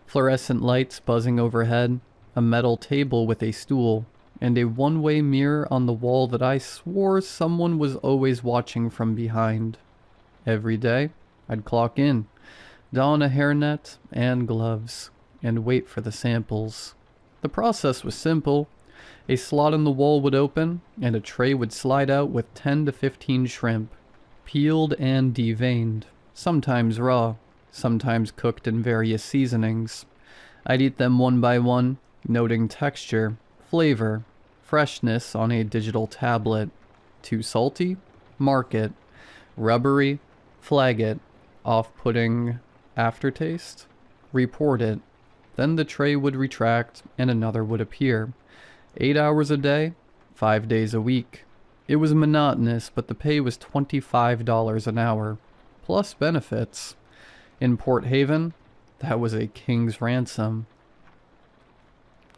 Fluorescent lights buzzing overhead, a metal table with a stool, and a one-way mirror on the wall that I swore someone was always watching from behind. Every day, I'd clock in, don a hairnet and gloves, and wait for the samples. The process was simple. A slot in the wall would open, and a tray would slide out with 10 to 15 shrimp, peeled and deveined, sometimes raw, sometimes cooked in various seasonings. I'd eat them one by one, noting texture, flavor, freshness on a digital tablet. Too salty? Mark it. Rubbery? Flag it. Off-putting aftertaste? Report it. Then the tray would retract and another would appear. 8 hours a day, 5 days a week. It was monotonous, but the pay was $25 an hour, plus benefits. In Port Haven, that was a king's ransom.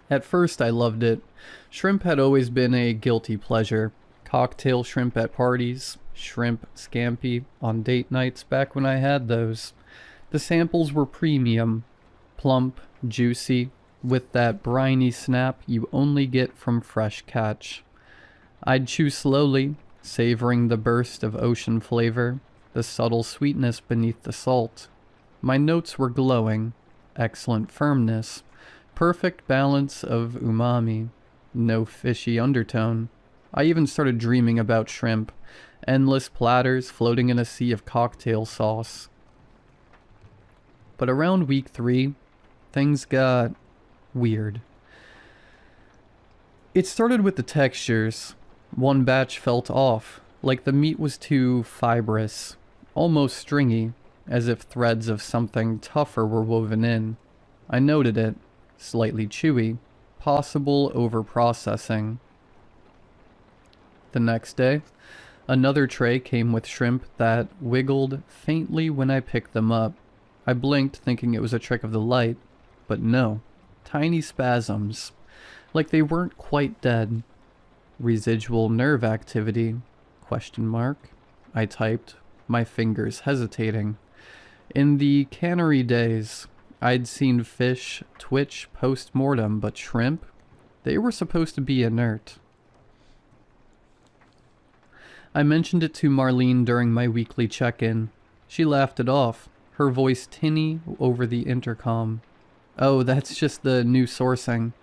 At first I loved it. Shrimp had always been a guilty pleasure. Cocktail shrimp at parties, shrimp scampi on date nights back when I had those. The samples were premium, plump, juicy, with that briny snap you only get from fresh catch. I'd chew slowly, savoring the burst of ocean flavor, the subtle sweetness beneath the salt. My notes were glowing, excellent firmness, perfect balance of umami, no fishy undertone. I even started dreaming about shrimp, endless platters floating in a sea of cocktail sauce. But around week 3, things got weird. It started with the textures. One batch felt off, like the meat was too fibrous, almost stringy. as if threads of something tougher were woven in. I noted it, slightly chewy, possible overprocessing. The next day, another tray came with shrimp that wiggled faintly when I picked them up. I blinked thinking it was a trick of the light, but no, tiny spasms, like they weren't quite dead. Residual nerve activity, ? I typed, my fingers hesitating. In the cannery days, I'd seen fish twitch post-mortem, but shrimp? They were supposed to be inert. I mentioned it to Marlene during my weekly check-in. She laughed it off, her voice tinny over the intercom. Oh, that's just the new sourcing.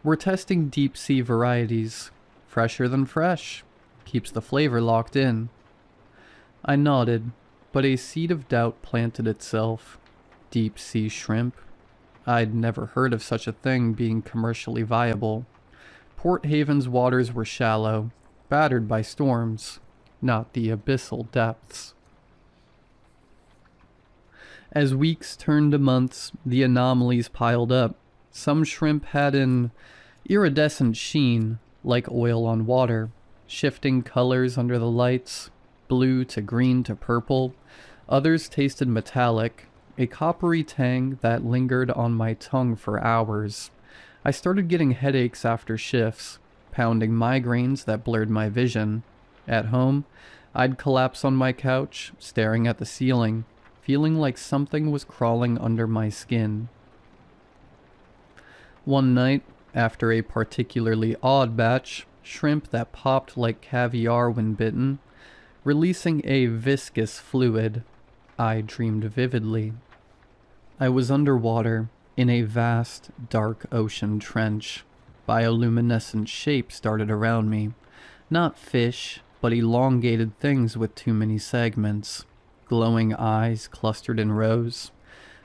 We're testing deep-sea varieties. Fresher than fresh. Keeps the flavor locked in. I nodded, but a seed of doubt planted itself. Deep-sea shrimp. I'd never heard of such a thing being commercially viable. Port Haven's waters were shallow, battered by storms, not the abyssal depths. As weeks turned to months, the anomalies piled up. Some shrimp had an iridescent sheen, like oil on water, shifting colors under the lights, blue to green to purple. Others tasted metallic, a coppery tang that lingered on my tongue for hours. I started getting headaches after shifts, pounding migraines that blurred my vision. At home, I'd collapse on my couch, staring at the ceiling, feeling like something was crawling under my skin. One night, after a particularly odd batch, shrimp that popped like caviar when bitten, releasing a viscous fluid, I dreamed vividly. I was underwater, in a vast, dark ocean trench. Bioluminescent shapes started around me. Not fish, but elongated things with too many segments. Glowing eyes clustered in rows.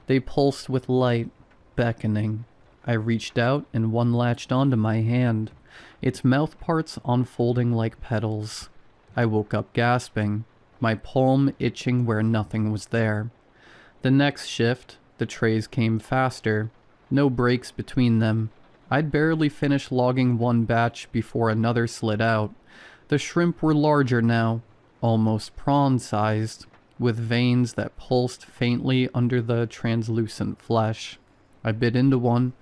They pulsed with light, beckoning. I reached out and one latched onto my hand, its mouth parts unfolding like petals. I woke up gasping, my palm itching where nothing was there. The next shift, the trays came faster, no breaks between them. I'd barely finished logging one batch before another slid out. The shrimp were larger now, almost prawn-sized, with veins that pulsed faintly under the translucent flesh. I bit into one,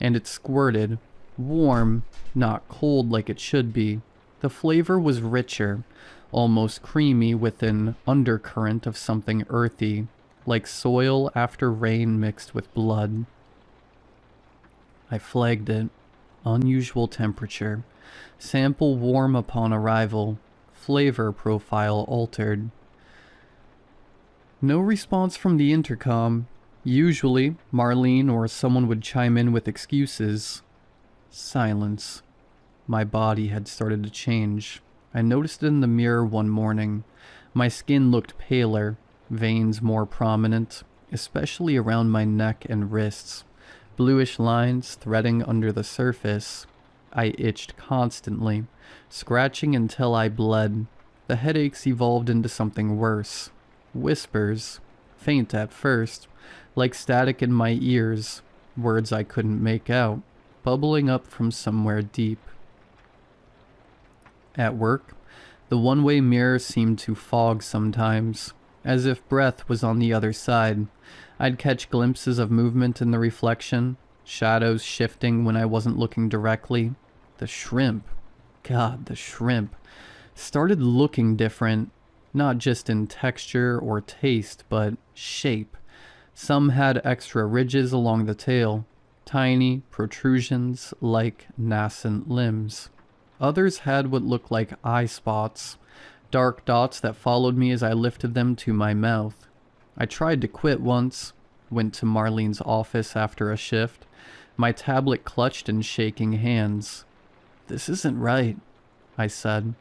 and it squirted, warm, not cold like it should be. The flavor was richer, almost creamy with an undercurrent of something earthy, like soil after rain mixed with blood. I flagged it. Unusual temperature. Sample warm upon arrival. Flavor profile altered. No response from the intercom. Usually, Marlene or someone would chime in with excuses. Silence. My body had started to change. I noticed it in the mirror one morning. My skin looked paler, veins more prominent, especially around my neck and wrists. Bluish lines threading under the surface. I itched constantly, scratching until I bled. The headaches evolved into something worse. Whispers, faint at first, like static in my ears, words I couldn't make out, bubbling up from somewhere deep. At work, the one-way mirror seemed to fog sometimes, as if breath was on the other side. I'd catch glimpses of movement in the reflection, shadows shifting when I wasn't looking directly. The shrimp, God, the shrimp, started looking different, not just in texture or taste, but shape. Some had extra ridges along the tail, tiny protrusions like nascent limbs. Others had what looked like eye spots, dark dots that followed me as I lifted them to my mouth. I tried to quit once, went to Marlene's office after a shift, my tablet clutched in shaking hands. "This isn't right," I said.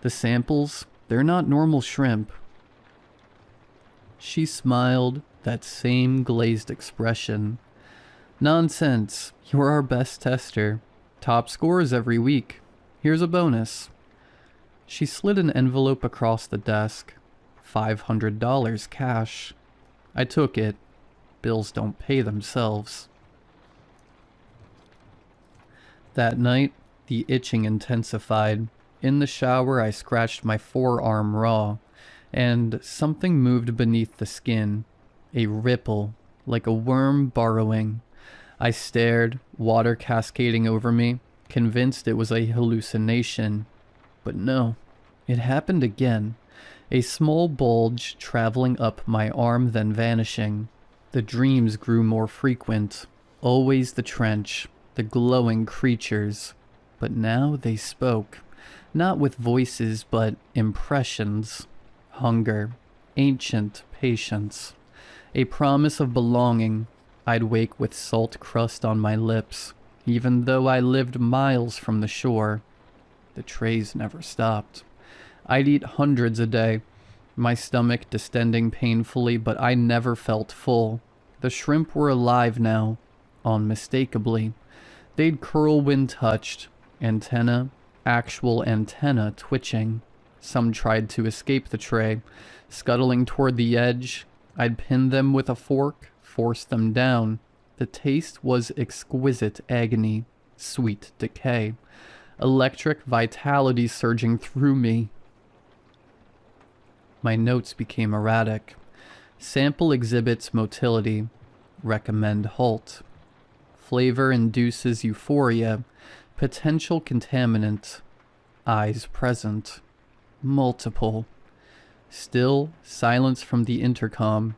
"The samples, they're not normal shrimp." She smiled, that same glazed expression. "Nonsense, you're our best tester. Top scores every week. Here's a bonus." She slid an envelope across the desk. $500 cash. I took it. Bills don't pay themselves. That night, the itching intensified. In the shower, I scratched my forearm raw, and something moved beneath the skin. A ripple, like a worm burrowing. I stared, water cascading over me, convinced it was a hallucination. But no, it happened again. A small bulge traveling up my arm, then vanishing. The dreams grew more frequent. Always the trench, the glowing creatures. But now they spoke. Not with voices, but impressions. Hunger. Ancient patience. A promise of belonging. I'd wake with salt crust on my lips, even though I lived miles from the shore. The trays never stopped. I'd eat hundreds a day, my stomach distending painfully, but I never felt full. The shrimp were alive now, unmistakably. They'd curl when touched, antenna, actual antenna twitching. Some tried to escape the tray, scuttling toward the edge. I'd pin them with a fork, force them down. The taste was exquisite agony, sweet decay, electric vitality surging through me. My notes became erratic. Sample exhibits motility. Recommend halt. Flavor induces euphoria. Potential contaminant. Eyes present. Multiple. Still, silence from the intercom.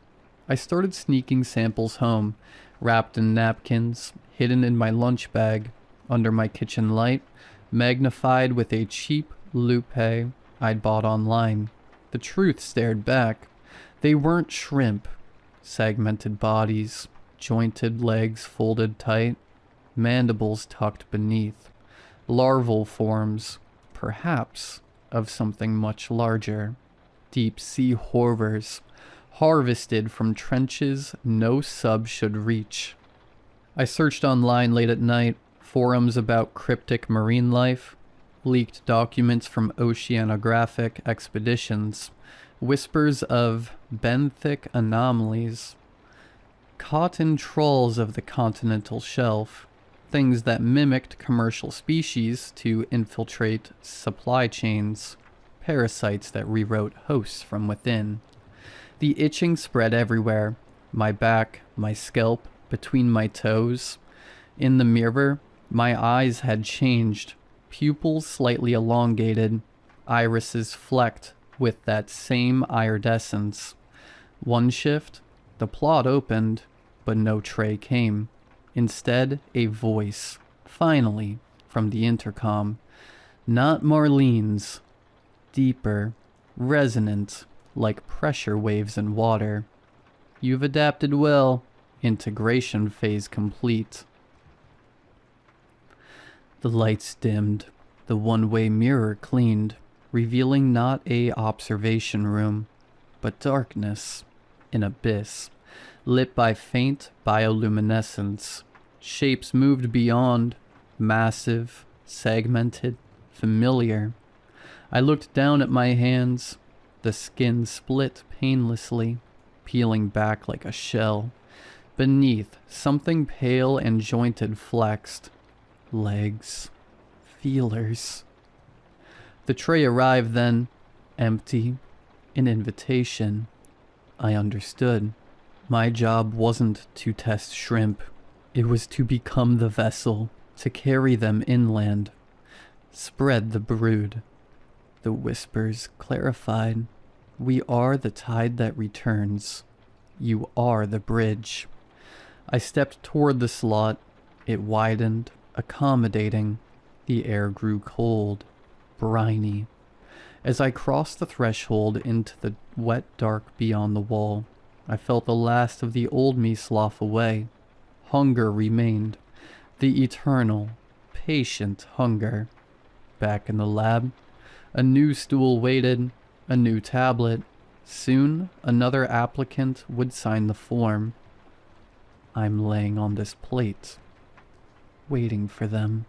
I started sneaking samples home, wrapped in napkins, hidden in my lunch bag, under my kitchen light, magnified with a cheap lupe I'd bought online. The truth stared back. They weren't shrimp. Segmented bodies, jointed legs folded tight, mandibles tucked beneath. Larval forms, perhaps, of something much larger. Deep sea horrors, harvested from trenches no sub should reach. I searched online late at night, forums about cryptic marine life, leaked documents from oceanographic expeditions, whispers of benthic anomalies, caught in trawls of the continental shelf, things that mimicked commercial species to infiltrate supply chains, parasites that rewrote hosts from within. The itching spread everywhere, my back, my scalp, between my toes. In the mirror, my eyes had changed, pupils slightly elongated, irises flecked with that same iridescence. One shift, the plot opened, but no tray came. Instead, a voice, finally, from the intercom. Not Marlene's. Deeper, resonant, like pressure waves in water. You've adapted well. Integration phase complete. The lights dimmed, the one-way mirror cleaned, revealing not a observation room, but darkness, an abyss, lit by faint bioluminescence. Shapes moved beyond, massive, segmented, familiar. I looked down at my hands, the skin split painlessly, peeling back like a shell. Beneath, something pale and jointed flexed. Legs. Feelers. The tray arrived then, empty, an invitation. I understood. My job wasn't to test shrimp. It was to become the vessel, to carry them inland. Spread the brood. The whispers clarified. We are the tide that returns. You are the bridge. I stepped toward the slot. It widened, accommodating. The air grew cold, briny. As I crossed the threshold into the wet dark beyond the wall, I felt the last of the old me slough away. Hunger remained. The eternal, patient hunger. Back in the lab, a new stool waited, a new tablet. Soon, another applicant would sign the form. I'm laying on this plate, waiting for them.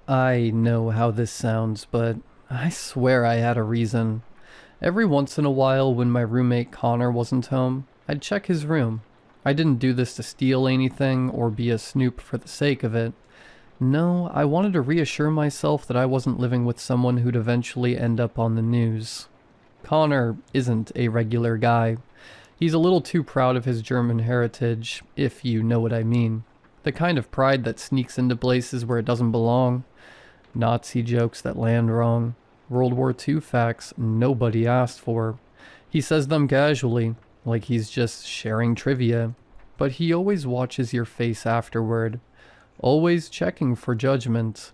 I know how this sounds, but I swear I had a reason. Every once in a while, when my roommate Connor wasn't home, I'd check his room. I didn't do this to steal anything or be a snoop for the sake of it. No, I wanted to reassure myself that I wasn't living with someone who'd eventually end up on the news. Connor isn't a regular guy. He's a little too proud of his German heritage, if you know what I mean. The kind of pride that sneaks into places where it doesn't belong. Nazi jokes that land wrong. World War II facts nobody asked for. He says them casually, like he's just sharing trivia. But he always watches your face afterward, always checking for judgment.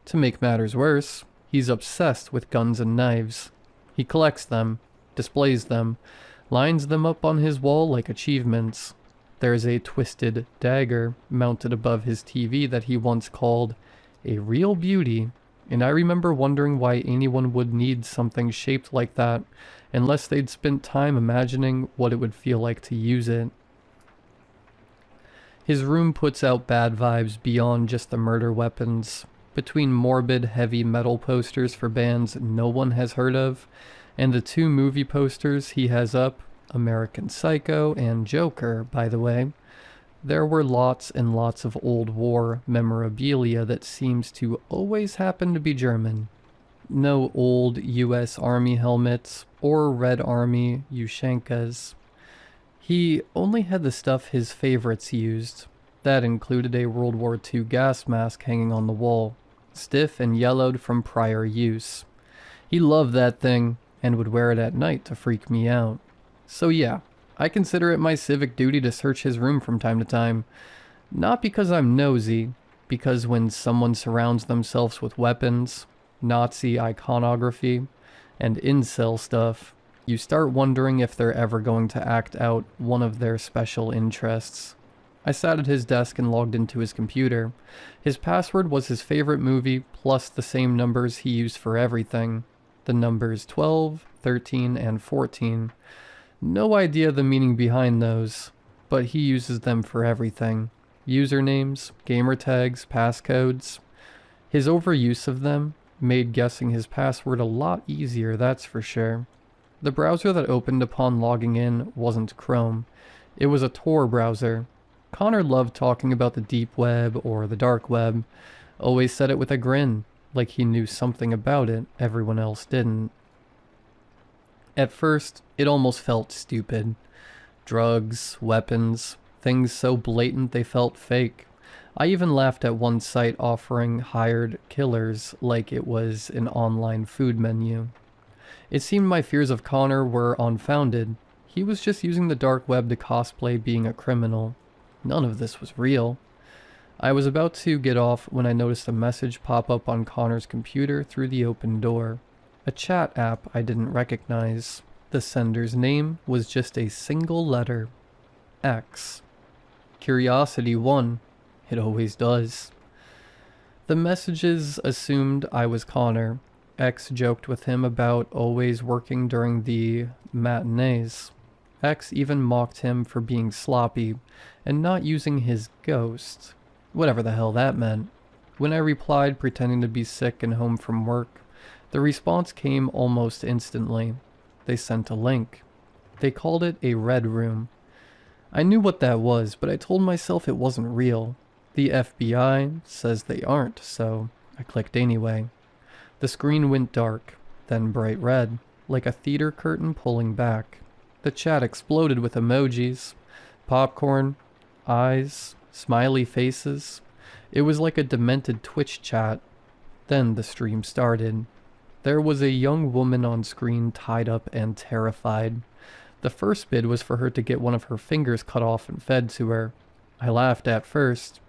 To make matters worse, he's obsessed with guns and knives. He collects them, displays them, lines them up on his wall like achievements. There's a twisted dagger mounted above his TV that he once called a real beauty, and I remember wondering why anyone would need something shaped like that unless they'd spent time imagining what it would feel like to use it. His room puts out bad vibes beyond just the murder weapons. Between morbid heavy metal posters for bands no one has heard of, and the 2 movie posters he has up, American Psycho and Joker, by the way, there were lots and lots of old war memorabilia that seems to always happen to be German. No old US Army helmets or Red Army Ushankas. He only had the stuff his favorites used. That included a World War II gas mask hanging on the wall, stiff and yellowed from prior use. He loved that thing and would wear it at night to freak me out. So yeah, I consider it my civic duty to search his room from time to time. Not because I'm nosy, because when someone surrounds themselves with weapons, Nazi iconography, and incel stuff, you start wondering if they're ever going to act out one of their special interests. I sat at his desk and logged into his computer. His password was his favorite movie plus the same numbers he used for everything. The numbers 12, 13, and 14. No idea the meaning behind those, but he uses them for everything. Usernames, gamer tags, passcodes. His overuse of them made guessing his password a lot easier, that's for sure. The browser that opened upon logging in wasn't Chrome. It was a Tor browser. Connor loved talking about the deep web or the dark web. Always said it with a grin, like he knew something about it everyone else didn't. At first, it almost felt stupid. Drugs, weapons, things so blatant they felt fake. I even laughed at one site offering hired killers like it was an online food menu. It seemed my fears of Connor were unfounded. He was just using the dark web to cosplay being a criminal. None of this was real. I was about to get off when I noticed a message pop up on Connor's computer through the open door. A chat app I didn't recognize. The sender's name was just a single letter. X. Curiosity won. It always does. The messages assumed I was Connor. X joked with him about always working during the matinees. X even mocked him for being sloppy and not using his ghost. Whatever the hell that meant. When I replied pretending to be sick and home from work, the response came almost instantly. They sent a link. They called it a red room. I knew what that was, but I told myself it wasn't real. The FBI says they aren't, so I clicked anyway. The screen went dark, then bright red, like a theater curtain pulling back. The chat exploded with emojis, popcorn, eyes, smiley faces. It was like a demented Twitch chat. Then the stream started. There was a young woman on screen tied up and terrified. The first bid was for her to get one of her fingers cut off and fed to her. I laughed at first.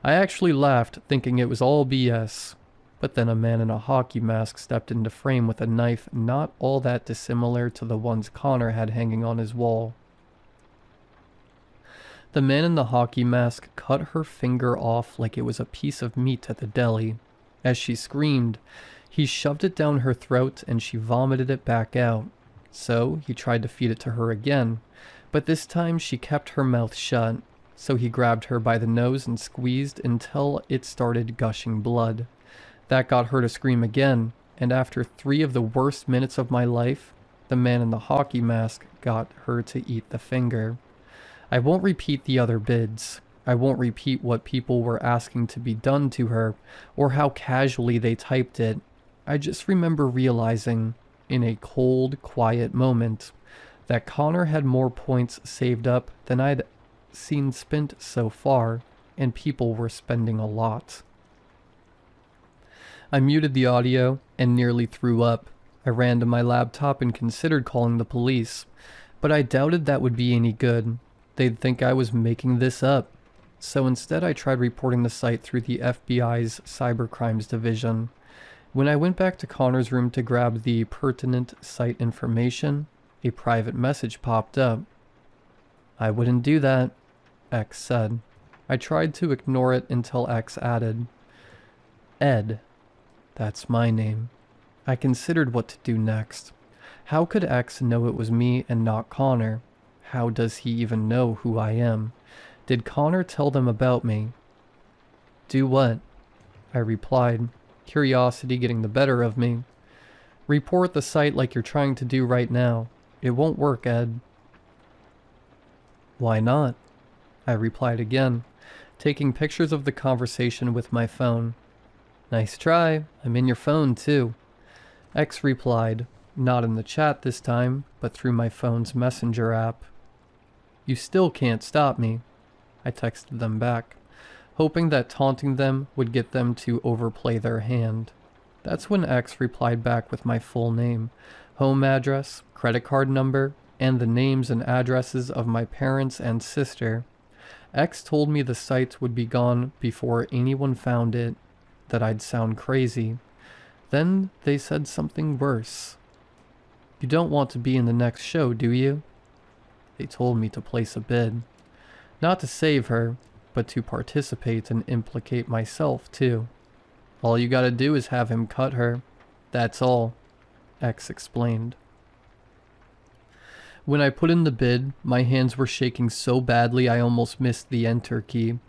I actually laughed, thinking it was all BS. But then a man in a hockey mask stepped into frame with a knife not all that dissimilar to the ones Connor had hanging on his wall. The man in the hockey mask cut her finger off like it was a piece of meat at the deli. As she screamed, he shoved it down her throat and she vomited it back out. So he tried to feed it to her again, but this time she kept her mouth shut. So he grabbed her by the nose and squeezed until it started gushing blood. That got her to scream again, and after 3 of the worst minutes of my life, the man in the hockey mask got her to eat the finger. I won't repeat the other bids. I won't repeat what people were asking to be done to her, or how casually they typed it. I just remember realizing, in a cold, quiet moment, that Connor had more points saved up than I'd seen spent so far, and people were spending a lot. I muted the audio and nearly threw up. I ran to my laptop and considered calling the police, but I doubted that would be any good. They'd think I was making this up. So instead I tried reporting the site through the FBI's Cybercrimes Division. When I went back to Connor's room to grab the pertinent site information, a private message popped up. "I wouldn't do that," X said. I tried to ignore it until X added, "Ed, that's my name." I considered what to do next. How could X know it was me and not Connor? How does he even know who I am? Did Connor tell them about me? "Do what?" I replied, curiosity getting the better of me. "Report the site like you're trying to do right now. It won't work, Ed." "Why not?" I replied again, taking pictures of the conversation with my phone. "Nice try. I'm in your phone, too." X replied, not in the chat this time, but through my phone's messenger app. "You still can't stop me," I texted them back, hoping that taunting them would get them to overplay their hand. That's when X replied back with my full name, home address, credit card number, and the names and addresses of my parents and sister. X told me the site would be gone before anyone found it, that I'd sound crazy. Then they said something worse. "You don't want to be in the next show, do you?" They told me to place a bid. Not to save her, but to participate and implicate myself, too. "All you gotta do is have him cut her. That's all," X explained. When I put in the bid, my hands were shaking so badly I almost missed the enter key.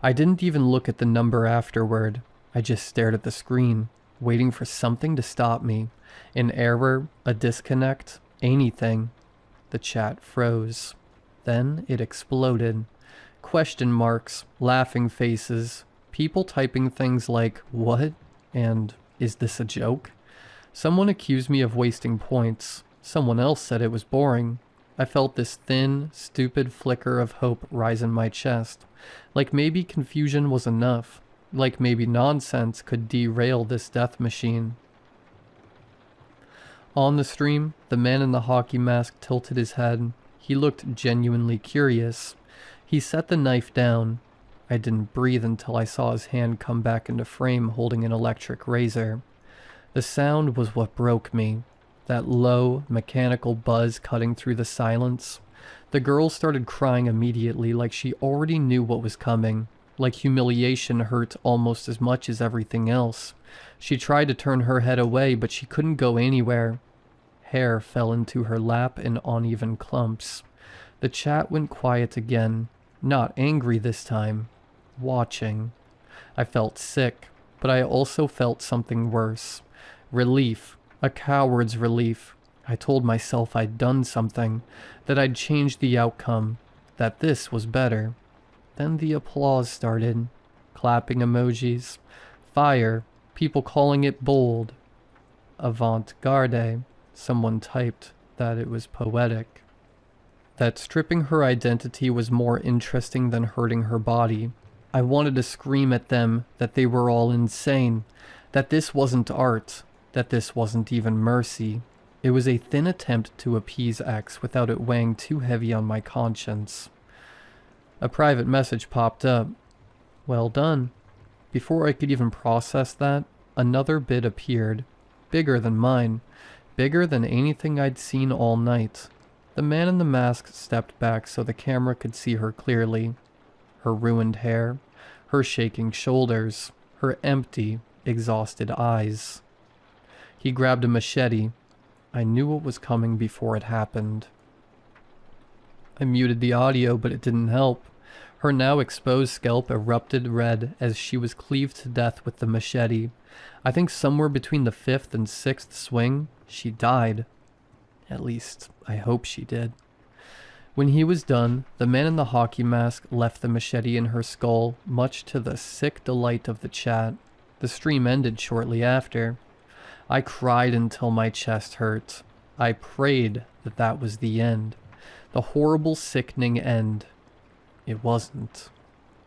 I didn't even look at the number afterward. I just stared at the screen, waiting for something to stop me. An error, a disconnect, anything. The chat froze. Then it exploded. Question marks, laughing faces, people typing things like, "What?" and "Is this a joke?" Someone accused me of wasting points. Someone else said it was boring. I felt this thin, stupid flicker of hope rise in my chest. Like maybe confusion was enough. Like maybe nonsense could derail this death machine. On the stream, the man in the hockey mask tilted his head. He looked genuinely curious. He set the knife down. I didn't breathe until I saw his hand come back into frame holding an electric razor. The sound was what broke me. That low, mechanical buzz cutting through the silence. The girl started crying immediately, like she already knew what was coming. Like humiliation hurt almost as much as everything else. She tried to turn her head away, but she couldn't go anywhere. Hair fell into her lap in uneven clumps. The chat went quiet again. Not angry this time. Watching. I felt sick, but I also felt something worse. Relief. A coward's relief. I told myself I'd done something, that I'd changed the outcome, that this was better. Then the applause started. Clapping emojis. Fire. People calling it bold. Avant-garde. Someone typed that it was poetic. That stripping her identity was more interesting than hurting her body. I wanted to scream at them that they were all insane, that this wasn't art, that this wasn't even mercy. It was a thin attempt to appease X without it weighing too heavy on my conscience. A private message popped up. Well done. Before I could even process that, another bid appeared. Bigger than mine. Bigger than anything I'd seen all night. The man in the mask stepped back so the camera could see her clearly. Her ruined hair, her shaking shoulders, her empty, exhausted eyes. He grabbed a machete. I knew what was coming before it happened. I muted the audio, but it didn't help. Her now exposed scalp erupted red as she was cleaved to death with the machete. I think somewhere between the fifth and sixth swing, she died. At least, I hope she did. When he was done, the man in the hockey mask left the machete in her skull, much to the sick delight of the chat. The stream ended shortly after. I cried until my chest hurt. I prayed that that was the end. The horrible, sickening end. It wasn't.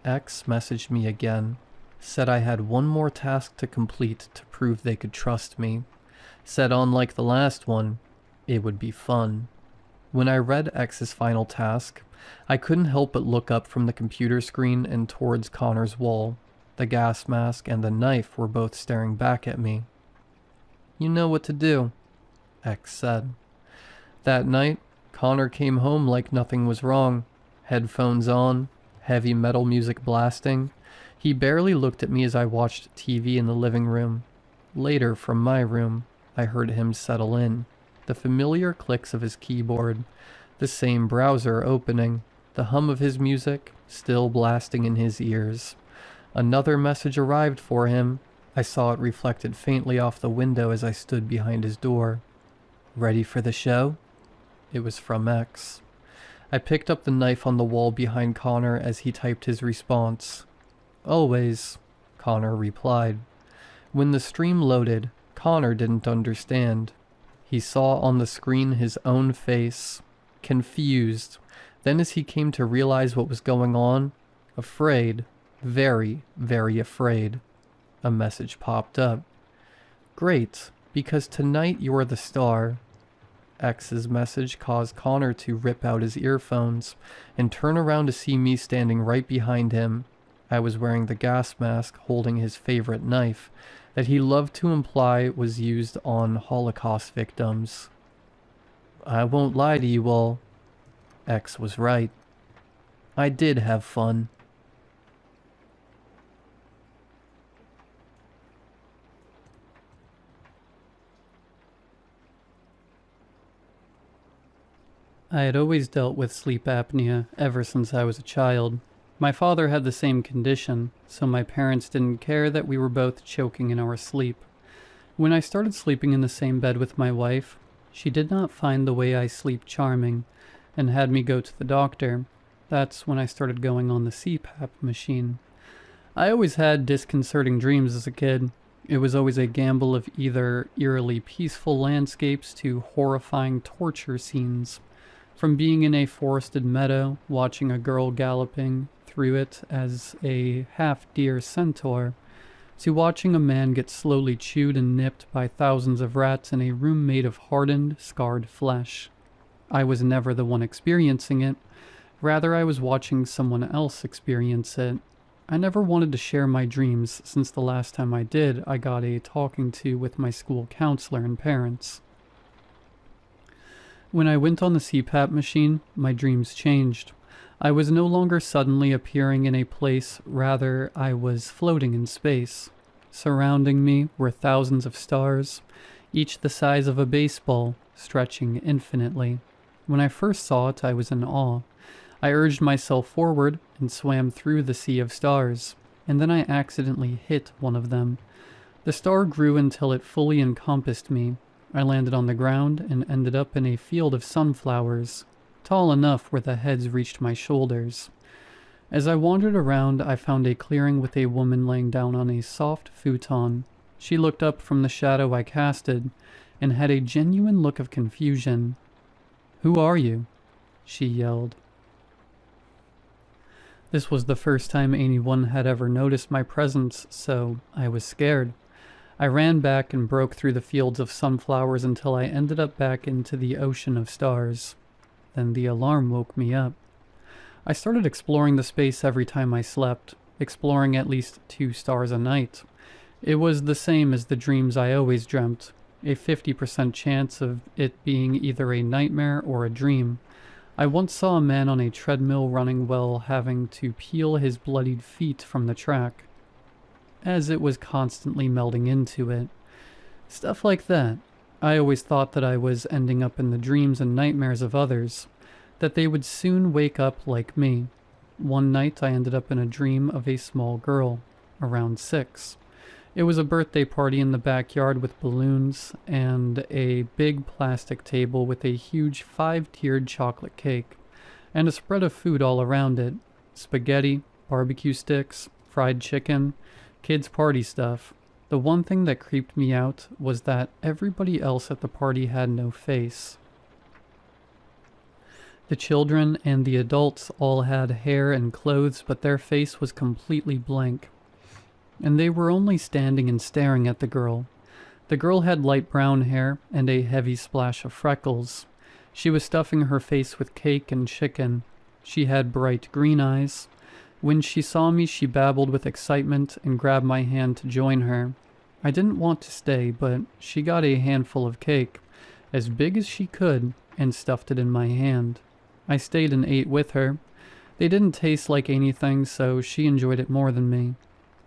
X messaged me again. Said I had one more task to complete to prove they could trust me. Said unlike the last one, it would be fun. When I read X's final task, I couldn't help but look up from the computer screen and towards Connor's wall. The gas mask and the knife were both staring back at me. You know what to do, X said. That night, Connor came home like nothing was wrong. Headphones on, heavy metal music blasting. He barely looked at me as I watched TV in the living room. Later, from my room, I heard him settle in. The familiar clicks of his keyboard, the same browser opening, the hum of his music still blasting in his ears. Another message arrived for him. I saw it reflected faintly off the window as I stood behind his door. Ready for the show? It was from X. I picked up the knife on the wall behind Connor as he typed his response. Always, Connor replied. When the stream loaded, Connor didn't understand. He saw on the screen his own face, confused. Then as he came to realize what was going on, afraid, very, very afraid, a message popped up. Great, because tonight you're the star. X's message caused Connor to rip out his earphones and turn around to see me standing right behind him. I was wearing the gas mask, holding his favorite knife, that he loved to imply was used on Holocaust victims. I won't lie to you all. X was right. I did have fun. I had always dealt with sleep apnea ever since I was a child. My father had the same condition, so my parents didn't care that we were both choking in our sleep. When I started sleeping in the same bed with my wife, she did not find the way I sleep charming, and had me go to the doctor. That's when I started going on the CPAP machine. I always had disconcerting dreams as a kid. It was always a gamble of either eerily peaceful landscapes to horrifying torture scenes. From being in a forested meadow, watching a girl galloping through it as a half-deer centaur, to watching a man get slowly chewed and nipped by thousands of rats in a room made of hardened, scarred flesh. I was never the one experiencing it. Rather, I was watching someone else experience it. I never wanted to share my dreams, since the last time I did, I got a talking to with my school counselor and parents. When I went on the CPAP machine, my dreams changed. I was no longer suddenly appearing in a place, rather I was floating in space. Surrounding me were thousands of stars, each the size of a baseball, stretching infinitely. When I first saw it, I was in awe. I urged myself forward and swam through the sea of stars, and then I accidentally hit one of them. The star grew until it fully encompassed me. I landed on the ground and ended up in a field of sunflowers, tall enough where the heads reached my shoulders. As I wandered around, I found a clearing with a woman laying down on a soft futon. She looked up from the shadow I casted and had a genuine look of confusion. "Who are you?" she yelled. This was the first time anyone had ever noticed my presence, so I was scared. I ran back and broke through the fields of sunflowers until I ended up back into the ocean of stars. Then the alarm woke me up. I started exploring the space every time I slept, exploring at least 2 stars a night. It was the same as the dreams I always dreamt, a 50% chance of it being either a nightmare or a dream. I once saw a man on a treadmill running while having to peel his bloodied feet from the track, as it was constantly melding into it. Stuff like that. I always thought that I was ending up in the dreams and nightmares of others, that they would soon wake up like me. One night I ended up in a dream of a small girl, around 6. It was a birthday party in the backyard with balloons and a big plastic table with a huge 5-tiered chocolate cake, and a spread of food all around it: spaghetti, barbecue sticks, fried chicken, kids' party stuff. The one thing that creeped me out was that everybody else at the party had no face. The children and the adults all had hair and clothes, but their face was completely blank. And they were only standing and staring at the girl. The girl had light brown hair and a heavy splash of freckles. She was stuffing her face with cake and chicken. She had bright green eyes. When she saw me, she babbled with excitement and grabbed my hand to join her. I didn't want to stay, but she got a handful of cake, as big as she could, and stuffed it in my hand. I stayed and ate with her. They didn't taste like anything, so she enjoyed it more than me.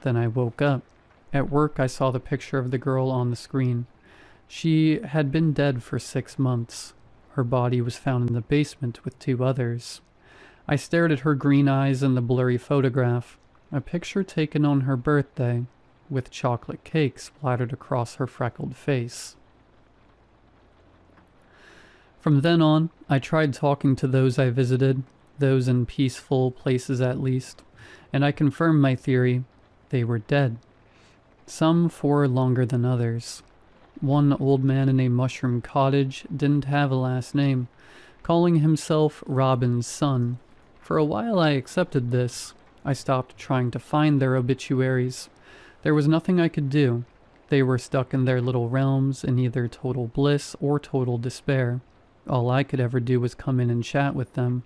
Then I woke up. At work, I saw the picture of the girl on the screen. She had been dead for 6 months. Her body was found in the basement with 2 others. I stared at her green eyes and the blurry photograph, a picture taken on her birthday, with chocolate cake splattered across her freckled face. From then on, I tried talking to those I visited, those in peaceful places at least, and I confirmed my theory: they were dead. Some for longer than others. One old man in a mushroom cottage didn't have a last name, calling himself Robin's son. For a while I accepted this. I stopped trying to find their obituaries. There was nothing I could do. They were stuck in their little realms in either total bliss or total despair. All I could ever do was come in and chat with them.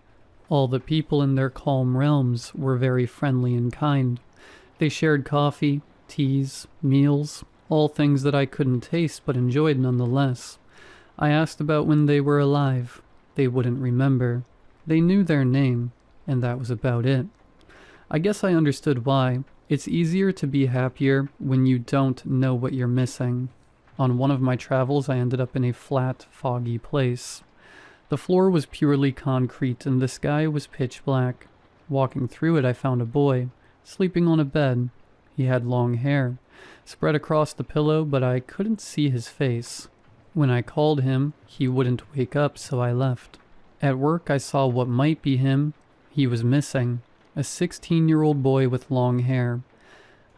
All the people in their calm realms were very friendly and kind. They shared coffee, teas, meals, all things that I couldn't taste but enjoyed nonetheless. I asked about when they were alive. They wouldn't remember. They knew their name, and that was about it. I guess I understood why. It's easier to be happier when you don't know what you're missing. On one of my travels, I ended up in a flat, foggy place. The floor was purely concrete and the sky was pitch black. Walking through it, I found a boy, sleeping on a bed. He had long hair, spread across the pillow, but I couldn't see his face. When I called him, he wouldn't wake up, so I left. At work, I saw what might be him. He was missing. A 16-year-old boy with long hair.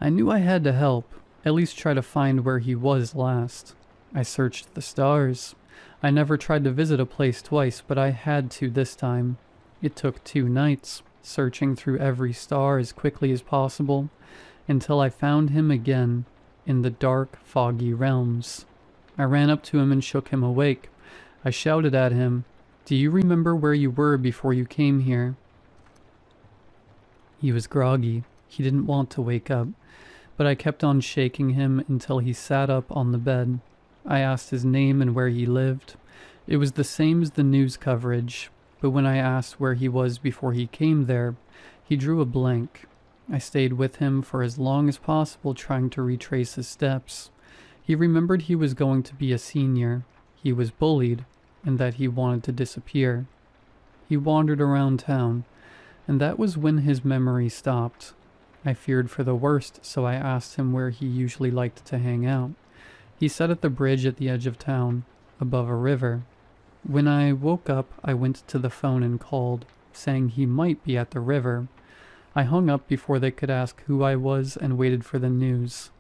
I knew I had to help, at least try to find where he was last. I searched the stars. I never tried to visit a place twice, but I had to this time. It took 2 nights, searching through every star as quickly as possible, until I found him again, in the dark, foggy realms. I ran up to him and shook him awake. I shouted at him, "Do you remember where you were before you came here?" He was groggy. He didn't want to wake up, but I kept on shaking him until he sat up on the bed. I asked his name and where he lived. It was the same as the news coverage, but when I asked where he was before he came there, he drew a blank. I stayed with him for as long as possible, trying to retrace his steps. He remembered he was going to be a senior. He was bullied, and that he wanted to disappear. He wandered around town, and that was when his memory stopped. I feared for the worst, so I asked him where he usually liked to hang out. He said at the bridge at the edge of town, above a river. When I woke up, I went to the phone and called, saying he might be at the river. I hung up before they could ask who I was and waited for the news.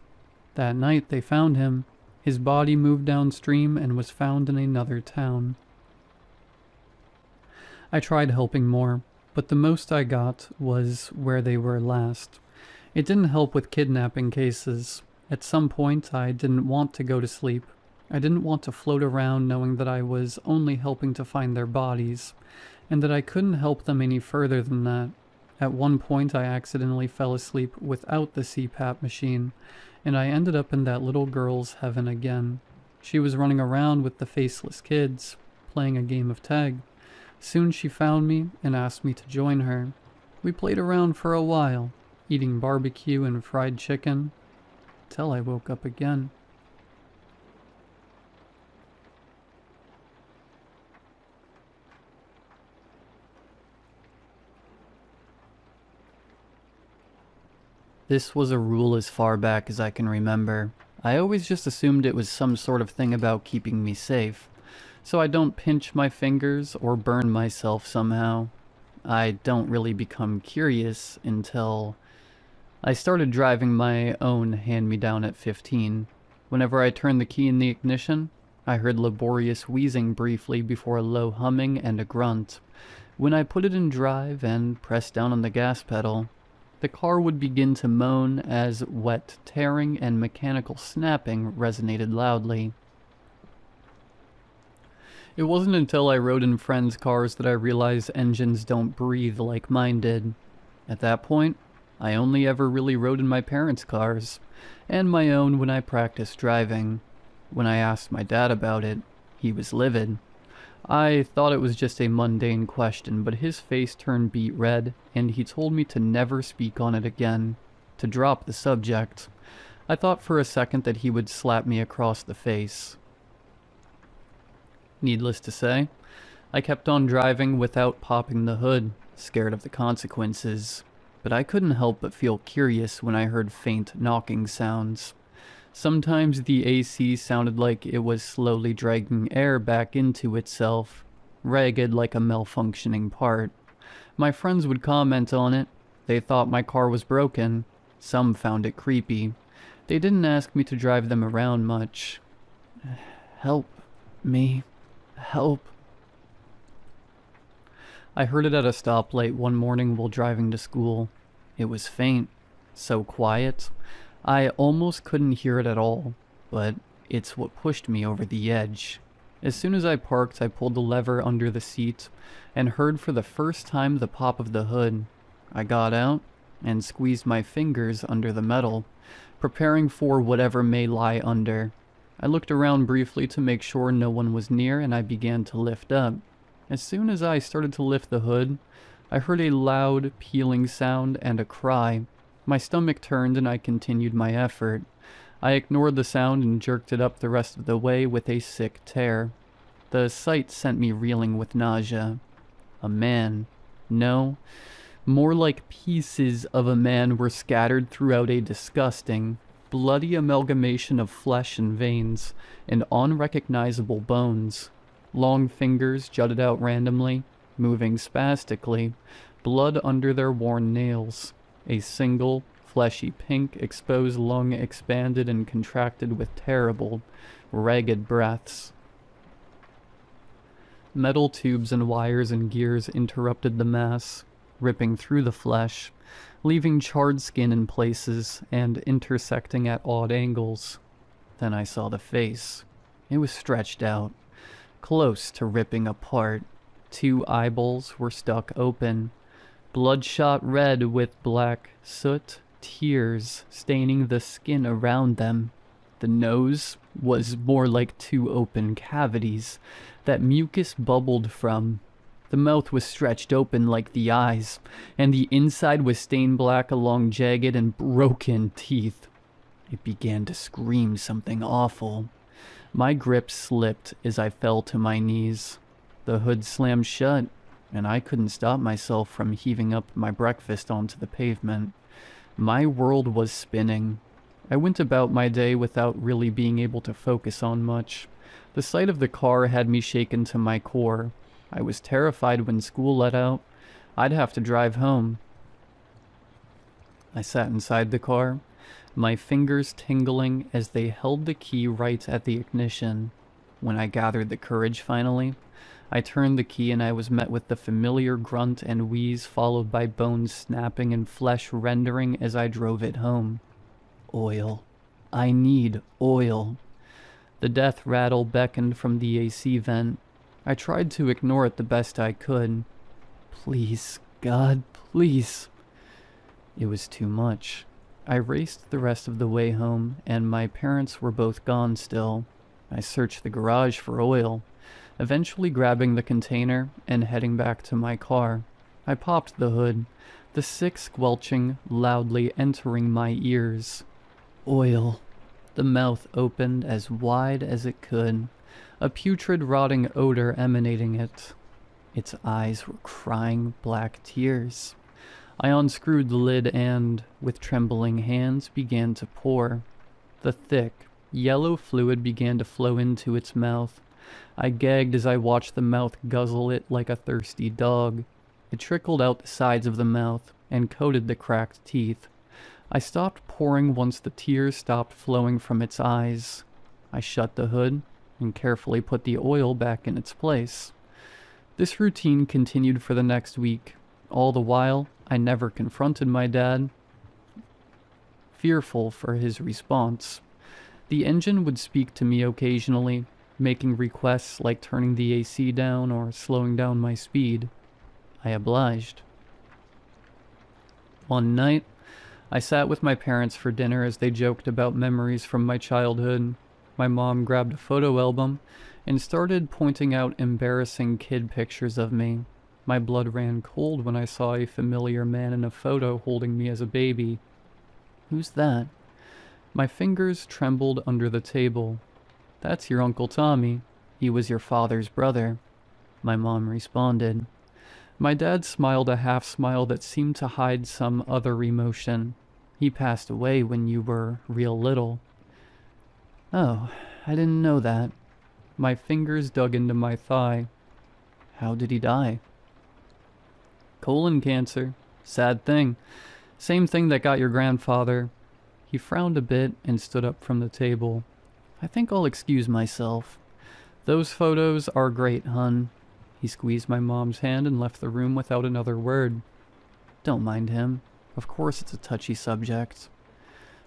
That night they found him. His body moved downstream and was found in another town. I tried helping more, but the most I got was where they were last. It didn't help with kidnapping cases. At some point, I didn't want to go to sleep. I didn't want to float around knowing that I was only helping to find their bodies, and that I couldn't help them any further than that. At one point, I accidentally fell asleep without the CPAP machine, and I ended up in that little girl's heaven again. She was running around with the faceless kids, playing a game of tag. Soon she found me and asked me to join her. We played around for a while, eating barbecue and fried chicken, till I woke up again. This was a rule as far back as I can remember. I always just assumed it was some sort of thing about keeping me safe, so I don't pinch my fingers or burn myself somehow. I don't really become curious until I started driving my own hand-me-down at 15. Whenever I turned the key in the ignition, I heard laborious wheezing briefly before a low humming and a grunt. When I put it in drive and pressed down on the gas pedal, the car would begin to moan as wet tearing and mechanical snapping resonated loudly. It wasn't until I rode in friends' cars that I realized engines don't breathe like mine did. At that point, I only ever really rode in my parents' cars, and my own when I practiced driving. When I asked my dad about it, he was livid. I thought it was just a mundane question, but his face turned beet red, and he told me to never speak on it again, to drop the subject. I thought for a second that he would slap me across the face. Needless to say, I kept on driving without popping the hood, scared of the consequences. But I couldn't help but feel curious when I heard faint knocking sounds. Sometimes the AC sounded like it was slowly dragging air back into itself, ragged like a malfunctioning part. My friends would comment on it. They thought my car was broken. Some found it creepy. They didn't ask me to drive them around much. Help me. Help. I heard it at a stoplight one morning while driving to school. It was faint, so quiet, I almost couldn't hear it at all, but it's what pushed me over the edge. As soon as I parked, I pulled the lever under the seat and heard for the first time the pop of the hood. I got out and squeezed my fingers under the metal, preparing for whatever may lie under. I looked around briefly to make sure no one was near, and I began to lift up. As soon as I started to lift the hood, I heard a loud, pealing sound and a cry. My stomach turned and I continued my effort. I ignored the sound and jerked it up the rest of the way with a sick tear. The sight sent me reeling with nausea. A man. No, more like pieces of a man were scattered throughout a disgusting, bloody amalgamation of flesh and veins and unrecognizable bones. Long fingers jutted out randomly, moving spastically, blood under their worn nails. A single, fleshy pink exposed lung expanded and contracted with terrible, ragged breaths. Metal tubes and wires and gears interrupted the mass, ripping through the flesh, leaving charred skin in places and intersecting at odd angles. Then I saw the face. It was stretched out, close to ripping apart. Two eyeballs were stuck open, bloodshot red with black soot tears staining the skin around them. The nose was more like two open cavities that mucus bubbled from. The mouth was stretched open like the eyes, and the inside was stained black along jagged and broken teeth. It began to scream something awful. My grip slipped as I fell to my knees. The hood slammed shut, and I couldn't stop myself from heaving up my breakfast onto the pavement. My world was spinning. I went about my day without really being able to focus on much. The sight of the car had me shaken to my core. I was terrified when school let out. I'd have to drive home. I sat inside the car, my fingers tingling as they held the key right at the ignition. When I gathered the courage finally, I turned the key and I was met with the familiar grunt and wheeze followed by bones snapping and flesh rendering as I drove it home. Oil. I need oil. The death rattle beckoned from the AC vent. I tried to ignore it the best I could. Please, God, please. It was too much. I raced the rest of the way home, and my parents were both gone still. I searched the garage for oil, eventually grabbing the container and heading back to my car. I popped the hood, the sick squelching loudly entering my ears. Oil. The mouth opened as wide as it could, a putrid rotting odor emanating it. Its eyes were crying black tears. I unscrewed the lid and, with trembling hands, began to pour. The thick, yellow fluid began to flow into its mouth. I gagged as I watched the mouth guzzle it like a thirsty dog. It trickled out the sides of the mouth and coated the cracked teeth. I stopped pouring once the tears stopped flowing from its eyes. I shut the hood and carefully put the oil back in its place. This routine continued for the next week. All the while, I never confronted my dad, fearful for his response. The engine would speak to me occasionally, making requests like turning the AC down or slowing down my speed. I obliged. One night, I sat with my parents for dinner as they joked about memories from my childhood. My mom grabbed a photo album and started pointing out embarrassing kid pictures of me. My blood ran cold when I saw a familiar man in a photo holding me as a baby. "Who's that?" My fingers trembled under the table. "That's your Uncle Tommy. He was your father's brother," my mom responded. My dad smiled a half smile that seemed to hide some other emotion. "He passed away when you were real little." "Oh, I didn't know that." My fingers dug into my thigh. "How did he die?" "Colon cancer. Sad thing. Same thing that got your grandfather." He frowned a bit and stood up from the table. "I think I'll excuse myself. Those photos are great, hun." He squeezed my mom's hand and left the room without another word. "Don't mind him. Of course it's a touchy subject."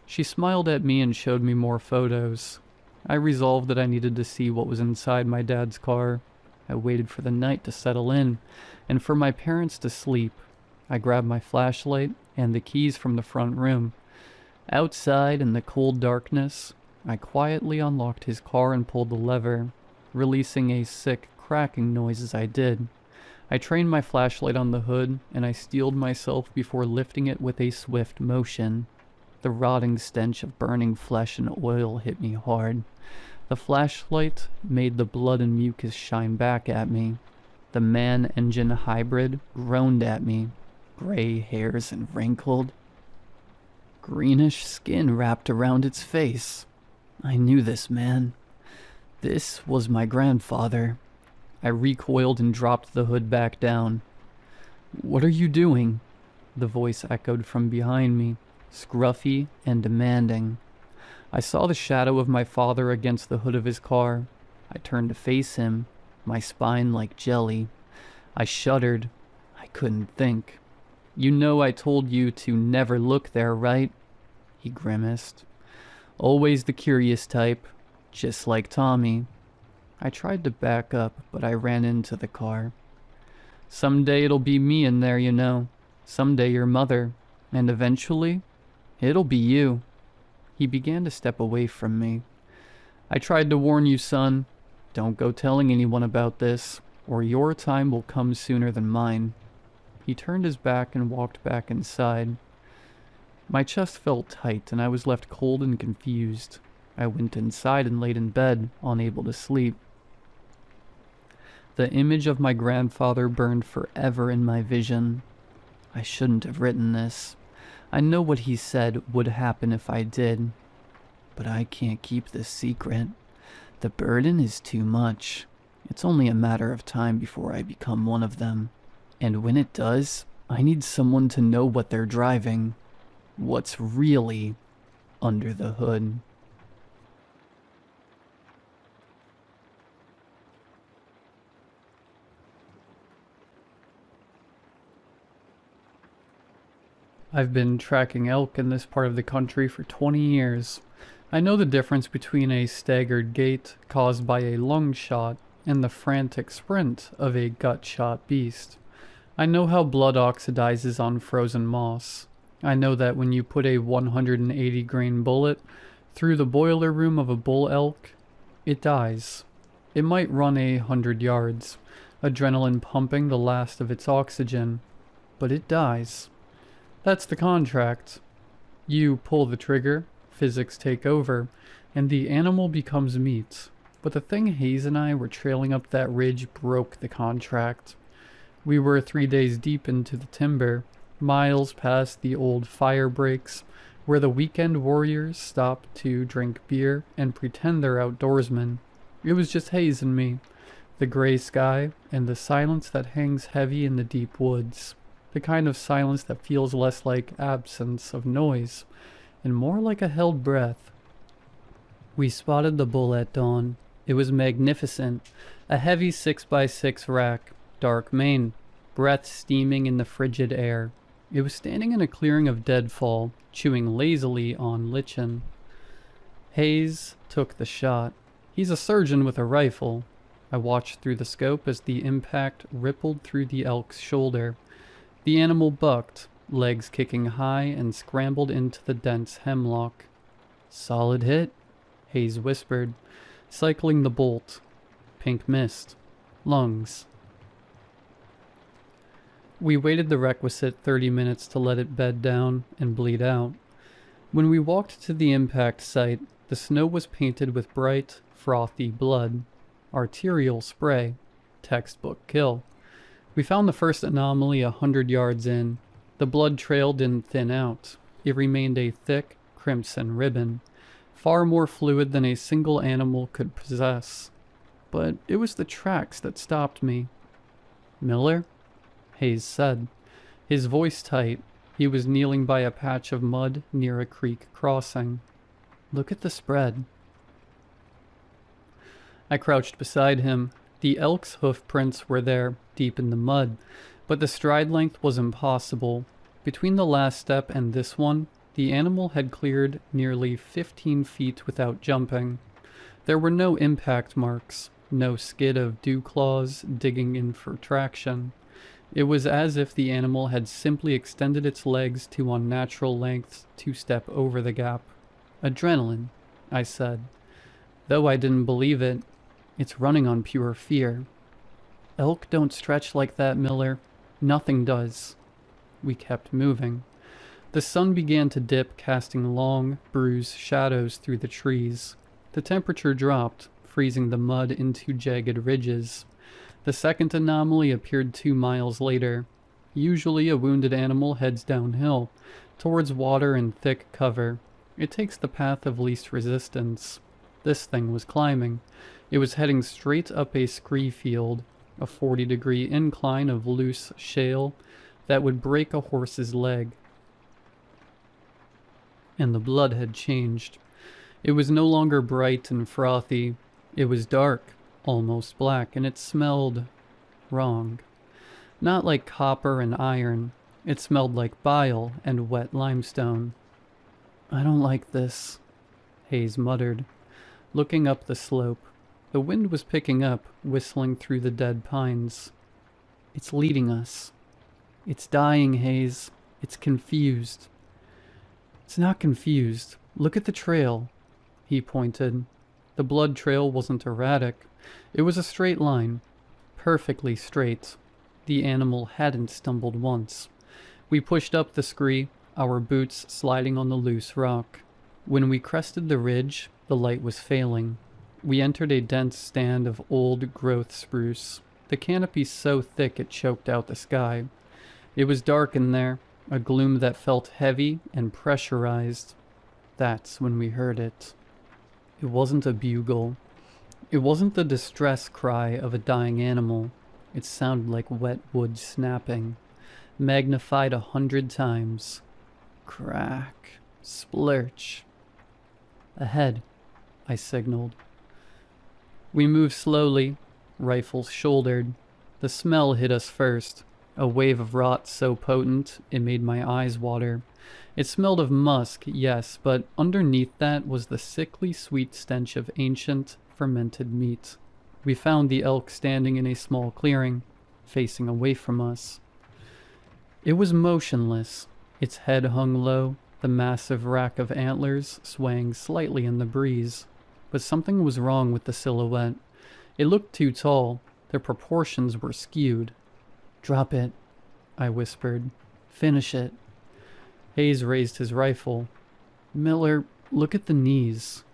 She smiled at me and showed me more photos. I resolved that I needed to see what was inside my dad's car. I waited for the night to settle in, and for my parents to sleep. I grabbed my flashlight and the keys from the front room. Outside in the cold darkness, I quietly unlocked his car and pulled the lever, releasing a sick cracking noise as I did. I trained my flashlight on the hood, and I steeled myself before lifting it with a swift motion. The rotting stench of burning flesh and oil hit me hard. The flashlight made the blood and mucus shine back at me. The man-engine hybrid groaned at me, gray hairs and wrinkled, greenish skin wrapped around its face. I knew this man. This was my grandfather. I recoiled and dropped the hood back down. "What are you doing?" The voice echoed from behind me, scruffy and demanding. I saw the shadow of my father against the hood of his car. I turned to face him, my spine like jelly. I shuddered. I couldn't think. "You know I told you to never look there, right?" He grimaced. "Always the curious type, just like Tommy." I tried to back up, but I ran into the car. "Someday it'll be me in there, you know. Someday your mother. And eventually, it'll be you." He began to step away from me. "I tried to warn you, son. Don't go telling anyone about this, or your time will come sooner than mine." He turned his back and walked back inside. My chest felt tight, and I was left cold and confused. I went inside and laid in bed, unable to sleep. The image of my grandfather burned forever in my vision. I shouldn't have written this. I know what he said would happen if I did. But I can't keep this secret. The burden is too much. It's only a matter of time before I become one of them. And when it does, I need someone to know what they're driving. What's really under the hood. I've been tracking elk in this part of the country for 20 years. I know the difference between a staggered gait caused by a lung shot and the frantic sprint of a gut-shot beast. I know how blood oxidizes on frozen moss. I know that when you put a 180-grain bullet through the boiler room of a bull elk, it dies. It might run 100 yards, adrenaline pumping the last of its oxygen, but it dies. That's the contract. You pull the trigger, physics take over, and the animal becomes meat. But the thing Hayes and I were trailing up that ridge broke the contract. We were 3 days deep into the timber, miles past the old fire breaks, where the weekend warriors stop to drink beer and pretend they're outdoorsmen. It was just Hayes and me, the gray sky, and the silence that hangs heavy in the deep woods. The kind of silence that feels less like absence of noise and more like a held breath. We spotted the bull at dawn. It was magnificent, a heavy 6x6 rack, dark mane, breath steaming in the frigid air. It was standing in a clearing of deadfall, chewing lazily on lichen. Hayes took the shot. He's a surgeon with a rifle. I watched through the scope as the impact rippled through the elk's shoulder. The animal bucked, legs kicking high, and scrambled into the dense hemlock. "Solid hit," Hayes whispered, cycling the bolt. Pink mist. Lungs. We waited the requisite 30 minutes to let it bed down and bleed out. When we walked to the impact site, the snow was painted with bright, frothy blood. Arterial spray. Textbook kill. We found the first anomaly 100 yards in. The blood trail didn't thin out. It remained a thick, crimson ribbon, far more fluid than a single animal could possess. But it was the tracks that stopped me. "Miller?" Hayes said, his voice tight. He was kneeling by a patch of mud near a creek crossing. "Look at the spread." I crouched beside him. The elk's hoof prints were there, deep in the mud, but the stride length was impossible. Between the last step and this one, the animal had cleared nearly 15 feet without jumping. There were no impact marks, no skid of dew claws digging in for traction. It was as if the animal had simply extended its legs to unnatural lengths to step over the gap. "Adrenaline," I said. Though I didn't believe it, it's running on pure fear. "Elk don't stretch like that, Miller. Nothing does." We kept moving. The sun began to dip, casting long, bruised shadows through the trees. The temperature dropped, freezing the mud into jagged ridges. The second anomaly appeared 2 miles later. Usually a wounded animal heads downhill, towards water and thick cover. It takes the path of least resistance. This thing was climbing. It was heading straight up a scree field, a 40-degree incline of loose shale that would break a horse's leg. And the blood had changed. It was no longer bright and frothy. It was dark, almost black, and it smelled wrong. Not like copper and iron. It smelled like bile and wet limestone. "I don't like this," Hayes muttered, looking up the slope. The wind was picking up, whistling through the dead pines. "It's leading us. It's dying, Hayes. It's confused." "It's not confused. Look at the trail." He pointed. The blood trail wasn't erratic. It was a straight line. Perfectly straight. The animal hadn't stumbled once. We pushed up the scree, our boots sliding on the loose rock. When we crested the ridge, the light was failing. We entered a dense stand of old-growth spruce, the canopy so thick it choked out the sky. It was dark in there, a gloom that felt heavy and pressurized. That's when we heard it. It wasn't a bugle. It wasn't the distress cry of a dying animal. It sounded like wet wood snapping, magnified 100 times. Crack. Splurch. "Ahead," I signaled. We moved slowly, rifles shouldered. The smell hit us first, a wave of rot so potent it made my eyes water. It smelled of musk, yes, but underneath that was the sickly sweet stench of ancient, fermented meat. We found the elk standing in a small clearing, facing away from us. It was motionless. Its head hung low, the massive rack of antlers swaying slightly in the breeze. But something was wrong with the silhouette. It looked too tall. The proportions were skewed. "Drop it," I whispered. "Finish it." Hayes raised his rifle. "Miller, look at the knees."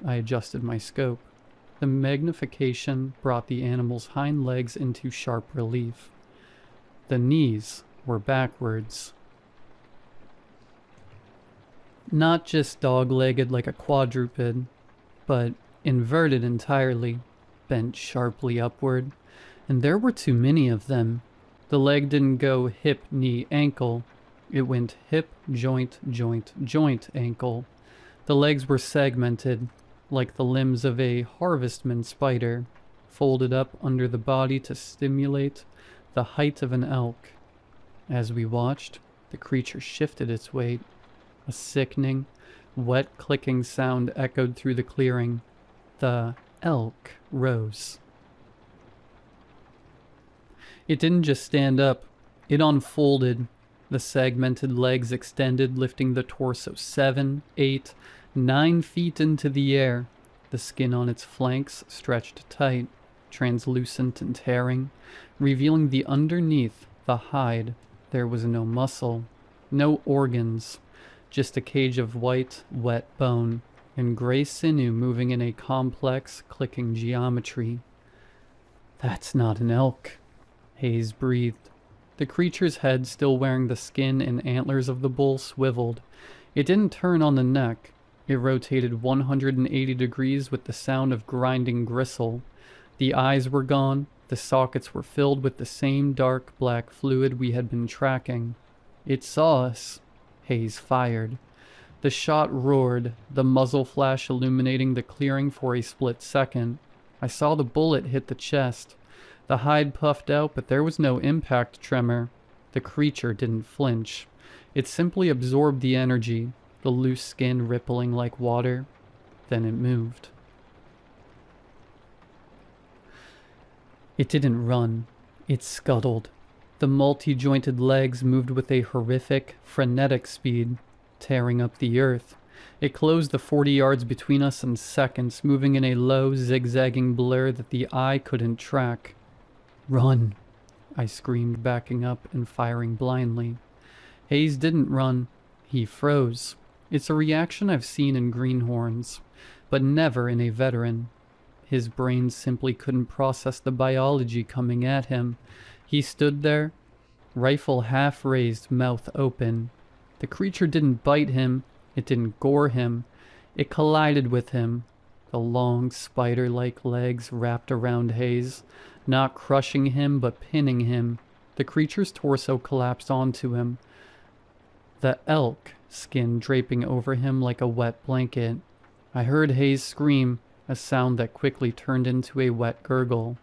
I adjusted my scope. The magnification brought the animal's hind legs into sharp relief. The knees, were backwards. Not just dog-legged like a quadruped, but inverted entirely, bent sharply upward, and there were too many of them. The leg didn't go hip, knee, ankle. It went hip, joint, joint, joint, ankle. The legs were segmented, like the limbs of a harvestman spider, folded up under the body to stimulate the height of an elk. As we watched, the creature shifted its weight. A sickening, wet clicking sound echoed through the clearing. The elk rose. It didn't just stand up, it unfolded. The segmented legs extended, lifting the torso 7, 8, 9 feet into the air. The skin on its flanks stretched tight, translucent and tearing, revealing the underneath, the hide. There was no muscle, no organs, just a cage of white, wet bone, and gray sinew moving in a complex, clicking geometry. "That's not an elk," Hayes breathed. The creature's head, still wearing the skin and antlers of the bull, swiveled. It didn't turn on the neck. It rotated 180 degrees with the sound of grinding gristle. The eyes were gone. The sockets were filled with the same dark black fluid we had been tracking. It saw us. Hayes fired. The shot roared, the muzzle flash illuminating the clearing for a split second. I saw the bullet hit the chest. The hide puffed out, but there was no impact tremor. The creature didn't flinch. It simply absorbed the energy, the loose skin rippling like water. Then it moved. It didn't run. It scuttled. The multi-jointed legs moved with a horrific, frenetic speed, tearing up the earth. It closed the 40 yards between us in seconds, moving in a low, zigzagging blur that the eye couldn't track. "Run!" I screamed, backing up and firing blindly. Hayes didn't run. He froze. It's a reaction I've seen in greenhorns, but never in a veteran. His brain simply couldn't process the biology coming at him. He stood there, rifle half raised, mouth open. The creature didn't bite him. It didn't gore him. It collided with him. The long, spider-like legs wrapped around Hayes, not crushing him but pinning him. The creature's torso collapsed onto him, the elk skin draping over him like a wet blanket. I heard Hayes scream, a sound that quickly turned into a wet gurgle.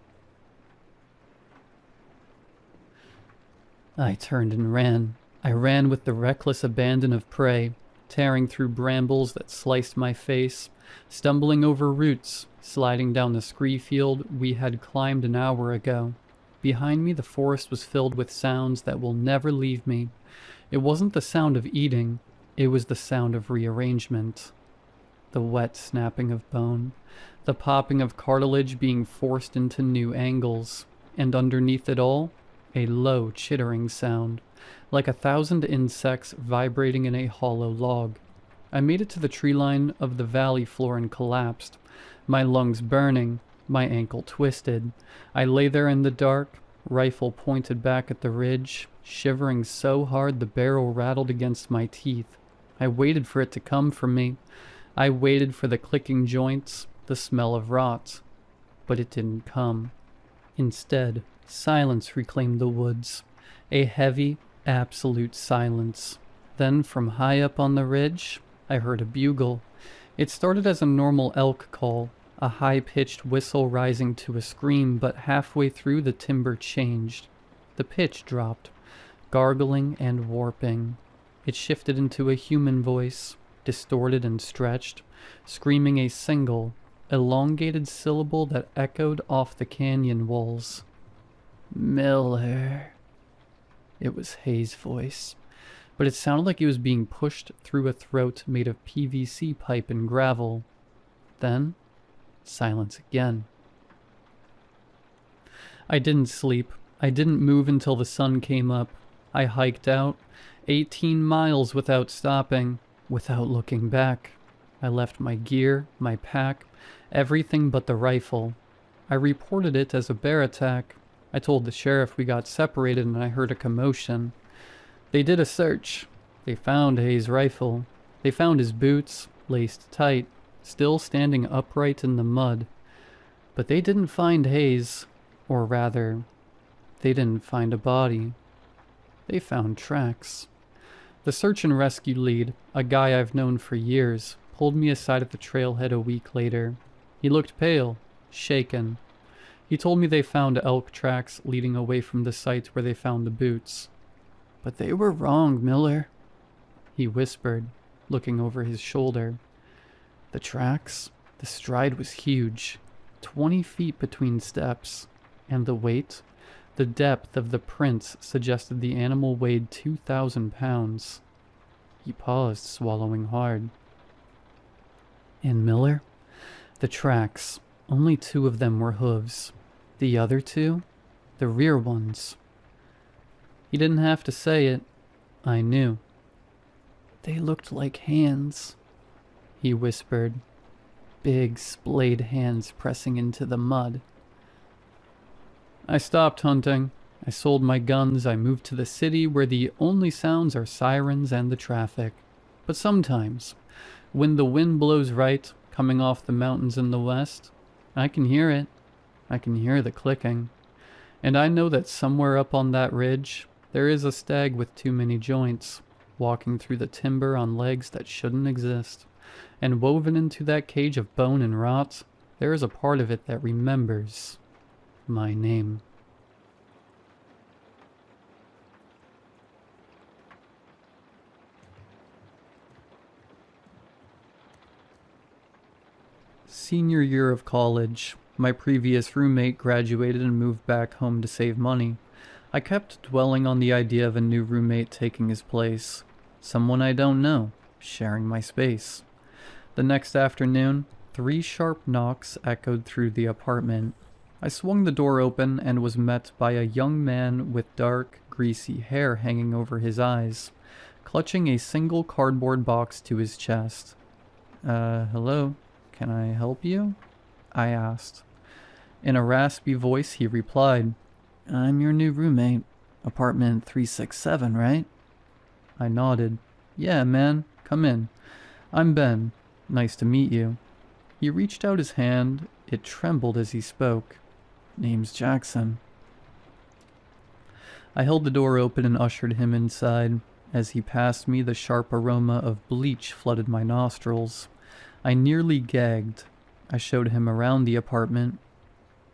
I turned and ran. I ran with the reckless abandon of prey, tearing through brambles that sliced my face, stumbling over roots, sliding down the scree field we had climbed an hour ago. Behind me the forest was filled with sounds that will never leave me. It wasn't the sound of eating, it was the sound of rearrangement. The wet snapping of bone, the popping of cartilage being forced into new angles, and underneath it all, a low chittering sound, like 1,000 insects vibrating in a hollow log. I made it to the tree line of the valley floor and collapsed, my lungs burning, my ankle twisted. I lay there in the dark, rifle pointed back at the ridge, shivering so hard the barrel rattled against my teeth. I waited for it to come for me. I waited for the clicking joints, the smell of rot. But it didn't come. Instead, silence reclaimed the woods. A heavy, absolute silence. Then, from high up on the ridge, I heard a bugle. It started as a normal elk call, a high-pitched whistle rising to a scream, but halfway through the timbre changed. The pitch dropped, gargling and warping. It shifted into a human voice, distorted and stretched, screaming a single, elongated syllable that echoed off the canyon walls. "Miller." It was Hayes' voice, but it sounded like it was being pushed through a throat made of PVC pipe and gravel. Then, silence again. I didn't sleep. I didn't move until the sun came up. I hiked out, 18 miles without stopping, without looking back. I left my gear, my pack, everything but the rifle. I reported it as a bear attack. I told the sheriff we got separated and I heard a commotion. They did a search. They found Hayes' rifle. They found his boots, laced tight, still standing upright in the mud. But they didn't find Hayes, or rather, they didn't find a body. They found tracks. The search and rescue lead, a guy I've known for years, pulled me aside at the trailhead a week later. He looked pale, shaken. He told me they found elk tracks leading away from the site where they found the boots. But they were wrong, Miller, he whispered, looking over his shoulder. The tracks, the stride was huge, 20 feet between steps, and the weight, the depth of the prints suggested the animal weighed 2,000 pounds. He paused, swallowing hard. And Miller? The tracks, only 2 of them were hooves. The other 2? The rear ones. He didn't have to say it. I knew. They looked like hands, he whispered. Big, splayed hands pressing into the mud. I stopped hunting. I sold my guns. I moved to the city where the only sounds are sirens and the traffic. But sometimes, when the wind blows right, coming off the mountains in the west, I can hear it. I can hear the clicking. And I know that somewhere up on that ridge, there is a stag with too many joints, walking through the timber on legs that shouldn't exist. And woven into that cage of bone and rot, there is a part of it that remembers my name. Senior year of college, my previous roommate graduated and moved back home to save money. I kept dwelling on the idea of a new roommate taking his place. Someone I don't know, sharing my space. The next afternoon, 3 sharp knocks echoed through the apartment. I swung the door open and was met by a young man with dark, greasy hair hanging over his eyes, clutching a single cardboard box to his chest. Hello? Can I help you? I asked. In a raspy voice, he replied, I'm your new roommate. Apartment 367, right? I nodded. Yeah, man. Come in. I'm Ben. Nice to meet you. He reached out his hand. It trembled as he spoke. Name's Jackson. I held the door open and ushered him inside. As he passed me, the sharp aroma of bleach flooded my nostrils. I nearly gagged. I showed him around the apartment.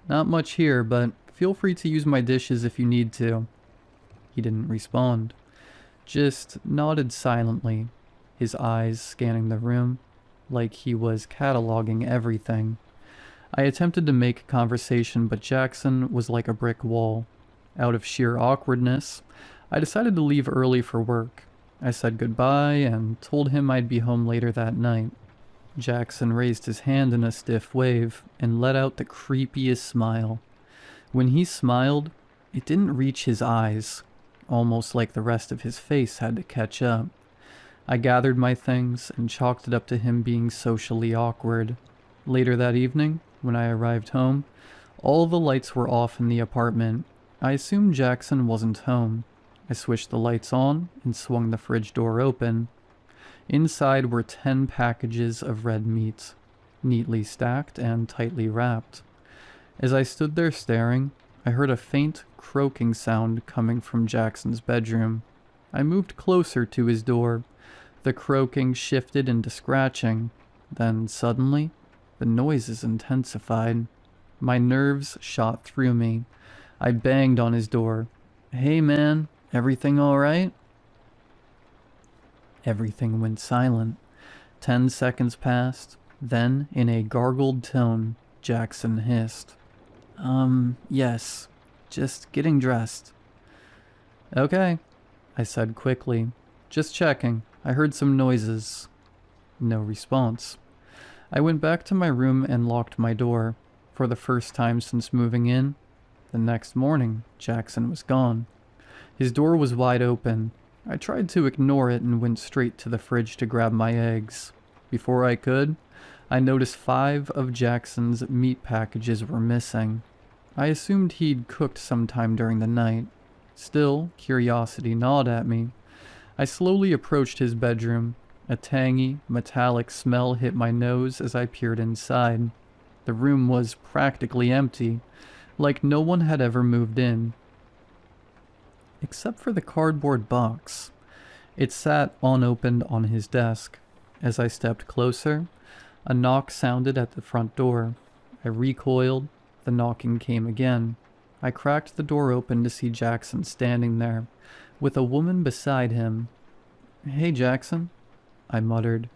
Not much here, but feel free to use my dishes if you need to. He didn't respond. Just nodded silently, his eyes scanning the room, like he was cataloging everything. I attempted to make conversation, but Jackson was like a brick wall. Out of sheer awkwardness, I decided to leave early for work. I said goodbye and told him I'd be home later that night. Jackson raised his hand in a stiff wave and let out the creepiest smile. When he smiled, it didn't reach his eyes, almost like the rest of his face had to catch up. I gathered my things and chalked it up to him being socially awkward. Later that evening, when I arrived home, all the lights were off in the apartment. I assumed Jackson wasn't home. I switched the lights on and swung the fridge door open. Inside were 10 packages of red meat, neatly stacked and tightly wrapped. As I stood there staring, I heard a faint croaking sound coming from Jackson's bedroom. I moved closer to his door. The croaking shifted into scratching. Then, suddenly, the noises intensified. My nerves shot through me. I banged on his door. Hey man, everything alright? Everything went silent. 10 seconds passed. Then, in a gargled tone, Jackson hissed. Yes. Just getting dressed. Okay, I said quickly. Just checking. I heard some noises. No response. I went back to my room and locked my door. For the first time since moving in, the next morning, Jackson was gone. His door was wide open. I tried to ignore it and went straight to the fridge to grab my eggs. Before I could, I noticed 5 of Jackson's meat packages were missing. I assumed he'd cooked sometime during the night. Still, curiosity gnawed at me. I slowly approached his bedroom. A tangy, metallic smell hit my nose as I peered inside. The room was practically empty, like no one had ever moved in. Except for the cardboard box. It sat unopened on his desk. As I stepped closer, a knock sounded at the front door. I recoiled. The knocking came again. I cracked the door open to see Jackson standing there, with a woman beside him. "Hey, Jackson," I muttered.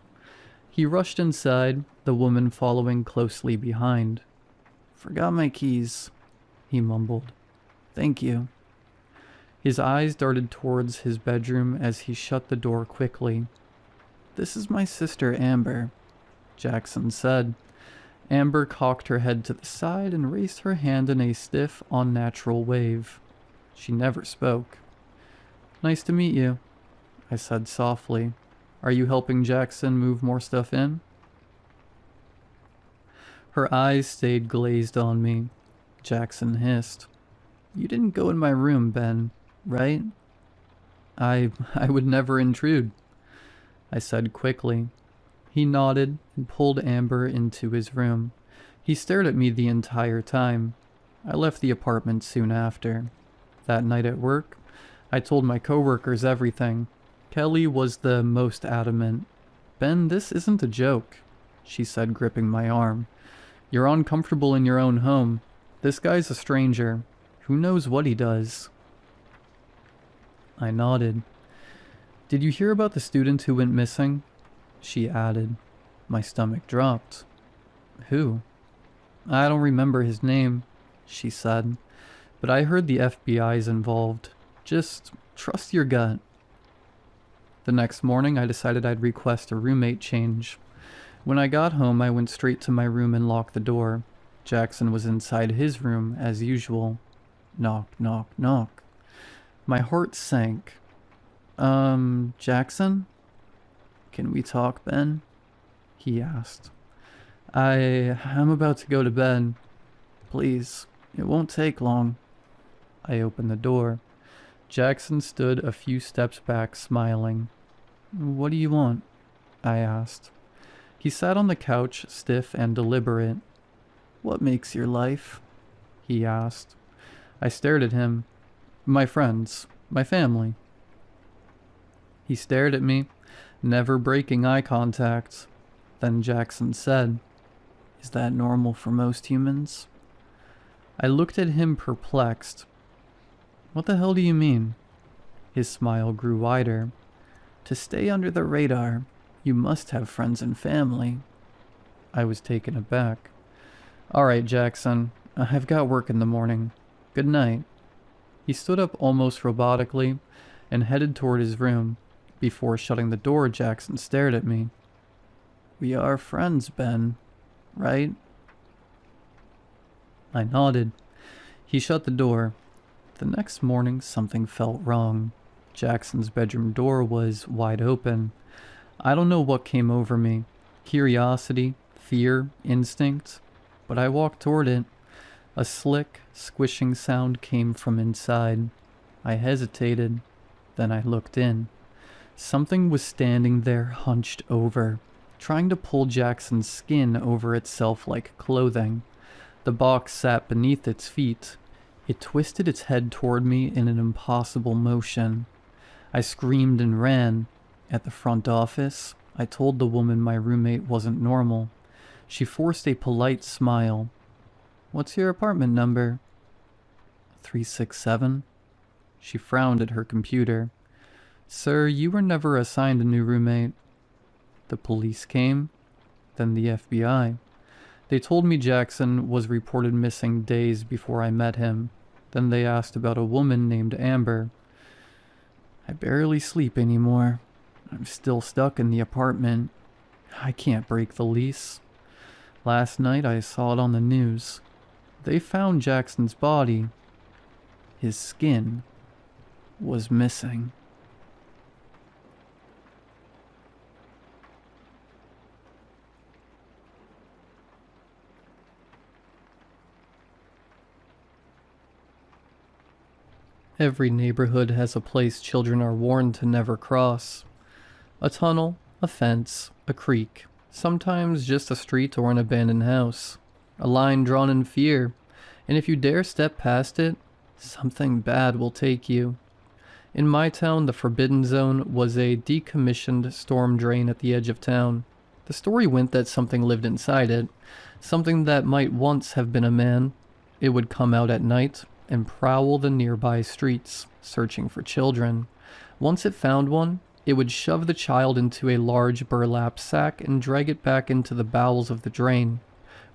He rushed inside, the woman following closely behind. "Forgot my keys," he mumbled. "Thank you." His eyes darted towards his bedroom as he shut the door quickly. "This is my sister Amber," Jackson said. Amber cocked her head to the side and raised her hand in a stiff, unnatural wave. She never spoke. "Nice to meet you," I said softly. "Are you helping Jackson move more stuff in?" Her eyes stayed glazed on me. Jackson hissed. "You didn't go in my room, Ben, right?" I would never intrude," I said quickly. He nodded and pulled Amber into his room. He stared at me the entire time. I left the apartment soon after. That night at work, I told my coworkers everything. Kelly was the most adamant. "Ben, this isn't a joke," she said, gripping my arm. "You're uncomfortable in your own home. This guy's a stranger. Who knows what he does?" I nodded. "Did you hear about the student who went missing?" she added. My stomach dropped. "Who?" "I don't remember his name," she said, "but I heard the FBI's involved. Just trust your gut." The next morning, I decided I'd request a roommate change. When I got home, I went straight to my room and locked the door. Jackson was inside his room, as usual. Knock, knock, knock. My heart sank. Jackson? "Can we talk, Ben?" he asked. I'm about to go to bed. Please, it won't take long." I opened the door. Jackson stood a few steps back, smiling. "What do you want?" I asked. He sat on the couch, stiff and deliberate. "What makes your life?" he asked. I stared at him. "My friends, my family." He stared at me, never breaking eye contact. Then Jackson said, "Is that normal for most humans?" I looked at him perplexed. "What the hell do you mean?" His smile grew wider. "To stay under the radar, you must have friends and family." I was taken aback. "All right, Jackson, I've got work in the morning. Good night." He stood up almost robotically and headed toward his room. Before shutting the door, Jackson stared at me. "We are friends, Ben, right?" I nodded. He shut the door. The next morning, something felt wrong. Jackson's bedroom door was wide open. I don't know what came over me. Curiosity, fear, instinct. But I walked toward it. A slick, squishing sound came from inside. I hesitated. Then I looked in. Something was standing there, hunched over, trying to pull Jackson's skin over itself like clothing. The box sat beneath its feet. It twisted its head toward me in an impossible motion. I screamed and ran. At the front office, I told the woman my roommate wasn't normal. She forced a polite smile. "What's your apartment number?" 367. She frowned at her computer. "Sir, you were never assigned a new roommate." The police came, then the FBI. They told me Jackson was reported missing days before I met him. Then they asked about a woman named Amber. I barely sleep anymore. I'm still stuck in the apartment. I can't break the lease. Last night I saw it on the news. They found Jackson's body. His skin was missing. Every neighborhood has a place children are warned to never cross. A tunnel, a fence, a creek, sometimes just a street or an abandoned house. A line drawn in fear, and if you dare step past it, something bad will take you. In my town, the Forbidden Zone was a decommissioned storm drain at the edge of town. The story went that something lived inside it, something that might once have been a man. It would come out at night and prowl the nearby streets, searching for children. Once it found one, it would shove the child into a large burlap sack and drag it back into the bowels of the drain,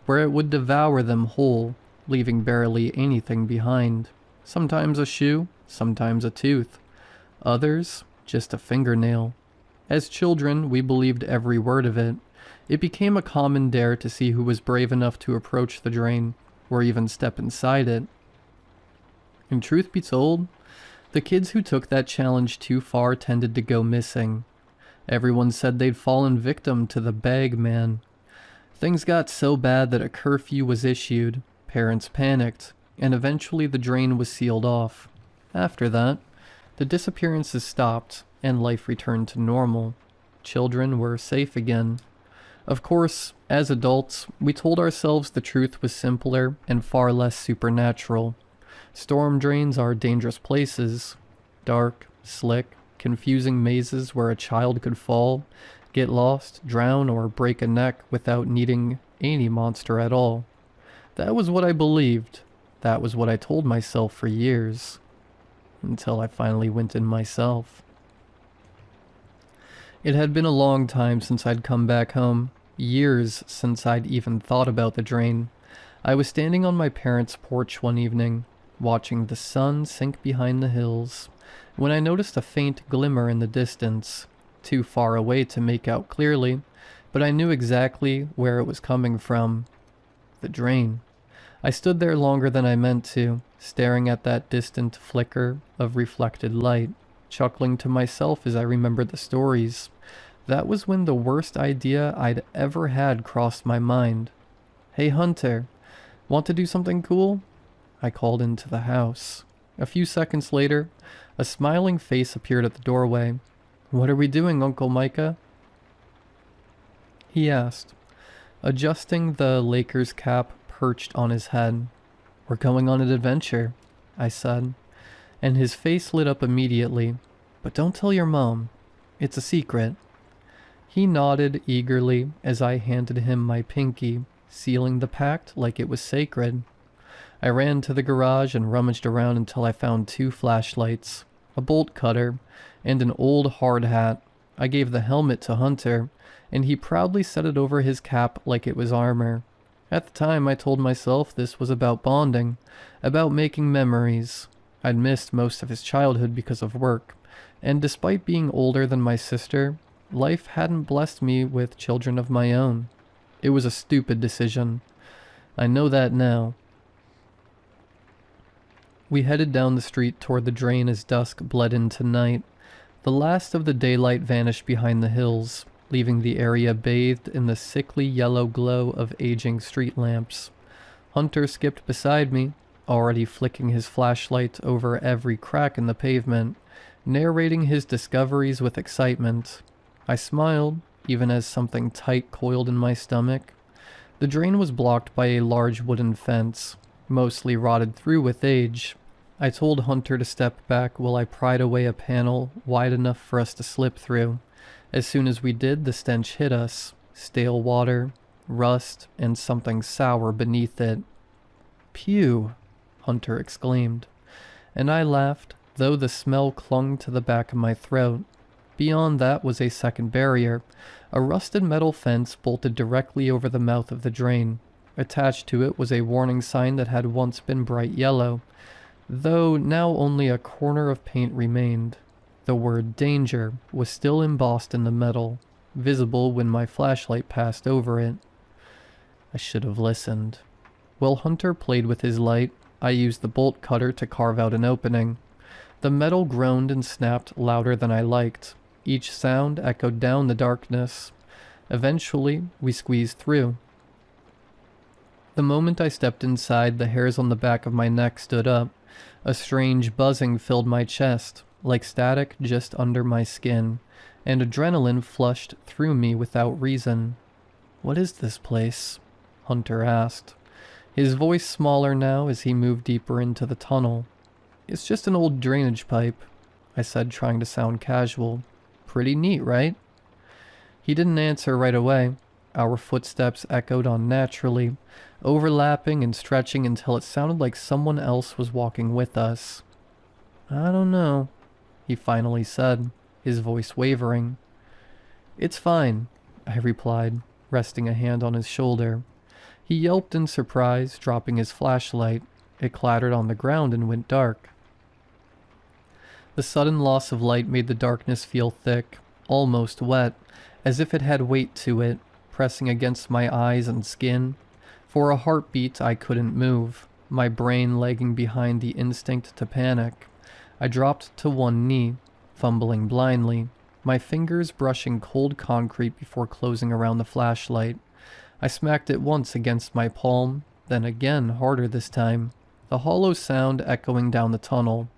where it would devour them whole, leaving barely anything behind. Sometimes a shoe, sometimes a tooth. Others, just a fingernail. As children, we believed every word of it. It became a common dare to see who was brave enough to approach the drain, or even step inside it. And truth be told, the kids who took that challenge too far tended to go missing. Everyone said they'd fallen victim to the bag man. Things got so bad that a curfew was issued, parents panicked, and eventually the drain was sealed off. After that, the disappearances stopped, and life returned to normal. Children were safe again. Of course, as adults, we told ourselves the truth was simpler and far less supernatural. Storm drains are dangerous places. Dark, slick, confusing mazes where a child could fall, get lost, drown, or break a neck without needing any monster at all. That was what I believed. That was what I told myself for years. Until I finally went in myself. It had been a long time since I'd come back home. Years since I'd even thought about the drain. I was standing on my parents' porch one evening, watching the sun sink behind the hills, when I noticed a faint glimmer in the distance, too far away to make out clearly, but I knew exactly where it was coming from. The drain. I stood there longer than I meant to, staring at that distant flicker of reflected light, chuckling to myself as I remembered the stories. That was when the worst idea I'd ever had crossed my mind. "Hey Hunter, want to do something cool?" I called into the house. A few seconds later, a smiling face appeared at the doorway. "What are we doing, Uncle Micah?" he asked, adjusting the Lakers cap perched on his head. "We're going on an adventure," I said, and his face lit up immediately. "But don't tell your mom. It's a secret." He nodded eagerly as I handed him my pinky, sealing the pact like it was sacred. I ran to the garage and rummaged around until I found 2 flashlights, a bolt cutter, and an old hard hat. I gave the helmet to Hunter, and he proudly set it over his cap like it was armor. At the time, I told myself this was about bonding, about making memories. I'd missed most of his childhood because of work, and despite being older than my sister, life hadn't blessed me with children of my own. It was a stupid decision. I know that now. We headed down the street toward the drain as dusk bled into night. The last of the daylight vanished behind the hills, leaving the area bathed in the sickly yellow glow of aging street lamps. Hunter skipped beside me, already flicking his flashlight over every crack in the pavement, narrating his discoveries with excitement. I smiled, even as something tight coiled in my stomach. The drain was blocked by a large wooden fence, mostly rotted through with age. I told Hunter to step back while I pried away a panel wide enough for us to slip through. As soon as we did, the stench hit us. Stale water, rust, and something sour beneath it. "Pew!" Hunter exclaimed. And I laughed, though the smell clung to the back of my throat. Beyond that was a second barrier, a rusted metal fence bolted directly over the mouth of the drain. Attached to it was a warning sign that had once been bright yellow, though now only a corner of paint remained. The word "danger" was still embossed in the metal, visible when my flashlight passed over it. I should have listened. While Hunter played with his light, I used the bolt cutter to carve out an opening. The metal groaned and snapped louder than I liked. Each sound echoed down the darkness. Eventually, we squeezed through. The moment I stepped inside, the hairs on the back of my neck stood up. A strange buzzing filled my chest, like static just under my skin, and adrenaline flushed through me without reason. "What is this place?" Hunter asked, his voice smaller now as he moved deeper into the tunnel. "It's just an old drainage pipe," I said, trying to sound casual. "Pretty neat, right?" He didn't answer right away. Our footsteps echoed unnaturally, overlapping and stretching until it sounded like someone else was walking with us. "I don't know," he finally said, his voice wavering. "It's fine," I replied, resting a hand on his shoulder. He yelped in surprise, dropping his flashlight. It clattered on the ground and went dark. The sudden loss of light made the darkness feel thick, almost wet, as if it had weight to it, pressing against my eyes and skin. For a heartbeat, I couldn't move, my brain lagging behind the instinct to panic. I dropped to one knee, fumbling blindly, my fingers brushing cold concrete before closing around the flashlight. I smacked it once against my palm, then again, harder this time, the hollow sound echoing down the tunnel.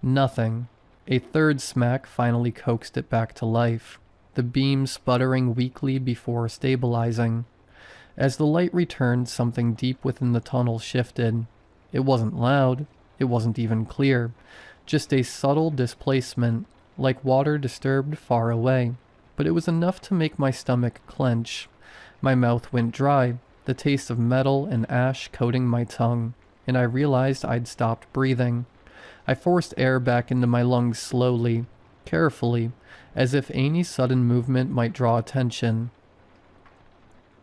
Nothing. A third smack finally coaxed it back to life, the beam sputtering weakly before stabilizing. As the light returned, something deep within the tunnel shifted. It wasn't loud, it wasn't even clear, just a subtle displacement, like water disturbed far away, but it was enough to make my stomach clench. My mouth went dry, the taste of metal and ash coating my tongue, and I realized I'd stopped breathing. I forced air back into my lungs slowly, carefully, as if any sudden movement might draw attention.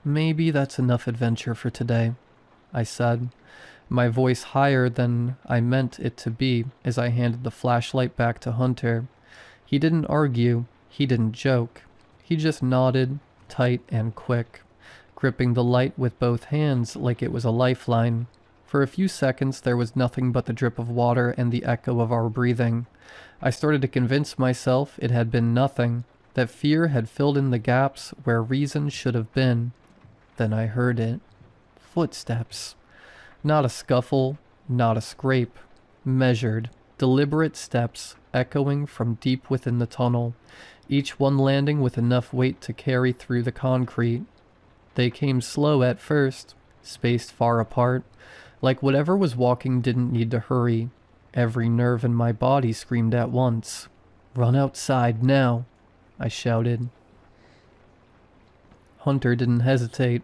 "Maybe that's enough adventure for today," I said, my voice higher than I meant it to be as I handed the flashlight back to Hunter. He didn't argue, he didn't joke. He just nodded, tight and quick, gripping the light with both hands like it was a lifeline. For a few seconds there was nothing but the drip of water and the echo of our breathing. I started to convince myself it had been nothing, that fear had filled in the gaps where reason should have been. Then I heard it. Footsteps. Not a scuffle, not a scrape. Measured, deliberate steps echoing from deep within the tunnel, each one landing with enough weight to carry through the concrete. They came slow at first, spaced far apart, like whatever was walking didn't need to hurry. Every nerve in my body screamed at once. "Run outside now," I shouted. Hunter didn't hesitate.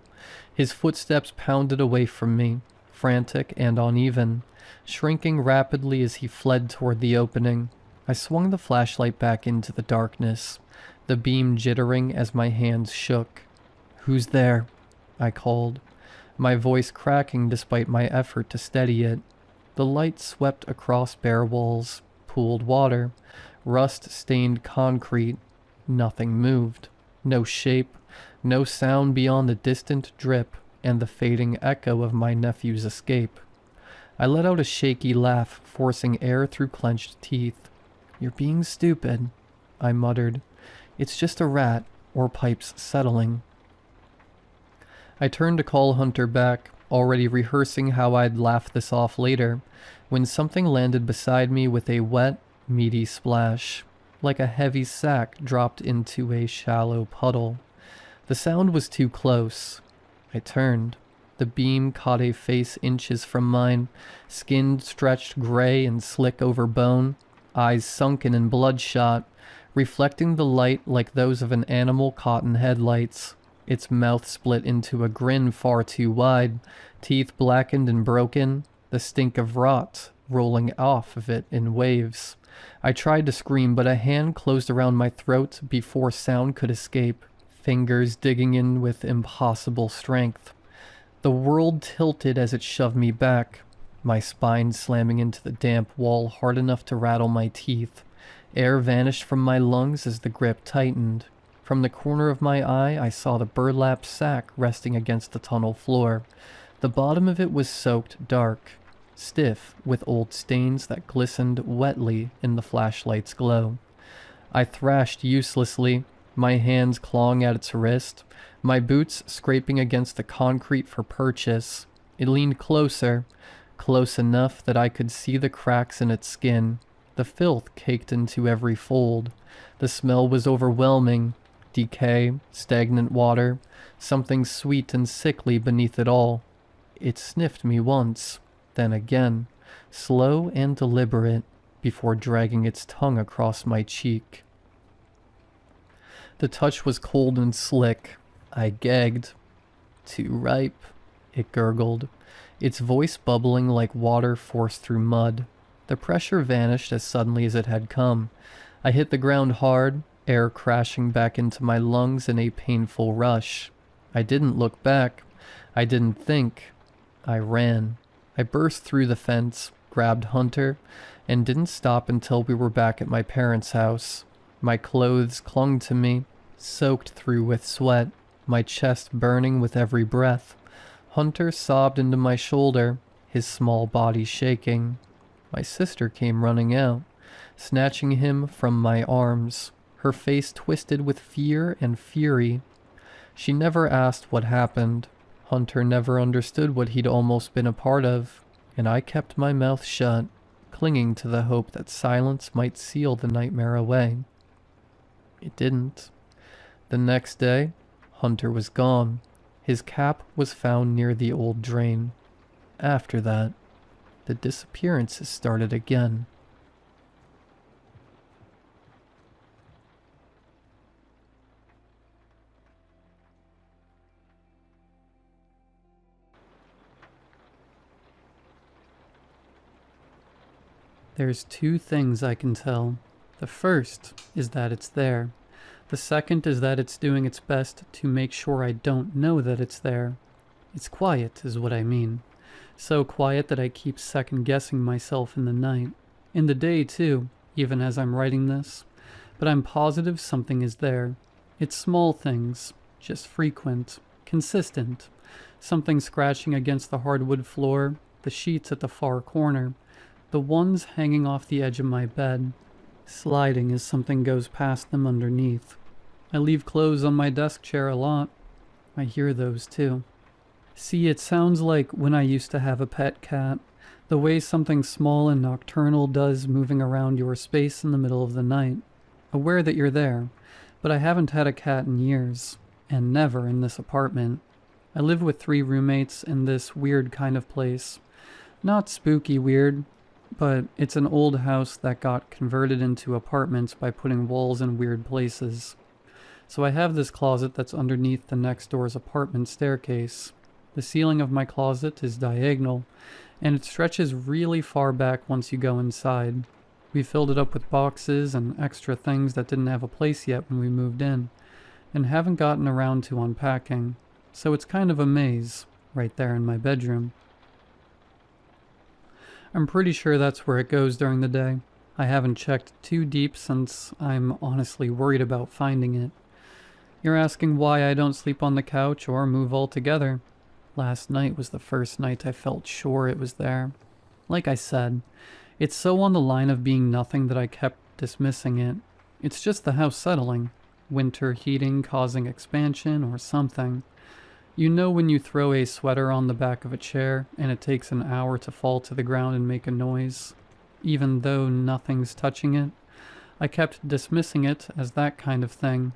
His footsteps pounded away from me, frantic and uneven, shrinking rapidly as he fled toward the opening. I swung the flashlight back into the darkness, the beam jittering as my hands shook. "Who's there?" I called, my voice cracking despite my effort to steady it. The light swept across bare walls, pooled water, rust-stained concrete. Nothing moved. No shape, no sound beyond the distant drip and the fading echo of my nephew's escape. I let out a shaky laugh, forcing air through clenched teeth. "You're being stupid," I muttered. "It's just a rat, or pipes settling." I turned to call Hunter back, already rehearsing how I'd laugh this off later, when something landed beside me with a wet, meaty splash, like a heavy sack dropped into a shallow puddle. The sound was too close. I turned. The beam caught a face inches from mine, skin stretched gray and slick over bone, eyes sunken and bloodshot, reflecting the light like those of an animal caught in headlights. Its mouth split into a grin far too wide, teeth blackened and broken, the stink of rot rolling off of it in waves. I tried to scream, but a hand closed around my throat before sound could escape, fingers digging in with impossible strength. The world tilted as it shoved me back, my spine slamming into the damp wall hard enough to rattle my teeth. Air vanished from my lungs as the grip tightened. From the corner of my eye, I saw the burlap sack resting against the tunnel floor. The bottom of it was soaked dark, stiff with old stains that glistened wetly in the flashlight's glow. I thrashed uselessly, my hands clawing at its wrist, my boots scraping against the concrete for purchase. It leaned closer, close enough that I could see the cracks in its skin, the filth caked into every fold. The smell was overwhelming. Decay, stagnant water, something sweet and sickly beneath it all. It sniffed me once, then again, slow and deliberate, before dragging its tongue across my cheek. The touch was cold and slick. I gagged. Too ripe, it gurgled, its voice bubbling like water forced through mud. The pressure vanished as suddenly as it had come. I hit the ground hard, air crashing back into my lungs in a painful rush. I didn't look back. I didn't think. I ran. I burst through the fence, grabbed Hunter, and didn't stop until we were back at my parents' house. My clothes clung to me, soaked through with sweat, my chest burning with every breath. Hunter sobbed into my shoulder, his small body shaking. My sister came running out, snatching him from my arms, her face twisted with fear and fury. She never asked what happened. Hunter never understood what he'd almost been a part of, and I kept my mouth shut, clinging to the hope that silence might seal the nightmare away. It didn't. The next day, Hunter was gone. His cap was found near the old drain. After that, the disappearances started again. There's two things I can tell. The first is that it's there. The second is that it's doing its best to make sure I don't know that it's there. It's quiet, is what I mean. So quiet that I keep second-guessing myself in the night. In the day, too, even as I'm writing this. But I'm positive something is there. It's small things, just frequent, consistent. Something scratching against the hardwood floor, the sheets at the far corner, the ones hanging off the edge of my bed, sliding as something goes past them underneath. I leave clothes on my desk chair a lot. I hear those too. See, it sounds like when I used to have a pet cat, the way something small and nocturnal does moving around your space in the middle of the night, aware that you're there. But I haven't had a cat in years, and never in this apartment. I live with 3 roommates in this weird kind of place. Not spooky weird, but it's an old house that got converted into apartments by putting walls in weird places. So I have this closet that's underneath the next door's apartment staircase. The ceiling of my closet is diagonal, and it stretches really far back once you go inside. We filled it up with boxes and extra things that didn't have a place yet when we moved in, and haven't gotten around to unpacking. So it's kind of a maze, right there in my bedroom. I'm pretty sure that's where it goes during the day. I haven't checked too deep since I'm honestly worried about finding it. You're asking why I don't sleep on the couch or move altogether. Last night was the first night I felt sure it was there. Like I said, it's so on the line of being nothing that I kept dismissing it. It's just the house settling. Winter heating causing expansion or something. You know when you throw a sweater on the back of a chair and it takes an hour to fall to the ground and make a noise, even though nothing's touching it? I kept dismissing it as that kind of thing.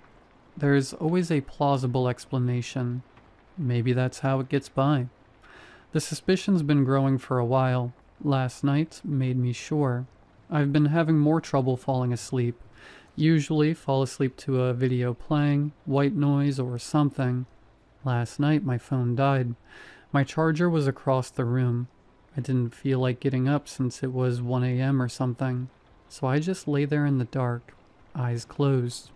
There's always a plausible explanation. Maybe that's how it gets by. The suspicion's been growing for a while. Last night made me sure. I've been having more trouble falling asleep. Usually fall asleep to a video playing, white noise, or something. Last night my phone died. My charger was across the room. I didn't feel like getting up since it was 1 a.m. or something. So I just lay there in the dark, eyes closed,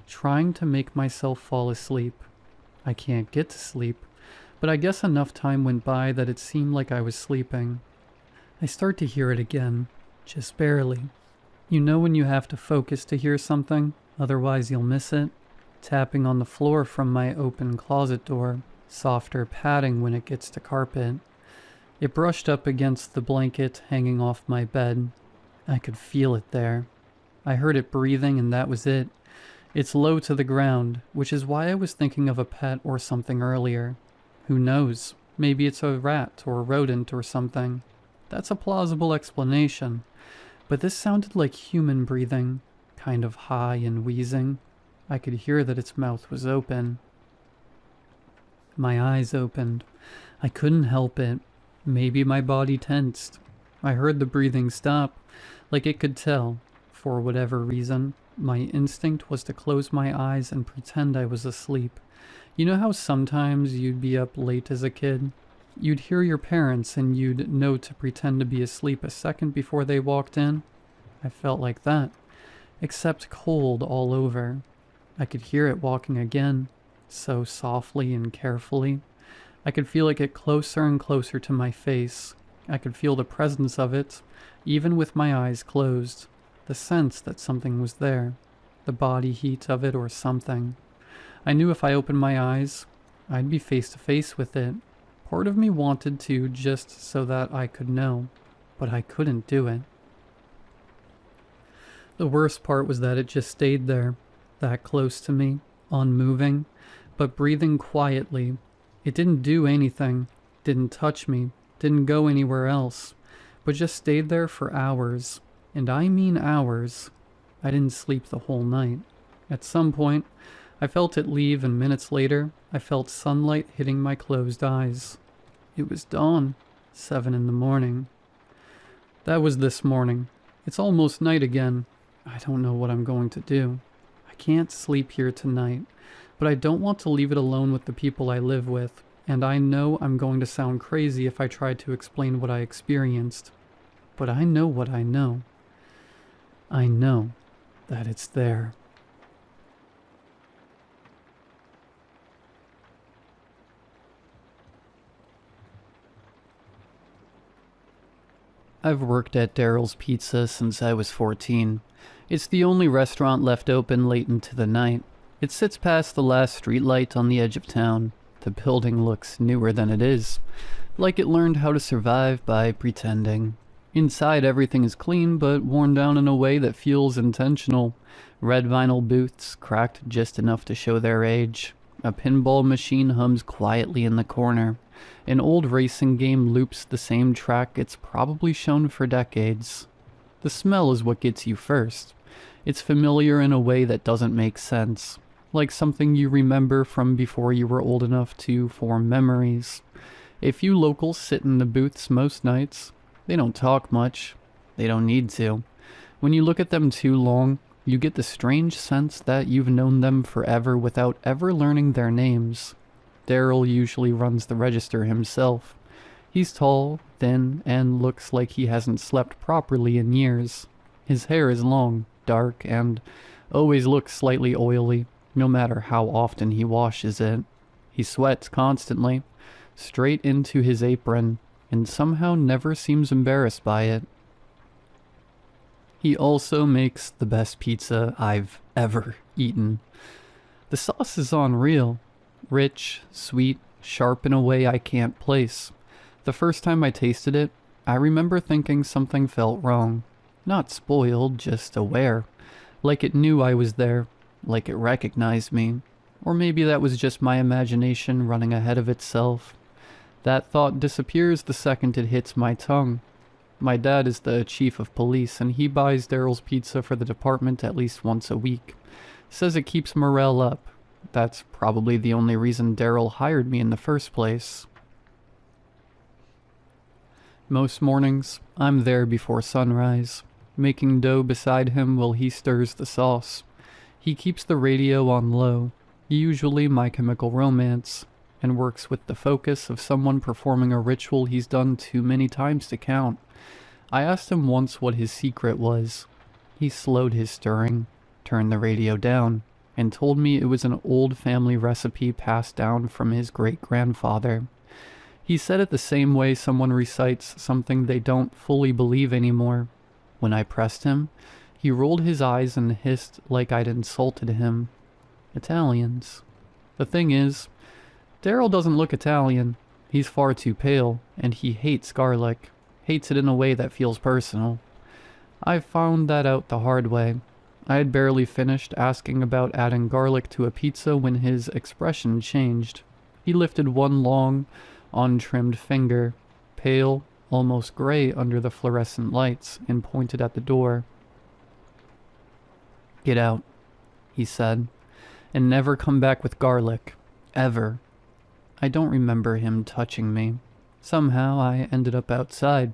trying to make myself fall asleep. I can't get to sleep, but I guess enough time went by that it seemed like I was sleeping. I start to hear it again, just barely. You know when you have to focus to hear something, otherwise you'll miss it? Tapping on the floor from my open closet door, softer padding when it gets to carpet. It brushed up against the blanket hanging off my bed. I could feel it there. I heard it breathing and that was it. It's low to the ground, which is why I was thinking of a pet or something earlier. Who knows? Maybe it's a rat or a rodent or something. That's a plausible explanation, but this sounded like human breathing, kind of high and wheezing. I could hear that its mouth was open. My eyes opened. I couldn't help it. Maybe my body tensed. I heard the breathing stop, like it could tell. For whatever reason, my instinct was to close my eyes and pretend I was asleep. You know how sometimes you'd be up late as a kid? You'd hear your parents and you'd know to pretend to be asleep a second before they walked in? I felt like that, except cold all over. I could hear it walking again, so softly and carefully. I could feel it get closer and closer to my face. I could feel the presence of it, even with my eyes closed. The sense that something was there. The body heat of it or something. I knew if I opened my eyes, I'd be face to face with it. Part of me wanted to just so that I could know, but I couldn't do it. The worst part was that it just stayed there, that close to me, unmoving, but breathing quietly. It didn't do anything, didn't touch me, didn't go anywhere else, but just stayed there for hours. And I mean hours. I didn't sleep the whole night. At some point, I felt it leave, and minutes later, I felt sunlight hitting my closed eyes. It was dawn, 7 in the morning. That was this morning. It's almost night again. I don't know what I'm going to do. I can't sleep here tonight, but I don't want to leave it alone with the people I live with, and I know I'm going to sound crazy if I try to explain what I experienced. But I know what I know. I know that it's there. I've worked at Daryl's Pizza since I was 14. It's the only restaurant left open late into the night. It sits past the last streetlight on the edge of town. The building looks newer than it is, like it learned how to survive by pretending. Inside everything is clean but worn down in a way that feels intentional. Red vinyl booths cracked just enough to show their age. A pinball machine hums quietly in the corner. An old racing game loops the same track it's probably shown for decades. The smell is what gets you first. It's familiar in a way that doesn't make sense, like something you remember from before you were old enough to form memories. A few locals sit in the booths most nights. They don't talk much. They don't need to. When you look at them too long, you get the strange sense that you've known them forever without ever learning their names. Daryl usually runs the register himself. He's tall, thin, and looks like he hasn't slept properly in years. His hair is long, dark, and always looks slightly oily, no matter how often he washes it. He sweats constantly, straight into his apron, and somehow never seems embarrassed by it. He also makes the best pizza I've ever eaten. The sauce is unreal. Rich, sweet, sharp in a way I can't place. The first time I tasted it, I remember thinking something felt wrong. Not spoiled, just aware. Like it knew I was there, like it recognized me. Or maybe that was just my imagination running ahead of itself. That thought disappears the second it hits my tongue. My dad is the chief of police, and he buys Daryl's Pizza for the department at least once a week. Says it keeps morale up. That's probably the only reason Daryl hired me in the first place. Most mornings, I'm there before sunrise, making dough beside him while he stirs the sauce. He keeps the radio on low, usually My Chemical Romance, and works with the focus of someone performing a ritual he's done too many times to count. I asked him once what his secret was. He slowed his stirring, turned the radio down, and told me it was an old family recipe passed down from his great-grandfather. He said it the same way someone recites something they don't fully believe anymore. When I pressed him, he rolled his eyes and hissed like I'd insulted him. Italians. The thing is, Daryl doesn't look Italian. He's far too pale, and he hates garlic. Hates it in a way that feels personal. I found that out the hard way. I had barely finished asking about adding garlic to a pizza when his expression changed. He lifted one long, untrimmed finger, pale, almost gray under the fluorescent lights, and pointed at the door. "Get out," he said, "and never come back with garlic. Ever." I don't remember him touching me. Somehow I ended up outside.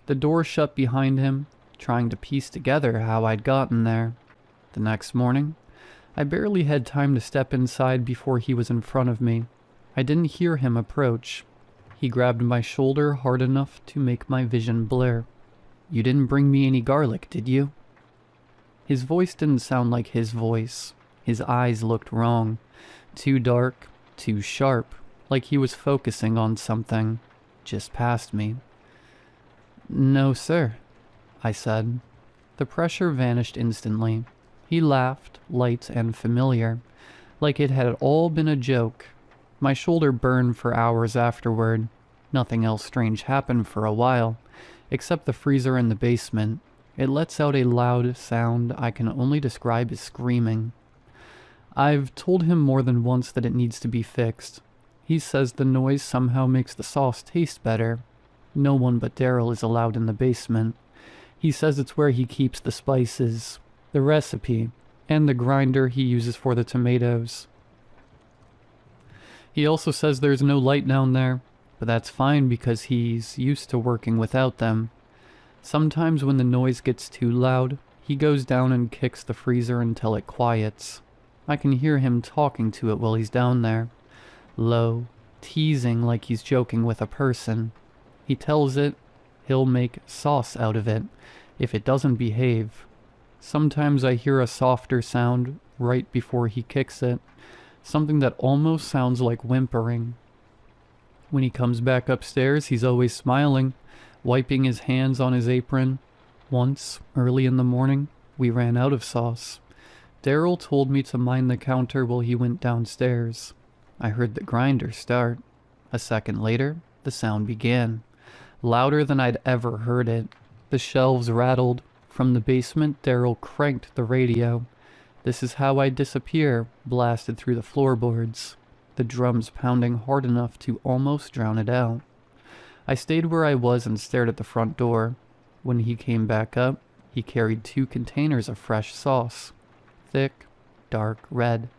The door shut behind him, trying to piece together how I'd gotten there. The next morning, I barely had time to step inside before he was in front of me. I didn't hear him approach. He grabbed my shoulder hard enough to make my vision blur. "You didn't bring me any garlic, did you?" His voice didn't sound like his voice. His eyes looked wrong. Too dark, too sharp, like he was focusing on something just past me. "No, sir," I said. The pressure vanished instantly. He laughed, light and familiar, like it had all been a joke. My shoulder burned for hours afterward. Nothing else strange happened for a while, except the freezer in the basement. It lets out a loud sound I can only describe as screaming. I've told him more than once that it needs to be fixed. He says the noise somehow makes the sauce taste better. No one but Daryl is allowed in the basement. He says it's where he keeps the spices, the recipe, and the grinder he uses for the tomatoes. He also says there's no light down there, but that's fine because he's used to working without them. Sometimes when the noise gets too loud, he goes down and kicks the freezer until it quiets. I can hear him talking to it while he's down there. Low, teasing like he's joking with a person. He tells it he'll make sauce out of it if it doesn't behave. Sometimes I hear a softer sound right before he kicks it, something that almost sounds like whimpering. When he comes back upstairs, he's always smiling, wiping his hands on his apron. Once, early in the morning, we ran out of sauce. Daryl told me to mind the counter while he went downstairs. I heard the grinder start. A second later, the sound began. Louder than I'd ever heard it. The shelves rattled. From the basement, Daryl cranked the radio. "This Is How I Disappear" blasted through the floorboards, the drums pounding hard enough to almost drown it out. I stayed where I was and stared at the front door. When he came back up, he carried 2 containers of fresh sauce. Thick, dark red.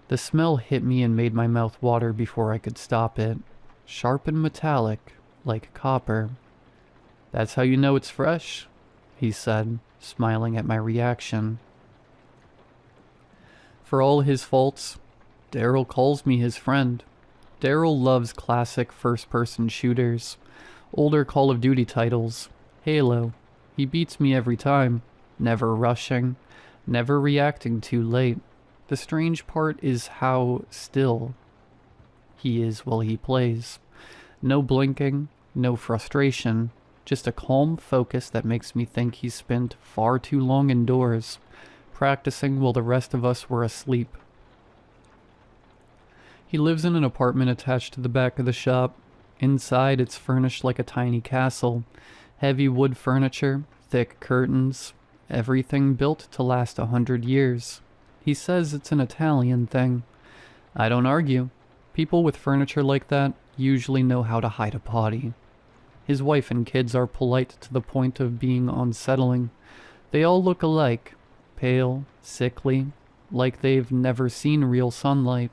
The smell hit me and made my mouth water before I could stop it. Sharp and metallic, like copper. "That's how you know it's fresh," he said, smiling at my reaction. For all his faults, Daryl calls me his friend. Daryl loves classic first-person shooters, older Call of Duty titles, Halo. He beats me every time, never rushing, never reacting too late. The strange part is how still he is while he plays. No blinking, no frustration, just a calm focus that makes me think he's spent far too long indoors, practicing while the rest of us were asleep. He lives in an apartment attached to the back of the shop. Inside, it's furnished like a tiny castle. Heavy wood furniture, thick curtains, everything built to last 100 years. He says it's an Italian thing. I don't argue. People with furniture like that usually know how to hide a potty. His wife and kids are polite to the point of being unsettling. They all look alike, pale, sickly, like they've never seen real sunlight.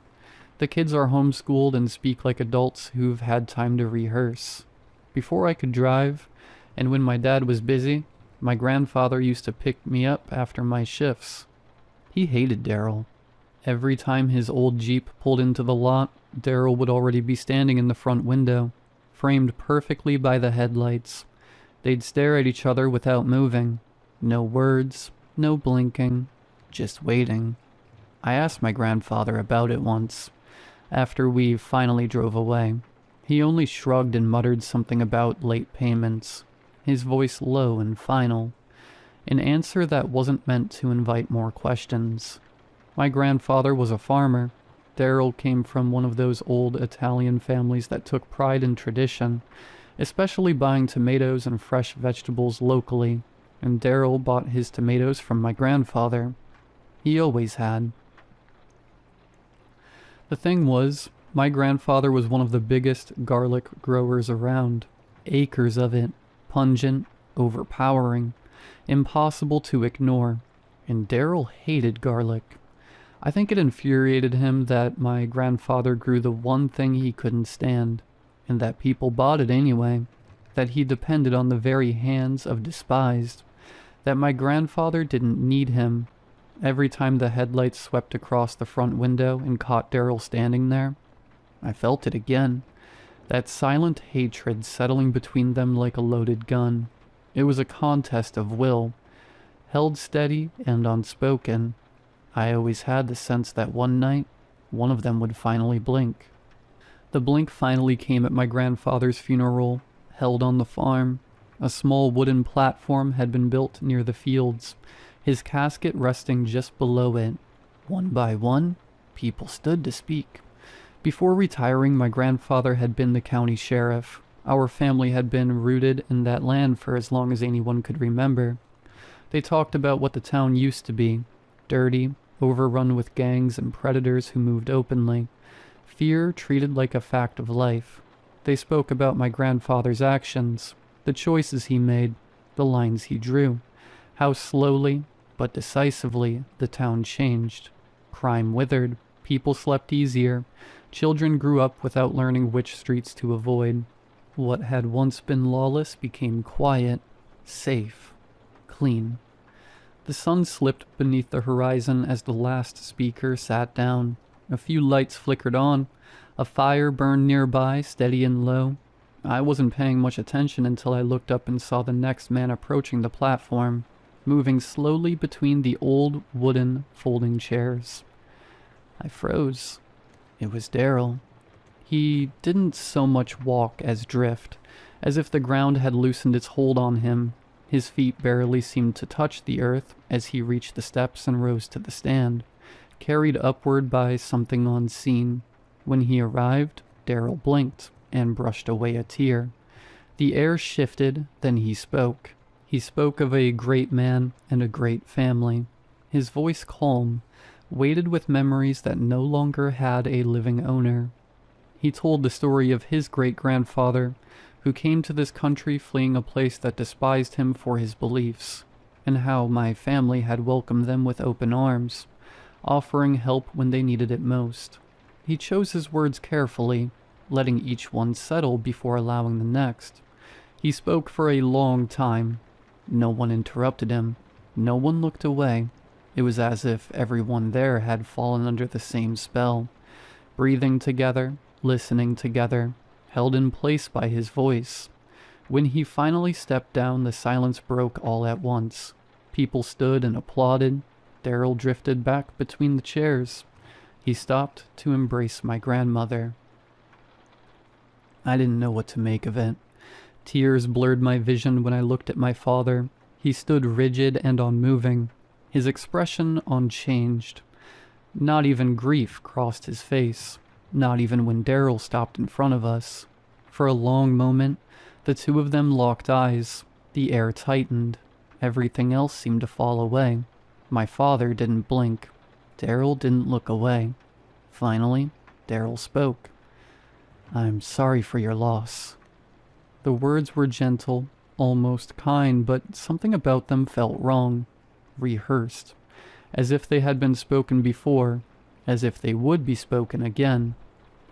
The kids are homeschooled and speak like adults who've had time to rehearse. Before I could drive, and when my dad was busy, my grandfather used to pick me up after my shifts. He hated Daryl. Every time his old Jeep pulled into the lot, Daryl would already be standing in the front window, framed perfectly by the headlights. They'd stare at each other without moving. No words, no blinking, just waiting. I asked my grandfather about it once, after we finally drove away. He only shrugged and muttered something about late payments, his voice low and final. An answer that wasn't meant to invite more questions. My grandfather was a farmer. Daryl came from one of those old Italian families that took pride in tradition, especially buying tomatoes and fresh vegetables locally, and Daryl bought his tomatoes from my grandfather. He always had. The thing was, my grandfather was one of the biggest garlic growers around. acres of it, pungent, overpowering, impossible to ignore, and Daryl hated garlic. I think it infuriated him that my grandfather grew the one thing he couldn't stand, and that people bought it anyway, that he depended on the very hands of despised, that my grandfather didn't need him. Every time the headlights swept across the front window and caught Daryl standing there, I felt it again, that silent hatred settling between them like a loaded gun. It was a contest of will, held steady and unspoken. I always had the sense that one night, one of them would finally blink. The blink finally came at my grandfather's funeral, held on the farm. A small wooden platform had been built near the fields, his casket resting just below it. One by one, people stood to speak. Before retiring, my grandfather had been the county sheriff. Our family had been rooted in that land for as long as anyone could remember. They talked about what the town used to be, dirty, overrun with gangs and predators who moved openly, fear treated like a fact of life. They spoke about my grandfather's actions, the choices he made, the lines he drew, how slowly but decisively the town changed. Crime withered, people slept easier, children grew up without learning which streets to avoid. What had once been lawless became quiet, safe, clean. The sun slipped beneath the horizon as the last speaker sat down. A few lights flickered on. A fire burned nearby, steady and low. I wasn't paying much attention until I looked up and saw the next man approaching the platform, moving slowly between the old wooden folding chairs. I froze. It was Daryl. He didn't so much walk as drift, as if the ground had loosened its hold on him. His feet barely seemed to touch the earth as he reached the steps and rose to the stand, carried upward by something unseen. When he arrived, Daryl blinked and brushed away a tear. The air shifted, then he spoke. He spoke of a great man and a great family. His voice calm, weighted with memories that no longer had a living owner. He told the story of his great-grandfather, who came to this country fleeing a place that despised him for his beliefs, and how my family had welcomed them with open arms, offering help when they needed it most. He chose his words carefully, letting each one settle before allowing the next. He spoke for a long time. No one interrupted him. No one looked away. It was as if everyone there had fallen under the same spell, breathing together, listening together, held in place by his voice. When he finally stepped down, the silence broke all at once. People stood and applauded. Daryl drifted back between the chairs. He stopped to embrace my grandmother. I didn't know what to make of it. Tears blurred my vision when I looked at my father. He stood rigid and unmoving, his expression unchanged. Not even grief crossed his face, not even when Daryl stopped in front of us. For a long moment, the two of them locked eyes. The air tightened. Everything else seemed to fall away. My father didn't blink. Daryl didn't look away. Finally, Daryl spoke. "I'm sorry for your loss." The words were gentle, almost kind, but something about them felt wrong, rehearsed, as if they had been spoken before, as if they would be spoken again.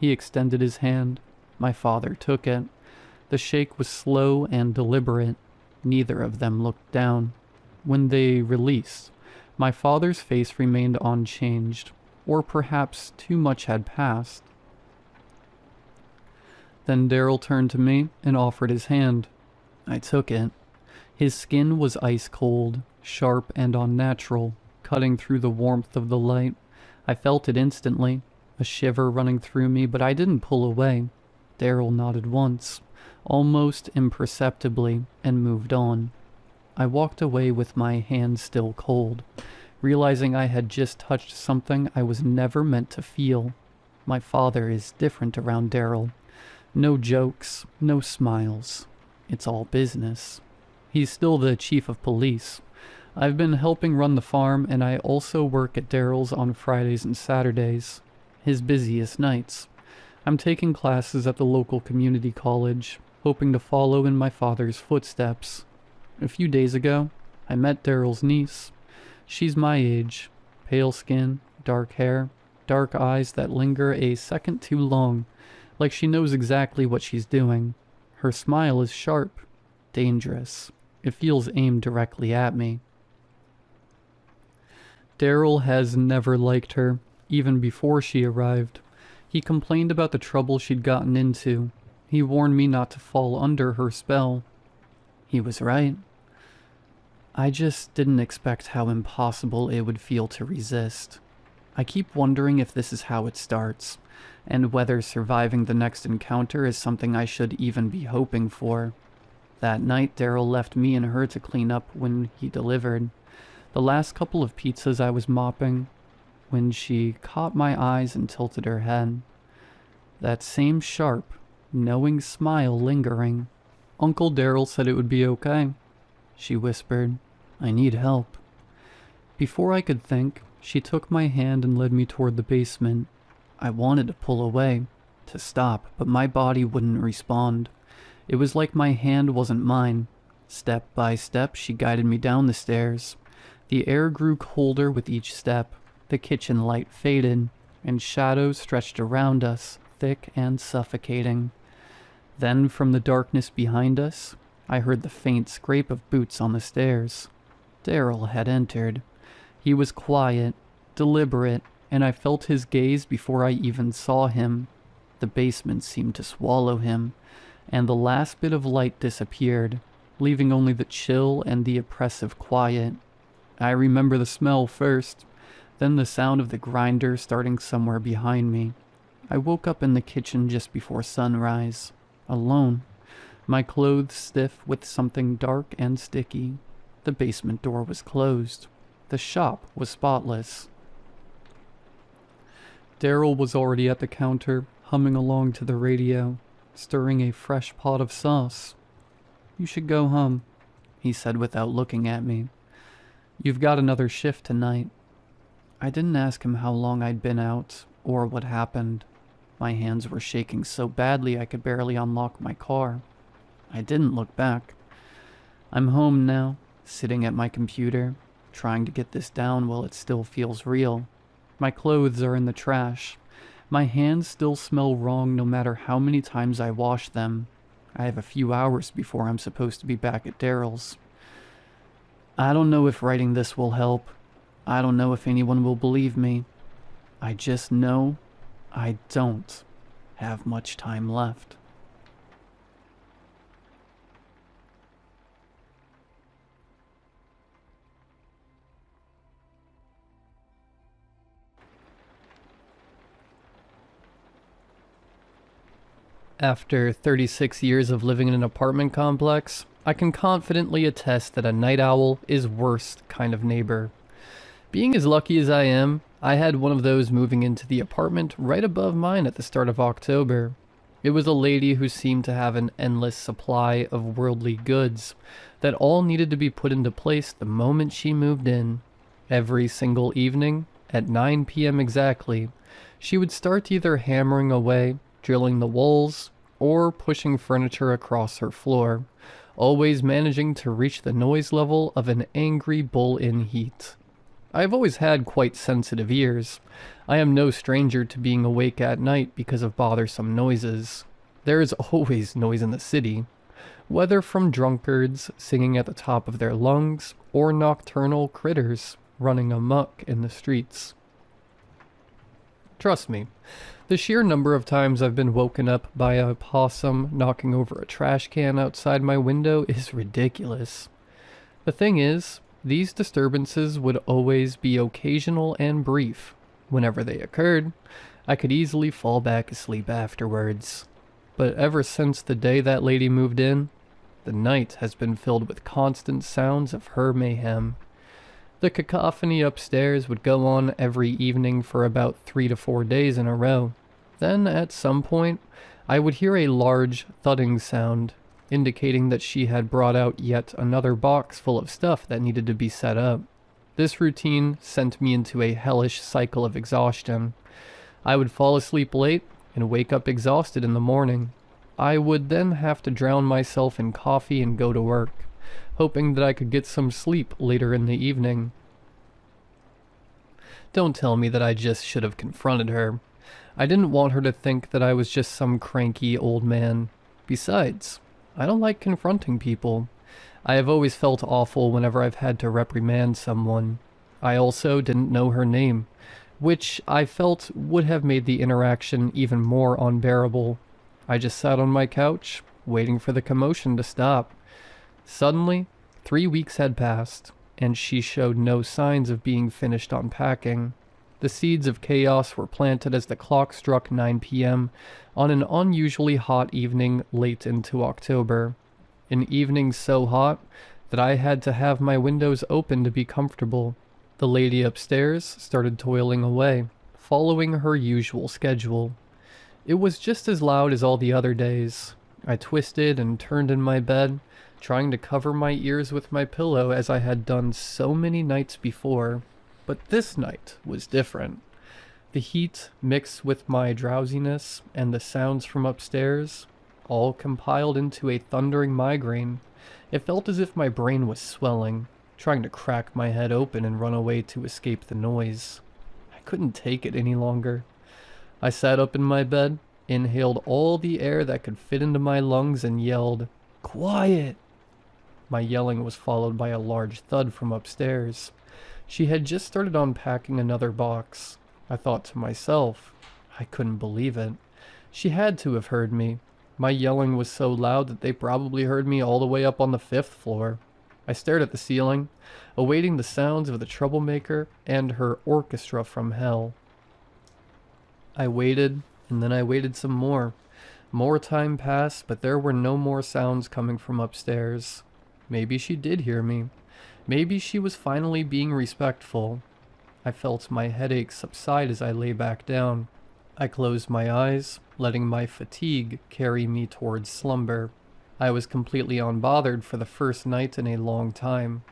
He extended his hand. My father took it. The shake was slow and deliberate. Neither of them looked down. When they released, my father's face remained unchanged, or perhaps too much had passed. Then Daryl turned to me and offered his hand. I took it. His skin was ice cold, sharp and unnatural, cutting through the warmth of the light. I felt it instantly, a shiver running through me, but I didn't pull away. Daryl nodded once, almost imperceptibly, and moved on. I walked away with my hand still cold, realizing I had just touched something I was never meant to feel. My father is different around Daryl. No jokes, no smiles. It's all business. He's still the chief of police. I've been helping run the farm, and I also work at Daryl's on Fridays and Saturdays, his busiest nights. I'm taking classes at the local community college. hoping to follow in my father's footsteps. A few days ago, I met Daryl's niece. She's my age, pale skin, dark hair, dark eyes that linger a second too long, like she knows exactly what she's doing. Her smile is sharp, dangerous. It feels aimed directly at me. Daryl has never liked her, even before she arrived. He complained about the trouble she'd gotten into. He warned me not to fall under her spell. He was right. I just didn't expect how impossible it would feel to resist. I keep wondering if this is how it starts, and whether surviving the next encounter is something I should even be hoping for. That night, Daryl left me and her to clean up when he delivered. The last couple of pizzas I was mopping, when she caught my eyes and tilted her head. That same sharp, knowing smile lingering. Uncle Daryl said it would be okay. She whispered, "I need help." Before I could think, she took my hand and led me toward the basement. I wanted to pull away, to stop, but my body wouldn't respond. It was like my hand wasn't mine. Step by step, she guided me down the stairs. The air grew colder with each step. The kitchen light faded, and shadows stretched around us, thick and suffocating. Then, from the darkness behind us, I heard the faint scrape of boots on the stairs. Daryl had entered. He was quiet, deliberate, and I felt his gaze before I even saw him. The basement seemed to swallow him, and the last bit of light disappeared, leaving only the chill and the oppressive quiet. I remember the smell first, then the sound of the grinder starting somewhere behind me. I woke up in the kitchen just before sunrise, alone, my clothes stiff with something dark and sticky. The basement door was closed. The shop was spotless. Daryl was already at the counter, humming along to the radio, stirring a fresh pot of sauce. "You should go home," he said without looking at me. "You've got another shift tonight." I didn't ask him how long I'd been out, or what happened. My hands were shaking so badly I could barely unlock my car. I didn't look back. I'm home now, sitting at my computer, trying to get this down while it still feels real. My clothes are in the trash. My hands still smell wrong no matter how many times I wash them. I have a few hours before I'm supposed to be back at Daryl's. I don't know if writing this will help. I don't know if anyone will believe me. I just know I don't have much time left. After 36 years of living in an apartment complex, I can confidently attest that a night owl is worst kind of neighbor. Being as lucky as I am, I had one of those moving into the apartment right above mine at the start of October. It was a lady who seemed to have an endless supply of worldly goods that all needed to be put into place the moment she moved in. Every single evening, at 9 p.m. exactly, she would start either hammering away, drilling the walls, or pushing furniture across her floor, always managing to reach the noise level of an angry bull in heat. I have always had quite sensitive ears. I am no stranger to being awake at night because of bothersome noises. There is always noise in the city, whether from drunkards singing at the top of their lungs or nocturnal critters running amok in the streets. Trust me, the sheer number of times I've been woken up by a possum knocking over a trash can outside my window is ridiculous. The thing is, these disturbances would always be occasional and brief. Whenever they occurred, I could easily fall back asleep afterwards. But ever since the day that lady moved in, the night has been filled with constant sounds of her mayhem. The cacophony upstairs would go on every evening for about 3 to 4 days in a row. Then, at some point, I would hear a large thudding sound, indicating that she had brought out yet another box full of stuff that needed to be set up. This routine sent me into a hellish cycle of exhaustion. I would fall asleep late and wake up exhausted in the morning. I would then have to drown myself in coffee and go to work, hoping that I could get some sleep later in the evening. Don't tell me that I just should have confronted her. I didn't want her to think that I was just some cranky old man. Besides, I don't like confronting people. I have always felt awful whenever I've had to reprimand someone. I also didn't know her name, which I felt would have made the interaction even more unbearable. I just sat on my couch, waiting for the commotion to stop. Suddenly, 3 weeks had passed, and she showed no signs of being finished unpacking. The seeds of chaos were planted as the clock struck 9 p.m. on an unusually hot evening late into October. An evening so hot that I had to have my windows open to be comfortable. The lady upstairs started toiling away, following her usual schedule. It was just as loud as all the other days. I twisted and turned in my bed, trying to cover my ears with my pillow as I had done so many nights before. But this night was different. The heat mixed with my drowsiness and the sounds from upstairs all compiled into a thundering migraine. It felt as if my brain was swelling, trying to crack my head open and run away to escape the noise. I couldn't take it any longer. I sat up in my bed, inhaled all the air that could fit into my lungs, and yelled, "Quiet!" My yelling was followed by a large thud from upstairs. She had just started unpacking another box. I thought to myself, I couldn't believe it. She had to have heard me. My yelling was so loud that they probably heard me all the way up on the 5th floor. I stared at the ceiling, awaiting the sounds of the troublemaker and her orchestra from hell. I waited, and then I waited some more. More time passed, but there were no more sounds coming from upstairs. Maybe she did hear me. Maybe she was finally being respectful. I felt my headache subside as I lay back down. I closed my eyes, letting my fatigue carry me towards slumber. I was completely unbothered for the first night in a long time.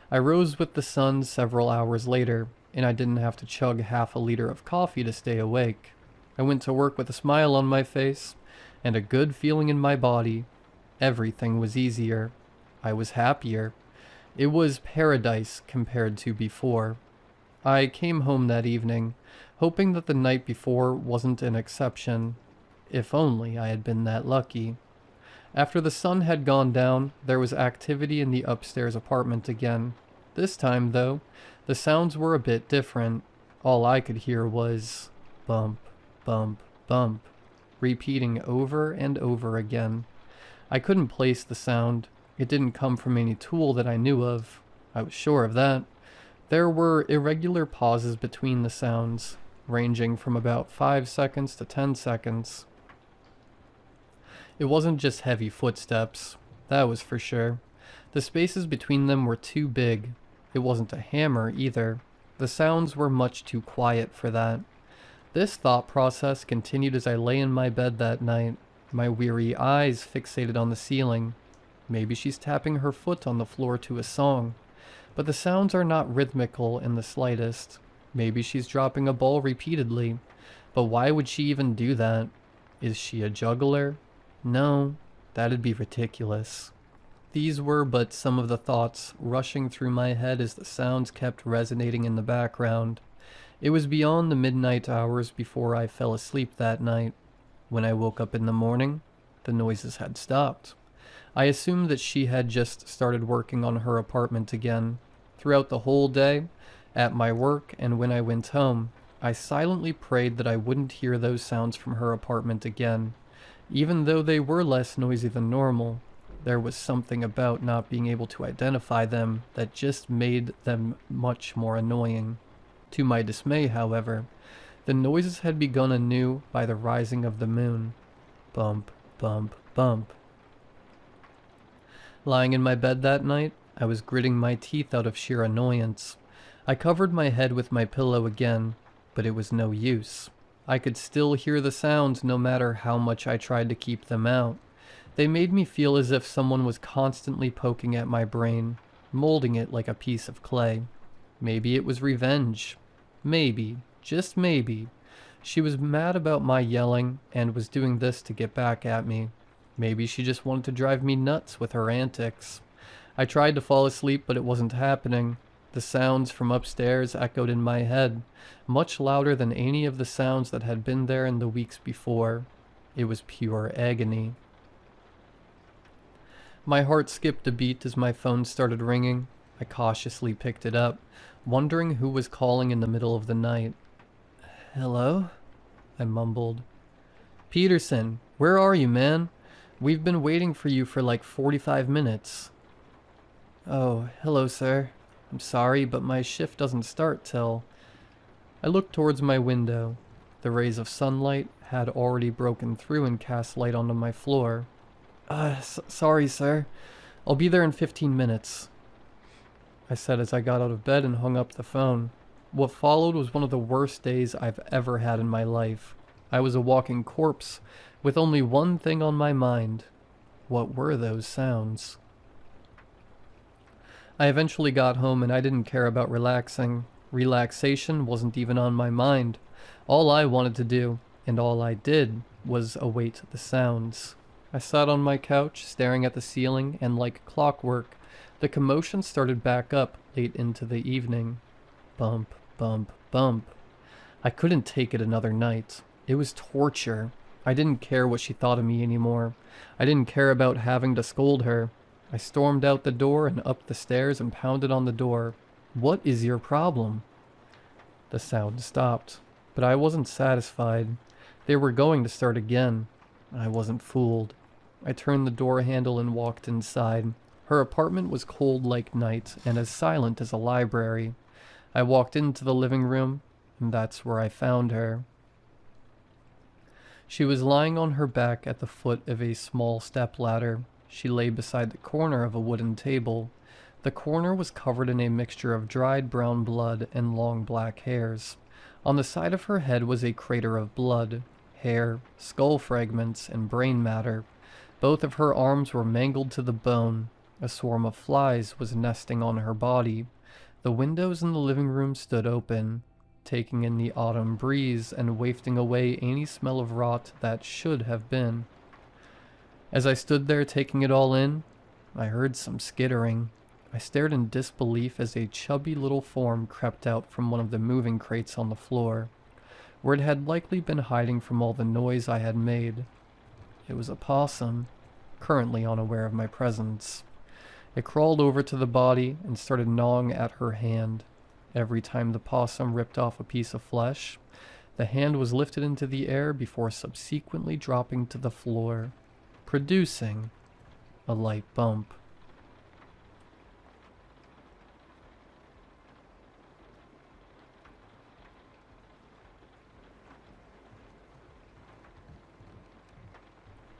I rose with the sun several hours later, and I didn't have to chug half a liter of coffee to stay awake. I went to work with a smile on my face and a good feeling in my body. Everything was easier. I was happier. It was paradise compared to before. I came home that evening, hoping that the night before wasn't an exception. If only I had been that lucky. After the sun had gone down, there was activity in the upstairs apartment again. This time, though, the sounds were a bit different. All I could hear was bump, bump, bump, repeating over and over again. I couldn't place the sound. It didn't come from any tool that I knew of. I was sure of that. There were irregular pauses between the sounds, ranging from about 5 seconds to 10 seconds. It wasn't just heavy footsteps, that was for sure. The spaces between them were too big. It wasn't a hammer either. The sounds were much too quiet for that. This thought process continued as I lay in my bed that night, my weary eyes fixated on the ceiling. Maybe she's tapping her foot on the floor to a song, but the sounds are not rhythmical in the slightest. Maybe she's dropping a ball repeatedly, but why would she even do that? Is she a juggler? No, that'd be ridiculous. These were but some of the thoughts rushing through my head as the sounds kept resonating in the background. It was beyond the midnight hours before I fell asleep that night. When I woke up in the morning, the noises had stopped. I assumed that she had just started working on her apartment again. Throughout the whole day, at my work and when I went home, I silently prayed that I wouldn't hear those sounds from her apartment again. Even though they were less noisy than normal, there was something about not being able to identify them that just made them much more annoying. To my dismay, however, the noises had begun anew by the rising of the moon. Bump, bump, bump. Lying in my bed that night, I was gritting my teeth out of sheer annoyance. I covered my head with my pillow again, but it was no use. I could still hear the sounds no matter how much I tried to keep them out. They made me feel as if someone was constantly poking at my brain, molding it like a piece of clay. Maybe it was revenge. Maybe, just maybe, she was mad about my yelling and was doing this to get back at me. Maybe she just wanted to drive me nuts with her antics. I tried to fall asleep, but it wasn't happening. The sounds from upstairs echoed in my head, much louder than any of the sounds that had been there in the weeks before. It was pure agony. My heart skipped a beat as my phone started ringing. I cautiously picked it up, wondering who was calling in the middle of the night. "Hello?" I mumbled. "Peterson, where are you, man? We've been waiting for you for like 45 minutes. "Oh, hello, sir. I'm sorry, but my shift doesn't start till..." I looked towards my window. The rays of sunlight had already broken through and cast light onto my floor. Sorry, sir. I'll be there in 15 minutes," I said as I got out of bed and hung up the phone. What followed was one of the worst days I've ever had in my life. I was a walking corpse, with only one thing on my mind. What were those sounds? I eventually got home and I didn't care about relaxing. Relaxation wasn't even on my mind. All I wanted to do, and all I did, was await the sounds. I sat on my couch, staring at the ceiling, and like clockwork, the commotion started back up late into the evening. Bump, bump, bump. I couldn't take it another night. It was torture. I didn't care what she thought of me anymore. I didn't care about having to scold her. I stormed out the door and up the stairs and pounded on the door. "What is your problem?" The sound stopped, but I wasn't satisfied. They were going to start again. I wasn't fooled. I turned the door handle and walked inside. Her apartment was cold like night and as silent as a library. I walked into the living room, and that's where I found her. She was lying on her back at the foot of a small stepladder. She lay beside the corner of a wooden table. The corner was covered in a mixture of dried brown blood and long black hairs. On the side of her head was a crater of blood, hair, skull fragments, and brain matter. Both of her arms were mangled to the bone. A swarm of flies was nesting on her body. The windows in the living room stood open, taking in the autumn breeze and wafting away any smell of rot that should have been. As I stood there taking it all in, I heard some skittering. I stared in disbelief as a chubby little form crept out from one of the moving crates on the floor, where it had likely been hiding from all the noise I had made. It was a possum, currently unaware of my presence. It crawled over to the body and started gnawing at her hand. Every time the possum ripped off a piece of flesh, the hand was lifted into the air before subsequently dropping to the floor, producing a light bump.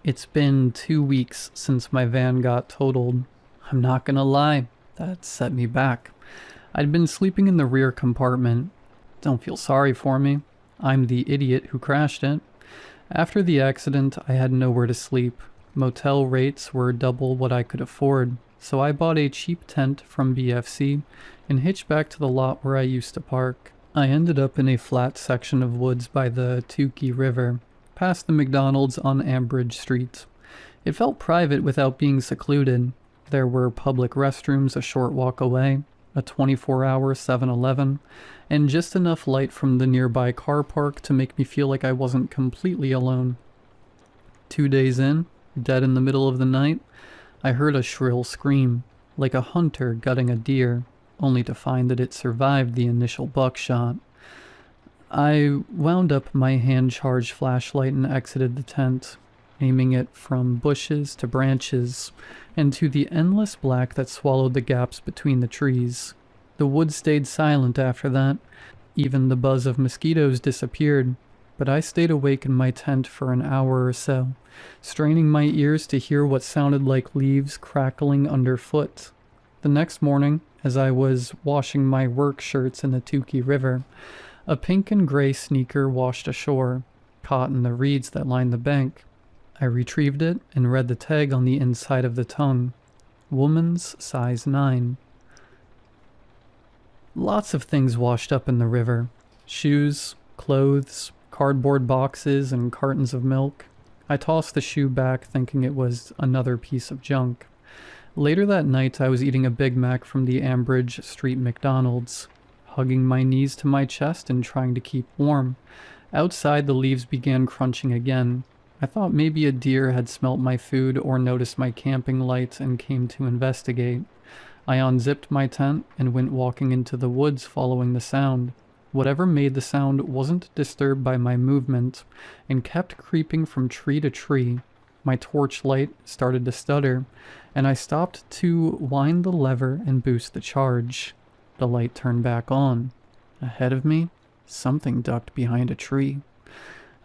It's been 2 weeks since my van got totaled. I'm not gonna lie, that set me back. I'd been sleeping in the rear compartment. Don't feel sorry for me. I'm the idiot who crashed it. After the accident, I had nowhere to sleep. Motel rates were double what I could afford, so I bought a cheap tent from BFC and hitched back to the lot where I used to park. I ended up in a flat section of woods by the Tukey River, past the McDonald's on Ambridge Street. It felt private without being secluded. There were public restrooms a short walk away, a 24-hour 7-Eleven, and just enough light from the nearby car park to make me feel like I wasn't completely alone. 2 days in, dead in the middle of the night, I heard a shrill scream, like a hunter gutting a deer, only to find that it survived the initial buckshot. I wound up my hand-charged flashlight and exited the tent, aiming it from bushes to branches, and to the endless black that swallowed the gaps between the trees. The woods stayed silent after that. Even the buzz of mosquitoes disappeared, but I stayed awake in my tent for an hour or so, straining my ears to hear what sounded like leaves crackling underfoot. The next morning, as I was washing my work shirts in the Tukey River, a pink and gray sneaker washed ashore, caught in the reeds that lined the bank. I retrieved it and read the tag on the inside of the tongue. Woman's size 9. Lots of things washed up in the river. Shoes, clothes, cardboard boxes, and cartons of milk. I tossed the shoe back, thinking it was another piece of junk. Later that night, I was eating a Big Mac from the Ambridge Street McDonald's, hugging my knees to my chest and trying to keep warm. Outside, the leaves began crunching again. I thought maybe a deer had smelt my food or noticed my camping lights and came to investigate. I unzipped my tent and went walking into the woods following the sound. Whatever made the sound wasn't disturbed by my movement and kept creeping from tree to tree. My torch light started to stutter, and I stopped to wind the lever and boost the charge. The light turned back on. Ahead of me, something ducked behind a tree.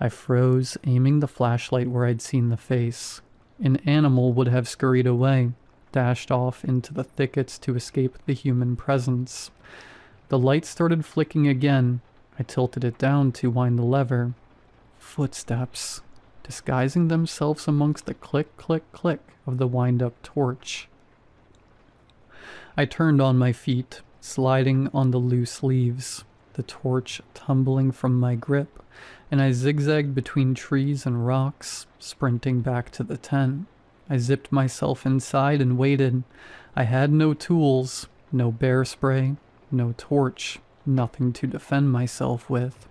I froze, aiming the flashlight where I'd seen the face. An animal would have scurried away, dashed off into the thickets to escape the human presence. The light started flicking again. I tilted it down to wind the lever. Footsteps, disguising themselves amongst the click, click, click of the wind-up torch. I turned on my feet, sliding on the loose leaves, the torch tumbling from my grip, and I zigzagged between trees and rocks, sprinting back to the tent. I zipped myself inside and waited. I had no tools, no bear spray, no torch, nothing to defend myself with.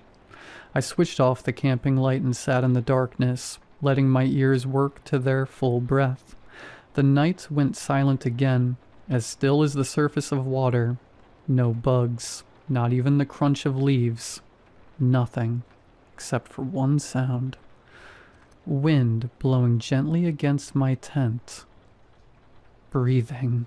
I switched off the camping light and sat in the darkness, letting my ears work to their full breath. The night went silent again, as still as the surface of water. No bugs, not even the crunch of leaves. Nothing, except for one sound. Wind blowing gently against my tent. Breathing.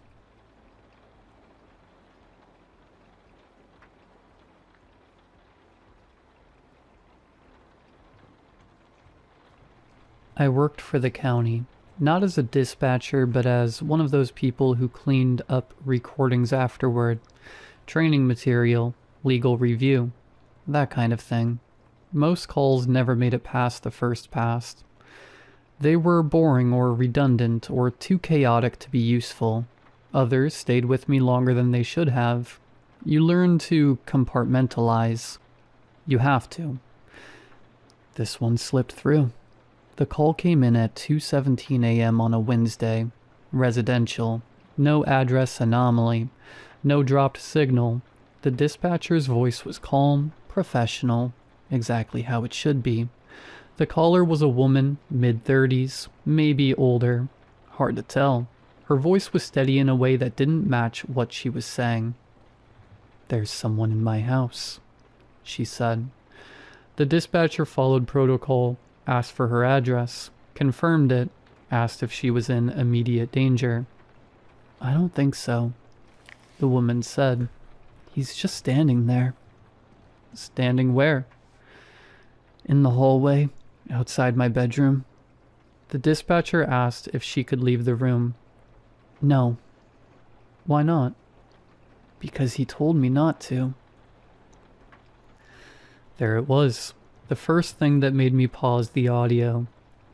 I worked for the county, not as a dispatcher, but as one of those people who cleaned up recordings afterward. Training material, legal review, that kind of thing. Most calls never made it past the first pass. They were boring or redundant or too chaotic to be useful. Others stayed with me longer than they should have. You learn to compartmentalize. You have to. This one slipped through. The call came in at 2:17 a.m. on a Wednesday. Residential. No address anomaly. No dropped signal. The dispatcher's voice was calm, professional, exactly how it should be. The caller was a woman, mid-30s, maybe older. Hard to tell. Her voice was steady in a way that didn't match what she was saying. "There's someone in my house," she said. The dispatcher followed protocol, asked for her address, confirmed it, asked if she was in immediate danger. "I don't think so," the woman said. "He's just standing there." "Standing where?" "In the hallway, outside my bedroom." The dispatcher asked if she could leave the room. "No." "Why not?" "Because he told me not to." There it was. The first thing that made me pause the audio.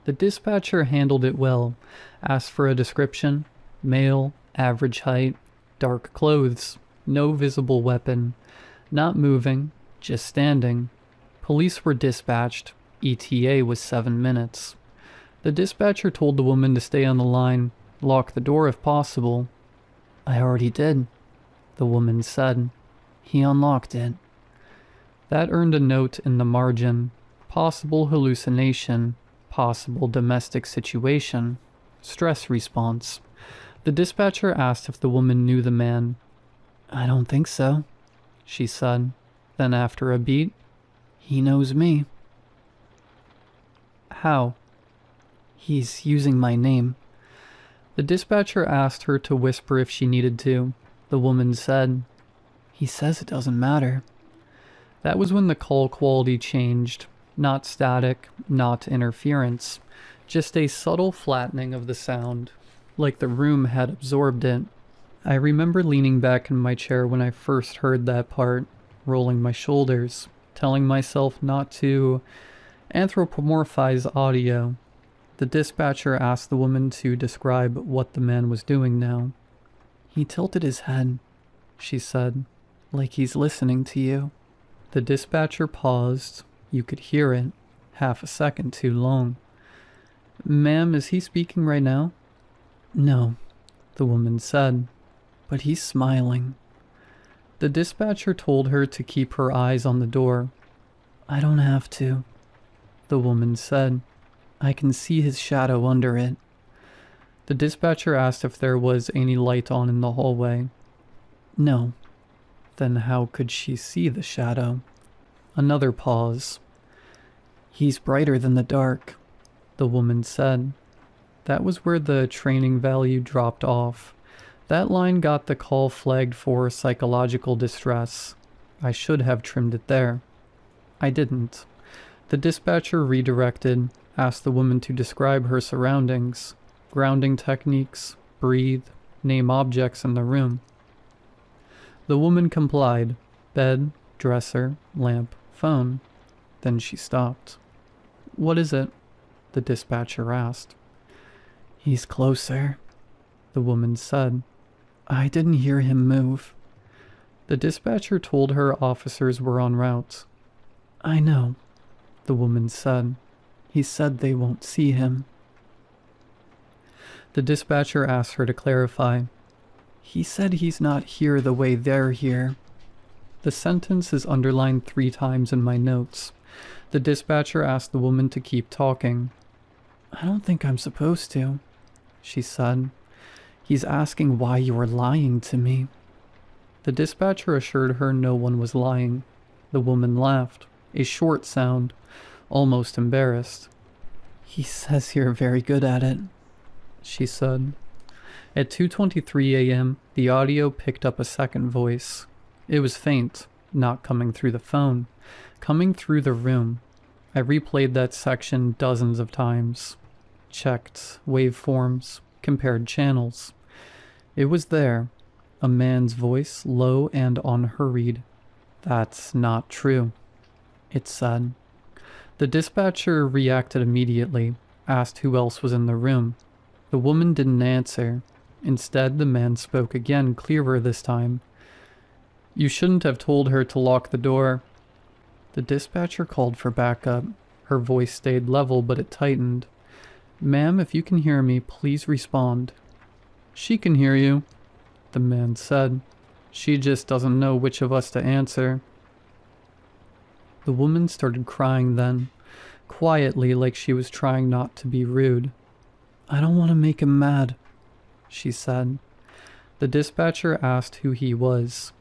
The dispatcher handled it well. Asked for a description. Male, average height, dark clothes, no visible weapon. Not moving, just standing. Police were dispatched. ETA was 7 minutes. The dispatcher told the woman to stay on the line, lock the door if possible. "I already did," the woman said. "He unlocked it." That earned a note in the margin. Possible hallucination, possible domestic situation, stress response. The dispatcher asked if the woman knew the man. "I don't think so," she said. Then after a beat, "He knows me." "How?" "He's using my name." The dispatcher asked her to whisper if she needed to. The woman said, "He says it doesn't matter." That was when the call quality changed. Not static, not interference. Just a subtle flattening of the sound, like the room had absorbed it. I remember leaning back in my chair when I first heard that part, rolling my shoulders, telling myself not to anthropomorphize audio. The dispatcher asked the woman to describe what the man was doing now. "He tilted his head," she said, "like he's listening to you." The dispatcher paused. You could hear it, half a second too long. Ma'am, is he speaking right now? No, the woman said, but he's smiling. The dispatcher told her to keep her eyes on the door. I don't have to, the woman said. I can see his shadow under it. The dispatcher asked if there was any light on in the hallway. No. Then how could she see the shadow? Another pause. He's brighter than the dark, the woman said. That was where the training value dropped off. That line got the call flagged for psychological distress. I should have trimmed it there. I didn't. The dispatcher redirected, asked the woman to describe her surroundings, grounding techniques, breathe, name objects in the room. The woman complied. Bed, dresser, lamp, phone. Then she stopped. What is it? The dispatcher asked. He's closer, the woman said. I didn't hear him move. The dispatcher told her officers were en route. I know, the woman said. He said they won't see him. The dispatcher asked her to clarify. He said he's not here the way they're here. The sentence is underlined 3 times in my notes. The dispatcher asked the woman to keep talking. I don't think I'm supposed to, she said. He's asking why you were lying to me. The dispatcher assured her no one was lying. The woman laughed, a short sound, almost embarrassed. He says you're very good at it, she said. At 2:23 a.m., the audio picked up a second voice. It was faint, not coming through the phone, coming through the room. I replayed that section dozens of times. Checked waveforms, compared channels. It was there, a man's voice, low and unhurried. That's not true, it said. The dispatcher reacted immediately, asked who else was in the room. The woman didn't answer. Instead, the man spoke again, clearer this time. You shouldn't have told her to lock the door. The dispatcher called for backup. Her voice stayed level, but it tightened. Ma'am, if you can hear me, please respond. She can hear you, the man said. She just doesn't know which of us to answer. The woman started crying then, quietly, like she was trying not to be rude. I don't want to make him mad, she said. The dispatcher asked who he was.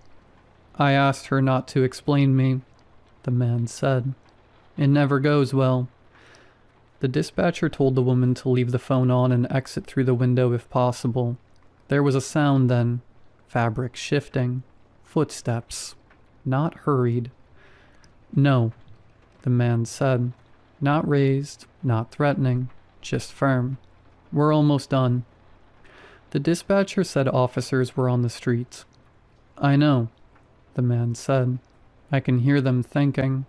I asked her not to explain me, the man said. It never goes well. The dispatcher told the woman to leave the phone on and exit through the window if possible. There was a sound then, fabric shifting, footsteps, not hurried. No, the man said, not raised, not threatening, just firm. We're almost done. The dispatcher said officers were on the street. I know, the man said. I can hear them thinking.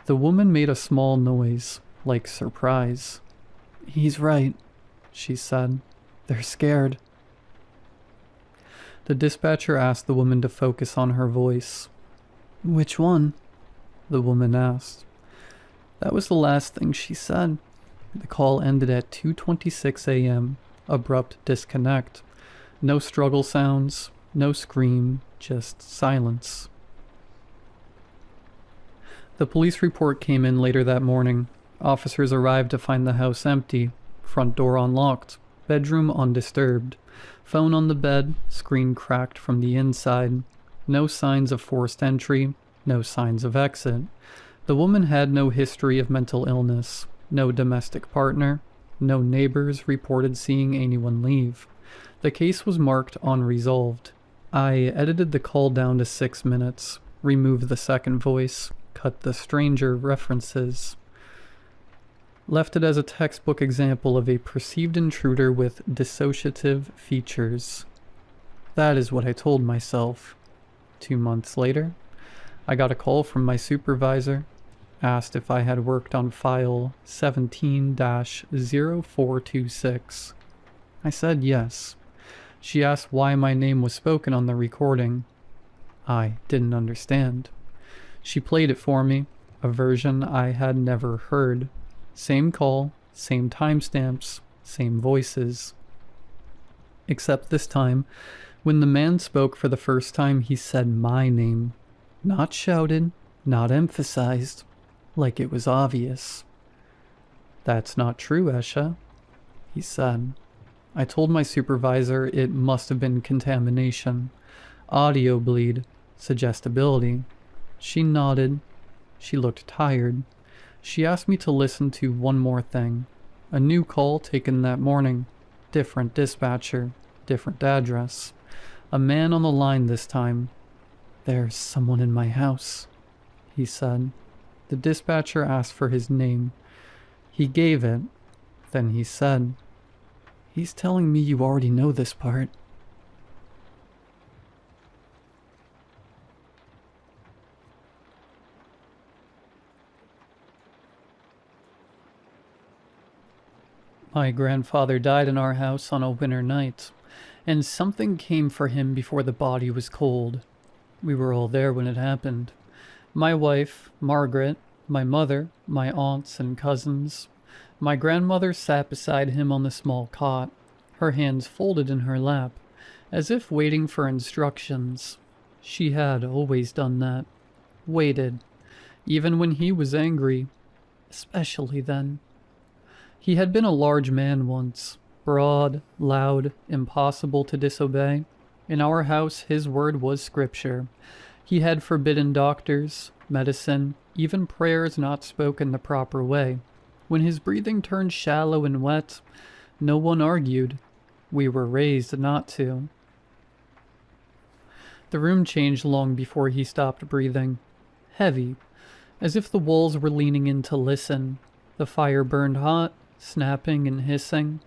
The woman made a small noise, like surprise. He's right, she said. They're scared. The dispatcher asked the woman to focus on her voice. Which one? The woman asked. That was the last thing she said. The call ended at 2:26 a.m. Abrupt disconnect. No struggle sounds, no scream, just silence. The police report came in later that morning. Officers arrived to find the house empty, front door unlocked, bedroom undisturbed, phone on the bed, screen cracked from the inside. No signs of forced entry, no signs of exit. The woman had no history of mental illness, no domestic partner, no neighbors reported seeing anyone leave. The case was marked unresolved. I edited the call down to 6 minutes, removed the second voice, cut the stranger references, left it as a textbook example of a perceived intruder with dissociative features. That is what I told myself. 2 months later, I got a call from my supervisor, asked if I had worked on file 17-0426. I said yes. She asked why my name was spoken on the recording. I didn't understand. She played it for me, a version I had never heard. Same call, Same timestamps, same voices. Except this time, when the man spoke for the first time, he said my name. Not shouted, not emphasized, like it was obvious. "That's not true, Esha," he said. I told my supervisor it must have been contamination, audio bleed, suggestibility. She nodded. She looked tired. She asked me to listen to one more thing. A new call taken that morning. Different dispatcher, different address. A man on the line this time. "There's someone in my house," he said. The dispatcher asked for his name. He gave it. Then he said, "He's telling me you already know this part." My grandfather died in our house on a winter night, and something came for him before the body was cold. We were all there when it happened. My wife, Margaret, my mother, my aunts and cousins. My grandmother sat beside him on the small cot, her hands folded in her lap, as if waiting for instructions. She had always done that. Waited, even when he was angry, especially then. He had been a large man once, broad, loud, impossible to disobey. In our house, his word was scripture. He had forbidden doctors, medicine, even prayers not spoken the proper way. When his breathing turned shallow and wet, no one argued. We were raised not to. The room changed long before he stopped breathing. Heavy, as if the walls were leaning in to listen. The fire burned hot, snapping and hissing.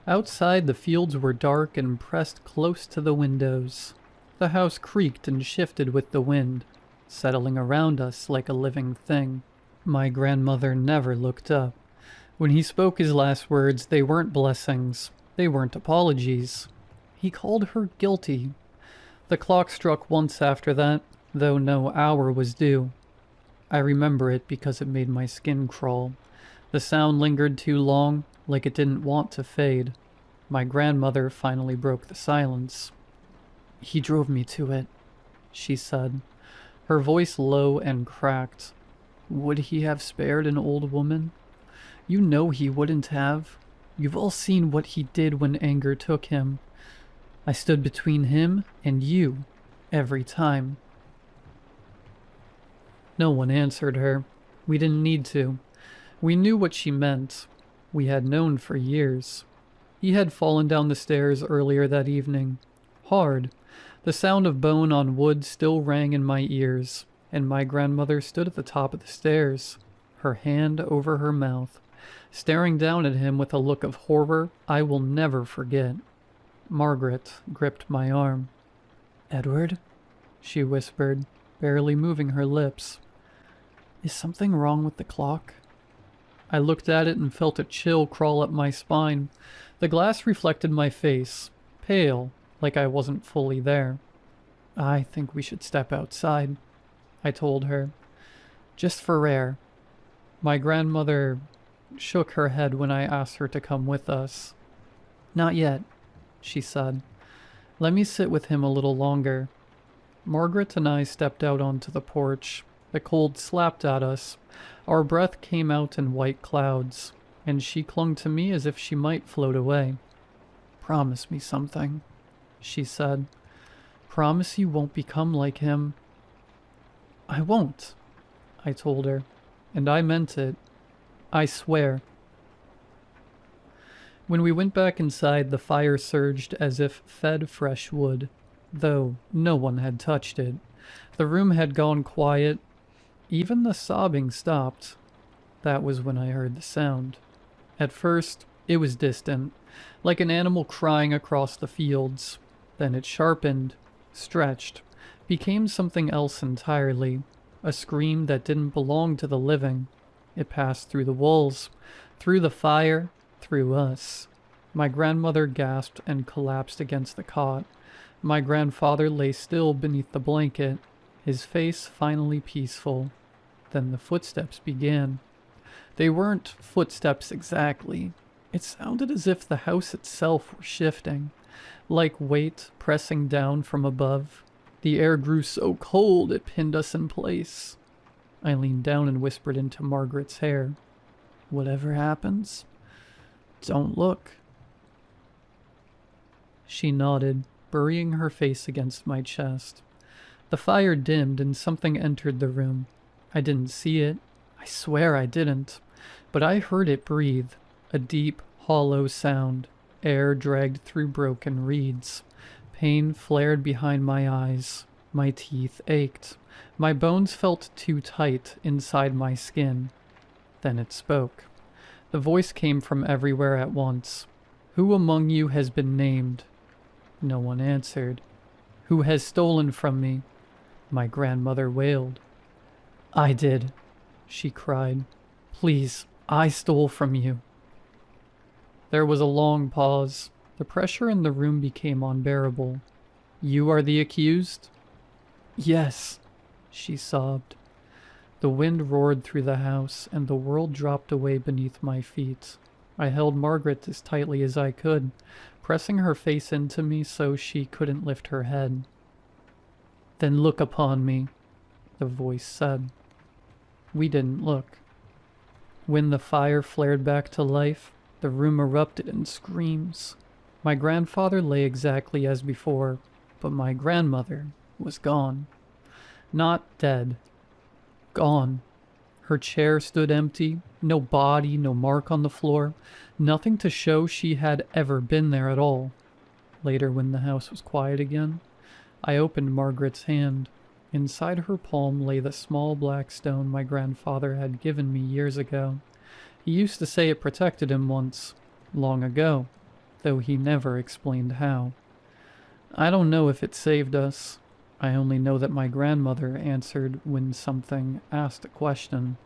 Outside, the fields were dark and pressed close to the windows. The house creaked and shifted with the wind, settling around us like a living thing. My grandmother never looked up. When he spoke his last words, they weren't blessings. They weren't apologies. He called her guilty. The clock struck once after that, though no hour was due. I remember it because it made my skin crawl. The sound lingered too long, like it didn't want to fade. My grandmother finally broke the silence. "He drove me to it," she said, her voice low and cracked. "Would he have spared an old woman? You know he wouldn't have. You've all seen what he did when anger took him. I stood between him and you, every time." No one answered her. We didn't need to. We knew what she meant. We had known for years. He had fallen down the stairs earlier that evening. Hard. The sound of bone on wood still rang in my ears, and my grandmother stood at the top of the stairs, her hand over her mouth, staring down at him with a look of horror I will never forget. Margaret gripped my arm. "Edward," she whispered, barely moving her lips. "Is something wrong with the clock?" I looked at it and felt a chill crawl up my spine. The glass reflected my face, pale, like I wasn't fully there. "I think we should step outside," I told her. "Just for air." My grandmother shook her head when I asked her to come with us. "Not yet," she said. "Let me sit with him a little longer." Margaret and I stepped out onto the porch. The cold slapped at us. Our breath came out in white clouds, and she clung to me as if she might float away. "Promise me something," she said. "Promise you won't become like him." "I won't," I told her, and I meant it. I swear. When we went back inside, the fire surged as if fed fresh wood, though no one had touched it. The room had gone quiet. Even the sobbing stopped. That was when I heard the sound. At first, it was distant, like an animal crying across the fields. Then it sharpened, stretched, became something else entirely, a scream that didn't belong to the living. It passed through the walls, through the fire, through us. My grandmother gasped and collapsed against the cot. My grandfather lay still beneath the blanket, his face finally peaceful. Then the footsteps began. They weren't footsteps exactly. It sounded as if the house itself were shifting, like weight pressing down from above. The air grew so cold it pinned us in place. I leaned down and whispered into Margaret's hair, "Whatever happens, don't look." She nodded, burying her face against my chest. The fire dimmed and something entered the room. I didn't see it. I swear I didn't. But I heard it breathe, a deep, hollow sound. Air dragged through broken reeds. Pain flared behind my eyes. My teeth ached. My bones felt too tight inside my skin. Then it spoke. The voice came from everywhere at once. "Who among you has been named?" No one answered. "Who has stolen from me?" My grandmother wailed. "I did," she cried. "Please, I stole from you." There was a long pause. The pressure in the room became unbearable. "You are the accused?" "Yes," she sobbed. The wind roared through the house, and the world dropped away beneath my feet. I held Margaret as tightly as I could, pressing her face into me so she couldn't lift her head. "Then look upon me," the voice said. We didn't look. When the fire flared back to life, the room erupted in screams. My grandfather lay exactly as before, but my grandmother was gone. Not dead. Gone. Her chair stood empty, no body, no mark on the floor, nothing to show she had ever been there at all. Later, when the house was quiet again, I opened Margaret's hand. Inside her palm lay the small black stone my grandfather had given me years ago. He used to say it protected him once, long ago, though he never explained how. I don't know if it saved us. I only know that my grandmother answered when something asked a question,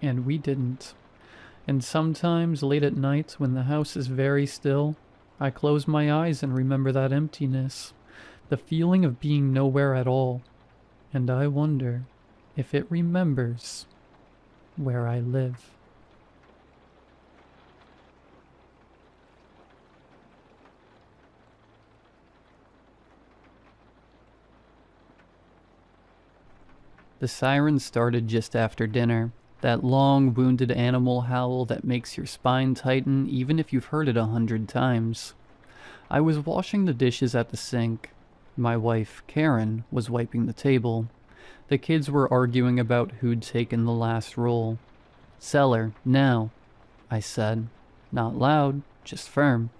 and we didn't. And sometimes, late at night, when the house is very still, I close my eyes and remember that emptiness, the feeling of being nowhere at all, and I wonder if it remembers where I live. The siren started just after dinner, that long, wounded animal howl that makes your spine tighten even if you've heard it 100 times. I was washing the dishes at the sink. My wife, Karen, was wiping the table. The kids were arguing about who'd taken the last roll. "Cellar, now," I said. Not loud, just firm.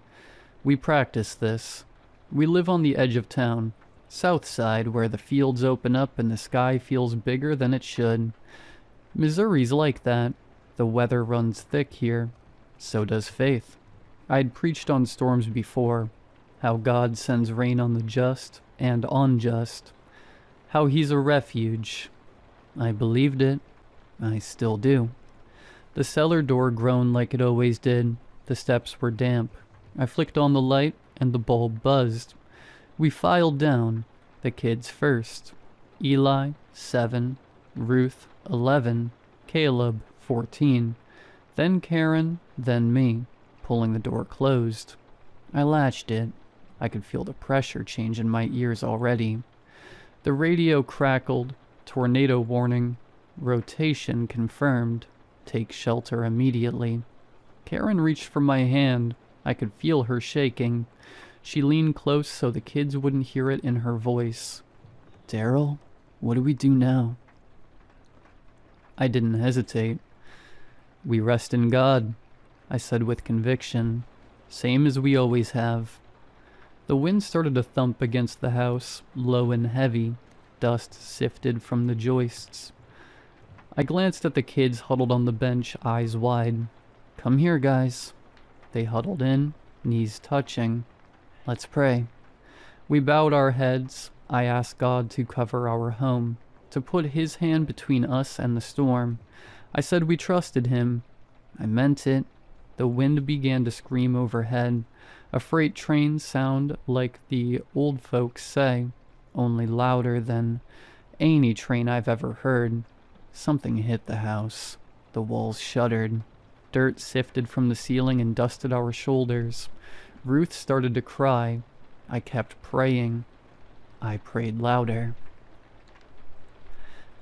We practice this. We live on the edge of town. South side, where the fields open up and the sky feels bigger than it should. Missouri's like that. The weather runs thick here. So does faith. I'd preached on storms before. How God sends rain on the just and unjust. How he's a refuge. I believed it. I still do. The cellar door groaned like it always did. The steps were damp. I flicked on the light and the bulb buzzed. We filed down, the kids first. Eli, 7, Ruth, 11, Caleb, 14, then Karen, then me, pulling the door closed. I latched it. I could feel the pressure change in my ears already. The radio crackled, tornado warning, rotation confirmed, take shelter immediately. Karen reached for my hand. I could feel her shaking. She leaned close so the kids wouldn't hear it in her voice. "Daryl, what do we do now?" I didn't hesitate. "We rest in God," I said with conviction. "Same as we always have." The wind started to thump against the house, low and heavy. Dust sifted from the joists. I glanced at the kids huddled on the bench, eyes wide. "Come here, guys." They huddled in, knees touching. "Let's pray." We bowed our heads. I asked God to cover our home, to put his hand between us and the storm. I said we trusted him. I meant it. The wind began to scream overhead. A freight train sound like the old folks say, only louder than any train I've ever heard. Something hit the house. The walls shuddered. Dirt sifted from the ceiling and dusted our shoulders. Ruth started to cry. I kept praying. I prayed louder.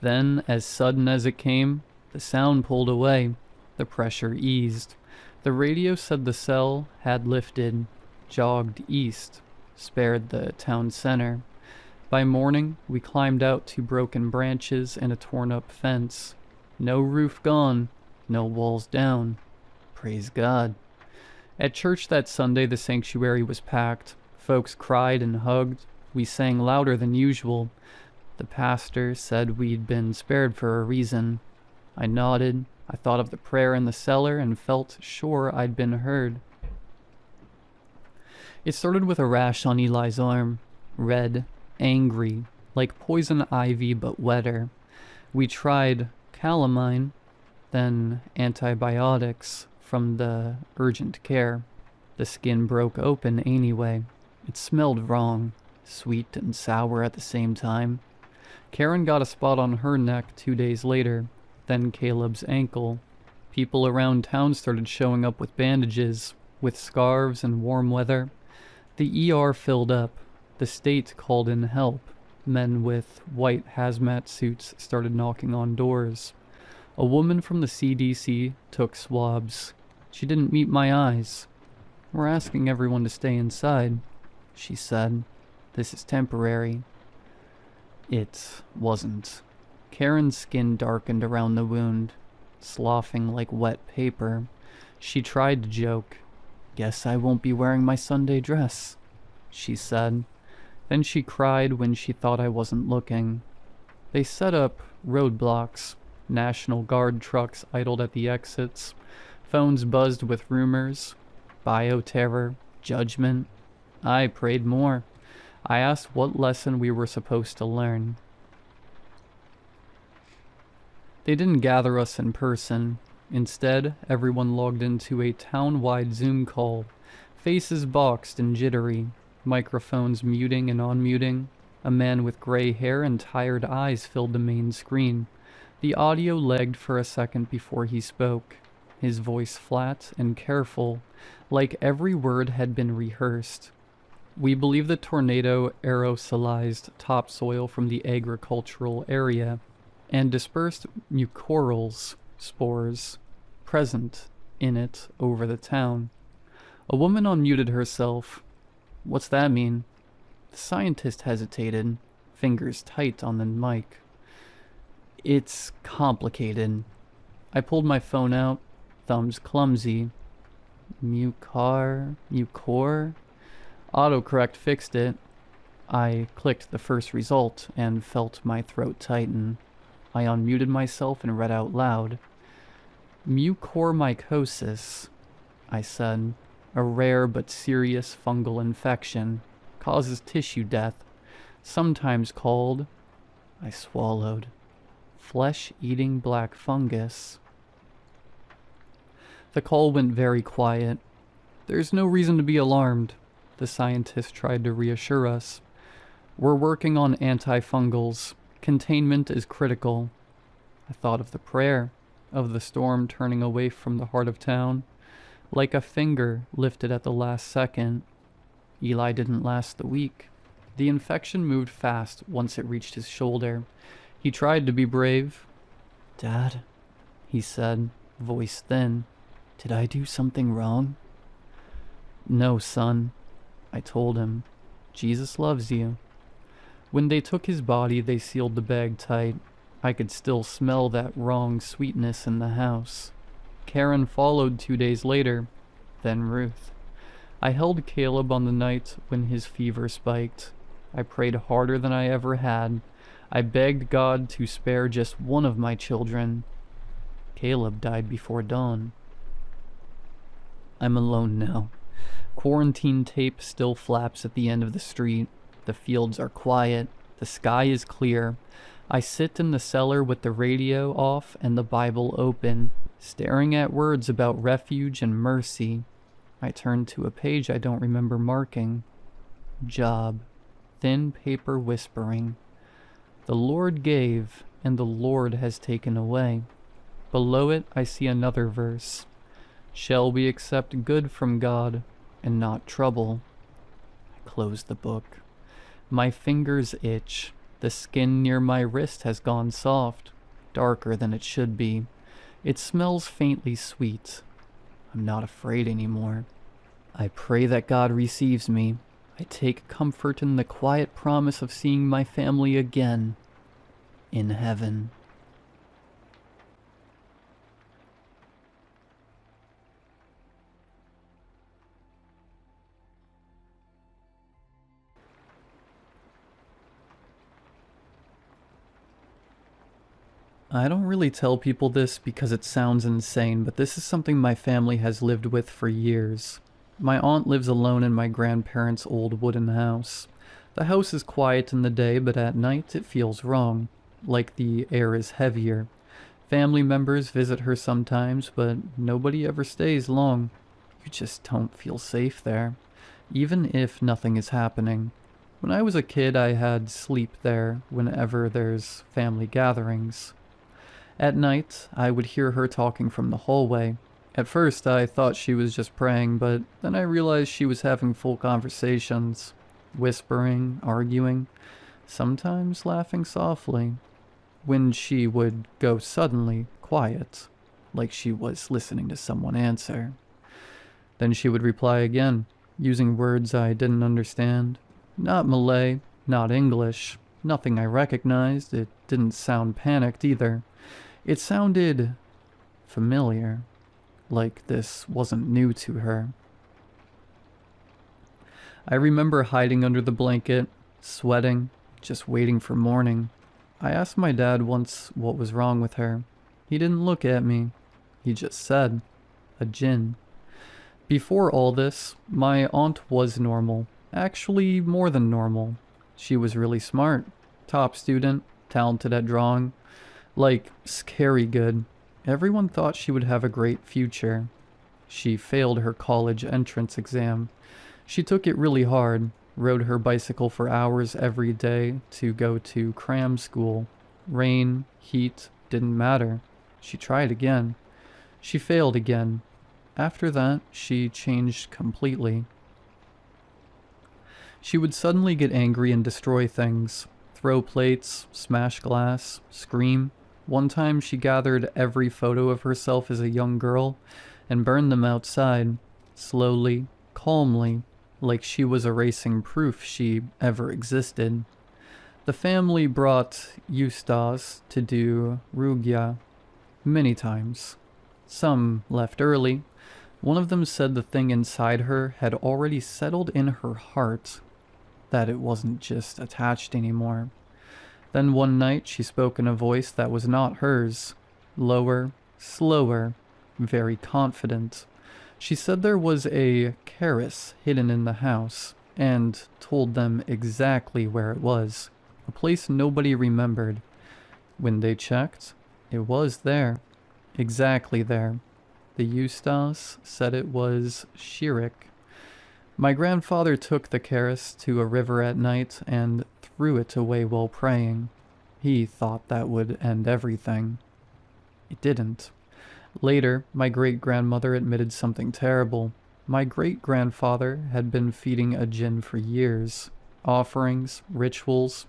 Then, as sudden as it came, the sound pulled away. The pressure eased. The radio said the cell had lifted, jogged east, spared the town center. By morning, we climbed out to broken branches and a torn-up fence. No roof gone, no walls down. Praise God. At church that Sunday, the sanctuary was packed. Folks cried and hugged. We sang louder than usual. The pastor said we'd been spared for a reason. I nodded. I thought of the prayer in the cellar and felt sure I'd been heard. It started with a rash on Eli's arm. Red, angry, like poison ivy but wetter. We tried calamine, then antibiotics from the urgent care. The skin broke open anyway. It smelled wrong, sweet and sour at the same time. Karen got a spot on her neck 2 days later, then Caleb's ankle. People around town started showing up with bandages, with scarves and warm weather. The ER filled up. The state called in help. Men with white hazmat suits started knocking on doors. A woman from the CDC took swabs. She didn't meet my eyes. "We're asking everyone to stay inside," she said. "This is temporary." It wasn't. Karen's skin darkened around the wound, sloughing like wet paper. She tried to joke. "Guess I won't be wearing my Sunday dress," she said. Then she cried when she thought I wasn't looking. They set up roadblocks. National Guard trucks idled at the exits. Phones buzzed with rumors. Bioterror. Judgment. I prayed more. I asked what lesson we were supposed to learn. They didn't gather us in person. Instead, everyone logged into a town-wide Zoom call. Faces boxed and jittery. Microphones muting and unmuting. A man with gray hair and tired eyes filled the main screen. The audio lagged for a second before he spoke. His voice flat and careful, like every word had been rehearsed. "We believe the tornado aerosolized topsoil from the agricultural area and dispersed mucorals, spores, present in it over the town." A woman unmuted herself. "What's that mean?" The scientist hesitated, fingers tight on the mic. "It's complicated." I pulled my phone out, thumbs clumsy. Mucor? Autocorrect fixed it. I clicked the first result and felt my throat tighten. I unmuted myself and read out loud. "Mucormycosis," I said. "A rare but serious fungal infection. Causes tissue death. Sometimes called," I swallowed, "flesh-eating black fungus." The call went very quiet. "There's no reason to be alarmed," the scientist tried to reassure us. "We're working on antifungals. Containment is critical." I thought of the prayer, of the storm turning away from the heart of town, like a finger lifted at the last second. Eli didn't last the week. The infection moved fast once it reached his shoulder. He tried to be brave. "Dad," he said, voice thin, "did I do something wrong?" "No, son," I told him. "Jesus loves you." When they took his body, they sealed the bag tight. I could still smell that wrong sweetness in the house. Karen followed 2 days later, then Ruth. I held Caleb on the night when his fever spiked. I prayed harder than I ever had. I begged God to spare just one of my children. Caleb died before dawn. I'm alone now. Quarantine tape still flaps at the end of the street. The fields are quiet. The sky is clear. I sit in the cellar with the radio off and the Bible open, staring at words about refuge and mercy. I turn to a page I don't remember marking. Job. Thin paper whispering. The Lord gave, and the Lord has taken away. Below it, I see another verse. Shall we accept good from God and not trouble? I close the book. My fingers itch. The skin near my wrist has gone soft, darker than it should be. It smells faintly sweet. I'm not afraid anymore. I pray that God receives me. I take comfort in the quiet promise of seeing my family again in heaven. I don't really tell people this because it sounds insane, but this is something my family has lived with for years. My aunt lives alone in my grandparents' old wooden house. The house is quiet in the day, but at night it feels wrong, like the air is heavier. Family members visit her sometimes, but nobody ever stays long. You just don't feel safe there, even if nothing is happening. When I was a kid, I had sleep there whenever there's family gatherings. At night, I would hear her talking from the hallway. At first, I thought she was just praying, but then I realized she was having full conversations, whispering, arguing, sometimes laughing softly, when she would go suddenly quiet, like she was listening to someone answer. Then she would reply again, using words I didn't understand. Not Malay, not English, nothing I recognized. It didn't sound panicked either. It sounded familiar, like this wasn't new to her. I remember hiding under the blanket, sweating, just waiting for morning. I asked my dad once what was wrong with her. He didn't look at me. He just said, a jinn. Before all this, my aunt was normal. Actually, more than normal. She was really smart, top student, talented at drawing. Like, scary good. Everyone thought she would have a great future. She failed her college entrance exam. She took it really hard, rode her bicycle for hours every day to go to cram school. Rain, heat, didn't matter. She tried again. She failed again. After that, she changed completely. She would suddenly get angry and destroy things. Throw plates, smash glass, scream. One time she gathered every photo of herself as a young girl and burned them outside, slowly, calmly, like she was erasing proof she ever existed. The family brought Eustace to do Rugya many times. Some left early. One of them said the thing inside her had already settled in her heart, that it wasn't just attached anymore. Then one night she spoke in a voice that was not hers, lower, slower, very confident. She said there was a keris hidden in the house, and told them exactly where it was, a place nobody remembered. When they checked, it was there, exactly there. The Eustace said it was Shirik. My grandfather took the keris to a river at night and threw it away while praying. He thought that would end everything. It didn't. Later, my great-grandmother admitted something terrible. My great-grandfather had been feeding a jinn for years. Offerings, rituals.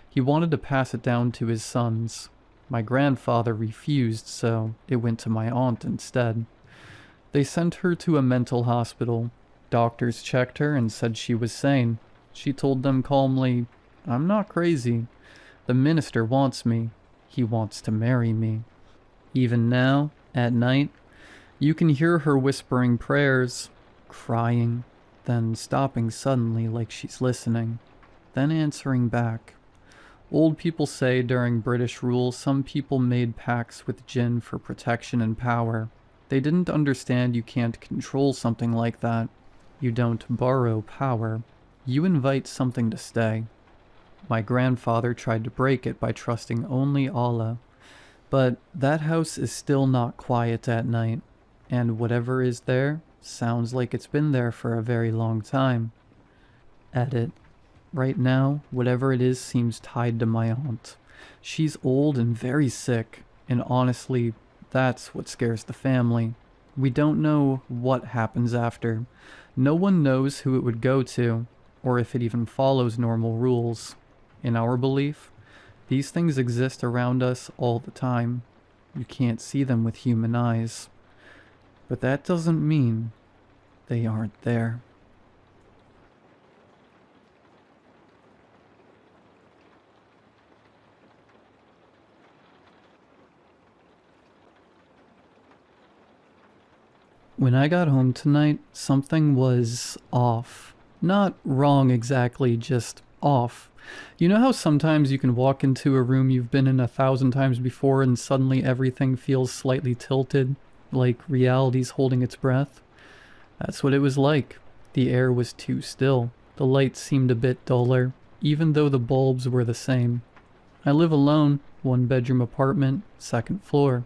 He wanted to pass it down to his sons. My grandfather refused, so it went to my aunt instead. They sent her to a mental hospital. Doctors checked her and said she was sane. She told them calmly, "I'm not crazy. The minister wants me. He wants to marry me." Even now, at night, you can hear her whispering prayers, crying, then stopping suddenly like she's listening, then answering back. Old people say during British rule some people made pacts with jinn for protection and power. They didn't understand you can't control something like that. You don't borrow power. You invite something to stay. My grandfather tried to break it by trusting only Allah. But that house is still not quiet at night, and whatever is there sounds like it's been there for a very long time. Edit. Right now, whatever it is seems tied to my aunt. She's old and very sick, and honestly, That's what scares the family. We don't know what happens after. No one knows who it would go to, or if it even follows normal rules. In our belief, these things exist around us all the time. You can't see them with human eyes. But that doesn't mean they aren't there. When I got home tonight, something was off. Not wrong exactly, just off. You know how sometimes you can walk into a room you've been in 1,000 times before and suddenly everything feels slightly tilted, like reality's holding its breath? That's what it was like. The air was too still. The lights seemed a bit duller, even though the bulbs were the same. I live alone, 1-bedroom apartment, 2nd floor.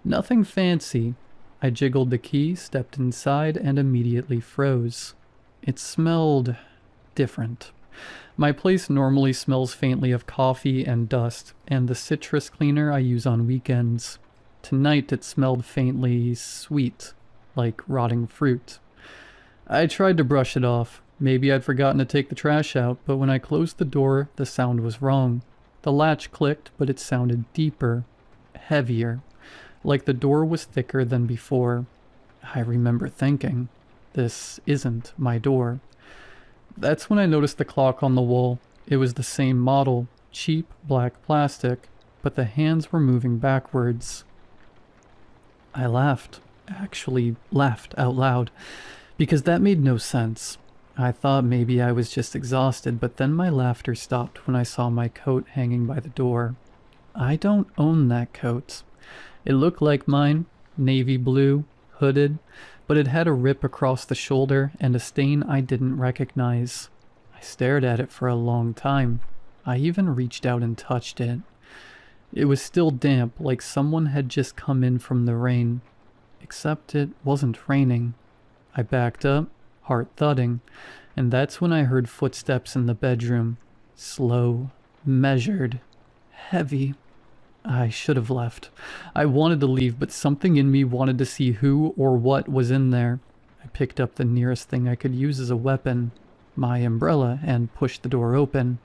Nothing fancy. I jiggled the key, stepped inside, and immediately froze. It smelled different. My place normally smells faintly of coffee and dust, and the citrus cleaner I use on weekends. Tonight it smelled faintly sweet, like rotting fruit. I tried to brush it off. Maybe I'd forgotten to take the trash out, but when I closed the door, the sound was wrong. The latch clicked, but it sounded deeper, heavier, like the door was thicker than before. I remember thinking, this isn't my door. That's when I noticed the clock on the wall. It was the same model, cheap black plastic, but the hands were moving backwards. I laughed, actually laughed out loud, because that made no sense. I thought maybe I was just exhausted, but then my laughter stopped when I saw my coat hanging by the door. I don't own that coat. It looked like mine, navy blue, hooded, but it had a rip across the shoulder and a stain I didn't recognize. I stared at it for a long time. I even reached out and touched it. It was still damp, like someone had just come in from the rain. Except it wasn't raining. I backed up, heart thudding, and that's when I heard footsteps in the bedroom. Slow, measured, heavy. I should have left. I wanted to leave, but something in me wanted to see who or what was in there. I picked up the nearest thing I could use as a weapon, my umbrella, and pushed the door open.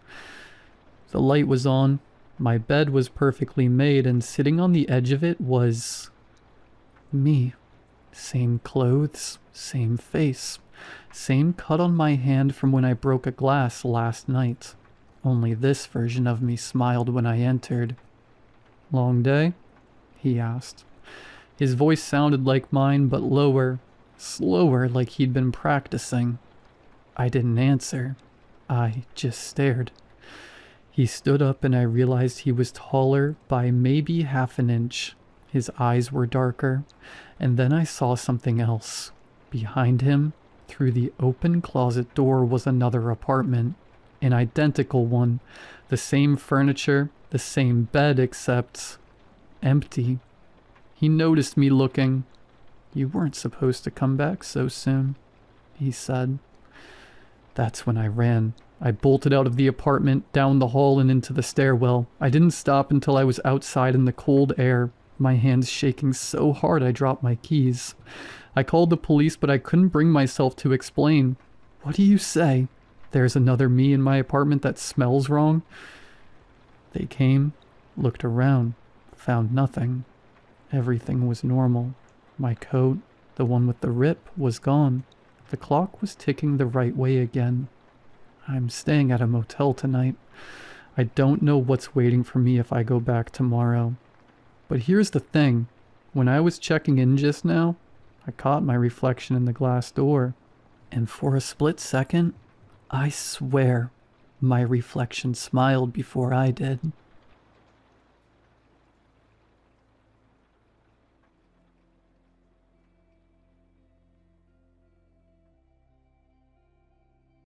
The light was on. My bed was perfectly made, and sitting on the edge of it was me. Same clothes, same face, same cut on my hand from when I broke a glass last night. Only this version of me smiled when I entered. "Long day?" he asked. His voice sounded like mine, but lower, slower, like he'd been practicing. I didn't answer. I just stared. He stood up and I realized he was taller by maybe half an inch. His eyes were darker, and then I saw something else. Behind him, through the open closet door, was another apartment. An identical one. The same furniture, the same bed, except empty. He noticed me looking. "You weren't supposed to come back so soon," he said. That's when I ran. I bolted out of the apartment, down the hall and into the stairwell. I didn't stop until I was outside in the cold air, my hands shaking so hard I dropped my keys. I called the police, but I couldn't bring myself to explain. "What do you say? There's another me in my apartment that smells wrong?" They came, looked around, found nothing. Everything was normal. My coat, the one with the rip, was gone. The clock was ticking the right way again. I'm staying at a motel tonight. I don't know what's waiting for me if I go back tomorrow. But here's the thing. When I was checking in just now, I caught my reflection in the glass door. And for a split second, I swear, my reflection smiled before I did.